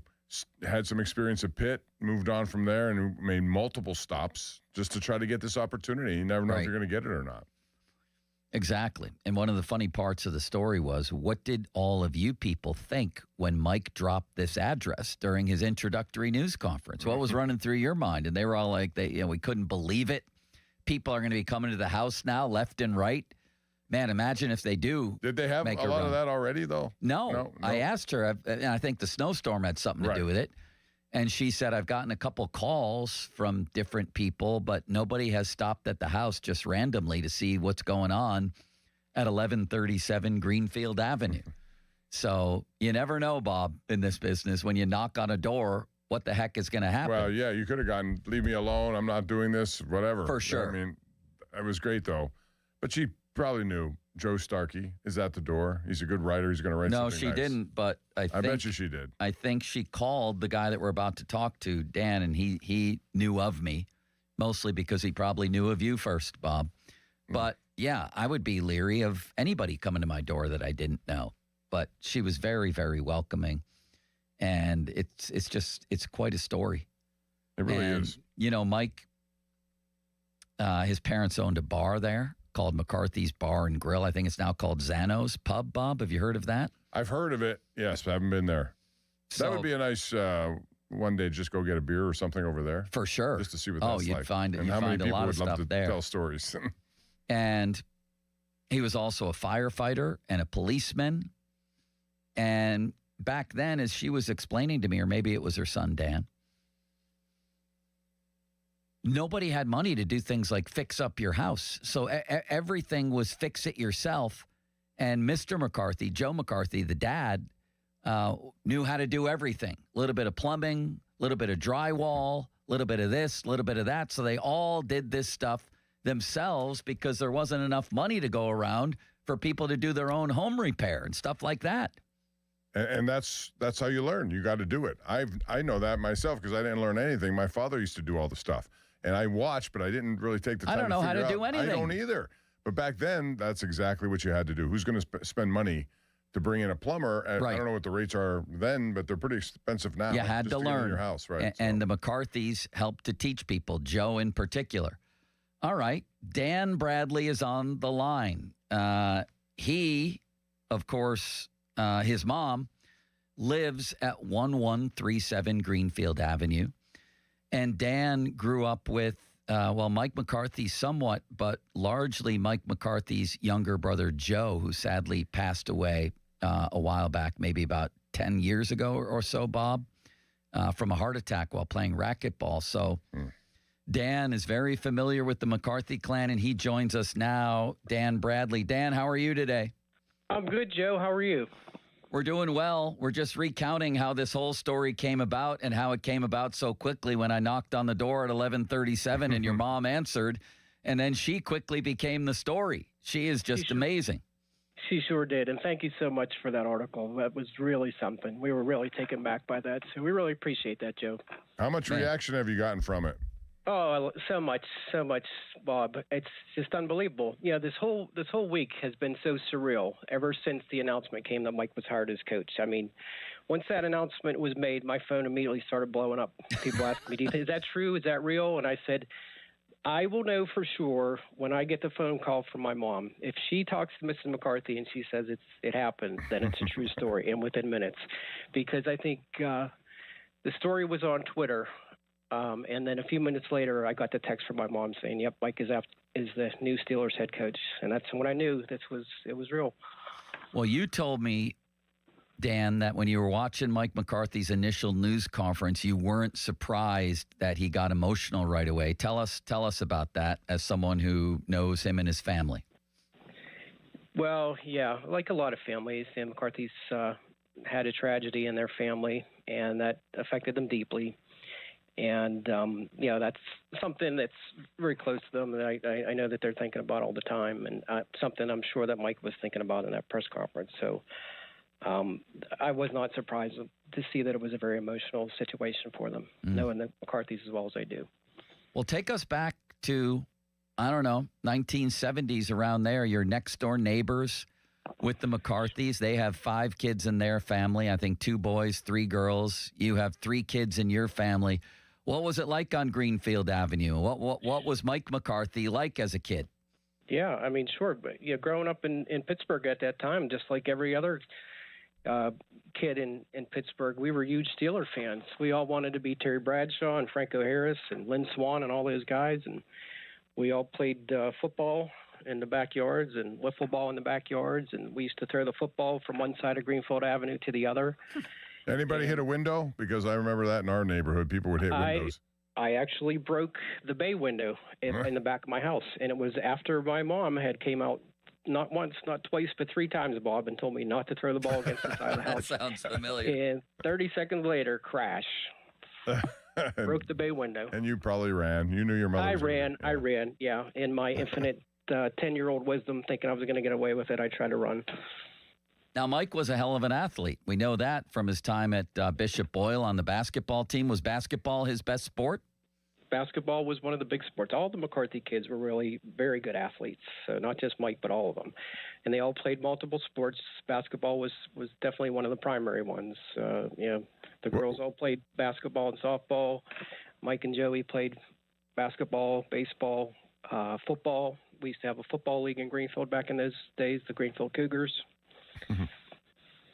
had some experience at Pitt, moved on from there, and made multiple stops just to try to get this opportunity. You never know if you're going to get it or not. Exactly. And one of the funny parts of the story was, what did all of you people think when Mike dropped this address during his introductory news conference? What was running through your mind? And they were all like, we couldn't believe it. People are going to be coming to the house now, left and right. Man, imagine if they do. Did they have a lot of that already, though? No. I asked her, and I think the snowstorm had something to do with it. And she said, I've gotten a couple calls from different people, but nobody has stopped at the house just randomly to see what's going on at 1137 Greenfield Avenue. So you never know, Bob, in this business, when you knock on a door, what the heck is going to happen? Well, yeah, you could have gotten, leave me alone, I'm not doing this, whatever. For sure. I mean, it was great, though. But she probably knew Joe Starkey is at the door. He's a good writer. He's going to write something nice. No, she didn't, but I bet you she did. I think she called the guy that we're about to talk to, Dan, and he knew of me, mostly because he probably knew of you first, Bob. But, yeah, I would be leery of anybody coming to my door that I didn't know. But she was very, very welcoming. And it's quite a story. It really is. Mike, his parents owned a bar there called McCarthy's Bar and Grill. I think it's now called Zano's Pub, Bob. Have you heard of that? I've heard of it, yes, but I haven't been there. That would be a nice one day, just go get a beer or something over there. For sure. Just to see what that's like. You'd find and how many a people lot would of stuff love to there. tell stories. And he was also a firefighter and a policeman. And back then, as she was explaining to me, or maybe it was her son, Dan, nobody had money to do things like fix up your house. So everything was fix it yourself. And Mr. McCarthy, Joe McCarthy, the dad, knew how to do everything. A little bit of plumbing, a little bit of drywall, a little bit of this, a little bit of that. So they all did this stuff themselves because there wasn't enough money to go around for people to do their own home repair and stuff like that. And that's how you learn. You got to do it. I know that myself because I didn't learn anything. My father used to do all the stuff. And I watched, but I didn't really take the time to figure out. I don't know how to do anything. I don't either. But back then, that's exactly what you had to do. Who's going to spend money to bring in a plumber? And I don't know what the rates are then, but they're pretty expensive now. You had to learn. In your house, right? And the McCarthys helped to teach people, Joe in particular. All right. Dan Bradley is on the line. He, of course, his mom lives at 1137 Greenfield Avenue. And Dan grew up with, Mike McCarthy somewhat, but largely Mike McCarthy's younger brother, Joe, who sadly passed away a while back, maybe about 10 years ago or so, Bob, from a heart attack while playing racquetball. So Dan is very familiar with the McCarthy clan, and he joins us now. Dan Bradley. Dan, how are you today? I'm good, Joe. How are you? We're doing well. We're just recounting how this whole story came about and how it came about so quickly when I knocked on the door at 11:37 and your mom answered, and then she quickly became the story. She is just amazing. She sure did, and thank you so much for that article. That was really something. We were really taken back by that, so we really appreciate that, Joe. How much reaction have you gotten from it? Oh, so much, Bob. It's just unbelievable. This whole week has been so surreal ever since the announcement came that Mike was hired as coach. I mean, once that announcement was made, my phone immediately started blowing up. People asked me, "Is that true? Is that real?" And I said, I will know for sure when I get the phone call from my mom. If she talks to Mrs. McCarthy and she says it happened, then it's a true story, and within minutes. Because I think the story was on Twitter. And then a few minutes later, I got the text from my mom saying, "Yep, Mike is the new Steelers head coach," and that's when I knew it was real. Well, you told me, Dan, that when you were watching Mike McCarthy's initial news conference, you weren't surprised that he got emotional right away. Tell us about that as someone who knows him and his family. Well, yeah, like a lot of families, the McCarthys had a tragedy in their family, and that affected them deeply. And, that's something that's very close to them that I know that they're thinking about all the time, and something I'm sure that Mike was thinking about in that press conference. So I was not surprised to see that it was a very emotional situation for them, knowing the McCarthys as well as I do. Well, take us back to, 1970s around there, your next door neighbors. with the McCarthys. They have 5 kids in their family. I think 2 boys, 3 girls. You have 3 kids in your family. What was it like on Greenfield Avenue? What was Mike McCarthy like as a kid? Yeah, I mean, sure. But growing up in Pittsburgh at that time, just like every other kid in Pittsburgh, we were huge Steeler fans. We all wanted to be Terry Bradshaw and Franco Harris and Lynn Swann and all those guys. And we all played football in the backyards and wiffle ball in the backyards. And we used to throw the football from one side of Greenfield Avenue to the other. Anybody hit a window? Because I remember that in our neighborhood. People would hit windows. I actually broke the bay window in the back of my house. And it was after my mom had came out not once, not twice, but 3 times, Bob, and told me not to throw the ball against the side of the house. That sounds familiar. And 30 seconds later, crash. Broke the bay window. And you probably ran. You knew your mother was I ran, yeah. In my infinite 10-year-old wisdom, thinking I was going to get away with it, I tried to run. Now, Mike was a hell of an athlete. We know that from his time at Bishop Boyle on the basketball team. Was basketball his best sport? Basketball was one of the big sports. All the McCarthy kids were really very good athletes. So not just Mike, but all of them. And they all played multiple sports. Basketball was definitely one of the primary ones. The girls all played basketball and softball. Mike and Joey played basketball, baseball, football. We used to have a football league in Greenfield back in those days, the Greenfield Cougars.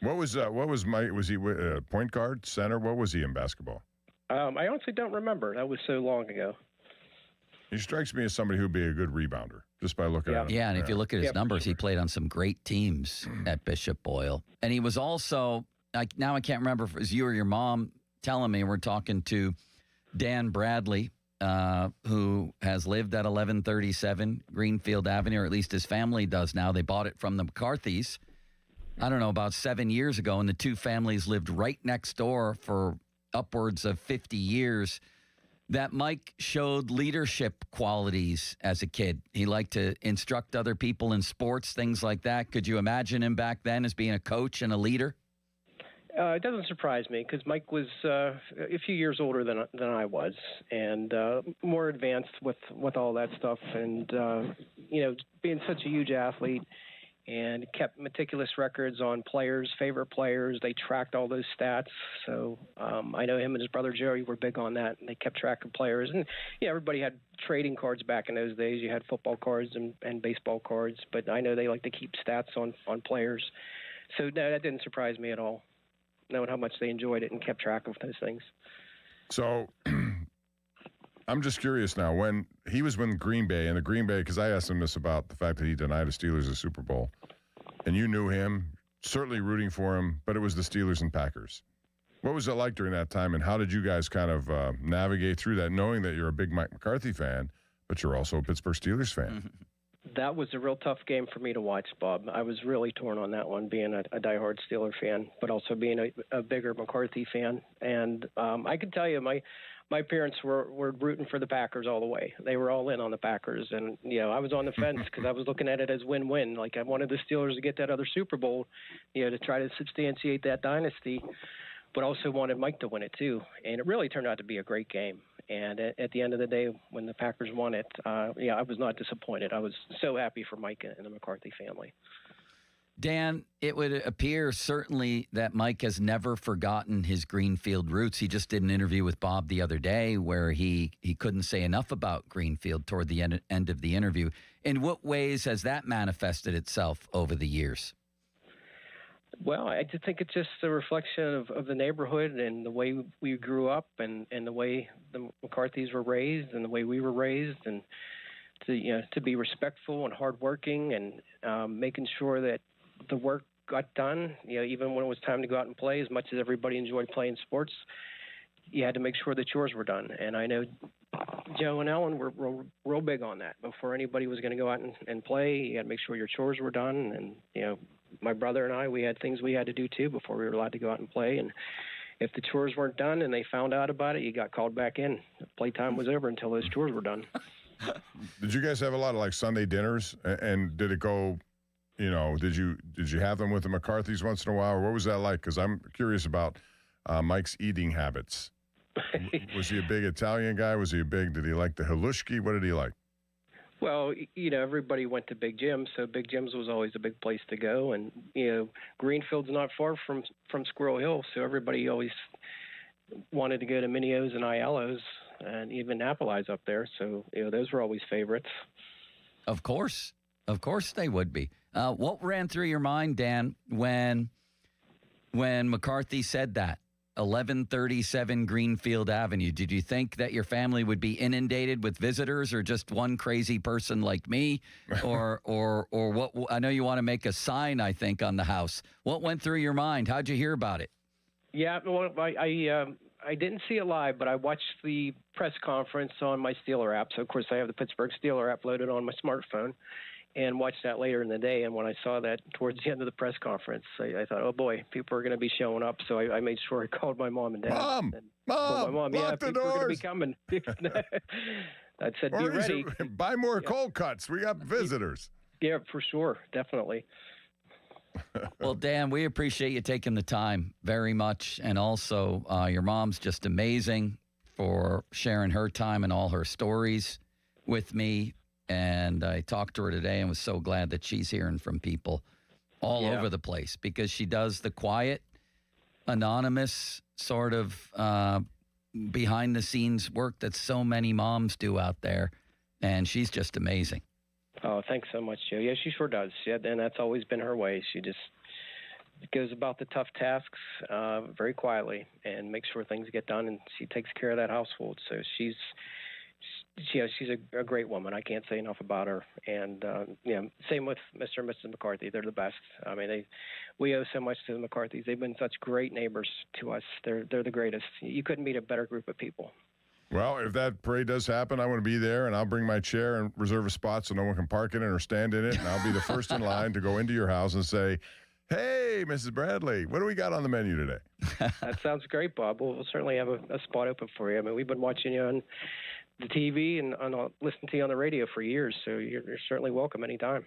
What was Mike? Was he point guard, center? What was he in basketball? I honestly don't remember. That was so long ago. He strikes me as somebody who'd be a good rebounder just by looking at him. Yeah, and if you look at his numbers, he played on some great teams at Bishop Boyle. And he was also, now I can't remember if it was you or your mom telling me, we're talking to Dan Bradley, who has lived at 1137 Greenfield Avenue, or at least his family does now. They bought it from the McCarthys, I don't know, about 7 years ago, and the 2 families lived right next door for upwards of 50 years. That Mike showed leadership qualities as a kid. He liked to instruct other people in sports, things like that. Could you imagine him back then as being a coach and a leader? It doesn't surprise me because Mike was a few years older than I was, and more advanced with all that stuff. And being such a huge athlete, and kept meticulous records on players, favorite players. They tracked all those stats. So I know him and his brother Joey were big on that, and they kept track of players. And everybody had trading cards back in those days. You had football cards and baseball cards, but I know they like to keep stats on players. So no, that didn't surprise me at all, knowing how much they enjoyed it and kept track of those things. So I'm just curious now, when he was with Green Bay, and the Green Bay, because I asked him this about the fact that he denied the Steelers a Super Bowl, and you knew him, certainly rooting for him, but it was the Steelers and Packers. What was it like during that time, and how did you guys kind of navigate through that, knowing that you're a big Mike McCarthy fan, but you're also a Pittsburgh Steelers fan? That was a real tough game for me to watch, Bob. I was really torn on that one, being a diehard Steeler fan, but also being a bigger McCarthy fan. And I can tell you, my parents were rooting for the Packers all the way. They were all in on the Packers. And, I was on the fence because I was looking at it as win-win. Like, I wanted the Steelers to get that other Super Bowl, to try to substantiate that dynasty, but also wanted Mike to win it too. And it really turned out to be a great game. And at the end of the day, when the Packers won it, I was not disappointed. I was so happy for Mike and the McCarthy family. Dan, it would appear certainly that Mike has never forgotten his Greenfield roots. He just did an interview with Bob the other day where he couldn't say enough about Greenfield toward the end of the interview. In what ways has that manifested itself over the years? Well, I just think it's just a reflection of the neighborhood and the way we grew up and the way the McCarthys were raised and the way we were raised, and to be respectful and hardworking and making sure that the work got done. Even when it was time to go out and play, as much as everybody enjoyed playing sports, you had to make sure the chores were done. And I know Joe and Ellen were real big on that. Before anybody was going to go out and play, you had to make sure your chores were done. And, my brother and I, we had things we had to do too before we were allowed to go out and play. And if the chores weren't done and they found out about it, you got called back in. Playtime was over until those chores were done. Did you guys have a lot of Sunday dinners? And did it go, did you have them with the McCarthys once in a while? Or what was that like? Because I'm curious about Mike's eating habits. Was he a big Italian guy? Did he like the halushki? What did he like? Well, everybody went to Big Jim, so Big Jim's was always a big place to go. And, Greenfield's not far from Squirrel Hill, so everybody always wanted to go to Minio's and Aiello's and even Appleye's up there. So, those were always favorites. Of course they would be. What ran through your mind, Dan, when McCarthy said that? 1137 Greenfield Avenue. Did you think that your family would be inundated with visitors, or just one crazy person like me, or what? I know you want to make a sign, I think, on the house. What went through your mind? How'd you hear about it? Yeah, well, I didn't see it live, but I watched the press conference on my Steeler app. So, of course, I have the Pittsburgh Steeler app loaded on my smartphone, and watched that later in the day. And when I saw that towards the end of the press conference, I thought, oh, boy, people are going to be showing up. So I made sure I called my mom and dad. Mom, told my mom, lock the people are going to be doors. coming. I said, be ready. Buy more cold cuts. We got visitors. Yeah, for sure. Definitely. Well, Dan, we appreciate you taking the time very much. And also, your mom's just amazing for sharing her time and all her stories with me. And I talked to her today and was so glad that she's hearing from people all over the place, because she does the quiet, anonymous sort of behind-the-scenes work that so many moms do out there. And she's just amazing. Oh, thanks so much, Joe. Yeah, she sure does. Yeah, and that's always been her way. She just goes about the tough tasks very quietly and makes sure things get done, and she takes care of that household. So she's a great woman. I can't say enough about her. And same with Mr. and Mrs. McCarthy. They're the best. I mean, we owe so much to the McCarthys. They've been such great neighbors to us. They're the greatest. You couldn't meet a better group of people. Well, if that parade does happen, I want to be there, and I'll bring my chair and reserve a spot so no one can park in it or stand in it, and I'll be the first in line to go into your house and say, hey, Mrs. Bradley, what do we got on the menu today? That sounds great, Bob. We'll certainly have a spot open for you. I mean, we've been watching you on the TV and listening to you on the radio for years, so you're certainly welcome anytime.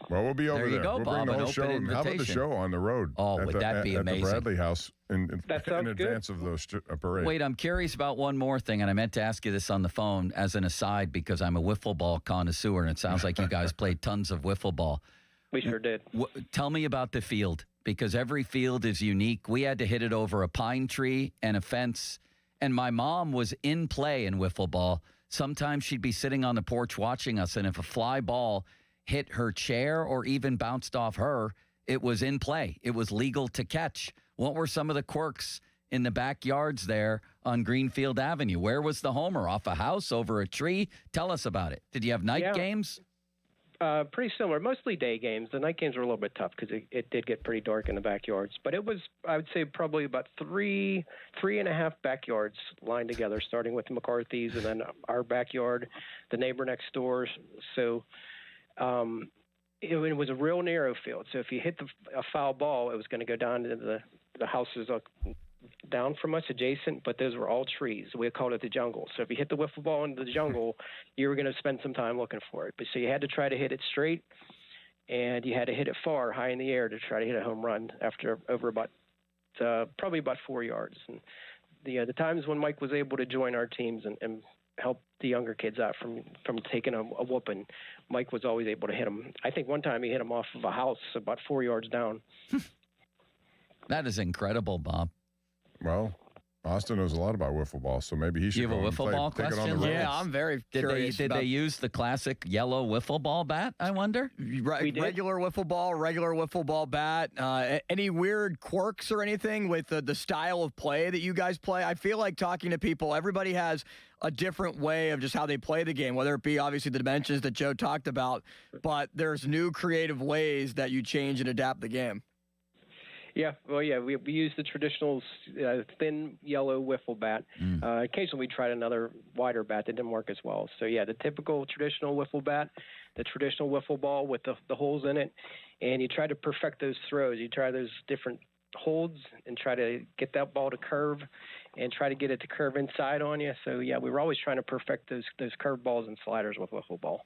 Well, we'll be over there. There you go, we'll Bob, bring the an whole show. open How about the invitation. show on the road? Oh, would that be amazing? At the Bradley House in sounds advance of those parade. Wait, I'm curious about one more thing, and I meant to ask you this on the phone as an aside, because I'm a wiffle ball connoisseur, and it sounds like you guys played tons of wiffle ball. We sure did. Tell me about the field, because every field is unique. We had to hit it over a pine tree and a fence, and my mom was in play in wiffle ball. Sometimes she'd be sitting on the porch watching us, and if a fly ball hit her chair or even bounced off her, it was in play. It was legal to catch. What were some of the quirks in the backyards there on Greenfield Avenue? Where was the homer? Off a house, over a tree? Tell us about it. Did you have night games? Pretty similar, mostly day games. The night games were a little bit tough because it did get pretty dark in the backyards. But it was, I would say, probably about three and a half backyards lined together, starting with the McCarthy's and then our backyard, the neighbor next door. So it was a real narrow field. So if you hit a foul ball, it was going to go down into the houses down from us adjacent, but those were all trees. We called it the jungle. So if you hit the wiffle ball into the jungle, you were going to spend some time looking for it. But so you had to try to hit it straight, and you had to hit it far, high in the air, to try to hit a home run over probably about 4 yards. And the times when Mike was able to join our teams and help the younger kids out from taking a whooping, Mike was always able to hit them. I think one time he hit him off of a house about 4 yards down. That is incredible, Bob. Well, Austin knows a lot about wiffle ball, so maybe he should You have go a and wiffle ball take it on question? the road. Yeah, I'm very curious. Did they use the classic yellow wiffle ball bat, I wonder? Regular wiffle ball bat. Any weird quirks or anything with the style of play that you guys play? I feel like talking to people, everybody has a different way of just how they play the game, whether it be obviously the dimensions that Joe talked about, but there's new creative ways that you change and adapt the game. Yeah, well, yeah, we use the traditional thin yellow wiffle bat. Occasionally we tried another wider bat that didn't work as well. So, yeah, the typical traditional wiffle bat, the traditional wiffle ball with the holes in it, and you try to perfect those throws. You try those different holds and try to get that ball to curve and try to get it to curve inside on you. So, yeah, we were always trying to perfect those curved balls and sliders with wiffle ball.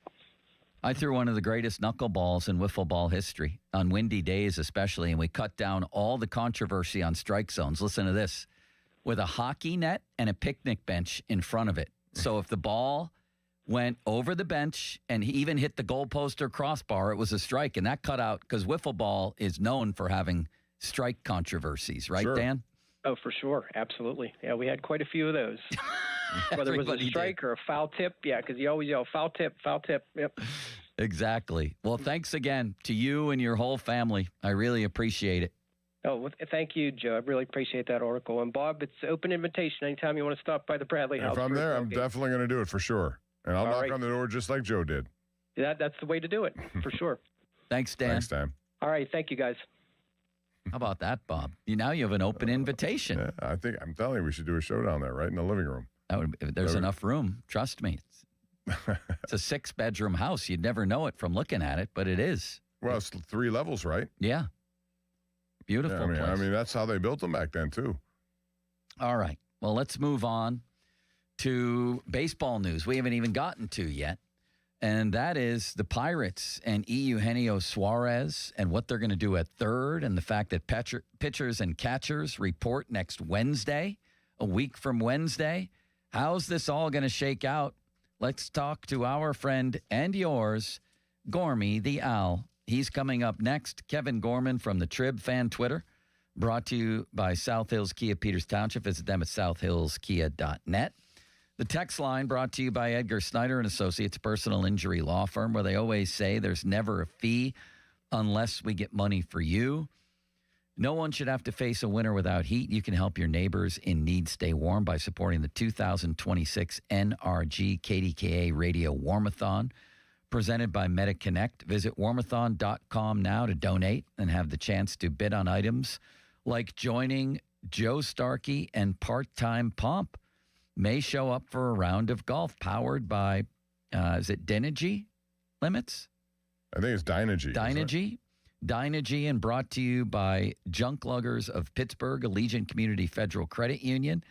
I threw one of the greatest knuckleballs in wiffle ball history, on windy days especially, and we cut down all the controversy on strike zones. Listen to this. With a hockey net and a picnic bench in front of it. So if the ball went over the bench, and he even hit the goalpost or crossbar. It was a strike, and that cut out because wiffle ball is known for having strike controversies, right, Sure. Dan? Oh, for sure. Absolutely. Yeah, we had quite a few of those. Whether it was a Everybody strike or a foul tip. Yeah, because you always yell foul tip, foul tip. Yep. Exactly. Well, thanks again to you and your whole family. I really appreciate it. Oh, well, thank you, Joe. I really appreciate that article. And Bob, it's open invitation anytime you want to stop by the Bradley House. If I'm there, I'm definitely going to do it for sure. And I'll All knock right. on the door just like Joe did. That's the way to do it, for sure. Thanks, Dan. Thanks, Dan. All right. Thank you, guys. How about that, Bob? Now you have an open invitation. Yeah, I'm telling you, we should do a show down there, right in the living room. If there's enough room. Trust me. It's a 6-bedroom house. You'd never know it from looking at it, but it is. Well, it's 3 levels, right? Yeah. Beautiful Yeah, place. I mean, that's how they built them back then, too. All right. Well, let's move on to baseball news we haven't even gotten to yet. And that is the Pirates and Eugenio Suarez and what they're going to do at third, and the fact that pitchers and catchers report next Wednesday, a week from Wednesday. How's this all going to shake out? Let's talk to our friend and yours, Gormy the Owl. He's coming up next. Kevin Gorman from the Trib Fan Twitter, brought to you by South Hills Kia Peters Township. Visit them at southhillskia.net. The text line brought to you by Edgar Snyder and Associates, personal injury law firm, where they always say there's never a fee unless we get money for you. No one should have to face a winter without heat. You can help your neighbors in need stay warm by supporting the 2026 NRG KDKA Radio Warmathon, presented by MediConnect. Visit warmathon.com now to donate and have the chance to bid on items like joining Joe Starkey and Part-Time Pomp. May show up for a round of golf powered by, is it Dynegy Limits? I think it's Dynegy. Dynegy. Dynegy, and brought to you by Junk Luggers of Pittsburgh, Allegiant Community Federal Credit Union,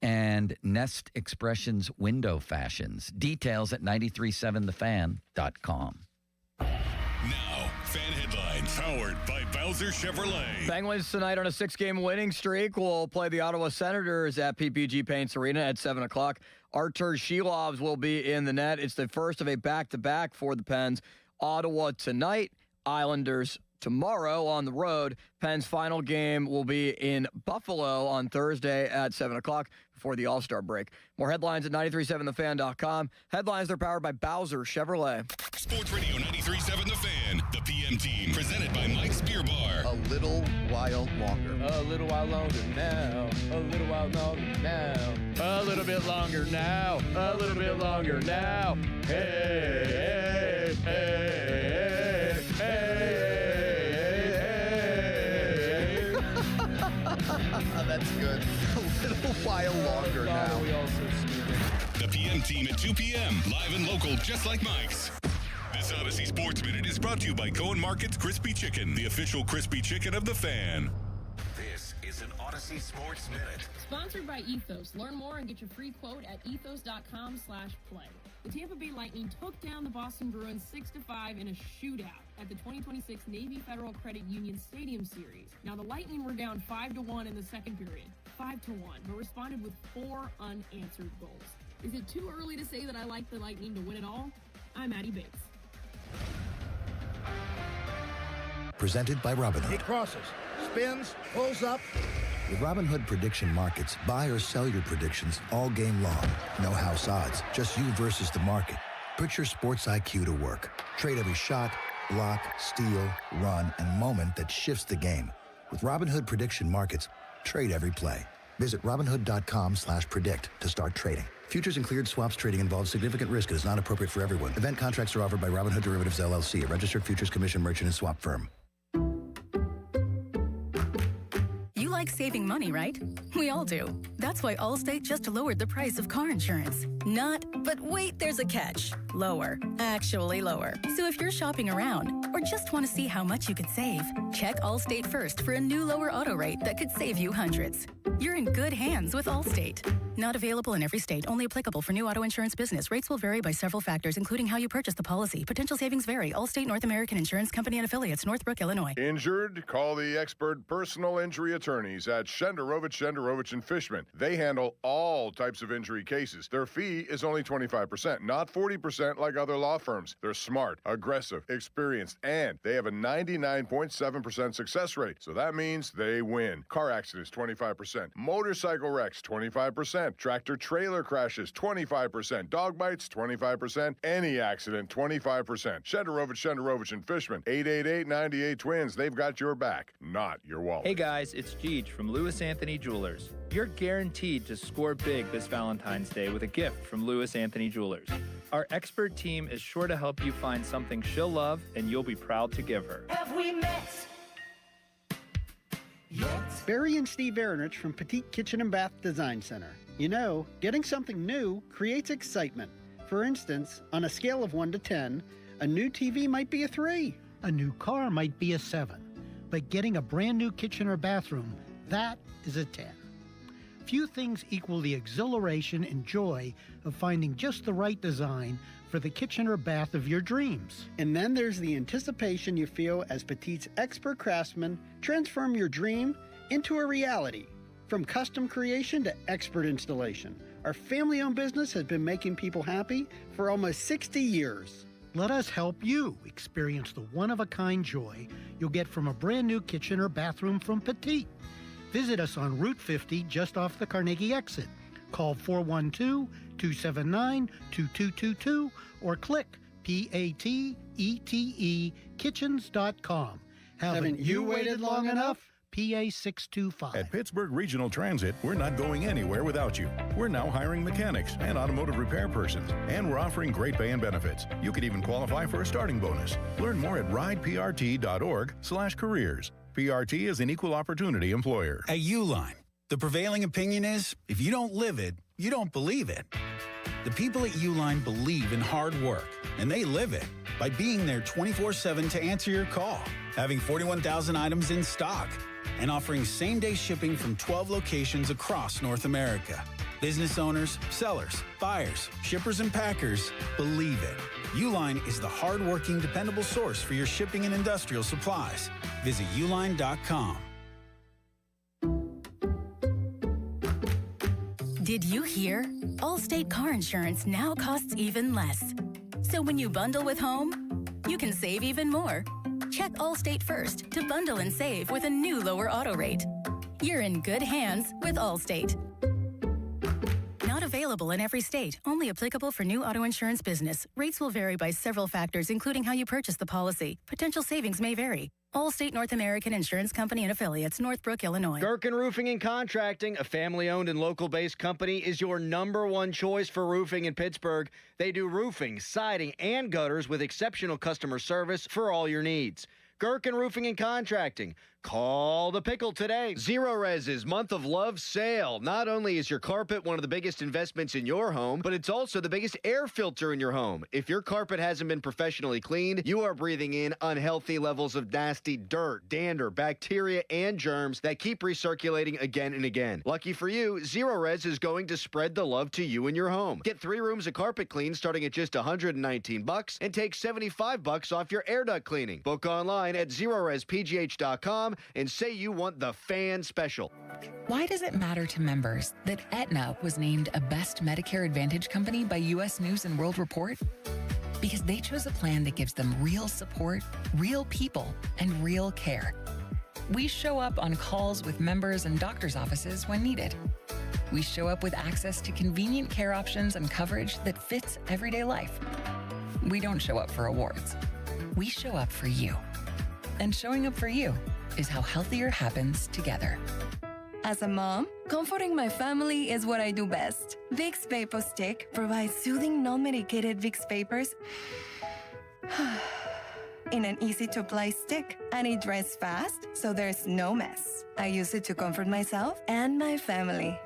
and Nest Expressions Window Fashions. Details at 937thefan.com. Now, fan headlines powered by Bowser Chevrolet. Penguins tonight on a 6-game winning streak will play the Ottawa Senators at PPG Paints Arena at 7 o'clock. Artur Shilovs will be in the net. It's the first of a back-to-back for the Pens. Ottawa tonight, Islanders tomorrow on the road. Pens' final game will be in Buffalo on Thursday at 7 o'clock before the All-Star break. More headlines at 937thefan.com. Headlines are powered by Bowser Chevrolet. Sports Radio 93.7 The Fan, the PM team, presented by Mike's Beer Bar. A little while longer. A little while longer now. A little while longer now. A little bit longer now. A little bit longer now. Hey, hey, hey, hey, hey. That's good. A little while longer now. The PM team at 2 p.m. Live and local, just like Mike's. This Odyssey Sports Minute is brought to you by Cohen Market's Crispy Chicken, the official crispy chicken of the Fan. This is an Odyssey Sports Minute. Sponsored by Ethos. Learn more and get your free quote at ethos.com/play. The Tampa Bay Lightning took down the Boston Bruins 6-5 in a shootout at the 2026 Navy Federal Credit Union Stadium Series. Now, the Lightning were down 5-1 in the second period, 5-1, but responded with 4 unanswered goals. Is it too early to say that I like the Lightning to win it all? I'm Addie Bates. Presented by Robinhood. He crosses, spins, pulls up. With Robinhood Prediction Markets, buy or sell your predictions all game long. No house odds, just you versus the market. Put your sports IQ to work. Trade every shot, block, steal, run, and moment that shifts the game. With Robinhood Prediction Markets, trade every play. Visit Robinhood.com/predict to start trading. Futures and cleared swaps trading involves significant risk and is not appropriate for everyone. Event contracts are offered by Robinhood Derivatives LLC, a registered futures commission merchant and swap firm. You like saving money, right? We all do. That's why Allstate just lowered the price of car insurance. Not, but wait, there's a catch. Lower. Actually lower. So if you're shopping around or just want to see how much you could save, check Allstate first for a new lower auto rate that could save you hundreds. You're in good hands with Allstate. Not available in every state. Only applicable for new auto insurance business. Rates will vary by several factors, including how you purchase the policy. Potential savings vary. Allstate North American Insurance Company and affiliates, Northbrook, Illinois. Injured? Call the expert personal injury attorneys at Shenderovich and Fishman. They handle all types of injury cases. Their fee is only 25%, not 40% like other law firms. They're smart, aggressive, experienced, and they have a 99.7% success rate. So that means they win. Car accidents, 25%. Motorcycle wrecks, 25%. Tractor trailer crashes, 25%. Dog bites, 25%. Any accident, 25%. Shenderovich and Fishman, 888-98-TWINS. They've got your back, not your wallet. Hey guys, it's Jeej from Lewis Anthony Jewelers. You're guaranteed to score big this Valentine's Day with a gift from Lewis Anthony Jewelers. Our expert team is sure to help you find something she'll love and you'll be proud to give her. Have we met? Barry and Steve Aaronich from Petite Kitchen and Bath Design Center. You know, getting something new creates excitement. For instance, on a scale of 1 to 10, a new TV might be a 3. A new car might be a 7. But getting a brand new kitchen or bathroom, that is a 10. Few things equal the exhilaration and joy of finding just the right design for the kitchen or bath of your dreams. And then there's the anticipation you feel as Petite's expert craftsmen transform your dream into a reality. From custom creation to expert installation, our family-owned business has been making people happy for almost 60 years. Let us help you experience the one-of-a-kind joy you'll get from a brand new kitchen or bathroom from Petite. Visit us on Route 50 just off the Carnegie exit. Call 412-279-2222 or click PATETE kitchens.com. Haven't you waited long enough? PA 625. At Pittsburgh Regional Transit, we're not going anywhere without you. We're now hiring mechanics and automotive repair persons, and we're offering great pay and benefits. You could even qualify for a starting bonus. Learn more at rideprt.org/careers. PRT is an equal opportunity employer. At Uline, the prevailing opinion is, if you don't live it, you don't believe it. The people at Uline believe in hard work, and they live it by being there 24/7 to answer your call, having 41,000 items in stock, and offering same-day shipping from 12 locations across North America. Business owners, sellers, buyers, shippers, and packers believe it. Uline is the hard-working, dependable source for your shipping and industrial supplies. Visit uline.com. Did you hear? Allstate car insurance now costs even less. So when you bundle with home, you can save even more. Check Allstate first to bundle and save with a new lower auto rate. You're in good hands with Allstate. Not available in every state. Only applicable for new auto insurance business. Rates will vary by several factors, including how you purchase the policy. Potential savings may vary. Allstate North American Insurance Company and affiliates, Northbrook, Illinois. Gherkin Roofing and Contracting, a family-owned and local-based company, is your #1 choice for roofing in Pittsburgh. They do roofing, siding, and gutters with exceptional customer service for all your needs. Gherkin Roofing and Contracting. Call the pickle today. Zero Res's Month of Love sale. Not only is your carpet one of the biggest investments in your home, but it's also the biggest air filter in your home. If your carpet hasn't been professionally cleaned, you are breathing in unhealthy levels of nasty dirt, dander, bacteria, and germs that keep recirculating again and again. Lucky for you, Zero Res is going to spread the love to you and your home. Get 3 rooms of carpet clean starting at just $119 and take $75 off your air duct cleaning. Book online at ZeroResPGH.com and say you want the fan special. Why does it matter to members that Aetna was named a Best Medicare Advantage company by U.S. News and World Report? Because they chose a plan that gives them real support, real people, and real care. We show up on calls with members and doctors' offices when needed. We show up with access to convenient care options and coverage that fits everyday life. We don't show up for awards. We show up for you. And showing up for you is how healthier happens together. As a mom, comforting my family is what I do best. Vicks Vapor Stick provides soothing, non-medicated Vicks Vapors in an easy-to-apply stick, and it dries fast, so there's no mess. I use it to comfort myself and my family.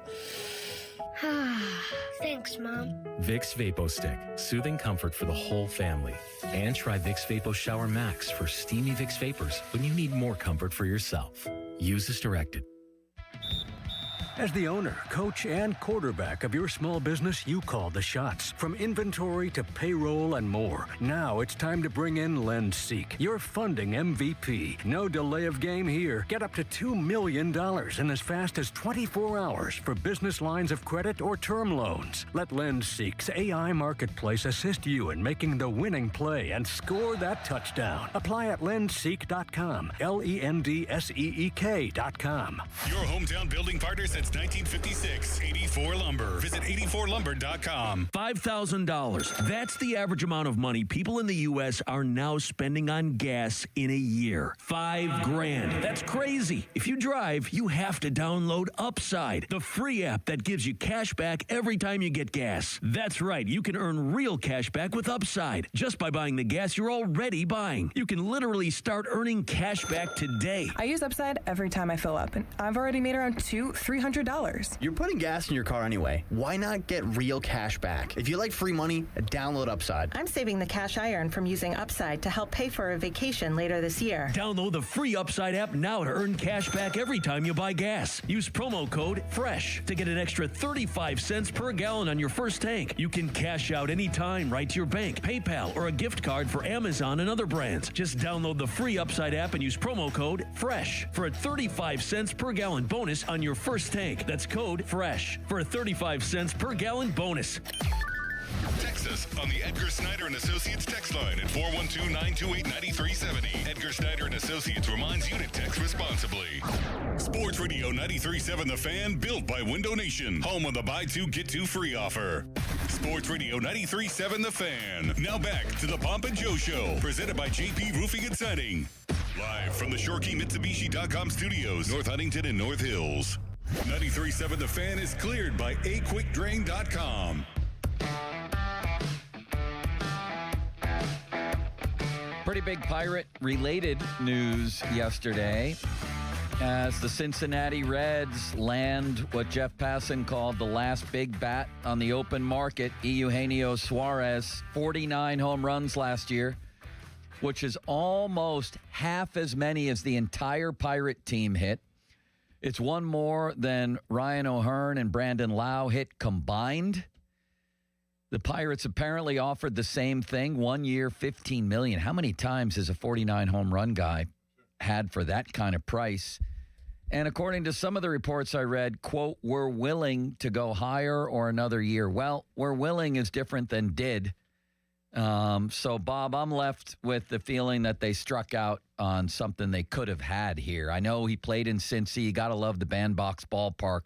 Thanks, Mom. Vicks Vapo Stick, soothing comfort for the whole family. And try Vicks Vapo Shower Max for steamy Vicks Vapors when you need more comfort for yourself. Use as directed. As the owner, coach, and quarterback of your small business, you call the shots. From inventory to payroll and more. Now it's time to bring in LendSeek, your funding MVP. No delay of game here. Get up to $2 million in as fast as 24 hours for business lines of credit or term loans. Let LendSeek's AI marketplace assist you in making the winning play and score that touchdown. Apply at lendseek.com. LENDSEEK.com. Your hometown building partner since 1956. 84 Lumber. Visit 84lumber.com. $5,000. That's the average amount of money people in the U.S. are now spending on gas in a year. $5,000. That's crazy. If you drive, you have to download Upside, the free app that gives you cash back every time you get gas. That's right. You can earn real cash back with Upside just by buying the gas you're already buying. You can literally start earning cash back today. I use Upside every time I fill up, and I've already made around $300. You're putting gas in your car anyway. Why not get real cash back? If you like free money, download Upside. I'm saving the cash I earn from using Upside to help pay for a vacation later this year. Download the free Upside app now to earn cash back every time you buy gas. Use promo code FRESH to get an extra 35 cents per gallon on your first tank. You can cash out anytime right to your bank, PayPal, or a gift card for Amazon and other brands. Just download the free Upside app and use promo code FRESH for a 35 cents per gallon bonus on your first tank. That's code FRESH for a 35 cents per gallon bonus. Text us on the Edgar Snyder and Associates text line at 412-928-9370. Edgar Snyder and Associates reminds you to text responsibly. Sports Radio 93.7 The Fan, built by Window Nation, home of the buy two get two free offer. Sports Radio 93.7 The Fan. Now back to the Pomp and Joe Show, presented by JP Roofing and Siding. Live from the ShoreKeyMitsubishi.com studios, North Huntington and North Hills. 93.7 The Fan is cleared by aquickdrain.com. Pretty big Pirate-related news yesterday as the Cincinnati Reds land what Jeff Passan called the last big bat on the open market. Eugenio Suarez, 49 home runs last year, which is almost half as many as the entire Pirate team hit. It's one more than Ryan O'Hearn and Brandon Lau hit combined. The Pirates apparently offered the same thing, 1 year, $15 million. How many times has a 49 home run guy had for that kind of price? And according to some of the reports I read, quote, we're willing to go higher or another year. Well, we're willing is different than did. So, Bob, I'm left with the feeling that they struck out on something they could have had here. I know he played in Cincy. You got to love the Bandbox Ballpark.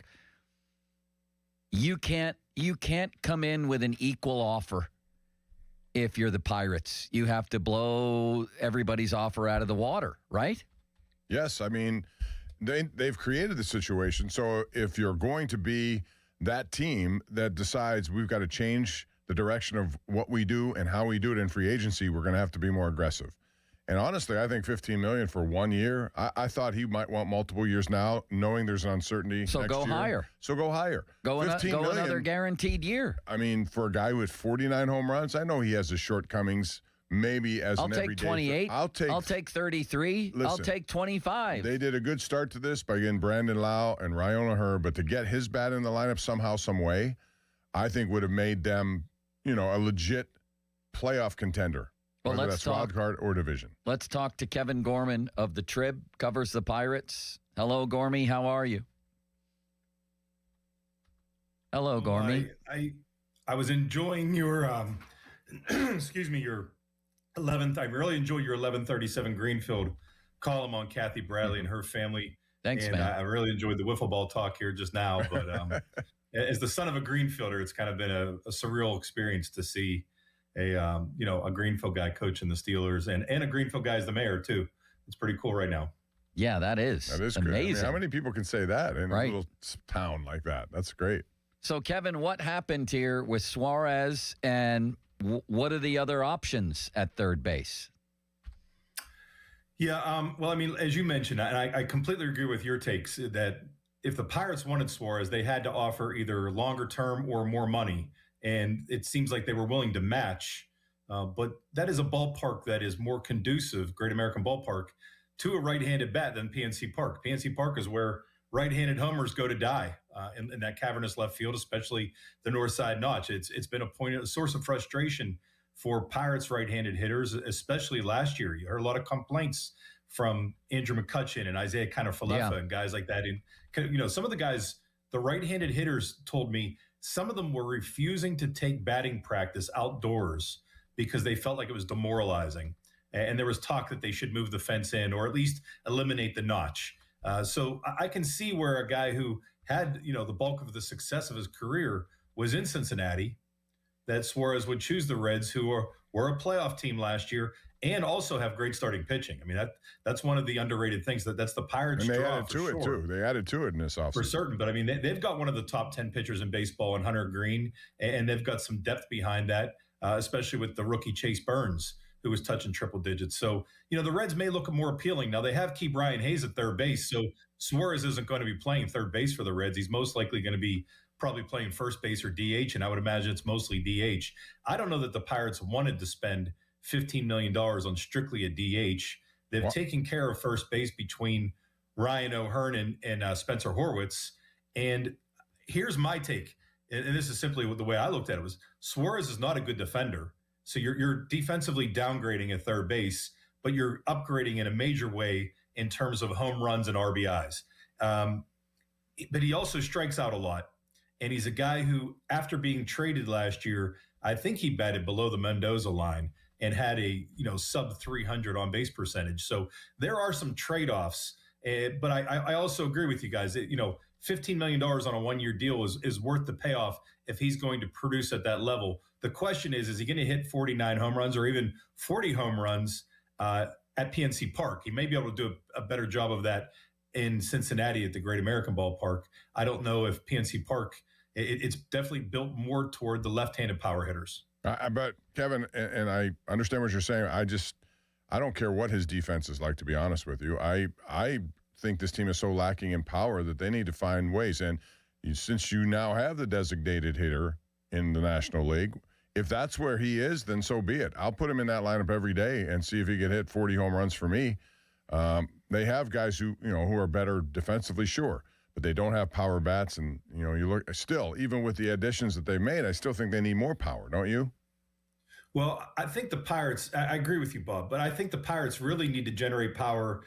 You can't come in with an equal offer if you're the Pirates. You have to blow everybody's offer out of the water, right? Yes, I mean, they've created the situation. So if you're going to be that team that decides we've got to change the direction of what we do and how we do it in free agency, we're going to have to be more aggressive. And honestly, I think $15 million for 1 year. I thought he might want multiple years now, knowing there's an uncertainty. So next go year. higher. So go higher. Go another guaranteed year. I mean, for a guy with 49 home runs, I know he has his shortcomings. Maybe as I'll an take everyday. 28. I'll take 33. Listen, I'll take 25. They did a good start to this by getting Brandon Lau and Ryan O'Hearn, but to get his bat in the lineup somehow, some way, I think would have made them, a legit playoff contender. Well, whether let's that's wild card or division. Let's talk to Kevin Gorman of the Trib, covers the Pirates. Hello, Gormy. How are you? Hello, Gormy. I was enjoying your excuse me, your 11th. I really enjoy your 1137 Greenfield column on Kathy Bradley and her family. Thanks, and man. I really enjoyed the wiffle ball talk here just now. But as the son of a Greenfielder, it's kind of been a surreal experience to see a Greenfield guy coaching the Steelers and a Greenfield guy as the mayor too. It's pretty cool right now. Yeah, that is amazing. Good. I mean, how many people can say that in a little town like that? That's great. So, Kevin, what happened here with Suarez, and what are the other options at third base? Yeah, well, I mean, as you mentioned, and I completely agree with your takes that if the Pirates wanted Suarez, they had to offer either longer term or more money. And it seems like they were willing to match. But that is a ballpark that is more conducive, Great American Ballpark, to a right-handed bat than PNC Park. PNC Park is where right-handed homers go to die. in that cavernous left field, especially the north side notch. It's been a source of frustration for Pirates right-handed hitters, especially last year. You heard a lot of complaints from Andrew McCutchen and Isaiah Kiner-Falefa and guys like that. And some of the guys, the right-handed hitters, told me some of them were refusing to take batting practice outdoors because they felt like it was demoralizing. And there was talk that they should move the fence in or at least eliminate the notch. So I can see where a guy who had, the bulk of the success of his career was in Cincinnati, that Suarez would choose the Reds, who were a playoff team last year and also have great starting pitching. I mean, that's one of the underrated things. That's the Pirates' and they draw added for to sure. it, too. They added to it in this offseason. For certain. But, I mean, they've got one of the top 10 pitchers in baseball in Hunter Green, and they've got some depth behind that, especially with the rookie Chase Burns, who was touching triple digits. So, the Reds may look more appealing. Now, they have Key Brian Hayes at third base, so Suarez isn't going to be playing third base for the Reds. He's most likely going to be probably playing first base or DH, and I would imagine it's mostly DH. I don't know that the Pirates wanted to spend $15 million on strictly a DH. They've taken care of first base between Ryan O'Hearn and Spencer Horwitz. And here's my take, and this is simply the way I looked at it, was Suarez is not a good defender. So you're defensively downgrading at third base, but you're upgrading in a major way in terms of home runs and RBIs. But he also strikes out a lot. And he's a guy who, after being traded last year, I think he batted below the Mendoza line and had a sub 300 on base percentage. So there are some trade-offs. But I also agree with you guys that, $15 million on a one-year deal is worth the payoff if he's going to produce at that level. The question is he going to hit 49 home runs or even 40 home runs at PNC Park? He may be able to do a better job of that in Cincinnati at the Great American Ballpark. I don't know if PNC Park, it's definitely built more toward the left-handed power hitters. But Kevin, and I understand what you're saying. I don't care what his defense is like, to be honest with you. I think this team is so lacking in power that they need to find ways. And since you now have the designated hitter in the National League, if that's where he is, then so be it. I'll put him in that lineup every day and see if he can hit 40 home runs for me. They have guys who are better defensively, sure, but they don't have power bats. And, you look still, even with the additions that they've made, I still think they need more power, don't you? Well, I think the Pirates, I agree with you, Bob, but I think the Pirates really need to generate power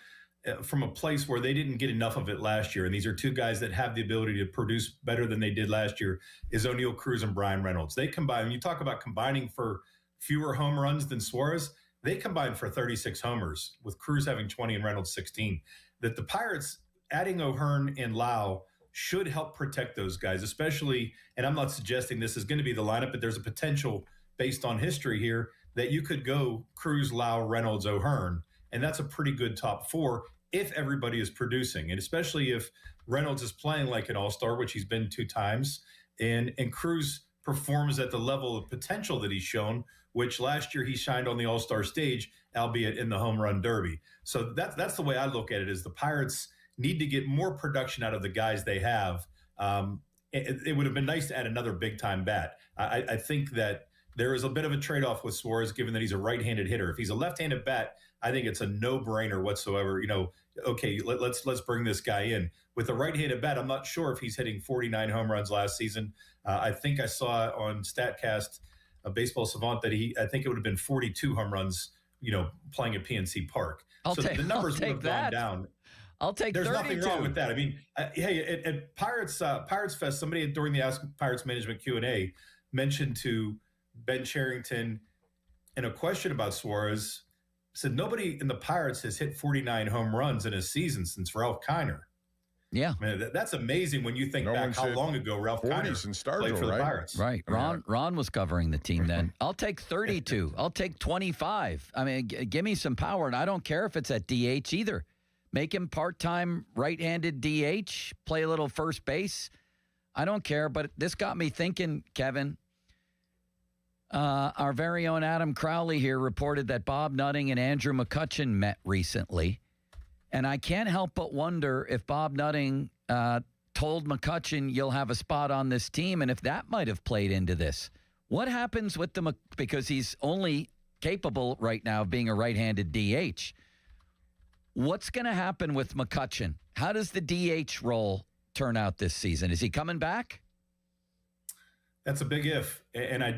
from a place where they didn't get enough of it last year. And these are two guys that have the ability to produce better than they did last year, is O'Neal Cruz and Brian Reynolds. They combine, when you talk about combining for fewer home runs than Suarez, they combined for 36 homers, with Cruz having 20 and Reynolds 16. That the Pirates, adding O'Hearn and Lau, should help protect those guys, especially, and I'm not suggesting this is going to be the lineup, but there's a potential based on history here that you could go Cruz, Lau, Reynolds, O'Hearn, and that's a pretty good top four if everybody is producing, and especially if Reynolds is playing like an all-star, which he's been 2 times, and Cruz performs at the level of potential that he's shown, which last year he shined on the all-star stage, albeit in the home run derby. So that's the way I look at it, is the Pirates need to get more production out of the guys they have. It would have been nice to add another big-time bat. I think that there is a bit of a trade-off with Suarez, given that he's a right-handed hitter. If he's a left-handed bat, I think it's a no-brainer whatsoever. Okay, let's bring this guy in. With a right-handed bat, I'm not sure if he's hitting 49 home runs last season. I think I saw on StatCast, Baseball Savant, that I think it would have been 42 home runs, playing at PNC Park. The numbers would have gone down. I'll take There's 32. nothing wrong with that. I mean, hey, at Pirates Fest, somebody during the Ask Pirates Management Q&A mentioned to Ben Cherington in a question about Suarez, said nobody in the Pirates has hit 49 home runs in a season since Ralph Kiner. Yeah. Man, that's amazing when you think back how long ago Ralph Kiner played for the Pirates. Right. Ron was covering the team then. I'll take 32. I'll take 25. I mean, give me some power, and I don't care if it's at DH either. Make him part-time right-handed DH, play a little first base. I don't care, but this got me thinking, Kevin. Our very own Adam Crowley here reported that Bob Nutting and Andrew McCutchen met recently. And I can't help but wonder if Bob Nutting told McCutchen, you'll have a spot on this team, and if that might have played into this. What happens with because he's only capable right now of being a right-handed DH. What's going to happen with McCutchen? How does the DH role turn out this season? Is he coming back? That's a big if. And I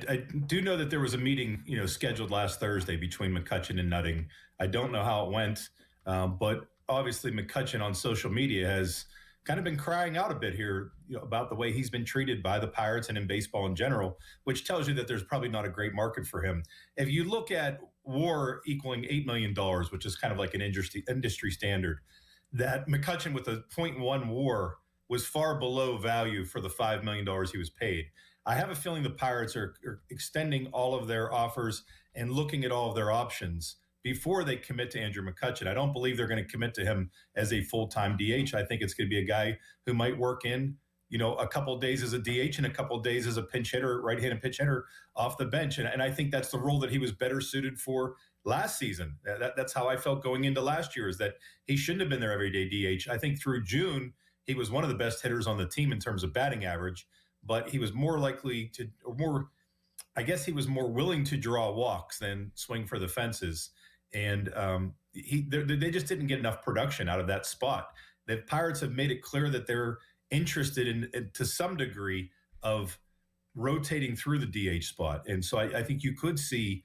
do know that there was a meeting, scheduled last Thursday between McCutchen and Nutting. I don't know how it went, but obviously McCutchen on social media has kind of been crying out a bit here about the way he's been treated by the Pirates and in baseball in general, which tells you that there's probably not a great market for him. If you look at WAR equaling $8 million, which is kind of like an industry standard, that McCutchen with a 0.1 WAR was far below value for the $5 million he was paid. I have a feeling the Pirates are extending all of their offers and looking at all of their options before they commit to Andrew McCutchen. I don't believe they're going to commit to him as a full-time DH. I think it's going to be a guy who might work in, a couple of days as a DH and a couple of days as a pinch hitter, right-handed pinch hitter off the bench. And I think that's the role that he was better suited for last season. That's how I felt going into last year, is that he shouldn't have been their everyday DH. I think through June, he was one of the best hitters on the team in terms of batting average, but he was more likely to, he was more willing to draw walks than swing for the fences. And they just didn't get enough production out of that spot. The Pirates have made it clear that they're interested in to some degree of rotating through the DH spot. And so I think you could see,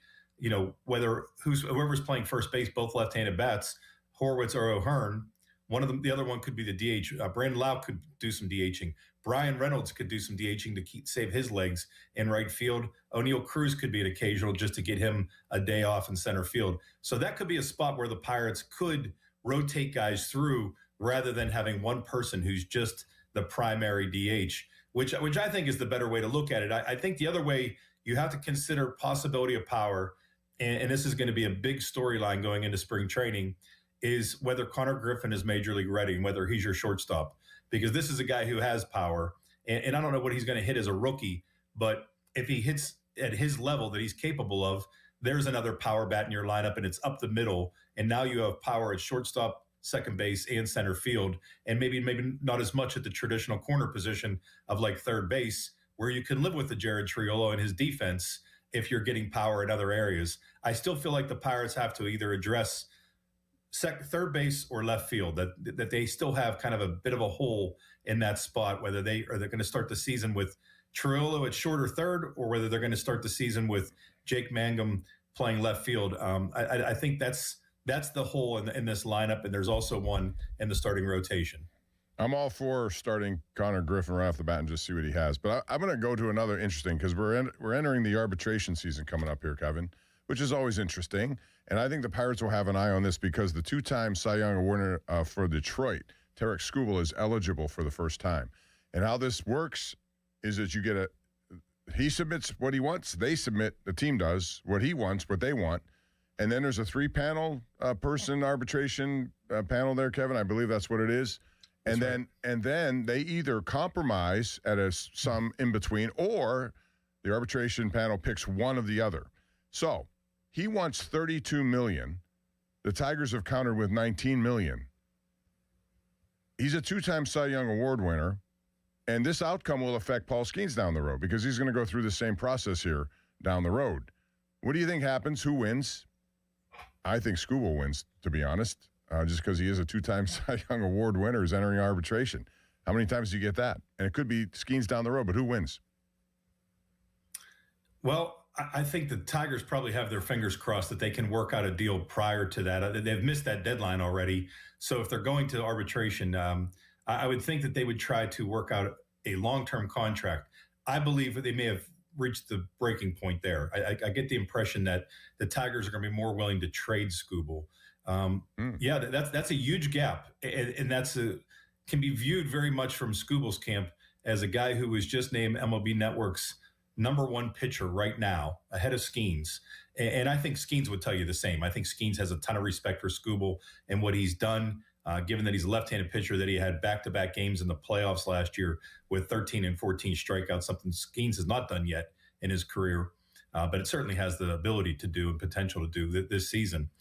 whoever's playing first base, both left-handed bats, Horwitz or O'Hearn. One of them, the other one could be the DH. Brandon Lau could do some DHing. Brian Reynolds could do some DHing to save his legs in right field. O'Neal Cruz could be an occasional just to get him a day off in center field. So that could be a spot where the Pirates could rotate guys through rather than having one person who's just the primary DH, which I think is the better way to look at it. I think the other way, you have to consider possibility of power, and this is going to be a big storyline going into spring training, is whether Connor Griffin is major league ready and whether he's your shortstop. Because this is a guy who has power, and I don't know what he's going to hit as a rookie, but if he hits at his level that he's capable of, there's another power bat in your lineup, and it's up the middle, and now you have power at shortstop, second base, and center field, and maybe not as much at the traditional corner position of like third base, where you can live with the Jared Triolo and his defense if you're getting power in other areas. I still feel like the Pirates have to either address third base or left field, that they still have kind of a bit of a hole in that spot, whether they're going to start the season with Triolo at short or third, or whether they're going to start the season with Jake Mangum playing left field. I think that's the hole in this lineup, and there's also one in the starting rotation. I'm all for starting Connor Griffin right off the bat and just see what he has. But I'm going to go to another interesting, because we're entering the arbitration season coming up here, Kevin, which is always interesting. And I think the Pirates will have an eye on this because the two-time Cy Young Award winner for Detroit, Tarek Skubal, is eligible for the first time. And how this works is that you get he submits what he wants, they submit, the team does, what he wants, what they want. And then there's a three-panel person arbitration panel there, Kevin. I believe that's what it is. And then they either compromise at a sum in between, or the arbitration panel picks one of the other. So he wants $32 million. The Tigers have countered with $19 million. He's a two-time Cy Young Award winner, and this outcome will affect Paul Skeens down the road because he's going to go through the same process here down the road. What do you think happens? Who wins? I think Skubal wins, to be honest, just because he is a two-time Cy Young Award winner who's entering arbitration. How many times do you get that? And it could be Skeens down the road, but who wins? Well, I think the Tigers probably have their fingers crossed that they can work out a deal prior to that. They've missed that deadline already. So if they're going to arbitration, I would think that they would try to work out a long-term contract. I believe that they may have reached the breaking point there. I get the impression that the Tigers are going to be more willing to trade Skubal. Yeah, that's a huge gap. And can be viewed very much from Skubal's camp as a guy who was just named MLB Network's #1 pitcher right now, ahead of Skeens. And I think Skeens would tell you the same. I think Skeens has a ton of respect for Skubal and what he's done, given that he's a left-handed pitcher, that he had back-to-back games in the playoffs last year with 13 and 14 strikeouts, something Skeens has not done yet in his career, but it certainly has the ability to do and potential to do this season.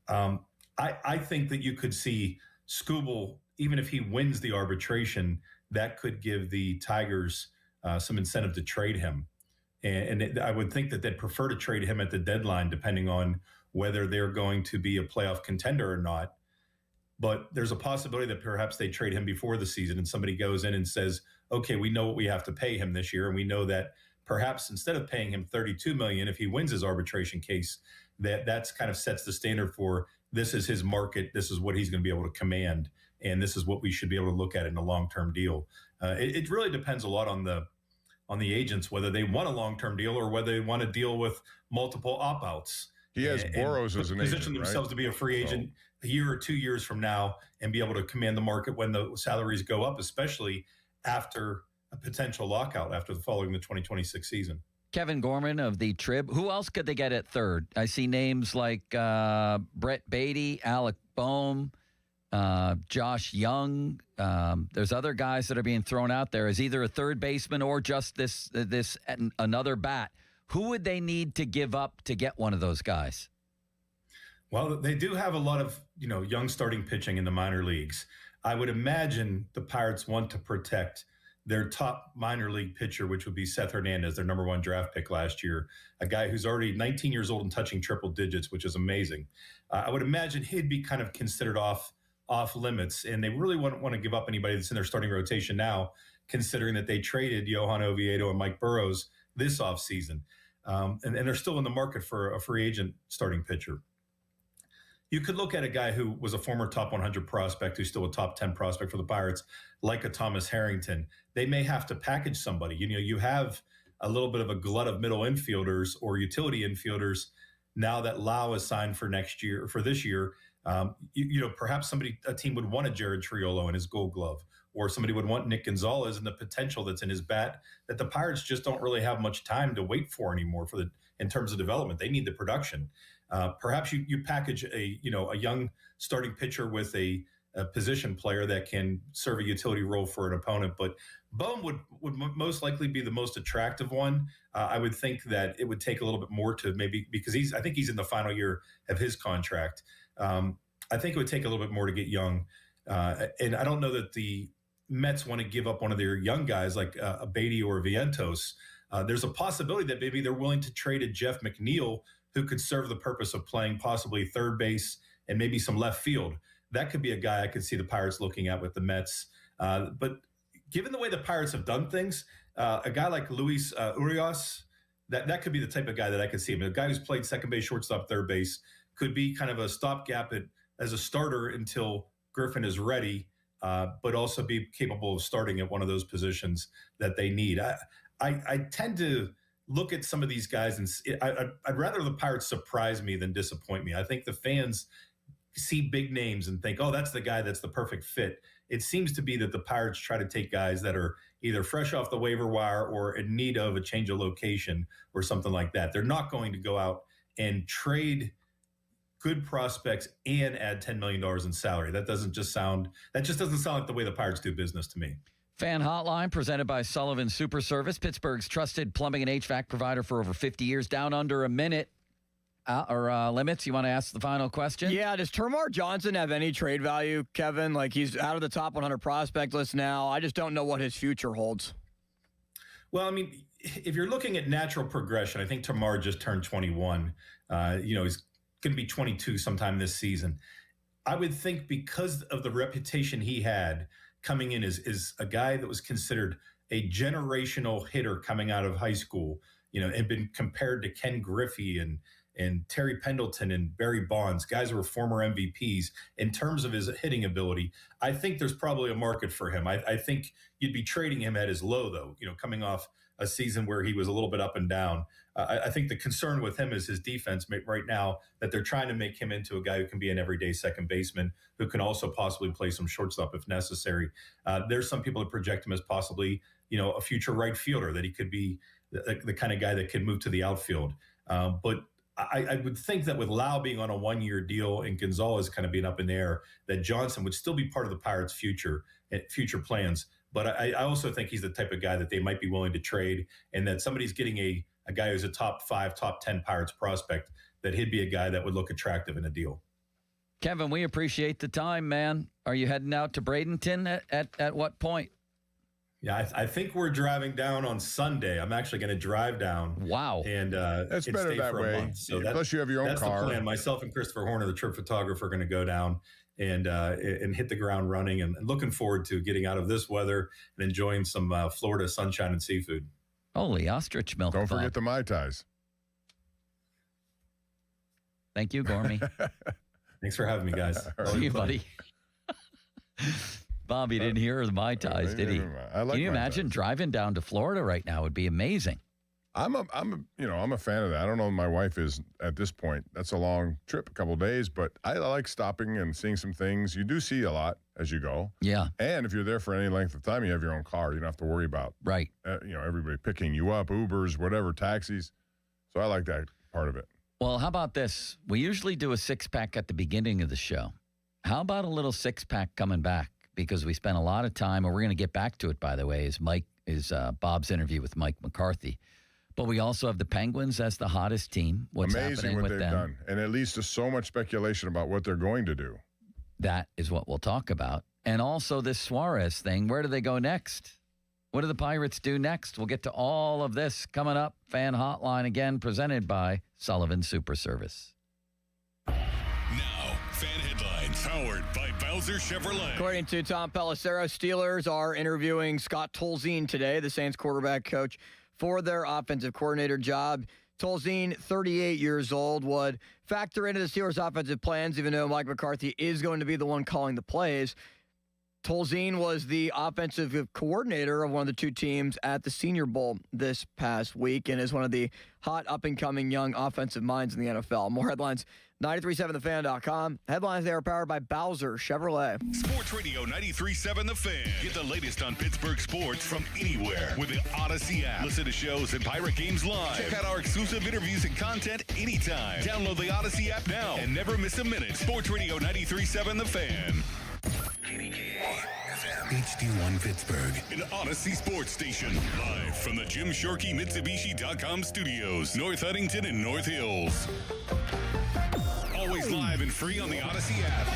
I think that you could see Skubal, even if he wins the arbitration, that could give the Tigers some incentive to trade him. And I would think that they'd prefer to trade him at the deadline, depending on whether they're going to be a playoff contender or not. but there's a possibility that perhaps they trade him before the season and somebody goes in and says, okay, we know what we have to pay him this year. And we know that perhaps instead of paying him $32 million, if he wins his arbitration case, that's kind of sets the standard for this is his market. This is what he's going to be able to command. And this is what we should be able to look at in a long-term deal. It really depends a lot on the agents, whether they want a long-term deal or whether they want to deal with multiple opt-outs. He has Boros as an agent, position themselves right? to be a free agent a year or 2 years from now and be able to command the market when the salaries go up, especially after a potential lockout after following the 2026 season. Kevin Gorman of the Trib. Who else could they get at third? I see names like Brett Beatty, Alec Boehm, Josh Young. There's other guys that are being thrown out there as either a third baseman or just this another bat. Who would they need to give up to get one of those guys? Well, they do have a lot of young starting pitching in the minor leagues. I would imagine the Pirates want to protect their top minor league pitcher, which would be Seth Hernandez, their number 1 draft pick last year, a guy who's already 19 years old and touching triple digits, which is amazing. I would imagine he'd be kind of considered off limits, and they really wouldn't want to give up anybody that's in their starting rotation now, considering that they traded Johan Oviedo and Mike Burrows this offseason. And they're still in the market for a free agent starting pitcher. You could look at a guy who was a former top 100 prospect who's still a top 10 prospect for the Pirates, like a Thomas Harrington. They may have to package somebody. You have a little bit of a glut of middle infielders or utility infielders now that Lau is signed for this year. Perhaps a team would want a Jared Triolo in his Gold Glove, or somebody would want Nick Gonzalez and the potential that's in his bat that the Pirates just don't really have much time to wait for anymore in terms of development. They need the production. Perhaps you package a young starting pitcher with a position player that can serve a utility role for an opponent. But Boehm would most likely be the most attractive one. I would think that it would take a little bit more to maybe, because I think he's in the final year of his contract. I think it would take a little bit more to get Young. And I don't know that the Mets want to give up one of their young guys like a Beatty or Vientos. There's a possibility that maybe they're willing to trade a Jeff McNeil, who could serve the purpose of playing possibly third base and maybe some left field. That could be a guy I could see the Pirates looking at with the Mets. But given the way the Pirates have done things, a guy like Luis Urias, that could be the type of guy that I could see. I mean, a guy who's played second base, shortstop, third base, could be kind of a stopgap as a starter until Griffin is ready, but also be capable of starting at one of those positions that they need. I tend to look at some of these guys and I'd rather the Pirates surprise me than disappoint me. I think the fans see big names and think, oh, that's the guy that's the perfect fit. It seems to be that the Pirates try to take guys that are either fresh off the waiver wire or in need of a change of location or something like that. They're not going to go out and trade good prospects and add $10 million in salary. That just doesn't sound like the way the Pirates do business to me. Fan Hotline presented by Sullivan Super Service, Pittsburgh's trusted plumbing and HVAC provider for over 50 years. Down under a minute limits. You want to ask the final question? Yeah, does Termarr Johnson have any trade value, Kevin? Like, he's out of the top 100 prospect list now. I just don't know what his future holds. Well, I mean, if you're looking at natural progression, I think Termarr just turned 21. He's going to be 22 sometime this season. I would think because of the reputation he had coming in as a guy that was considered a generational hitter coming out of high school, and been compared to Ken Griffey and Terry Pendleton and Barry Bonds, guys who were former MVPs in terms of his hitting ability. I think there's probably a market for him. I think you'd be trading him at his low, though, coming off a season where he was a little bit up and down. I think the concern with him is his defense right now, that they're trying to make him into a guy who can be an everyday second baseman, who can also possibly play some shortstop if necessary. There's some people that project him as possibly, a future right fielder, that he could be the kind of guy that could move to the outfield. But I would think that with Lau being on a one-year deal and Gonzalez kind of being up in the air, that Johnson would still be part of the Pirates' future plans. But I also think he's the type of guy that they might be willing to trade, and that somebody's getting a guy who's a top 5, top 10 Pirates prospect, that he'd be a guy that would look attractive in a deal. Kevin, we appreciate the time, man. Are you heading out to Bradenton at what point? Yeah, I think we're driving down on Sunday. I'm actually going to drive down. Wow. And that's better that way. So Plus you have your own car. That's the plan. Myself and Christopher Horner, the trip photographer, are going to go down and hit the ground running. And looking forward to getting out of this weather and enjoying some Florida sunshine and seafood. Holy ostrich milk. Don't forget the Mai Tais. Thank you, Gormy. Thanks for having me, guys. See you, buddy. Bobby didn't hear the Mai Tais, did he? I like Can you Mai imagine driving down to Florida right now? Would be amazing. I'm a fan of that. I don't know if my wife is at this point. That's a long trip, a couple of days, but I like stopping and seeing some things. You do see a lot as you go. Yeah. And if you're there for any length of time, you have your own car. You don't have to worry about everybody picking you up, Ubers, whatever, taxis. So I like that part of it. Well, how about this? We usually do a six-pack at the beginning of the show. How about a little six-pack coming back? Because we spent a lot of time, and we're going to get back to it, by the way, is Bob's interview with Mike McCarthy. But we also have the Penguins as the hottest team. What's amazing happening what with they've them? done. And it leads to so much speculation about what they're going to do. That is what we'll talk about. And also this Suarez thing. Where do they go next? What do the Pirates do next? We'll get to all of this coming up. Fan Hotline again, presented by Sullivan Super Service. Now, fan headlines powered by Bowser Chevrolet. According to Tom Pelissero, Steelers are interviewing Scott Tolzien today, the Saints quarterback coach, for their offensive coordinator job. Tolzien, 38 years old, would factor into the Steelers' offensive plans, even though Mike McCarthy is going to be the one calling the plays. Tolzien was the offensive coordinator of one of the two teams at the Senior Bowl this past week and is one of the hot up-and-coming young offensive minds in the NFL. More headlines, 937thefan.com. Headlines there are powered by Bowser Chevrolet. Sports Radio 93.7 The Fan. Get the latest on Pittsburgh sports from anywhere with the Odyssey app. Listen to shows and Pirate games live. Check out our exclusive interviews and content anytime. Download the Odyssey app now and never miss a minute. Sports Radio 93.7 The Fan. HD1 Pittsburgh, an Odyssey sports station. Live from the Jim Shorkey Mitsubishi.com studios, North Huntington and North Hills. Always live and free on the Odyssey app.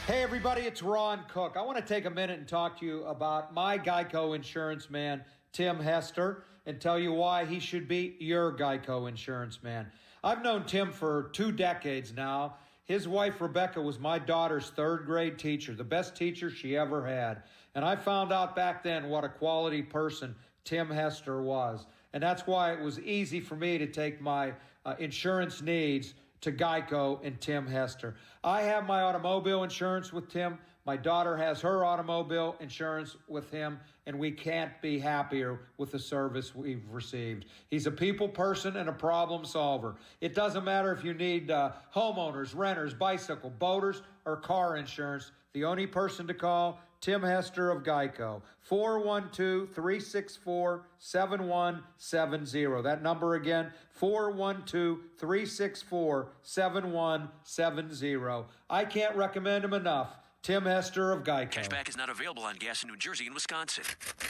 Hey everybody, it's Ron Cook. I want to take a minute and talk to you about my Geico insurance man, Tim Hester, and tell you why he should be your Geico insurance man. I've known Tim for 2 decades now. His wife, Rebecca, was my daughter's 3rd grade teacher, the best teacher she ever had. And I found out back then what a quality person Tim Hester was. And that's why it was easy for me to take my insurance needs to Geico and Tim Hester. I have my automobile insurance with Tim. My daughter has her automobile insurance with him, and we can't be happier with the service we've received. He's a people person and a problem solver. It doesn't matter if you need homeowners, renters, bicycle, boaters, or car insurance. The only person to call, Tim Hester of Geico, 412-364-7170. That number again, 412-364-7170. I can't recommend him enough. Tim Hester of Geico. Cashback is not available on gas in New Jersey and Wisconsin.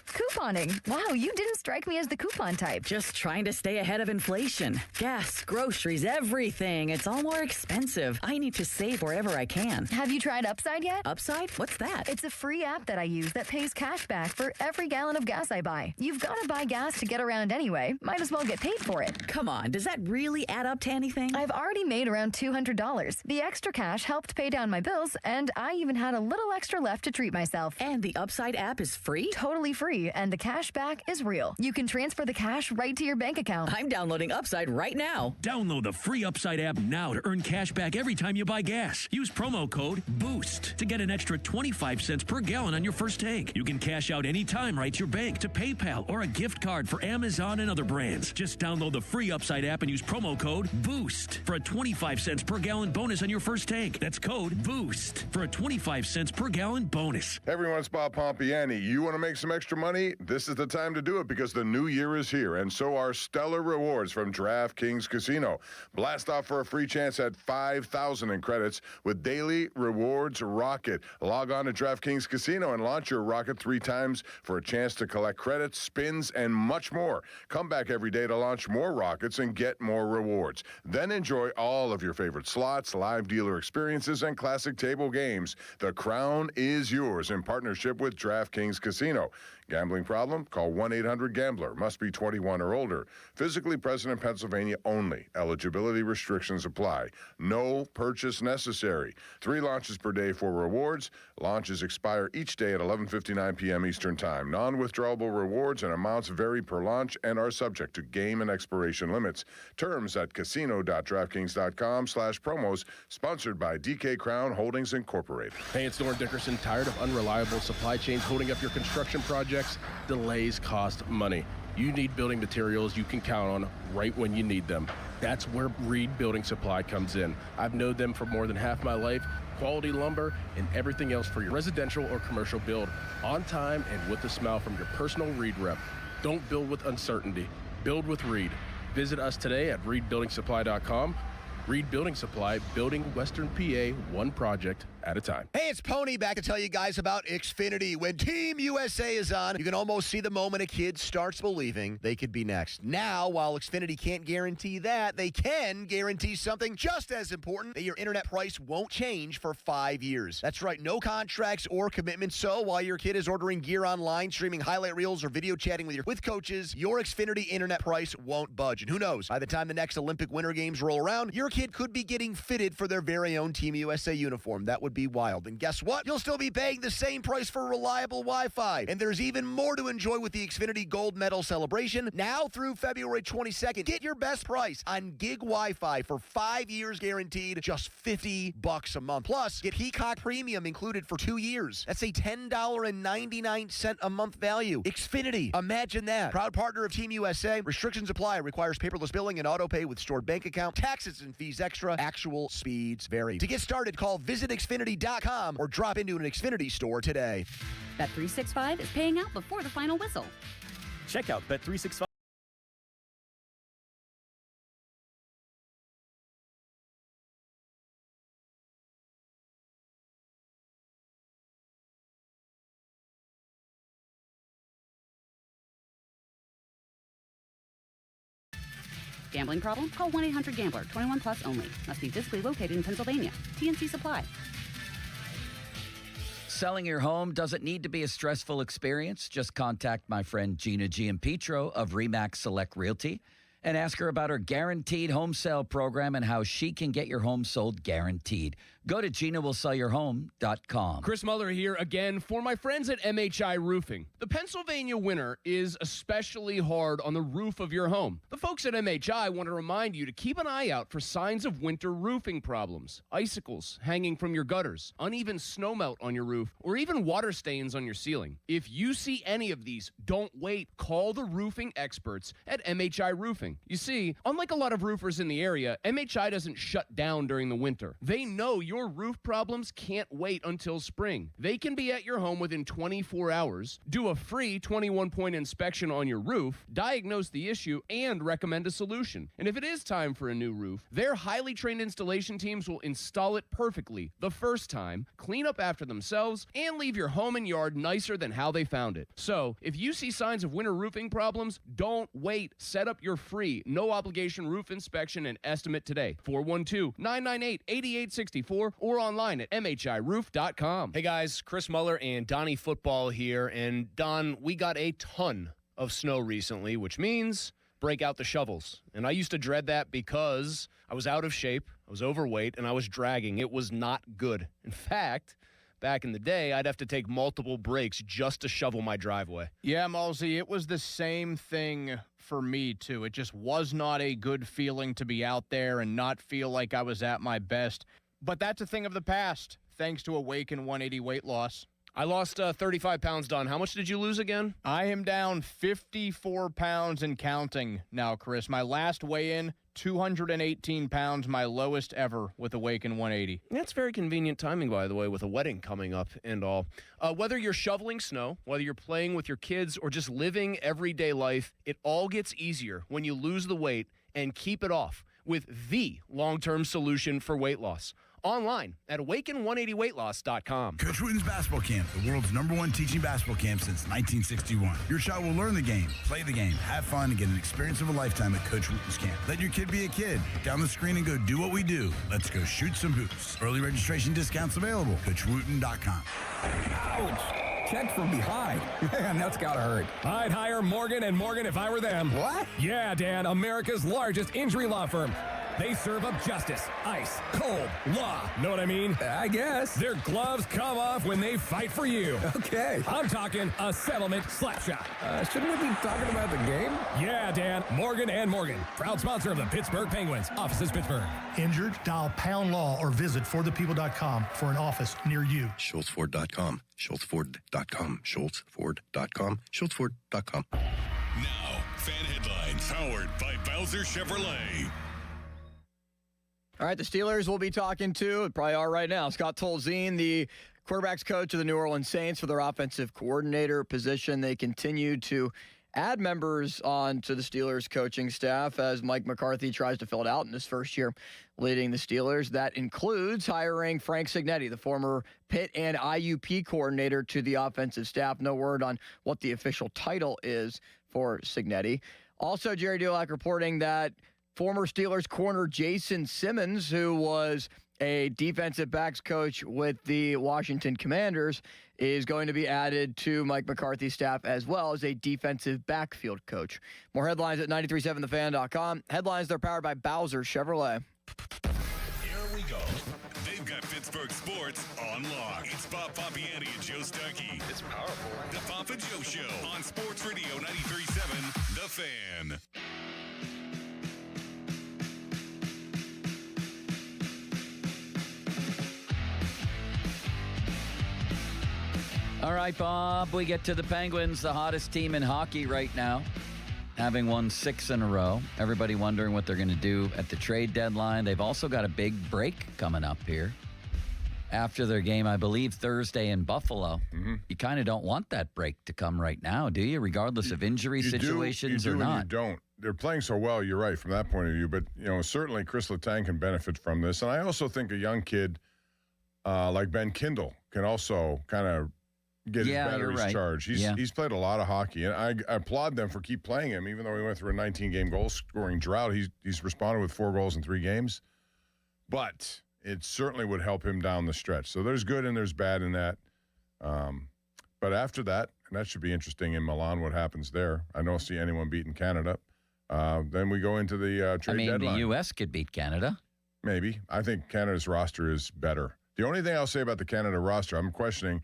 Couponing. Wow, you didn't strike me as the coupon type. Just trying to stay ahead of inflation. Gas, groceries, everything. It's all more expensive. I need to save wherever I can. Have you tried Upside yet? Upside? What's that? It's a free app that I use that pays cash back for every gallon of gas I buy. You've got to buy gas to get around anyway. Might as well get paid for it. Come on, does that really add up to anything? I've already made around $200. The extra cash helped pay down my bills, and I even had a little extra left to treat myself. And the Upside app is free? Totally free, and the cash back is real. You can transfer the cash right to your bank account. I'm downloading Upside right now. Download the free Upside app now to earn cash back every time you buy gas. Use promo code BOOST to get an extra 25 cents per gallon on your first tank. You can cash out anytime right to your bank, to PayPal, or a gift card for Amazon and other brands. Just download the free Upside app and use promo code BOOST for a 25 cents per gallon bonus on your first tank. That's code BOOST for a 25 cents per gallon bonus. Everyone, it's Bob Pompiani. You want to make some extra money? This is the time to do it because the new year is here, and so are stellar rewards from DraftKings Casino. Blast off for a free chance at $5,000 in credits with Daily Rewards Rocket. Log on to DraftKings Casino and launch your rocket 3 times for a chance to collect credits, spins, and much more. Come back every day to launch more rockets and get more rewards. Then enjoy all of your favorite slots, live dealer experiences, and classic table games. The crown is yours in partnership with DraftKings Casino. Gambling problem? Call 1-800-GAMBLER. Must be 21 or older. Physically present in Pennsylvania only. Eligibility restrictions apply. No purchase necessary. 3 launches per day for rewards. Launches expire each day at 11:59 p.m. Eastern Time. Non-withdrawable rewards and amounts vary per launch and are subject to game and expiration limits. Terms at casino.draftkings.com/promos. Sponsored by DK Crown Holdings Incorporated. Hey, it's Norm Dickerson. Tired of unreliable supply chains holding up your construction projects? Delays cost money. You need building materials you can count on right when you need them. That's where Reed Building Supply comes in. I've known them for more than half my life. Quality lumber and everything else for your residential or commercial build. On time and with a smile from your personal Reed rep. Don't build with uncertainty. Build with Reed. Visit us today at reedbuildingsupply.com. Reed Building Supply, building Western PA one project at a time. Hey, it's Pony back to tell you guys about Xfinity. When Team USA is on, you can almost see the moment a kid starts believing they could be next. Now, while Xfinity can't guarantee that, they can guarantee something just as important, that your internet price won't change for 5 years. That's right, no contracts or commitments. So while your kid is ordering gear online, streaming highlight reels, or video chatting with coaches, your Xfinity internet price won't budge. And who knows, by the time the next Olympic Winter Games roll around, your kid could be getting fitted for their very own Team USA uniform. That would be wild. And guess what? You'll still be paying the same price for reliable Wi-Fi. And there's even more to enjoy with the Xfinity Gold Medal celebration. Now through February 22nd, get your best price on gig Wi-Fi for 5 years guaranteed, just $50 a month. Plus, get Heacock Premium included for 2 years. That's a $10.99 a month value. Xfinity, imagine that. Proud partner of Team USA. Restrictions apply. Requires paperless billing and auto pay with stored bank account. Taxes and fees extra. Actual speeds vary. To get started, call visitxfinity.com or drop into an Xfinity store today. Bet365 is paying out before the final whistle. Check out Bet365. Gambling problem? Call 1-800-GAMBLER. 21 plus only. Must be physically located in Pennsylvania. TNC Supply. Selling your home doesn't need to be a stressful experience. Just contact my friend Gina Giampetro of RE/MAX Select Realty and ask her about her guaranteed home sale program and how she can get your home sold guaranteed. Go to GinaWillSellYourHome.com. Chris Muller here again for my friends at MHI Roofing. The Pennsylvania winter is especially hard on the roof of your home. The folks at MHI want to remind you to keep an eye out for signs of winter roofing problems. Icicles hanging from your gutters, uneven snowmelt on your roof, or even water stains on your ceiling. If you see any of these, don't wait. Call the roofing experts at MHI Roofing. You see, unlike a lot of roofers in the area, MHI doesn't shut down during the winter. They know your roof problems can't wait until spring. They can be at your home within 24 hours, do a free 21-point inspection on your roof, diagnose the issue, and recommend a solution. And if it is time for a new roof, their highly trained installation teams will install it perfectly the first time, clean up after themselves, and leave your home and yard nicer than how they found it. So, if you see signs of winter roofing problems, don't wait. Set up your free, no-obligation roof inspection and estimate today. 412-998-8864 or online at mhiroof.com. Hey guys, Chris Muller and Donnie Football here. And Don, we got a ton of snow recently, which means break out the shovels. And I used to dread that because I was out of shape, I was overweight, and I was dragging. It was not good. In fact, back in the day, I'd have to take multiple breaks just to shovel my driveway. Yeah, Malsey, it was the same thing for me, too. It just was not a good feeling to be out there and not feel like I was at my best. But that's a thing of the past, thanks to Awaken 180 weight loss. I lost 35 pounds, Don. How much did you lose again? I am down 54 pounds and counting now, Chris. My last weigh-in, 218 pounds, my lowest ever with Awaken 180. That's very convenient timing, by the way, with a wedding coming up and all. Whether you're shoveling snow, whether you're playing with your kids, or just living everyday life, it all gets easier when you lose the weight and keep it off with the long-term solution for weight loss. online at awaken180weightloss.com. Coach Wooten's Basketball Camp, the world's #1 teaching basketball camp since 1961. Your child will learn the game, play the game, have fun, and get an experience of a lifetime at Coach Wooten's Camp. Let your kid be a kid. Put down the screen and go do what we do. Let's go shoot some hoops. Early registration discounts available. CoachWooten.com. Ouch! Checked from behind. Man, that's gotta hurt. I'd hire Morgan & Morgan if I were them. What? Yeah, Dan, America's largest injury law firm. They serve up justice, ice, cold, law. Know what I mean? I guess. Their gloves come off when they fight for you. Okay. I'm talking a settlement slap shot. Shouldn't we be talking about the game? Yeah, Dan. Morgan & Morgan. Proud sponsor of the Pittsburgh Penguins. Offices Pittsburgh. Injured? Dial pound law or visit forthepeople.com for an office near you. SchultzFord.com. SchultzFord.com. SchultzFord.com. SchultzFord.com. Now, fan headlines powered by Bowser Chevrolet. All right, the Steelers will be talking to, probably are right now, Scott Tolzien, the quarterback's coach of the New Orleans Saints, for their offensive coordinator position. They continue to add members onto the Steelers coaching staff as Mike McCarthy tries to fill it out in his first year leading the Steelers. That includes hiring Frank Cignetti, the former Pitt and IUP coordinator, to the offensive staff. No word on what the official title is for Cignetti. Also, Jerry Dulac reporting that former Steelers corner Jason Simmons, who was a defensive backs coach with the Washington Commanders, is going to be added to Mike McCarthy's staff as well as a defensive backfield coach. More headlines at 937thefan.com. Headlines, they're powered by Bowser Chevrolet. Here we go. They've got Pittsburgh sports on lock. It's Bob Papiani and Joe Starkey. It's powerful. The Pop and Joe Show on Sports Radio 93.7 The Fan. All right, Bob, we get to the Penguins, the hottest team in hockey right now, having won 6 in a row. Everybody wondering what they're going to do at the trade deadline. They've also got a big break coming up here after their game, I believe, Thursday in Buffalo. Mm-hmm. You kind of don't want that break to come right now, do you, regardless of injury situations or not? You don't. They're playing so well, you're right, from that point of view. But, certainly Chris Letang can benefit from this. And I also think a young kid like Ben Kindle can also kind of get his batteries charged. He's played a lot of hockey, and I applaud them for keep playing him, even though he went through a 19-game goal-scoring drought. He's responded with 4 goals in 3 games, but it certainly would help him down the stretch. So there's good and there's bad in that. But after that, and that should be interesting in Milan, what happens there. I don't see anyone beating Canada. Then we go into the trade deadline. The U.S. could beat Canada. Maybe. I think Canada's roster is better. The only thing I'll say about the Canada roster, I'm questioning,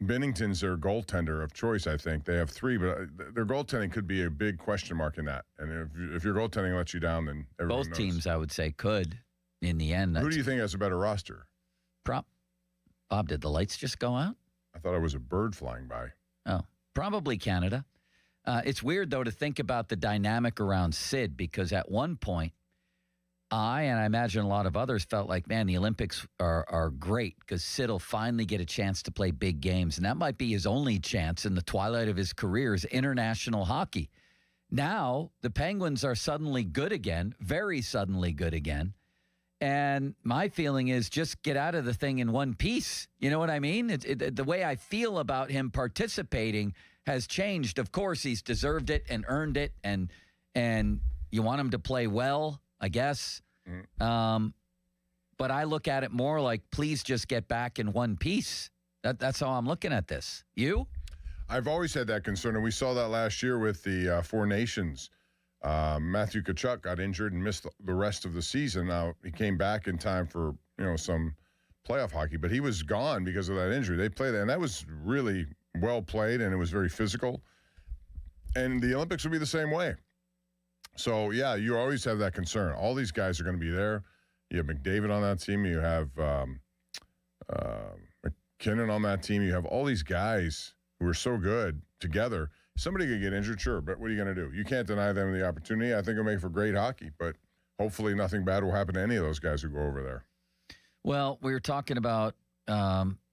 Binnington's their goaltender of choice, I think. They have 3, but their goaltending could be a big question mark in that. And if your goaltending lets you down, then everyone Both teams, I would say, could in the end. Who do you think has a better roster? Bob, did the lights just go out? I thought it was a bird flying by. Oh, probably Canada. It's weird, though, to think about the dynamic around Sid, because at one point, and I imagine a lot of others felt like, man, the Olympics are great because Sid will finally get a chance to play big games. And that might be his only chance in the twilight of his career is international hockey. Now, the Penguins are suddenly good again, very suddenly good again. And my feeling is just get out of the thing in one piece. You know what I mean? The way I feel about him participating has changed. Of course, he's deserved it and earned it. And you want him to play well, I guess. But I look at it more like, please just get back in one piece. That's how I'm looking at this. You? I've always had that concern, and we saw that last year with the Four Nations. Matthew Tkachuk got injured and missed the rest of the season. Now, he came back in time for, some playoff hockey, but he was gone because of that injury. They played that, and that was really well played, and it was very physical. And the Olympics will be the same way. So, yeah, you always have that concern. All these guys are going to be there. You have McDavid on that team. You have McKinnon on that team. You have all these guys who are so good together. Somebody could get injured, sure, but what are you going to do? You can't deny them the opportunity. I think it'll make for great hockey, but hopefully nothing bad will happen to any of those guys who go over there. Well, we were talking about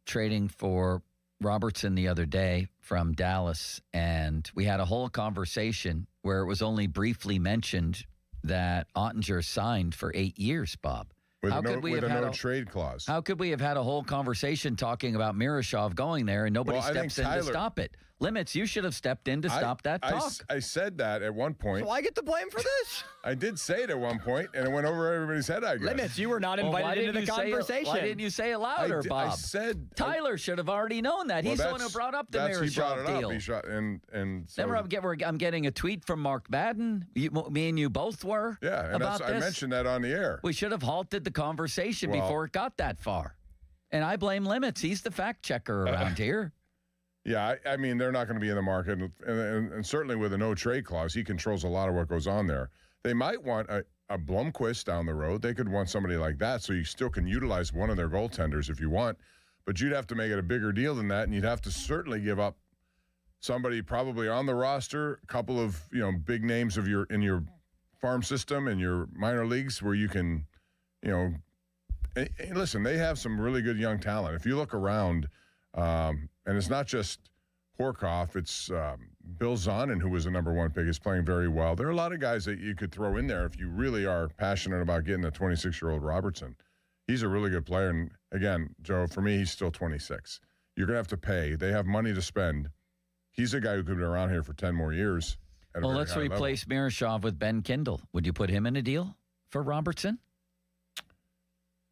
trading for Robertson the other day from Dallas, and we had a whole conversation where it was only briefly mentioned that Ottinger signed for 8 years, Bob. With a no-trade clause. How could we have had a whole conversation talking about Miroshov going there and nobody steps in to stop it? Limits, you should have stepped in to stop that talk. I said that at one point. So I get the blame for this? I did say it at one point, and it went over everybody's head, I guess. Limits, you were not invited into the conversation. Why didn't you say it louder, Bob? I said... Tyler should have already known that. He's the one who brought up the Miroshov deal. He brought it up. So, I'm getting a tweet from Mark Madden. Me and you both were. Yeah, and I mentioned that on the air. We should have halted the conversation before it got that far. And I blame Limits. He's the fact checker around here. Yeah, I mean, they're not going to be in the market. And certainly with a no-trade clause, he controls a lot of what goes on there. They might want a Blomqvist down the road. They could want somebody like that, so you still can utilize one of their goaltenders if you want. But you'd have to make it a bigger deal than that, and you'd have to certainly give up somebody probably on the roster, a couple of big names in your farm system and your minor leagues where you can, and listen, they have some really good young talent. If you look around, and it's not just Horkoff, it's Bill Zonin, who was the number 1 pick, is playing very well. There are a lot of guys that you could throw in there if you really are passionate about getting a 26-year-old Robertson. He's a really good player. And again, Joe, for me, he's still 26. You're going to have to pay. They have money to spend. He's a guy who could be around here for 10 more years. Well, let's replace Miroshov with Ben Kindle. Would you put him in a deal for Robertson?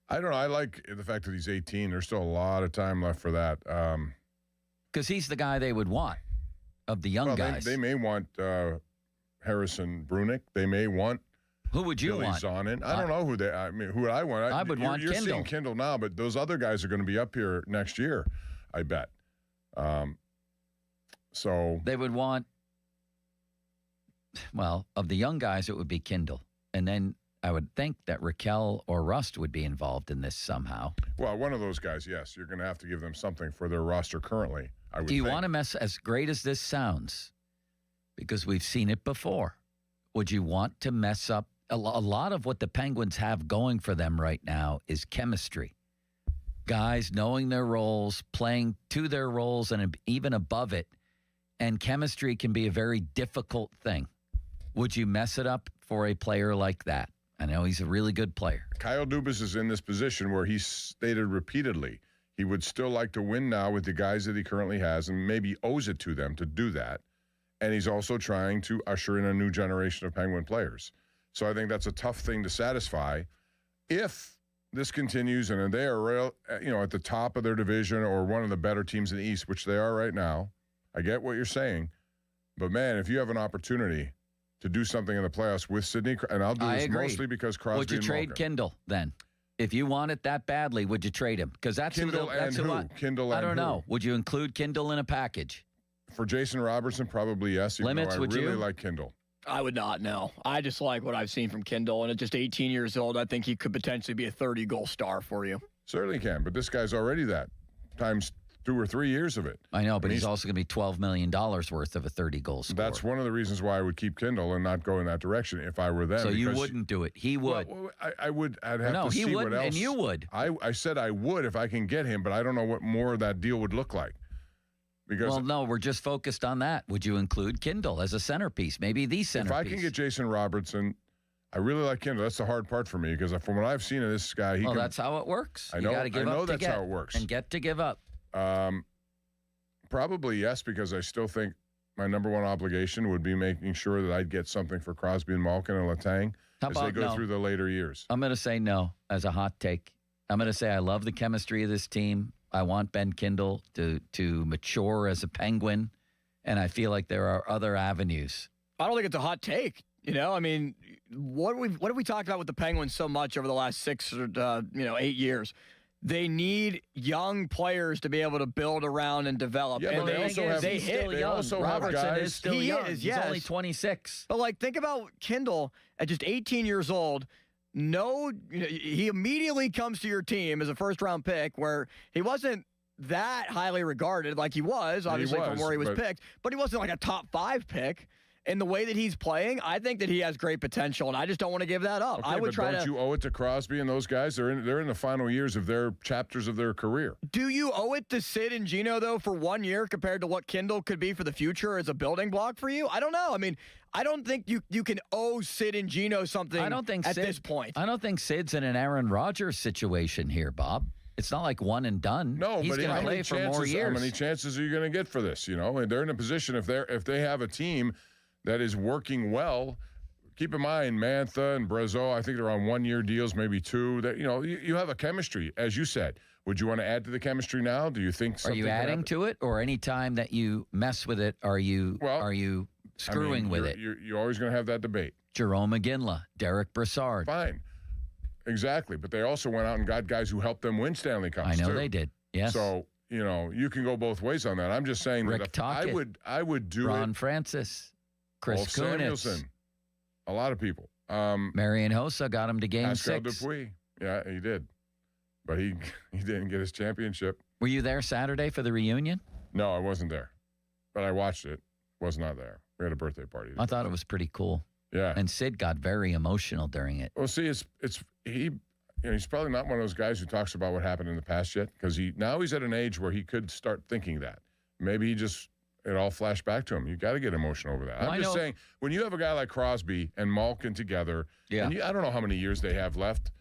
I don't know. I like the fact that he's 18. There's still a lot of time left for that. Because he's the guy they would want of the young guys. They may want Harrison Brunick. They may want who would you Billy want? Zonin. I don't know who would I want. I would want You're Kindle. Seeing Kindle now, but those other guys are going to be up here next year, I bet. So they would want. Well, of the young guys, it would be Kindle, and then I would think that Raquel or Rust would be involved in this somehow. Well, one of those guys, yes. You're going to have to give them something for their roster currently, I would Do you think. want to mess, as great as this sounds, because we've seen it before, would you want to mess up? A lot of what the Penguins have going for them right now is chemistry. Guys knowing their roles, playing to their roles, and even above it. And chemistry can be a very difficult thing. Would you mess it up for a player like that? I know he's a really good player. Kyle Dubas is in this position where he's stated repeatedly he would still like to win now with the guys that he currently has and maybe owes it to them to do that. And he's also trying to usher in a new generation of Penguin players. So I think that's a tough thing to satisfy. If this continues and they are at the top of their division or one of the better teams in the East, which they are right now, I get what you're saying. But, man, if you have an opportunity to do something in the playoffs with Sidney, and I'll do this mostly because Crosby Would you trade Kindle then? If you want it that badly, would you trade him? Because that's Kindle Kindle. I don't know. Would you include Kindle in a package? For Jason Robertson, probably yes. Limits, would you? I really like Kindle. I would not, no. I just like what I've seen from Kindle, and at just 18 years old, I think he could potentially be a 30-goal star for you. Certainly can, but this guy's already that, times 2 or 3 years of it. I know, but he's also going to be $12 million worth of a 30-goal score. That's one of the reasons why I would keep Kindle and not go in that direction if I were them. So you wouldn't do it. He would. Well, I would. I'd have to see what else. And you would. I said I would if I can get him, but I don't know what more of that deal would look like. Because no, we're just focused on that. Would you include Kindle as a centerpiece? Maybe the centerpiece. If I can get Jason Robertson, I really like Kindle. That's the hard part for me because from what I've seen of this guy, that's how it works. I know. You give I know up that's to get, how it works. And get to give up. Probably yes, because I still think my number one obligation would be making sure that I'd get something for Crosby and Malkin and Letang as they go through the later years. I'm going to say no as a hot take. I'm going to say I love the chemistry of this team. I want Ben Kindle to mature as a Penguin, and I feel like there are other avenues. I don't think it's a hot take. I mean, what have we talked about with the Penguins so much over the last 6 or 8 years? They need young players to be able to build around and develop. Yeah, and but they also have Robertson is still young. Is, He's only 26. But think about Kindle at just 18 years old. He immediately comes to your team as a first-round pick where he wasn't that highly regarded like he was, obviously, from where he was picked, but he wasn't like a top 5 pick. in the way that he's playing, I think that he has great potential, and I just don't want to give that up. Okay, I would but don't you owe it to Crosby and those guys? They're in the final years of their chapters of their career. Do you owe it to Sid and Gino, though, for 1 year compared to what Kindle could be for the future as a building block for you? I don't know. I mean, I don't think you can owe Sid and Gino something at this point. I don't think Sid's in an Aaron Rodgers situation here, Bob. It's not like one and done. No, he's but going to play for more years. How many chances are you going to get for this? You know, and they're in a position if they have a team that is working well. Keep in mind, Mantha and Brazeau, I think they're on 1-year deals, maybe 2. That you have a chemistry, as you said. Would you want to add to the chemistry now? Do you think? Are you adding to it, or any time that you mess with it, are you screwing with it? You're always going to have that debate. Jerome McGinley, Derek Brassard. Fine. Exactly, but they also went out and got guys who helped them win Stanley Cups. I know too. they did. Yes. So you can go both ways on that. I'm just saying Rick that I would do Ron it. Francis, Chris Wolf Kunitz, Samuelson, a lot of people. Marian Hossa got him to Game Pascal 6. Dupuis, yeah, he did, but he didn't get his championship. Were you there Saturday for the reunion? No, I wasn't there, but I watched it. Was not there. We had a birthday party. I thought it was pretty cool. Yeah, and Sid got very emotional during it. Well, see, he's probably not one of those guys who talks about what happened in the past yet, because now he's at an age where he could start thinking that. Maybe it all flashed back to him. You got to get emotional over that. Well, I'm just saying, when you have a guy like Crosby and Malkin together, and I don't know how many years they have left.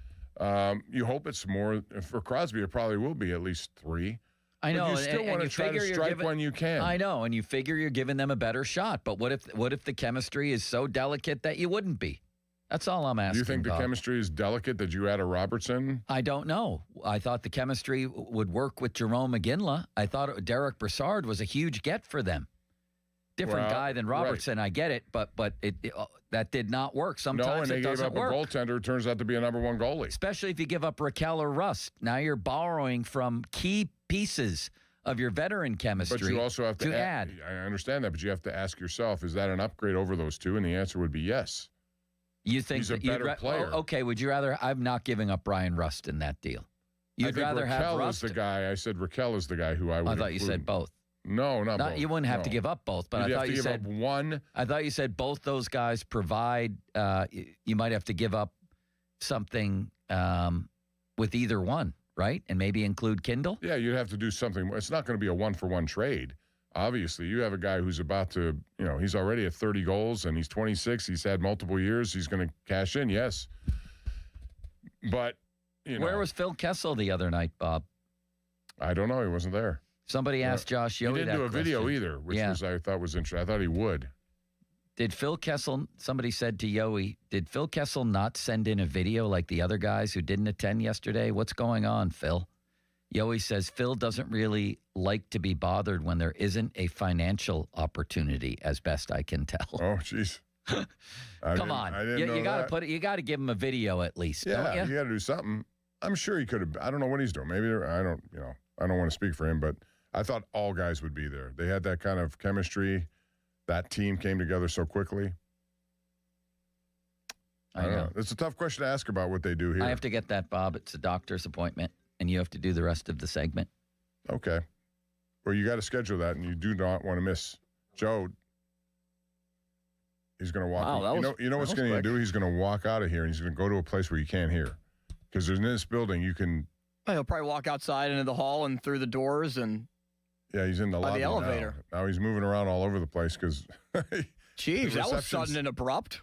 You hope it's more. For Crosby, it probably will be at least 3. I know. But you still want to try to strike when you can. I know, and you figure you're giving them a better shot. But what if the chemistry is so delicate that you wouldn't be? That's all I'm asking. Do you think the Bob. chemistry is delicate that you add a Robertson? I don't know. I thought the chemistry would work with Jerome McGinley. I thought Derek Brassard was a huge get for them. Different guy than Robertson. Right. I get it, but that did not work. Sometimes and they gave up a goaltender who turns out to be a number 1 goalie. Especially if you give up Raquel or Rust. Now you're borrowing from key pieces of your veteran chemistry. But you also have to add. I understand that, but you have to ask yourself, is that an upgrade over those 2? And the answer would be yes. You think he's a better player? Okay, would you rather? I'm not giving up Brian Rust in that deal. You'd rather have Rust. Is the guy. I said Raquel is the guy who I would. I thought you said both. No, not both. You wouldn't have to give up both, but I thought you said one. I thought you said both those guys provide. You might have to give up something with either one, right? And maybe include Kindle. Yeah, you'd have to do something. It's not going to be a 1-for-1 trade. Obviously, you have a guy who's about to, he's already at 30 goals and he's 26. He's had multiple years. He's going to cash in, yes. But, Where was Phil Kessel the other night, Bob? I don't know. He wasn't there. Somebody asked Josh Yohe that He didn't do a question. video either, which I thought was interesting. I thought he would. Did Phil Kessel, somebody said to Yohe, did Phil Kessel not send in a video like the other guys who didn't attend yesterday? What's going on, Phil? Yohe says Phil doesn't really like to be bothered when there isn't a financial opportunity, as best I can tell. Oh, jeez. Come on, you got to you got to give him a video at least. Yeah, don't you? You got to do something. I'm sure he could have. I don't know what he's doing. Maybe I don't want to speak for him, but I thought all guys would be there. They had that kind of chemistry. That team came together so quickly. I don't know. It's a tough question to ask about what they do here. I have to get that, Bob. It's a doctor's appointment, and you have to do the rest of the segment. Okay. Well, you got to schedule that, and you do not want to miss Joe. He's going to walk. Wow, you know what's going to do? He's going to walk out of here, and he's going to go to a place where you can't hear. Because in this building, you can. He'll probably walk outside into the hall and through the doors and. Yeah, he's in the lobby the elevator. Now he's moving around all over the place because. Jeez, that was sudden and abrupt.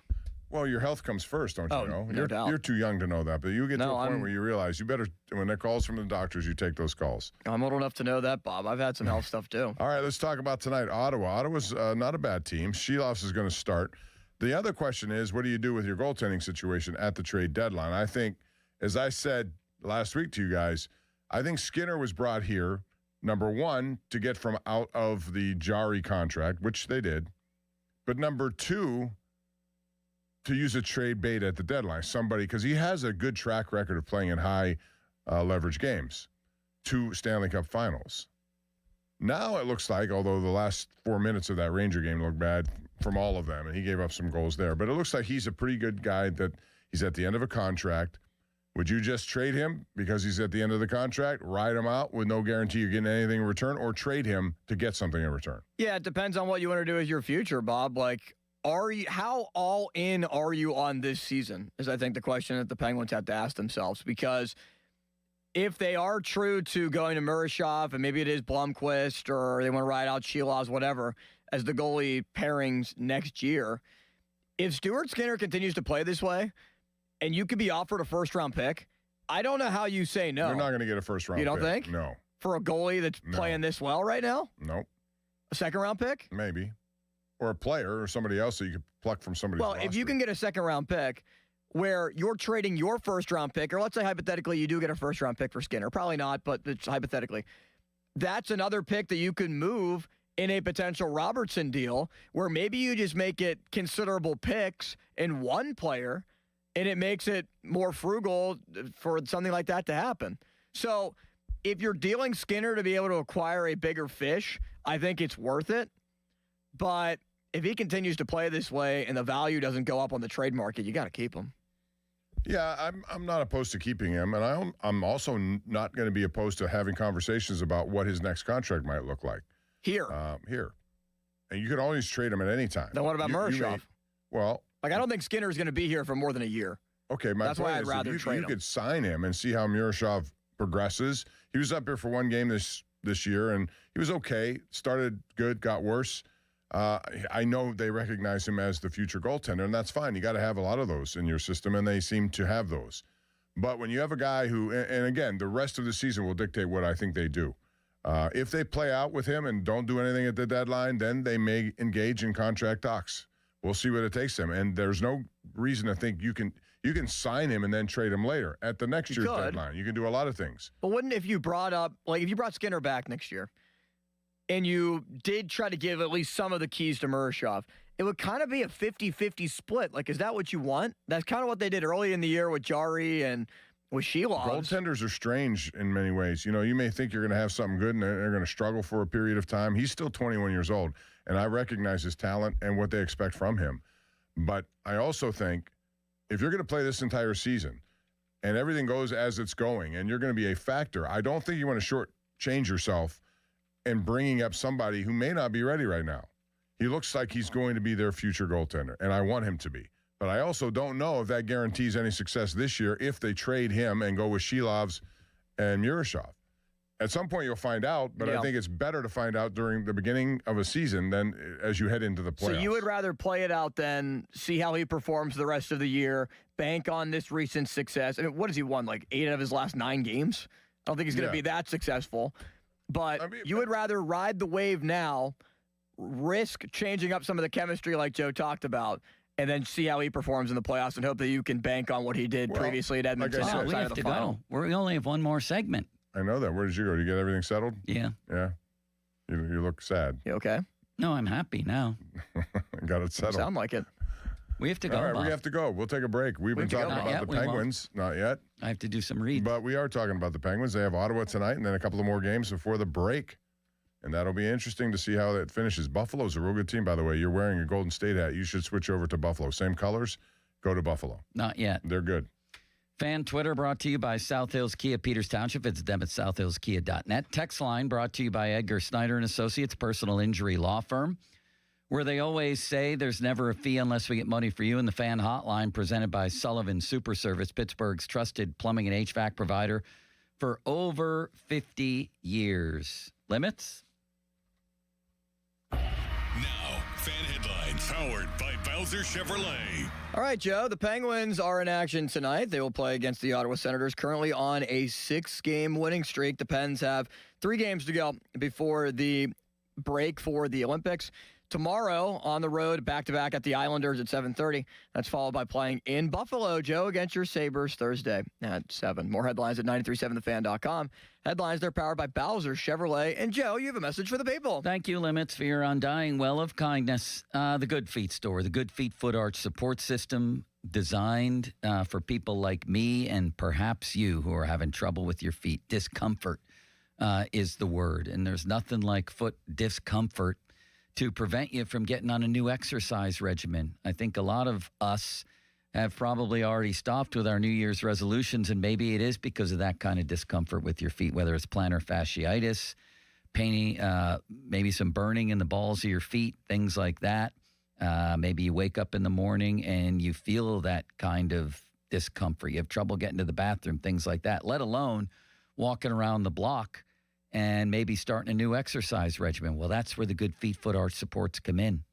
Well, your health comes first, don't you know? No doubt. You're too young to know that, but you get to a point where you realize you better, when there calls from the doctors, you take those calls. I'm old enough to know that, Bob. I've had some health stuff too. All right, let's talk about tonight. Ottawa. Ottawa's not a bad team. Sheloffs is going to start. The other question is, what do you do with your goaltending situation at the trade deadline? I think, as I said last week to you guys, I think Skinner was brought here, number one, to get from out of the Jari contract, which they did. But number two, to use a trade bait at the deadline. Somebody, because he has a good track record of playing in high leverage games. 2 Stanley Cup finals. Now it looks like, although the last 4 minutes of that Ranger game looked bad from all of them, and he gave up some goals there, but it looks like he's a pretty good guy that he's at the end of a contract. Would you just trade him because he's at the end of the contract, ride him out with no guarantee you're getting anything in return, or trade him to get something in return? Yeah, it depends on what you want to do with your future, Bob. Like, How all in are you on this season? Is I think the question that the Penguins have to ask themselves, because if they are true to going to Murashov, and maybe it is Blomqvist, or they want to ride out Shilovs, whatever, as the goalie pairings next year, if Stuart Skinner continues to play this way, and you could be offered a first-round pick, I don't know how you say no. You're not going to get a first-round pick. You don't think? No. For a goalie that's playing this well right now? Nope. A second-round pick? Maybe. Or a player or somebody else that you could pluck from somebody's Well, roster. if you can get a second-round pick where you're trading your first-round pick, or let's say hypothetically you do get a first-round pick for Skinner. Probably not, but it's hypothetically. That's another pick that you can move in a potential Robertson deal where maybe you just make it considerable picks in one player, and it makes it more frugal for something like that to happen. So if you're dealing Skinner to be able to acquire a bigger fish, I think it's worth it. But if he continues to play this way and the value doesn't go up on the trade market, you got to keep him. Yeah, I'm not opposed to keeping him, and I'm also not going to be opposed to having conversations about what his next contract might look like. Here. And you could always trade him at any time. Then what about Murashov? Well, I don't think Skinner's going to be here for more than a year. Okay, That's why I'd rather trade him. You could sign him and see how Murashov progresses. He was up here for one game this year, and he was okay. Started good, got worse. I know they recognize him as the future goaltender, and that's fine. You got to have a lot of those in your system, and they seem to have those. But when you have a guy who, and again, the rest of the season will dictate what I think they do. If they play out with him and don't do anything at the deadline, then they may engage in contract talks. We'll see what it takes them. And there's no reason to think you can sign him and then trade him later at the next year's deadline. You can do a lot of things. But wouldn't if you brought Skinner back next year and you did try to give at least some of the keys to Murashov, it would kind of be a 50-50 split. Like, is that what you want? That's kind of what they did early in the year with Jari and with Shilovs. Goaltenders are strange in many ways. You know, you may think you're going to have something good and they're going to struggle for a period of time. He's still 21 years old, and I recognize his talent and what they expect from him. But I also think if you're going to play this entire season and everything goes as it's going and you're going to be a factor, I don't think you want to shortchange yourself and bringing up somebody who may not be ready right now. He looks like he's going to be their future goaltender, and I want him to be. But I also don't know if that guarantees any success this year if they trade him and go with Shilovs and Murashov. At some point, you'll find out, but I think it's better to find out during the beginning of a season than as you head into the playoffs. So you would rather play it out than see how he performs the rest of the year, bank on this recent success. I mean, what has he won, like 8 out of his last 9 games? I don't think he's going to be that successful. But you would rather ride the wave now, risk changing up some of the chemistry like Joe talked about, and then see how he performs in the playoffs and hope that you can bank on what he did previously at Edmonton. Like I said, we have to go. We only have one more segment. I know that. Where did you go? Did you get everything settled? Yeah. Yeah. You look sad. You okay? No, I'm happy now. Got it settled. Sound like it. We have to go. All right, we have to go. We'll take a break. We've been talking about the Penguins. Not yet. I have to do some reading. But we are talking about the Penguins. They have Ottawa tonight and then a couple of more games before the break. And that'll be interesting to see how that finishes. Buffalo's a real good team, by the way. You're wearing a Golden State hat. You should switch over to Buffalo. Same colors. Go to Buffalo. Not yet. They're good. Fan Twitter brought to you by South Hills Kia, Peters Township. It's them at southhillskia.net. Text line brought to you by Edgar Snyder and Associates, personal injury law firm, where they always say there's never a fee unless we get money for you. And the fan hotline presented by Sullivan Super Service, Pittsburgh's trusted plumbing and HVAC provider for over 50 years. Limits? Now, fan headlines powered by Bowser Chevrolet. All right, Joe. The Penguins are in action tonight. They will play against the Ottawa Senators, currently on a 6-game winning streak. The Pens have 3 games to go before the break for the Olympics. Tomorrow on the road, back-to-back at the Islanders at 7:30. That's followed by playing in Buffalo, Joe, against your Sabres Thursday at 7. More headlines at 937thefan.com. Headlines, they're powered by Bowser Chevrolet. And, Joe, you have a message for the people. Thank you, Limits, for your undying well of kindness. The Good Feet store, the Good Feet Foot Arch Support System, designed for people like me and perhaps you who are having trouble with your feet. Discomfort is the word. And there's nothing like foot discomfort to prevent you from getting on a new exercise regimen. I think a lot of us have probably already stopped with our New Year's resolutions, and maybe it is because of that kind of discomfort with your feet, whether it's plantar fasciitis, pain, maybe some burning in the balls of your feet, things like that. Maybe you wake up in the morning and you feel that kind of discomfort. You have trouble getting to the bathroom, things like that, let alone walking around the block and maybe starting a new exercise regimen. Well, that's where the Good Feet foot arch supports come in.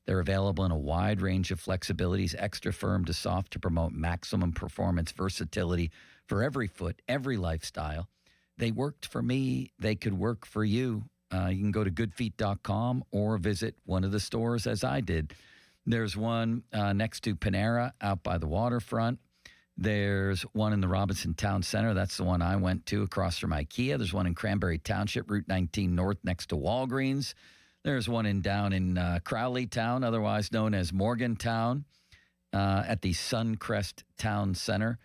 They're available in a wide range of flexibilities, extra firm to soft, to promote maximum performance, versatility for every foot, every lifestyle. They worked for me. They could work for you. You can go to goodfeet.com or visit one of the stores as I did. There's one next to Panera out by the waterfront. There's one in the Robinson Town Center. That's the one I went to across from IKEA. There's one in Cranberry Township, Route 19 North, next to Walgreens. There's one down in Crowley Town, otherwise known as Morgantown, at the Suncrest Town Center.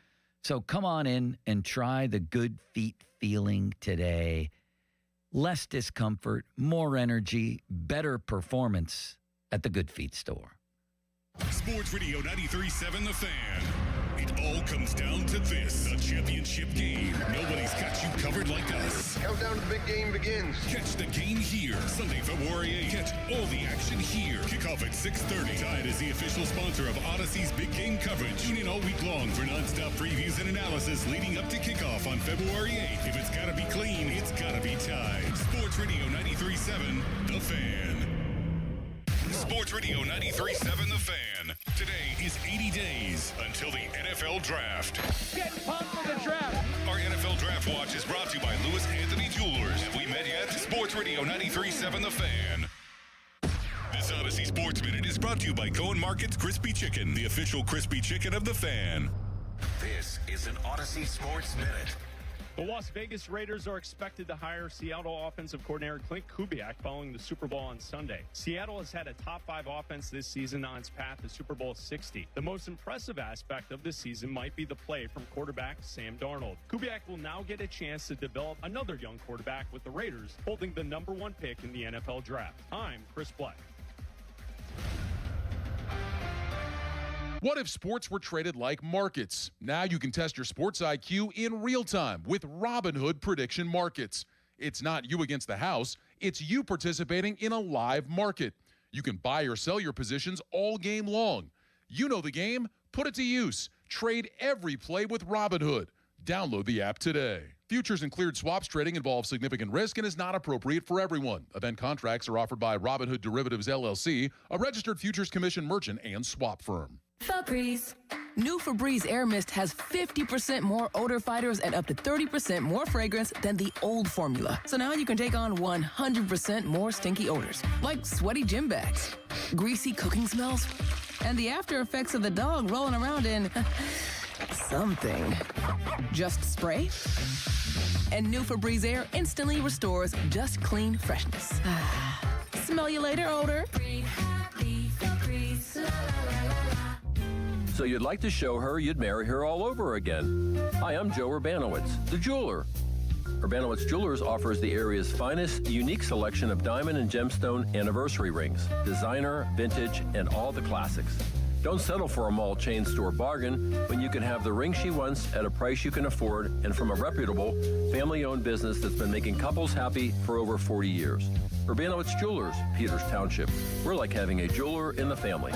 So come on in and try the Good Feet feeling today. Less discomfort, more energy, better performance at the Good Feet store. Sports Radio 93.7 The Fan. It all comes down to this, the championship game. Nobody's got you covered like us. Countdown to the big game begins. Catch the game here, Sunday, February 8th. Catch all the action here. Kickoff at 6:30. Tide is the official sponsor of Odyssey's big game coverage. Tune in all week long for nonstop previews and analysis leading up to kickoff on February 8th. If it's gotta be clean, it's gotta be Tide. Sports Radio 93.7 The Fan. Sports Radio 93.7 The Fan. Today is 80 days until the NFL Draft. Get pumped for the draft. Our NFL Draft Watch is brought to you by Lewis Anthony Jewelers. Have we met yet? Sports Radio 93.7 The Fan. This Odyssey Sports Minute is brought to you by Cohen Market's Crispy Chicken, the official crispy chicken of The Fan. This is an Odyssey Sports Minute. The Las Vegas Raiders are expected to hire Seattle offensive coordinator Clint Kubiak following the Super Bowl on Sunday. Seattle has had a top 5 offense this season on its path to Super Bowl 60. The most impressive aspect of this season might be the play from quarterback Sam Darnold. Kubiak will now get a chance to develop another young quarterback with the Raiders holding the number 1 pick in the NFL Draft. I'm Chris Black. What if sports were traded like markets? Now you can test your sports IQ in real time with Robinhood Prediction Markets. It's not you against the house, it's you participating in a live market. You can buy or sell your positions all game long. You know the game, put it to use. Trade every play with Robinhood. Download the app today. Futures and cleared swaps trading involves significant risk and is not appropriate for everyone. Event contracts are offered by Robinhood Derivatives LLC, a registered futures commission merchant and swap firm. Febreze. New Febreze Air Mist has 50% more odor fighters and up to 30% more fragrance than the old formula. So now you can take on 100% more stinky odors, like sweaty gym bags, greasy cooking smells, and the after effects of the dog rolling around in something. Just spray, and new Febreze Air instantly restores just clean freshness. Smell you later, odor. Breathe happy, Febreze. La, la, la, la. So you'd like to show her you'd marry her all over again. Hi, I'm Joe Urbanowitz, the jeweler. Urbanowitz Jewelers offers the area's finest, unique selection of diamond and gemstone anniversary rings, designer, vintage, and all the classics. Don't settle for a mall chain store bargain when you can have the ring she wants at a price you can afford and from a reputable, family-owned business that's been making couples happy for over 40 years. Urbanowitz Jewelers, Peters Township. We're like having a jeweler in the family.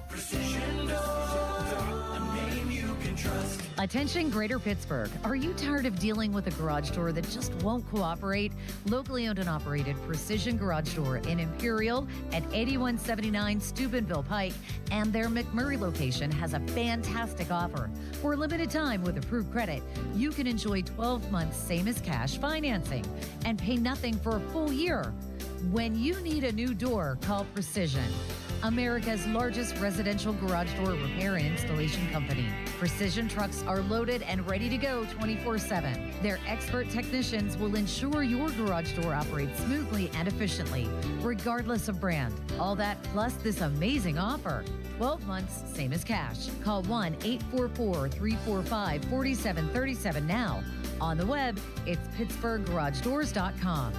Precision Door, a name you can trust. Attention Greater Pittsburgh. Are you tired of dealing with a garage door that just won't cooperate? Locally owned and operated Precision Garage Door in Imperial at 8179 Steubenville Pike and their McMurray location has a fantastic offer. For a limited time with approved credit, you can enjoy 12 months same as cash financing and pay nothing for a full year. When you need a new door, call Precision, America's largest residential garage door repair and installation company. Precision trucks are loaded and ready to go 24/7. Their expert technicians will ensure your garage door operates smoothly and efficiently, regardless of brand. All that plus this amazing offer. 12 months, same as cash. Call 1-844-345-4737 now. On the web, it's pittsburghgaragedoors.com.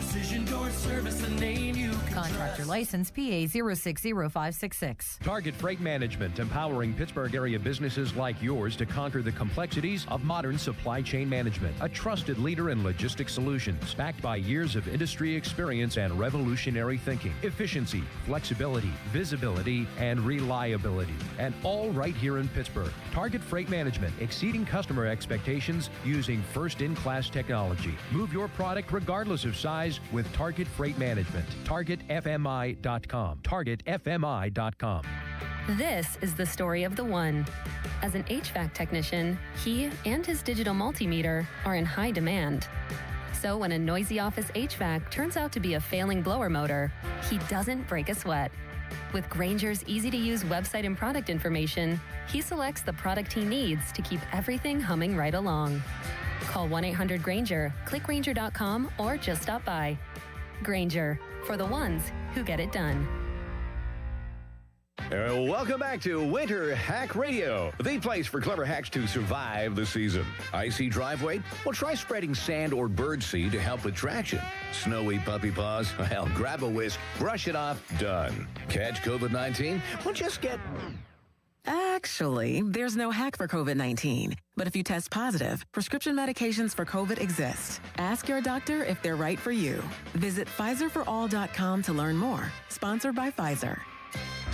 Precision Door Service, a name you can Contractor license PA 060566. Target Freight Management, empowering Pittsburgh area businesses like yours to conquer the complexities of modern supply chain management. A trusted leader in logistics solutions, backed by years of industry experience and revolutionary thinking. Efficiency, flexibility, visibility, and reliability. And all right here in Pittsburgh. Target Freight Management, exceeding customer expectations using first-in-class technology. Move your product regardless of size with Target Freight Management. TargetFMI.com. TargetFMI.com. This is the story of the one. As an HVAC technician, he and his digital multimeter are in high demand. So when a noisy office HVAC turns out to be a failing blower motor, he doesn't break a sweat. With Grainger's easy-to-use website and product information, he selects the product he needs to keep everything humming right along. Call 1-800-GRAINGER, click Grainger.com, or just stop by. Grainger, for the ones who get it done. Welcome back to Winter Hack Radio, the place for clever hacks to survive the season. Icy driveway? Well, try spreading sand or birdseed to help with traction. Snowy puppy paws? Well, grab a whisk, brush it off, done. Catch COVID-19? Well, just get... Actually, there's no hack for COVID-19. But if you test positive, prescription medications for COVID exist. Ask your doctor if they're right for you. Visit PfizerForAll.com to learn more. Sponsored by Pfizer.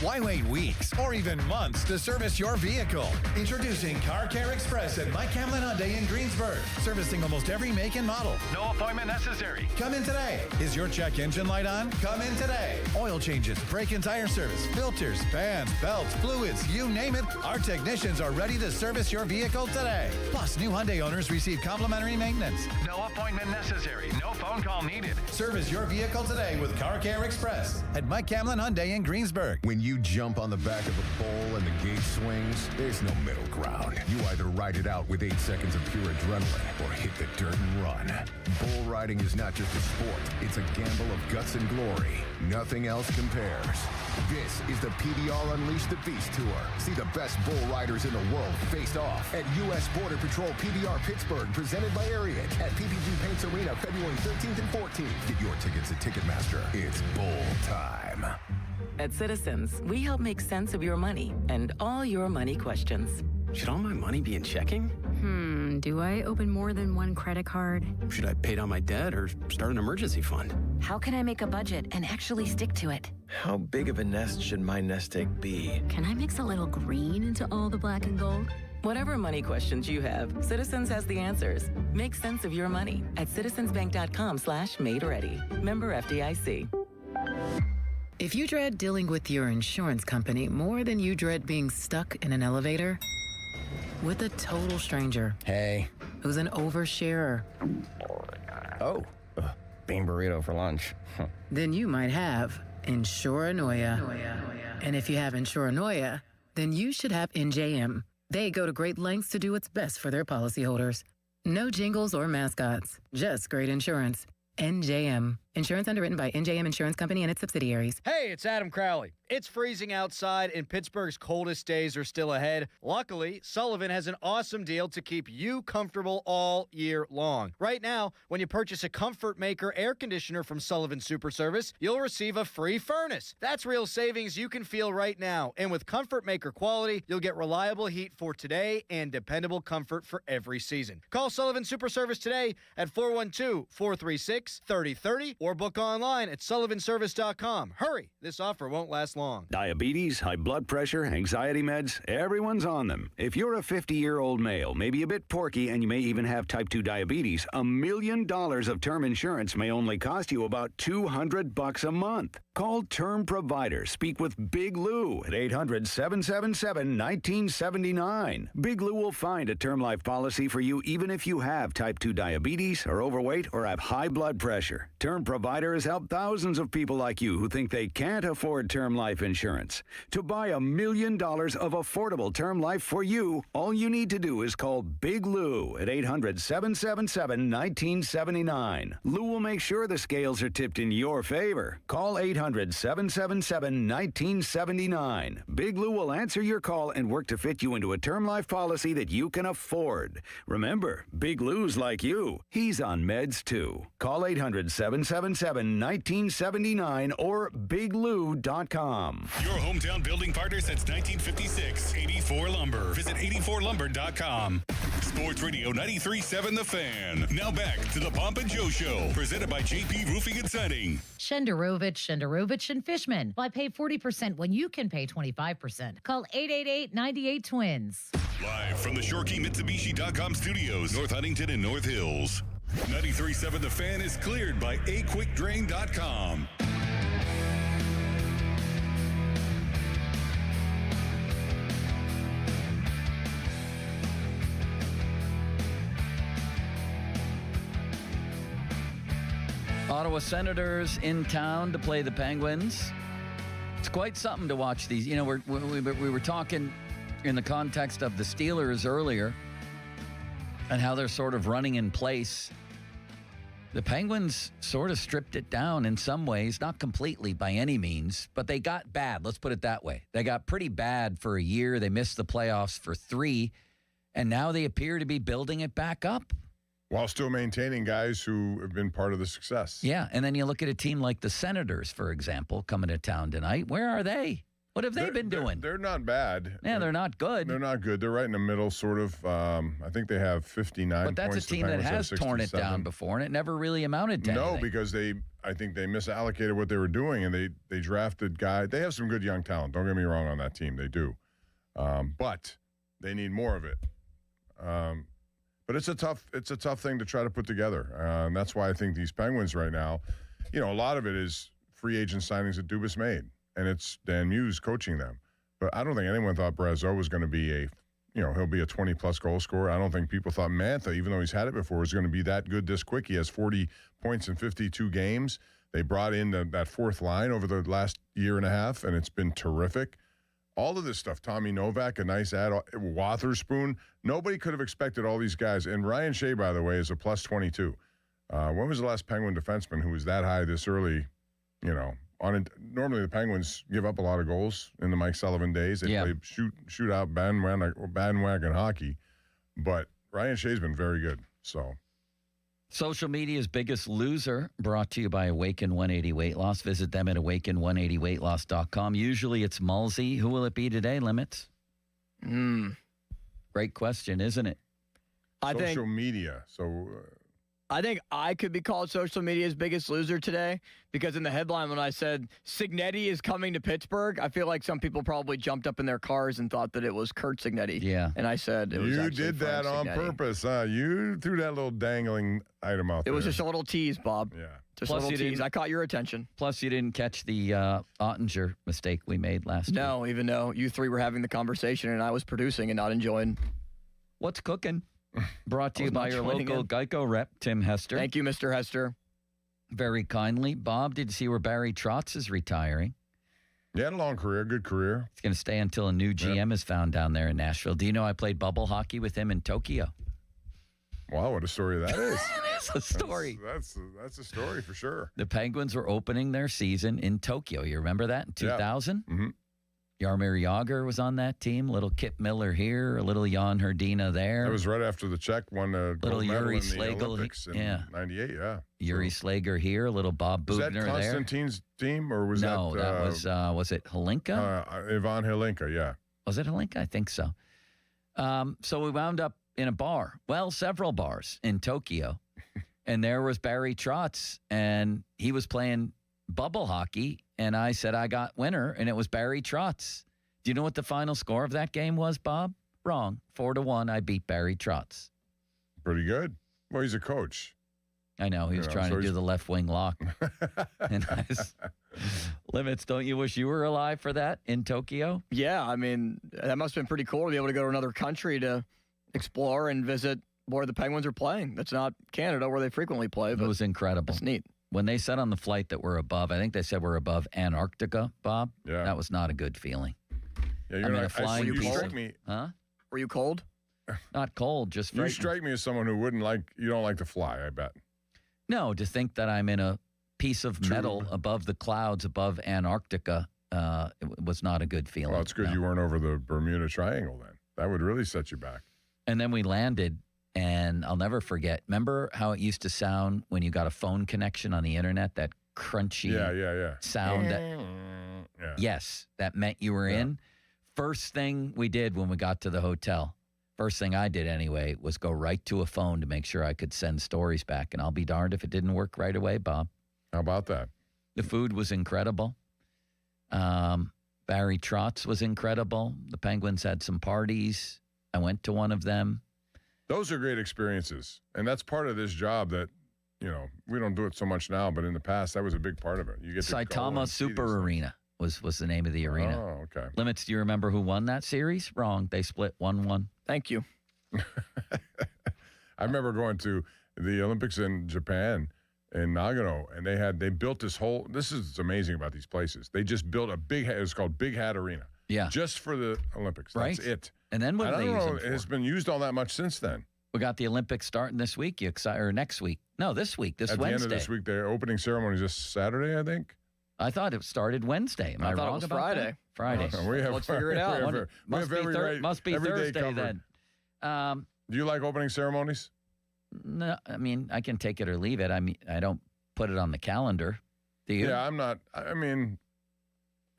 Why wait weeks or even months to service your vehicle? Introducing Car Care Express at Mike Hamlin Hyundai in Greensburg. Servicing almost every make and model. No appointment necessary. Come in today. Is your check engine light on? Come in today. Oil changes, brake and tire service, filters, fans, belts, fluids, you name it. Our technicians are ready to service your vehicle today. Plus, new Hyundai owners receive complimentary maintenance. No appointment necessary. No phone call needed. Service your vehicle today with Car Care Express at Mike Hamlin Hyundai in Greensburg. When you jump on the back of a bull and the gate swings, there's no middle ground. You either ride it out with 8 seconds of pure adrenaline or hit the dirt and run. Bull riding is not just a sport, it's a gamble of guts and glory. Nothing else compares. This is the PBR Unleash the Beast Tour. See the best bull riders in the world face off at U.S. Border Patrol PBR Pittsburgh, presented by Ariat at PPG Paints Arena, February 13th and 14th. Get your tickets at Ticketmaster. It's bull time. At Citizens, we help make sense of your money and all your money questions. Should all my money be in checking? Do I open more than one credit card? Should I pay down my debt or start an emergency fund? How can I make a budget and actually stick to it? How big of a nest should my nest egg be? Can I mix a little green into all the black and gold? Whatever money questions you have, Citizens has the answers. Make sense of your money at citizensbank.com/made-ready. Member FDIC. If you dread dealing with your insurance company more than you dread being stuck in an elevator with a total stranger, hey, who's an oversharer, bean burrito for lunch. then you might have Insuranoia. And if you have Insuranoia, then you should have NJM. They go to great lengths to do what's best for their policyholders. No jingles or mascots, just great insurance. NJM. Insurance underwritten by NJM Insurance Company and its subsidiaries. Hey, it's Adam Crowley. It's freezing outside and Pittsburgh's coldest days are still ahead. Luckily, Sullivan has an awesome deal to keep you comfortable all year long. Right now, when you purchase a Comfort Maker air conditioner from Sullivan Super Service, you'll receive a free furnace. That's real savings you can feel right now. And with Comfort Maker quality, you'll get reliable heat for today and dependable comfort for every season. Call Sullivan Super Service today at 412-436-3030 or book online at sullivanservice.com. Hurry, this offer won't last long. Diabetes, high blood pressure, anxiety meds, everyone's on them. If you're a 50-year-old male, maybe a bit porky, and you may even have type 2 diabetes, $1 million of term insurance may only cost you about $200 a month. Call Term Provider. Speak with Big Lou at 800-777-1979. Big Lou will find a term life policy for you even if you have type 2 diabetes, are overweight, or have high blood pressure. Term Provider has helped thousands of people like you who think they can't afford term life insurance. To buy $1 million of affordable term life for you, all you need to do is call Big Lou at 800-777-1979. Lou will make sure the scales are tipped in your favor. Call 800-777-1979. Big Lou will answer your call and work to fit you into a term life policy that you can afford. Remember, Big Lou's like you. He's on meds too. Call 800-777-1979. 877-1979 or biglou.com. Your hometown building partner since 1956. 84 Lumber. Visit 84lumber.com. Sports Radio 93.7 The Fan. Now back to the Pomp and Joe Show. Presented by JP Roofing and Siding. Shenderovich, and Fishman. Why pay 40% when you can pay 25%? Call 888-98-TWINS. Live from the ShoreKeyMitsubishi.com studios, North Huntington and North Hills. 93.7 The Fan is cleared by aquickdrain.com. Ottawa Senators in town to play the Penguins. It's quite something to watch these. You know, we were talking in the context of the Steelers earlier and how they're sort of running in place. The Penguins sort of stripped it down in some ways, not completely by any means, but they got bad. Let's put it that way. They got pretty bad for a year. They missed the playoffs for 3, and now they appear to be building it back up. While still maintaining guys who have been part of the success. Yeah, and then you look at a team like the Senators, for example, coming to town tonight. Where are they? What have they been doing? They're not bad. Yeah, they're not good. They're not good. They're right in the middle, sort of. I think they have 59 points. But that's a team that has torn it down before, and it never really amounted to anything. No, because I think they misallocated what they were doing, and they drafted guys. They have some good young talent. Don't get me wrong on that team. They do. But they need more of it. But it's a tough thing to try to put together. And that's why I think these Penguins right now, a lot of it is free agent signings that Dubas made. And it's Dan Muse coaching them. But I don't think anyone thought Brazeau was going to be he'll be a 20-plus goal scorer. I don't think people thought Mantha, even though he's had it before, was going to be that good this quick. He has 40 points in 52 games. They brought in that fourth line over the last year and a half, and it's been terrific. All of this stuff, Tommy Novak, a nice add, Wotherspoon. Nobody could have expected all these guys. And Ryan Shea, by the way, is a plus 22. When was the last Penguin defenseman who was that high this early? Normally the Penguins give up a lot of goals in the Mike Sullivan days. They play shootout bandwagon hockey. But Ryan Shea's been very good. So, Social media's biggest loser, brought to you by Awaken 180 Weight Loss. Visit them at awaken180weightloss.com. Usually it's Mulsey. Who will it be today, Limits? Great question, isn't it? Social media. So I think I could be called social media's biggest loser today because in the headline when I said Cignetti is coming to Pittsburgh, I feel like some people probably jumped up in their cars and thought that it was Kurt Cignetti. Yeah. And I said it was You did that on purpose, huh? You threw that little dangling item out there. It was just a little tease, Bob. Yeah. Just a little tease. I caught your attention. Plus, you didn't catch the Ottinger mistake we made last week. No, even though you three were having the conversation and I was producing and not enjoying. What's cooking? Brought to you by your local Geico rep, Tim Hester. Thank you, Mr. Hester. Very kindly. Bob, did you see where Barry Trotz is retiring? He had a long career, good career. He's going to stay until a new GM is found down there in Nashville. Do you know I played bubble hockey with him in Tokyo? Wow, what a story that is. It's a story. That's a story for sure. The Penguins were opening their season in Tokyo. You remember that in 2000? Yeah. Mm-hmm. Jaromir Jagr was on that team. A little Kip Miller here, a little Jan Hrdina there. That was right after the Czech won a gold medal in the Olympics in 98, yeah. Yuri Slager here, a little Bob Bugner there. Was that Konstantin's team, or was that was it Hlinka? Ivan Hlinka, yeah. Was it Hlinka? I think so. So we wound up in a bar. Well, several bars in Tokyo. And there was Barry Trotz, and he was playing bubble hockey, and I said I got winner, and it was Barry Trotz. Do you know what the final score of that game was, Bob? Wrong. 4-1, I beat Barry Trotz. Pretty good. Well, he's a coach. I know. He was trying to do the left wing lock. And Limits, don't you wish you were alive for that in Tokyo? Yeah, I mean, that must have been pretty cool to be able to go to another country to explore and visit where the Penguins are playing. That's not Canada where they frequently play. But it was incredible. It's neat. When they said on the flight that we're above, I think they said we're above Antarctica, Bob. Yeah. That was not a good feeling. Yeah, you're a flying you piece strike me. Huh? Were you cold? Not cold, just frightened. You strike me as someone who you don't like to fly, I bet. No, to think that I'm in a piece of metal above the clouds, above Antarctica, it was not a good feeling. Well, it's good you weren't over the Bermuda Triangle then. That would really set you back. And then we landed, And I'll never forget. Remember how it used to sound when you got a phone connection on the internet? That crunchy sound. Yes, that meant you were in. First thing we did when we got to the hotel, first thing I did anyway, was go right to a phone to make sure I could send stories back. And I'll be darned if it didn't work right away, Bob. How about that? The food was incredible. Barry Trotz was incredible. The Penguins had some parties. I went to one of them. Those are great experiences. And that's part of this job that, we don't do it so much now, but in the past, that was a big part of it. You get to Saitama Super Arena was the name of the arena. Oh, okay. Limits, do you remember who won that series? Wrong. They split 1-1. Thank you. I remember going to the Olympics in Japan, in Nagano, and they built this whole, this is amazing about these places. They just built a big, it was called Big Hat Arena. Yeah. Just for the Olympics. Right. That's it. And then what do they use them for? It's been used all that much since then. We got the Olympics starting this week, or next week. No, this week, this Wednesday. At the end of this week, their opening ceremony is this Saturday, I think. I thought it started Wednesday. Am I thought wrong it was about Friday. that? Friday. Let's figure it out. Must be Thursday then. Do you like opening ceremonies? No, I mean, I can take it or leave it. I mean, I don't put it on the calendar. Do you? Yeah, I'm not. I mean,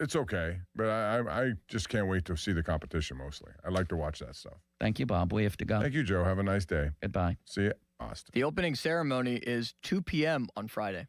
it's okay, but I just can't wait to see the competition mostly. I like to watch that stuff. Thank you, Bob. We have to go. Thank you, Joe. Have a nice day. Goodbye. See you, Austin. The opening ceremony is 2 p.m. on Friday.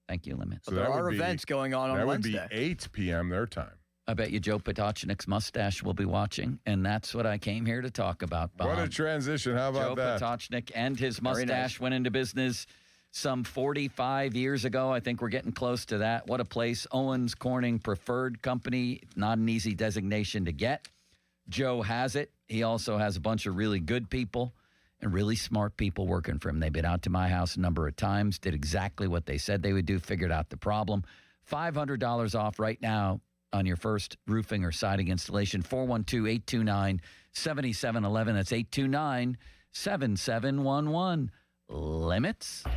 Thank you, Limit. So there are events going on Wednesday. That would be 8 p.m. their time. I bet you Joe Potocznik's mustache will be watching, and that's what I came here to talk about, Bob. What a transition. How about that? Joe Potocznik and his mustache went into business some 45 years ago. I think we're getting close to that. What a place. Owens Corning Preferred Company. Not an easy designation to get. Joe has it. He also has a bunch of really good people and really smart people working for him. They've been out to my house a number of times, did exactly what they said they would do, figured out the problem. $500 off right now on your first roofing or siding installation. 412-829-7711. That's 829-7711. Limits? Now,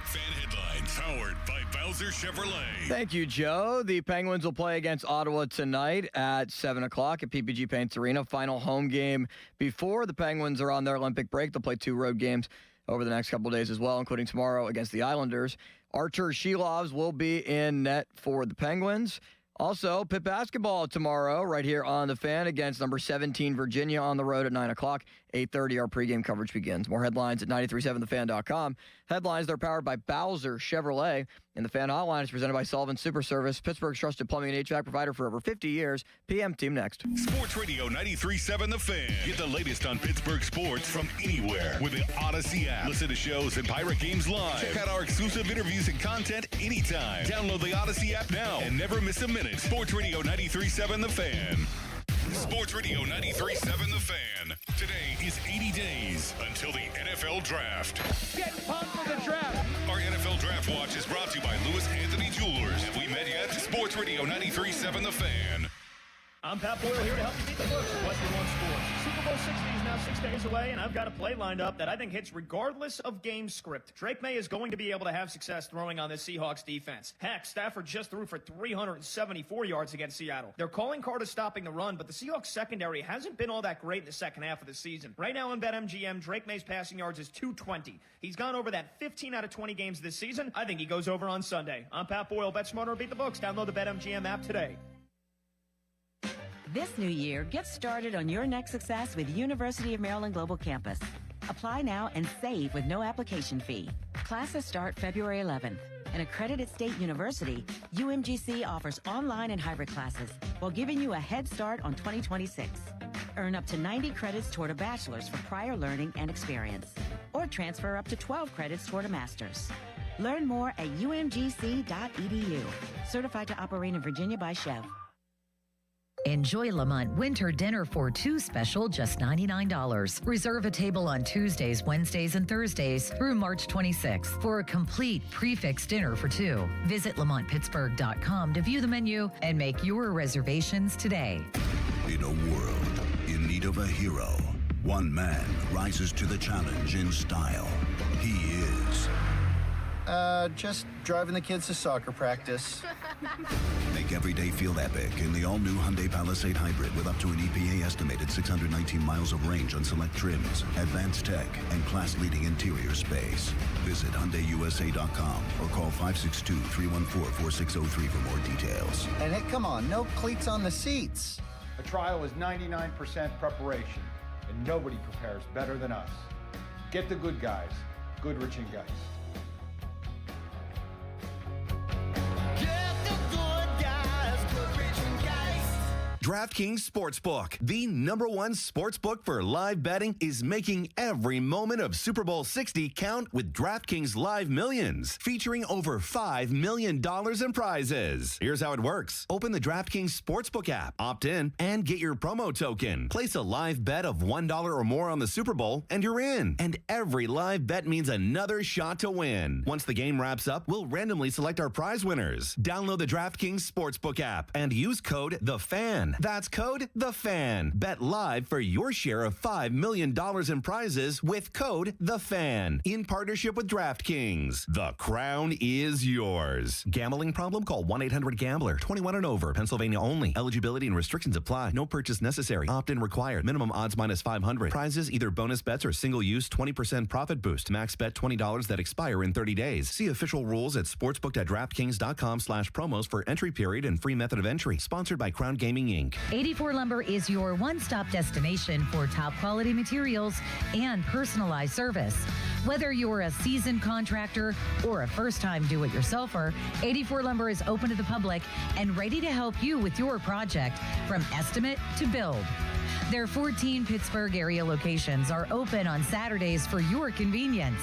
fan headlines powered by Bowser Chevrolet. Thank you, Joe. The Penguins will play against Ottawa tonight at 7 o'clock at PPG Paints Arena. Final home game before the Penguins are on their Olympic break. They'll play 2 road games over the next couple of days as well, including tomorrow against the Islanders. Archer Shilovs will be in net for the Penguins. Also, Pitt basketball tomorrow right here on The Fan against number 17 Virginia on the road at 9 o'clock. 8:30 our pregame coverage begins. More headlines at 937thefan.com. Headlines, they're powered by Bowser Chevrolet. And the Fan Hotline is presented by Sullivan Super Service, Pittsburgh's trusted plumbing and HVAC provider for over 50 years. PM Team next. Sports Radio 93.7 The Fan. Get the latest on Pittsburgh sports from anywhere with the Odyssey app. Listen to shows and Pirate Games live. Check out our exclusive interviews and content anytime. Download the Odyssey app now and never miss a minute. Sports Radio 93.7 The Fan. Sports Radio 93.7 The Fan. Today is 80 days until the NFL Draft. Get pumped for the draft. Our NFL Draft Watch is brought to you by Lewis Anthony Jewelers. Have we met yet? Sports Radio 93.7 The Fan. I'm Pat Boyle here to help you beat the books of Western One Sports. Super Bowl 60 is now 6 days away, and I've got a play lined up that I think hits regardless of game script. Drake May is going to be able to have success throwing on this Seahawks defense. Heck, Stafford just threw for 374 yards against Seattle. Their calling card is stopping the run, but the Seahawks secondary hasn't been all that great in the second half of the season. Right now on BetMGM, Drake May's passing yards is 220. He's gone over that 15 out of 20 games this season. I think he goes over on Sunday. I'm Pat Boyle. Bet smarter, beat the books. Download the BetMGM app today. This new year, get started on your next success with University of Maryland Global Campus. Apply now and save with no application fee. Classes start February 11th. An accredited state university, UMGC offers online and hybrid classes while giving you a head start on 2026. Earn up to 90 credits toward a bachelor's for prior learning and experience, or transfer up to 12 credits toward a master's. Learn more at umgc.edu. Certified to operate in Virginia by Chev. Enjoy Lamont Winter Dinner for 2 special, just $99. Reserve a table on Tuesdays, Wednesdays, and Thursdays through March 26th for a complete prefix dinner for 2. Visit LamontPittsburgh.com to view the menu and make your reservations today. In a world in need of a hero, one man rises to the challenge in style. He is Just driving the kids to soccer practice. Make every day feel epic in the all-new Hyundai Palisade Hybrid with up to an EPA estimated 619 miles of range on select trims, advanced tech, and class-leading interior space. Visit HyundaiUSA.com or call 562-314-4603 for more details. And hey, come on, no cleats on the seats. A trial is 99% preparation, and nobody prepares better than us. Get the good guys, Goodrich and Geist. DraftKings Sportsbook, the #1 sportsbook for live betting, is making every moment of Super Bowl 60 count with DraftKings Live Millions, featuring over $5 million in prizes. Here's how it works. Open the DraftKings Sportsbook app, opt in, and get your promo token. Place a live bet of $1 or more on the Super Bowl, and you're in. And every live bet means another shot to win. Once the game wraps up, we'll randomly select our prize winners. Download the DraftKings Sportsbook app and use code THEFAN. That's code THEFAN. Bet live for your share of $5 million in prizes with code THEFAN. In partnership with DraftKings. The crown is yours. Gambling problem? Call 1-800-GAMBLER. 21 and over. Pennsylvania only. Eligibility and restrictions apply. No purchase necessary. Opt-in required. Minimum odds minus 500. Prizes either bonus bets or single use 20% profit boost. Max bet $20 that expire in 30 days. See official rules at sportsbook.draftkings.com/promos for entry period and free method of entry. Sponsored by Crown Gaming Inc. 84 Lumber is your one-stop destination for top quality materials and personalized service. Whether you're a seasoned contractor or a first-time do-it-yourselfer, 84 Lumber is open to the public and ready to help you with your project from estimate to build. Their 14 Pittsburgh area locations are open on Saturdays for your convenience.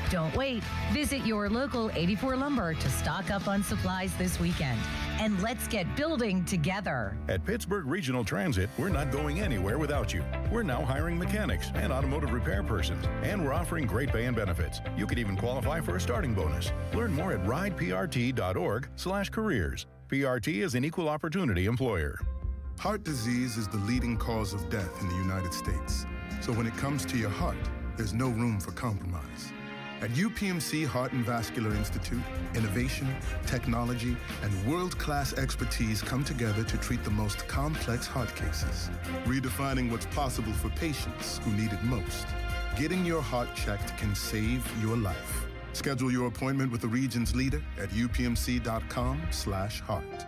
Don't wait. Visit your local 84 Lumber to stock up on supplies this weekend. And let's get building together. At Pittsburgh Regional Transit, we're not going anywhere without you. We're now hiring mechanics and automotive repair persons, and we're offering great pay and benefits. You could even qualify for a starting bonus. Learn more at rideprt.org/careers. PRT is an equal opportunity employer. Heart disease is the leading cause of death in the United States. So when it comes to your heart, there's no room for compromise. At UPMC Heart and Vascular Institute, innovation, technology, and world-class expertise come together to treat the most complex heart cases, redefining what's possible for patients who need it most. Getting your heart checked can save your life. Schedule your appointment with the region's leader at upmc.com/heart.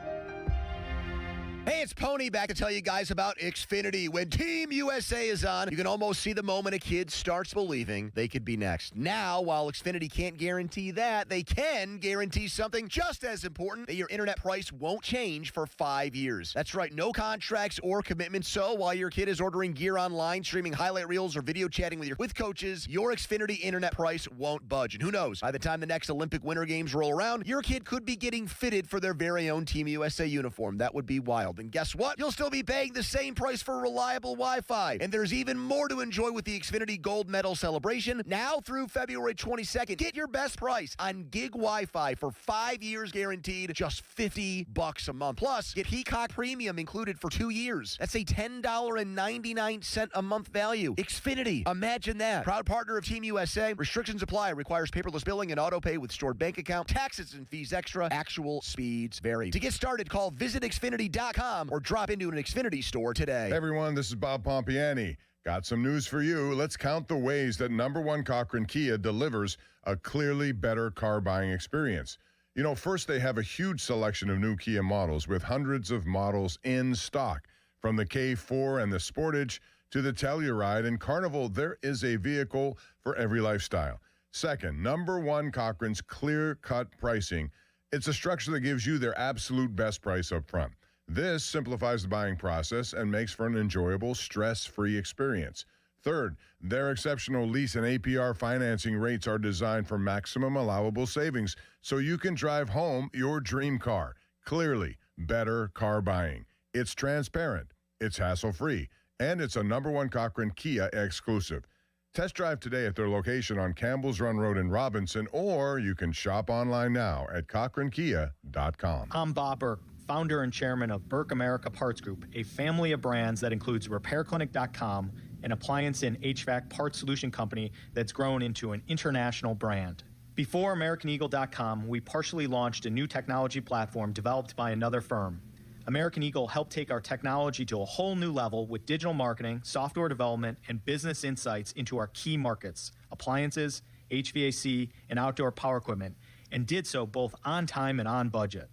Hey, it's Pony back to tell you guys about Xfinity. When Team USA is on, you can almost see the moment a kid starts believing they could be next. Now, while Xfinity can't guarantee that, they can guarantee something just as important, that your internet price won't change for 5 years. That's right, no contracts or commitments. So while your kid is ordering gear online, streaming highlight reels, or video chatting with coaches, your Xfinity internet price won't budge. And who knows, by the time the next Olympic Winter Games roll around, your kid could be getting fitted for their very own Team USA uniform. That would be wild. And guess what? You'll still be paying the same price for reliable Wi-Fi. And there's even more to enjoy with the Xfinity Gold Medal celebration. Now through February 22nd, get your best price on gig Wi-Fi for 5 years guaranteed, just $50 a month. Plus, get Peacock Premium included for 2 years. That's a $10.99 a month value. Xfinity, imagine that. Proud partner of Team USA. Restrictions apply. Requires paperless billing and auto pay with stored bank account. Taxes and fees extra. Actual speeds vary. To get started, call visitxfinity.com or drop into an Xfinity store today. Hey everyone, this is Bob Pompiani. Got some news for you. Let's count the ways that #1 Cochran Kia delivers a clearly better car buying experience. You know, first, they have a huge selection of new Kia models with hundreds of models in stock. From the K4 and the Sportage to the Telluride and Carnival, there is a vehicle for every lifestyle. Second, #1 Cochran's clear-cut pricing. It's a structure that gives you their absolute best price up front. This simplifies the buying process and makes for an enjoyable, stress-free experience. Third, their exceptional lease and APR financing rates are designed for maximum allowable savings so you can drive home your dream car. Clearly, better car buying. It's transparent, it's hassle-free, and it's a #1 Cochran Kia exclusive. Test drive today at their location on Campbell's Run Road in Robinson, or you can shop online now at CochranKia.com. I'm Bob Burke, founder and chairman of Burke America Parts Group, a family of brands that includes RepairClinic.com, an appliance and HVAC parts solution company that's grown into an international brand. Before AmericanEagle.com, we partially launched a new technology platform developed by another firm. American Eagle helped take our technology to a whole new level with digital marketing, software development, and business insights into our key markets, appliances, HVAC, and outdoor power equipment, and did so both on time and on budget.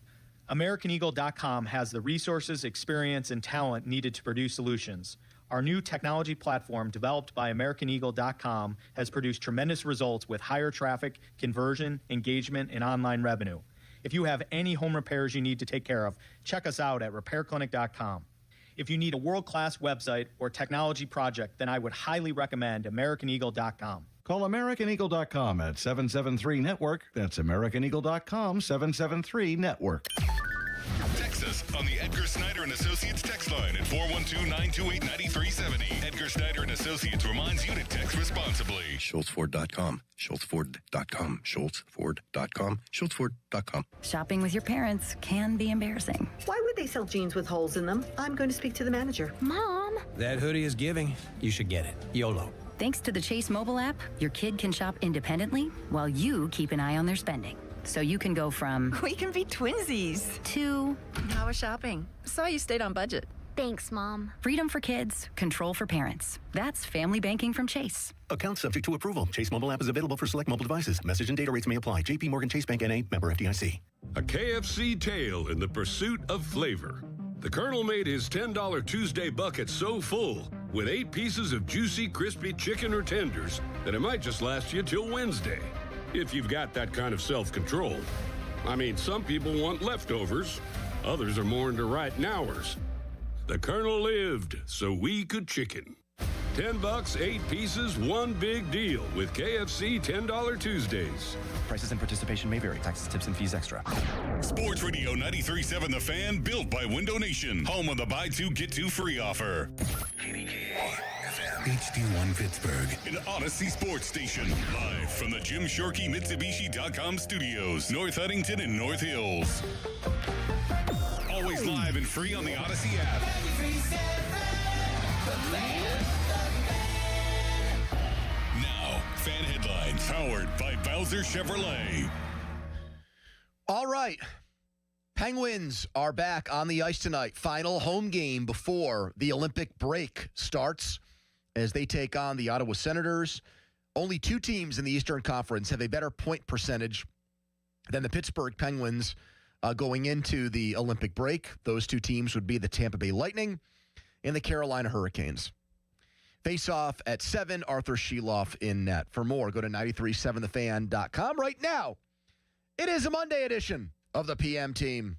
AmericanEagle.com has the resources, experience, and talent needed to produce solutions. Our new technology platform, developed by AmericanEagle.com, has produced tremendous results with higher traffic, conversion, engagement, and online revenue. If you have any home repairs you need to take care of, check us out at RepairClinic.com. If you need a world-class website or technology project, then I would highly recommend AmericanEagle.com. Call AmericanEagle.com at 773-NETWORK. That's AmericanEagle.com, 773-NETWORK. Text us on the Edgar Snyder and Associates text line at 412-928-9370. Edgar Snyder and Associates reminds you to text responsibly. SchultzFord.com. SchultzFord.com. SchultzFord.com. SchultzFord.com. Shopping with your parents can be embarrassing. Why would they sell jeans with holes in them? I'm going to speak to the manager. Mom! That hoodie is giving. You should get it. YOLO. Thanks to the Chase mobile app, your kid can shop independently while you keep an eye on their spending. So you can go from... We can be twinsies. ...to... How was shopping? Saw you stayed on budget. Thanks, Mom. Freedom for kids, control for parents. That's family banking from Chase. Account subject to approval. Chase mobile app is available for select mobile devices. Message and data rates may apply. JP Morgan Chase Bank N.A. Member FDIC. A KFC tale in the pursuit of flavor. The Colonel made his $10 Tuesday bucket so full with 8 pieces of juicy, crispy chicken or tenders that it might just last you till Wednesday. If you've got that kind of self-control. I mean, some people want leftovers. Others are more into right nowers. The Colonel lived so we could chicken. $10, 8 pieces, one big deal with KFC $10 Tuesdays. Prices and participation may vary. Taxes, tips, and fees extra. Sports Radio 93.7 The Fan, built by Window Nation. Home of the buy two, get two free offer. HD1 Pittsburgh, an Odyssey sports station. Live from the Jim Shorkey Mitsubishi.com studios, North Huntington and North Hills. Always live and free on the Odyssey app. Now, fan headlines powered by Bowser Chevrolet. All right. Penguins are back on the ice tonight. Final home game before the Olympic break starts as they take on the Ottawa Senators. Only 2 teams in the Eastern Conference have a better point percentage than the Pittsburgh Penguins going into the Olympic break. Those 2 teams would be the Tampa Bay Lightning and the Carolina Hurricanes. Face off at 7, Arthur Sheloff in net. For more, go to 937thefan.com right now. It is a Monday edition of the PM Team.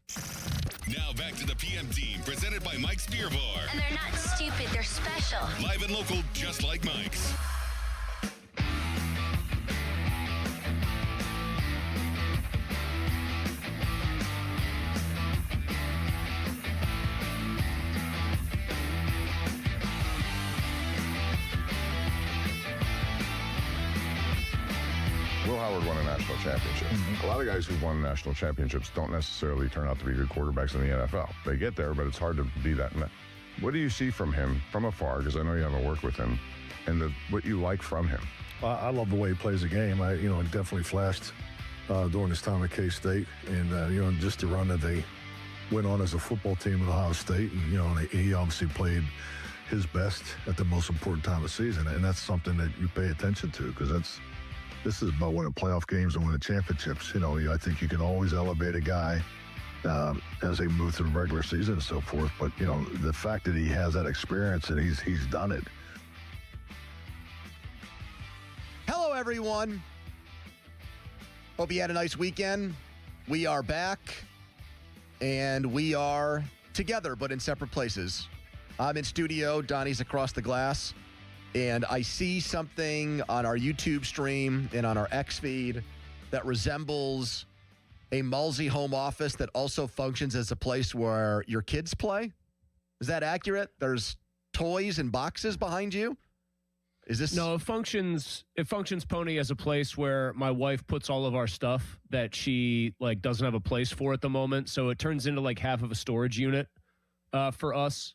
Now back to the PM Team, presented by Mike's Beer Bar. And they're not stupid, they're special. Live and local, just like Mike's. Will Howard won a national championship. A lot of guys who've won national championships don't necessarily turn out to be good quarterbacks in the NFL. They get there, but it's hard to be that. What do you see from him from afar? Because I know you haven't worked with him, and what you like from him. I love the way he plays the game. It definitely flashed during his time at K-State, and just the run that they went on as a football team at Ohio State, and he obviously played his best at the most important time of the season, and that's something that you pay attention to because this is about winning playoff games and winning championships. I think you can always elevate a guy as they move through the regular season and so forth. But, the fact that he has that experience and he's done it. Hello, everyone. Hope you had a nice weekend. We are back, and we are together, but in separate places. I'm in studio. Donnie's across the glass. And I see something on our YouTube stream and on our X feed that resembles a Mulsey home office that also functions as a place where your kids play. Is that accurate? There's toys and boxes behind you? Is this... No, it functions, Pony, as a place where my wife puts all of our stuff that she doesn't have a place for at the moment. So it turns into half of a storage unit for us.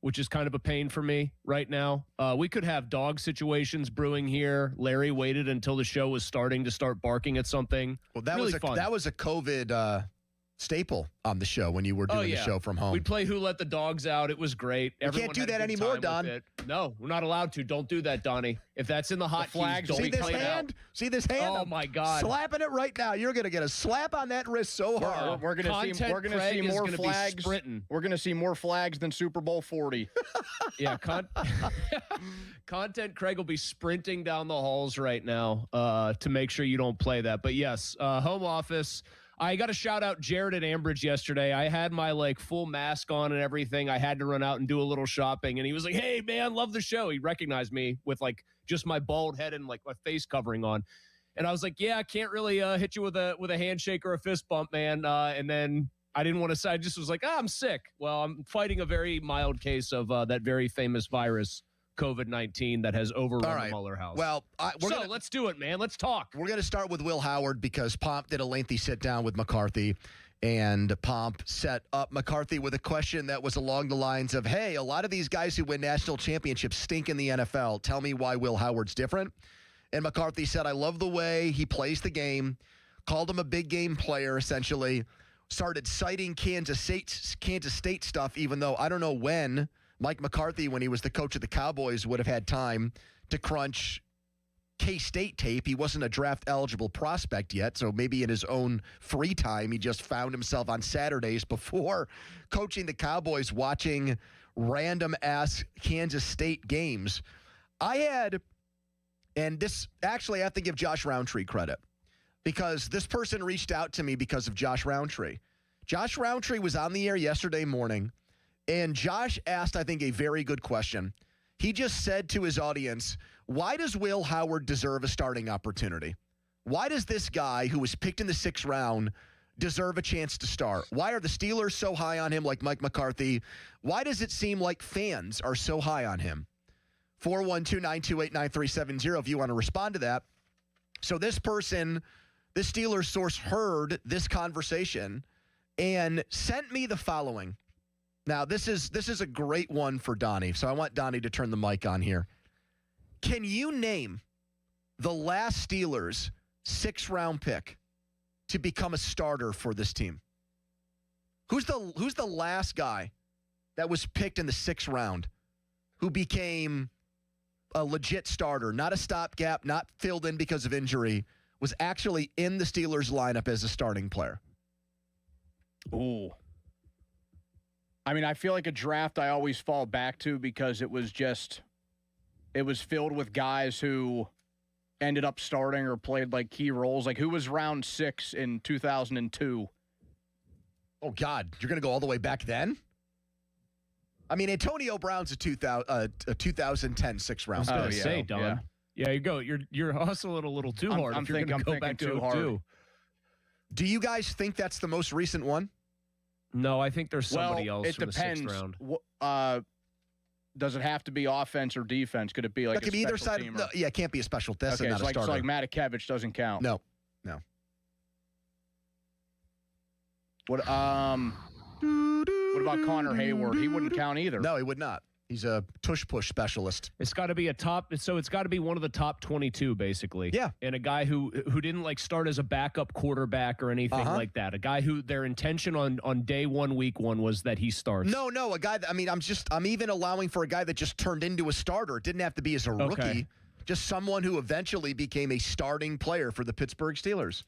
which is kind of a pain for me right now. We could have dog situations brewing here. Larry waited until the show was starting to start barking at something. Well, that really was a COVID staple on the show when you were doing the show from home. We'd play Who Let the Dogs Out. It was great. You can't do that anymore, Don. No, we're not allowed to. Don't do that, Donnie. If that's in the hot flags, keys, don't see this play hand? it out. See this hand? Oh my God! Slapping it right now. You're going to get a slap on that wrist so hard. We're going to see more flags. We're going to see more flags than Super Bowl 40. Yeah, content Craig will be sprinting down the halls right now to make sure you don't play that. But yes, home office. I got to shout out Jared at Ambridge yesterday. I had my full mask on and everything. I had to run out and do a little shopping, and he was like, "Hey man, love the show." He recognized me with just my bald head and my face covering on, and I was like, "Yeah, I can't really hit you with a handshake or a fist bump, man." And then I didn't want to say. I just was like, "I'm sick." Well, I'm fighting a very mild case of that very famous virus, COVID-19, that has overrun the Mueller house. Well, let's do it, man. Let's talk. We're going to start with Will Howard because Pomp did a lengthy sit-down with McCarthy, and Pomp set up McCarthy with a question that was along the lines of, hey, a lot of these guys who win national championships stink in the NFL. Tell me why Will Howard's different. And McCarthy said, I love the way he plays the game, called him a big game player, essentially, started citing Kansas State stuff, even though I don't know when Mike McCarthy, when he was the coach of the Cowboys, would have had time to crunch K-State tape. He wasn't a draft-eligible prospect yet, so maybe in his own free time, he just found himself on Saturdays before coaching the Cowboys watching random-ass Kansas State games. And this, actually, I have to give Josh Roundtree credit because this person reached out to me because of Josh Roundtree. Josh Roundtree was on the air yesterday morning, and Josh asked, I think, a very good question. He just said to his audience, why does Will Howard deserve a starting opportunity? Why does this guy who was picked in the 6th round deserve a chance to start? Why are the Steelers so high on him like Mike McCarthy? Why does it seem like fans are so high on him? 412-928-9370 if you want to respond to that. So this person, this Steelers source, heard this conversation and sent me the following. Now, this is a great one for Donnie, so I want Donnie to turn the mic on here. Can you name the last Steelers 6th round pick to become a starter for this team? Who's the last guy that was picked in the 6th round who became a legit starter, not a stopgap, not filled in because of injury, was actually in the Steelers lineup as a starting player? Ooh. I mean, I feel like a draft I always fall back to because it was filled with guys who ended up starting or played key roles. Who was round 6 in 2002? Oh, God. You're going to go all the way back then? I mean, Antonio Brown's a 2010 6th round. I was going to say, Don. Yeah, you go. You're hustling a little too hard. I'm thinking too hard. Do you guys think that's the most recent one? No, I think there's somebody else it from depends. the 6th round. Does it have to be offense or defense? Could it be it could be either side. No, yeah, it can't be a special. That's not a starter. So Matakevich doesn't count. No. What about Connor Hayward? He wouldn't count either. No, he would not. He's a tush-push specialist. It's got to be it's got to be one of the top 22, basically. Yeah. And a guy who didn't start as a backup quarterback or anything like that. A guy who their intention on day 1, week 1 was that he starts. No, a guy that, I'm even allowing for a guy that just turned into a starter. It didn't have to be as a rookie. Just someone who eventually became a starting player for the Pittsburgh Steelers.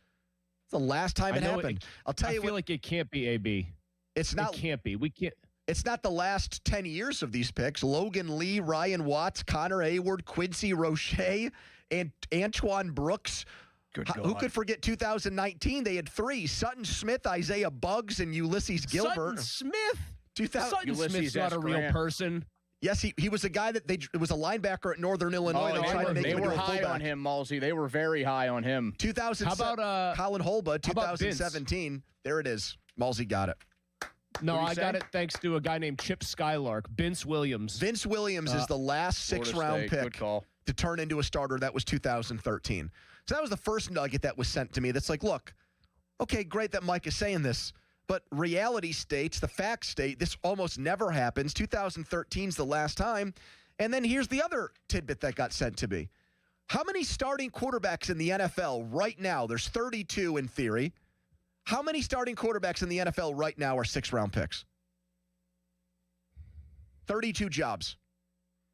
It's the last time it happened. I'll tell you what. I feel like it can't be AB. It can't be. We can't. It's not the last 10 years of these picks. Logan Lee, Ryan Watts, Connor Hayward, Quincy Roche, and Antoine Brooks. Who could forget 2019? They had 3. Sutton Smith, Isaiah Buggs, and Ulysses Gilbert. Sutton Smith? Sutton Smith's not a real person. Yes, he was a guy that it was a linebacker at Northern Illinois. They were high on him, Malsey. They were very high on him. 2007. How about Colin Holba, 2017. There it is. Malsey got it. No, I got it thanks to a guy named Chip Skylark. Vince Williams. Vince Williams is the last 6th round pick to turn into a starter. That was 2013. So that was the first nugget that was sent to me. That's look, okay, great that Mike is saying this, But reality states, the facts state, this almost never happens. 2013 is the last time. And then here's the other tidbit that got sent to me. How many starting quarterbacks in the NFL right now? There's 32 in theory. How many starting quarterbacks in the NFL right now are 6th-round picks? 32 jobs.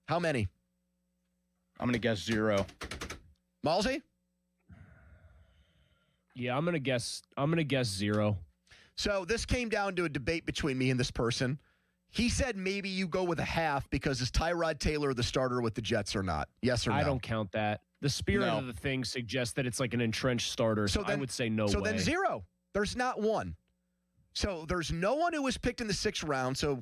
How many? I'm going to guess 0. Malsey? Yeah, I'm gonna guess 0. So this came down to a debate between me and this person. He said maybe you go with a half because is Tyrod Taylor the starter with the Jets or not? Yes or no? I don't count that. The spirit of the thing suggests that it's like an entrenched starter, so I would say no way. So then 0. There's not one. So there's no one who was picked in the 6th round. So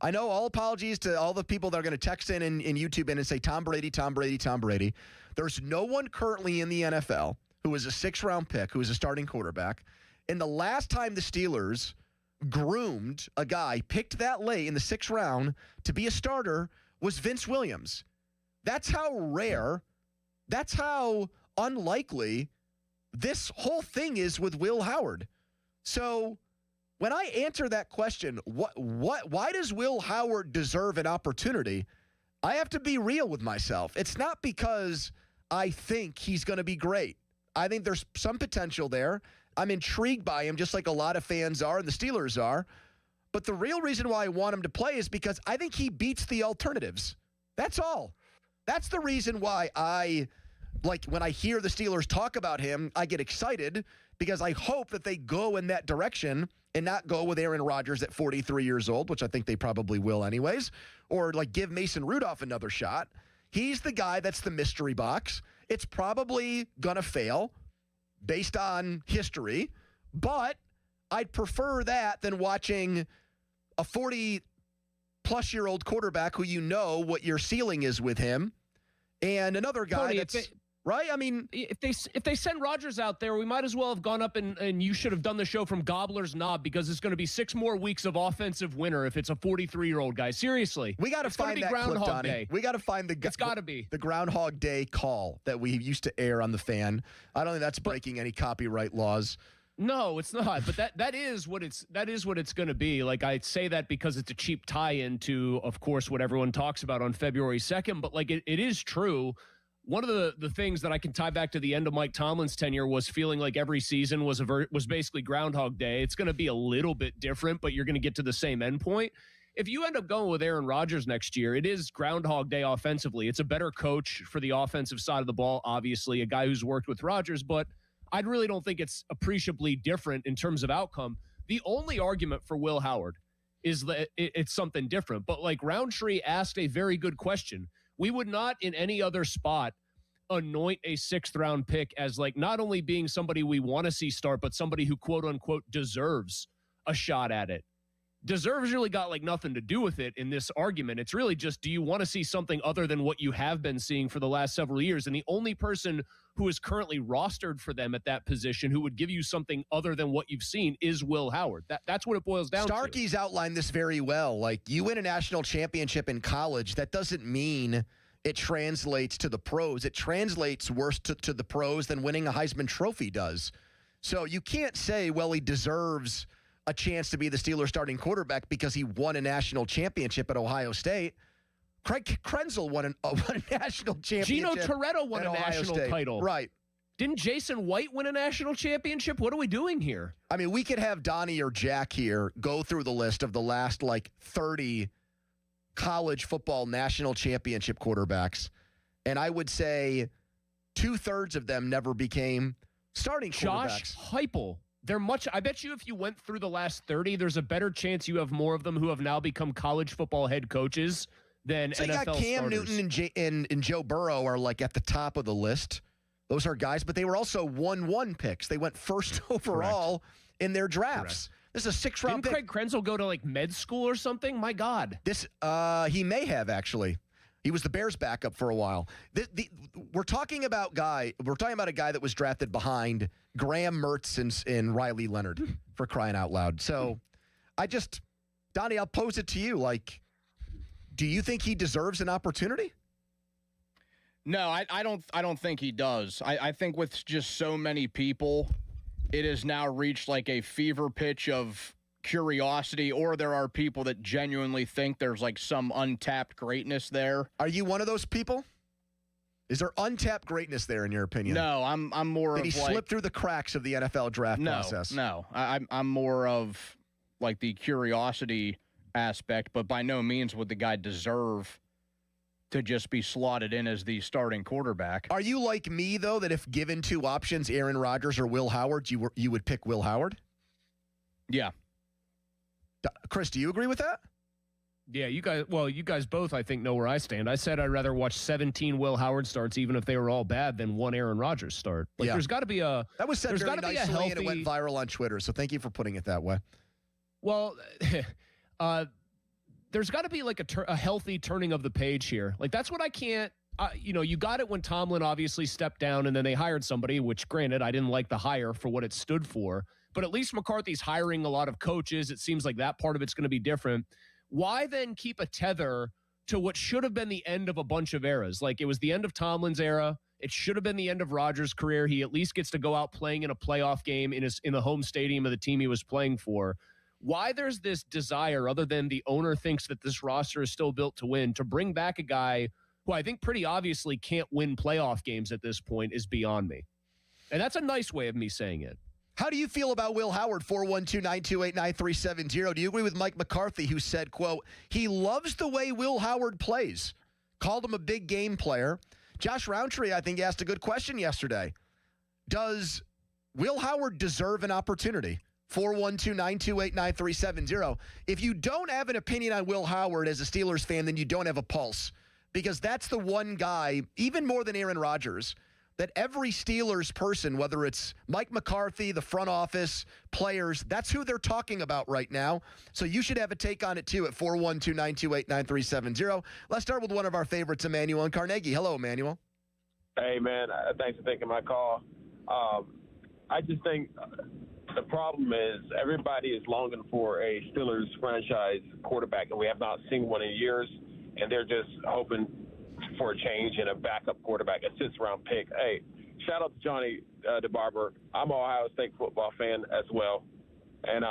I know, all apologies to all the people that are going to text in YouTube and say Tom Brady, Tom Brady, Tom Brady. There's no one currently in the NFL who was a 6th-round pick, who was a starting quarterback. And the last time the Steelers groomed a guy picked that late in the 6th round to be a starter was Vince Williams. That's how rare, that's how unlikely this whole thing is with Will Howard. So when I answer that question, why does Will Howard deserve an opportunity? I have to be real with myself. It's not because I think he's going to be great. I think there's some potential there. I'm intrigued by him, just like a lot of fans are and the Steelers are. But the real reason why I want him to play is because I think he beats the alternatives. That's all. That's the reason why when I hear the Steelers talk about him, I get excited because I hope that they go in that direction and not go with Aaron Rodgers at 43 years old, which I think they probably will anyways, or like give Mason Rudolph another shot. He's the guy that's the mystery box. It's probably going to fail based on history, but I'd prefer that than watching a 40-plus-year-old quarterback who you know what your ceiling is with him and another guy right? I mean, if they send Rodgers out there, we might as well have gone up and you should have done the show from Gobbler's Knob because it's going to be 6 more weeks of offensive winter if it's a 43-year-old guy. Seriously. We got to find that Groundhog clip, Donnie. Day. We got to find It's got to be the Groundhog Day call that we used to air on the Fan. I don't think that's breaking any copyright laws. No, it's not. But that is what it's going to be. Like, I say that because it's a cheap tie-in to, of course, what everyone talks about on February 2nd. But like, it is true. One of the things that I can tie back to the end of Mike Tomlin's tenure was feeling like every season was basically Groundhog Day. It's going to be a little bit different, but you're going to get to the same endpoint. If you end up going with Aaron Rodgers next year, it is Groundhog Day offensively. It's a better coach for the offensive side of the ball, obviously, a guy who's worked with Rodgers, but I really don't think it's appreciably different in terms of outcome. The only argument for Will Howard is that it's something different. But like Roundtree asked a very good question. We would not in any other spot anoint a 6th-round pick as like not only being somebody we want to see start, but somebody who quote unquote deserves a shot at it. Deserves really got like nothing to do with it in this argument. It's really just, do you want to see something other than what you have been seeing for the last several years? And the only person who is currently rostered for them at that position who would give you something other than what you've seen is Will Howard. That's what it boils down to. Starkey's outlined this very well. Like, you win a national championship in college, that doesn't mean it translates to the pros. It translates worse to the pros than winning a Heisman Trophy does. So you can't say, well, he deserves a chance to be the Steelers starting quarterback because he won a national championship at Ohio State. Craig Krenzel won a national championship. Gino Toretto won a national title. Right. Didn't Jason White win a national championship? What are we doing here? I mean, we could have Donnie or Jack here go through the list of the last, 30 college football national championship quarterbacks, and I would say 2/3 of them never became starting quarterbacks. Josh Heupel. I bet you if you went through the last 30, there's a better chance you have more of them who have now become college football head coaches than NFL starters. So you got Cam starters. Newton and Joe Burrow are like at the top of the list. Those are guys, but they were also 1-1 picks. They went first overall in their drafts. Correct. This is a 6th-round pick. Didn't Craig Krenzel go to like med school or something? My God. He may have actually. He was the Bears' backup for a while. We're talking about a guy that was drafted behind Graham Mertz and Riley Leonard, for crying out loud. So, Donnie, I'll pose it to you. Like, do you think he deserves an opportunity? No, I don't think he does. I think with just so many people, it has now reached like a fever pitch of curiosity, or there are people that genuinely think there's like some untapped greatness there. Are you one of those people? Is there untapped greatness there, in your opinion? No, I'm more Did of he like, slip through the cracks of the NFL draft process? No, I'm more of like the curiosity aspect, but by no means would the guy deserve to just be slotted in as the starting quarterback. Are you like me, though, that if given two options, Aaron Rodgers or Will Howard, you would pick Will Howard? Yeah. Chris, do you agree with that? Yeah, you guys both, I think, know where I stand. I said I'd rather watch 17 Will Howard starts, even if they were all bad, than one Aaron Rodgers start. Like, there's got to be a that was said there's very gotta be nicely, a healthy, and it went viral on Twitter. So thank you for putting it that way. Well, there's got to be like a healthy turning of the page here. Like, that's what I can't. You got it when Tomlin obviously stepped down, and then they hired somebody. Which, granted, I didn't like the hire for what it stood for. But at least McCarthy's hiring a lot of coaches. It seems like that part of it's going to be different. Why then keep a tether to what should have been the end of a bunch of eras? Like, it was the end of Tomlin's era. It should have been the end of Rodgers' career. He at least gets to go out playing in a playoff game in the home stadium of the team he was playing for. Why there's this desire, other than the owner thinks that this roster is still built to win, to bring back a guy who I think pretty obviously can't win playoff games at this point is beyond me. And that's a nice way of me saying it. How do you feel about Will Howard, 412-928-9370? Do you agree with Mike McCarthy, who said, quote, he loves the way Will Howard plays, called him a big game player? Josh Roundtree, I think, asked a good question yesterday. Does Will Howard deserve an opportunity? 412-928-9370. If you don't have an opinion on Will Howard as a Steelers fan, then you don't have a pulse, because that's the one guy, even more than Aaron Rodgers, that every Steelers person, whether it's Mike McCarthy, the front office, players, that's who they're talking about right now. So you should have a take on it, too, at 412-928-9370. Let's start with one of our favorites, Emmanuel in Carnegie. Hello, Emmanuel. Hey, man. Thanks for taking my call. I just think the problem is everybody is longing for a Steelers franchise quarterback, and we have not seen one in years, and they're just hoping for a change and a backup quarterback, a sixth-round pick. Hey, shout out to Johnny DeBarber. I'm an Ohio State football fan as well, and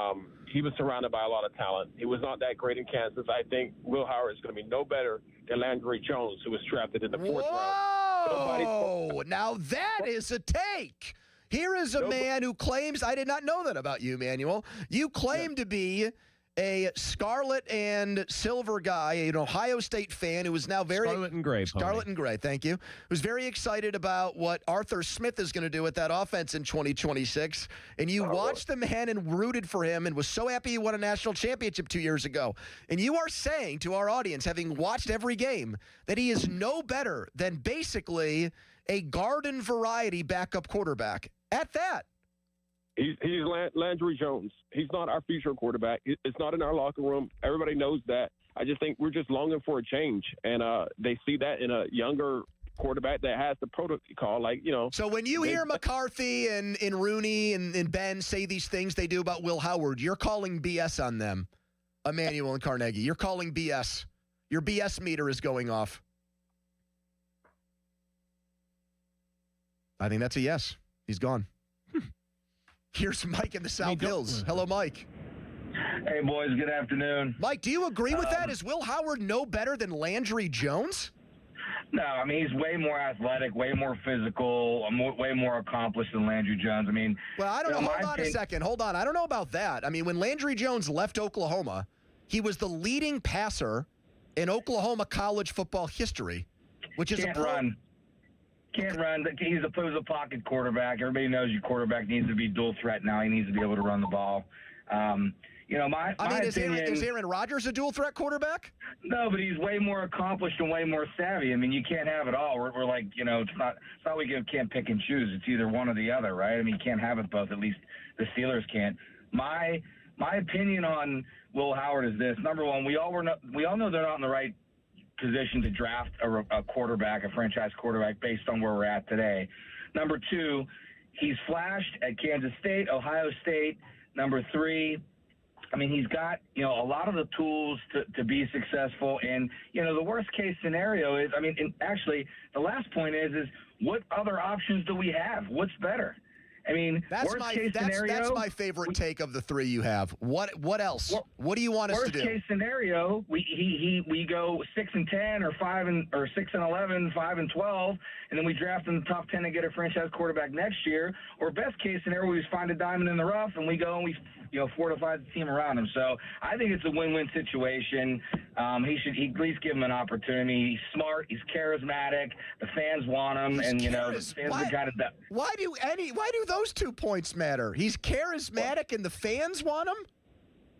he was surrounded by a lot of talent. He was not that great in Kansas. I think Will Howard is going to be no better than Landry Jones, who was drafted in the fourth round. Oh, now that is a take. Here is a man who claims, I did not know that about you, Emmanuel. You claim to be a scarlet and silver guy, an Ohio State fan who is now very Scarlet and gray. Scarlet and gray, thank you. Who's very excited about what Arthur Smith is going to do with that offense in 2026. And you watched the man and rooted for him and was so happy he won a national championship 2 years ago. And you are saying to our audience, having watched every game, that he is no better than basically a garden variety backup quarterback. At that. He's Landry Jones. He's not our future quarterback. It's not in our locker room. Everybody knows that. I just think we're just longing for a change, and they see that in a younger quarterback that has the protocol, like, you know. So when you hear McCarthy and Rooney and Ben say these things they do about Will Howard, you're calling BS on them, Emmanuel and Carnegie. You're calling BS. Your BS meter is going off. I think that's a yes. He's gone. Here's Mike in the South Hills. Hello, Mike. Hey, boys. Good afternoon. Mike, do you agree with that? Is Will Howard no better than Landry Jones? No, I mean, he's way more athletic, way more physical, way more accomplished than Landry Jones. I mean, well, I don't know. Hold on a second. Hold on. I don't know about that. I mean, when Landry Jones left Oklahoma, he was the leading passer in Oklahoma college football history, which is Can't run. He was a pocket quarterback. Everybody knows your quarterback needs to be dual threat now. He needs to be able to run the ball. My opinion, is Aaron Rodgers a dual threat quarterback? No, but he's way more accomplished and way more savvy. I mean, you can't have it all. We're like, it's not we can't pick and choose. It's either one or the other, right? I mean, you can't have it both. At least the Steelers can't. My opinion on Will Howard is this: number one, we all know they're not in the right position to draft a quarterback, a franchise quarterback, based on where we're at today. Number two, he's flashed at Kansas State, Ohio State. Number three, I mean, he's got, a lot of the tools to be successful. And, the worst case scenario is, actually, the last point is what other options do we have? What's better? I mean, That's worst case scenario. That's my favorite take of the three you have. What else? What do you want us to do? Worst case scenario, we go 6-10 or 6-11, 5-12, and then we draft in the top 10 and get a franchise quarterback next year. Or best case scenario, we just find a diamond in the rough and we go and we fortify the team around him. So I think it's a win-win situation. He should at least give him an opportunity. He's smart. He's charismatic. The fans want him, the fans have got it. Why do those 2 points matter? He's charismatic and the fans want him?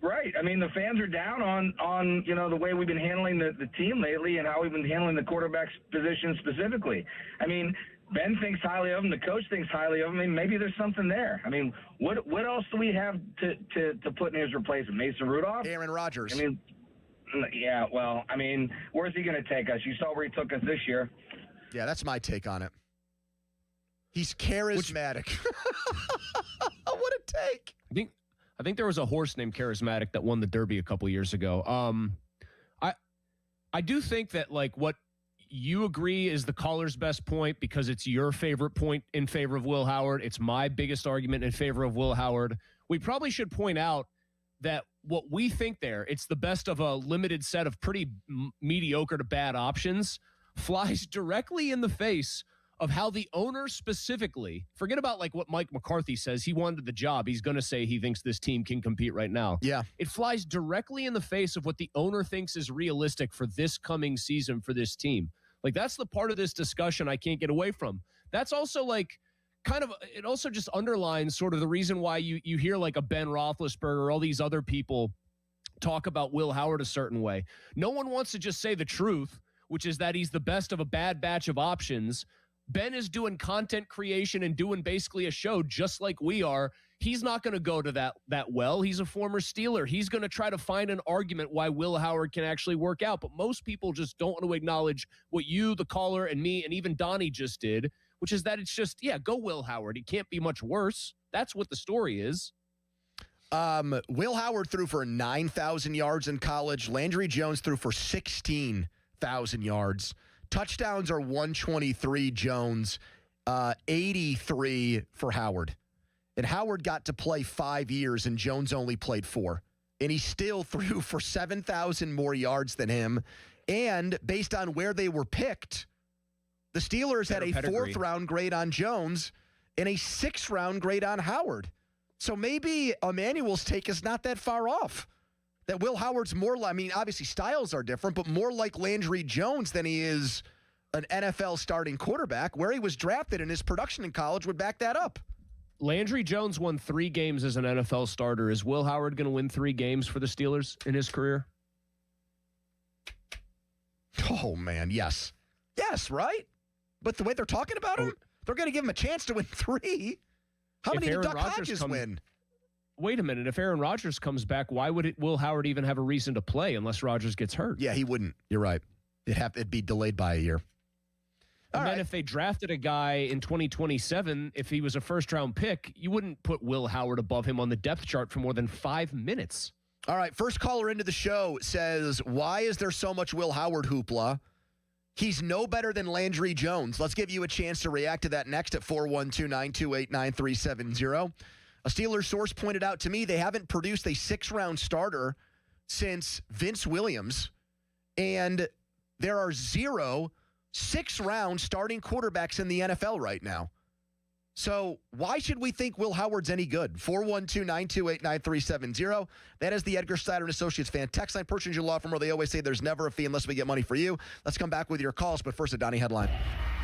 Right. I mean, the fans are down on the way we've been handling the team lately and how we've been handling the quarterback position specifically. I mean, Ben thinks highly of him. The coach thinks highly of him. I mean, maybe there's something there. I mean, what else do we have to put in his replacement? Mason Rudolph? Aaron Rodgers. I mean, yeah, well, I mean, where's he going to take us? You saw where he took us this year. Yeah, that's my take on it. He's charismatic. What a take. I think there was a horse named Charismatic that won the Derby a couple years ago. I do think that like what you agree is the caller's best point because it's your favorite point in favor of Will Howard. It's my biggest argument in favor of Will Howard. We probably should point out that what we think there, it's the best of a limited set of pretty mediocre to bad options, flies directly in the face of how the owner specifically, forget about like what Mike McCarthy says, he wanted the job. He's going to say he thinks this team can compete right now. Yeah. It flies directly in the face of what the owner thinks is realistic for this coming season for this team. Like that's the part of this discussion I can't get away from. That's also like kind of, it also just underlines sort of the reason why you hear like a Ben Roethlisberger or all these other people talk about Will Howard a certain way. No one wants to just say the truth, which is that he's the best of a bad batch of options. Ben is doing content creation and doing basically a show just like we are. He's not going to go to that well. He's a former Steeler. He's going to try to find an argument why Will Howard can actually work out. But most people just don't want to acknowledge what you, the caller, and me, and even Donnie just did, which is that it's just, yeah, go Will Howard. He can't be much worse. That's what the story is. Will Howard threw for 9,000 yards in college. Landry Jones threw for 16,000 yards. Touchdowns are 123 Jones, 83 for Howard. And Howard got to play 5 years, and Jones only played 4. And he still threw for 7,000 more yards than him. And based on where they were picked, the Steelers had a 4th-round grade on Jones and a 6th-round grade on Howard. So maybe Emmanuel's take is not that far off. That Will Howard's more, I mean, obviously styles are different, but more like Landry Jones than he is an NFL starting quarterback. Where he was drafted and his production in college would back that up. Landry Jones won 3 games as an NFL starter. Is Will Howard going to win 3 games for the Steelers in his career? Oh, man, yes. Yes, right? But the way they're talking about him, they're going to give him a chance to win 3. How many did Duck Hodges win? Wait a minute. If Aaron Rodgers comes back, why would Will Howard even have a reason to play unless Rodgers gets hurt? Yeah, he wouldn't. You're right. It'd be delayed by a year. And then if they drafted a guy in 2027, if he was a first-round pick, you wouldn't put Will Howard above him on the depth chart for more than 5 minutes. All right, first caller into the show says, why is there so much Will Howard hoopla? He's no better than Landry Jones. Let's give you a chance to react to that next at 412-928-9370. A Steelers source pointed out to me they haven't produced a 6th-round starter since Vince Williams, and there are 0 6th-round starting quarterbacks in the NFL right now. So why should we think Will Howard's any good? 412-928-9370. That is the Edgar Snyder & Associates fan text line. Purchase your law firm where they always say there's never a fee unless we get money for you. Let's come back with your calls, but first a Donnie headline.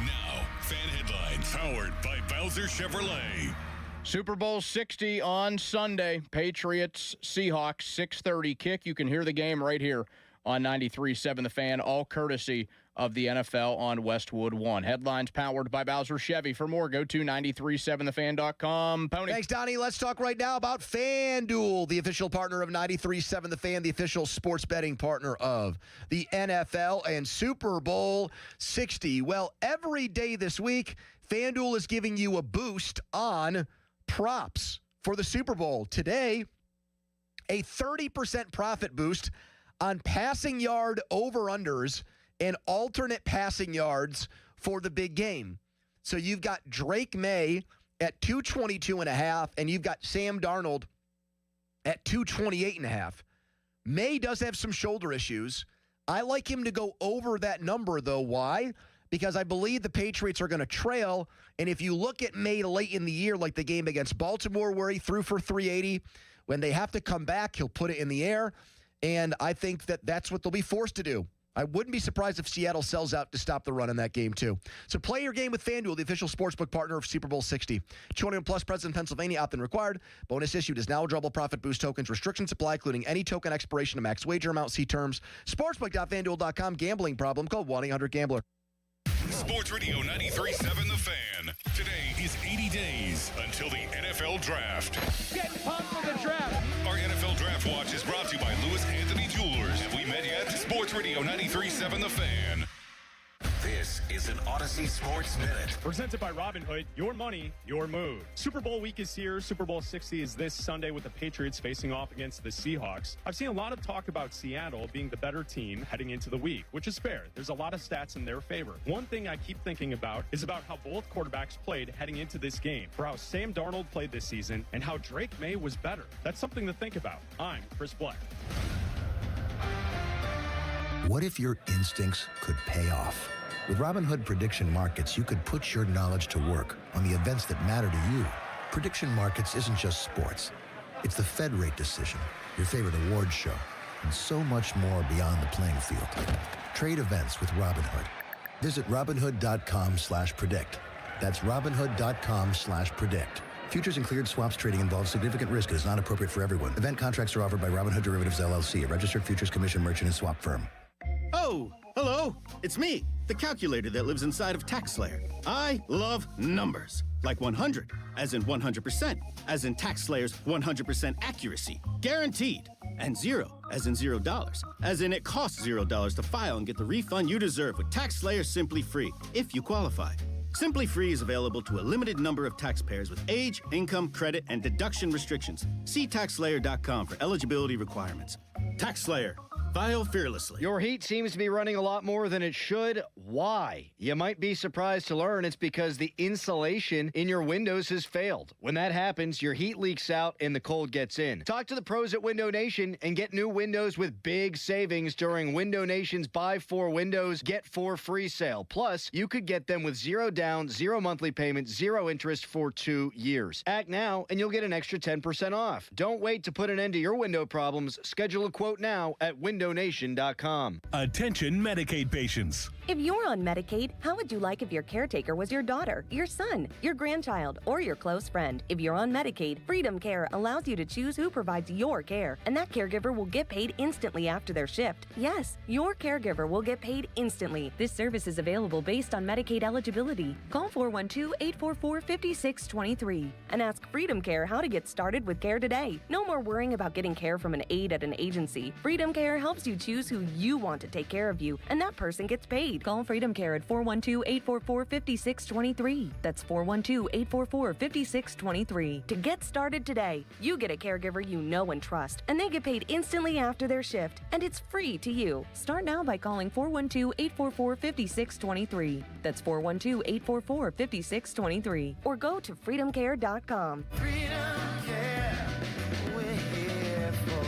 Now, fan headlines powered by Bowser Chevrolet. Super Bowl 60 on Sunday. Patriots, Seahawks, 6:30 kick. You can hear the game right here on 93.7 The Fan, all courtesy of the NFL on Westwood One. Headlines powered by Bowser Chevy. For more, go to 937thefan.com. Pony. Thanks, Donnie. Let's talk right now about FanDuel, the official partner of 93.7 The Fan, the official sports betting partner of the NFL and Super Bowl 60. Well, every day this week, FanDuel is giving you a boost on props for the Super Bowl. Today, a 30% profit boost on passing yard over-unders and alternate passing yards for the big game. So you've got Drake May at 222.5, and you've got Sam Darnold at 228.5. May does have some shoulder issues. I like him to go over that number, though. Why? Because I believe the Patriots are going to trail, and if you look at May late in the year, like the game against Baltimore where he threw for 380, when they have to come back, he'll put it in the air, and I think that that's what they'll be forced to do. I wouldn't be surprised if Seattle sells out to stop the run in that game, too. So play your game with FanDuel, the official sportsbook partner of Super Bowl 60. 21 plus, present in Pennsylvania, opt-in required. Bonus issued is now withdrawable profit boost tokens. Restrictions apply, including any token expiration to max wager amount. See terms. Sportsbook.fanduel.com. Gambling problem? Call 1-800-GAMBLER. Sports Radio 93.7 The Fan. Today is 80 days until the NFL Draft. Get pumped for the draft. Our NFL Draft Watch is brought to you by Lewis Anthony Jewelers. Have we met yet? Sports Radio 93.7 The Fan. This is an Odyssey Sports Minute. Presented by Robinhood, your money, your move. Super Bowl week is here. Super Bowl 60 is this Sunday with the Patriots facing off against the Seahawks. I've seen a lot of talk about Seattle being the better team heading into the week, which is fair. There's a lot of stats in their favor. One thing I keep thinking about is about how both quarterbacks played heading into this game, for how Sam Darnold played this season, and how Drake May was better. That's something to think about. I'm Chris Black. What if your instincts could pay off? With Robinhood Prediction Markets, you could put your knowledge to work on the events that matter to you. Prediction Markets isn't just sports. It's the Fed rate decision, your favorite awards show, and so much more beyond the playing field. Trade events with Robinhood. Visit Robinhood.com/predict. That's Robinhood.com/predict. Futures and cleared swaps trading involves significant risk and is not appropriate for everyone. Event contracts are offered by Robinhood Derivatives LLC, a registered futures commission merchant and swap firm. Oh, hello. It's me, the calculator that lives inside of TaxSlayer. I love numbers. Like 100, as in 100%, as in TaxSlayer's 100% accuracy, guaranteed. And 0, as in $0, as in it costs $0 to file and get the refund you deserve with TaxSlayer Simply Free, if you qualify. Simply Free is available to a limited number of taxpayers with age, income, credit, and deduction restrictions. See TaxSlayer.com for eligibility requirements. TaxSlayer. File fearlessly. Your heat seems to be running a lot more than it should. Why? You might be surprised to learn it's because the insulation in your windows has failed. When that happens, your heat leaks out and the cold gets in. Talk to the pros at Window Nation and get new windows with big savings during Window Nation's Buy 4 Windows, Get 4 free sale. Plus, you could get them with 0 down, 0 monthly payment, 0 interest for 2 years. Act now and you'll get an extra 10% off. Don't wait to put an end to your window problems. Schedule a quote now at WindowNation.com. Attention Medicaid patients. If you're on Medicaid, how would you like if your caretaker was your daughter, your son, your grandchild, or your close friend? If you're on Medicaid, Freedom Care allows you to choose who provides your care, and that caregiver will get paid instantly after their shift. Yes, your caregiver will get paid instantly. This service is available based on Medicaid eligibility. Call 412-844-5623 and ask Freedom Care how to get started with care today. No more worrying about getting care from an aide at an agency. Freedom Care helps you choose who you want to take care of you, and that person gets paid. Call Freedom Care at 412-844-5623. That's 412-844-5623. To get started today, you get a caregiver you know and trust, and they get paid instantly after their shift, and it's free to you. Start now by calling 412-844-5623. That's 412-844-5623. Or go to freedomcare.com. Freedom Care, we're here for you.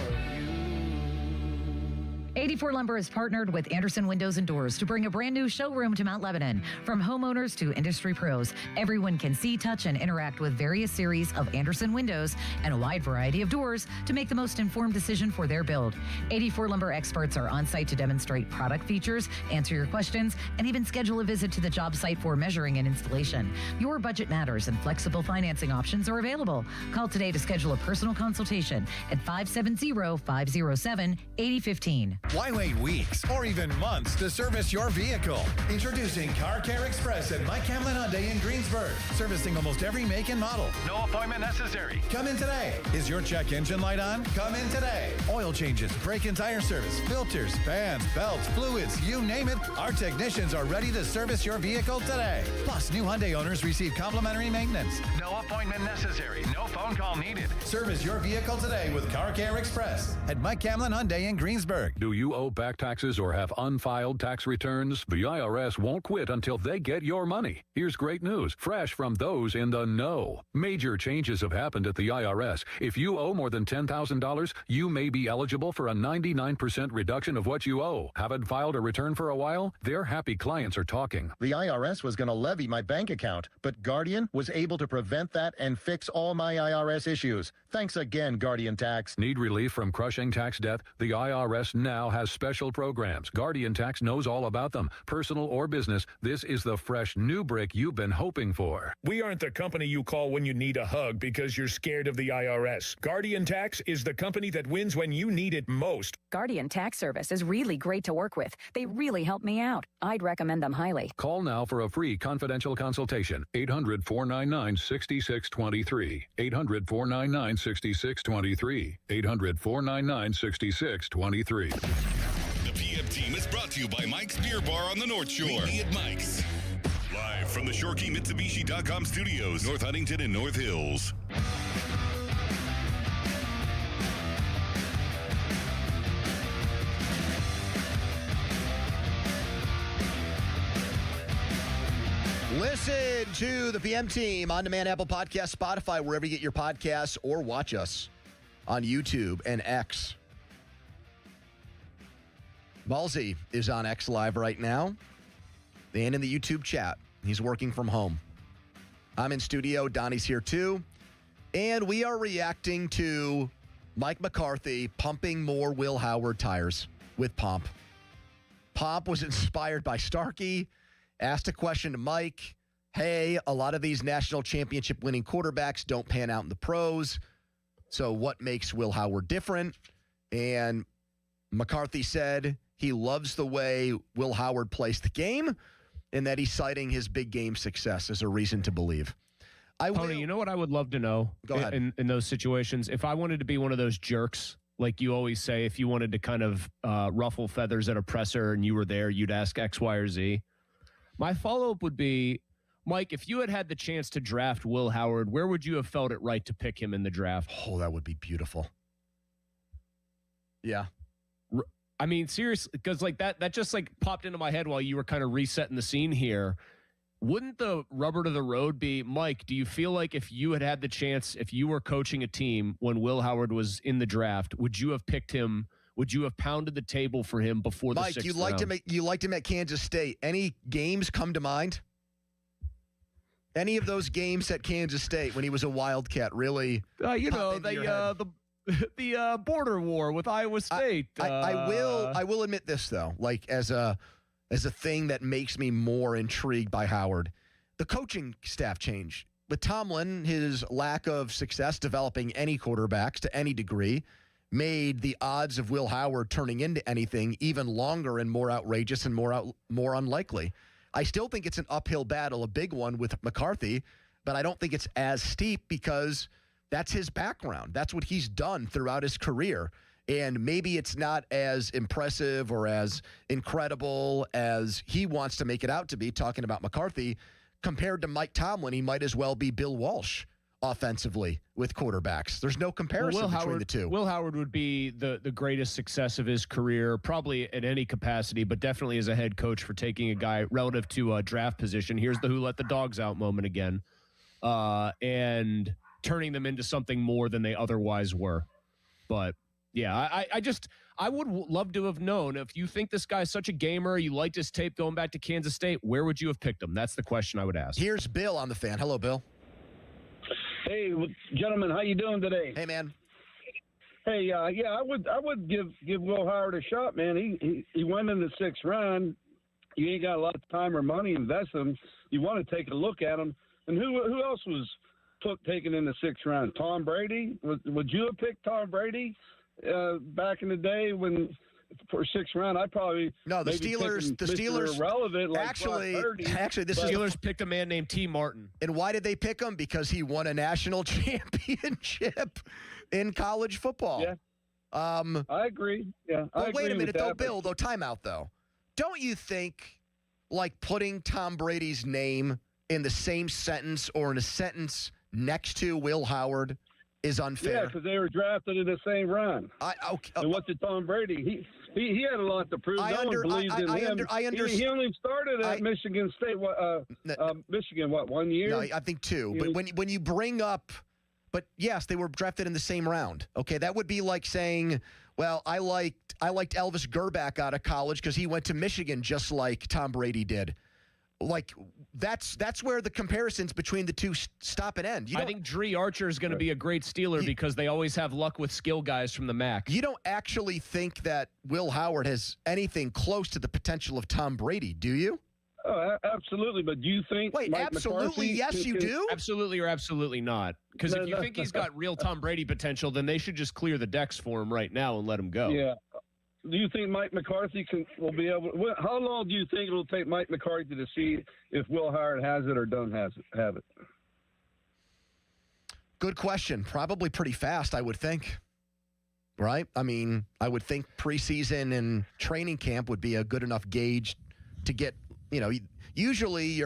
84 Lumber has partnered with Anderson Windows and Doors to bring a brand new showroom to Mount Lebanon. From homeowners to industry pros, everyone can see, touch, and interact with various series of Anderson windows and a wide variety of doors to make the most informed decision for their build. 84 Lumber experts are on site to demonstrate product features, answer your questions, and even schedule a visit to the job site for measuring and installation. Your budget matters and flexible financing options are available. Call today to schedule a personal consultation at 570-507-8015. Why wait weeks or even months to service your vehicle? Introducing Car Care Express at Mike Hamlin Hyundai in Greensburg. Servicing almost every make and model. No appointment necessary. Come in today. Is your check engine light on? Come in today. Oil changes, brake and tire service, filters, fans, belts, fluids, you name it. Our technicians are ready to service your vehicle today. Plus, new Hyundai owners receive complimentary maintenance. No appointment necessary. No phone call needed. Service your vehicle today with Car Care Express at Mike Hamlin Hyundai in Greensburg. Do you owe back taxes or have unfiled tax returns? The IRS won't quit until they get your money. Here's great news, fresh from those in the know. Major changes have happened at the IRS. If you owe more than $10,000, you may be eligible for a 99% reduction of what you owe. Haven't filed a return for a while? Their happy clients are talking. The IRS was going to levy my bank account, but Guardian was able to prevent that and fix all my IRS issues. Thanks again, Guardian Tax. Need relief from crushing tax debt? The IRS now has special programs. Guardian Tax knows all about them. Personal or business, this is the fresh new brick you've been hoping for. We aren't the company you call when you need a hug because you're scared of the IRS. Guardian Tax is the company that wins when you need it most. Guardian Tax Service is really great to work with. They really help me out. I'd recommend them highly. Call now for a free confidential consultation. 800-499-6623. 800-499-6623. 800-499-6623. The PM team is brought to you by Mike's Beer Bar on the North Shore. Meet me at Mike's. Live from the ShoreKeyMitsubishi.com studios, North Huntington and North Hills. Listen to the PM team on demand, Apple Podcasts, Spotify, wherever you get your podcasts, or watch us on YouTube and X. Ballsy is on X Live right now and in the YouTube chat. He's working from home. I'm in studio. Donnie's here too. And we are reacting to Mike McCarthy pumping more Will Howard tires with Pomp. Pomp was inspired by Starkey. Asked a question to Mike. Hey, a lot of these national championship winning quarterbacks don't pan out in the pros. So what makes Will Howard different? And McCarthy said he loves the way Will Howard plays the game and that he's citing his big game success as a reason to believe. Tony, you know what I would love to know? Go ahead. In those situations, if I wanted to be one of those jerks, like you always say, if you wanted to kind of ruffle feathers at a presser and you were there, you'd ask X, Y, or Z. My follow-up would be, Mike, if you had had the chance to draft Will Howard, where would you have felt it right to pick him in the draft? Oh, that would be beautiful. Yeah. I mean, seriously, because like that just like popped into my head while you were kind of resetting the scene here. Wouldn't the rubber to the road be, Mike, do you feel like if you had had the chance, if you were coaching a team when Will Howard was in the draft, would you have picked him? Would you have pounded the table for him before the Mike, sixth you liked round? him at Kansas State. Any games come to mind? Any of those games at Kansas State when he was a Wildcat really? The border war with Iowa State. I will admit this though, like as a thing that makes me more intrigued by Howard, the coaching staff change with Tomlin. His lack of success developing any quarterbacks to any degree made the odds of Will Howard turning into anything even longer and more outrageous and more unlikely. I still think it's an uphill battle, a big one with McCarthy, but I don't think it's as steep because that's his background. That's what he's done throughout his career. And maybe it's not as impressive or as incredible as he wants to make it out to be, talking about McCarthy. Compared to Mike Tomlin, he might as well be Bill Walsh offensively with quarterbacks. There's no comparison between the two. Will Howard would be the greatest success of his career, probably in any capacity, but definitely as a head coach for taking a guy relative to a draft position. Here's the who let the dogs out moment again, and turning them into something more than they otherwise were. But yeah, I would love to have known, if you think this guy's such a gamer, you liked his tape going back to Kansas State, where would you have picked him? That's the question I would ask. Here's Bill on the Fan. Hello, Bill. Hey, gentlemen, how you doing today? Hey, man. Hey, I would give Will Howard a shot, man. He went in the sixth round. You ain't got a lot of time or money invested. You want to take a look at him. And who else was taken in the sixth round? Tom Brady? Would you have picked Tom Brady back in the day when? For sixth round, I probably no. The Steelers irrelevant. Like actually, the Steelers picked a man named T. Martin. And why did they pick him? Because he won a national championship in college football. Yeah, I agree. Yeah, but wait a minute, though, Bill. Though, timeout, though. Don't you think, like putting Tom Brady's name in the same sentence or in a sentence next to Will Howard is unfair? Yeah, because they were drafted in the same round. Okay. And what's it, Tom Brady? he had a lot to prove. No one believed in him. He only started at Michigan State. Michigan, 1 year? No, I think 2. But when you bring up, but yes, they were drafted in the same round. Okay, that would be like saying, well, I liked Elvis Gerbach out of college because he went to Michigan just like Tom Brady did. Like that's where the comparisons between the two stop and end. I think Dree Archer is going to be a great Steeler because they always have luck with skill guys from the MAC. You don't actually think that Will Howard has anything close to the potential of Tom Brady, do you? Oh, absolutely. But do you think? Wait, Mike absolutely, McCarthy yes, you do. Absolutely or absolely not. Because if you think he's got real Tom Brady potential, then they should just clear the decks for him right now and let him go. Yeah. Do you think Mike McCarthy will be able? How long do you think it'll take Mike McCarthy to see if Will Howard has it or don't have it? Good question. Probably pretty fast, I would think. Right? I mean, I would think preseason and training camp would be a good enough gauge to get, usually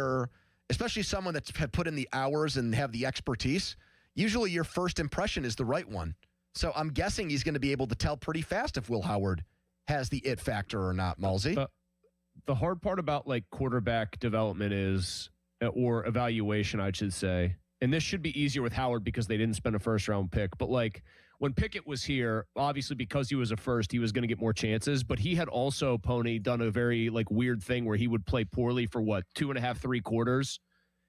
especially someone that's put in the hours and have the expertise, usually your first impression is the right one. So I'm guessing he's going to be able to tell pretty fast if Will Howard has the it factor or not, Malzy. The hard part about like quarterback development is, or evaluation, I should say, and this should be easier with Howard because they didn't spend a first round pick, but like when Pickett was here, obviously because he was a first, he was going to get more chances, but he had also, Pony, done a very like weird thing where he would play poorly for 2.5, 3 quarters.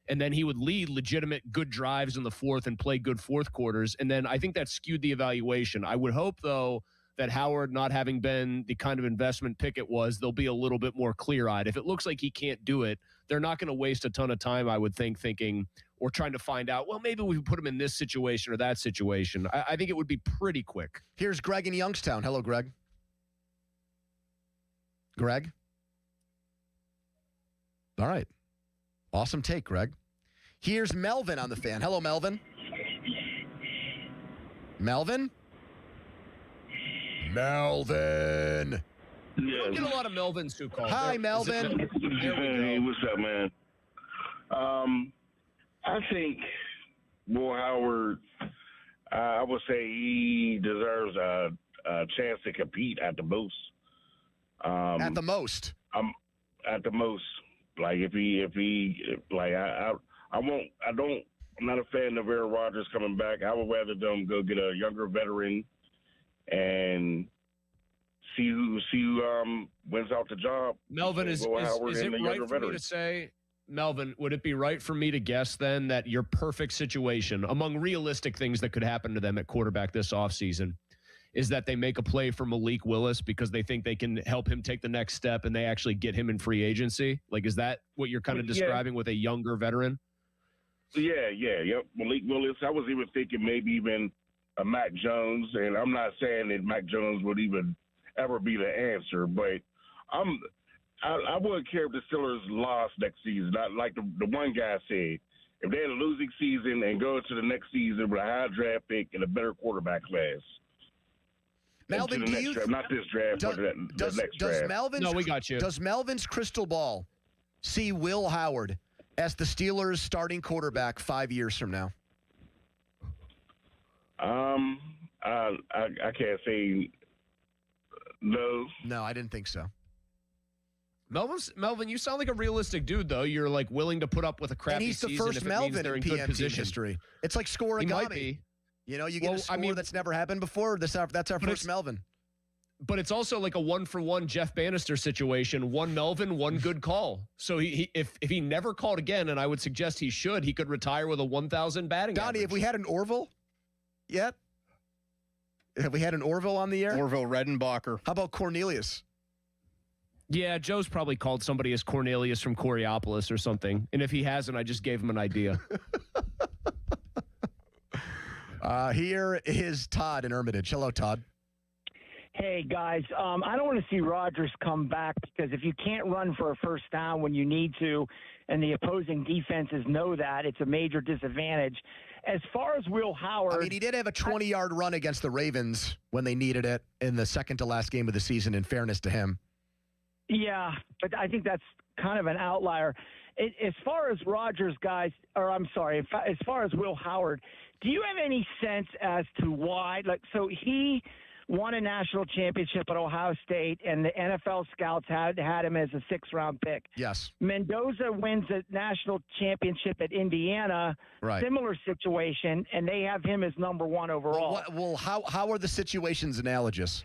And then he would lead legitimate good drives in the fourth and play good fourth quarters. And then I think that skewed the evaluation. I would hope, though, that Howard, not having been the kind of investment Pickett was, they'll be a little bit more clear-eyed. If it looks like he can't do it, they're not going to waste a ton of time, I would think, thinking or trying to find out, well, maybe we put him in this situation or that situation. I think it would be pretty quick. Here's Greg in Youngstown. Hello, Greg. Greg? All right. Awesome take, Greg. Here's Melvin on the fan. Hello, Melvin. Melvin? Melvin. You don't get a lot of Melvins who call. Hi, Melvin. Hey, what's up, man? I think Will Howard, I would say he deserves a chance to compete at the most. At the most? At the most. Like I'm not a fan of Aaron Rodgers coming back. I would rather them go get a younger veteran and see who wins out the job. Melvin, is it right for me to say, Melvin, would it be right for me to guess then that your perfect situation among realistic things that could happen to them at quarterback this offseason is that they make a play for Malik Willis because they think they can help him take the next step and they actually get him in free agency? Like, is that what you're kind of describing with a younger veteran? Yep. Malik Willis. I was even thinking maybe even a Mac Jones, and I'm not saying that Mac Jones would even ever be the answer, but I wouldn't care if the Steelers lost next season. Not like the one guy said, if they had a losing season and go into the next season with a high draft pick and a better quarterback class. Melvin, do you draft, not this draft, but the next draft. We got you. Does Melvin's crystal ball see Will Howard as the Steelers' starting quarterback 5 years from now? I can't say no. No, I didn't think so. Melvin, you sound like a realistic dude, though. You're like willing to put up with a crappy season. And he's the first Melvin in PMT history. It's like scorigami. He might be. You know, you get a score that's never happened before. That's our first Melvin. But it's also like a 1-for-1 Jeff Bannister situation. One Melvin, one good call. So if he never called again, and I would suggest he should, he could retire with a 1,000 batting Donnie, average. have we had an Orville yet? Have we had an Orville on the air? Orville Redenbacher. How about Cornelius? Yeah, Joe's probably called somebody as Cornelius from Coriopolis or something. And if he hasn't, I just gave him an idea. Here is Todd in Hermitage. Hello, Todd. Hey, guys. I don't want to see Rodgers come back because if you can't run for a first down when you need to and the opposing defenses know that, it's a major disadvantage. As far as Will Howard... I mean, he did have a 20-yard run against the Ravens when they needed it in the second to last game of the season, in fairness to him. Yeah, but I think that's kind of an outlier. As far as Rodgers, guys, or I'm sorry, as far as Will Howard, do you have any sense as to why? Like, so he won a national championship at Ohio State, and the NFL scouts had him as a 6th-round pick. Yes. Mendoza wins a national championship at Indiana, right. Similar situation, and they have him as number 1 overall. Well, how are the situations analogous?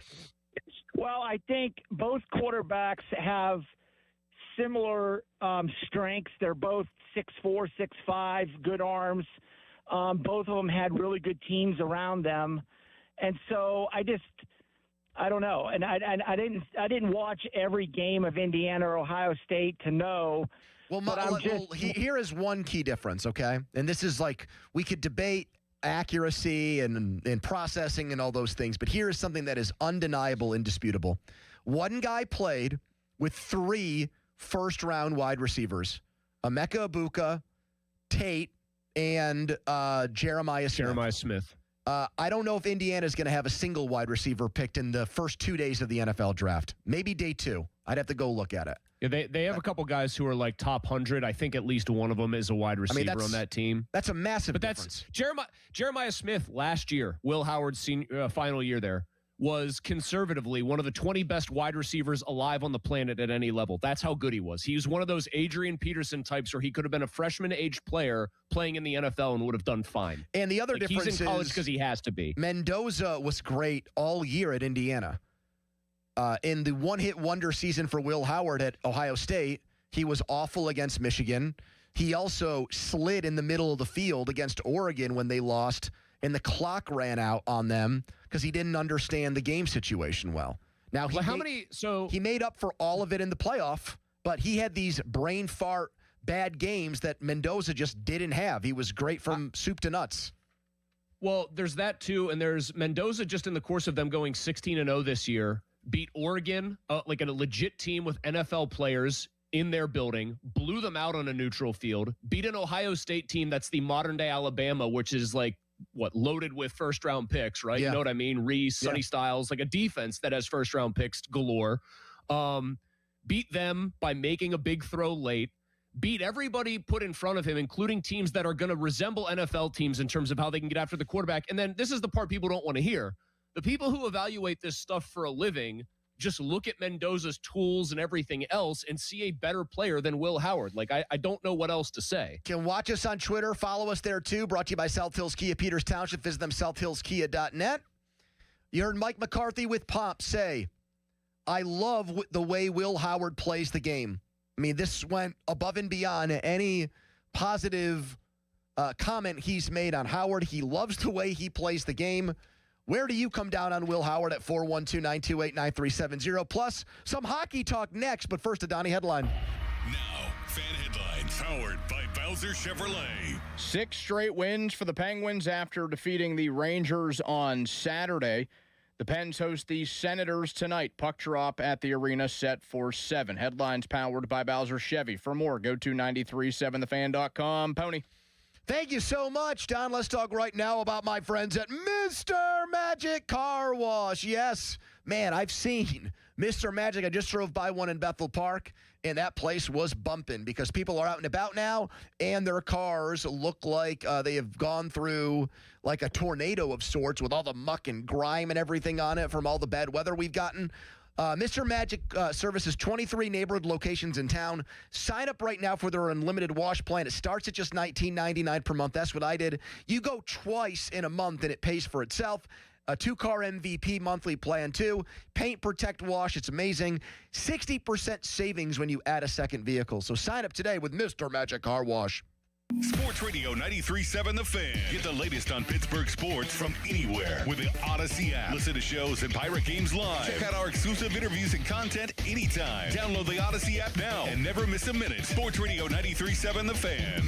Well, I think both quarterbacks have similar strengths. They're both 6'4", 6'5", good arms. Both of them had really good teams around them. And so I don't know. And I didn't watch every game of Indiana or Ohio State to know. Here is one key difference, okay? And this is like, we could debate accuracy and processing and all those things, but here is something that is undeniable, indisputable. One guy played with 3 first-round wide receivers, Emeka Egbuka, Tate, and Jeremiah Smith. I don't know if Indiana is going to have a single wide receiver picked in the first 2 days of the NFL draft. Maybe day 2. I'd have to go look at it. Yeah, they have a couple guys who are like top 100. I think at least one of them is a wide receiver on that team. That's a massive difference. Jeremiah Smith last year, Will Howard's final year there, was conservatively one of the 20 best wide receivers alive on the planet at any level. That's how good he was. He was one of those Adrian Peterson types where he could have been a freshman-age player playing in the NFL and would have done fine. And the other difference he's in college because he has to be. Mendoza was great all year at Indiana. In the one-hit wonder season for Will Howard at Ohio State, he was awful against Michigan. He also slid in the middle of the field against Oregon when they lost, and the clock ran out on them because he didn't understand the game situation well. Now, he made up for all of it in the playoff, but he had these brain fart bad games that Mendoza just didn't have. He was great from soup to nuts. Well, there's that too, and there's Mendoza just in the course of them going 16-0 this year, beat Oregon, like a legit team with NFL players in their building, blew them out on a neutral field, beat an Ohio State team that's the modern-day Alabama, which is like, loaded with first-round picks, right? Yeah. You know what I mean? Reese, Sonny Styles, like a defense that has first-round picks galore. Beat them by making a big throw late. Beat everybody put in front of him, including teams that are going to resemble NFL teams in terms of how they can get after the quarterback. And then this is the part people don't want to hear. The people who evaluate this stuff for a living just look at Mendoza's tools and everything else and see a better player than Will Howard. Like, I don't know what else to say. Can watch us on Twitter. Follow us there, too. Brought to you by South Hills Kia, Peters Township. Visit them, southhillskia.net. You heard Mike McCarthy with Pomp say, I love the way Will Howard plays the game. I mean, this went above and beyond any positive comment he's made on Howard. He loves the way he plays the game. Where do you come down on Will Howard at 412-928-9370? Plus, some hockey talk next, but first a Donnie headline. Now, fan headlines powered by Bowser Chevrolet. 6 straight wins for the Penguins after defeating the Rangers on Saturday. The Pens host the Senators tonight. Puck drop at the arena set for 7. Headlines powered by Bowser Chevy. For more, go to 937thefan.com. Pony. Thank you so much, Don. Let's talk right now about my friends at Mr. Magic Car Wash. Yes, man, I've seen Mr. Magic. I just drove by one in Bethel Park, and that place was bumping because people are out and about now, and their cars look like they have gone through like a tornado of sorts with all the muck and grime and everything on it from all the bad weather we've gotten. Mr. Magic services 23 neighborhood locations in town. Sign up right now for their unlimited wash plan. It starts at just $19.99 per month. That's what I did. You go twice in a month, and it pays for itself. A 2-car MVP monthly plan, too. Paint, protect, wash. It's amazing. 60% savings when you add a second vehicle. So sign up today with Mr. Magic Car Wash. Sports Radio 93.7 The Fan. Get the latest on Pittsburgh sports from anywhere with the Odyssey app. Listen to shows and Pirate games live. Check out our exclusive interviews and content anytime. Download the Odyssey app now and never miss a minute. Sports Radio 93.7 The Fan.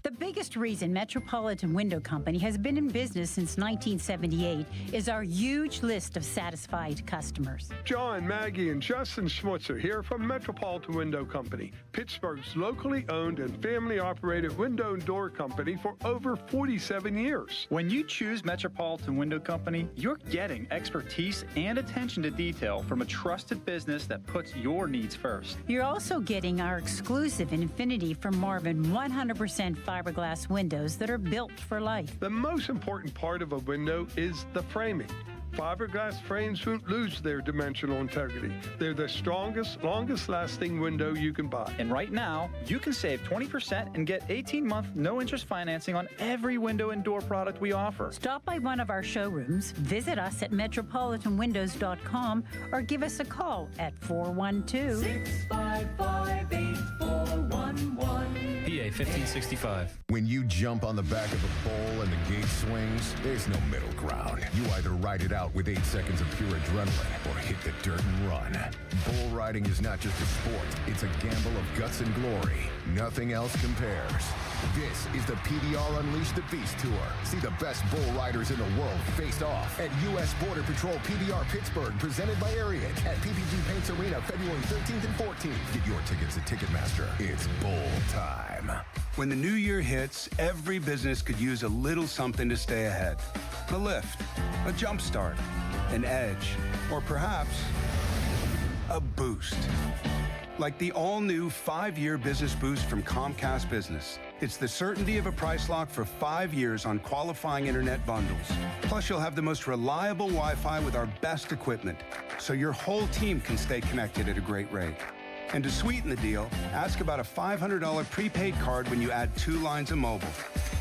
The biggest reason Metropolitan Window Company has been in business since 1978 is our huge list of satisfied customers. John, Maggie, and Justin Schmutzer here from Metropolitan Window Company, Pittsburgh's locally owned and family-operated window and door company for over 47 years. When you choose Metropolitan Window Company, you're getting expertise and attention to detail from a trusted business that puts your needs first. You're also getting our exclusive Infinity from Marvin 100% fiberglass windows that are built for life. The most important part of a window is the framing. Fiberglass frames won't lose their dimensional integrity. They're the strongest, longest-lasting window you can buy. And right now, you can save 20% and get 18-month no-interest financing on every window and door product we offer. Stop by one of our showrooms, visit us at metropolitanwindows.com, or give us a call at 412-655-8411. PA 1565. When you jump on the back of a bull and the gate swings, there's no middle ground. You either ride it out with 8 seconds of pure adrenaline or hit the dirt and run. Bull riding is not just a sport, it's a gamble of guts and glory. Nothing else compares. This is the PBR Unleash the Beast Tour. See the best bull riders in the world face off at U.S. Border Patrol PBR Pittsburgh, presented by Ariat at PPG Paints Arena, February 13th and 14th. Get your tickets at Ticketmaster. It's bull time. When the new year hits, every business could use a little something to stay ahead. A lift, a jump start, an edge, or perhaps a boost. Like the all-new 5-year business boost from Comcast Business. It's the certainty of a price lock for 5 years on qualifying internet bundles. Plus, you'll have the most reliable Wi-Fi with our best equipment, so your whole team can stay connected at a great rate. And to sweeten the deal, ask about a $500 prepaid card when you add 2 lines of mobile.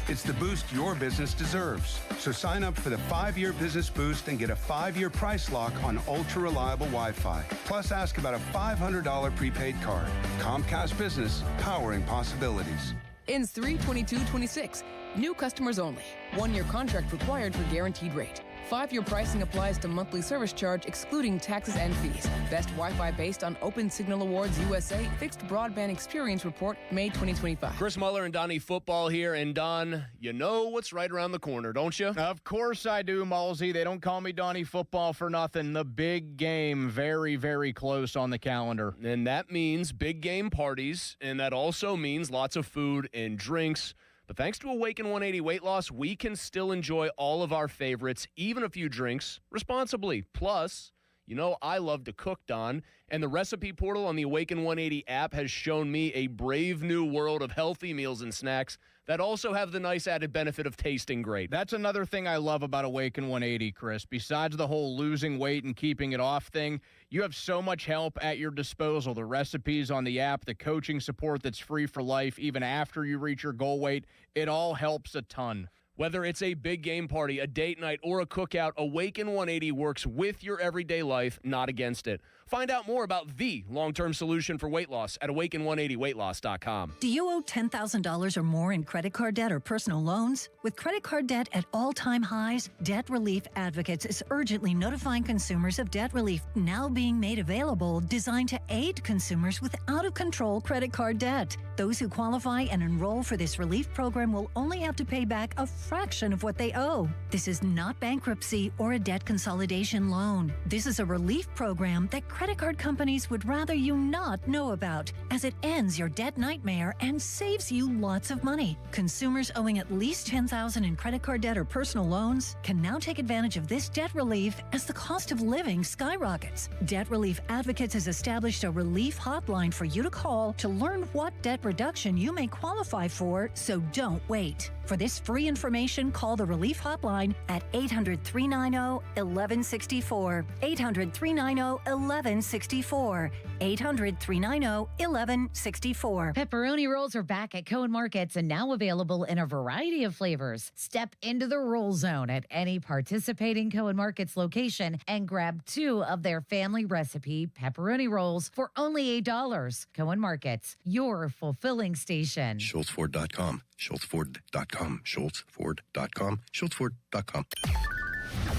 It's the boost your business deserves. So sign up for the 5-year business boost and get a 5-year price lock on ultra-reliable Wi-Fi. Plus, ask about a $500 prepaid card. Comcast Business, powering possibilities. Ends 3/22/26. New customers only. 1-year contract required for guaranteed rate. 5-year pricing applies to monthly service charge excluding taxes and fees. Best Wi-Fi based on Open Signal Awards USA Fixed Broadband Experience Report, May 2025. Chris Muller and Donnie Football here. And Don, you know what's right around the corner, don't you? Of course I do, Malsey. They don't call me Donnie Football for nothing. The big game, very, very close on the calendar. And that means big game parties, and that also means lots of food and drinks. But thanks to Awaken 180 Weight Loss, we can still enjoy all of our favorites, even a few drinks, responsibly. Plus, you know I love to cook, Don, and the recipe portal on the Awaken 180 app has shown me a brave new world of healthy meals and snacks that also have the nice added benefit of tasting great. That's another thing I love about Awaken 180, Chris. Besides the whole losing weight and keeping it off thing, you have so much help at your disposal. The recipes on the app, the coaching support that's free for life, even after you reach your goal weight, it all helps a ton. Whether it's a big game party, a date night, or a cookout, Awaken 180 works with your everyday life, not against it. Find out more about the long-term solution for weight loss at awaken180weightloss.com. Do you owe $10,000 or more in credit card debt or personal loans? With credit card debt at all-time highs, Debt Relief Advocates is urgently notifying consumers of debt relief now being made available, designed to aid consumers with out-of-control credit card debt. Those who qualify and enroll for this relief program will only have to pay back a fraction of what they owe. This is not bankruptcy or a debt consolidation loan. This is a relief program that credit card companies would rather you not know about, as it ends your debt nightmare and saves you lots of money. Consumers owing at least $10,000 in credit card debt or personal loans can now take advantage of this debt relief as the cost of living skyrockets. Debt Relief Advocates has established a relief hotline for you to call to learn what debt reduction you may qualify for, so don't wait. For this free information, call the Relief Hotline at 800-390-1164. 800-390-1164. 800-390-1164. Pepperoni rolls are back at Cohen Markets and now available in a variety of flavors. Step into the roll zone at any participating Cohen Markets location and grab 2 of their family recipe pepperoni rolls for only $8. Cohen Markets, your fulfilling station. SchultzFord.com. SchultzFord.com. SchultzFord.com. SchultzFord.com.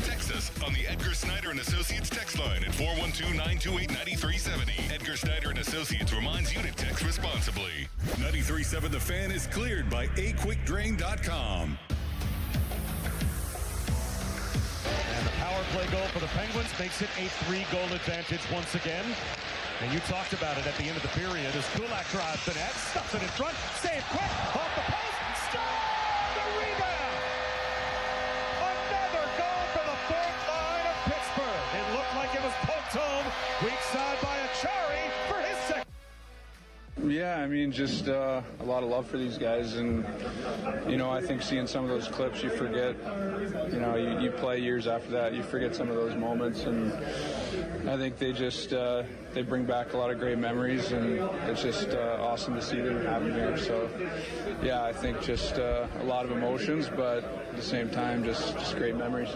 Text us on the Edgar Snyder and Associates text line at 412-928-9370. Edgar Snyder and Associates reminds you to text responsibly. 93.7 The Fan is cleared by aquickdrain.com. And the power play goal for the Penguins makes it a 3-goal advantage once again. And you talked about it at the end of the period as Kulak drives the net, stuffs it in front, save quick, off the post, stop the rebound! Another goal for the fourth line of Pittsburgh. It looked like it was poked home, weak side by Achari for his second. Yeah, I mean, just a lot of love for these guys. And, I think seeing some of those clips, you forget, you play years after that, you forget some of those moments. And I think they just, they bring back a lot of great memories, and it's just awesome to see them have them here. So, yeah, I think just a lot of emotions, but at the same time, just great memories.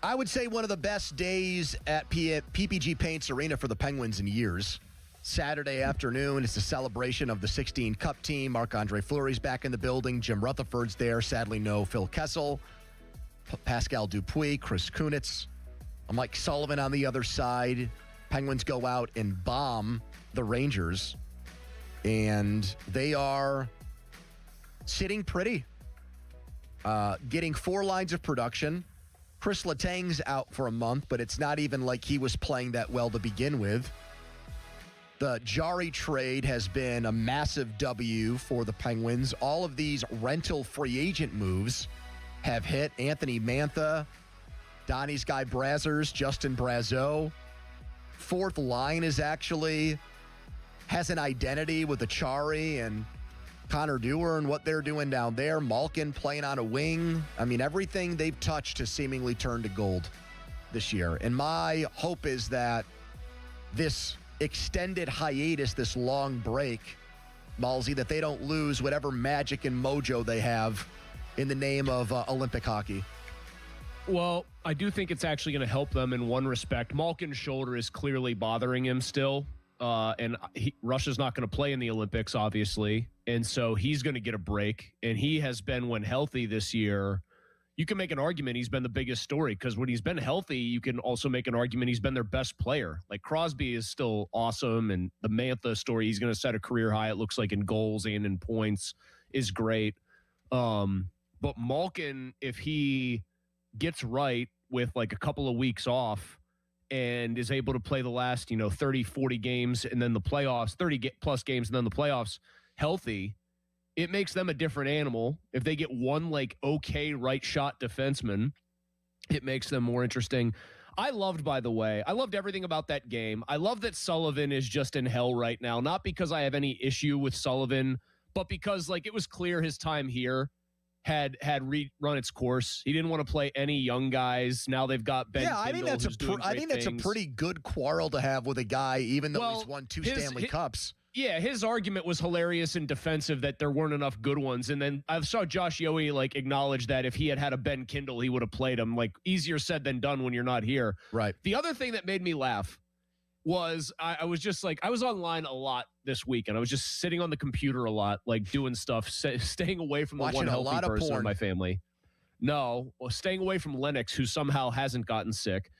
I would say one of the best days at PPG Paints Arena for the Penguins in years. Saturday afternoon, it's a celebration of the 16 Cup team. Marc-Andre Fleury's back in the building. Jim Rutherford's there. Sadly, no Phil Kessel, Pascal Dupuis, Chris Kunitz, Mike Sullivan on the other side. Penguins go out and bomb the Rangers, and they are sitting pretty, getting 4 lines of production. Chris Letang's out for a month, but it's not even like he was playing that well to begin with. The Jari trade has been a massive W for the Penguins. All of these rental free agent moves have hit. Anthony Mantha, Donnie's guy Brazzers, Justin Brazeau. Fourth line has an identity with Achari and Connor Dewar and what they're doing down there. Malkin playing on a wing. I mean, everything they've touched has seemingly turned to gold this year. And my hope is that this extended hiatus, this long break, Malsey, that they don't lose whatever magic and mojo they have in the name of Olympic hockey. Well, I do think it's actually going to help them in one respect. Malkin's shoulder is clearly bothering him still. And Russia's not going to play in the Olympics, obviously. And so he's going to get a break. And he has been, when healthy this year, you can make an argument he's been the biggest story, because when he's been healthy, you can also make an argument he's been their best player. Like, Crosby is still awesome. And the Mantha story, he's going to set a career high, it looks like, in goals and in points, is great. But Malkin, if he gets right with like a couple of weeks off, and is able to play the last, 30, 40 games and then the playoffs, 30 plus games and then the playoffs healthy, it makes them a different animal. If they get one okay right shot defenseman, it makes them more interesting. I loved everything about that game. I love that Sullivan is just in hell right now, not because I have any issue with Sullivan, but because it was clear his time here had run its course. He didn't want to play any young guys. Now they've got Ben Kindle, I think that's a pretty good quarrel to have with a guy, even though he's won 2 Stanley Cups. Yeah, his argument was hilarious and defensive that there weren't enough good ones. And then I saw Josh Yohe acknowledge that if he had a Ben Kindle, he would have played him. Easier said than done when you're not here. Right. The other thing that made me laugh was I was just I was online a lot this week, and I was just sitting on the computer a lot, doing stuff, staying away from the Watching one healthy person porn. in my family. No, staying away from Lennox, who somehow hasn't gotten sick.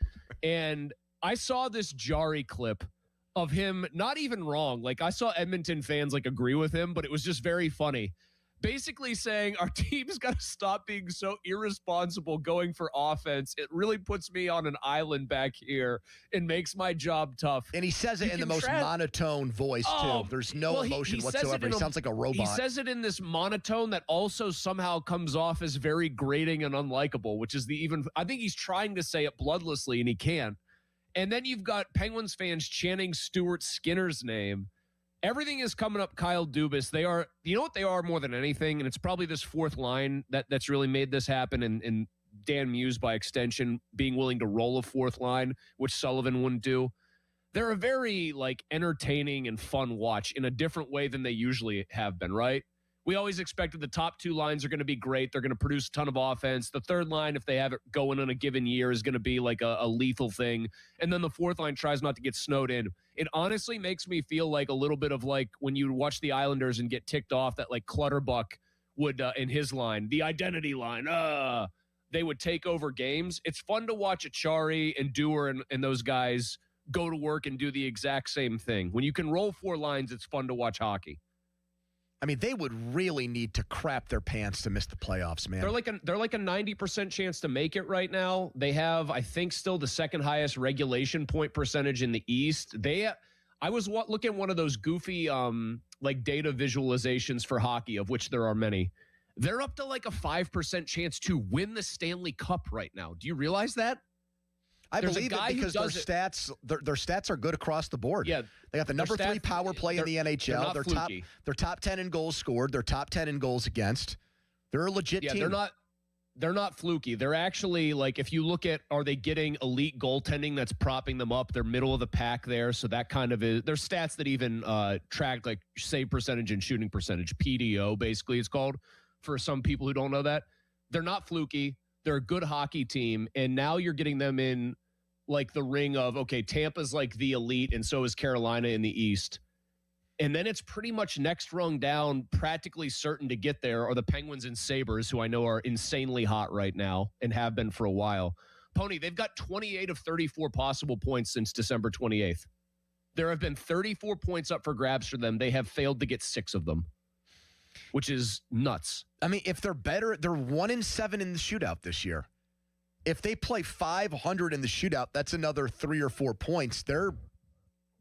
And I saw this Jari clip of him not even wrong. I saw Edmonton fans agree with him, but it was just very funny. Basically saying our team's got to stop being so irresponsible going for offense. It really puts me on an island back here and makes my job tough. And he says it in the most monotone voice, too. There's no emotion whatsoever. He sounds like a robot. He says it in this monotone that also somehow comes off as very grating and unlikable, which is I think he's trying to say it bloodlessly, and he can't. And then you've got Penguins fans chanting Stuart Skinner's name. Everything is coming up Kyle Dubas. They are, what they are more than anything, and it's probably this fourth line that's really made this happen, and Dan Muse, by extension, being willing to roll a fourth line, which Sullivan wouldn't do. They're a very, entertaining and fun watch in a different way than they usually have been, right? We always expected the top 2 lines are going to be great. They're going to produce a ton of offense. The third line, if they have it going in a given year, is going to be a lethal thing. And then the fourth line tries not to get snowed in. It honestly makes me feel a little bit of when you watch the Islanders and get ticked off that Clutterbuck would, in his line, the identity line, they would take over games. It's fun to watch Achari and Dewar and those guys go to work and do the exact same thing. When you can roll 4 lines, it's fun to watch hockey. I mean, they would really need to crap their pants to miss the playoffs, man. They're like a 90% chance to make it right now. They have, I think, still the second highest regulation point percentage in the East. I was looking at one of those goofy data visualizations for hockey, of which there are many. They're up to a 5% chance to win the Stanley Cup right now. Do you realize that? I believe it because their stats are good across the board. Yeah, they got the number 3 power play in the NHL. They're top 10 in goals scored. They're top 10 in goals against. They're a legit team. They're not fluky. They're actually, like, if you look at, are they getting elite goaltending that's propping them up? They're middle of the pack there. So that kind of is, there's stats that even track like save percentage and shooting percentage, PDO basically it's called for some people who don't know that. They're not fluky. They're a good hockey team. And now you're getting them in like the ring of, okay, Tampa's like the elite and so is Carolina in the East. And then it's pretty much next rung down, practically certain to get there, are the Penguins and Sabres, who I know are insanely hot right now and have been for a while. Pony, they've got 28 of 34 possible points since December 28th. There have been 34 points up for grabs for them. They have failed to get 6 of them, which is nuts. I mean, if they're better, they're 1-7 in the shootout this year. If they play 500 in the shootout, that's another 3 or 4 points. They're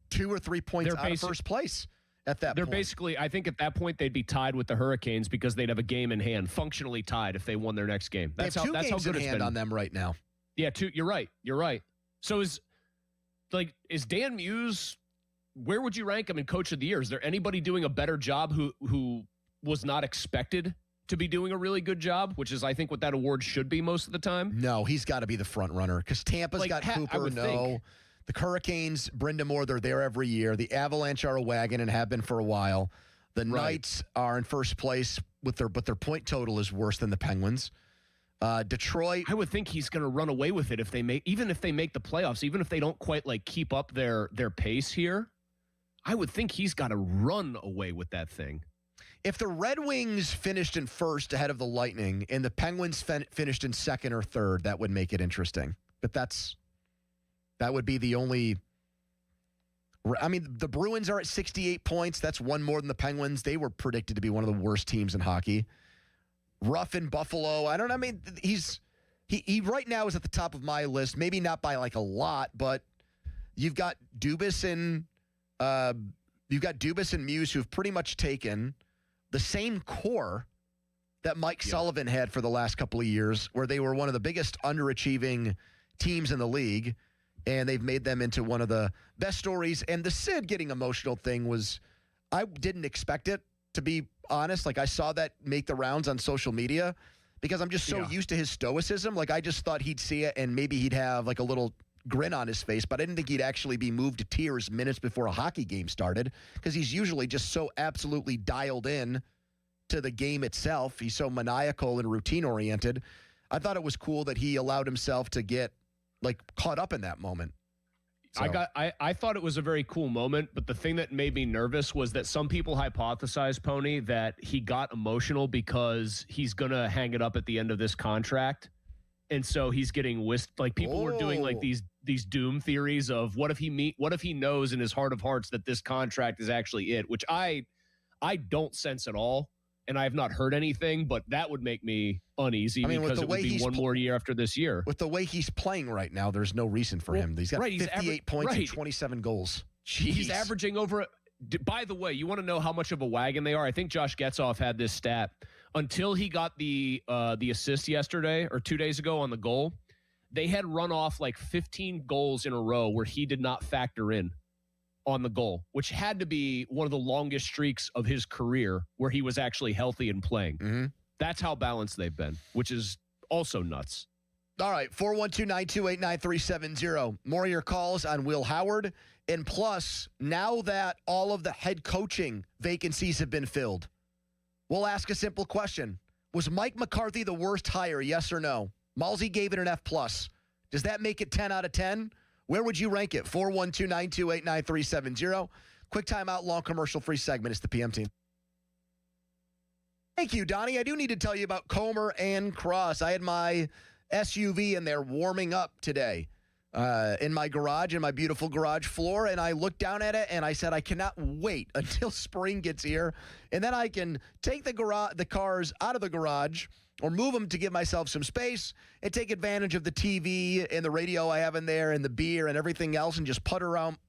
2 or 3 points out of first place. They're basically, I think at that point they'd be tied with the Hurricanes because they'd have a game in hand, functionally tied if they won their next game. That's they have 2 how games good in it's hand been on them right now. Yeah, 2. You're right. So is Dan Muse? Where would you rank him in Coach of the Year? Is there anybody doing a better job who was not expected to be doing a really good job? Which is, I think, what that award should be most of the time. No, he's got to be the front runner because Tampa's got Cooper. No. The Hurricanes, Brindamore, they're there every year. The Avalanche are a wagon and have been for a while. The Knights are in first place but their point total is worse than the Penguins. Detroit, I would think he's going to run away with it if they make the playoffs, even if they don't quite like keep up their pace here. I would think he's got to run away with that thing. If the Red Wings finished in first ahead of the Lightning and the Penguins finished in second or third, that would make it interesting. But that would be the only. I mean, the Bruins are at 68 points. That's one more than the Penguins. They were predicted to be one of the worst teams in hockey. Ruff in Buffalo. I mean, he right now is at the top of my list. Maybe not by like a lot, but you've got Dubas and Muse who've pretty much taken the same core that Mike Sullivan had for the last couple of years, where they were one of the biggest underachieving teams in the league. And they've made them into one of the best stories. And the Sid getting emotional thing was, I didn't expect it, to be honest. Like, I saw that make the rounds on social media because I'm just so used to his stoicism. Like, I just thought he'd see it and maybe he'd have like a little grin on his face, but I didn't think he'd actually be moved to tears minutes before a hockey game started because he's usually just so absolutely dialed in to the game itself. He's so maniacal and routine oriented. I thought it was cool that he allowed himself to get like caught up in that moment. So. I thought it was a very cool moment, but the thing that made me nervous was that some people hypothesized, Pony, that he got emotional because he's going to hang it up at the end of this contract. And so he's getting whisked. Like, people were doing like these doom theories of what if he knows in his heart of hearts that this contract is actually it, which I don't sense at all. And I have not heard anything, but that would make me uneasy because it would be one more year after this year. With the way he's playing right now, there's no reason for him. He's got 58 points and 27 goals. Jeez. He's averaging over. By the way, you want to know how much of a wagon they are? I think Josh Getzoff had this stat. Until he got the assist yesterday or 2 days ago on the goal, they had run off like 15 goals in a row where he did not factor in on the goal, which had to be one of the longest streaks of his career where he was actually healthy and playing. Mm-hmm. That's how balanced they've been, which is also nuts. All right, 412-928-9370. More of your calls on Will Howard. And plus, now that all of the head coaching vacancies have been filled, we'll ask a simple question. Was Mike McCarthy the worst hire, yes or no? Malsey gave it an F+. Does that make it 10 out of 10? Where would you rank it? 412-928-9370. Quick timeout, long commercial-free segment. It's the PM team. Thank you, Donnie. I do need to tell you about Comer and Cross. I had my SUV in there warming up today in my garage, in my beautiful garage floor, and I looked down at it, and I said, I cannot wait until spring gets here, and then I can take the cars out of the garage or move them to give myself some space and take advantage of the TV and the radio I have in there and the beer and everything else and just putter around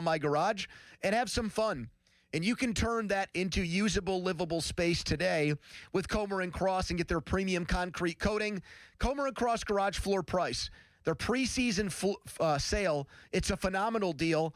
my garage and have some fun. And you can turn that into usable, livable space today with Comer & Cross and get their premium concrete coating. Comer & Cross garage floor price. Their preseason sale, it's a phenomenal deal.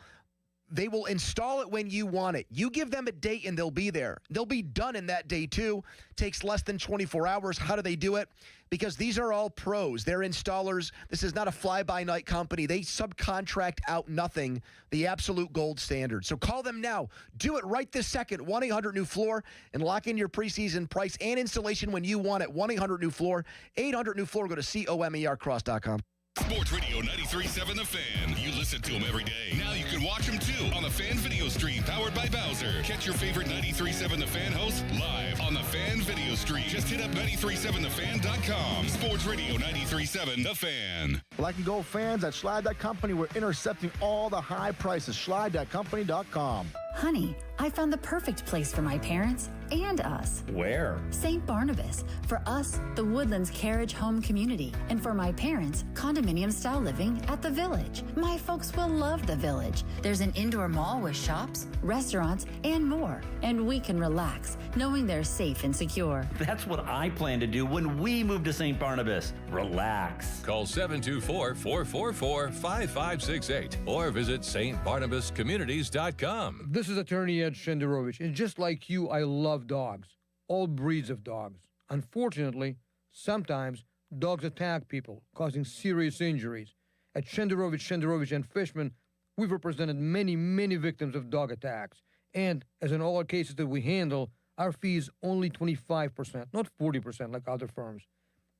They will install it when you want it. You give them a date and they'll be there. They'll be done in that day too. Takes less than 24 hours. How do they do it? Because these are all pros. They're installers. This is not a fly-by-night company. They subcontract out nothing, the absolute gold standard. So call them now. Do it right this second. 1-800-NEW-FLOOR and lock in your preseason price and installation when you want it. 1-800-NEW-FLOOR. 800-NEW-FLOOR. Go to COMERcross.com. Sports Radio 93.7 The Fan. You listen to them every day. Now you can watch them too on the Fan Video Stream powered by Bowser. Catch your favorite 93.7 The Fan host live on the Fan Video Stream. Just hit up 937thefan.com. Sports Radio 93.7 The Fan. Black and gold fans at Schley Company, we're intercepting all the high prices. Schley.company.com. Honey, I found the perfect place for my parents and us. Where? St. Barnabas. For us, the Woodlands Carriage Home Community. And for my parents, condominium-style living at the Village. My folks will love the Village. There's an indoor mall with shops, restaurants, and more. And we can relax, knowing they're safe and secure. That's what I plan to do when we move to St. Barnabas. Relax. Call 724-444-5568 or visit stbarnabascommunities.com. This is attorney Ed Shenderovich, and just like you, I love dogs. All breeds of dogs. Unfortunately, sometimes dogs attack people, causing serious injuries. At Shenderovich, and Fishman, we've represented many victims of dog attacks. And as in all our cases that we handle, our fee is only 25%, not 40% like other firms.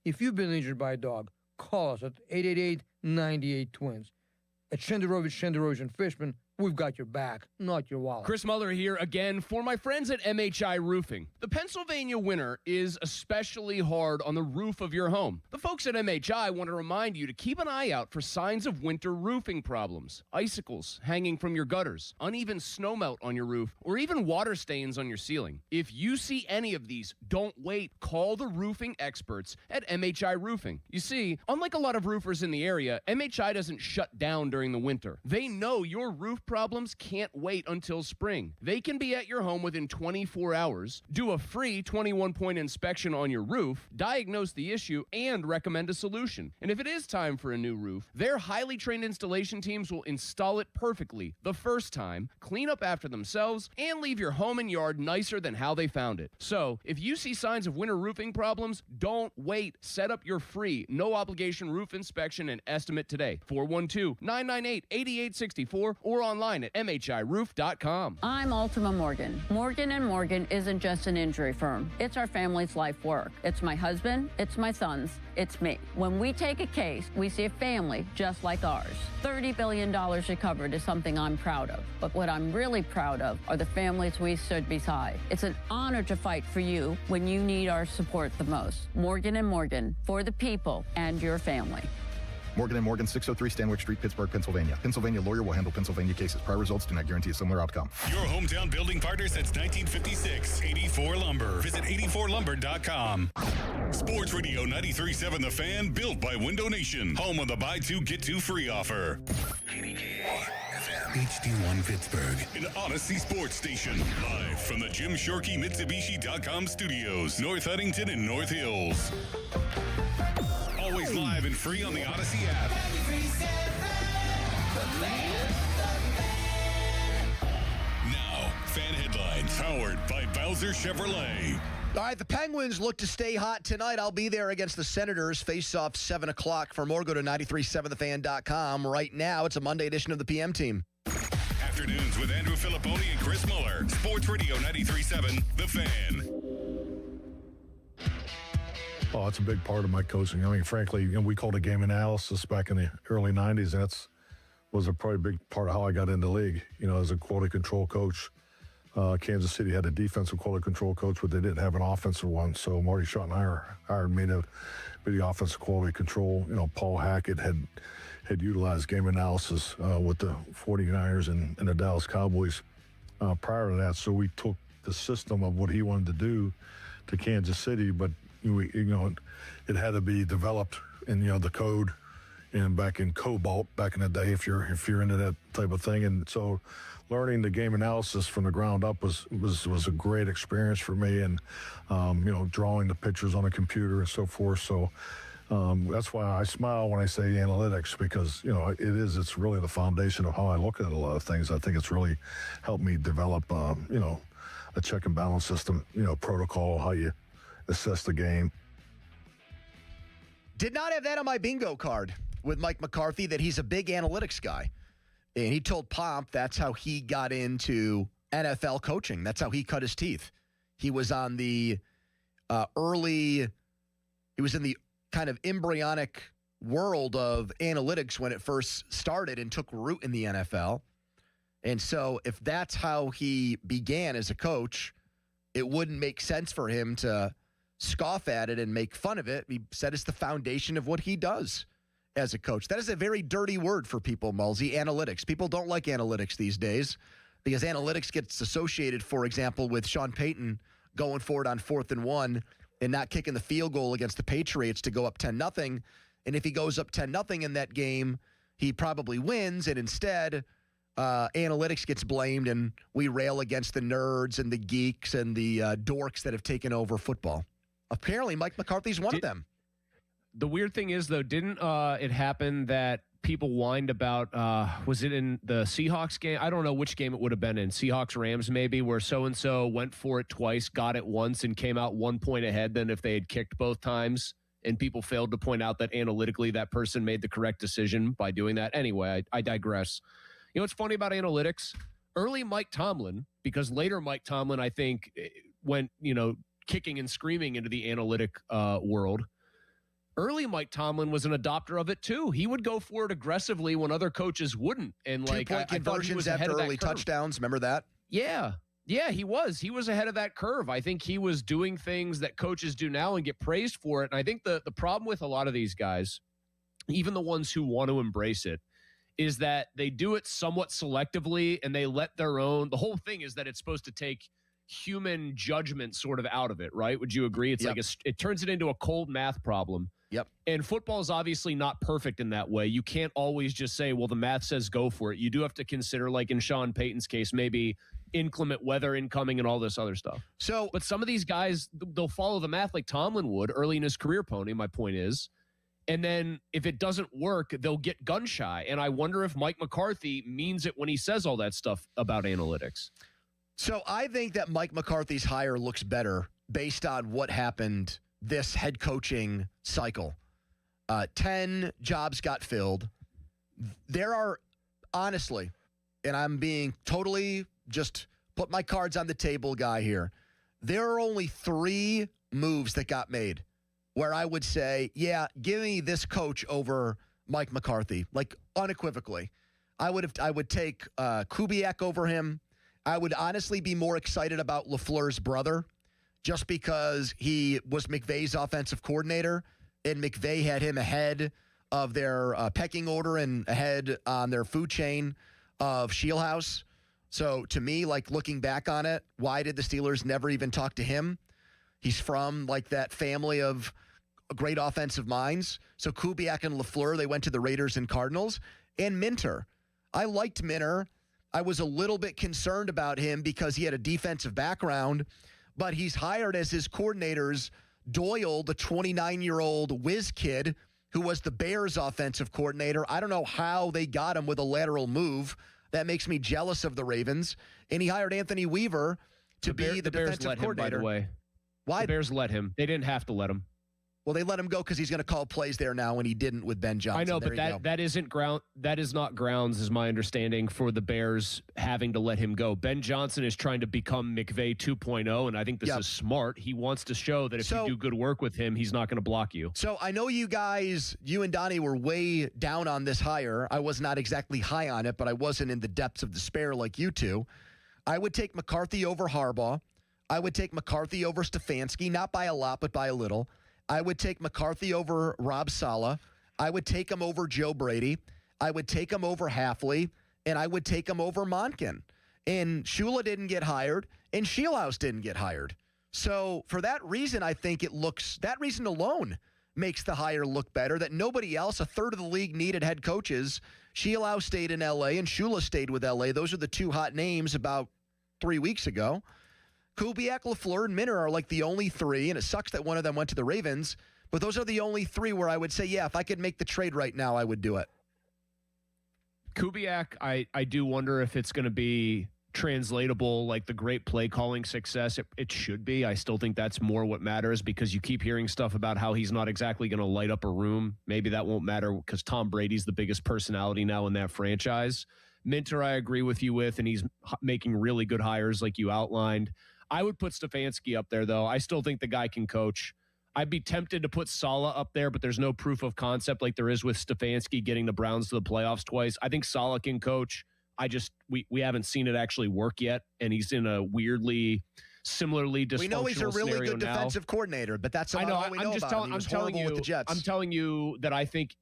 If you've been injured by a dog, call us at 888-98-TWINS. At Shenderovich, and Fishman, we've got your back, not your wallet. Chris Muller here again for my friends at MHI Roofing. The Pennsylvania winter is especially hard on the roof of your home. The folks at MHI want to remind you to keep an eye out for signs of winter roofing problems. Icicles hanging from your gutters, uneven snowmelt on your roof, or even water stains on your ceiling. If you see any of these, don't wait. Call the roofing experts at MHI Roofing. You see, unlike a lot of roofers in the area, MHI doesn't shut down during the winter. They know your roof problems can't wait until spring. They can be at your home within 24 hours, do a free 21-point inspection on your roof, diagnose the issue, and recommend a solution. And if it is time for a new roof, their highly trained installation teams will install it perfectly the first time, clean up after themselves, and leave your home and yard nicer than how they found it. So, if you see signs of winter roofing problems, don't wait. Set up your free, no-obligation roof inspection and estimate today. 412-998-8864 or online at mhiroof.com. I'm Ultima Morgan. Morgan & Morgan isn't just an injury firm. It's our family's life work. It's my husband, it's my sons, it's me. When we take a case, we see a family just like ours. $30 billion recovered is something I'm proud of. But what I'm really proud of are the families we stood beside. It's an honor to fight for you when you need our support the most. Morgan & Morgan, for the people and your family. Morgan & Morgan, 603 Stanwyck Street, Pittsburgh, Pennsylvania. Pennsylvania lawyer will handle Pennsylvania cases. Prior results do not guarantee a similar outcome. Your hometown building partner since 1956, 84 Lumber. Visit 84lumber.com. Sports Radio 93.7 The Fan, built by Window Nation. Home of the buy two, get two free offer. HD1 Pittsburgh, an Odyssey sports station. Live from the Jim Shorkey Mitsubishi.com studios, North Huntington and North Hills. Always live and free on the Odyssey app. Now, fan headlines powered by Bowser Chevrolet. All right, the Penguins look to stay hot tonight. I'll be there against the Senators. Face off 7 o'clock. For more, go to 937thefan.com. Right now, it's a Monday edition of the PM team. Afternoons with Andrew Filipponi and Chris Muller. Sports Radio 93.7 The Fan. Oh, it's a big part of my coaching. I mean, frankly, we called it game analysis back in the early 90s, and that was a probably big part of how I got into the league, as a quality control coach. Kansas City had a defensive quality control coach, but they didn't have an offensive one. So Marty Schottenheimer hired me to be the offensive quality control. Paul Hackett had utilized game analysis with the 49ers and the Dallas Cowboys prior to that. So we took the system of what he wanted to do to Kansas City, but it had to be developed in the code and back in COBOL back in the day if you're into that type of thing. And so learning the game analysis from the ground up was a great experience for me, and drawing the pictures on a computer and so forth. So That's why I smile when I say analytics, because, it's really the foundation of how I look at a lot of things. I think it's really helped me develop, a check and balance system, protocol, how you assess the game. Did not have that on my bingo card with Mike McCarthy, that he's a big analytics guy. And he told Pomp that's how he got into NFL coaching. That's how he cut his teeth. He was on the he was in the kind of embryonic world of analytics when it first started and took root in the NFL. And so if that's how he began as a coach, it wouldn't make sense for him to scoff at it and make fun of it. He said it's the foundation of what he does as a coach. That is a very dirty word for people, Mulsey, analytics. People don't like analytics these days because analytics gets associated, for example, with Sean Payton going for it on 4th and 1 and not kicking the field goal against the Patriots to go up 10-0. And if he goes up 10-0 in that game, he probably wins. And instead, analytics gets blamed, and we rail against the nerds and the geeks and the dorks that have taken over football. Apparently, Mike McCarthy's one of them. The weird thing is, though, didn't it happen that people whined about, was it in the Seahawks game? I don't know which game it would have been in. Seahawks-Rams maybe, where so-and-so went for it twice, got it once, and came out 1 point ahead than if they had kicked both times. And people failed to point out that analytically that person made the correct decision by doing that. Anyway, I digress. You know what's funny about analytics? Early Mike Tomlin, because later Mike Tomlin, I think, went, kicking and screaming into the analytic world. Early Mike Tomlin was an adopter of it too. He would go for it aggressively when other coaches wouldn't. And 2-point conversions after early touchdowns. Remember that? Yeah. Yeah, he was. He was ahead of that curve. I think he was doing things that coaches do now and get praised for it. And I think the problem with a lot of these guys, even the ones who want to embrace it, is that they do it somewhat selectively and they let their own. The whole thing is that it's supposed to take human judgment sort of out of it, right? Would you agree? It's like it turns it into a cold math problem. Yep. And football is obviously not perfect in that way. You can't always just say, well, the math says go for it. You do have to consider, like in Sean Payton's case, maybe inclement weather incoming and all this other stuff. But some of these guys, they'll follow the math like Tomlin would early in his career, Pony, my point is. And then if it doesn't work, they'll get gun shy. And I wonder if Mike McCarthy means it when he says all that stuff about analytics. So I think that Mike McCarthy's hire looks better based on what happened this head coaching cycle. 10 jobs got filled. There are, honestly, and I'm being totally just put my cards on the table guy here, there are only 3 moves that got made where I would say, yeah, give me this coach over Mike McCarthy, like unequivocally. I would take Kubiak over him. I would honestly be more excited about LaFleur's brother just because he was McVay's offensive coordinator, and McVay had him ahead of their pecking order and ahead on their food chain of Shieldhouse. So to me, like looking back on it, why did the Steelers never even talk to him? He's from like that family of great offensive minds. So Kubiak and LaFleur, they went to the Raiders and Cardinals. And Minter. I liked Minter. I was a little bit concerned about him because he had a defensive background, but he's hired as his coordinators Doyle, the 29-year-old whiz kid who was the Bears offensive coordinator. I don't know how they got him with a lateral move. That makes me jealous of the Ravens. And he hired Anthony Weaver to be the defensive coordinator. Him, by the way. Why? The Bears let him. They didn't have to let him. Well, they let him go because he's going to call plays there now, and he didn't with Ben Johnson. I know, but that is not grounds, is my understanding, for the Bears having to let him go. Ben Johnson is trying to become McVay 2.0, and I think this is smart. He wants to show that if you do good work with him, he's not going to block you. So I know you guys, you and Donnie were way down on this hire. I was not exactly high on it, but I wasn't in the depths of despair like you two. I would take McCarthy over Harbaugh. I would take McCarthy over Stefanski, not by a lot, but by a little. I would take McCarthy over Rob Saleh. I would take him over Joe Brady. I would take him over Halfley. And I would take him over Monken. And Shula didn't get hired. And Shieldhouse didn't get hired. So for that reason, I think that reason alone makes the hire look better, that nobody else, a third of the league needed head coaches. Shieldhouse stayed in L.A. and Shula stayed with L.A. Those are the 2 hot names about 3 weeks ago. Kubiak, LaFleur, and Minter are like the only 3, and it sucks that one of them went to the Ravens, But those are the only three where I would say, yeah, if I could make the trade right now, I would do it. Kubiak, I do wonder if it's going to be translatable, like the great play calling success. It should be. I still think that's more what matters because you keep hearing stuff about how he's not exactly going to light up a room. Maybe that won't matter because Tom Brady's the biggest personality now in that franchise. Minter, I agree with you with, and he's making really good hires like you outlined. I would put Stefanski up there, though. I still think the guy can coach. I'd be tempted to put Saleh up there, but there's no proof of concept like there is with Stefanski getting the Browns to the playoffs twice. I think Saleh can coach. We haven't seen it actually work yet, and he's in a weirdly, similarly dysfunctional We know he's a really good now. Defensive coordinator, but that's about all we know about him. He was horrible with the Jets. I'm telling you that I think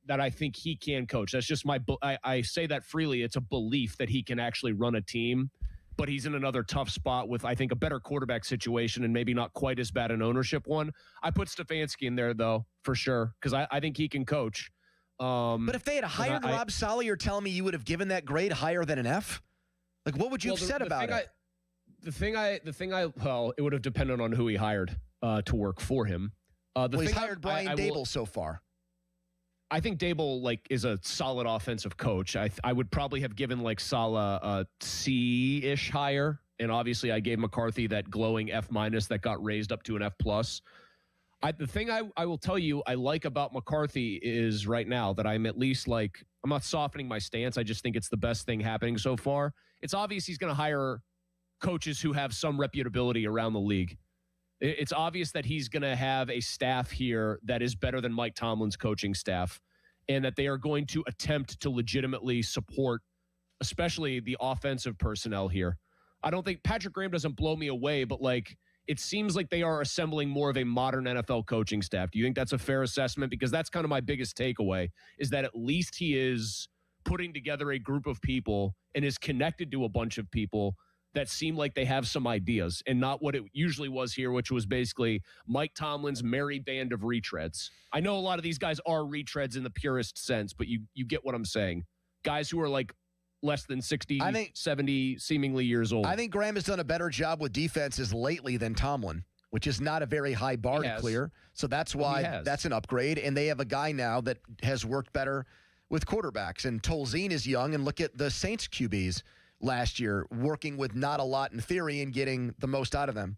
he can coach. That's just I say that freely. It's a belief that he can actually run a team, but he's in another tough spot with, I think, a better quarterback situation and maybe not quite as bad an ownership one. I put Stefanski in there, though, for sure, because I think he can coach. But if they had hired Rob Saleh, you're telling me you would have given that grade higher than an F? Like, what would you have said about it? Well, it would have depended on who he hired to work for him. He's hired Brian Daboll so far. I think Daboll is a solid offensive coach. I would probably have given Saleh a C-ish higher, and obviously I gave McCarthy that glowing F- that got raised up to an F+. The thing I will tell you I like about McCarthy is right now that I'm at least I'm not softening my stance. I just think it's the best thing happening so far. It's obvious he's going to hire coaches who have some reputability around the league. It's obvious that he's going to have a staff here that is better than Mike Tomlin's coaching staff, and that they are going to attempt to legitimately support, especially the offensive personnel here. I don't think Patrick Graham doesn't blow me away, but it seems like they are assembling more of a modern NFL coaching staff. Do you think that's a fair assessment? Because that's kind of my biggest takeaway, is that at least he is putting together a group of people and is connected to a bunch of people that seem like they have some ideas, and not what it usually was here, which was basically Mike Tomlin's merry band of retreads. I know a lot of these guys are retreads in the purest sense, but you get what I'm saying. Guys who are less than 60, 70 seemingly years old. I think Graham has done a better job with defenses lately than Tomlin, which is not a very high bar to clear. So that's why that's an upgrade. And they have a guy now that has worked better with quarterbacks. And Tolzien is young, and look at the Saints QBs last year, working with not a lot in theory and getting the most out of them.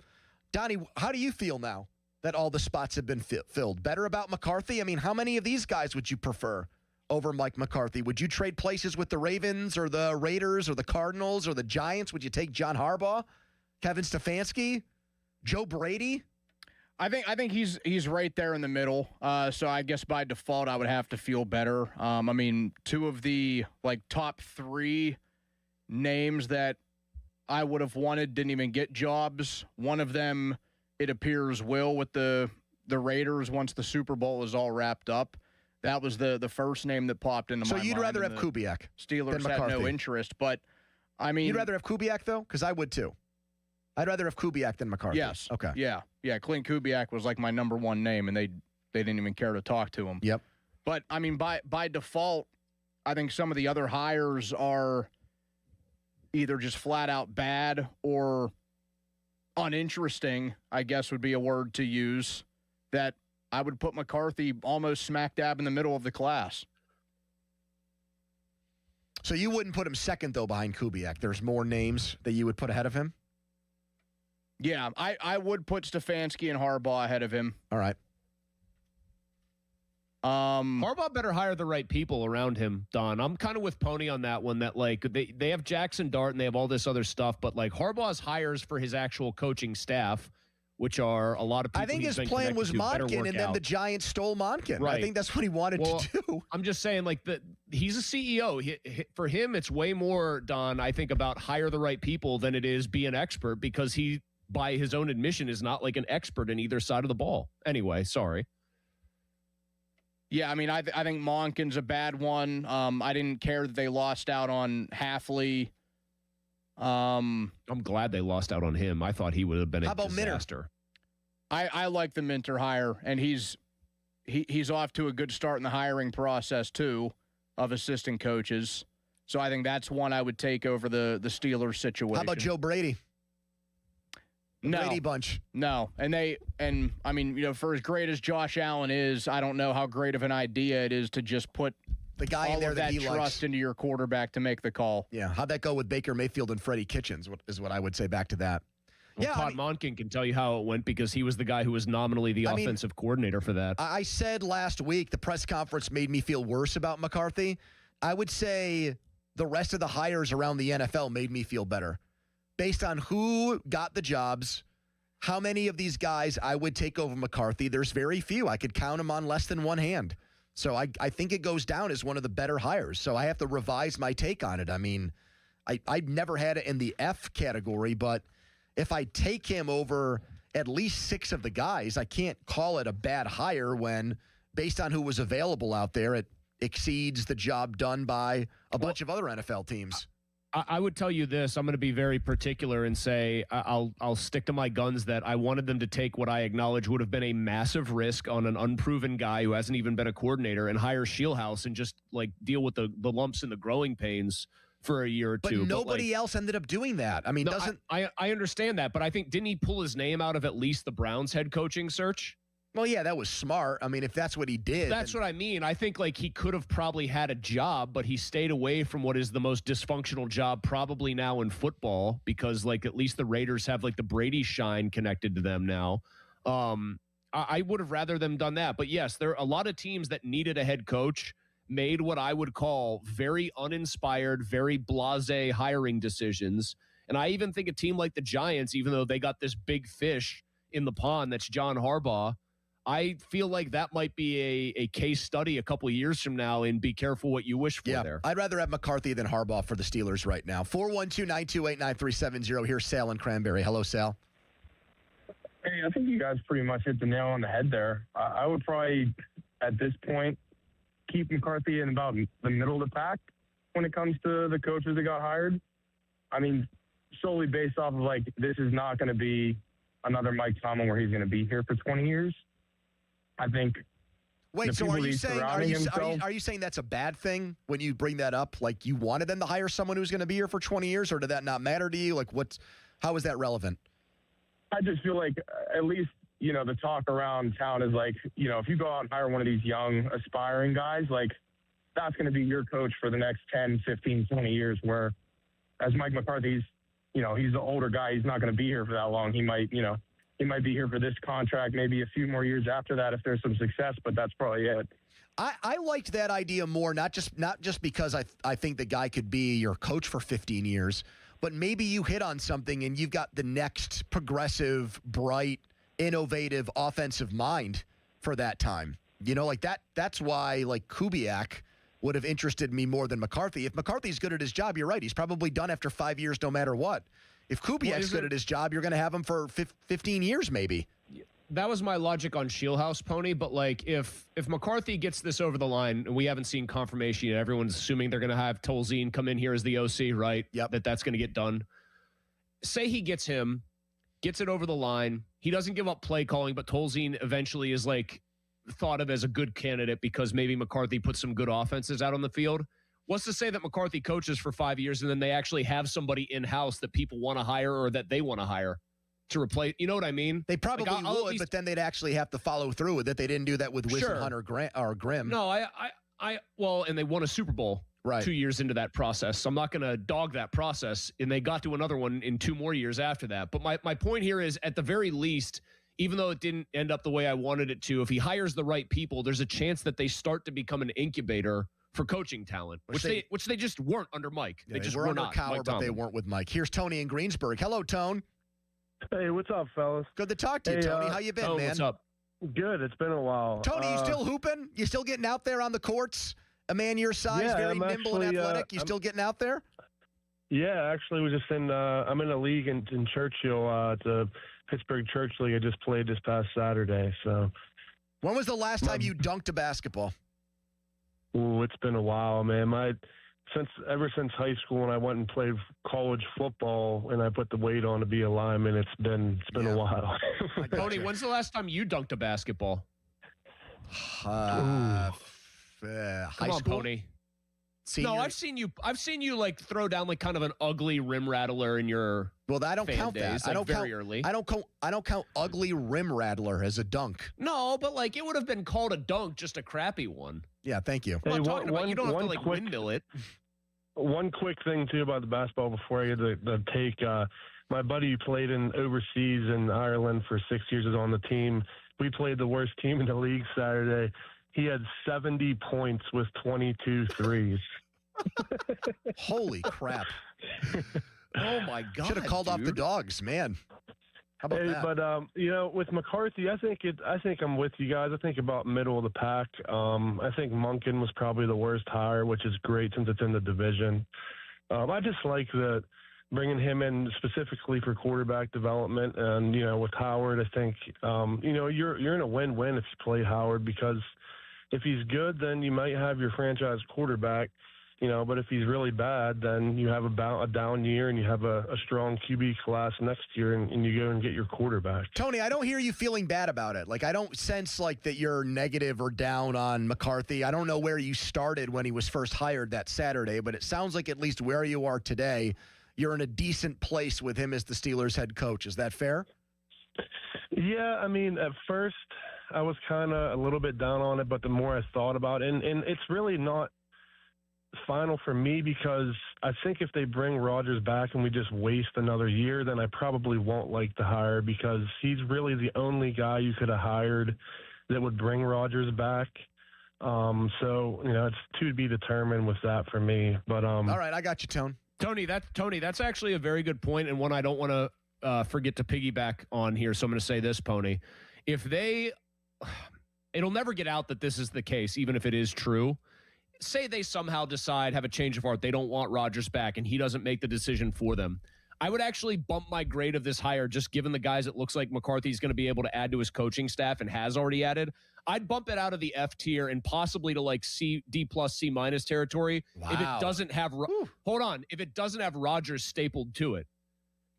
Donnie, how do you feel now that all the spots have been filled? Better about McCarthy? I mean, how many of these guys would you prefer over Mike McCarthy? Would you trade places with the Ravens or the Raiders or the Cardinals or the Giants? Would you take John Harbaugh, Kevin Stefanski, Joe Brady? I think he's right there in the middle. So I guess by default I would have to feel better. I mean, two of the top three names that I would have wanted didn't even get jobs. One of them, it appears, will with the Raiders once the Super Bowl is all wrapped up. That was the first name that popped into my mind. So you'd rather have Kubiak Steelers than had no interest, but I mean... You'd rather have Kubiak, though? Because I would, too. I'd rather have Kubiak than McCarthy. Yes. Okay. Yeah. Clint Kubiak was my number one name, and they didn't even care to talk to him. Yep. But, I mean, by default, I think some of the other hires are either just flat out bad or uninteresting, I guess would be a word to use, that I would put McCarthy almost smack dab in the middle of the class. So you wouldn't put him second, though, behind Kubiak. There's more names that you would put ahead of him? Yeah, I would put Stefanski and Harbaugh ahead of him. All right. Harbaugh better hire the right people around him, Don. I'm kind of with Pony on that one, that they have Jackson Dart and they have all this other stuff, but Harbaugh's hires for his actual coaching staff, which are a lot of people. I think his plan was Monken, and then the Giants stole Monken. Right. I think that's what he wanted to do. I'm just saying, he's a CEO. For him, it's way more, Don, I think, about hire the right people than it is be an expert, because he, by his own admission, is not an expert in either side of the ball. Anyway, sorry. Yeah, I mean, I think Monken's a bad one. I didn't care that they lost out on Halfley. I'm glad they lost out on him. I thought he would have been a disaster. I like the Minter hire, and he's off to a good start in the hiring process too, of assistant coaches. So I think that's one I would take over the Steelers situation. How about Joe Brady? No. Brady bunch. No. And I mean, for as great as Josh Allen is, I don't know how great of an idea it is to just put the guy all in there of that that he trust likes into your quarterback to make the call. Yeah. How'd that go with Baker Mayfield and Freddie Kitchens is what I would say back to that. Well, Todd Monken can tell you how it went because he was the guy who was nominally the offensive coordinator for that. I said last week the press conference made me feel worse about McCarthy. I would say the rest of the hires around the NFL made me feel better. Based on who got the jobs, how many of these guys I would take over McCarthy, there's very few. I could count them on less than one hand. So I think it goes down as one of the better hires. So I have to revise my take on it. I mean, I've never had it in the F category, but if I take him over at least 6 of the guys, I can't call it a bad hire when, based on who was available out there, it exceeds the job done by a bunch of other NFL teams. I would tell you this. I'm going to be very particular and say I'll stick to my guns that I wanted them to take what I acknowledge would have been a massive risk on an unproven guy who hasn't even been a coordinator and hire Shieldhouse and just like deal with the lumps and the growing pains for a year or two. But nobody else ended up doing that. I mean, I understand that, but I think didn't he pull his name out of at least the Browns head coaching search? Well, yeah, that was smart. I mean, if that's what he did. That's what I mean. I think like he could have probably had a job, but he stayed away from what is the most dysfunctional job probably now in football because like at least the Raiders have like the Brady shine connected to them now. I would have rather them done that. But yes, there are a lot of teams that needed a head coach, made what I would call very uninspired, very blasé hiring decisions. And I even think a team like the Giants, even though they got this big fish in the pond that's John Harbaugh, I feel like that might be a case study a couple of years from now and be careful what you wish for there. I'd rather have McCarthy than Harbaugh for the Steelers right now. 412-928-9370. Here's Sal in Cranberry. Hello, Sal. Hey, I think you guys pretty much hit the nail on the head there. I would probably, at this point, keep McCarthy in about the middle of the pack when it comes to the coaches that got hired. I mean, solely based off of, like, this is not going to be another Mike Tomlin where he's going to be here for 20 years. I think. Wait, so are you saying that's a bad thing when you bring that up? Like you wanted them to hire someone who's going to be here for 20 years, or did that not matter to you? Like how is that relevant? I just feel like at least, the talk around town is like, if you go out and hire one of these young aspiring guys, like that's going to be your coach for the next 10, 15, 20 years, where as Mike McCarthy's, he's the older guy. He's not going to be here for that long. He might be here for this contract, maybe a few more years after that if there's some success, but that's probably it. I liked that idea more, not just because I think the guy could be your coach for 15 years, but maybe you hit on something and you've got the next progressive, bright, innovative offensive mind for that time. Like that's why like Kubiak would have interested me more than McCarthy. If McCarthy's good at his job, you're right. He's probably done after 5 years no matter what. If Kubiak's good at his job, you're going to have him for 15 years maybe. That was my logic on Shieldhouse, Pony. But like, if McCarthy gets this over the line, and we haven't seen confirmation yet, everyone's assuming they're going to have Tolzien come in here as the OC, right? Yep. That's going to get done. Say he gets it over the line. He doesn't give up play calling, but Tolzien eventually is like thought of as a good candidate because maybe McCarthy put some good offenses out on the field. What's to say that McCarthy coaches for 5 years and then they actually have somebody in-house that people want to hire or that they want to hire to replace? You know what I mean? They probably would, but then they'd actually have to follow through with it. They didn't do that with Wissenhunt or Grimm. No, and they won a Super Bowl 2 years into that process. So I'm not going to dog that process. And they got to another one in 2 more years after that. But my point here is, at the very least, even though it didn't end up the way I wanted it to, if he hires the right people, there's a chance that they start to become an incubator for coaching talent, which they just weren't under Mike. Yeah, they just were under not. Cowher, but they weren't with Mike. Here's Tony in Greensburg. Hello, Tone. Hey, what's up, fellas? Good to talk to you, Tony. How you been, man? What's up? Good. It's been a while. Tony, you still hooping? You still getting out there on the courts? A man your size, very nimble and athletic. You still getting out there? Yeah, actually, we're just I'm in a league in Churchill. It's a Pittsburgh Church League. I just played this past Saturday. So, when was the last time you dunked a basketball? Ooh, it's been a while, man. Ever since high school, when I went and played college football, and I put the weight on to be a lineman, it's been a while. Tony, when's the last time you dunked a basketball? High Come on, school? Pony. senior. No, I've seen you like throw down like kind of an ugly rim rattler in your I don't count days, that. like I don't very count. early. I don't count ugly rim rattler as a dunk. No, but like it would have been called a dunk, just a crappy one. Yeah, thank you. I'm not talking about you don't have to like windmill it. One quick thing too about the basketball before I get the take. My buddy who played overseas in Ireland for 6 years is on the team. We played the worst team in the league Saturday. He had 70 points with 22 threes. Holy crap. Oh, my God. Should have called off the dogs, man. How about that? But, with McCarthy, I think I'm with you guys. I think about middle of the pack. I think Monken was probably the worst hire, which is great since it's in the division. I just like that bringing him in specifically for quarterback development. And, with Howard, I think, you're in a win-win if you play Howard, because if he's good, then you might have your franchise quarterback, but if he's really bad, then you have a down year and you have a strong QB class next year and you go and get your quarterback. Tony, I don't hear you feeling bad about it. Like, I don't sense like that you're negative or down on McCarthy. I don't know where you started when he was first hired that Saturday, but it sounds like at least where you are today, you're in a decent place with him as the Steelers head coach. Is that fair? Yeah, I mean, at first I was kind of a little bit down on it, but the more I thought about it, and it's really not final for me, because I think if they bring Rodgers back and we just waste another year, then I probably won't like the hire, because he's really the only guy you could have hired that would bring Rodgers back. So, it's to be determined with that for me. But all right, I got you, Tony, that's actually a very good point, and one I don't want to forget to piggyback on here. So I'm going to say this, Pony. It'll never get out that this is the case, even if it is true. Say they somehow decide, have a change of heart, they don't want Rodgers back, and he doesn't make the decision for them. I would actually bump my grade of this hire, just given the guys it looks like McCarthy's going to be able to add to his coaching staff and has already added. I'd bump it out of the F tier and possibly to like D plus C minus territory. Wow. If it doesn't have, if it doesn't have Rodgers stapled to it.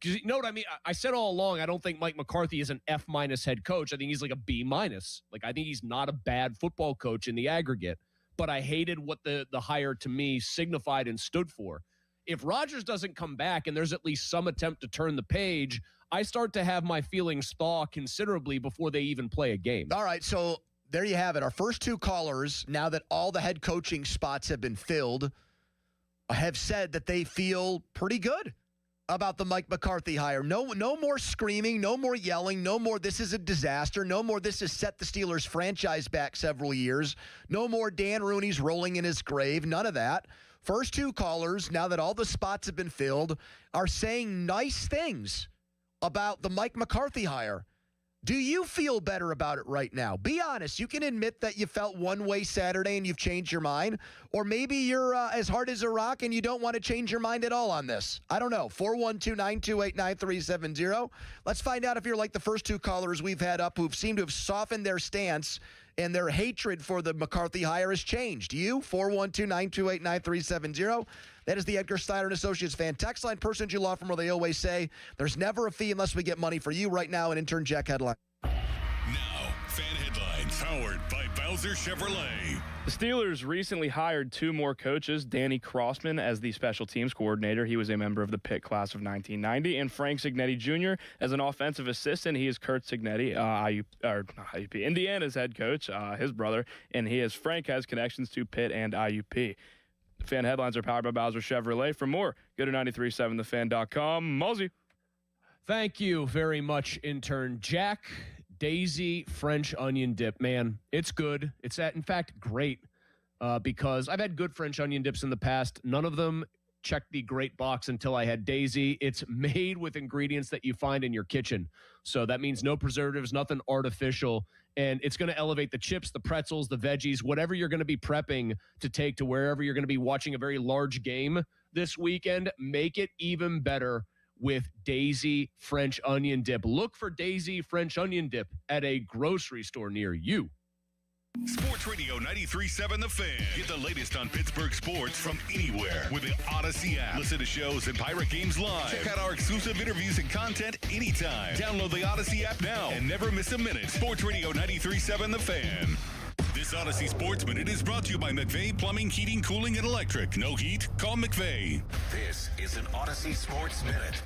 Because you know what I mean? I said all along, I don't think Mike McCarthy is an F minus head coach. I think he's like a B minus. Like, I think he's not a bad football coach in the aggregate. But I hated what the hire to me signified and stood for. If Rodgers doesn't come back and there's at least some attempt to turn the page, I start to have my feelings thaw considerably before they even play a game. All right, so there you have it. Our first two callers, now that all the head coaching spots have been filled, have said that they feel pretty good about the Mike McCarthy hire. No more screaming, no more yelling, no more this is a disaster, no more this has set the Steelers franchise back several years, no more Dan Rooney's rolling in his grave, none of that. First two callers, now that all the spots have been filled, are saying nice things about the Mike McCarthy hire. Do you feel better about it right now? Be honest. You can admit that you felt one way Saturday and you've changed your mind. Or maybe you're as hard as a rock and you don't want to change your mind at all on this. I don't know. 412-928-9370. Let's find out if you're like the first two callers we've had up who've seemed to have softened their stance and their hatred for the McCarthy hire has changed. You, 412-928-9370. That is the Edgar Steiner & Associates fan text line. Personage Law Firm, where they always say there's never a fee unless we get money for you. Right now, an intern Jack headline. Now, fan headlines powered by Bowser Chevrolet. The Steelers recently hired two more coaches, Danny Crossman as the special teams coordinator. He was a member of the Pitt class of 1990, and Frank Cignetti Jr. as an offensive assistant. He is Kurt Cignetti, IUP, Indiana's head coach, his brother, and Frank has connections to Pitt and IUP. Fan headlines are powered by Bowser Chevrolet. For more, go to 937thefan.com. Mosey. Thank you very much, intern Jack. Daisy French onion dip, man, it's good. It's in fact great because I've had good French onion dips in the past. None of them checked the great box until I had Daisy. It's made with ingredients that you find in your kitchen. So that means no preservatives, nothing artificial. And it's going to elevate the chips, the pretzels, the veggies, whatever you're going to be prepping to take to wherever you're going to be watching a very large game this weekend. Make it even better with Daisy French onion dip. Look for Daisy French onion dip at a grocery store near you. Sports Radio 93.7 The Fan. Get the latest on Pittsburgh sports from anywhere with the Odyssey app. Listen to shows and Pirate games live. Check out our exclusive interviews and content anytime. Download the Odyssey app now and never miss a minute. Sports Radio 93.7 The Fan. This Odyssey Sports Minute is brought to you by McVeigh Plumbing, Heating, Cooling, and Electric. No heat? Call McVeigh. This is an Odyssey Sports Minute.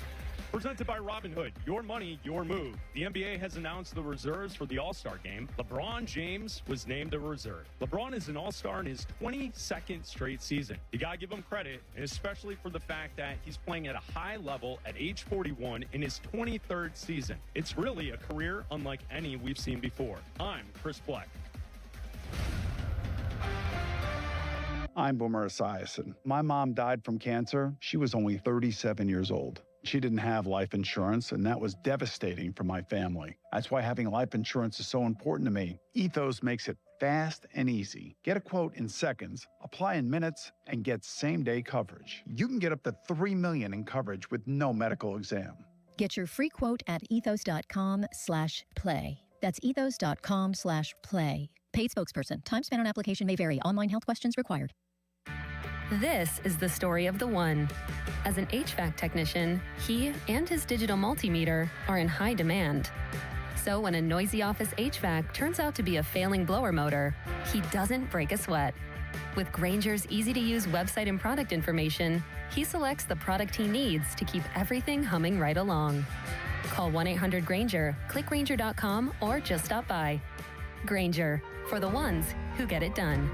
Presented by Robinhood. Your money, your move. The NBA has announced the reserves for the All-Star game. LeBron James was named a reserve. LeBron is an All-Star in his 22nd straight season. You got to give him credit, especially for the fact that he's playing at a high level at age 41 in his 23rd season. It's really a career unlike any we've seen before. I'm Chris Black. I'm Boomer Esiason. My mom died from cancer. She was only 37 years old. She didn't have life insurance, and that was devastating for my family. That's why having life insurance is so important to me. Ethos makes it fast and easy. Get a quote in seconds, apply in minutes, and get same-day coverage. You can get up to $3 million in coverage with no medical exam. Get your free quote at ethos.com/play. That's ethos.com/play. Paid spokesperson. Time spent on application may vary. Online health questions required. This is the story of the one. As an HVAC technician, he and his digital multimeter are in high demand. So when a noisy office HVAC turns out to be a failing blower motor, he doesn't break a sweat. With Grainger's easy-to-use website and product information, he selects the product he needs to keep everything humming right along. Call 1-800-GRAINGER, click Grainger.com, or just stop by. Grainger, for the ones who get it done.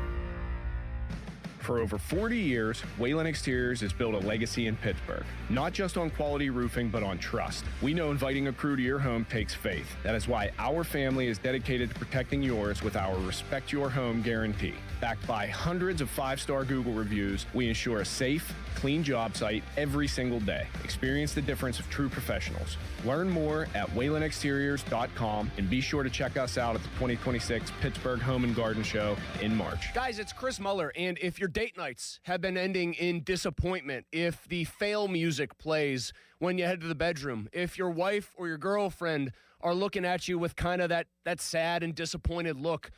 For over 40 years, Wayland Exteriors has built a legacy in Pittsburgh, not just on quality roofing, but on trust. We know inviting a crew to your home takes faith. That is why our family is dedicated to protecting yours with our Respect Your Home guarantee. Backed by hundreds of 5-star Google reviews, we ensure a safe, clean job site every single day. Experience the difference of true professionals. Learn more at waylandexteriors.com and be sure to check us out at the 2026 Pittsburgh Home and Garden Show in March. Guys, it's Chris Muller, and if your date nights have been ending in disappointment, if the fail music plays when you head to the bedroom, if your wife or your girlfriend are looking at you with kind of that sad and disappointed look,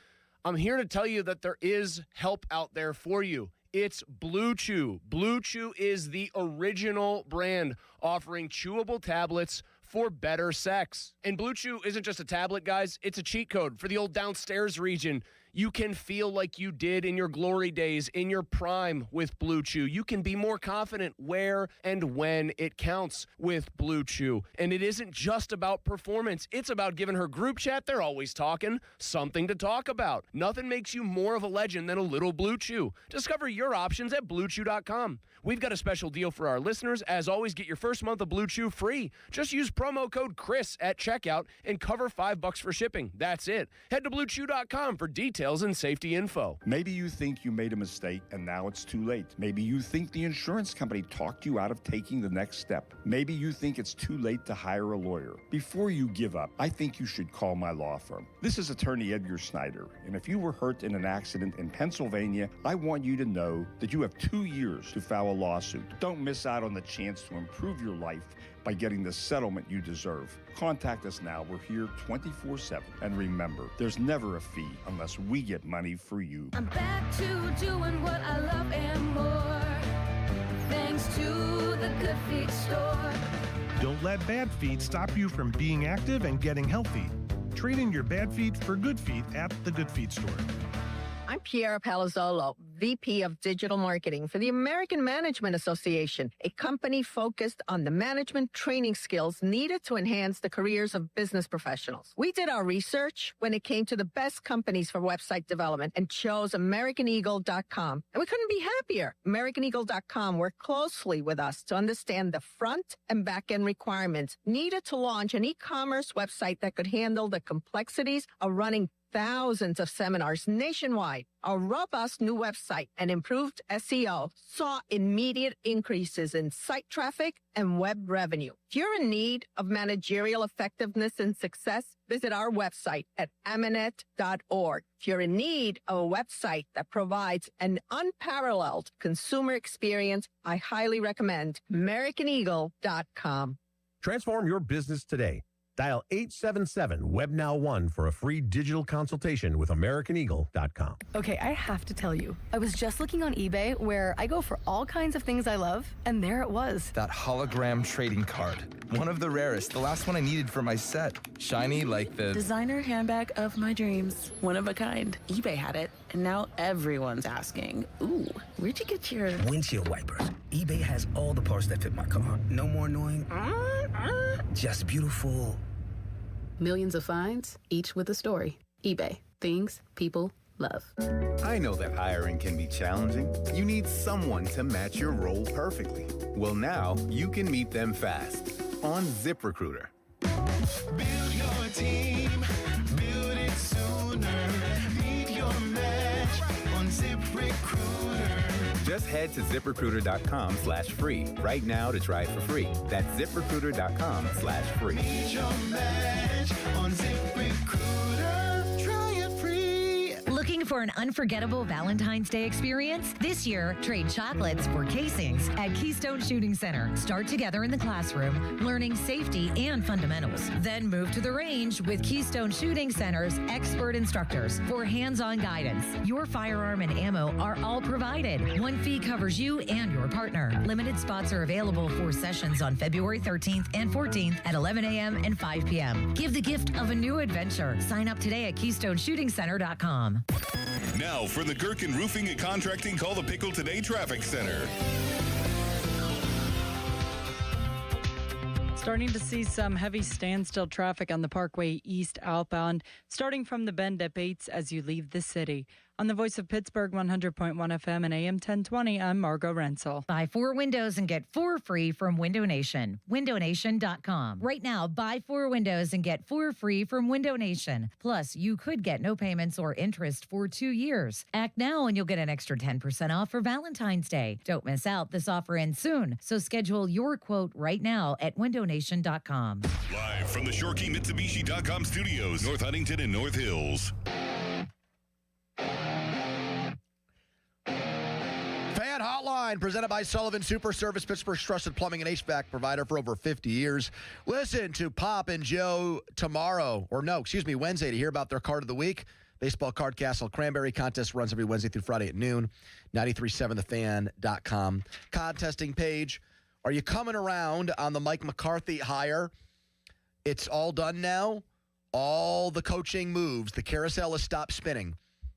I'm here to tell you that there is help out there for you. It's Blue Chew. Blue Chew is the original brand offering chewable tablets for better sex. And Blue Chew isn't just a tablet, guys. It's a cheat code for the old downstairs region. You can feel like you did in your glory days, in your prime with Blue Chew. You can be more confident where and when it counts with Blue Chew. And it isn't just about performance. It's about giving her group chat, they're always talking, something to talk about. Nothing makes you more of a legend than a little Blue Chew. Discover your options at BlueChew.com. We've got a special deal for our listeners. As always, get your first month of Blue Chew free. Just use promo code Chris at checkout and cover $5 for shipping. That's it. Head to BlueChew.com for details and safety info. Maybe you think you made a mistake and now it's too late. Maybe you think the insurance company talked you out of taking the next step. Maybe you think it's too late to hire a lawyer. Before you give up, I think you should call my law firm. This is attorney Edgar Snyder, and if you were hurt in an accident in Pennsylvania, I want you to know that you have 2 years to file a lawsuit. Don't miss out on the chance to improve your life by getting the settlement you deserve. Contact us now. We're here 24/7. And remember, there's never a fee unless we get money for you. I'm back to doing what I love and more, thanks to the Good Feet store. Don't let bad feet stop you from being active and getting healthy. Trade in your bad feet for good feet at the Good Feet store. I'm Piera Palazzolo, VP of Digital Marketing for the American Management Association, a company focused on the management training skills needed to enhance the careers of business professionals. We did our research when it came to the best companies for website development and chose AmericanEagle.com. And we couldn't be happier. AmericanEagle.com worked closely with us to understand the front and back end requirements needed to launch an e-commerce website that could handle the complexities of running thousands of seminars nationwide. Our robust new website and improved SEO saw immediate increases in site traffic and web revenue. If you're in need of managerial effectiveness and success, visit our website at amanet.org. If you're in need of a website that provides an unparalleled consumer experience, I highly recommend AmericanEagle.com. Transform your business today. Dial 877-WebNow1 for a free digital consultation with AmericanEagle.com. Okay, I have to tell you, I was just looking on eBay where I go for all kinds of things I love, and there it was. That hologram trading card. One of the rarest. The last one I needed for my set. Shiny like the designer handbag of my dreams. One of a kind. eBay had it, and now everyone's asking, ooh, where'd you get your windshield wipers? eBay has all the parts that fit my car. No more annoying. Just beautiful. Millions of finds, each with a story. eBay. Things people love. I know that hiring can be challenging. You need someone to match your role perfectly. Well, now you can meet them fast on ZipRecruiter. Build your team, build it sooner. Meet your match on ZipRecruiter. Just head to ZipRecruiter.com/free right now to try it for free. That's ZipRecruiter.com/free. Meet your match on ZipRecruiter. Try it free. Looking for an unforgettable Valentine's Day experience? This year, trade chocolates for casings at Keystone Shooting Center. Start together in the classroom, learning safety and fundamentals. Then move to the range with Keystone Shooting Center's expert instructors for hands-on guidance. Your firearm and ammo are all provided. One fee covers you and your partner. Limited spots are available for sessions on February 13th and 14th at 11 a.m. and 5 p.m. Give the gift of a new adventure. Sign up today at KeystoneShootingCenter.com. Now for the Gherkin Roofing and Contracting Call the Pickle Today Traffic Center. Starting to see some heavy standstill traffic on the Parkway East outbound, starting from the bend at Bates as you leave the city. On the Voice of Pittsburgh 100.1 FM and AM 1020, I'm Margot Rensel. Buy 4 windows and get 4 free from Window Nation. WindowNation.com. Right now, buy 4 windows and get 4 free from Window Nation. Plus, you could get no payments or interest for 2 years. Act now and you'll get an extra 10% off for Valentine's Day. Don't miss out. This offer ends soon. So schedule your quote right now at WindowNation.com. Live from the ShoreKeyMitsubishi.com studios, North Huntington and North Hills. Fan Hotline, presented by Sullivan Super Service, Pittsburgh's trusted plumbing and HVAC provider for over 50 years. Listen to Pop and Joe Wednesday to hear about their card of the week. Baseball Card Castle Cranberry Contest runs every Wednesday through Friday at noon. 937thefan.com. Contesting page. Are you coming around on the Mike McCarthy hire? It's all done now. All the coaching moves. The carousel has stopped spinning.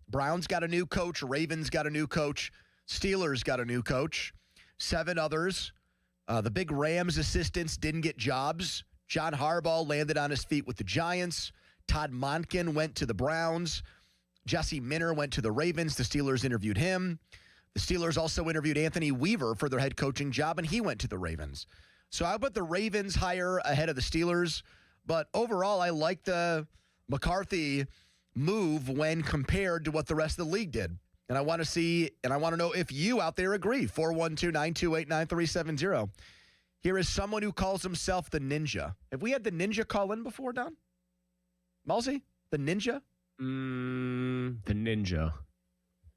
Browns got a new coach. Ravens got a new coach. Steelers got a new coach. 7 others. The big Rams assistants didn't get jobs. John Harbaugh landed on his feet with the Giants. Todd Monken went to the Browns. Jesse Minter went to the Ravens. The Steelers interviewed him. The Steelers also interviewed Anthony Weaver for their head coaching job, and he went to the Ravens. So I put the Ravens hire ahead of the Steelers. But overall, I like the McCarthy move when compared to what the rest of the league did. And I want to see, and I want to know if you out there agree. 412-928-9370. Here is someone who calls himself the Ninja. Have we had the Ninja call in before, Don? Malsey? The Ninja? The Ninja.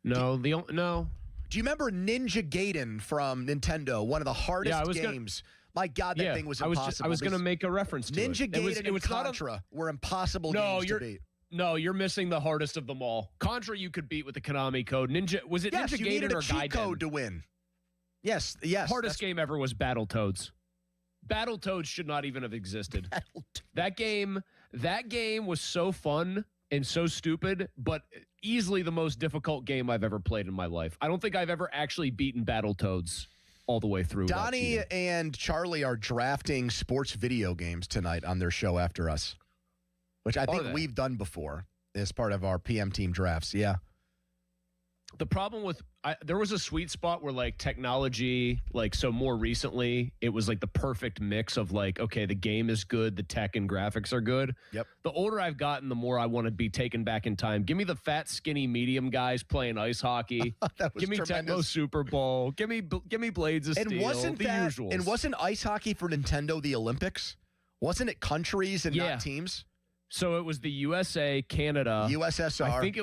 No, no. Do you remember Ninja Gaiden from Nintendo? One of the hardest games. My God, that thing was impossible. I was going to make a reference to Ninja it. Gaiden and Contra were impossible games to beat. No, you're missing the hardest of them all. Contra you could beat with the Konami code. Ninja, was it Ninja Gaiden or Gaiden? Yes, you needed a cheat code to win. Yes. Hardest game ever was Battletoads. Battletoads should not even have existed. That game was so fun and so stupid, but easily the most difficult game I've ever played in my life. I don't think I've ever actually beaten Battletoads all the way through. Donnie and Charlie are drafting sports video games tonight on their show after us, which I think we've done before as part of our PM team drafts. Yeah. The problem with there was a sweet spot where like technology, so more recently, it was like the perfect mix of okay, the game is good, the tech and graphics are good. Yep. The older I've gotten, the more I want to be taken back in time. Give me the fat, skinny, medium guys playing ice hockey. Give me Tecmo Super Bowl. Give me Blades of Steel. The usuals. And wasn't ice hockey for Nintendo the Olympics? Wasn't it countries and not teams? So it was the USA, Canada, USSR. I think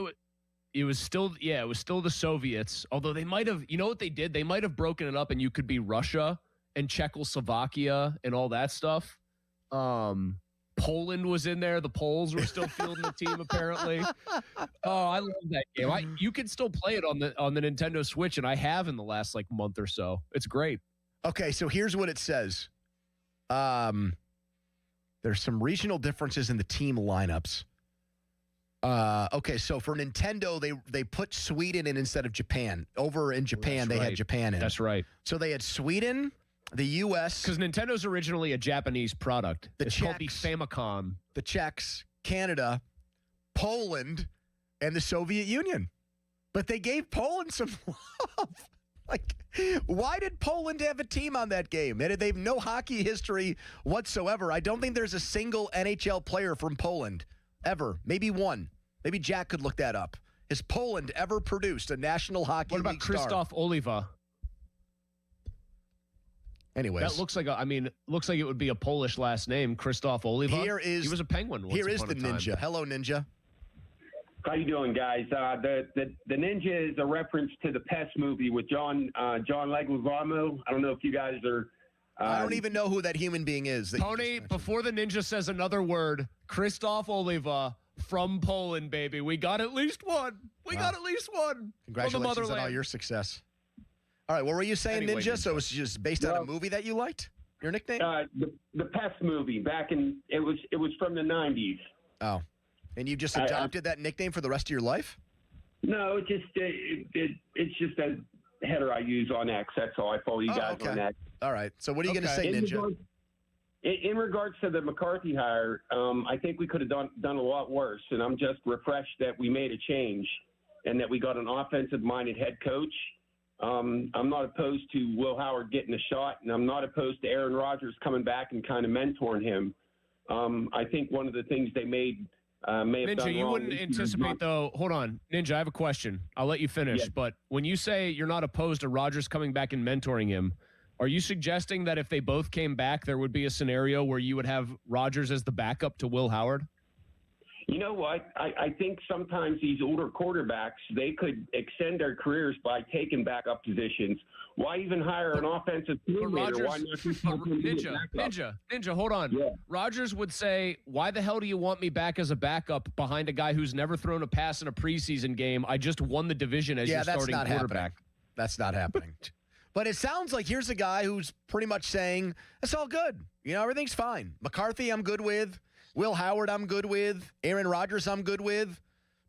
it was still the Soviets, although they might have, you know what they did? They might have broken it up and you could be Russia and Czechoslovakia and all that stuff. Poland was in there. The Poles were still fielding the team, apparently. Oh, I love that game. You can still play it on the Nintendo Switch, and I have in the last month or so. It's great. Okay, so here's what it says. There's some regional differences in the team lineups. Okay, so for Nintendo, they put Sweden in instead of Japan. Over in Japan, they had Japan in. That's right. So they had Sweden, the U.S. Because Nintendo's originally a Japanese product. It's called the Famicom. The Czechs, Canada, Poland, and the Soviet Union. But they gave Poland some love. Why did Poland have a team on that game? They have no hockey history whatsoever. I don't think there's a single NHL player from Poland ever. Maybe one. Maybe Jack could look that up. Has Poland ever produced a National Hockey League star? What about Krzysztof Oliva? Anyways. That looks like it would be a Polish last name, Krzysztof Oliva. He was a Penguin once Here is the upon a time. Ninja. Hello, Ninja. How you doing, guys? The Ninja is a reference to the Pest movie with John Leguizamo. I don't know if you guys are. I don't even know who that human being is. Tony, before the Ninja says another word, Krzysztof Oliva from Poland, baby. We got at least one. We got at least one. Congratulations on all your success. All right, what were you saying, Anyway, Ninja? So it was just based on a movie that you liked? Your nickname? The Pest movie it was from the 90s. Oh. And you just adopted that nickname for the rest of your life? No, it's just a header I use on X. That's all. I follow you guys on X. All right. So what are you going to say, Ninja? In regards to the McCarthy hire, I think we could have done a lot worse, and I'm just refreshed that we made a change and that we got an offensive-minded head coach. I'm not opposed to Will Howard getting a shot, and I'm not opposed to Aaron Rodgers coming back and kind of mentoring him. I think one of the things they may have Ninja, done you wrong wouldn't anticipate, though. Hold on. Ninja, I have a question. I'll let you finish. Yeah. But when you say you're not opposed to Rodgers coming back and mentoring him, are you suggesting that if they both came back, there would be a scenario where you would have Rodgers as the backup to Will Howard? You know what? I think sometimes these older quarterbacks, they could extend their careers by taking backup positions. Why even hire an offensive coordinator? Why not just have him be a backup? Ninja, hold on. Yeah. Rodgers would say, why the hell do you want me back as a backup behind a guy who's never thrown a pass in a preseason game? I just won the division as your starting quarterback. That's not happening. But it sounds like here's a guy who's pretty much saying, it's all good. You know, everything's fine. McCarthy, I'm good with. Will Howard, I'm good with. Aaron Rodgers, I'm good with.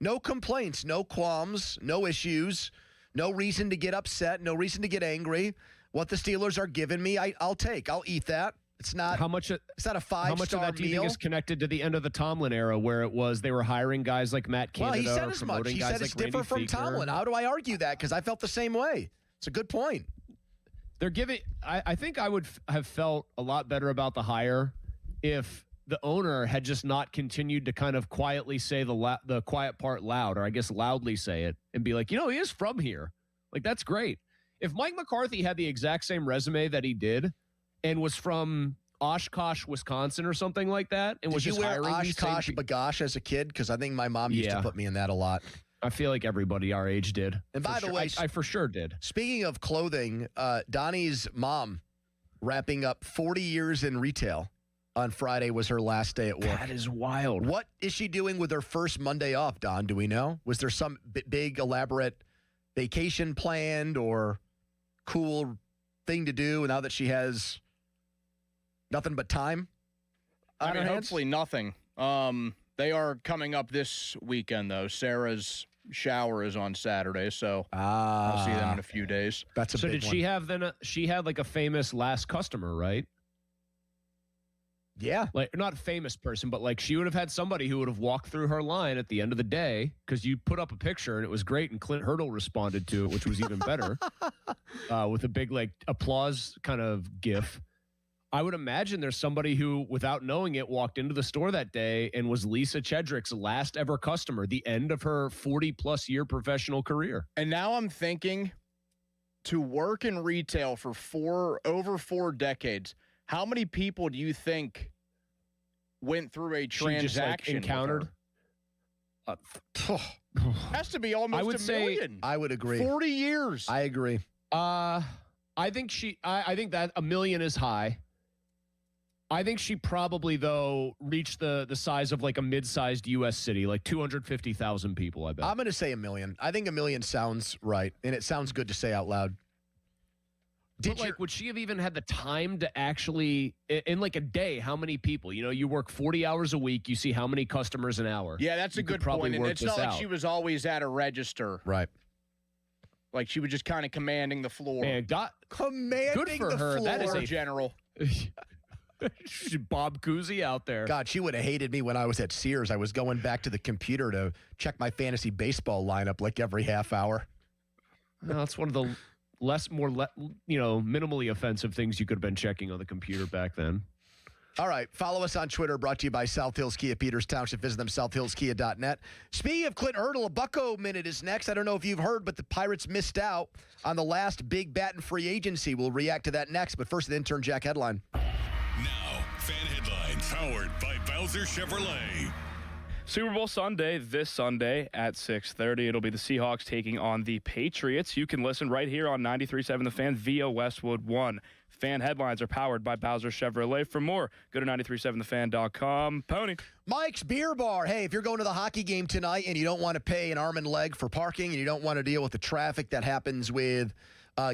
No complaints, no qualms, no issues, no reason to get upset, no reason to get angry. What the Steelers are giving me, I'll take. I'll eat that. It's not. It's not a 5-star meal. How much of that do you think is connected to the end of the Tomlin era, where it was they were hiring guys like Matt Canada? Well, he said as much. He said it's different from Tomlin. How do I argue that? Because I felt the same way. It's a good point. They're giving. I think I would have felt a lot better about the hire if the owner had just not continued to kind of quietly say the quiet part loud, or I guess loudly say it, and be like, he is from here. Like, that's great. If Mike McCarthy had the exact same resume that he did and was from Oshkosh, Wisconsin or something like that, and was Did just you wear hiring Oshkosh bagosh as a kid? Because I think my mom used to put me in that a lot. I feel like everybody our age did. And by the way, I for sure did. Speaking of clothing, Donnie's mom wrapping up 40 years in retail on Friday was her last day at work. That is wild. What is she doing with her first Monday off, Don? Do we know? Was there some big, elaborate vacation planned or cool thing to do now that she has nothing but time on her hands? Hopefully nothing. They are coming up this weekend, though. Sarah's shower is on Saturday, so I'll see them in a few days. That's So did she have then? She had like a famous last customer, right? Yeah. Like, not a famous person, but like she would have had somebody who would have walked through her line at the end of the day, because you put up a picture and it was great, and Clint Hurdle responded to it, which was even better, with a big like applause kind of gif. I would imagine there's somebody who, without knowing it, walked into the store that day and was Lisa Chedrick's last ever customer, the end of her 40-plus year professional career. And now I'm thinking, to work in retail for over 4 decades, how many people do you think went through a transaction? Just, encountered? Has to be almost a million. I would agree. 40 years. I agree. I think that a million is high. I think she probably, though, reached the size of like a mid-sized U.S. city, like 250,000 people, I bet. I'm going to say 1 million. I think 1 million sounds right, and it sounds good to say out loud. Would she have even had the time to actually, in like a day, how many people? You know, you work 40 hours a week, you see how many customers an hour. Yeah, that's a good point. And it's not like she was always at a register. Right. Like she was just kind of commanding the floor. Man, commanding good for the her. floor. That is a general. Bob Cousy out there. God, she would have hated me when I was at Sears. I was going back to the computer to check my fantasy baseball lineup like every half hour. No, that's one of the minimally offensive things you could have been checking on the computer back then. All right. Follow us on Twitter, brought to you by South Hills Kia, Peters Township. Visit them, southhillskia.net. Speaking of Clint Hurdle, a Bucko Minute is next. I don't know if you've heard, but the Pirates missed out on the last big bat in free agency. We'll react to that next, but first, the Intern Jack headline. Now, fan headlines powered by Bowser Chevrolet. Super Bowl Sunday, this Sunday at 6:30. It'll be the Seahawks taking on the Patriots. You can listen right here on 93.7 The Fan via Westwood One. Fan headlines are powered by Bowser Chevrolet. For more, go to 937thefan.com. Pony. Mike's Beer Bar. Hey, if you're going to the hockey game tonight and you don't want to pay an arm and leg for parking and you don't want to deal with the traffic that happens with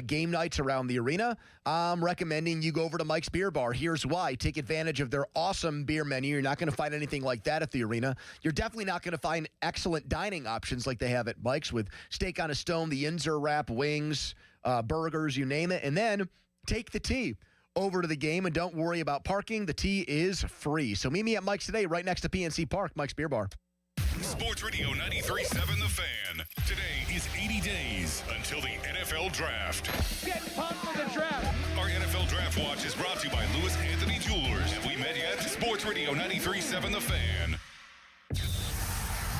game nights around the arena, I'm recommending you go over to Mike's Beer Bar. Here's why. Take advantage of their awesome beer menu. You're not going to find anything like that at the arena. You're definitely not going to find excellent dining options like they have at Mike's with steak on a stone, the Inzer wrap, wings, burgers, you name it. And then take the tea over to the game and don't worry about parking. The tea is free. So meet me at Mike's today, right next to PNC Park, Mike's Beer Bar. Sports Radio 93.7 The Fan. Today is 80 days until the NFL Draft. Get pumped for the draft. Our NFL Draft Watch is brought to you by Lewis Anthony Jewelers. Have we met yet? Sports Radio 93.7 The Fan.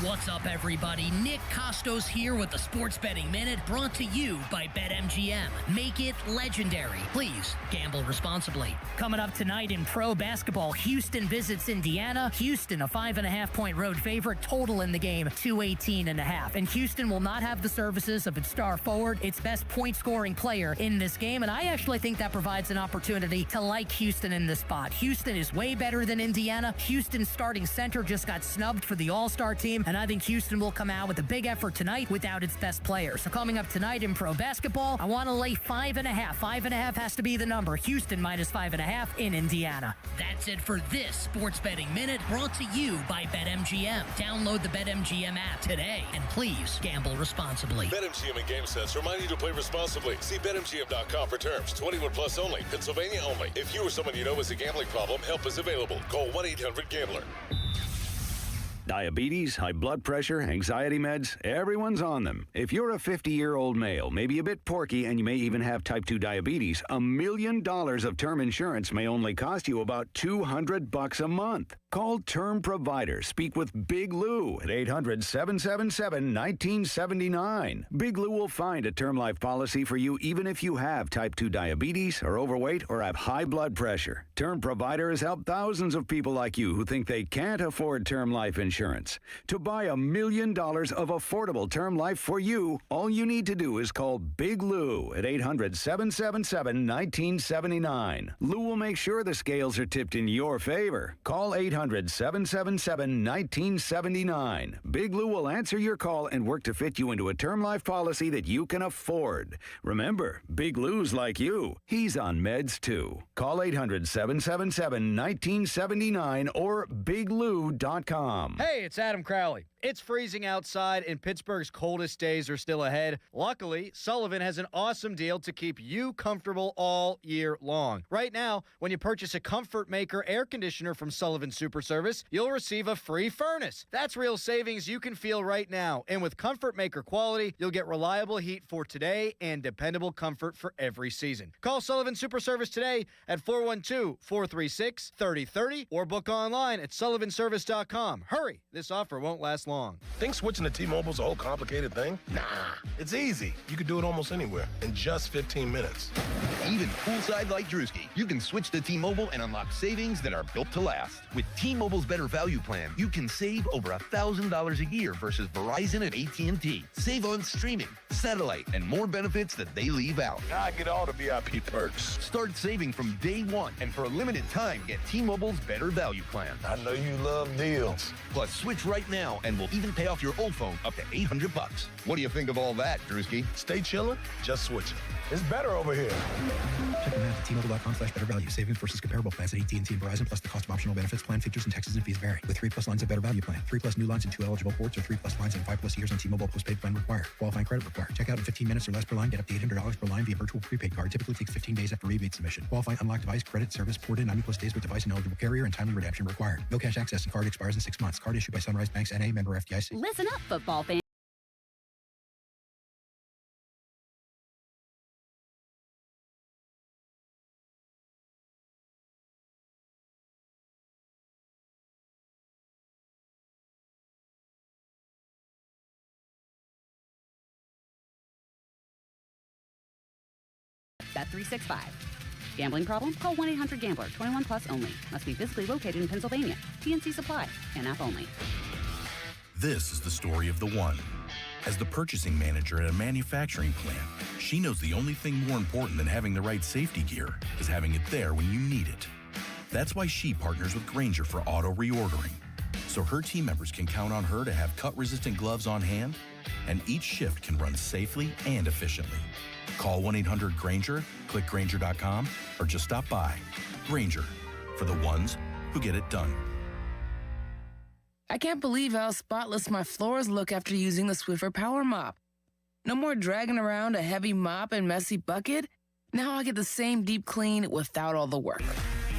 What's up, everybody? Nick Costos here with the Sports Betting Minute, brought to you by BetMGM. Make it legendary. Please gamble responsibly. Coming up tonight in pro basketball, Houston visits Indiana. Houston, a 5.5-point road favorite. Total in the game, 218.5. And Houston will not have the services of its star forward, its best point-scoring player in this game. And I actually think that provides an opportunity to like Houston in this spot. Houston is way better than Indiana. Houston's starting center just got snubbed for the All-Star team. And I think Houston will come out with a big effort tonight without its best player. So coming up tonight in pro basketball, I want to lay 5.5. 5.5 has to be the number. Houston minus 5.5 in Indiana. That's it for this Sports Betting Minute, brought to you by BetMGM. Download the BetMGM app today, and please gamble responsibly. BetMGM and GameSense remind you to play responsibly. See BetMGM.com for terms. 21 plus only. Pennsylvania only. If you or someone you know has a gambling problem, help is available. Call 1-800-GAMBLER. Diabetes, high blood pressure, anxiety meds, everyone's on them. If you're a 50-year-old male, maybe a bit porky, and you may even have type 2 diabetes, $1 million of term insurance may only cost you about $200 a month. Call Term Provider. Speak with Big Lou at 800-777-1979. Big Lou will find a term life policy for you even if you have type 2 diabetes, are overweight, or have high blood pressure. Term Provider has helped thousands of people like you who think they can't afford term life insurance. To buy $1 million of affordable term life for you, all you need to do is call Big Lou at 800-777-1979. Lou will make sure the scales are tipped in your favor. Call 800-777-1979. Big Lou will answer your call and work to fit you into a term life policy that you can afford. Remember, Big Lou's like you. He's on meds too. Call 800-777-1979 or biglou.com. Hey, it's Adam Crowley. It's freezing outside, and Pittsburgh's coldest days are still ahead. Luckily, Sullivan has an awesome deal to keep you comfortable all year long. Right now, when you purchase a Comfort Maker air conditioner from Sullivan Super Service, you'll receive a free furnace. That's real savings you can feel right now. And with Comfort Maker quality, you'll get reliable heat for today and dependable comfort for every season. Call Sullivan Super Service today at 412-436-3030 or book online at sullivanservice.com. Hurry! hurry. This offer won't last long. Think switching to T-Mobile's a whole complicated thing? Nah, it's easy. You could do it almost anywhere in just 15 minutes. Even poolside like Drewski, you can switch to T-Mobile and unlock savings that are built to last. With T-Mobile's Better Value Plan, you can save over $1,000 a year versus Verizon and AT&T. Save on streaming, satellite, and more benefits that they leave out. I get all the VIP perks. Start saving from day one, and for a limited time, get T-Mobile's Better Value Plan. I know you love deals. Plus, switch right now, and we'll even pay off your old phone up to $800. What do you think of all that, Drewski? Stay chillin', just switching. It's better over here. Check the math at T-Mobile.com/better value. Savings versus comparable plans at AT&T and Verizon, plus the cost of optional benefits. Plan features and taxes and fees vary. With 3+ lines of Better Value Plan. 3+ new lines and 2 eligible ports, or 3+ lines and 5+ years on T-Mobile postpaid plan required. Qualifying credit required. Check out in 15 minutes or less per line. Get up to $800 per line via virtual prepaid card. Typically takes 15 days after rebate submission. Qualifying unlocked device credit service ported 90+ days with device and eligible carrier, and timely redemption required. No cash access and card expires in 6 months. Card issued by Sunrise Banks N.A. member FDIC. Listen up, football fans. Bet365. Gambling problem? Call 1-800-GAMBLER. 21 plus only. Must be physically located in Pennsylvania. PNC Supply. And app only. This is the story of the one. As the purchasing manager at a manufacturing plant, she knows the only thing more important than having the right safety gear is having it there when you need it. That's why she partners with Grainger for auto reordering, so her team members can count on her to have cut-resistant gloves on hand, and each shift can run safely and efficiently. Call 1-800-GRAINGER, click Grainger.com, or just stop by. Grainger, for the ones who get it done. I can't believe how spotless my floors look after using the Swiffer Power Mop. No more dragging around a heavy mop and messy bucket. Now I get the same deep clean without all the work.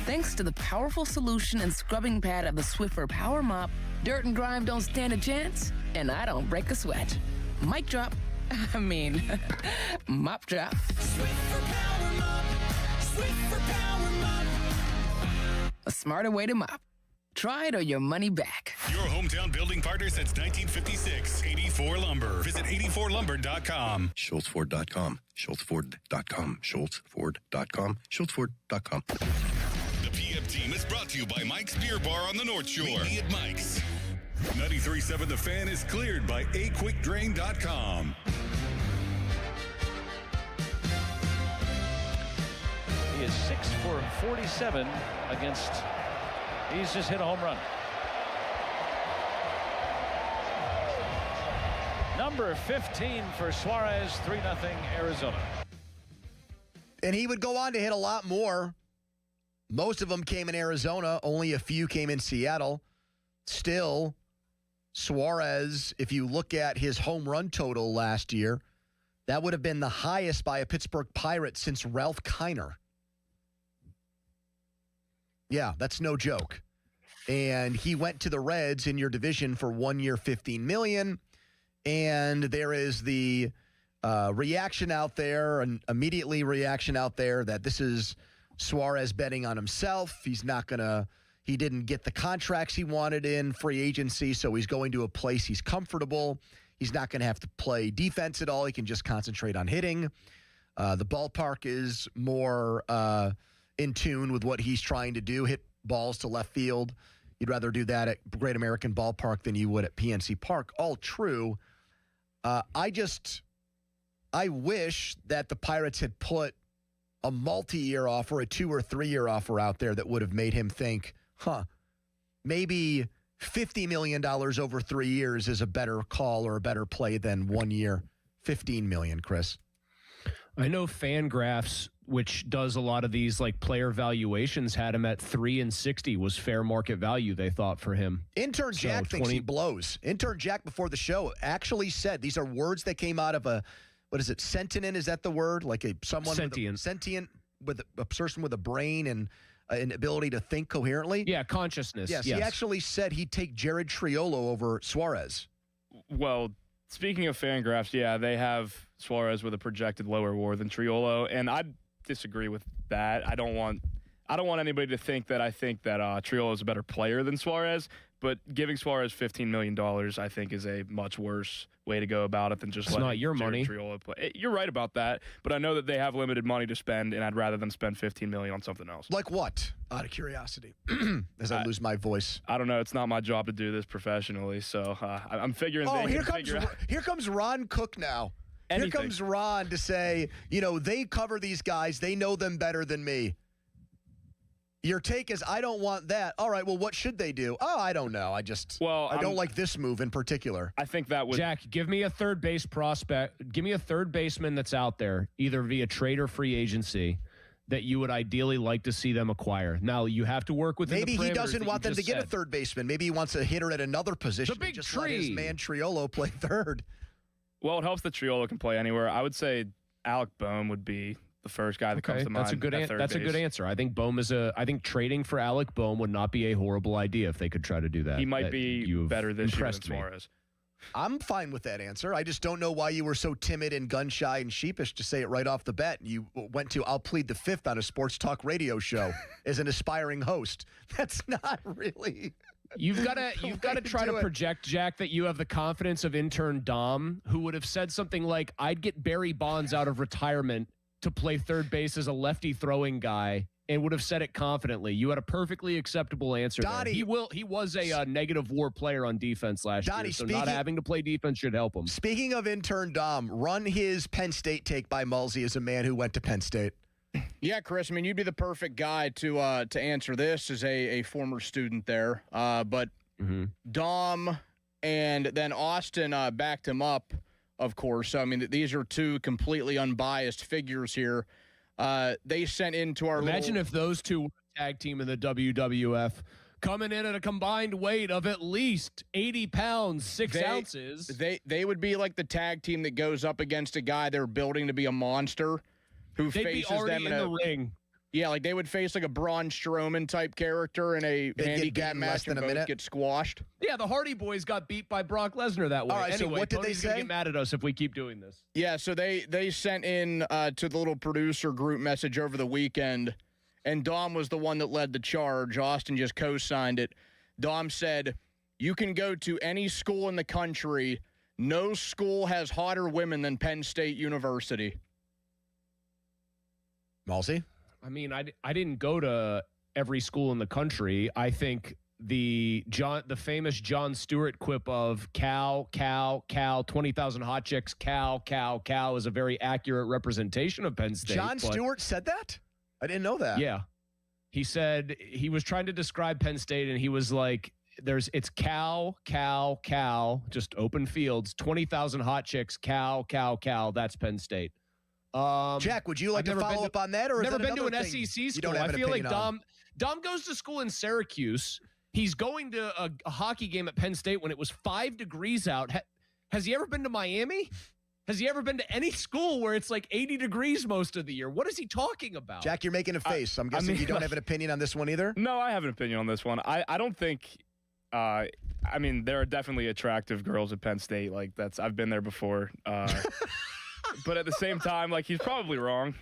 Thanks to the powerful solution and scrubbing pad of the Swiffer Power Mop, dirt and grime don't stand a chance, and I don't break a sweat. Mic drop. I mean, mop drop. Swiffer Power Mop. Swiffer Power Mop. A smarter way to mop. Try it or your money back. Your hometown building partner since 1956. 84 Lumber. Visit 84lumber.com. SchultzFord.com. SchultzFord.com. SchultzFord.com. SchultzFord.com. The PM team is brought to you by Mike's Beer Bar on the North Shore. Meet me at Mike's. 93.7 The Fan is cleared by aquickdrain.com. He is 6 for 47 against... He's just hit a home run. Number 15 for Suarez, 3-0 Arizona. And he would go on to hit a lot more. Most of them came in Arizona. Only a few came in Seattle. Still, Suarez, if you look at his home run total last year, that would have been the highest by a Pittsburgh Pirate since Ralph Kiner. Yeah, that's no joke. And he went to the Reds in your division for 1 year, $15 million. And there is the reaction out there, and immediately reaction out there that this is Suarez betting on himself. He didn't get the contracts he wanted in free agency, so he's going to a place he's comfortable. He's not going to have to play defense at all. He can just concentrate on hitting. The ballpark is more in tune with what he's trying to do, hit balls to left field. You'd rather do that at Great American Ballpark than you would at PNC Park. All true. I wish that the Pirates had put a multi-year offer, a 2 or 3 year offer out there that would have made him think, maybe $50 million over 3 years is a better call or a better play than 1 year, $15 million, Chris. I know Fangraphs, which does a lot of these like player valuations, had him at 3-60 was fair market value, they thought, for him. Intern Jack thinks he blows. Intern Jack before the show actually said these are words that came out of a, what is it, sentient? Is that the word? Like someone sentient with a person with a brain and an ability to think coherently? Yeah, consciousness. Yes, he actually said he'd take Jared Triolo over Suarez. Well, speaking of Fangraphs, yeah, they have Suarez with a projected lower WAR than Triolo, and I disagree with that. I don't want anybody to think that I think that Triolo is a better player than Suarez, But giving Suarez $15 million, I think, is a much worse way to go about it than just letting not your money. Triolo play. You're right about that, but I know that they have limited money to spend, and I'd rather them spend $15 million on something else. Like what? Out of curiosity, as I lose my voice. I don't know. It's not my job to do this professionally, so I'm figuring. Oh, here comes Ron Cook now. Anything. Here comes Ron to say, they cover these guys. They know them better than me. Your take is, I don't want that. All right, well, what should they do? Oh, I don't know. I don't like this move in particular. I think that would... Jack, give me a third base prospect. Give me a third baseman that's out there, either via trade or free agency, that you would ideally like to see them acquire. Now, you have to work with Maybe he doesn't want them to get a third baseman. Maybe he wants a hitter at another position. The big just tree. Let his man Triolo play third. Well, it helps that Triolo can play anywhere. I would say Alec Boehm would be the first guy that comes to mind. That's a good answer. I think I think trading for Alec Boehm would not be a horrible idea if they could try to do that. He might be better this year than Suarez. I'm fine with that answer. I just don't know why you were so timid and gun-shy and sheepish to say it right off the bat. You went to, I'll plead the fifth on a sports talk radio show as an aspiring host. That's not really... You've got to try to project, Jack, that you have the confidence of intern Dom, who would have said something like, I'd get Barry Bonds out of retirement to play third base as a lefty throwing guy, and would have said it confidently. You had a perfectly acceptable answer there. He was a negative WAR player on defense last year, so not having to play defense should help him. Speaking of intern Dom, run his Penn State take by Mulsey as a man who went to Penn State. Yeah, Chris, I mean, you'd be the perfect guy to answer this as a former student there. But Dom and then Austin backed him up, of course. I mean, these are two completely unbiased figures here. They sent into our Imagine if those two were a tag team in the WWF, coming in at a combined weight of at least 80 pounds, 6 ounces. They would be like the tag team that goes up against a guy they're building to be a monster who faces them in the ring. Yeah, like they would face like a Braun Strowman type character in a handicap match and both get squashed. Yeah, the Hardy Boys got beat by Brock Lesnar that way. All right, anyway, so what did they say? Get mad at us if we keep doing this. Yeah, so they sent in to the little producer group message over the weekend, and Dom was the one that led the charge. Austin just co-signed it. Dom said, "You can go to any school in the country. No school has hotter women than Penn State University." Mulsey? I mean, I didn't go to every school in the country. I think the famous Jon Stewart quip of cow, 20,000 hot chicks, cow is a very accurate representation of Penn State. Jon Stewart said that? I didn't know that. Yeah. He said he was trying to describe Penn State, and he was like, it's cow, just open fields, 20,000 hot chicks, cow, that's Penn State. Jack, would you like to follow up on that? Or never been to an SEC school. I feel like Dom goes to school in Syracuse. He's going to a hockey game at Penn State when it was 5 degrees out. Has he ever been to Miami? Has he ever been to any school where it's like 80 degrees most of the year? What is he talking about? Jack, you're making a face. I'm guessing you don't have an opinion on this one either? No, I have an opinion on this one. I don't think I mean, there are definitely attractive girls at Penn State. Like I've been there before. But at the same time, like he's probably wrong.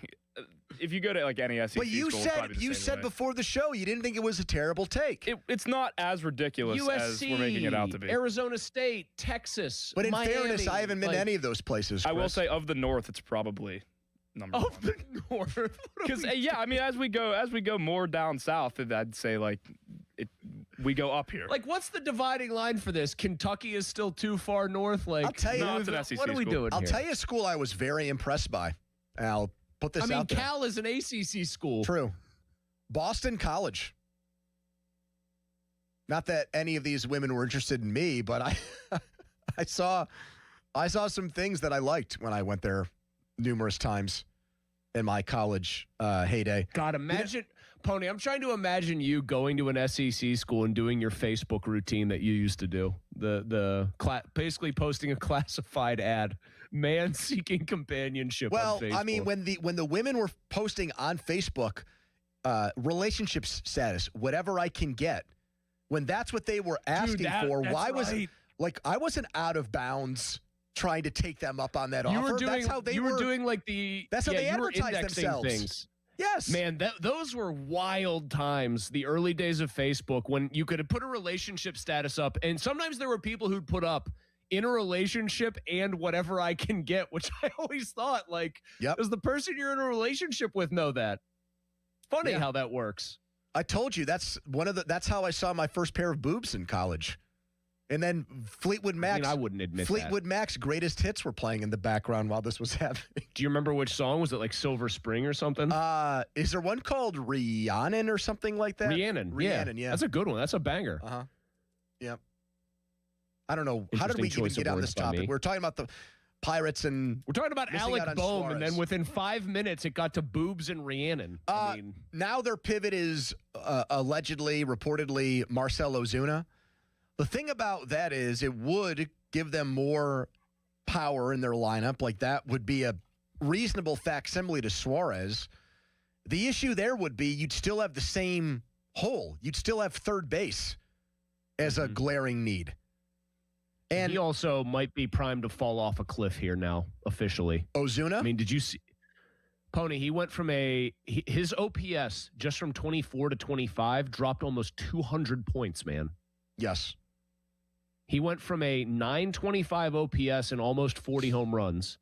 If you go to like any SEC but you school, said before the show you didn't think it was a terrible take. It's not as ridiculous USC, as we're making it out to be. Arizona State, Texas, but in Miami, fairness, I haven't been to any of those places. Chris. I will say of the North, it's probably number one. Of the North, because yeah, I mean, as we go more down south, I'd say like we go up here. Like, what's the dividing line for this? Kentucky is still too far north. Like, I'll tell you, no, it's an SEC what are we school. doing? I'll here? tell you a school I was very impressed by. And I'll put this out there. Cal is an ACC school. True. Boston College. Not that any of these women were interested in me, but I saw some things that I liked when I went there numerous times in my college heyday. God, imagine. Pony, I'm trying to imagine you going to an SEC school and doing your Facebook routine that you used to do. Basically posting a classified ad, man seeking companionship on Facebook. I mean, when the women were posting on Facebook, relationship status, whatever I can get, when that's what they were asking for, why was like I wasn't out of bounds trying to take them up on that offer. That's how they were doing like the. That's how they advertise themselves. Things. Yes. Man, those were wild times, the early days of Facebook, when you could put a relationship status up, and sometimes there were people who'd put up in a relationship and whatever I can get, which I always thought, like, does the person you're in a relationship with know that? Funny how that works. I told you that's how I saw my first pair of boobs in college. And then Fleetwood Mac's I wouldn't admit Fleetwood Mac's greatest hits were playing in the background while this was happening. Do you remember which song? Was it like Silver Spring or something? Is there one called Rhiannon or something like that? Rhiannon, yeah. That's a good one. That's a banger. Uh-huh. Yep. I don't know. How did we even get on this topic? We're talking about the Pirates and we're talking about Alec Boehm, and then within 5 minutes it got to boobs and Rhiannon. Now their pivot is allegedly, reportedly, Marcell Ozuna. The thing about that is it would give them more power in their lineup. Like that would be a reasonable facsimile to Suarez. The issue there would be you'd still have the same hole. You'd still have third base as a glaring need. And he also might be primed to fall off a cliff here now, officially. Ozuna? I mean, did you see? Pony, he went from his OPS just from 24 to 25 dropped almost 200 points, man. Yes. He went from a 925 OPS and almost 40 home runs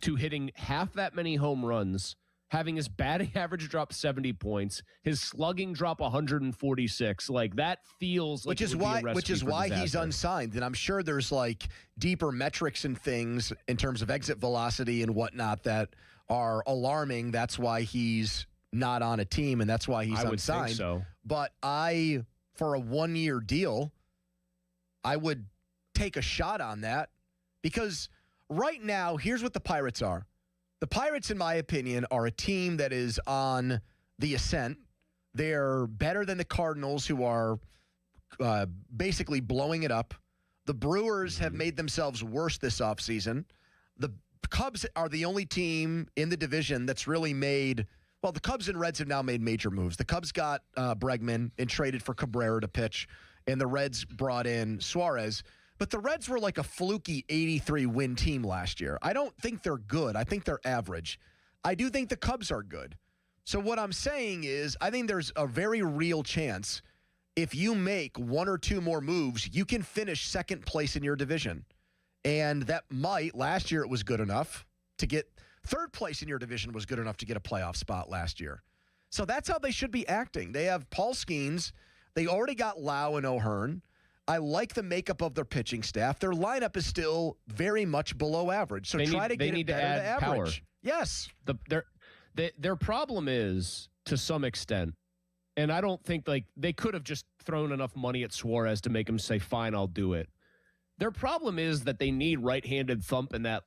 to hitting half that many home runs, having his batting average drop 70 points, his slugging drop 146. Like that feels like which is why he's unsigned. And I'm sure there's like deeper metrics and things in terms of exit velocity and whatnot that are alarming. That's why he's not on a team, and that's why he's unsigned. Think so. But for a 1-year deal, I would take a shot on that because right now, here's what the Pirates are. The Pirates, in my opinion, are a team that is on the ascent. They're better than the Cardinals, who are basically blowing it up. The Brewers have made themselves worse this offseason. The Cubs are the only team in the division that's really made – well, the Cubs and Reds have now made major moves. The Cubs got Bregman and traded for Cabrera to pitch, and the Reds brought in Suarez. But the Reds were like a fluky 83-win team last year. I don't think they're good. I think they're average. I do think the Cubs are good. So what I'm saying is I think there's a very real chance if you make one or two more moves, you can finish second place in your division. And that last year it was good enough to get third place in your division was good enough to get a playoff spot last year. So that's how they should be acting. They have Paul Skeens. They already got Lau and O'Hearn. I like the makeup of their pitching staff. Their lineup is still very much below average. So try to get it better to average. Power. Yes. Their problem is, to some extent, and I don't think they could have just thrown enough money at Suarez to make him say, fine, I'll do it. Their problem is that they need right-handed thump in that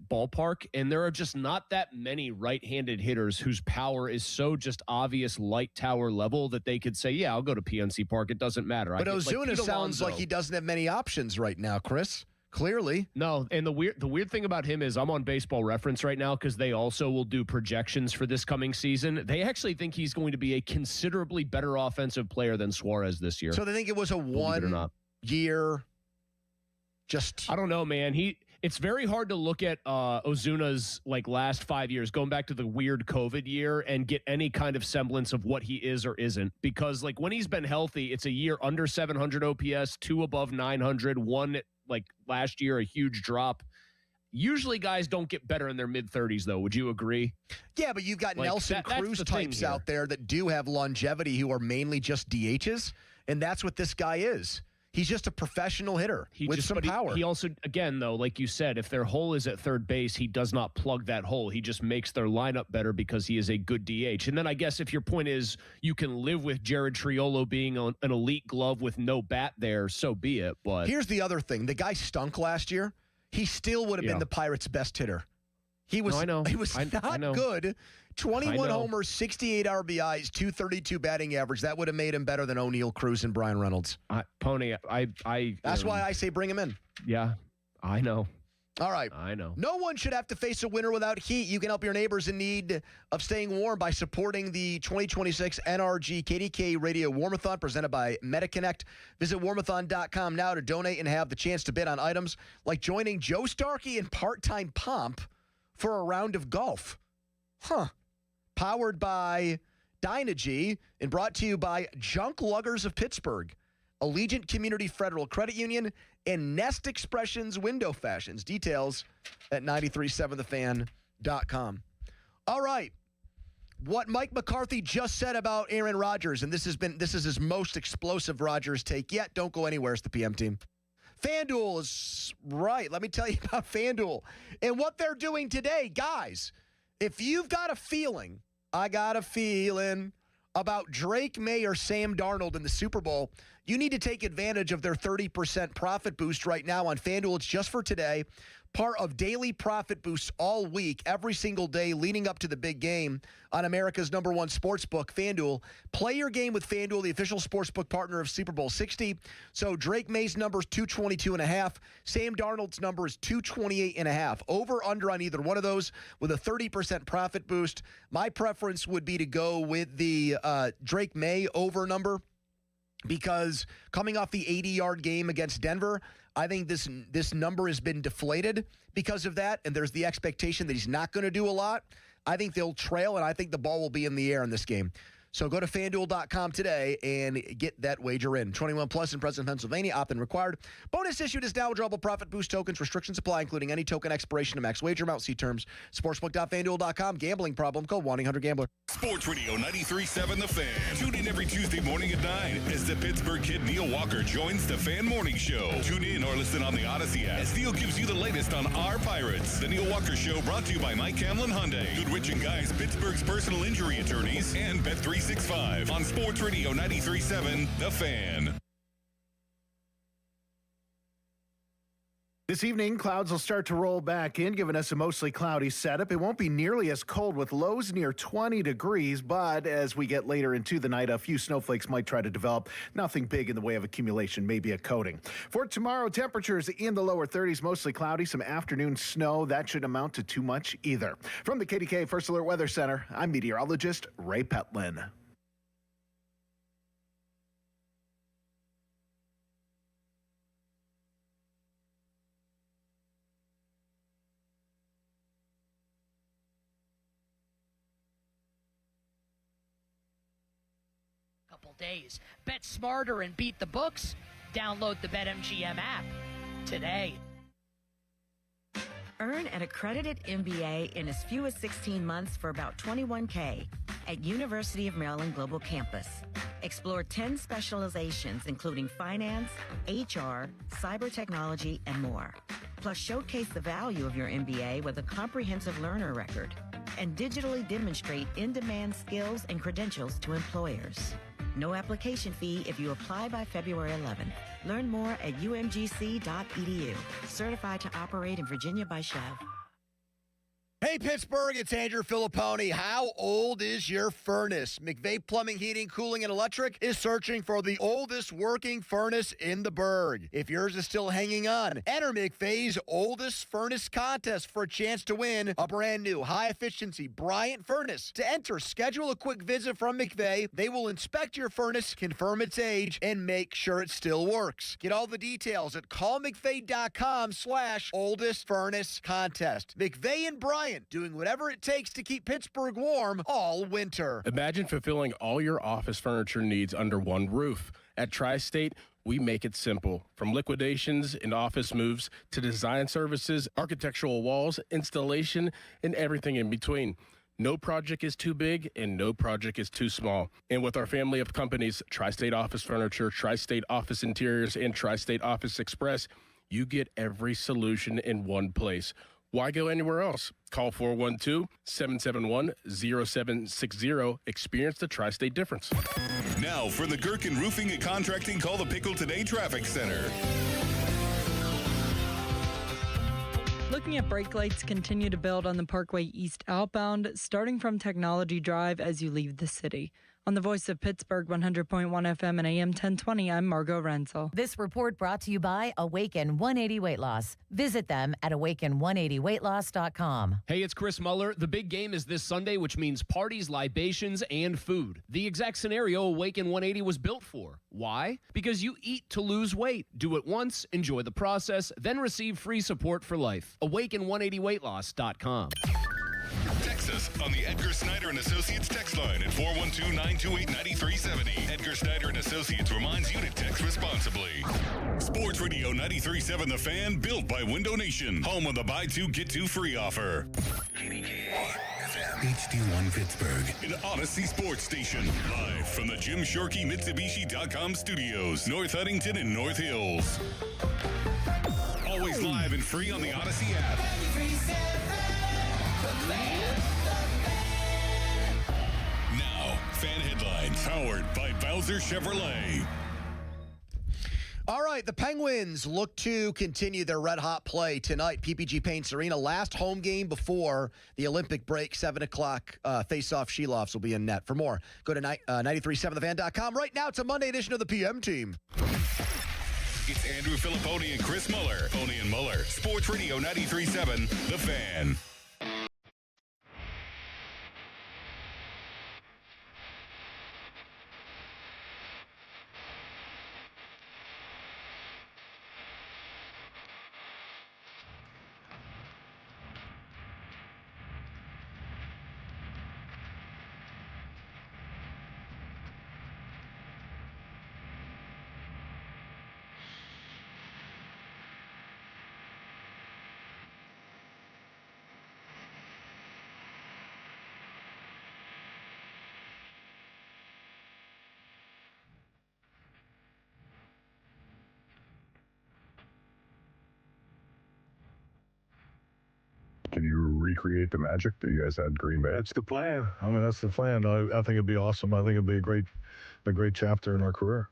ballpark, and there are just not that many right-handed hitters whose power is so just obvious light tower level that they could say, yeah, I'll go to PNC Park. It doesn't matter. But Ozuna sounds like he doesn't have many options right now, Chris. Clearly. No, and the weird thing about him is I'm on Baseball Reference right now because they also will do projections for this coming season. They actually think he's going to be a considerably better offensive player than Suarez this year. So they think it was a 1 year... I don't know, man. It's very hard to look at Ozuna's last 5 years, going back to the weird COVID year, and get any kind of semblance of what he is or isn't. Because when he's been healthy, it's a year under 700 OPS, 2 above 900, 1 last year, a huge drop. Usually guys don't get better in their mid-30s, though. Would you agree? Yeah, but you've got Nelson Cruz types out there that do have longevity who are mainly just DHs, and that's what this guy is. He's just a professional hitter with some power. He also, again, though, like you said, if their hole is at third base, he does not plug that hole. He just makes their lineup better because he is a good DH. And then I guess if your point is you can live with Jared Triolo being an elite glove with no bat there, so be it. But here's the other thing. The guy stunk last year. He still would have been the Pirates' best hitter. He was not good. 21 homers, 68 RBIs, 232 batting average. That would have made him better than O'Neill, Cruz, and Brian Reynolds. That's why I say bring him in. Yeah, I know. All right. I know. No one should have to face a winter without heat. You can help your neighbors in need of staying warm by supporting the 2026 NRG KDK Radio Warmathon presented by MetaConnect. Visit warmathon.com now to donate and have the chance to bid on items like joining Joe Starkey and part-time Pomp for a round of golf. Huh. powered by Dynegy and brought to you by Junk Luggers of Pittsburgh, Allegiant Community Federal Credit Union, and Nest Expressions Window Fashions. Details at 937thefan.com. All right. What Mike McCarthy just said about Aaron Rodgers, and this is his most explosive Rodgers take yet. Don't go anywhere. It's the PM team. FanDuel is right. Let me tell you about FanDuel and what they're doing today. Guys, if you've got a feeling, I got a feeling about Drake May or Sam Darnold in the Super Bowl, you need to take advantage of their 30% profit boost right now on FanDuel. It's just for today. Part of daily profit boosts all week, every single day leading up to the big game on America's #1 sportsbook, FanDuel. Play your game with FanDuel, the official sportsbook partner of Super Bowl 60. So Drake May's number is 222.5. Sam Darnold's number is 228.5. Over, under on either one of those with a 30% profit boost. My preference would be to go with the Drake May over number, because coming off the 80-yard game against Denver, I think this number has been deflated because of that, and there's the expectation that he's not going to do a lot. I think they'll trail, and I think the ball will be in the air in this game. So go to FanDuel.com today and get that wager in. 21 plus in present Pennsylvania. Opt-in required. Bonus issued is now withdrawable profit boost tokens. Restrictions apply, including any token expiration to max wager amount. See terms. Sportsbook.FanDuel.com. Gambling problem? Call 1-800-GAMBLER. Sports Radio 93.7 The Fan. Tune in every Tuesday morning at 9 as the Pittsburgh kid Neil Walker joins the Fan Morning Show. Tune in or listen on the Odyssey app as Neil gives you the latest on our Pirates. The Neil Walker Show brought to you by Mike Camlin Hyundai, Goodrich & Guys, Pittsburgh's personal injury attorneys, and Bet365 on Sports Radio 93.7 The Fan. This evening, clouds will start to roll back in, giving us a mostly cloudy setup. It won't be nearly as cold with lows near 20 degrees, but as we get later into the night, a few snowflakes might try to develop. Nothing big in the way of accumulation, maybe a coating. For tomorrow, temperatures in the lower 30s, mostly cloudy, some afternoon snow. That shouldn't amount to too much either. From the KDK First Alert Weather Center, I'm meteorologist Ray Petlin. Days. Bet smarter and beat the books. Download the BetMGM app today. Earn an accredited MBA in as few as 16 months for about $21K at University of Maryland Global Campus. Explore 10 specializations, including finance, HR, cyber technology, and more. Plus, showcase the value of your MBA with a comprehensive learner record and digitally demonstrate in-demand skills and credentials to employers. No application fee if you apply by February 11th. Learn more at umgc.edu. Certified to operate in Virginia by Chev. Hey, Pittsburgh, it's Andrew Filipponi. How old is your furnace? McVeigh Plumbing, Heating, Cooling, and Electric is searching for the oldest working furnace in the burg. If yours is still hanging on, enter McVeigh's oldest furnace contest for a chance to win a brand new high-efficiency Bryant furnace. To enter, schedule a quick visit from McVeigh. They will inspect your furnace, confirm its age, and make sure it still works. Get all the details at callmcveigh.com/oldest furnace contest. McVeigh and Bryant, doing whatever it takes to keep Pittsburgh warm all winter. Imagine fulfilling all your office furniture needs under one roof. At Tri-State, we make it simple. From liquidations and office moves to design services, architectural walls, installation, and everything in between. No project is too big and no project is too small. And with our family of companies, Tri-State Office Furniture, Tri-State Office Interiors, and Tri-State Office Express, you get every solution in one place. Why go anywhere else? Call 412-771-0760. Experience the Tri-State difference. Now for the Gherkin Roofing and Contracting Call the Pickle Today Traffic Center. Looking at brake lights continue to build on the Parkway East outbound, starting from Technology Drive as you leave the city. On the Voice of Pittsburgh, 100.1 FM and AM 1020, I'm Margot Renzel. This report brought to you by Awaken 180 Weight Loss. Visit them at awaken180weightloss.com. Hey, it's Chris Muller. The big game is this Sunday, which means parties, libations, and food. The exact scenario Awaken 180 was built for. Why? Because you eat to lose weight. Do it once, enjoy the process, then receive free support for life. Awaken180weightloss.com. Text us on the Edgar Snyder and Associates text line at 412-928-9370. Edgar Snyder and Associates reminds you to text responsibly. Sports Radio 93.7 The Fan, built by Window Nation. Home of the buy two, get two free offer. HD1 Pittsburgh, an Odyssey Sports Station. Live from the Jim Shorkey Mitsubishi.com studios, North Huntington and North Hills. Always live and free on the Odyssey app. Now, fan headlines powered by Bowser Chevrolet. All right, the Penguins look to continue their red-hot play tonight. PPG Paints Arena, last home game before the Olympic break, 7 o'clock. Face-off Sheloffs will be in net. For more, go to 937thefan.com. Right now, it's a Monday edition of the PM Team. It's Andrew Filipponi and Chris Muller. Pony and Muller. Sports Radio 93.7, The Fan. Can you recreate the magic that you guys had in Green Bay? That's the plan. I mean, that's the plan. I think it'd be awesome. I think it'd be a great chapter in our career.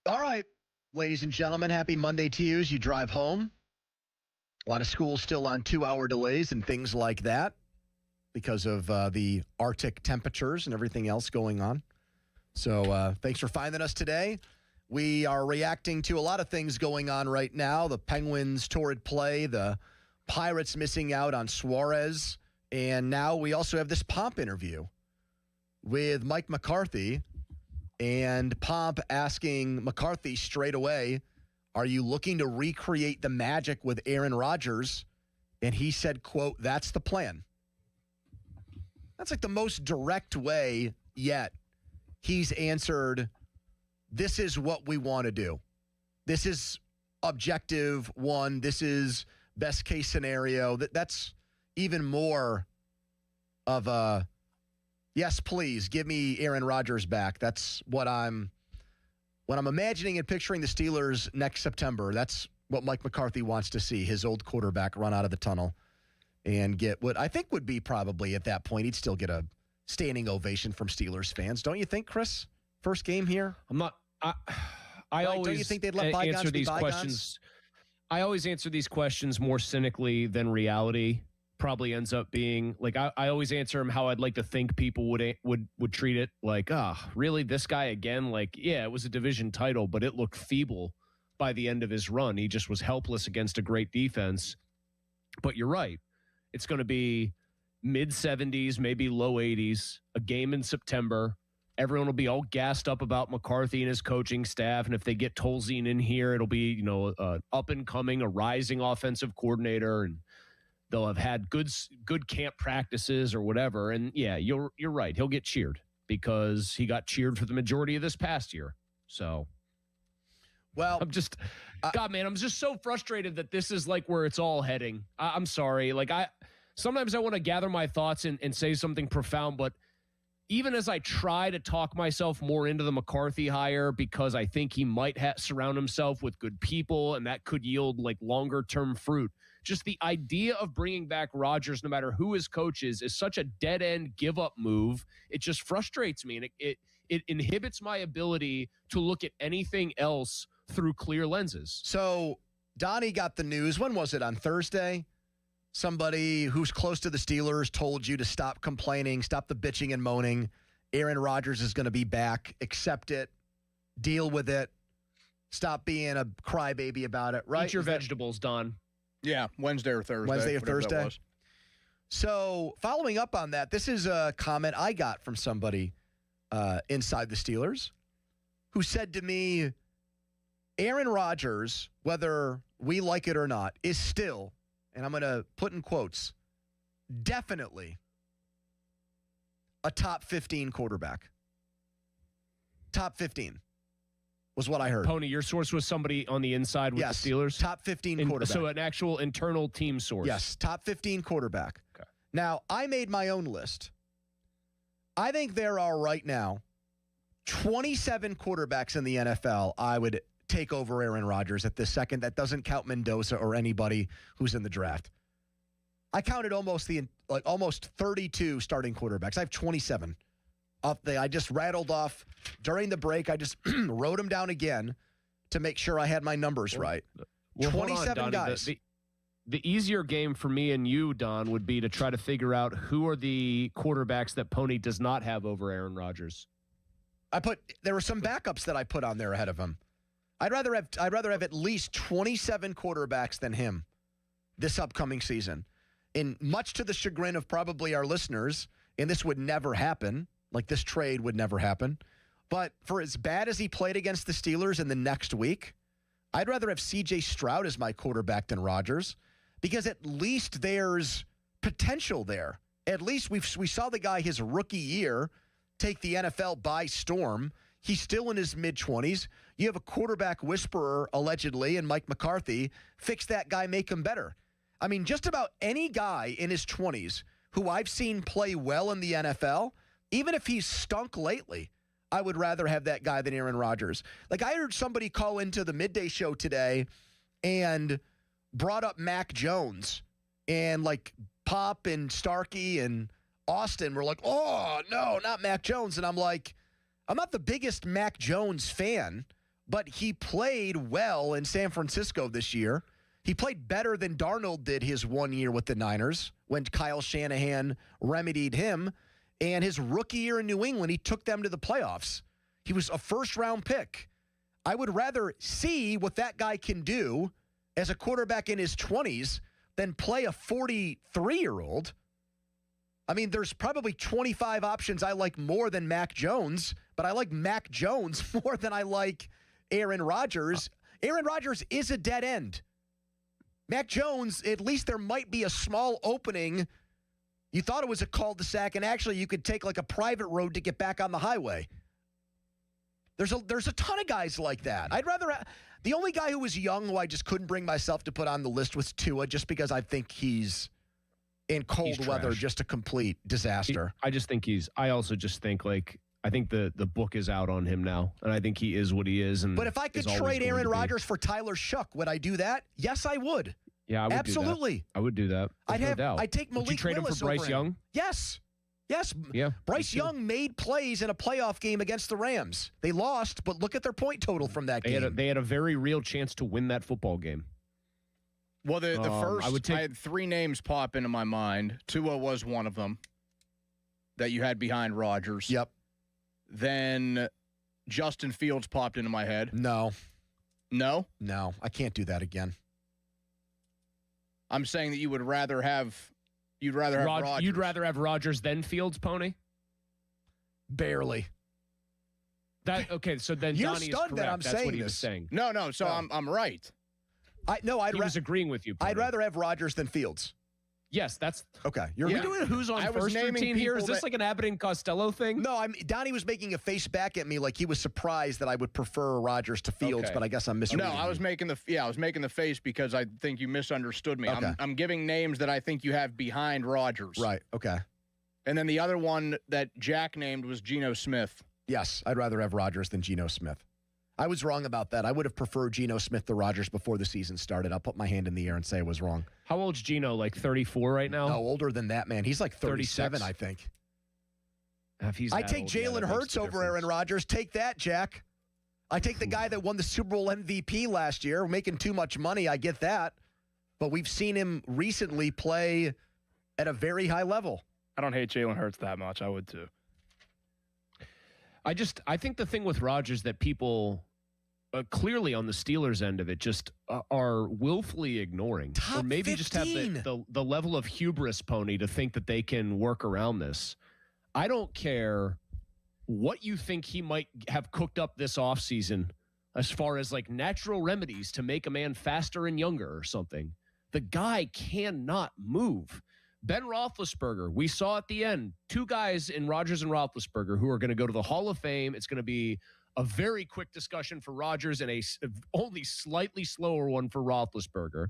All right, ladies and gentlemen, happy Monday to you as you drive home. A lot of schools still on 2-hour delays and things like that because of the Arctic temperatures and everything else going on. So thanks for finding us today. We are reacting to a lot of things going on right now. The Penguins' torrid play, the Pirates missing out on Suarez, and now we also have this Pomp interview with Mike McCarthy, and Pomp asking McCarthy straight away, are you looking to recreate the magic with Aaron Rodgers? And he said, quote, that's the plan. That's like the most direct way yet he's answered, this is what we want to do. This is objective one. This is best case scenario. That's even more of a, yes, please, give me Aaron Rodgers back. That's what I'm imagining and picturing the Steelers next September. That's what Mike McCarthy wants to see, his old quarterback run out of the tunnel and get what I think would be probably at that point, he'd still get a standing ovation from Steelers fans. Don't you think, Chris? First game here? I always don't you think they'd let bygones answer be these bygones? questions. I always answer these questions more cynically than reality probably ends up being. Like I always answer them how I'd like to think people would treat it. Like, really, this guy again? Like, yeah, it was a division title, but it looked feeble by the end of his run. He just was helpless against a great defense. But you're right. It's going to be mid-70s, maybe low 80s, a game in September. Everyone will be all gassed up about McCarthy and his coaching staff. And if they get Tolzien in here, it'll be, up and coming, a rising offensive coordinator. And they'll have had good camp practices or whatever. And yeah, you're right. He'll get cheered because he got cheered for the majority of this past year. So, well, I'm just so frustrated that this is like where it's all heading. I'm sorry. Sometimes I want to gather my thoughts and say something profound, but even as I try to talk myself more into the McCarthy hire because I think he might surround himself with good people and that could yield longer term fruit. Just the idea of bringing back Rodgers, no matter who his coach is such a dead end give up move. It just frustrates me and it inhibits my ability to look at anything else through clear lenses. So Donnie got the news. When was it? On Thursday? Somebody who's close to the Steelers told you to stop complaining, stop the bitching and moaning. Aaron Rodgers is going to be back. Accept it. Deal with it. Stop being a crybaby about it, right? Eat your vegetables, Don. Yeah, Wednesday or Thursday. Wednesday or Thursday. So following up on that, this is a comment I got from somebody inside the Steelers who said to me, Aaron Rodgers, whether we like it or not, is still and I'm going to put in quotes, definitely a top 15 quarterback. Top 15 was what I heard. Pony, your source was somebody on the inside with the Steelers? Top 15 quarterback. So an actual internal team source. Yes, top 15 quarterback. Okay. Now, I made my own list. I think there are right now 27 quarterbacks in the NFL I would take over Aaron Rodgers at this second. That doesn't count Mendoza or anybody who's in the draft. I counted almost 32 starting quarterbacks. I have 27. I just rattled off during the break. I just wrote them down again to make sure I had my numbers right. 27 guys. The easier game for me and you, Don, would be to try to figure out who are the quarterbacks that Pony does not have over Aaron Rodgers. There were some backups that I put on there ahead of him. I'd rather have at least 27 quarterbacks than him this upcoming season. And much to the chagrin of probably our listeners, and this would never happen, like this trade would never happen, but for as bad as he played against the Steelers in the next week, I'd rather have C.J. Stroud as my quarterback than Rodgers, because at least there's potential there. At least we saw the guy his rookie year take the NFL by storm. He's still in his mid-20s. You have a quarterback whisperer, allegedly, and Mike McCarthy. Fix that guy, make him better. I mean, just about any guy in his 20s who I've seen play well in the NFL, even if he's stunk lately, I would rather have that guy than Aaron Rodgers. Like, I heard somebody call into the midday show today and brought up Mac Jones. And, like, Pop and Starkey and Austin were like, oh, no, not Mac Jones. And I'm like, I'm not the biggest Mac Jones fan, but he played well in San Francisco this year. He played better than Darnold did his 1 year with the Niners when Kyle Shanahan remedied him. And his rookie year in New England, he took them to the playoffs. He was a first-round pick. I would rather see what that guy can do as a quarterback in his 20s than play a 43-year-old. I mean, there's probably 25 options I like more than Mac Jones, but I like Mac Jones more than I like Aaron Rodgers. Aaron Rodgers is a dead end. Mac Jones, at least there might be a small opening. You thought it was a cul-de-sac, and actually you could take like a private road to get back on the highway. There's a ton of guys like that. I'd rather the only guy who was young who I just couldn't bring myself to put on the list was Tua, just because I think he's in cold weather just a complete disaster. I also just think I think the book is out on him now, and I think he is what he is. But if I could trade Aaron Rodgers for Tyler Shuck, would I do that? Yes, I would. Yeah, I would absolutely. Do that. I would do that. I'd take Malik Would you trade Willis him for Bryce Young? Yes. Yeah. Bryce Young made plays in a playoff game against the Rams. They lost, but look at their point total from that game. They had a very real chance to win that football game. Well, the first, I had three names pop into my mind. Tua was one of them that you had behind Rodgers. Yep. Then Justin Fields popped into my head. No, I can't do that again. I'm saying that you'd rather have Rodgers. You'd rather have Rodgers than Fields, Pony? Barely. Okay, so then You're Donnie is stunned correct. that I'm That's saying this. what he was saying. No. So I'm right. He was agreeing with you, Pony. I'd rather have Rodgers than Fields. Yes, that's okay. Are we doing who's on first routine here? Is this like an Abbott and Costello thing? No, Donnie was making a face back at me like he was surprised that I would prefer Rodgers to Fields, but I guess I'm misreading. No, I was making the face because I think you misunderstood me. Okay. I'm giving names that I think you have behind Rodgers. Right. Okay. And then the other one that Jack named was Geno Smith. Yes, I'd rather have Rodgers than Geno Smith. I was wrong about that. I would have preferred Geno Smith to Rodgers before the season started. I'll put my hand in the air and say I was wrong. How old's Geno? Like 34 right now? No, older than that, man. He's like 37, 36. I think. I take Jalen Hurts over Aaron Rodgers. Take that, Jack. I take the guy that won the Super Bowl MVP last year, making too much money. I get that. But we've seen him recently play at a very high level. I don't hate Jalen Hurts that much. I would too. I think the thing with Rodgers that people clearly on the Steelers end of it just are willfully ignoring. Top or maybe 15. Just have the level of hubris, Pony, to think that they can work around this. I don't care what you think he might have cooked up this offseason as far as like natural remedies to make a man faster and younger or something. The guy cannot move. Ben Roethlisberger, we saw at the end, two guys in Rodgers and Roethlisberger who are going to go to the Hall of Fame. It's going to be a very quick discussion for Rodgers and a only slightly slower one for Roethlisberger.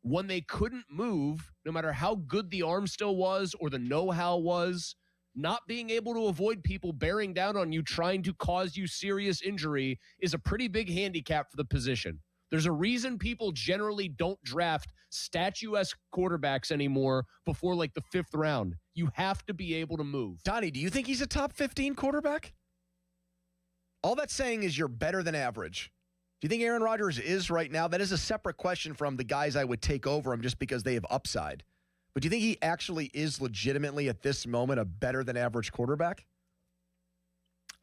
When they couldn't move, no matter how good the arm still was or the know-how was, not being able to avoid people bearing down on you, trying to cause you serious injury is a pretty big handicap for the position. There's a reason people generally don't draft statuesque quarterbacks anymore before like the 5th round. You have to be able to move. Donnie, do you think he's a top 15 quarterback? All that's saying is you're better than average. Do you think Aaron Rodgers is right now? That is a separate question from the guys I would take over him just because they have upside. But do you think he actually is legitimately at this moment a better than average quarterback?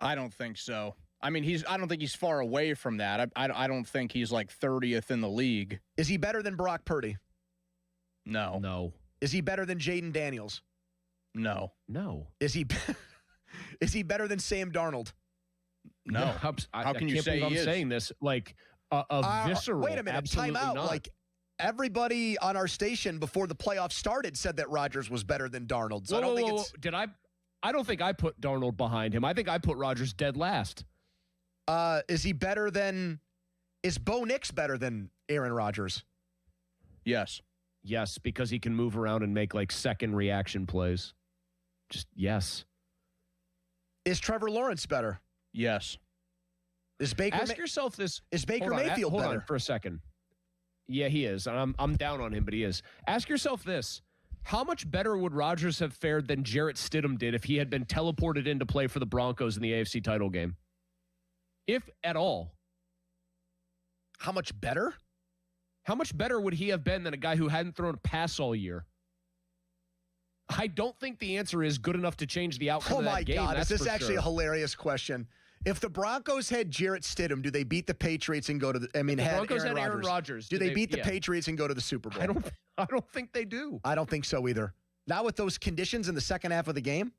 I don't think so. I mean, I don't think he's far away from that. I don't think he's like 30th in the league. Is he better than Brock Purdy? No. No. Is he better than Jaden Daniels? No. No. Is he better than Sam Darnold? No. How can you say he is? I'm saying this like a visceral. Wait a minute. Time out. Not. Like everybody on our station before the playoffs started said that Rodgers was better than Darnold. So I don't think it's. Did I? I don't think I put Darnold behind him. I think I put Rodgers dead last. Is he better than? Is Bo Nix better than Aaron Rodgers? Yes. Yes, because he can move around and make like second reaction plays. Just yes. Is Trevor Lawrence better? Yes. Is Baker? Ask yourself this: Is Baker Mayfield hold better? On for a second. Yeah, he is. I'm down on him, but he is. Ask yourself this: how much better would Rodgers have fared than Jarrett Stidham did if he had been teleported in to play for the Broncos in the AFC title game? If at all. How much better? How much better would he have been than a guy who hadn't thrown a pass all year? I don't think the answer is good enough to change the outcome of that game. Oh, my God. Is this actually sure. a hilarious question? If the Broncos had Jarrett Stidham, do they beat the Patriots and go to the – I mean, the Broncos had Aaron Rodgers. Do they beat the Patriots and go to the Super Bowl? I don't think they do. I don't think so either. Not with those conditions in the second half of the game.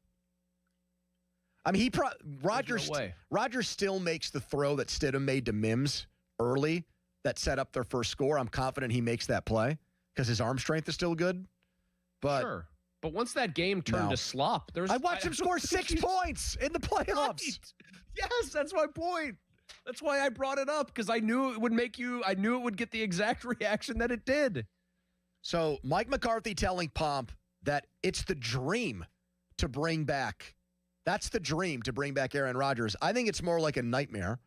I mean, Rodgers still makes the throw that Stidham made to Mims early that set up their first score. I'm confident he makes that play because his arm strength is still good. But sure. But once that game turned to slop, I watched him score 6 points in the playoffs. Right. Yes, that's my point. That's why I brought it up, because I knew it would get the exact reaction that it did. So Mike McCarthy telling Pomp that it's the dream to bring back. That's the dream to bring back Aaron Rodgers. I think it's more like a nightmare.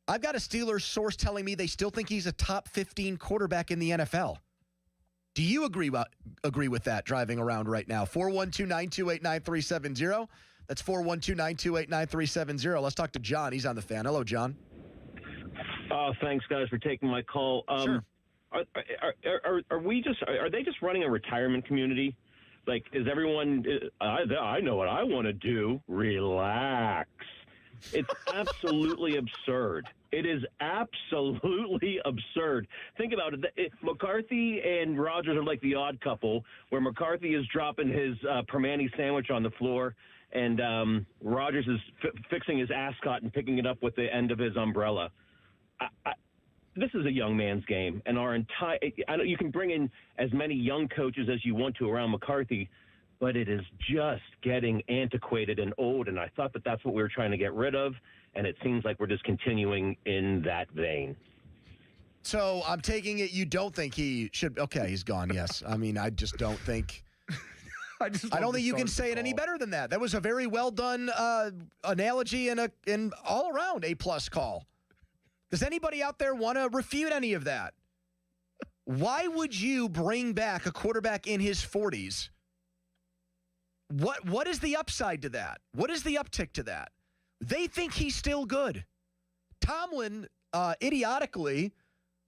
I've got a Steelers source telling me they still think he's a top 15 quarterback in the NFL. Do you agree with that driving around right now? 412-928-9370. That's 412-928-9370. Let's talk to John. He's on the fan. Hello, John. Thanks, guys, for taking my call. Sure. Are they just running a retirement community? Like, is everyone? I know what I want to do. Relax. It's absolutely absurd. It is absolutely absurd. Think about it. McCarthy and Rodgers are like the odd couple, where McCarthy is dropping his Permani sandwich on the floor, and Rodgers is fixing his ascot and picking it up with the end of his umbrella. This is a young man's game, and you can bring in as many young coaches as you want to around McCarthy, but it is just getting antiquated and old, and I thought that that's what we were trying to get rid of, and it seems like we're just continuing in that vein. So I'm taking it you don't think he should – okay, he's gone, yes. I mean, I just don't think – I don't think you can say it any better than that. That was a very well done analogy and an all-around A-plus call. Does anybody out there want to refute any of that? Why would you bring back a quarterback in his 40s? What is the upside to that? What is the uptick to that? They think he's still good. Tomlin, idiotically,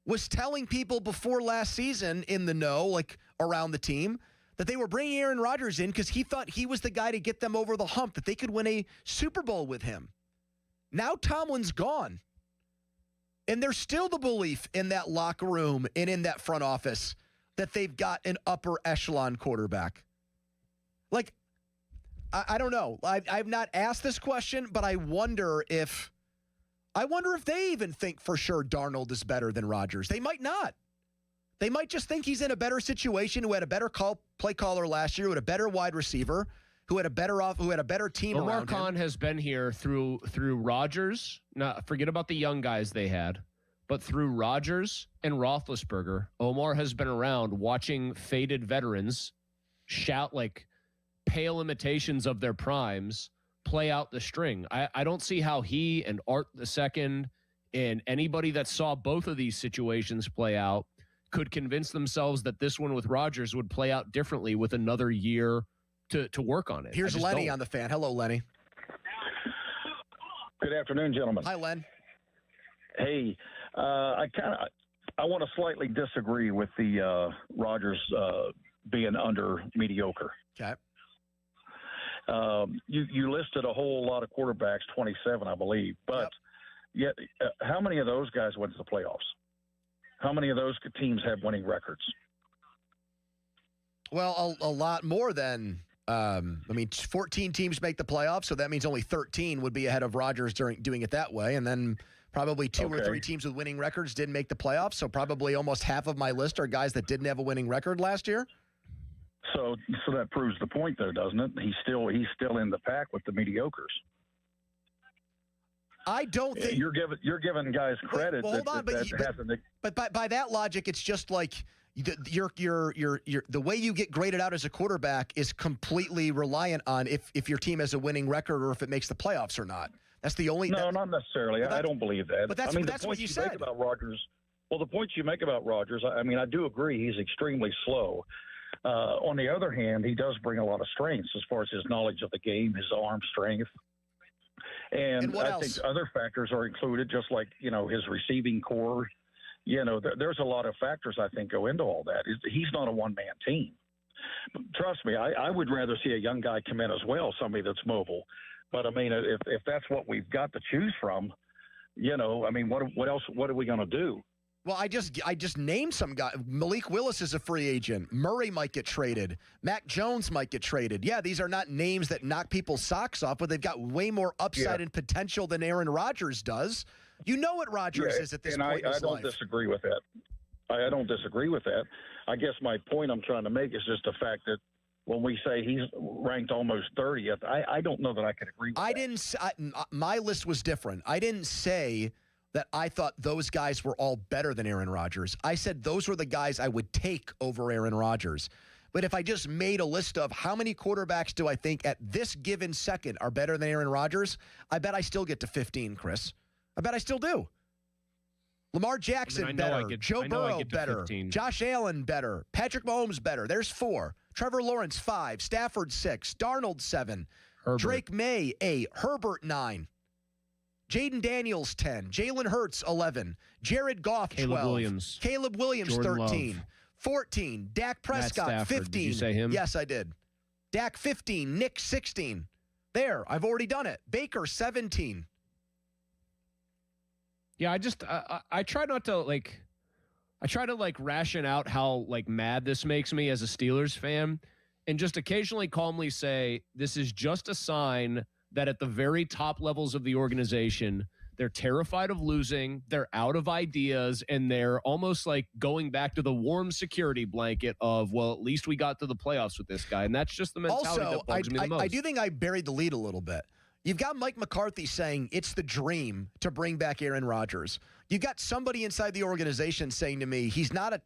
was telling people before last season in the know, like around the team, that they were bringing Aaron Rodgers in because he thought he was the guy to get them over the hump, that they could win a Super Bowl with him. Now Tomlin's gone. And there's still the belief in that locker room and in that front office that they've got an upper echelon quarterback. Like, I don't know. I've not asked this question, but I wonder if they even think for sure Darnold is better than Rodgers. They might not. They might just think he's in a better situation, who had a better play caller last year, who had a better wide receiver, who had a better team Omar around Khan him. has been here through Rodgers. Now, forget about the young guys they had, but through Rodgers and Roethlisberger, Omar has been around watching faded veterans shout like pale imitations of their primes play out the string. I don't see how he and Art II and anybody that saw both of these situations play out could convince themselves that this one with Rodgers would play out differently with another year to work on it. Here's Lenny on the fan. Hello, Lenny. Good afternoon, gentlemen. Hi, Len. Hey, I want to slightly disagree with the Rodgers being under mediocre. Okay. You listed a whole lot of quarterbacks, 27, I believe, but yet how many of those guys went to the playoffs? How many of those teams have winning records? Well, a lot more than 14 teams make the playoffs, so that means only 13 would be ahead of Rodgers doing it that way, and then probably two or three teams with winning records didn't make the playoffs, so probably almost half of my list are guys that didn't have a winning record last year. So that proves the point, though, doesn't it? He's still in the pack with the mediocres. I don't think you're giving guys credit. Well, hold on, but by that logic, it's just like the way you get graded out as a quarterback is completely reliant on if your team has a winning record or if it makes the playoffs or not. That's the only. No, not necessarily. I don't believe that. But that's what you said make about Rodgers. Well, the points you make about Rodgers, I do agree he's extremely slow. On the other hand, he does bring a lot of strengths as far as his knowledge of the game, his arm strength. And I think other factors are included, just like, his receiving core. There's a lot of factors I think go into all that. He's not a one-man team. Trust me, I would rather see a young guy come in as well, somebody that's mobile. But, if that's what we've got to choose from, what else? What are we going to do? Well, I just named some guy. Malik Willis is a free agent. Murray might get traded. Mac Jones might get traded. Yeah, these are not names that knock people's socks off, but they've got way more upside and potential than Aaron Rodgers does. You know what Rodgers is at this point in his life. I don't disagree with that. I don't disagree with that. I guess my point I'm trying to make is just the fact that when we say he's ranked almost 30th, I don't know that I could agree with that. My list was different. I didn't say that I thought those guys were all better than Aaron Rodgers. I said those were the guys I would take over Aaron Rodgers. But if I just made a list of how many quarterbacks do I think at this given second are better than Aaron Rodgers, I bet I still get to 15, Chris. I bet I still do. Lamar Jackson better. Joe Burrow better. Josh Allen better. Patrick Mahomes better. There's 4. Trevor Lawrence 5. Stafford 6. Darnold 7. Drake May 8. Herbert 9. Jaden Daniels 10. Jalen Hurts 11. Jared Goff 12. Caleb Williams Jordan 13. Love. 14. Dak Prescott 15. Did you say him? Yes, I did. Dak 15. Nick 16. There, I've already done it. Baker 17. Yeah, I try not to I try to ration out how mad this makes me as a Steelers fan, and just occasionally calmly say this is just a sign that at the very top levels of the organization, they're terrified of losing, they're out of ideas, and they're almost going back to the warm security blanket of, well, at least we got to the playoffs with this guy. And that's just the mentality that bugs me the most. I do think I buried the lead a little bit. You've got Mike McCarthy saying it's the dream to bring back Aaron Rodgers. You've got somebody inside the organization saying to me, he's not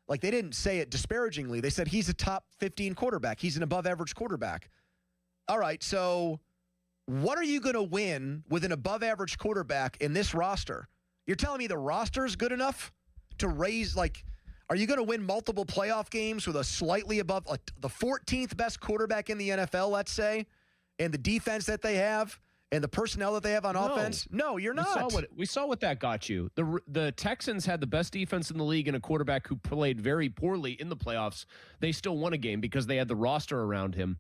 they didn't say it disparagingly. They said he's a top 15 quarterback. He's an above average quarterback. All right, so what are you going to win with an above average quarterback in this roster? You're telling me the roster is good enough to raise, are you going to win multiple playoff games with a slightly above, the 14th best quarterback in the NFL, let's say, and the defense that they have and the personnel that they have on offense? No, you're not. We saw what that got you. The Texans had the best defense in the league and a quarterback who played very poorly in the playoffs. They still won a game because they had the roster around him.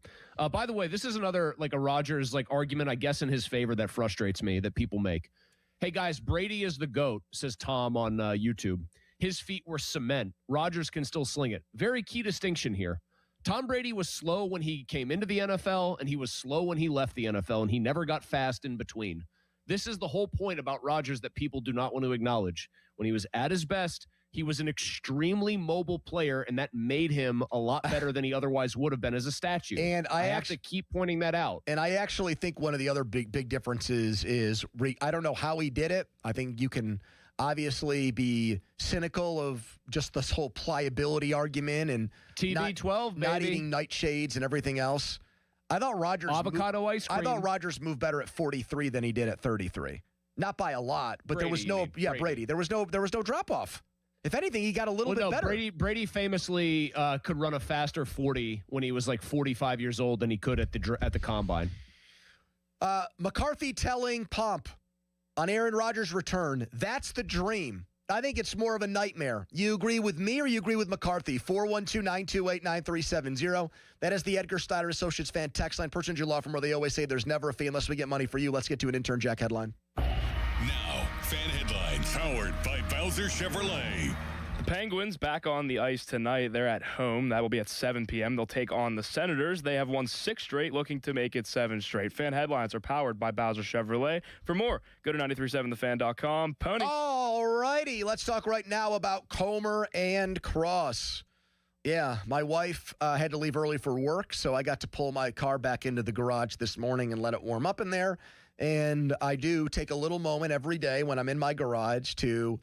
By the way, this is another a Rodgers argument, I guess, in his favor that frustrates me that people make. Hey guys, Brady is the GOAT, says Tom on YouTube. His feet were cement. Rodgers can still sling it. Very key distinction here. Tom Brady was slow when he came into the NFL, and he was slow when he left the NFL, and he never got fast in between. This is the whole point about Rodgers that people do not want to acknowledge. When he was at his best, he was an extremely mobile player, and that made him a lot better than he otherwise would have been as a statue. And I have to keep pointing that out. And I actually think one of the other big differences is I don't know how he did it. I think you can obviously be cynical of just this whole pliability argument and TB12, not eating nightshades and everything else. I thought Rodgers ice cream. I thought Rodgers moved better at 43 than he did at 33. Not by a lot, but Brady, there was no Brady. There was no drop off. If anything, he got a little bit better. Brady famously could run a faster 40 when he was like 45 years old than he could at the combine. McCarthy telling Pomp on Aaron Rodgers' return, that's the dream. I think it's more of a nightmare. You agree with me or you agree with McCarthy? 412-928-9370. That is the Edgar Steiner Associates fan text line. Person you law from where they always say there's never a fee unless we get money for you. Let's get to an intern Jack headline. Now, fan headlines powered by Bowser Chevrolet. The Penguins back on the ice tonight. They're at home. That will be at 7 p.m. They'll take on the Senators. They have won 6 straight, looking to make it 7 straight. Fan headlines are powered by Bowser Chevrolet. For more, go to 937thefan.com. Pony. All righty. Let's talk right now about Comer and Cross. Yeah, my wife had to leave early for work, so I got to pull my car back into the garage this morning and let it warm up in there. And I do take a little moment every day when I'm in my garage to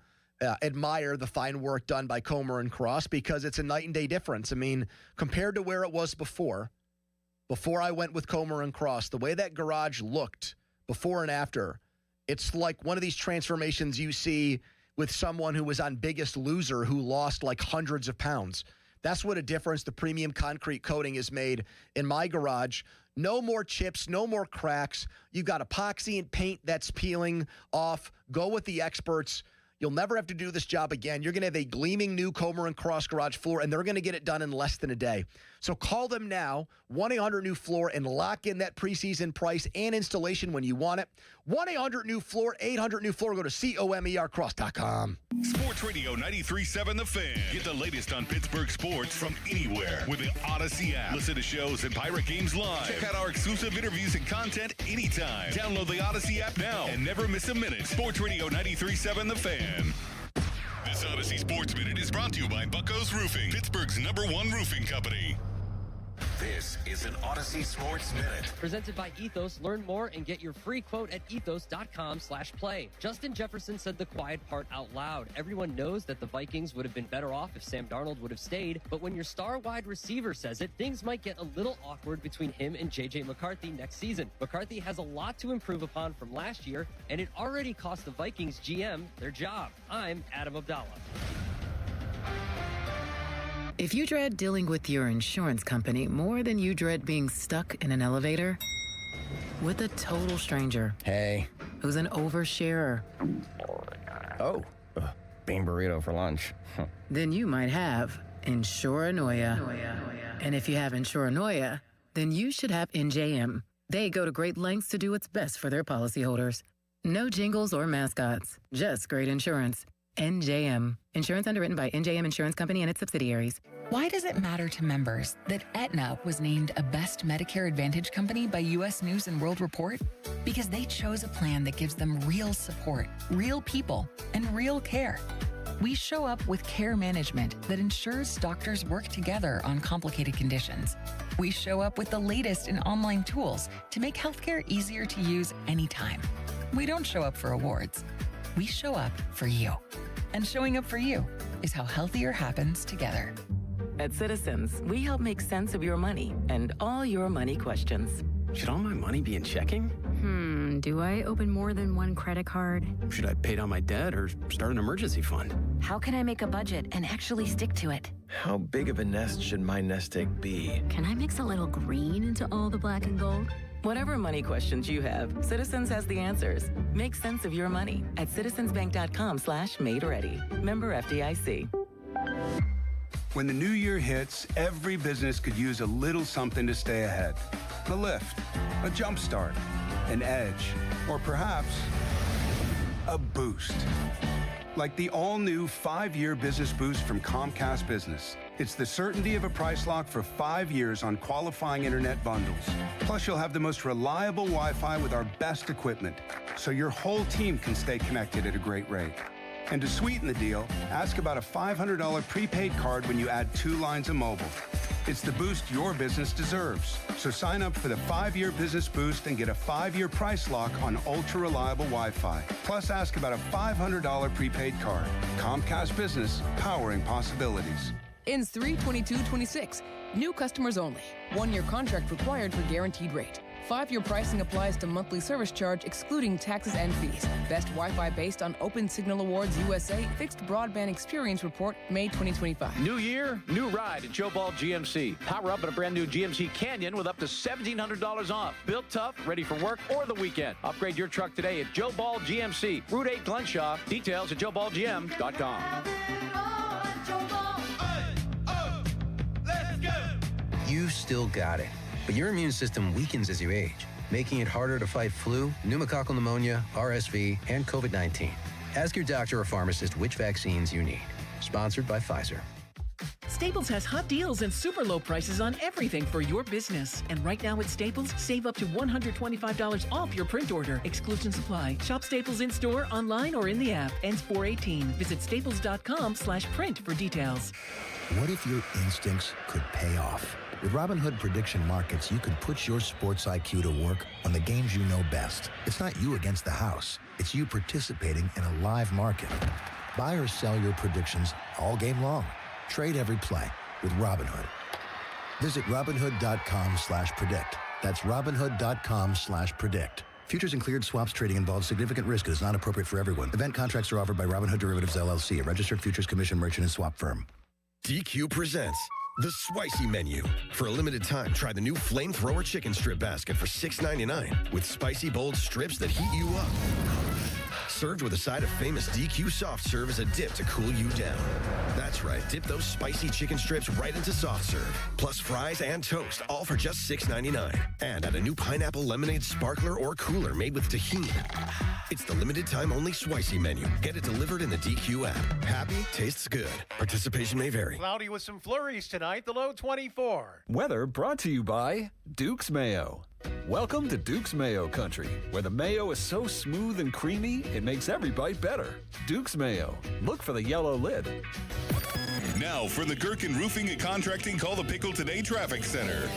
admire the fine work done by Comer and Cross, because it's a night and day difference. I mean, compared to where it was before I went with Comer and Cross, the way that garage looked before and after, it's like one of these transformations you see with someone who was on Biggest Loser who lost like hundreds of pounds. That's what a difference the premium concrete coating has made in my garage. No more chips, no more cracks. You've got epoxy and paint that's peeling off. Go with the experts. You'll never have to do this job again. You're going to have a gleaming new Comer and Cross garage floor, and they're going to get it done in less than a day. So call them now, 1-800-NEW-FLOOR, and lock in that preseason price and installation when you want it. 1-800-NEW-FLOOR, 800-NEW-FLOOR. Go to COMERcross.com. Sports Radio 93.7 The Fan. Get the latest on Pittsburgh sports from anywhere with the Odyssey app. Listen to shows and Pirate Games live. Check out our exclusive interviews and content anytime. Download the Odyssey app now and never miss a minute. Sports Radio 93.7 The Fan. This Odyssey Sports Minute is brought to you by Bucko's Roofing, Pittsburgh's #1 roofing company. This is an Odyssey Sports Minute. Presented by Ethos. Learn more and get your free quote at ethos.com/play. Justin Jefferson said the quiet part out loud. Everyone knows that the Vikings would have been better off if Sam Darnold would have stayed, but when your star wide receiver says it, things might get a little awkward between him and J.J. McCarthy next season. McCarthy has a lot to improve upon from last year, and it already cost the Vikings GM their job. I'm Adam Abdallah. If you dread dealing with your insurance company more than you dread being stuck in an elevator with a total stranger, hey, who's an oversharer, oh, bean burrito for lunch, then you might have Insuranoia. And if you have Insuranoia, then you should have NJM. They go to great lengths to do what's best for their policyholders. No jingles or mascots, just great insurance. NJM. Insurance underwritten by NJM Insurance Company and its subsidiaries. Why does it matter to members that Aetna was named a Best Medicare Advantage company by U.S. News and World Report? Because they chose a plan that gives them real support, real people, and real care. We show up with care management that ensures doctors work together on complicated conditions. We show up with the latest in online tools to make healthcare easier to use anytime. We don't show up for awards. We show up for you. And showing up for you is how healthier happens together. At Citizens, we help make sense of your money and all your money questions. Should all my money be in checking? Do I open more than one credit card? Should I pay down my debt or start an emergency fund? How can I make a budget and actually stick to it? How big of a nest should my nest egg be? Can I mix a little green into all the black and gold? Whatever money questions you have, Citizens has the answers. Make sense of your money at citizensbank.com/made-ready. Member FDIC. When the new year hits, every business could use a little something to stay ahead. A lift, a jump start, an edge, or perhaps a boost. Like the all-new 5-year business boost from Comcast Business. It's the certainty of a price lock for 5 years on qualifying internet bundles. Plus, you'll have the most reliable Wi-Fi with our best equipment, so your whole team can stay connected at a great rate. And to sweeten the deal, ask about a $500 prepaid card when you add 2 lines of mobile. It's the boost your business deserves. So sign up for the 5-year business boost and get a 5-year price lock on ultra-reliable Wi-Fi. Plus, ask about a $500 prepaid card. Comcast Business, powering possibilities. Ends 3/22/26. New customers only. 1-year contract required for guaranteed rate. 5-year pricing applies to monthly service charge excluding taxes and fees. Best Wi-Fi based on Open Signal Awards USA Fixed Broadband Experience Report, May 2025. New year, new ride at Joe Ball GMC. Power up in a brand new GMC Canyon with up to $1,700 off. Built tough, ready for work or the weekend. Upgrade your truck today at Joe Ball GMC. Route 8 Glenshaw. Details at joeballgm.com. You've still got it, but your immune system weakens as you age, making it harder to fight flu, pneumococcal pneumonia, RSV, and COVID-19. Ask your doctor or pharmacist which vaccines you need. Sponsored by Pfizer. Staples has hot deals and super low prices on everything for your business. And right now at Staples, save up to $125 off your print order. Exclusion supply. Shop Staples in store, online, or in the app. Ends 4/18. Visit staples.com/print for details. What if your instincts could pay off? With Robinhood Prediction Markets, you could put your sports IQ to work on the games you know best. It's not you against the house. It's you participating in a live market. Buy or sell your predictions all game long. Trade every play with Robinhood. Visit Robinhood.com/predict. That's Robinhood.com/predict. Futures and cleared swaps trading involves significant risk and is not appropriate for everyone. Event contracts are offered by Robinhood Derivatives LLC, a registered futures commission merchant and swap firm. DQ presents the Spicy Menu. For a limited time, try the new Flamethrower Chicken Strip Basket for $6.99 with spicy, bold strips that heat you up. Served with a side of famous DQ soft serve as a dip to cool you down. That's right, dip those spicy chicken strips right into soft serve. Plus fries and toast, all for just $6.99. And add a new pineapple lemonade sparkler or cooler made with tahini. It's the limited time only Spicy Menu. Get it delivered in the DQ app. Happy, tastes good. Participation may vary. Cloudy with some flurries tonight, the low 24. Weather brought to you by Duke's Mayo. Welcome to Duke's Mayo Country, where the mayo is so smooth and creamy, it makes every bite better. Duke's Mayo. Look for the yellow lid. Now for the Gherkin Roofing and Contracting, call the Pickle Today Traffic Center.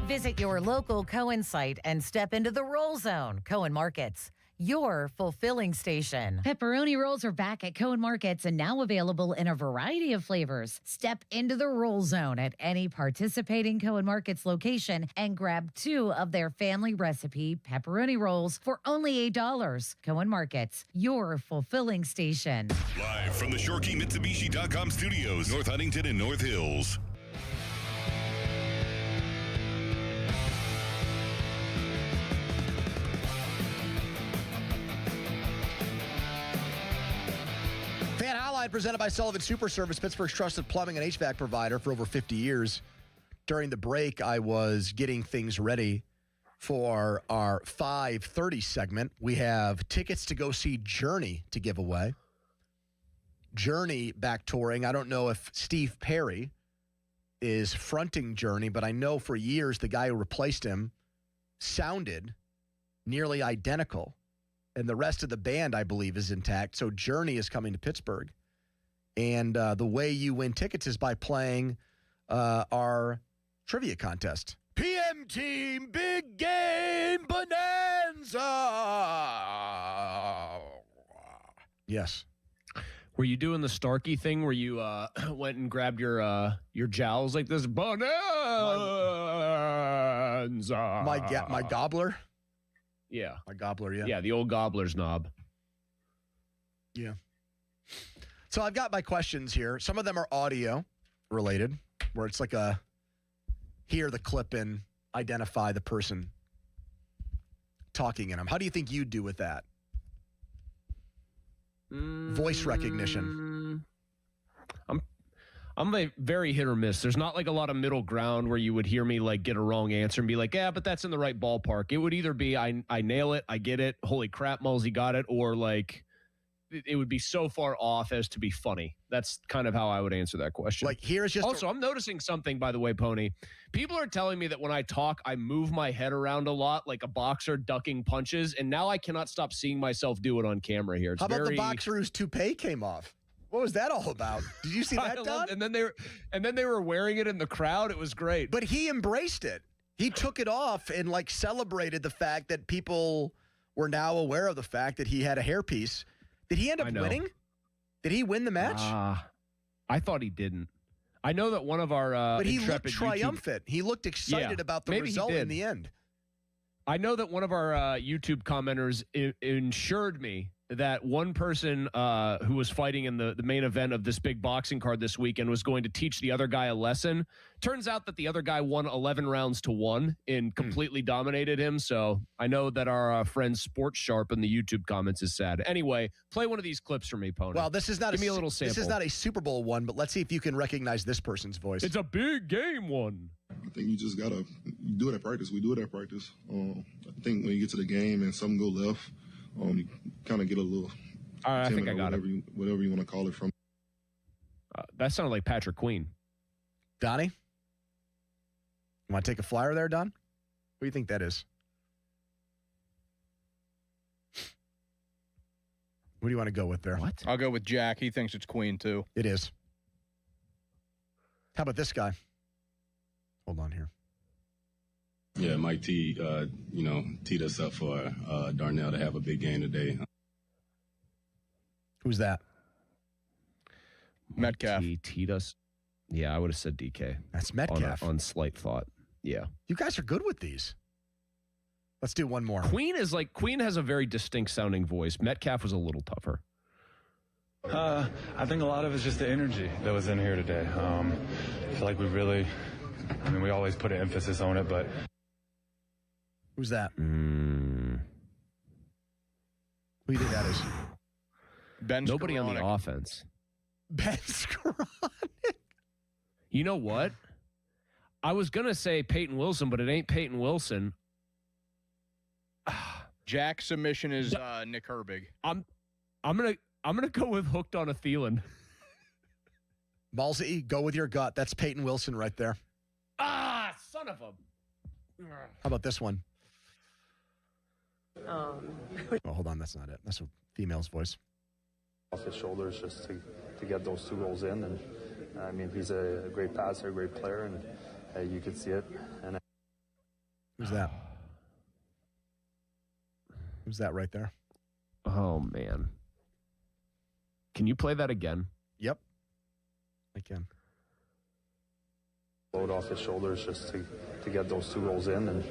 Visit your local Cohen site and step into the roll zone. Cohen Markets, your fulfilling station. Pepperoni rolls are back at Cohen Markets and now available in a variety of flavors. Step into the roll zone at any participating Cohen Markets location and grab 2 of their family recipe pepperoni rolls for only $8. Cohen Markets, your fulfilling station. Live from the ShoreKeyMitsubishi.com studios, North Huntington and North Hills. Fan Hotline presented by Sullivan Super Service, Pittsburgh's trusted plumbing and HVAC provider for over 50 years. During the break, I was getting things ready for our 5:30 segment. We have tickets to go see Journey to give away. Journey back touring. I don't know if Steve Perry is fronting Journey, but I know for years the guy who replaced him sounded nearly identical. And the rest of the band, I believe, is intact. So Journey is coming to Pittsburgh. And the way you win tickets is by playing our trivia contest. PM Team Big Game Bonanza. Yes. Were you doing the Starkey thing where you went and grabbed your jowls like this? Bonanza. My gobbler? Yeah. My gobbler, yeah. Yeah, the old gobbler's knob. Yeah. So I've got my questions here. Some of them are audio related, where it's like a hear the clip and identify the person talking in them. How do you think you do with that? Voice recognition. I'm a very hit or miss. There's not like a lot of middle ground where you would hear me like get a wrong answer and be like, yeah, but that's in the right ballpark. It would either be I nail it, I get it, holy crap, Mulsey got it, or like it would be so far off as to be funny. That's kind of how I would answer that question. Like, here's just also, I'm noticing something, by the way, Pony. People are telling me that when I talk, I move my head around a lot like a boxer ducking punches, and now I cannot stop seeing myself do it on camera here. It's How about the boxer whose toupee came off? What was that all about? Did you see that, Don? And then they were wearing it in the crowd. It was great. But he embraced it. He took it off and like celebrated the fact that people were now aware of the fact that he had a hairpiece. Did he end up winning? Did he win the match? I thought he didn't. I know that one of our but he looked triumphant. He looked excited about the result in the end. I know that one of our YouTube commenters ensured me that one person who was fighting in the main event of this big boxing card this weekend was going to teach the other guy a lesson. Turns out that the other guy won 11 rounds to 1 and completely dominated him. So I know that our friend Sports Sharp in the YouTube comments is sad. Anyway, play one of these clips for me, Pony. Well, this is not Give me a little sample. This is not a Super Bowl one, but let's see if you can recognize this person's voice. It's a big game one. I think you just got to do it at practice. We do it at practice. I think when you get to the game and something go left, you kind of get a little. All right, I think I got it. Whatever you want to call it from. That sounded like Patrick Queen. Donnie? You want to take a flyer there, Don? What do you think that is? What do you want to go with there? What? I'll go with Jack. He thinks it's Queen, too. It is. How about this guy? Hold on here. Yeah, Mike T, teed us up for Darnell to have a big game today. Who's that? Metcalf. He teed us. Yeah, I would have said DK. That's Metcalf. On slight thought. Yeah. You guys are good with these. Let's do one more. Queen has a very distinct sounding voice. Metcalf was a little tougher. I think a lot of it's just the energy that was in here today. I feel like we always put an emphasis on it, but. Who's that? Who do you think that is? Ben Nobody Skoranek. on the offense. Ben Skoranek. You know what? I was going to say Peyton Wilson, but it ain't Peyton Wilson. Jack's submission is Nick Herbig. I'm gonna go with hooked on a Thielen. Ballsy, go with your gut. That's Peyton Wilson right there. Son of a. How about this one? Oh, hold on. That's not it. That's a female's voice. Off his shoulders just to get those 2 goals in. And I mean, he's a great passer, a great player, and you could see it. And Who's that? Who's that right there? Oh, man. Can you play that again? Yep. I can. Load off his shoulders just to get those 2 goals in. And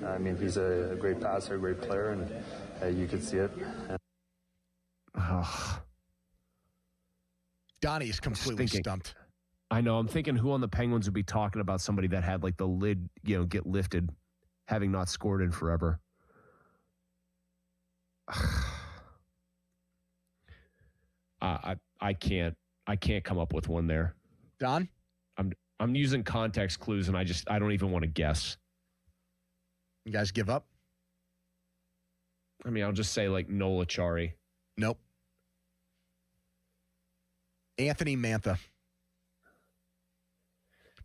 I mean, he's a great passer, a great player, and you could see it. Donnie is completely stumped. I know. I'm thinking who on the Penguins would be talking about somebody that had like the lid, get lifted, having not scored in forever. I can't come up with one there. Don? I'm using context clues and I don't even want to guess. You guys give up? I mean, I'll just say like Nola Chari. Nope. Anthony Mantha.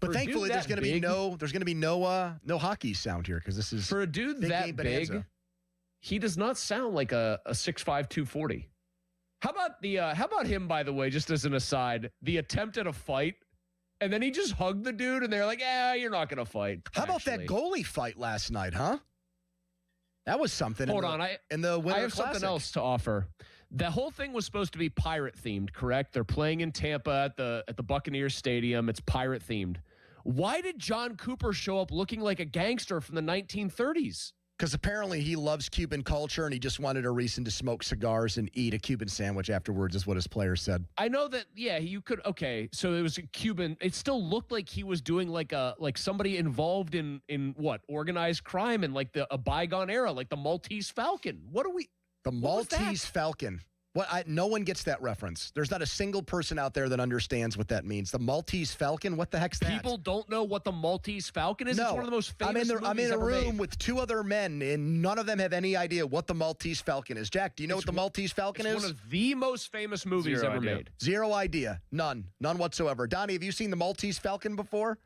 But thankfully there's going to be no hockey sound here because this is for a dude that big. He does not sound like a 6'5", 240. How about him, by the way, just as an aside, the attempt at a fight, and then he just hugged the dude, and they're like, you're not going to fight. How about that goalie fight last night, huh? That was something. Hold on. I have something else to offer. The whole thing was supposed to be pirate themed, correct? They're playing in Tampa at the Buccaneers Stadium. It's pirate themed. Why did John Cooper show up looking like a gangster from the 1930s? Because apparently he loves Cuban culture and he just wanted a reason to smoke cigars and eat a Cuban sandwich afterwards, is what his players said. I know that, you could, okay, so it was a Cuban. It still looked like he was doing like somebody involved in what? Organized crime in like a bygone era, like the Maltese Falcon. The Maltese Falcon. No one gets that reference. There's not a single person out there that understands what that means. The Maltese Falcon? What the heck's that? People don't know what the Maltese Falcon is? No. It's one of the most famous I'm in a room made. with two other men, and none of them have any idea what the Maltese Falcon is. Jack, do you know what the Maltese Falcon is? It's one of the most famous movies ever made. Zero idea. None whatsoever. Donnie, have you seen the Maltese Falcon before?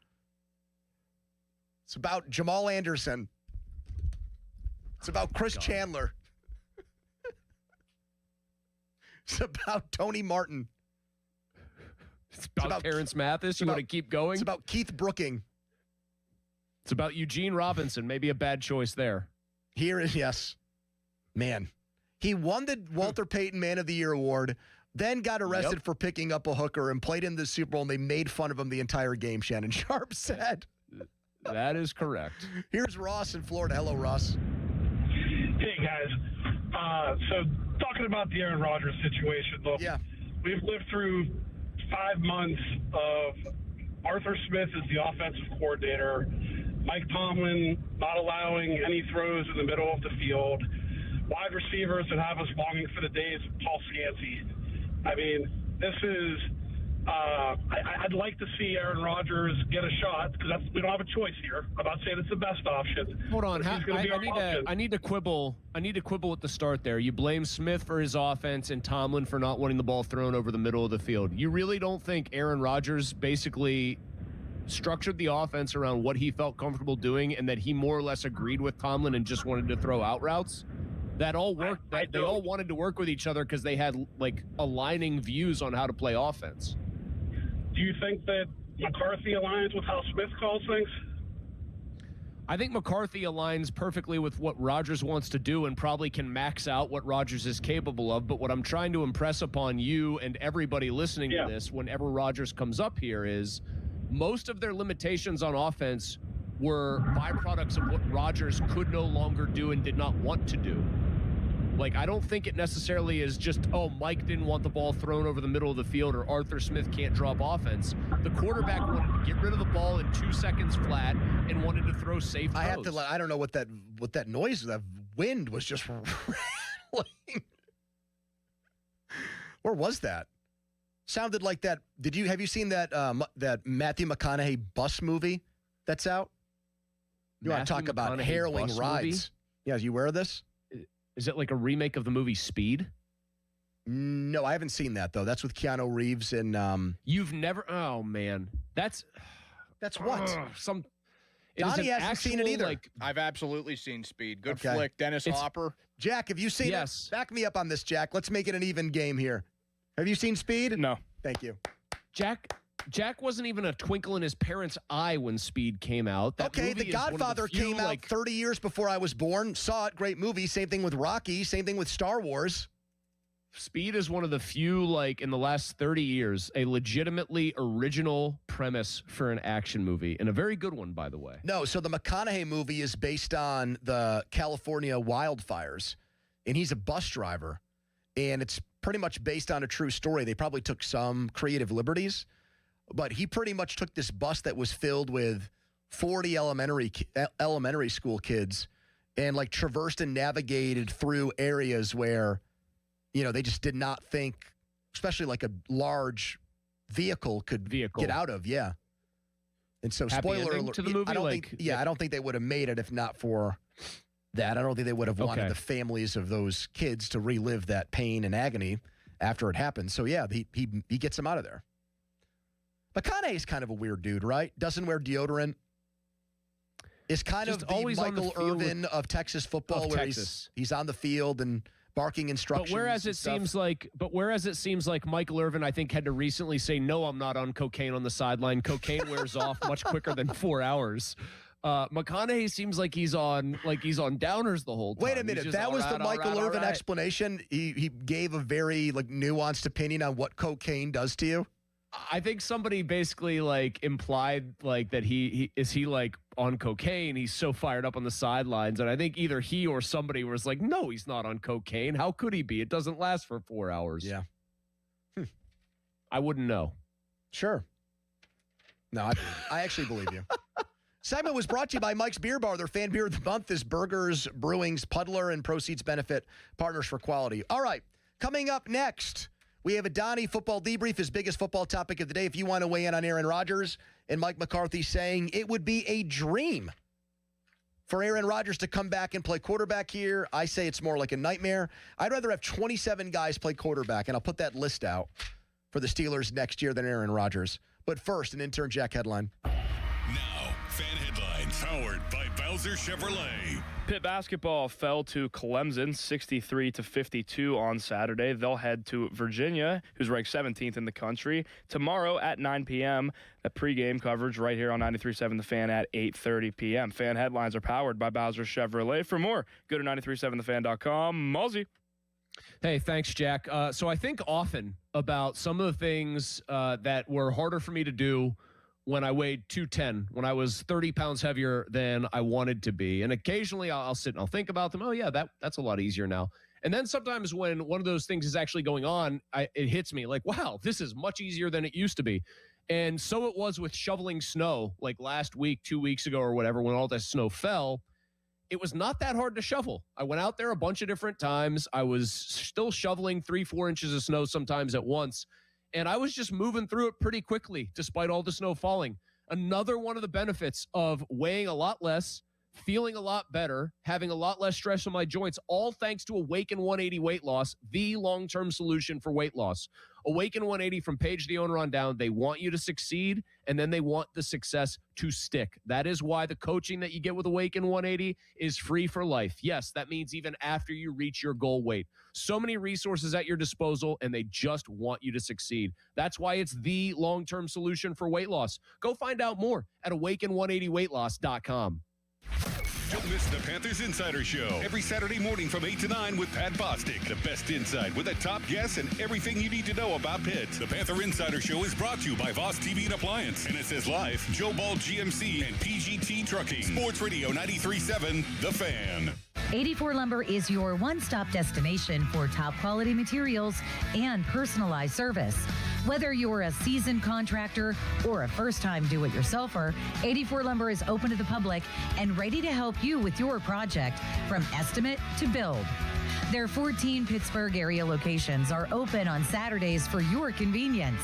It's about Jamal Anderson. It's about Chris Chandler. It's about Tony Martin. It's about Terrence Mathis. You want to keep going? It's about Keith Brooking. It's about Eugene Robinson. Maybe a bad choice there. Yes. Man. He won the Walter Payton Man of the Year award, then got arrested for picking up a hooker and played in the Super Bowl, and they made fun of him the entire game, Shannon Sharp said. That is correct. Here's Ross in Florida. Hello, Ross. Hey, guys. So talking about the Aaron Rodgers situation, look, we've lived through 5 months of Arthur Smith as the offensive coordinator, Mike Tomlin not allowing any throws in the middle of the field, wide receivers that have us longing for the days of Paul Scancy. I mean, this is I'd like to see Aaron Rodgers get a shot because we don't have a choice here. I'm not saying it's the best option. Hold on, I need to quibble. I need to quibble at the start there. You blame Smith for his offense and Tomlin for not wanting the ball thrown over the middle of the field. You really don't think Aaron Rodgers basically structured the offense around what he felt comfortable doing, and that he more or less agreed with Tomlin and just wanted to throw out routes? That all worked. They all wanted to work with each other because they had like aligning views on how to play offense. Do you think that McCarthy aligns with how Smith calls things? I think McCarthy aligns perfectly with what Rodgers wants to do and probably can max out what Rodgers is capable of. But what I'm trying to impress upon you and everybody listening to this whenever Rodgers comes up here is most of their limitations on offense were byproducts of what Rodgers could no longer do and did not want to do. Like, I don't think it necessarily is just, Mike didn't want the ball thrown over the middle of the field or Arthur Smith can't drop offense. The quarterback wanted to get rid of the ball in 2 seconds flat and wanted to throw safe throws. I don't know what that noise, that wind was just rattling. Where was that? Sounded like that. Have you seen that that Matthew McConaughey bus movie that's out? You want to talk about harrowing rides? Movie? Yeah, are you aware of this? Is it like a remake of the movie Speed? No, I haven't seen that, though. That's with Keanu Reeves and... You've never... Oh, man. That's what? Donnie hasn't seen it either. I've absolutely seen Speed. Good flick. Dennis Hopper. Jack, have you seen it? Back me up on this, Jack. Let's make it an even game here. Have you seen Speed? No. Thank you. Jack wasn't even a twinkle in his parents' eye when Speed came out. The Godfather came out 30 years before I was born. Saw it. Great movie. Same thing with Rocky. Same thing with Star Wars. Speed is one of the few, in the last 30 years, a legitimately original premise for an action movie. And a very good one, by the way. No, so the McConaughey movie is based on the California wildfires. And he's a bus driver. And it's pretty much based on a true story. They probably took some creative liberties. But he pretty much took this bus that was filled with 40 elementary school kids and traversed and navigated through areas where, they just did not think, especially a large vehicle could get out of. Yeah. And so, spoiler alert to the movie. I don't think they would have made it if not for that. I don't think they would have wanted the families of those kids to relive that pain and agony after it happened. So yeah, he gets them out of there. McConaughey's kind of a weird dude, right? Doesn't wear deodorant. Is kind of the Michael Irvin of Texas football, where he's on the field and barking instructions. But whereas it seems like Michael Irvin, I think, had to recently say, "No, I'm not on cocaine on the sideline. Cocaine wears off much quicker than 4 hours." McConaughey seems like he's on downers the whole time. Wait a minute, that was the Michael Irvin explanation. He gave a very nuanced opinion on what cocaine does to you. I think somebody basically implied that he on cocaine. He's so fired up on the sidelines, and I think either he or somebody was like, "No, he's not on cocaine. How could he be? It doesn't last for 4 hours." Yeah, I wouldn't know. Sure. No, I actually believe you. Segment was brought to you by Mike's Beer Bar. Their fan beer of the month is Burgers, Brewing's Puddler, and proceeds benefit Partners for Quality. All right. Coming up next, we have a Donnie football debrief, his biggest football topic of the day. If you want to weigh in on Aaron Rodgers and Mike McCarthy saying it would be a dream for Aaron Rodgers to come back and play quarterback here, I say it's more like a nightmare. I'd rather have 27 guys play quarterback, and I'll put that list out for the Steelers next year than Aaron Rodgers. But first, an Intern Jack headline. Now, fan headlines powered by Bowser Chevrolet. Pitt basketball fell to Clemson 63-52 on Saturday. They'll head to Virginia, who's ranked 17th in the country, tomorrow at 9 p.m. A pregame coverage right here on 93.7 The Fan at 8:30 p.m. Fan headlines are powered by Bowser Chevrolet. For more, go to 937thefan.com. Muzzy. Hey, thanks, Jack. So I think often about some of the things that were harder for me to do when I weighed 210, when I was 30 pounds heavier than I wanted to be. And occasionally I'll sit and I'll think about them. Oh, yeah, that's a lot easier now. And then sometimes when one of those things is actually going on, it hits me like, wow, this is much easier than it used to be. And so it was with shoveling snow, like last week, 2 weeks ago or whatever, when all that snow fell. It was not that hard to shovel. I went out there a bunch of different times. I was still shoveling 3-4 inches of snow sometimes at once. And I was just moving through it pretty quickly, despite all the snow falling. Another one of the benefits of weighing a lot less, feeling a lot better, having a lot less stress on my joints, all thanks to Awaken 180 Weight Loss, the long-term solution for weight loss. Awaken 180 from Paige, the owner, on down. They want you to succeed, and then they want the success to stick. That is why the coaching that you get with Awaken 180 is free for life. Yes, that means even after you reach your goal weight. So many resources at your disposal, and they just want you to succeed. That's why it's the long-term solution for weight loss. Go find out more at awaken180weightloss.com. Don't miss the Panthers Insider Show every Saturday morning from 8 to 9 with Pat Bostic. The best insight with the top guests and everything you need to know about Pitt. The Panther Insider Show is brought to you by Voss TV and Appliance. And it says live, Joe Ball GMC and PGT Trucking. Sports Radio 93.7, The Fan. 84 Lumber is your one-stop destination for top quality materials and personalized service. Whether you're a seasoned contractor or a first-time do-it-yourselfer, 84 Lumber is open to the public and ready to help you with your project from estimate to build. Their 14 Pittsburgh area locations are open on Saturdays for your convenience.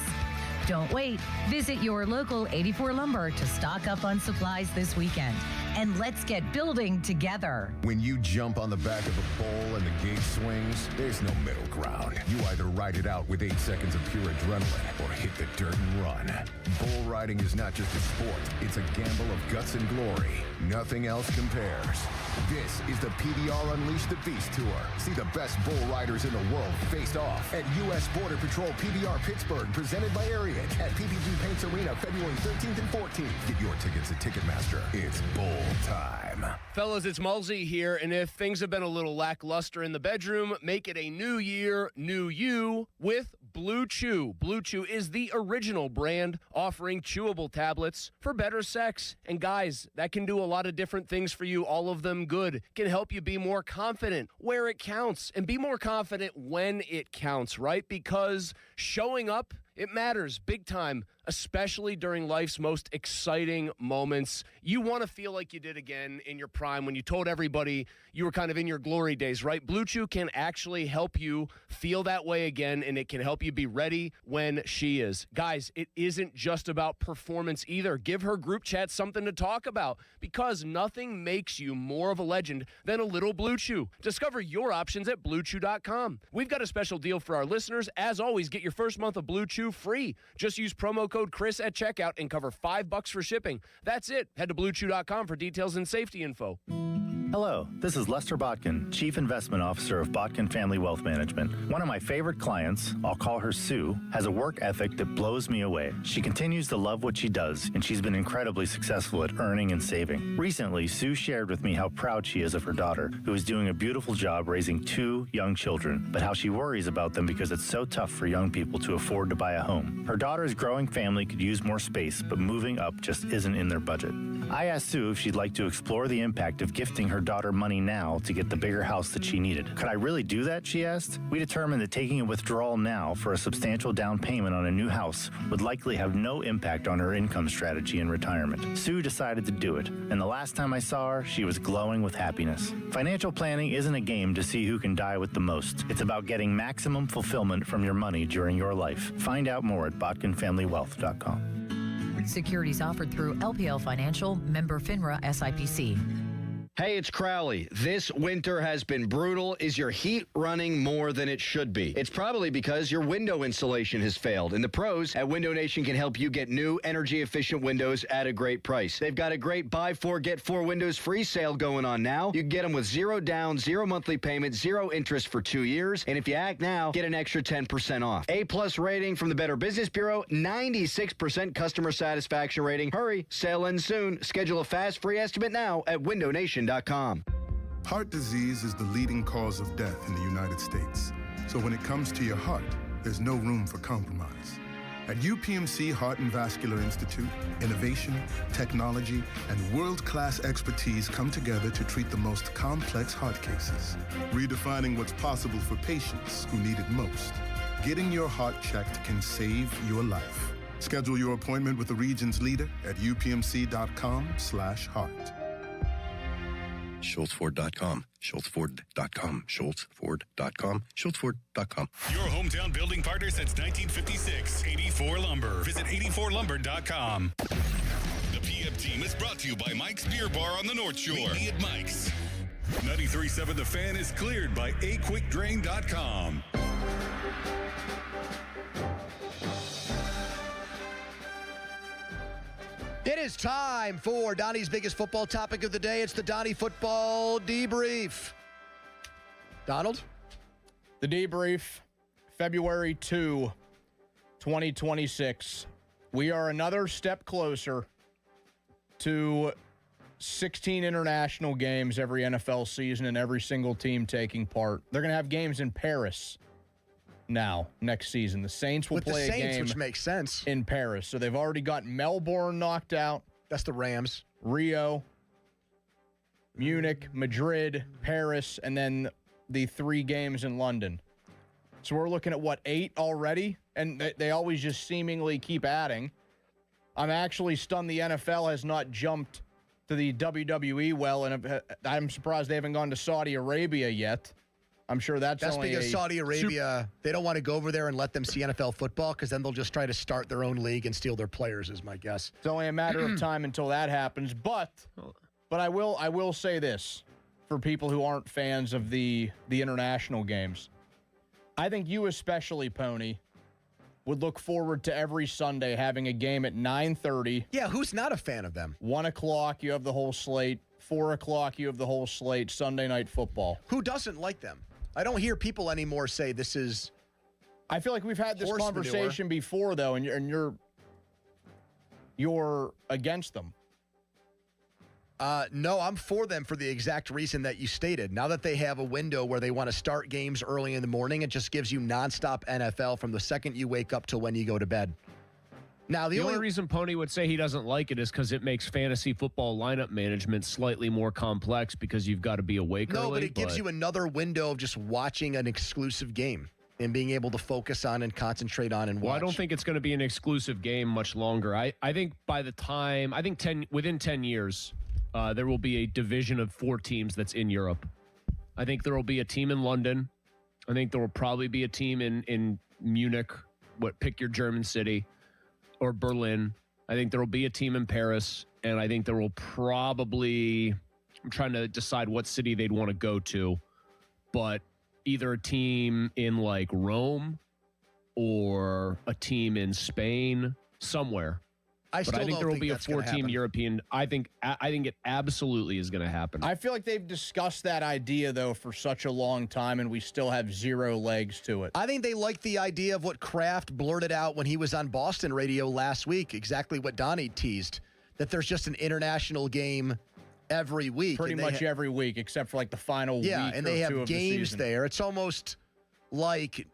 Don't wait. Visit your local 84 Lumber to stock up on supplies this weekend. And let's get building together. When you jump on the back of a bull and the gate swings, there's no middle ground. You either ride it out with 8 seconds of pure adrenaline or hit the dirt and run. Bull riding is not just a sport. It's a gamble of guts and glory. Nothing else compares. This is the PBR Unleash the Beast Tour. See the best bull riders in the world face off at U.S. Border Patrol PBR Pittsburgh, presented by Ariat at PPG Paints Arena, February 13th and 14th. Get your tickets at Ticketmaster. It's bull time. Fellas, it's Mulsey here, and if things have been a little lackluster in the bedroom, make it a new year, new you with Blue Chew. Blue Chew is the original brand offering chewable tablets for better sex. And guys, that can do a lot of different things for you, all of them good. Can help you be more confident where it counts and be more confident when it counts, right? Because showing up, it matters big time, especially during life's most exciting moments. You want to feel like you did again in your prime when you told everybody you were kind of in your glory days, right? Blue Chew can actually help you feel that way again, and it can help you be ready when she is. Guys, it isn't just about performance either. Give her group chat something to talk about, because nothing makes you more of a legend than a little Blue Chew. Discover your options at BlueChew.com. We've got a special deal for our listeners. As always, get your first month of Blue Chew free. Just use promo code Chris at checkout and cover $5 for shipping. That's it. Head to BlueChew.com for details and safety info. Hello, this is Lester Botkin, Chief Investment Officer of Botkin Family Wealth Management. One of my favorite clients, I'll call her Sue, has a work ethic that blows me away. She continues to love what she does, and she's been incredibly successful at earning and saving. Recently, Sue shared with me how proud she is of her daughter, who is doing a beautiful job raising 2 young children, but how she worries about them because it's so tough for young people to afford to buy a home. Her daughter's growing family could use more space, but moving up just isn't in their budget. I asked Sue if she'd like to explore the impact of gifting her daughter money now to get the bigger house that she needed. Could I really do that, she asked. We determined that taking a withdrawal now for a substantial down payment on a new house would likely have no impact on her income strategy in retirement. Sue decided to do it, and the last time I saw her, she was glowing with happiness. Financial planning isn't a game to see who can die with the most. It's about getting maximum fulfillment from your money during your life. Find out more at botkinfamilywealth.com. Securities offered through LPL Financial, member FINRA SIPC. Hey, it's Crowley. This winter has been brutal. Is your heat running more than it should be? It's probably because your window installation has failed, and the pros at Window Nation can help you get new energy-efficient windows at a great price. They've got a great buy 4, get 4 windows free sale going on now. You can get them with 0 down, 0 monthly payment, 0 interest for 2 years, and if you act now, get an extra 10% off. A+ rating from the Better Business Bureau, 96% customer satisfaction rating. Hurry, sale ends soon. Schedule a fast free estimate now at windownation.com. Heart disease is the leading cause of death in the United States. So when it comes to your heart, there's no room for compromise. At UPMC Heart and Vascular Institute, innovation, technology, and world-class expertise come together to treat the most complex heart cases, redefining what's possible for patients who need it most. Getting your heart checked can save your life. Schedule your appointment with the region's leader at upmc.com/heart. SchultzFord.com, SchultzFord.com, SchultzFord.com, SchultzFord.com. Your hometown building partner since 1956, 84 Lumber. Visit 84lumber.com. The PM team is brought to you by Mike's Beer Bar on the North Shore. Meet me at Mike's. 93.7 The Fan is cleared by aquickdrain.com. It is time for Donnie's biggest football topic of the day. It's the Donnie Football Debrief. Donald? The debrief, February 2, 2026. We are another step closer to 16 international games every NFL season and every single team taking part. They're going to have games in Paris now, next season. The Saints will play a game, which makes sense, in Paris. So they've already got Melbourne knocked out. That's the Rams. Rio, Munich, Madrid, Paris, and then the 3 games in London. So we're looking at, 8 already? And they always just seemingly keep adding. I'm actually stunned the NFL has not jumped to the WWE well, and I'm surprised they haven't gone to Saudi Arabia yet. I'm sure that's only because Saudi Arabia, they don't want to go over there and let them see NFL football because then they'll just try to start their own league and steal their players, is my guess. It's only a matter of time until that happens. But I will say this for people who aren't fans of the international games. I think you especially, Pony, would look forward to every Sunday having a game at 9:30. Yeah, who's not a fan of them? 1 o'clock, you have the whole slate. 4 o'clock, you have the whole slate. Sunday night football. Who doesn't like them? I don't hear people anymore say this is. I feel like we've had this conversation before, though, and you're against them. No, I'm for them for the exact reason that you stated. Now that they have a window where they want to start games early in the morning, it just gives you nonstop NFL from the second you wake up till when you go to bed. Now, the only reason Pony would say he doesn't like it is because it makes fantasy football lineup management slightly more complex because you've got to be awake early. No, but it gives you another window of just watching an exclusive game and being able to focus on and concentrate on and watch. Well, I don't think it's going to be an exclusive game much longer. I think by the time, within 10 years, there will be a division of 4 teams that's in Europe. I think there will be a team in London. I think there will probably be a team in Munich, pick your German city, or Berlin. I think there will be a team in Paris, and I think there will probably, I'm trying to decide what city they'd want to go to, but either a team in like Rome or a team in Spain, somewhere. I think there will be a 4-team European. I think it absolutely is going to happen. I feel like they've discussed that idea, though, for such a long time, and we still have 0 legs to it. I think they like the idea of what Kraft blurted out when he was on Boston radio last week, exactly what Donnie teased, that there's just an international game every week. Pretty much every week, except for like the final week or 2 of the season. Yeah, and they have games there. It's almost like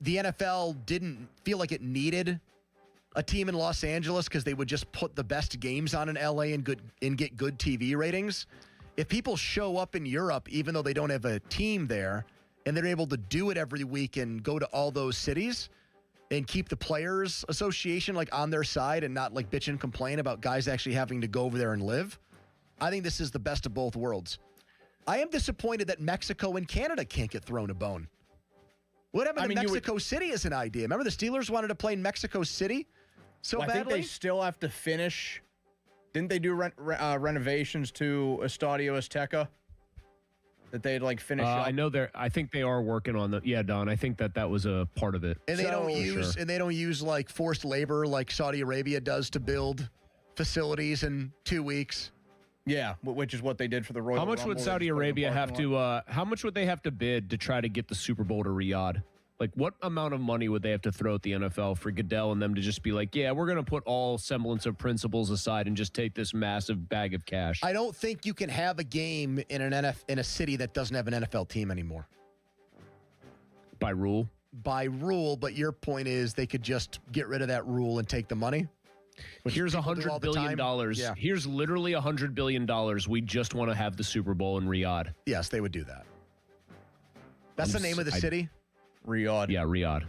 the NFL didn't feel like it needed a team in Los Angeles because they would just put the best games on in LA and get good TV ratings. If people show up in Europe, even though they don't have a team there, and they're able to do it every week and go to all those cities and keep the Players Association like on their side and not like bitch and complain about guys actually having to go over there and live, I think this is the best of both worlds. I am disappointed that Mexico and Canada can't get thrown a bone. What happened to Mexico City as an idea? Remember the Steelers wanted to play in Mexico City so badly? I think they still have to finish. Didn't they do renovations to Estadio Azteca? That they'd like finish up? I know I think they are working on the. Yeah, Don. I think that was a part of it. And they don't use like forced labor like Saudi Arabia does to build facilities in 2 weeks. Yeah, which is what they did for the Royal Rumble. How much would Saudi Arabia have to? How much would they have to bid to try to get the Super Bowl to Riyadh? Like, what amount of money would they have to throw at the NFL for Goodell and them to just be like, yeah, we're going to put all semblance of principles aside and just take this massive bag of cash? I don't think you can have a game in in a city that doesn't have an NFL team anymore. By rule? By rule, but your point is they could just get rid of that rule and take the money? Here's $100 billion. Yeah. Here's literally $100 billion. We just want to have the Super Bowl in Riyadh. Yes, they would do that. That's the name of the city? Riyadh. Yeah, Riyadh.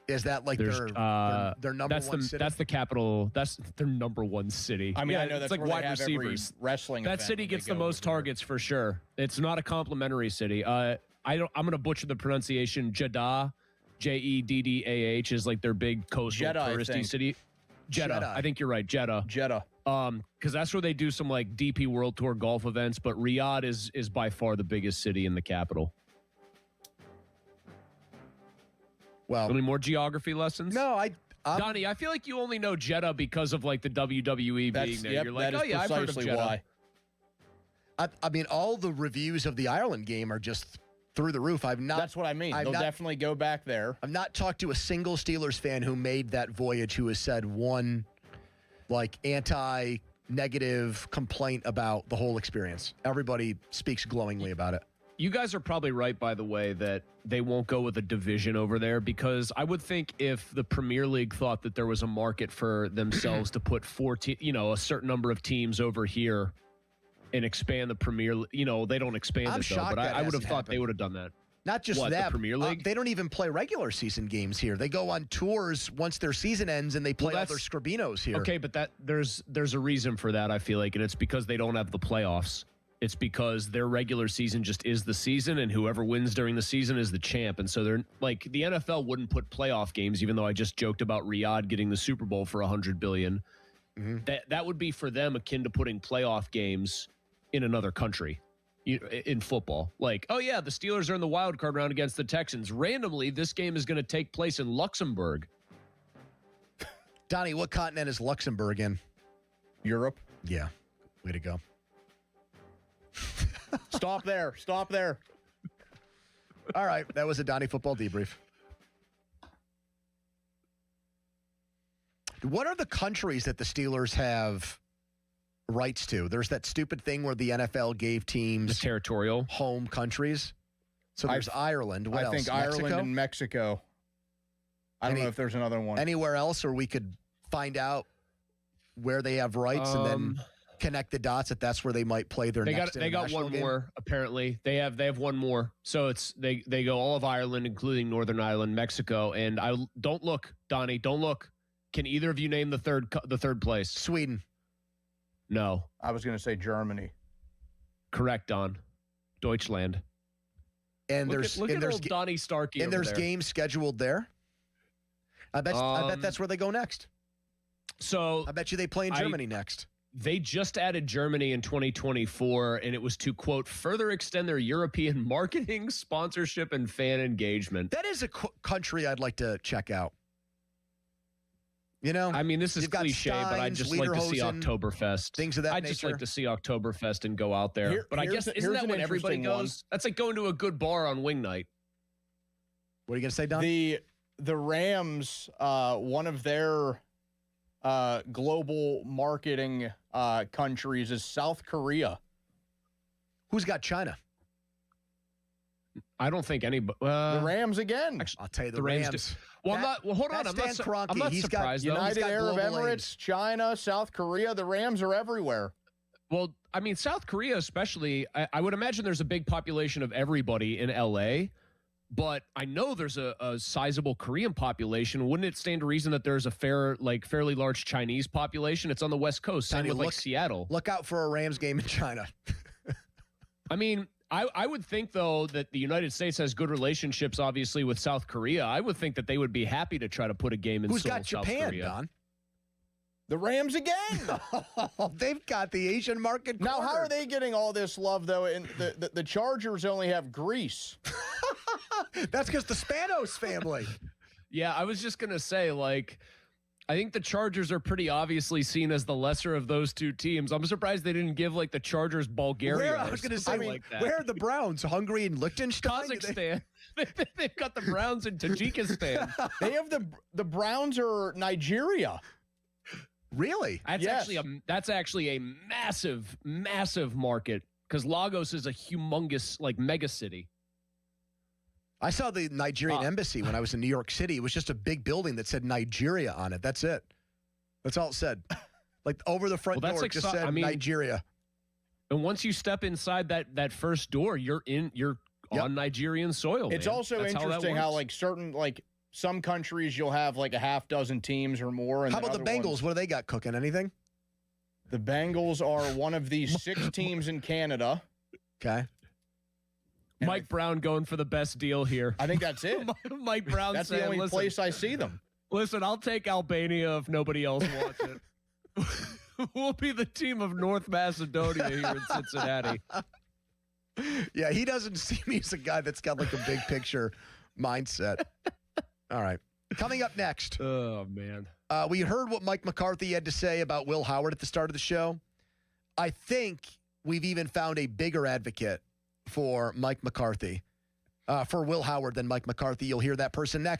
Is that like their number one city? That's the capital. That's their number one city. I mean, I know that's like where wide they have receivers. Every wrestling. That city gets the most targets for sure. It's not a complimentary city. I'm going to butcher the pronunciation. Jeddah, Jeddah is like their big coastal touristy city. Jeddah. I think you're right. Jeddah. Because that's where they do some like DP World Tour golf events. But Riyadh is by far the biggest city in the capital. Well, any more geography lessons? No, Donnie, I feel like you only know Jeddah because of like the WWE being there. You're like, oh yeah, I've heard of Jeddah. Why. I mean, all the reviews of the Ireland game are just through the roof. That's what I mean. They'll definitely go back there. I've not talked to a single Steelers fan who made that voyage who has said one like anti-negative complaint about the whole experience. Everybody speaks glowingly about it. You guys are probably right, by the way, that they won't go with a division over there, because I would think if the Premier League thought that there was a market for themselves to put a certain number of teams over here and expand the Premier League, they don't expand it though, but I would have thought they would have done that. Not just that, the Premier League? They don't even play regular season games here. They go on tours once their season ends and they play other Scribinos here. Okay, but there's a reason for that, I feel like, and it's because they don't have the playoffs. It's because their regular season just is the season, and whoever wins during the season is the champ. And so they're like, the NFL wouldn't put playoff games, even though I just joked about Riyadh getting the Super Bowl for $100 billion. Mm-hmm. That would be for them akin to putting playoff games in another country in football. Like, oh yeah, the Steelers are in the wild card round against the Texans. Randomly, this game is going to take place in Luxembourg. Donnie, what continent is Luxembourg in? Europe. Yeah. Way to go. Stop there. All right. That was a Donnie football debrief. What are the countries that the Steelers have rights to? There's that stupid thing where the NFL gave teams the territorial home countries. So there's Ireland. What else? I think Ireland and Mexico. I don't know if there's another one. Anywhere else, or we could find out where they have rights and then connect the dots that that's where they might play their next They got one game. More, apparently. They have one more. So it's they go all of Ireland, including Northern Ireland, Mexico, and don't look, Donnie, don't look. Can either of you name the third place? Sweden. No. I was going to say Germany. Correct, Don. Deutschland. And look at old Donnie Starkey. And there's games scheduled there. I bet that's where they go next. So I bet you they play in Germany next. They just added Germany in 2024, and it was to, quote, further extend their European marketing, sponsorship, and fan engagement. That is a country I'd like to check out. I mean, this is cliche, but I'd just like to see Oktoberfest. Things of that nature. I'd just like to see Oktoberfest and go out there. But I guess, isn't that when everybody goes? That's like going to a good bar on wing night. What are you going to say, Don? The Rams, one of their global marketing countries is South Korea. Who's got China? I don't think anybody. The Rams again. Actually, I'll tell you the Rams. Well, hold on. I'm not surprised. United Arab Emirates, China, South Korea. The Rams are everywhere. Well, I mean, South Korea especially, I would imagine there's a big population of everybody in L.A., but I know there's a sizable Korean population. Wouldn't it stand to reason that there's a fairly large Chinese population? It's on the West Coast, same with like Seattle. Look out for a Rams game in China. I mean, I would think, though, that the United States has good relationships, obviously, with South Korea. I would think that they would be happy to try to put a game in Seoul, Who's got South Japan, Korea. Don? The Rams again. They've got the Asian market cornered. Now, how are they getting all this love, though? And the Chargers only have Greece. That's because the Spanos family. Yeah, I was just going to say, like, I think the Chargers are pretty obviously seen as the lesser of those two teams. I'm surprised they didn't give, like, the Chargers Bulgaria. I was going to say, like that. where are the Browns? Hungary and Liechtenstein? Kazakhstan. They've got the Browns in Tajikistan. They have the Browns are Nigeria. Really? That's actually a massive market because Lagos is a humongous, like, mega city. I saw the Nigerian embassy when I was in New York City. It was just a big building that said Nigeria on it. That's it. That's all it said. Like over the front door, it just said Nigeria. And once you step inside that first door, you're on Nigerian soil. It's man. also That's interesting how like certain like some countries you'll have like a half dozen teams or more. And how about the Bengals? What do they got cooking? Anything? The Bengals are one of the 6 teams in Canada. Okay. Mike Brown going for the best deal here. I think that's it. Mike Brown That's saying, the only place I see them. Listen, I'll take Albania if nobody else wants it. We'll be the team of North Macedonia here in Cincinnati. Yeah, he doesn't see me as a guy that's got like a big picture mindset. All right. Coming up next. Oh, man. We heard what Mike McCarthy had to say about Will Howard at the start of the show. I think we've even found a bigger advocate for Mike McCarthy, for Will Howard than Mike McCarthy. You'll hear that person next.